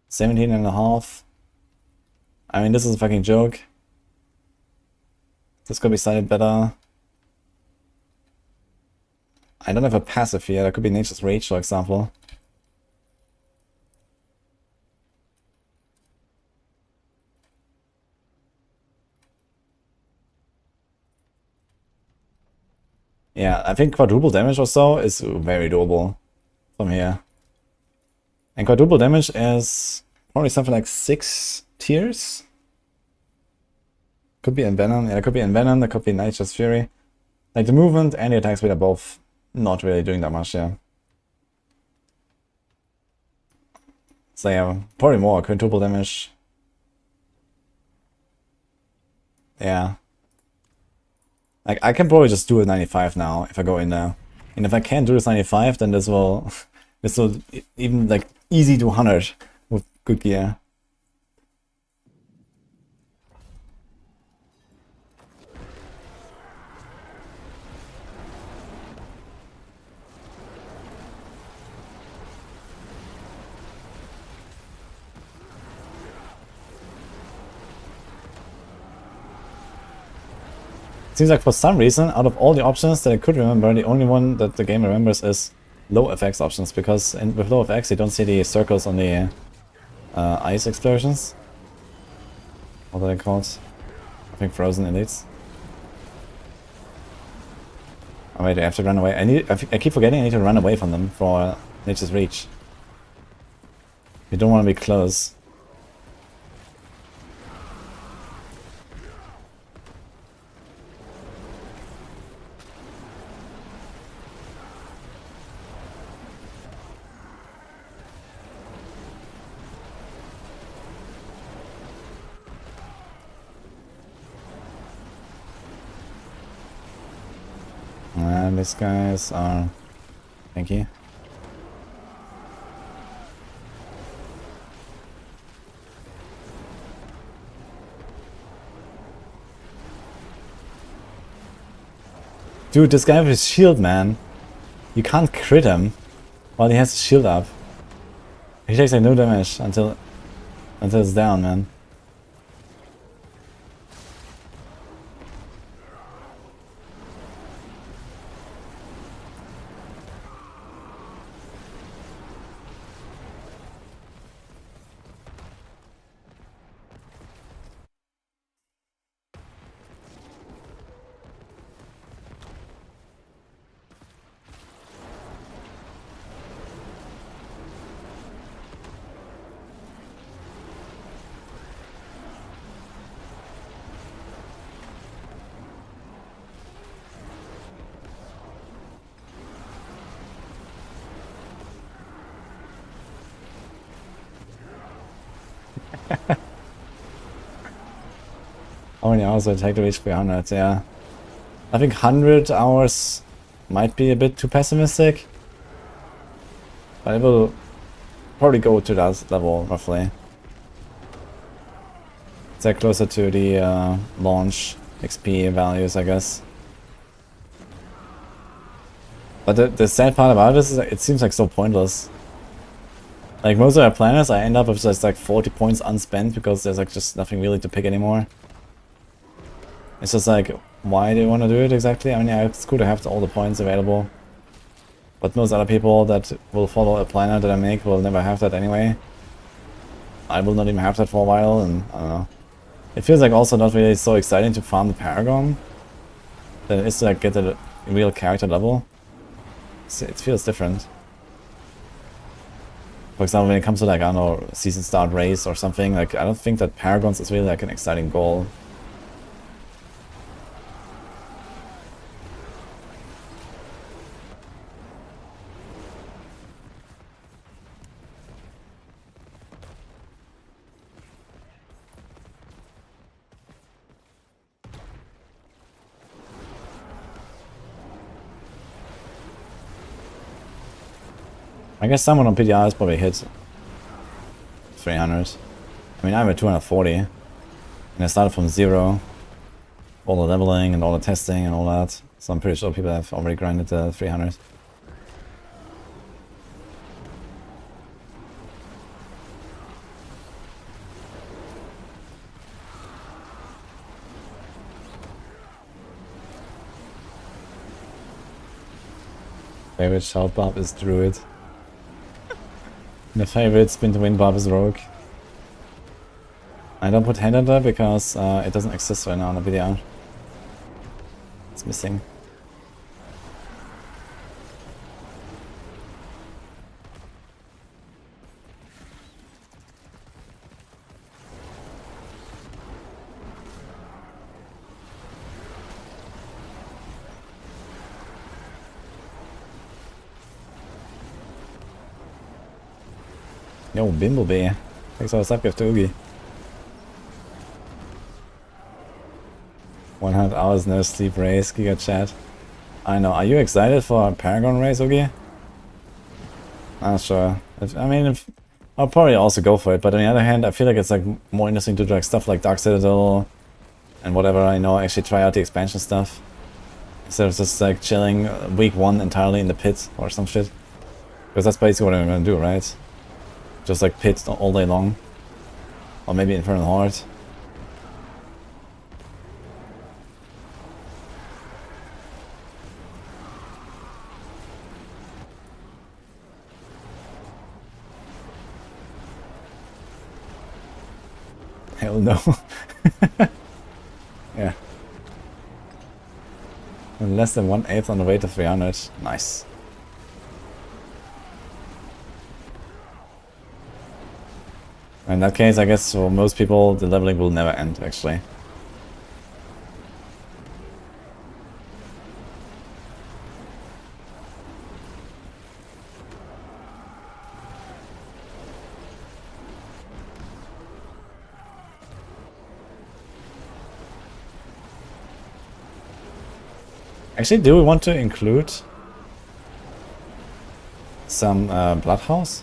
17.5. I mean, this is a fucking joke. This could be sighted better. I don't have a passive here. That could be Nature's Rage, for example. Yeah, I think quadruple damage or so is very doable from here. And quadruple damage is probably something like 6 tiers. Could be Envenom, yeah, it could be Envenom, that could be Nature's Fury. Like the movement and the attack speed are both not really doing that much, yeah. So yeah, probably more, quadruple damage. Yeah. Like, I can probably just do a 95 now if I go in there. And if I can't do this 95, then this will even like easy to 100 with good gear. Seems like for some reason, out of all the options that I could remember, the only one that the game remembers is low FX options, because with low FX you don't see the circles on the ice explosions. What are they called? I think frozen elites. Oh wait, I have to run away. I keep forgetting I need to run away from them for Nature's Reach. You don't want to be close. And these guys are... Thank you. Dude, this guy with his shield, man. You can't crit him while he has his shield up. He takes like no damage until it's down, man. How many hours will it take to reach 300? Yeah. I think 100 hours might be a bit too pessimistic. But it will probably go to that level, roughly. It's like closer to the launch XP values, I guess. But the sad part about this is that it seems like so pointless. Like most of our planners, I end up with just like 40 points unspent because there's like just nothing really to pick anymore. It's just like, why do you want to do it exactly? I mean, yeah, it's cool to have all the points available. But most other people that will follow a planner that I make will never have that anyway. I will not even have that for a while, and I don't know. It feels like also not really so exciting to farm the Paragon than it is to like get a real character level. It feels different. For example, when it comes to like, I don't know, season start race or something, like I don't think that Paragons is really like an exciting goal. I guess someone on PTR has probably hit 300. I mean, I'm at 240. And I started from 0. All the leveling and all the testing and all that. So I'm pretty sure people have already grinded the 300. Favorite shout buff is Druid. The favorite spin to win buff is Rogue. I don't put hand under because it doesn't exist right now on the video. It's missing. Yo, Bimblebee. Thanks for the sub gift, Oogie. 100 hours no sleep race, Giga Chat. I know. Are you excited for a Paragon race, Oogie? Not sure. I'll probably also go for it, but on the other hand, I feel like it's like more interesting to do like stuff like Dark Citadel and whatever, I know, actually try out the expansion stuff. Instead of just like chilling week 1 entirely in the pit or some shit. Because that's basically what I'm gonna do, right? Just like pit all day long. Or maybe Infernal Horde. Hell no. Yeah. Less than 1/8 on the way to 300. Nice. In that case, I guess for most people, the leveling will never end, actually. Actually, do we want to include some Bloodhouse?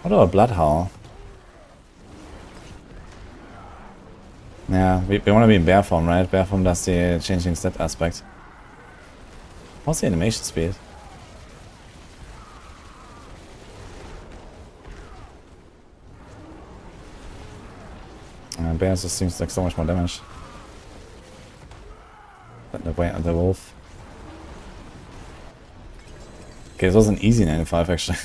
What about Bloodhound? Yeah, we want to be in bear form, right? Bear form does the changing stat aspect. What's the animation speed? Bear just seems like so much more damage than the wolf. Okay, this was an easy 95 actually.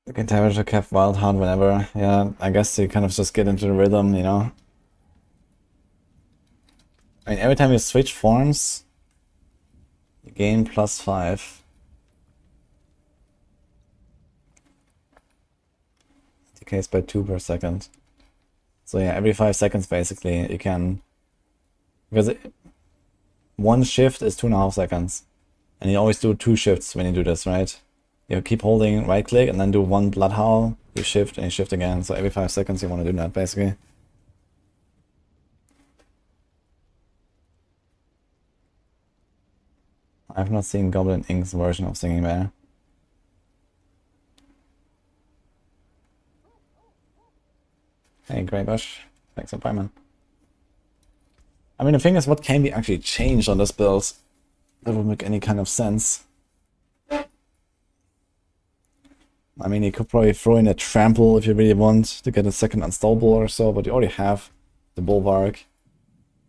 You can temperature cap wild hunt whenever. Yeah, I guess you kind of just get into the rhythm, you know. I mean, every time you switch forms, you gain +5. Decays by 2 per second. So yeah, every 5 seconds basically you can... Because one shift is 2.5 seconds. And you always do 2 shifts when you do this, right? You keep holding right click and then do one blood howl, you shift and you shift again. So every 5 seconds you want to do that basically. I've not seen Goblin Ink's version of Singing Bear. Hey Greybush, thanks for Pieman. I mean, the thing is, what can be actually changed on this build that would make any kind of sense? I mean, you could probably throw in a trample if you really want to get a second unstoppable or so, but you already have the bulwark.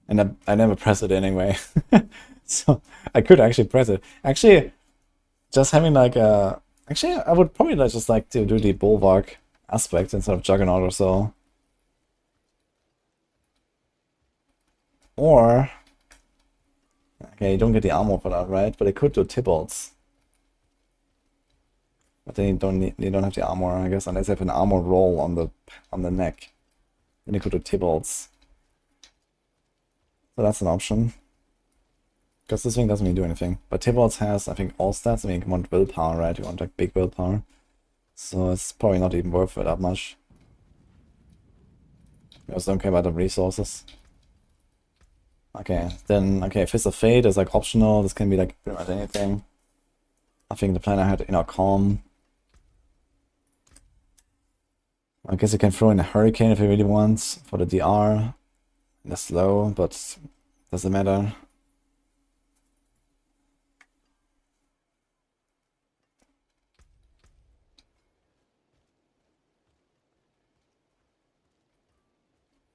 And I never press it anyway. So I could actually press it. Actually, just having like a... Actually, I would probably just like to do the bulwark aspect instead of Juggernaut or so. Or... Okay, you don't get the armor for that, right? But I could do Tybalts. But then you don't have the armor, I guess, unless you have an armor roll on the neck. Then you could do Tybalts. So that's an option. Because this thing doesn't really do anything. But Tybalts has, I think, all stats. I mean, you want willpower, right? You want like big willpower. So it's probably not even worth it that much. I just don't care about the resources. Okay, then, okay, Fist of Fate is like optional. This can be like pretty much anything. I think the plan I had Inner Calm. I guess you can throw in a Hurricane if you really want for the DR. They're slow, but doesn't matter.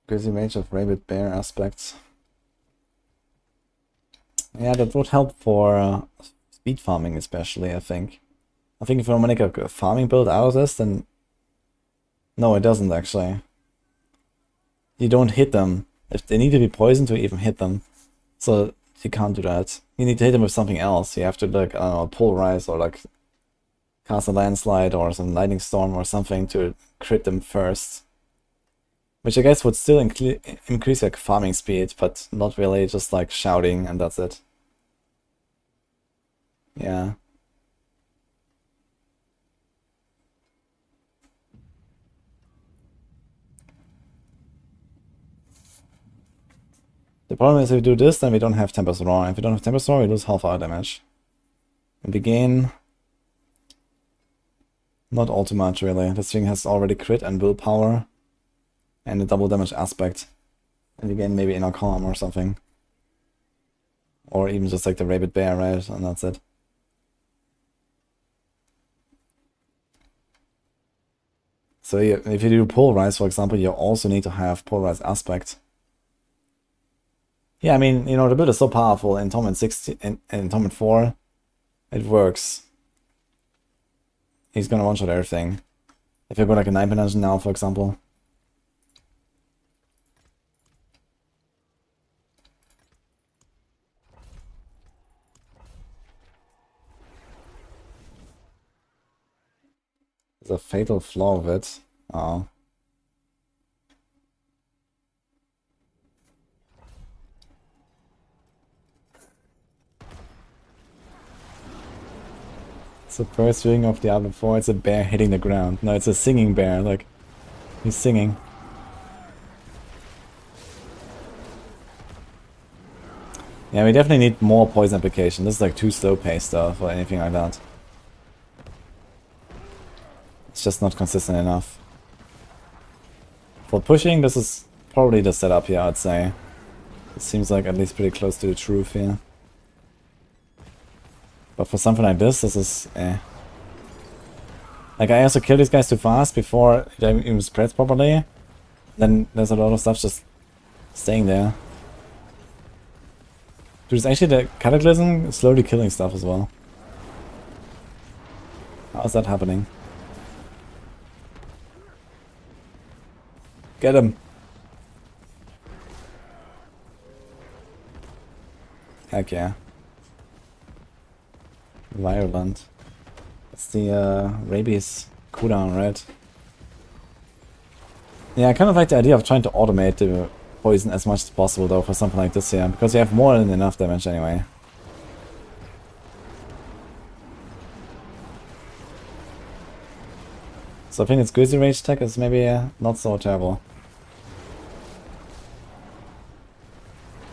Crazy range of Rabbit Bear aspects. Yeah, that would help for speed farming especially, I think. I think if you want to make a farming build out of this, then... No, it doesn't actually. You don't hit them. If they need to be poisoned to even hit them. So you can't do that. You need to hit them with something else. You have to like, I don't know, polarize or like cast a landslide or some lightning storm or something to crit them first. Which I guess would still increase like farming speed, but not really, just like shouting and that's it. Yeah. The problem is if we do this, then we don't have Tempest Roar. If we don't have Tempest Roar, we lose half our damage. And we gain not all too much, really. This thing has already crit and willpower and a double damage aspect. And we gain maybe inner calm or something. Or even just like the Rabid Bear, right? And that's it. So if you do Polarize, for example, you also need to have Polarize aspect. Yeah, I mean, you know, the build is so powerful in Torment 16 and Torment 4. It works. He's gonna one-shot everything. If you go like a 9 dungeon now, for example. There's a fatal flaw with it. Oh. It's the first ring of Diablo 4, it's a bear hitting the ground. No, it's a singing bear, like, he's singing. Yeah, we definitely need more poison application. This is like too slow paced stuff or anything like that. It's just not consistent enough. For pushing, this is probably the setup here, I'd say. It seems like at least pretty close to the truth here. But for something like this is eh. Like, I also kill these guys too fast before it even spreads properly. Then there's a lot of stuff just staying there. Dude, it's actually the Cataclysm slowly killing stuff as well. How is that happening? Get him! Heck yeah. Virulent. It's the rabies cooldown, right? Yeah, I kind of like the idea of trying to automate the poison as much as possible though for something like this here, because you have more than enough damage anyway. So I think its Grizzly Rage tech is maybe not so terrible.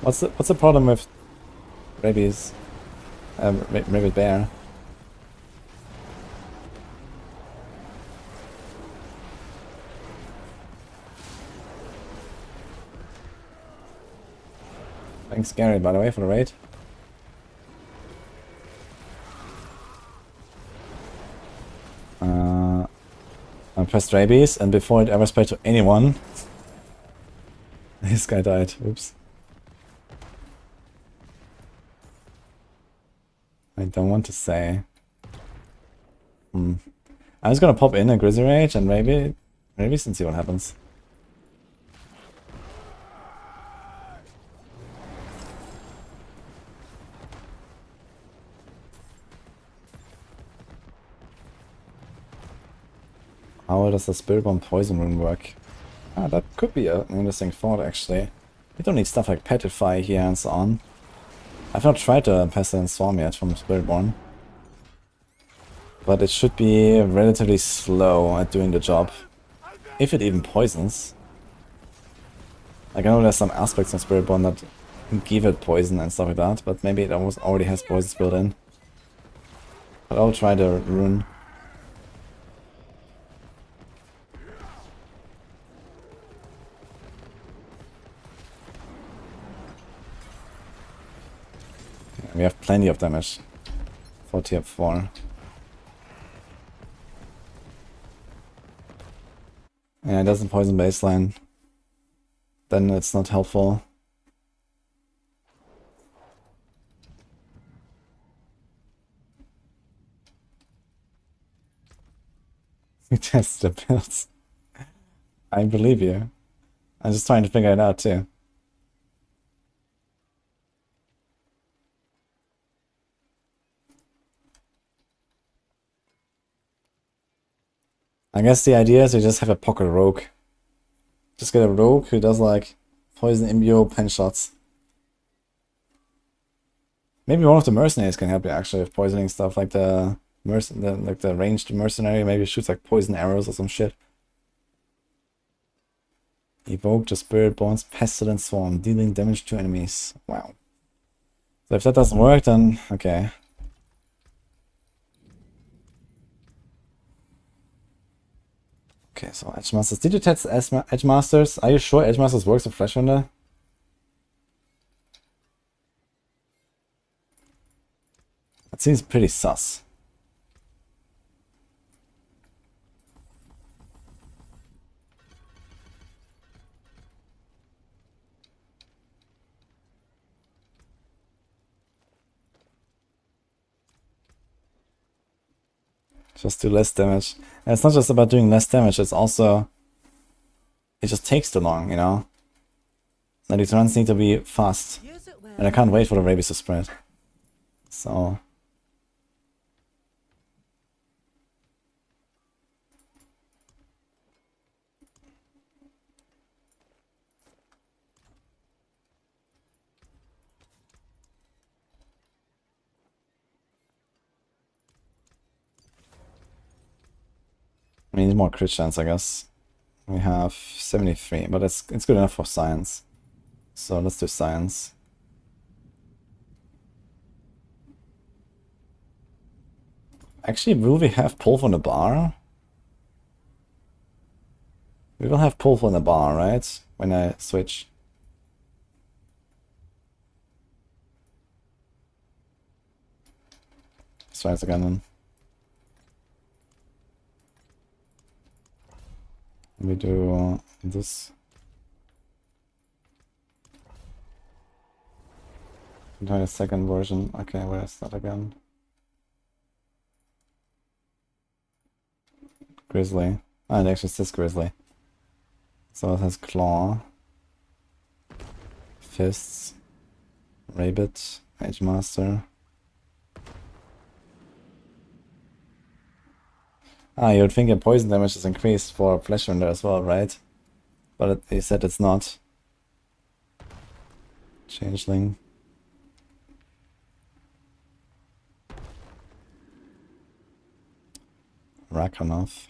What's the problem with rabies? Rabid Bear. Thanks, Gary, by the way, for the raid. I pressed rabies, and before it ever spread to anyone, this guy died. Oops. I don't want to say. I'm just gonna pop in a Grizzly Rage and rabies and see what happens. How does the Spirit Bomb Poison Rune work? Ah, that could be an interesting thought, actually. We don't need stuff like Petrify here and so on. I've not tried the Pestilent Swarm yet from Spiritborn. But it should be relatively slow at doing the job. If it even poisons. Like, I know there's some aspects in Spiritborn that give it poison and stuff like that, but maybe it already has poisons built in. But I'll try the rune. We have plenty of damage for tier 4. Yeah, it doesn't poison baseline. Then it's not helpful. We test the builds. I believe you. I'm just trying to figure it out too. I guess the idea is you just have a pocket rogue. Just get a rogue who does like poison imbue pen shots. Maybe one of the mercenaries can help you actually with poisoning stuff, like the ranged mercenary. Maybe shoots like poison arrows or some shit. Evoke the Spirit-Born's Pestilent Swarm, dealing damage to enemies. Wow. So if that doesn't work, then okay. Okay, so Edgemasters. Did you test Edgemasters? Are you sure Edgemasters works with Flesh Hunter? That seems pretty sus. Just do less damage. And it's not just about doing less damage, it's also... It just takes too long, you know? And these runs need to be fast. And I can't wait for the rabies to spread. So... We need more crit chance, I guess. We have 73, but it's good enough for science. So let's do science. Actually, will we have pull from the bar? We will have pull from the bar, right? When I switch. Let's try this again then. We do this. Try a second version. Okay, where's that again? Grizzly. Ah, it actually says Grizzly. So it has Claw, Fists, Rabbit, Mage Master. Ah, you would think your poison damage is increased for Flesh Render as well, right? But they said it's not. Changeling. Rakanov.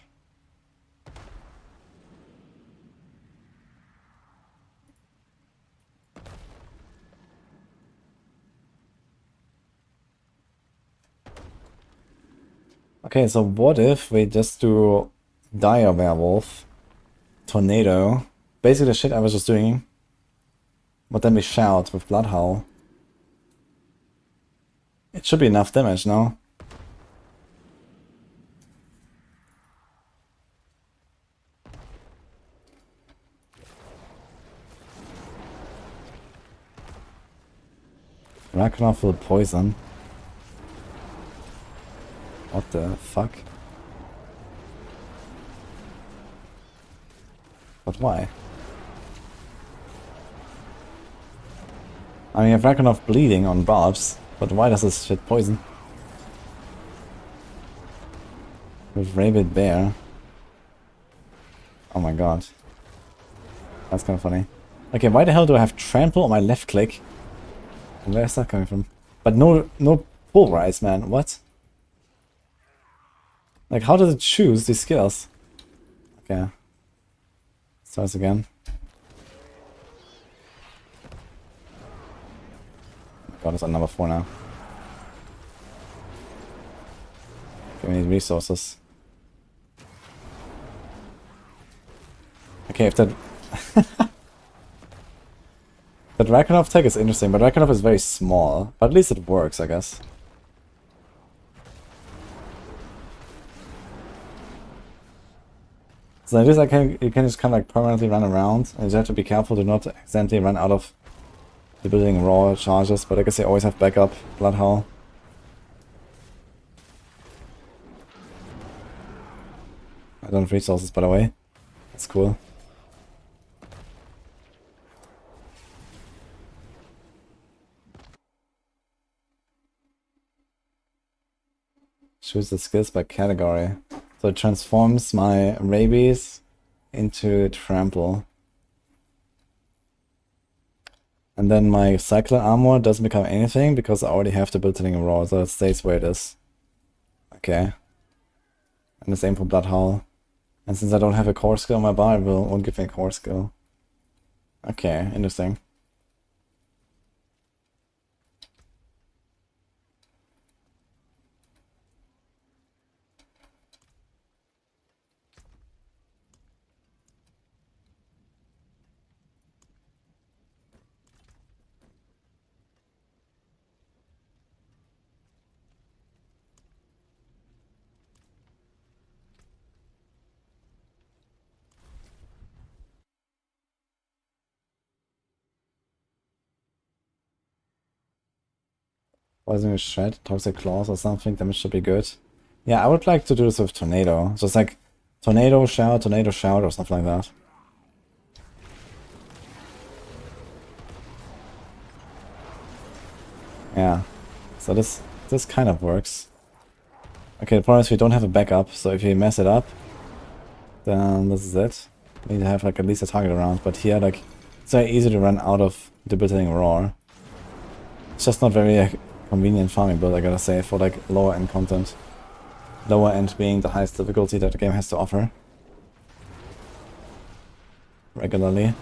Okay, so what if we just do Dire Werewolf, Tornado, basically the shit I was just doing, but then we shout with Bloodhowl. It should be enough damage, no? Rakanov will poison. What the fuck? But why? I mean, I have Rakanov bleeding on barbs, but why does this shit poison? With Rabid Bear. Oh my god. That's kind of funny. Okay, why the hell do I have Trample on my left click? And where is that coming from? But no Pulverize, man. What? Like, how does it choose these skills? Okay. Starts again. God, it's on number 4 now. Okay, we need resources. Okay, if that... that Rakanov tech is interesting, but Rakanov is very small. But at least it works, I guess. So it is like you can just kind of like permanently run around, and you have to be careful to not accidentally run out of the building raw charges, but I guess they always have backup Bloodhowl. I don't have resources, by the way. That's cool. Choose the skills by category. So it transforms my rabies into trample. And then my cycler armor doesn't become anything because I already have the built-in roar, so it stays where it is. Okay. And the same for Blood Howl. And since I don't have a core skill, my bar won't give me a core skill. Okay, interesting. Poison with Shred, Toxic Claws or something, damage should be good. Yeah, I would like to do this with Tornado. Just like Tornado Shout or something like that. Yeah, so this kind of works. Okay, the problem is we don't have a backup, so if you mess it up, then this is it. We need to have like at least a target around, but here like it's very easy to run out of debilitating roar. It's just not very convenient farming build, I gotta say, for like lower end content. Lower end being the highest difficulty that the game has to offer. Regularly.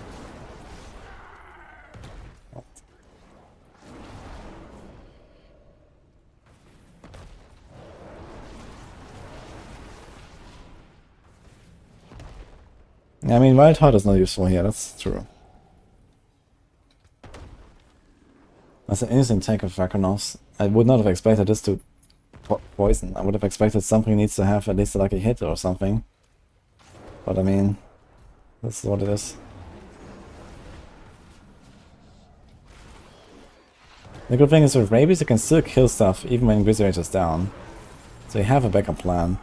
I mean, Wild Heart is not useful here, that's true. That's an innocent take of Draconovs. I would not have expected this to poison. I would have expected something needs to have at least a lucky hit or something. But I mean, this is what it is. The good thing is with Rabies you can still kill stuff even when Grisirage is down. So you have a backup plan.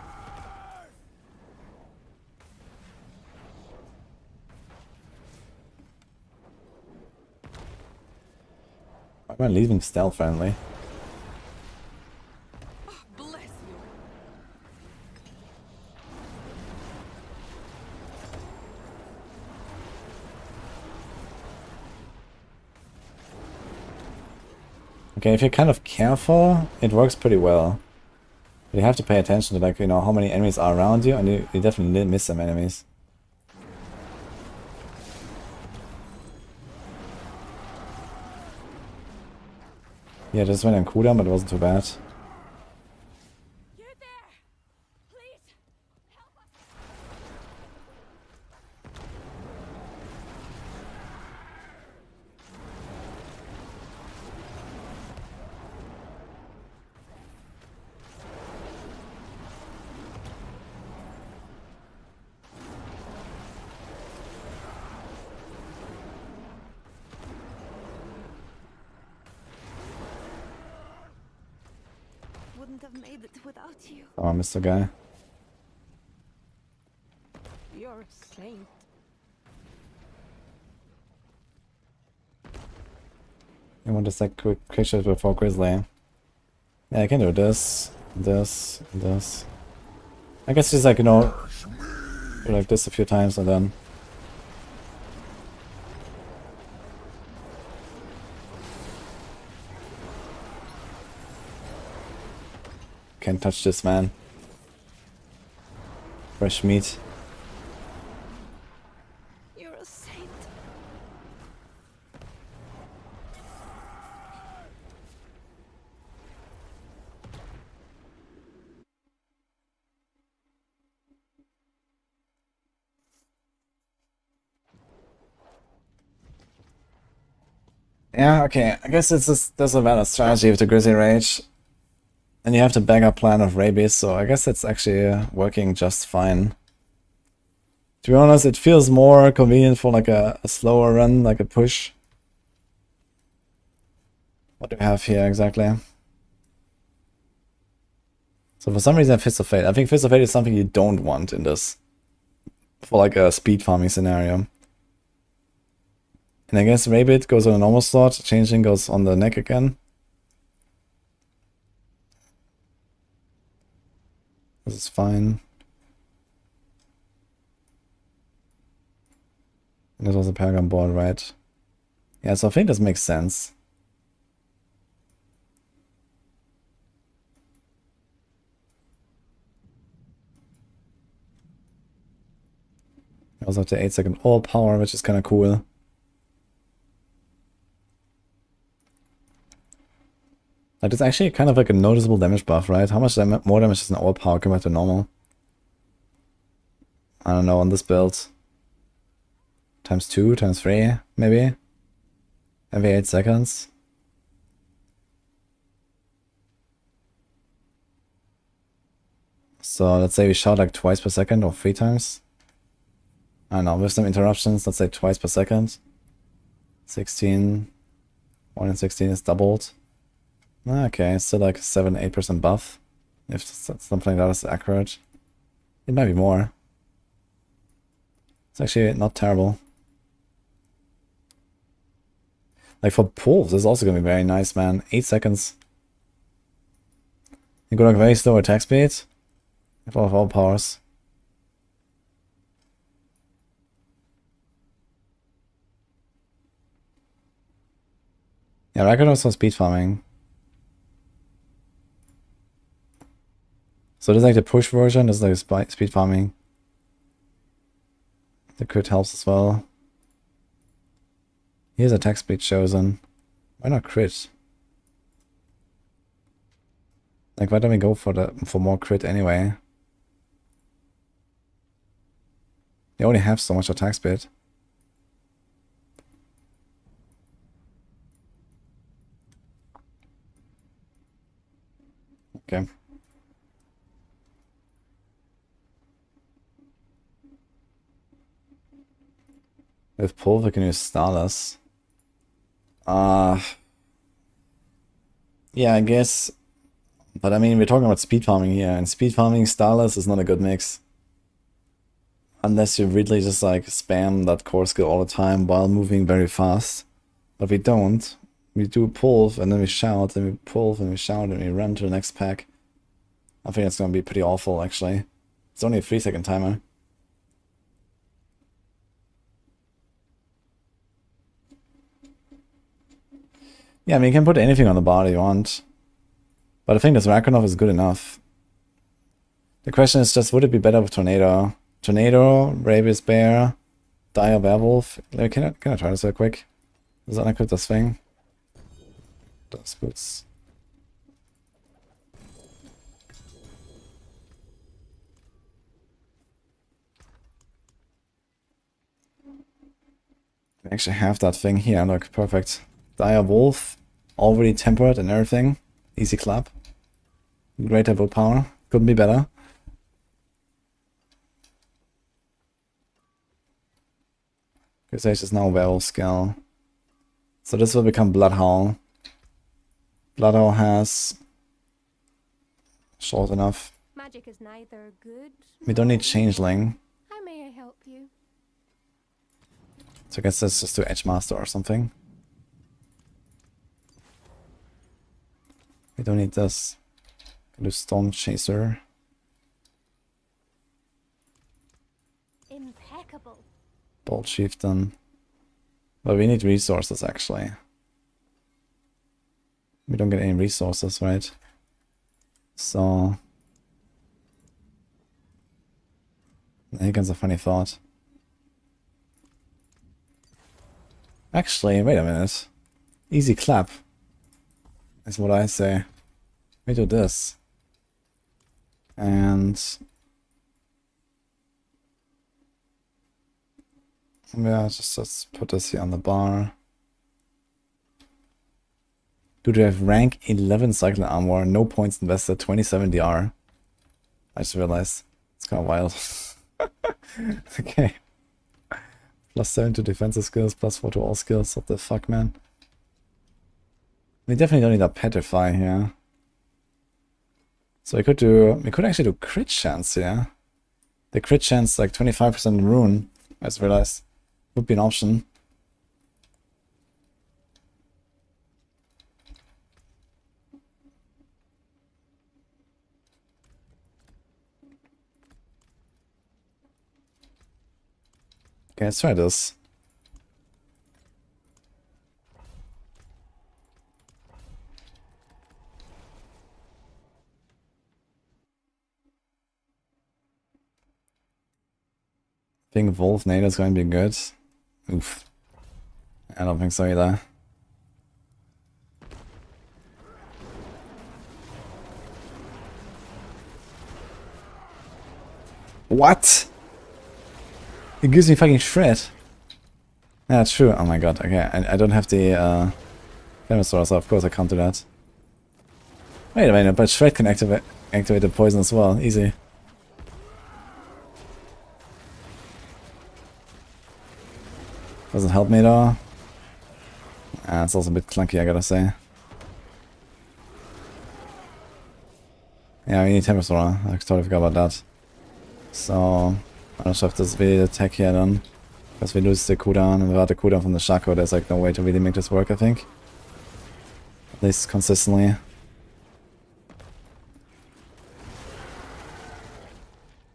Why am I leaving stealth friendly? Bless you. Okay, if you're kind of careful, it works pretty well. But you have to pay attention to, like, you know, how many enemies are around you, and you definitely miss some enemies. Yeah, just went on cooldown, but it wasn't too bad. You there! Please help us. Wouldn't have made it without you. Oh, I missed the guy. You're a saint. I want to like quick shot before Grizzly. Yeah, I can do this, this, this. I guess just like, you know, do like this a few times and then. Can't touch this, man. Fresh meat. You're a saint. Yeah, okay. I guess it's just, there's a valid strategy with the Grizzly Rage. And you have the backup plan of Rabies, so I guess it's actually working just fine. To be honest, it feels more convenient for like a slower run, like a push. What do we have here exactly? So for some reason Fist of Fate. I think Fist of Fate is something you don't want in this. For like a speed farming scenario. And I guess Rabbit goes on a normal slot, Changeling goes on the neck again. This is fine. And this was a Paragon board, right? Yeah, so I think this makes sense. I also have the 8-second all power, which is kind of cool. Like, it's actually kind of like a noticeable damage buff, right? How much more damage is an all power compared to normal? I don't know, on this build. Times 2, times 3, maybe? Every 8 seconds? So let's say we shout like twice per second or 3 times. I don't know, with some interruptions, let's say twice per second. 16. 1 in 16 is doubled. Okay, still like 7-8% buff. If something like that is accurate. It might be more. It's actually not terrible. Like for pulls, this is also gonna be very nice, man. 8 seconds. You got like very slow attack speed. With all powers. Yeah, record also speed farming. So this is like the push version, this is like speed farming. The crit helps as well. Here's attack speed chosen. Why not crit? Like why don't we go for more crit anyway? They only have so much attack speed. Okay. With pull we can use Starless. Yeah, I guess. But I mean, we're talking about speed farming here, and speed farming Starless is not a good mix. Unless you really just like spam that core skill all the time while moving very fast. But we don't. We do pull, and then we shout, and we pull, and we shout, and we run to the next pack. I think it's gonna be pretty awful, actually. It's only a 3-second timer. Yeah, I mean, you can put anything on the bar you want. But I think this Rakonov is good enough. The question is just, would it be better with Tornado? Tornado, Rabies Bear, Dire Werewolf. Can I try this real quick? Does that equip this thing? Das boots. We actually have that thing here, look, perfect. Dire Wolf, already tempered and everything. Easy clap. Greater willpower. Couldn't be better. Crusade is now Werewolf skill. So this will become Bloodhowl. Bloodhowl has short enough. Magic is neither good. We don't need Changeling. How may I help you? So I guess let's just do Edgemaster or something. We don't need this. Can do Storm Chaser. Impeccable. Bolt Chieftain. But we need resources actually. We don't get any resources, right? So here comes a funny thought. Actually, wait a minute. Easy clap is what I say. We do this. And yeah, just let's put this here on the bar. Do they have rank 11 cycling armor, no points invested, 27 DR? I just realized it's kind of wild. Okay. +7 to defensive skills, +4 to all skills. What the fuck, man? We definitely don't need a petrify here. So we could actually do crit chance here. The crit chance like 25% rune, I just realized, would be an option. Okay, let's try this. think Wolf Nade is going to be good. Oof. I don't think so either. What? It gives me fucking shred. Yeah, true. Oh my god. Okay, I don't have the Flamethrower, so of course I can't do that. Wait a minute, but shred can activate the poison as well. Easy. Doesn't help me though. It's also a bit clunky, I gotta say. Yeah, we need Flamethrower. I totally forgot about that. So, I'm not sure if this will be the attack here then. Because we lose the cooldown, and without the cooldown from the Shaco, there's like no way to really make this work, I think. At least consistently.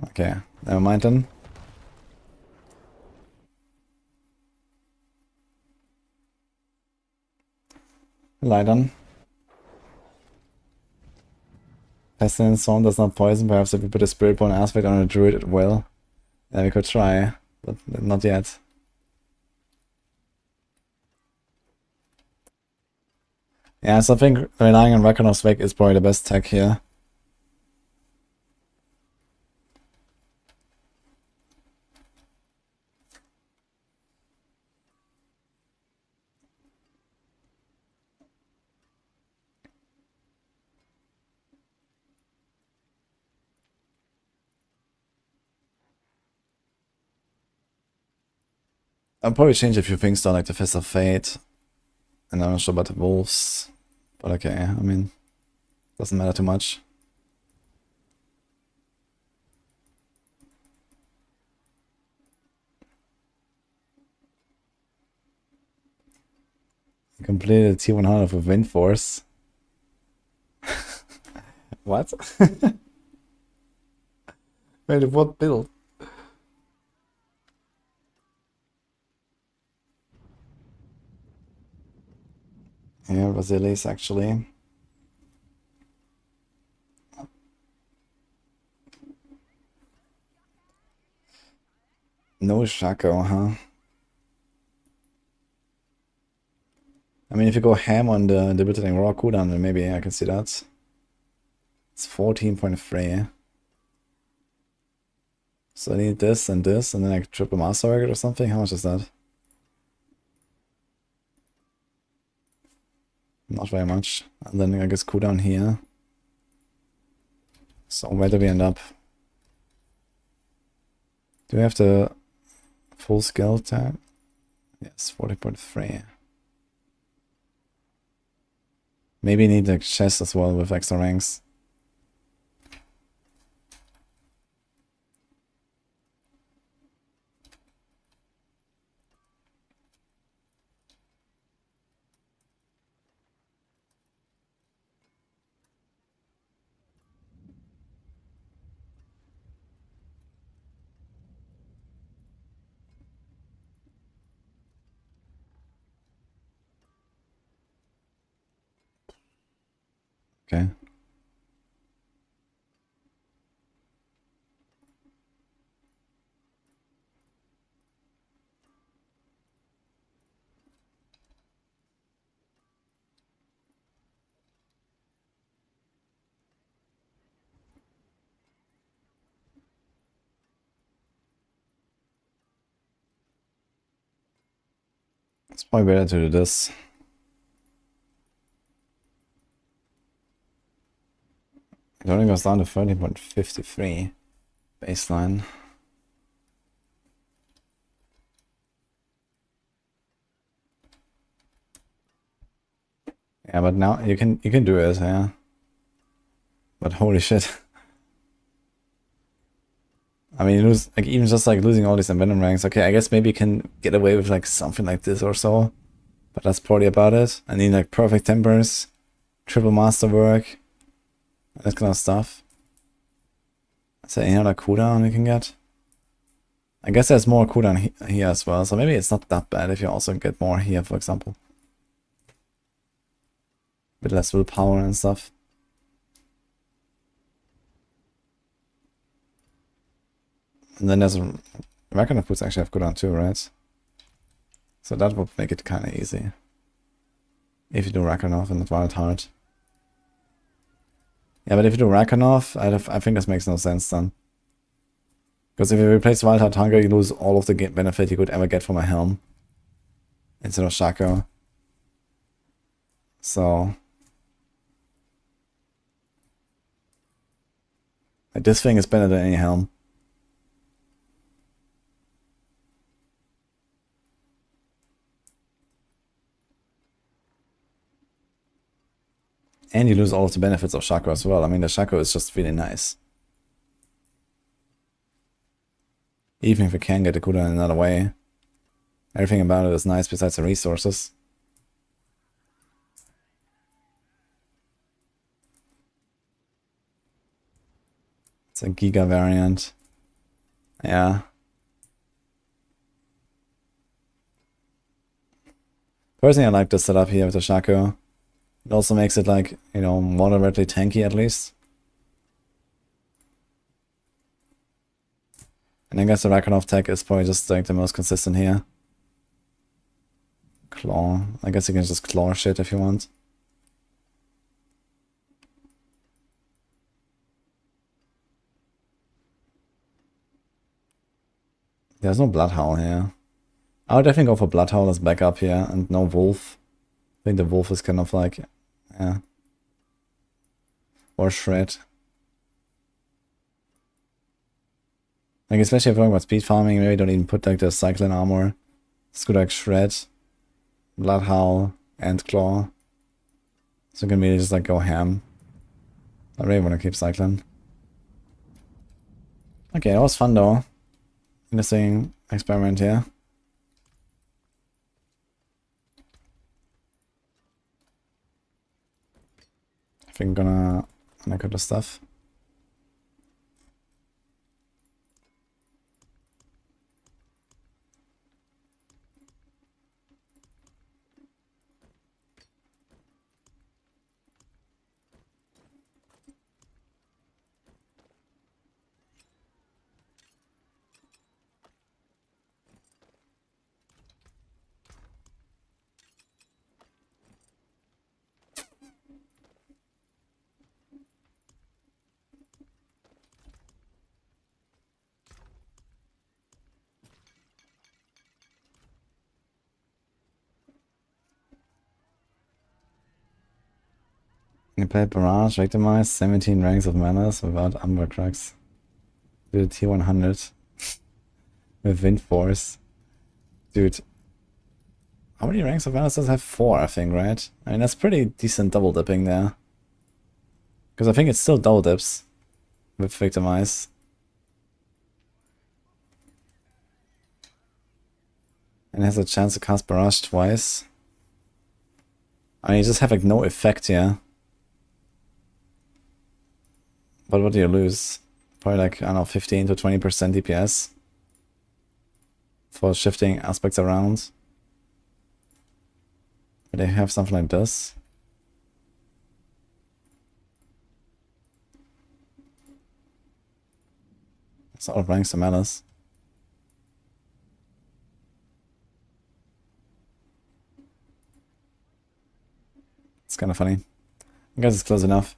Okay, never mind then. Light on. Pestilence Storm does not poison, perhaps if we put a Spirit-born aspect on a Druid it will. Yeah, we could try, but not yet. Yeah, so I think relying on Rakanar's Wake is probably the best tech here. I'll probably change a few things though, like the Fist of Fate. And I'm not sure about the Wolves. But okay, I mean, doesn't matter too much. Completed T100 with Wind Force. What? Wait, what build? Yeah, Basilis actually. No Shaco, huh? I mean, if you go ham on the debilitating raw cooldown, then maybe I can see that. It's 14.3. So I need this, and then like triple master record or something. How much is that? Not very much. And then I guess cooldown here. So where do we end up? Do we have the full skill tag? Yes, 40.3. Maybe need the chest as well with extra ranks. Okay. It's probably better to do this. It only goes down to 30.53 baseline. Yeah, but now you can do it, yeah. But holy shit. I mean, you lose, like, even just like losing all these envenom ranks. Okay, I guess maybe you can get away with like something like this or so. But that's probably about it. I need like perfect tempers, triple masterwork, that kind of stuff. Is there any other cooldown you can get? I guess there's more cooldown here as well, so maybe it's not that bad if you also get more here, for example. Bit less willpower and stuff. And then there's Reckoner boots actually have cooldown too, right? So that would make it kind of easy. If you do Rakanov and not Wild Heart. Yeah, but if you do Rakanov, I think this makes no sense then. Because if you replace Wild Heart Hunger, you lose all of the benefit you could ever get from a helm. Instead of Shaco. So... this thing is better than any helm. And you lose all of the benefits of Shaco as well. I mean, the Shaco is just really nice. Even if you can get a cooldown another way. Everything about it is nice besides the resources. It's a Giga variant. Yeah. Personally, I like the setup here with the Shaco. It also makes it like, you know, moderately tanky at least. And I guess the Rakanov tech is probably just like the most consistent here. Claw. I guess you can just claw shit if you want. There's no Bloodhowl here. I would definitely go for Bloodhowl as backup here and no Wolf. I think the Wolf is kind of like, yeah. Or Shred. Like, especially if you're talking about speed farming, maybe don't even put like the Cyclone armor. Just go like Shred, Bloodhowl, and Claw. So you can really just like go ham. I really want to keep Cyclone. Okay, that was fun though. Interesting experiment here. I think I'm gonna unequip the stuff. You played Barrage, victimized, 17 ranks of manners without Umber Crux. Did a T100 with Wind Force. Dude, how many ranks of manners does it have? 4, I think, right? I mean, that's pretty decent double dipping there. Because I think it still double dips with Victimize. And has a chance to cast Barrage twice. I mean, you just have like no effect here. But what do you lose? Probably like, I don't know, 15 to 20% DPS. For shifting aspects around. But they have something like this. It's all ranks to malice. It's kind of funny. I guess it's close enough.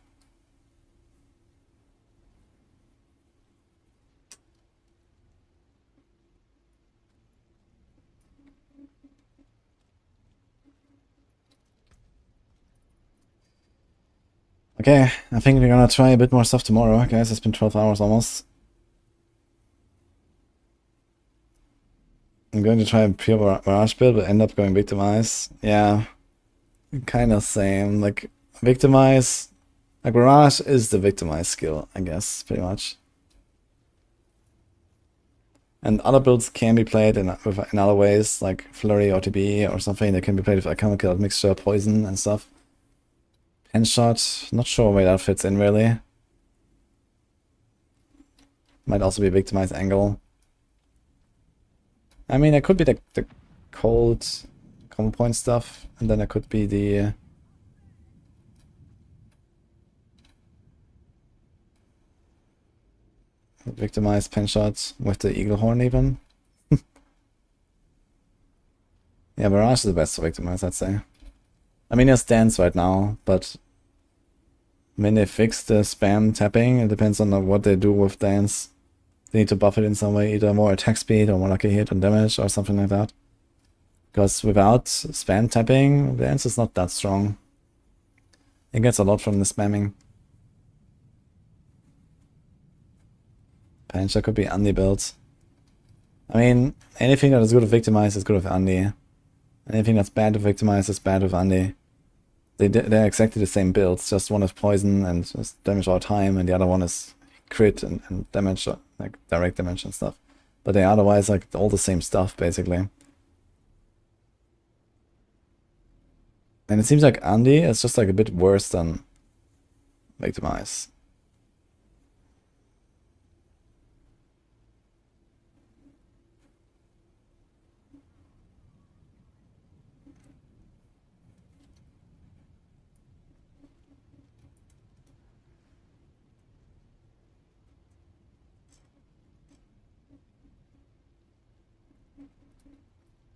Okay, I think we're gonna try a bit more stuff tomorrow, guys. It's been 12 hours almost. I'm going to try a pure Barrage build, but end up going Victimize. Yeah, kind of same. Like, Victimize... Like, Barrage is the Victimize skill, I guess, pretty much. And other builds can be played in other ways, like Flurry or TB or something. They can be played with a chemical mixture, poison and stuff. Pen shot, not sure where that fits in really. Might also be a Victimized angle. I mean, it could be the cold combo point stuff, and then it could be the Victimized pen shot with the eagle horn even. Yeah, Barrage is the best to victimize, I'd say. I mean, it stands right now, but when they fix the spam tapping, it depends on what they do with dance. They need to buff it in some way, either more attack speed or more lucky hit and damage or something like that. Because without spam tapping, dance is not that strong. It gets a lot from the spamming. Pancha could be Andy built. I mean, anything that is good with victimize is good with Andy. Anything that's bad with victimize is bad with Andy. They're exactly the same builds, just one is poison and just damage all time, and the other one is crit and damage, like direct damage and stuff. But they're otherwise like all the same stuff, basically. And it seems like Andy is just like a bit worse than victimize.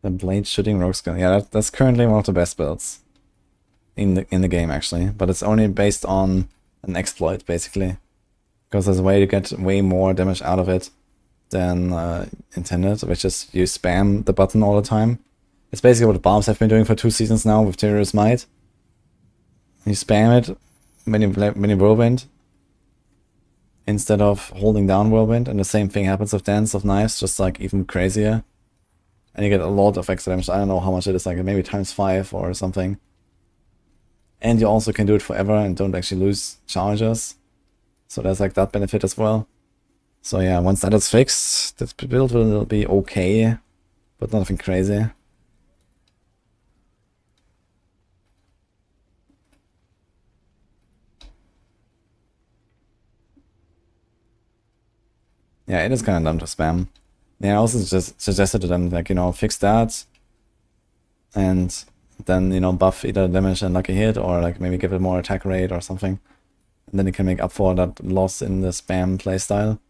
The blade shooting rogue skill. Yeah, that's currently one of the best builds in the game actually, but it's only based on an exploit basically, because there's a way to get way more damage out of it than intended, which is you spam the button all the time. It's basically what the bombs have been doing for 2 seasons now with Terrorist Might. You spam it when you whirlwind instead of holding down whirlwind, and the same thing happens with Dance of Knives, just like even crazier. And you get a lot of extra damage. I don't know how much it is, like maybe ×5 or something. And you also can do it forever and don't actually lose charges. So there's like that benefit as well. So yeah, once that is fixed, this build will be okay, but nothing crazy. Yeah, it is kind of dumb to spam. Yeah, I also just suggested to them, like, you know, fix that, and then, you know, buff either damage and lucky hit, or like maybe give it more attack rate or something. And then you can make up for that loss in the spam playstyle.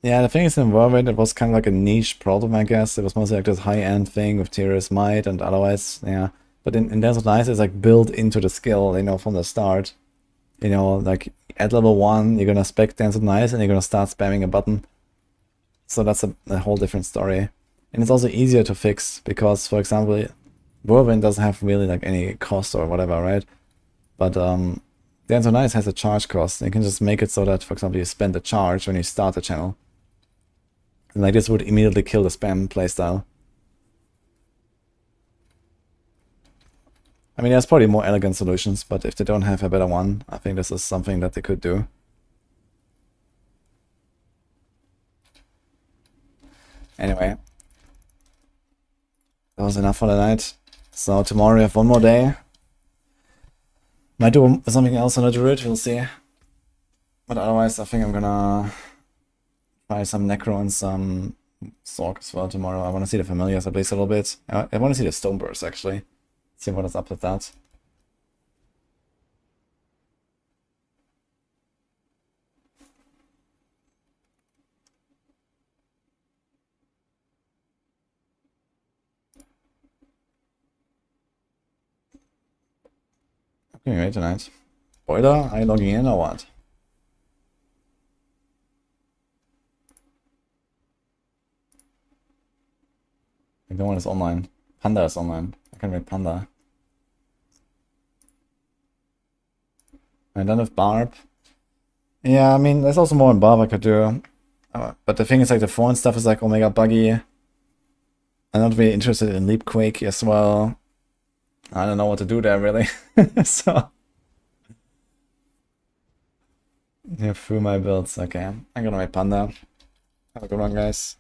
Yeah, the thing is, in Whirlwind, it was kind of like a niche problem, I guess. It was mostly like this high-end thing with Terrorist Might and otherwise, yeah. But in Dance of Knives, it's like built into the skill, you know, from the start. You know, like at level 1, you're gonna spec Dance of Knives and you're gonna start spamming a button. So that's a whole different story. And it's also easier to fix because, for example, Whirlwind doesn't have really like any cost or whatever, right? But Dance of Knives has a charge cost. You can just make it so that, for example, you spend a charge when you start the channel. And like this would immediately kill the spam playstyle. I mean, there's probably more elegant solutions, but if they don't have a better one, I think this is something that they could do. Anyway, that was enough for the night. So tomorrow we have one more day. Might do something else on the Druid, we'll see. But otherwise, I think I'm gonna try some Necro and some Sork as well tomorrow. I want to see the Familiars at least a little bit. I want to see the Stoneburst actually. See what is up with that. Okay, wait tonight. Boiler, are you logging in or what? I think no one is online. Panda is online. I can read Panda. I'm done with Barb. Yeah, I mean, there's also more in Barb I could do. But the thing is, like, the foreign stuff is like Omega Buggy. I'm not really interested in Leap Quake as well. I don't know what to do there, really. So. Yeah, through my builds. Okay, I'm gonna make Panda. Have a good one, guys.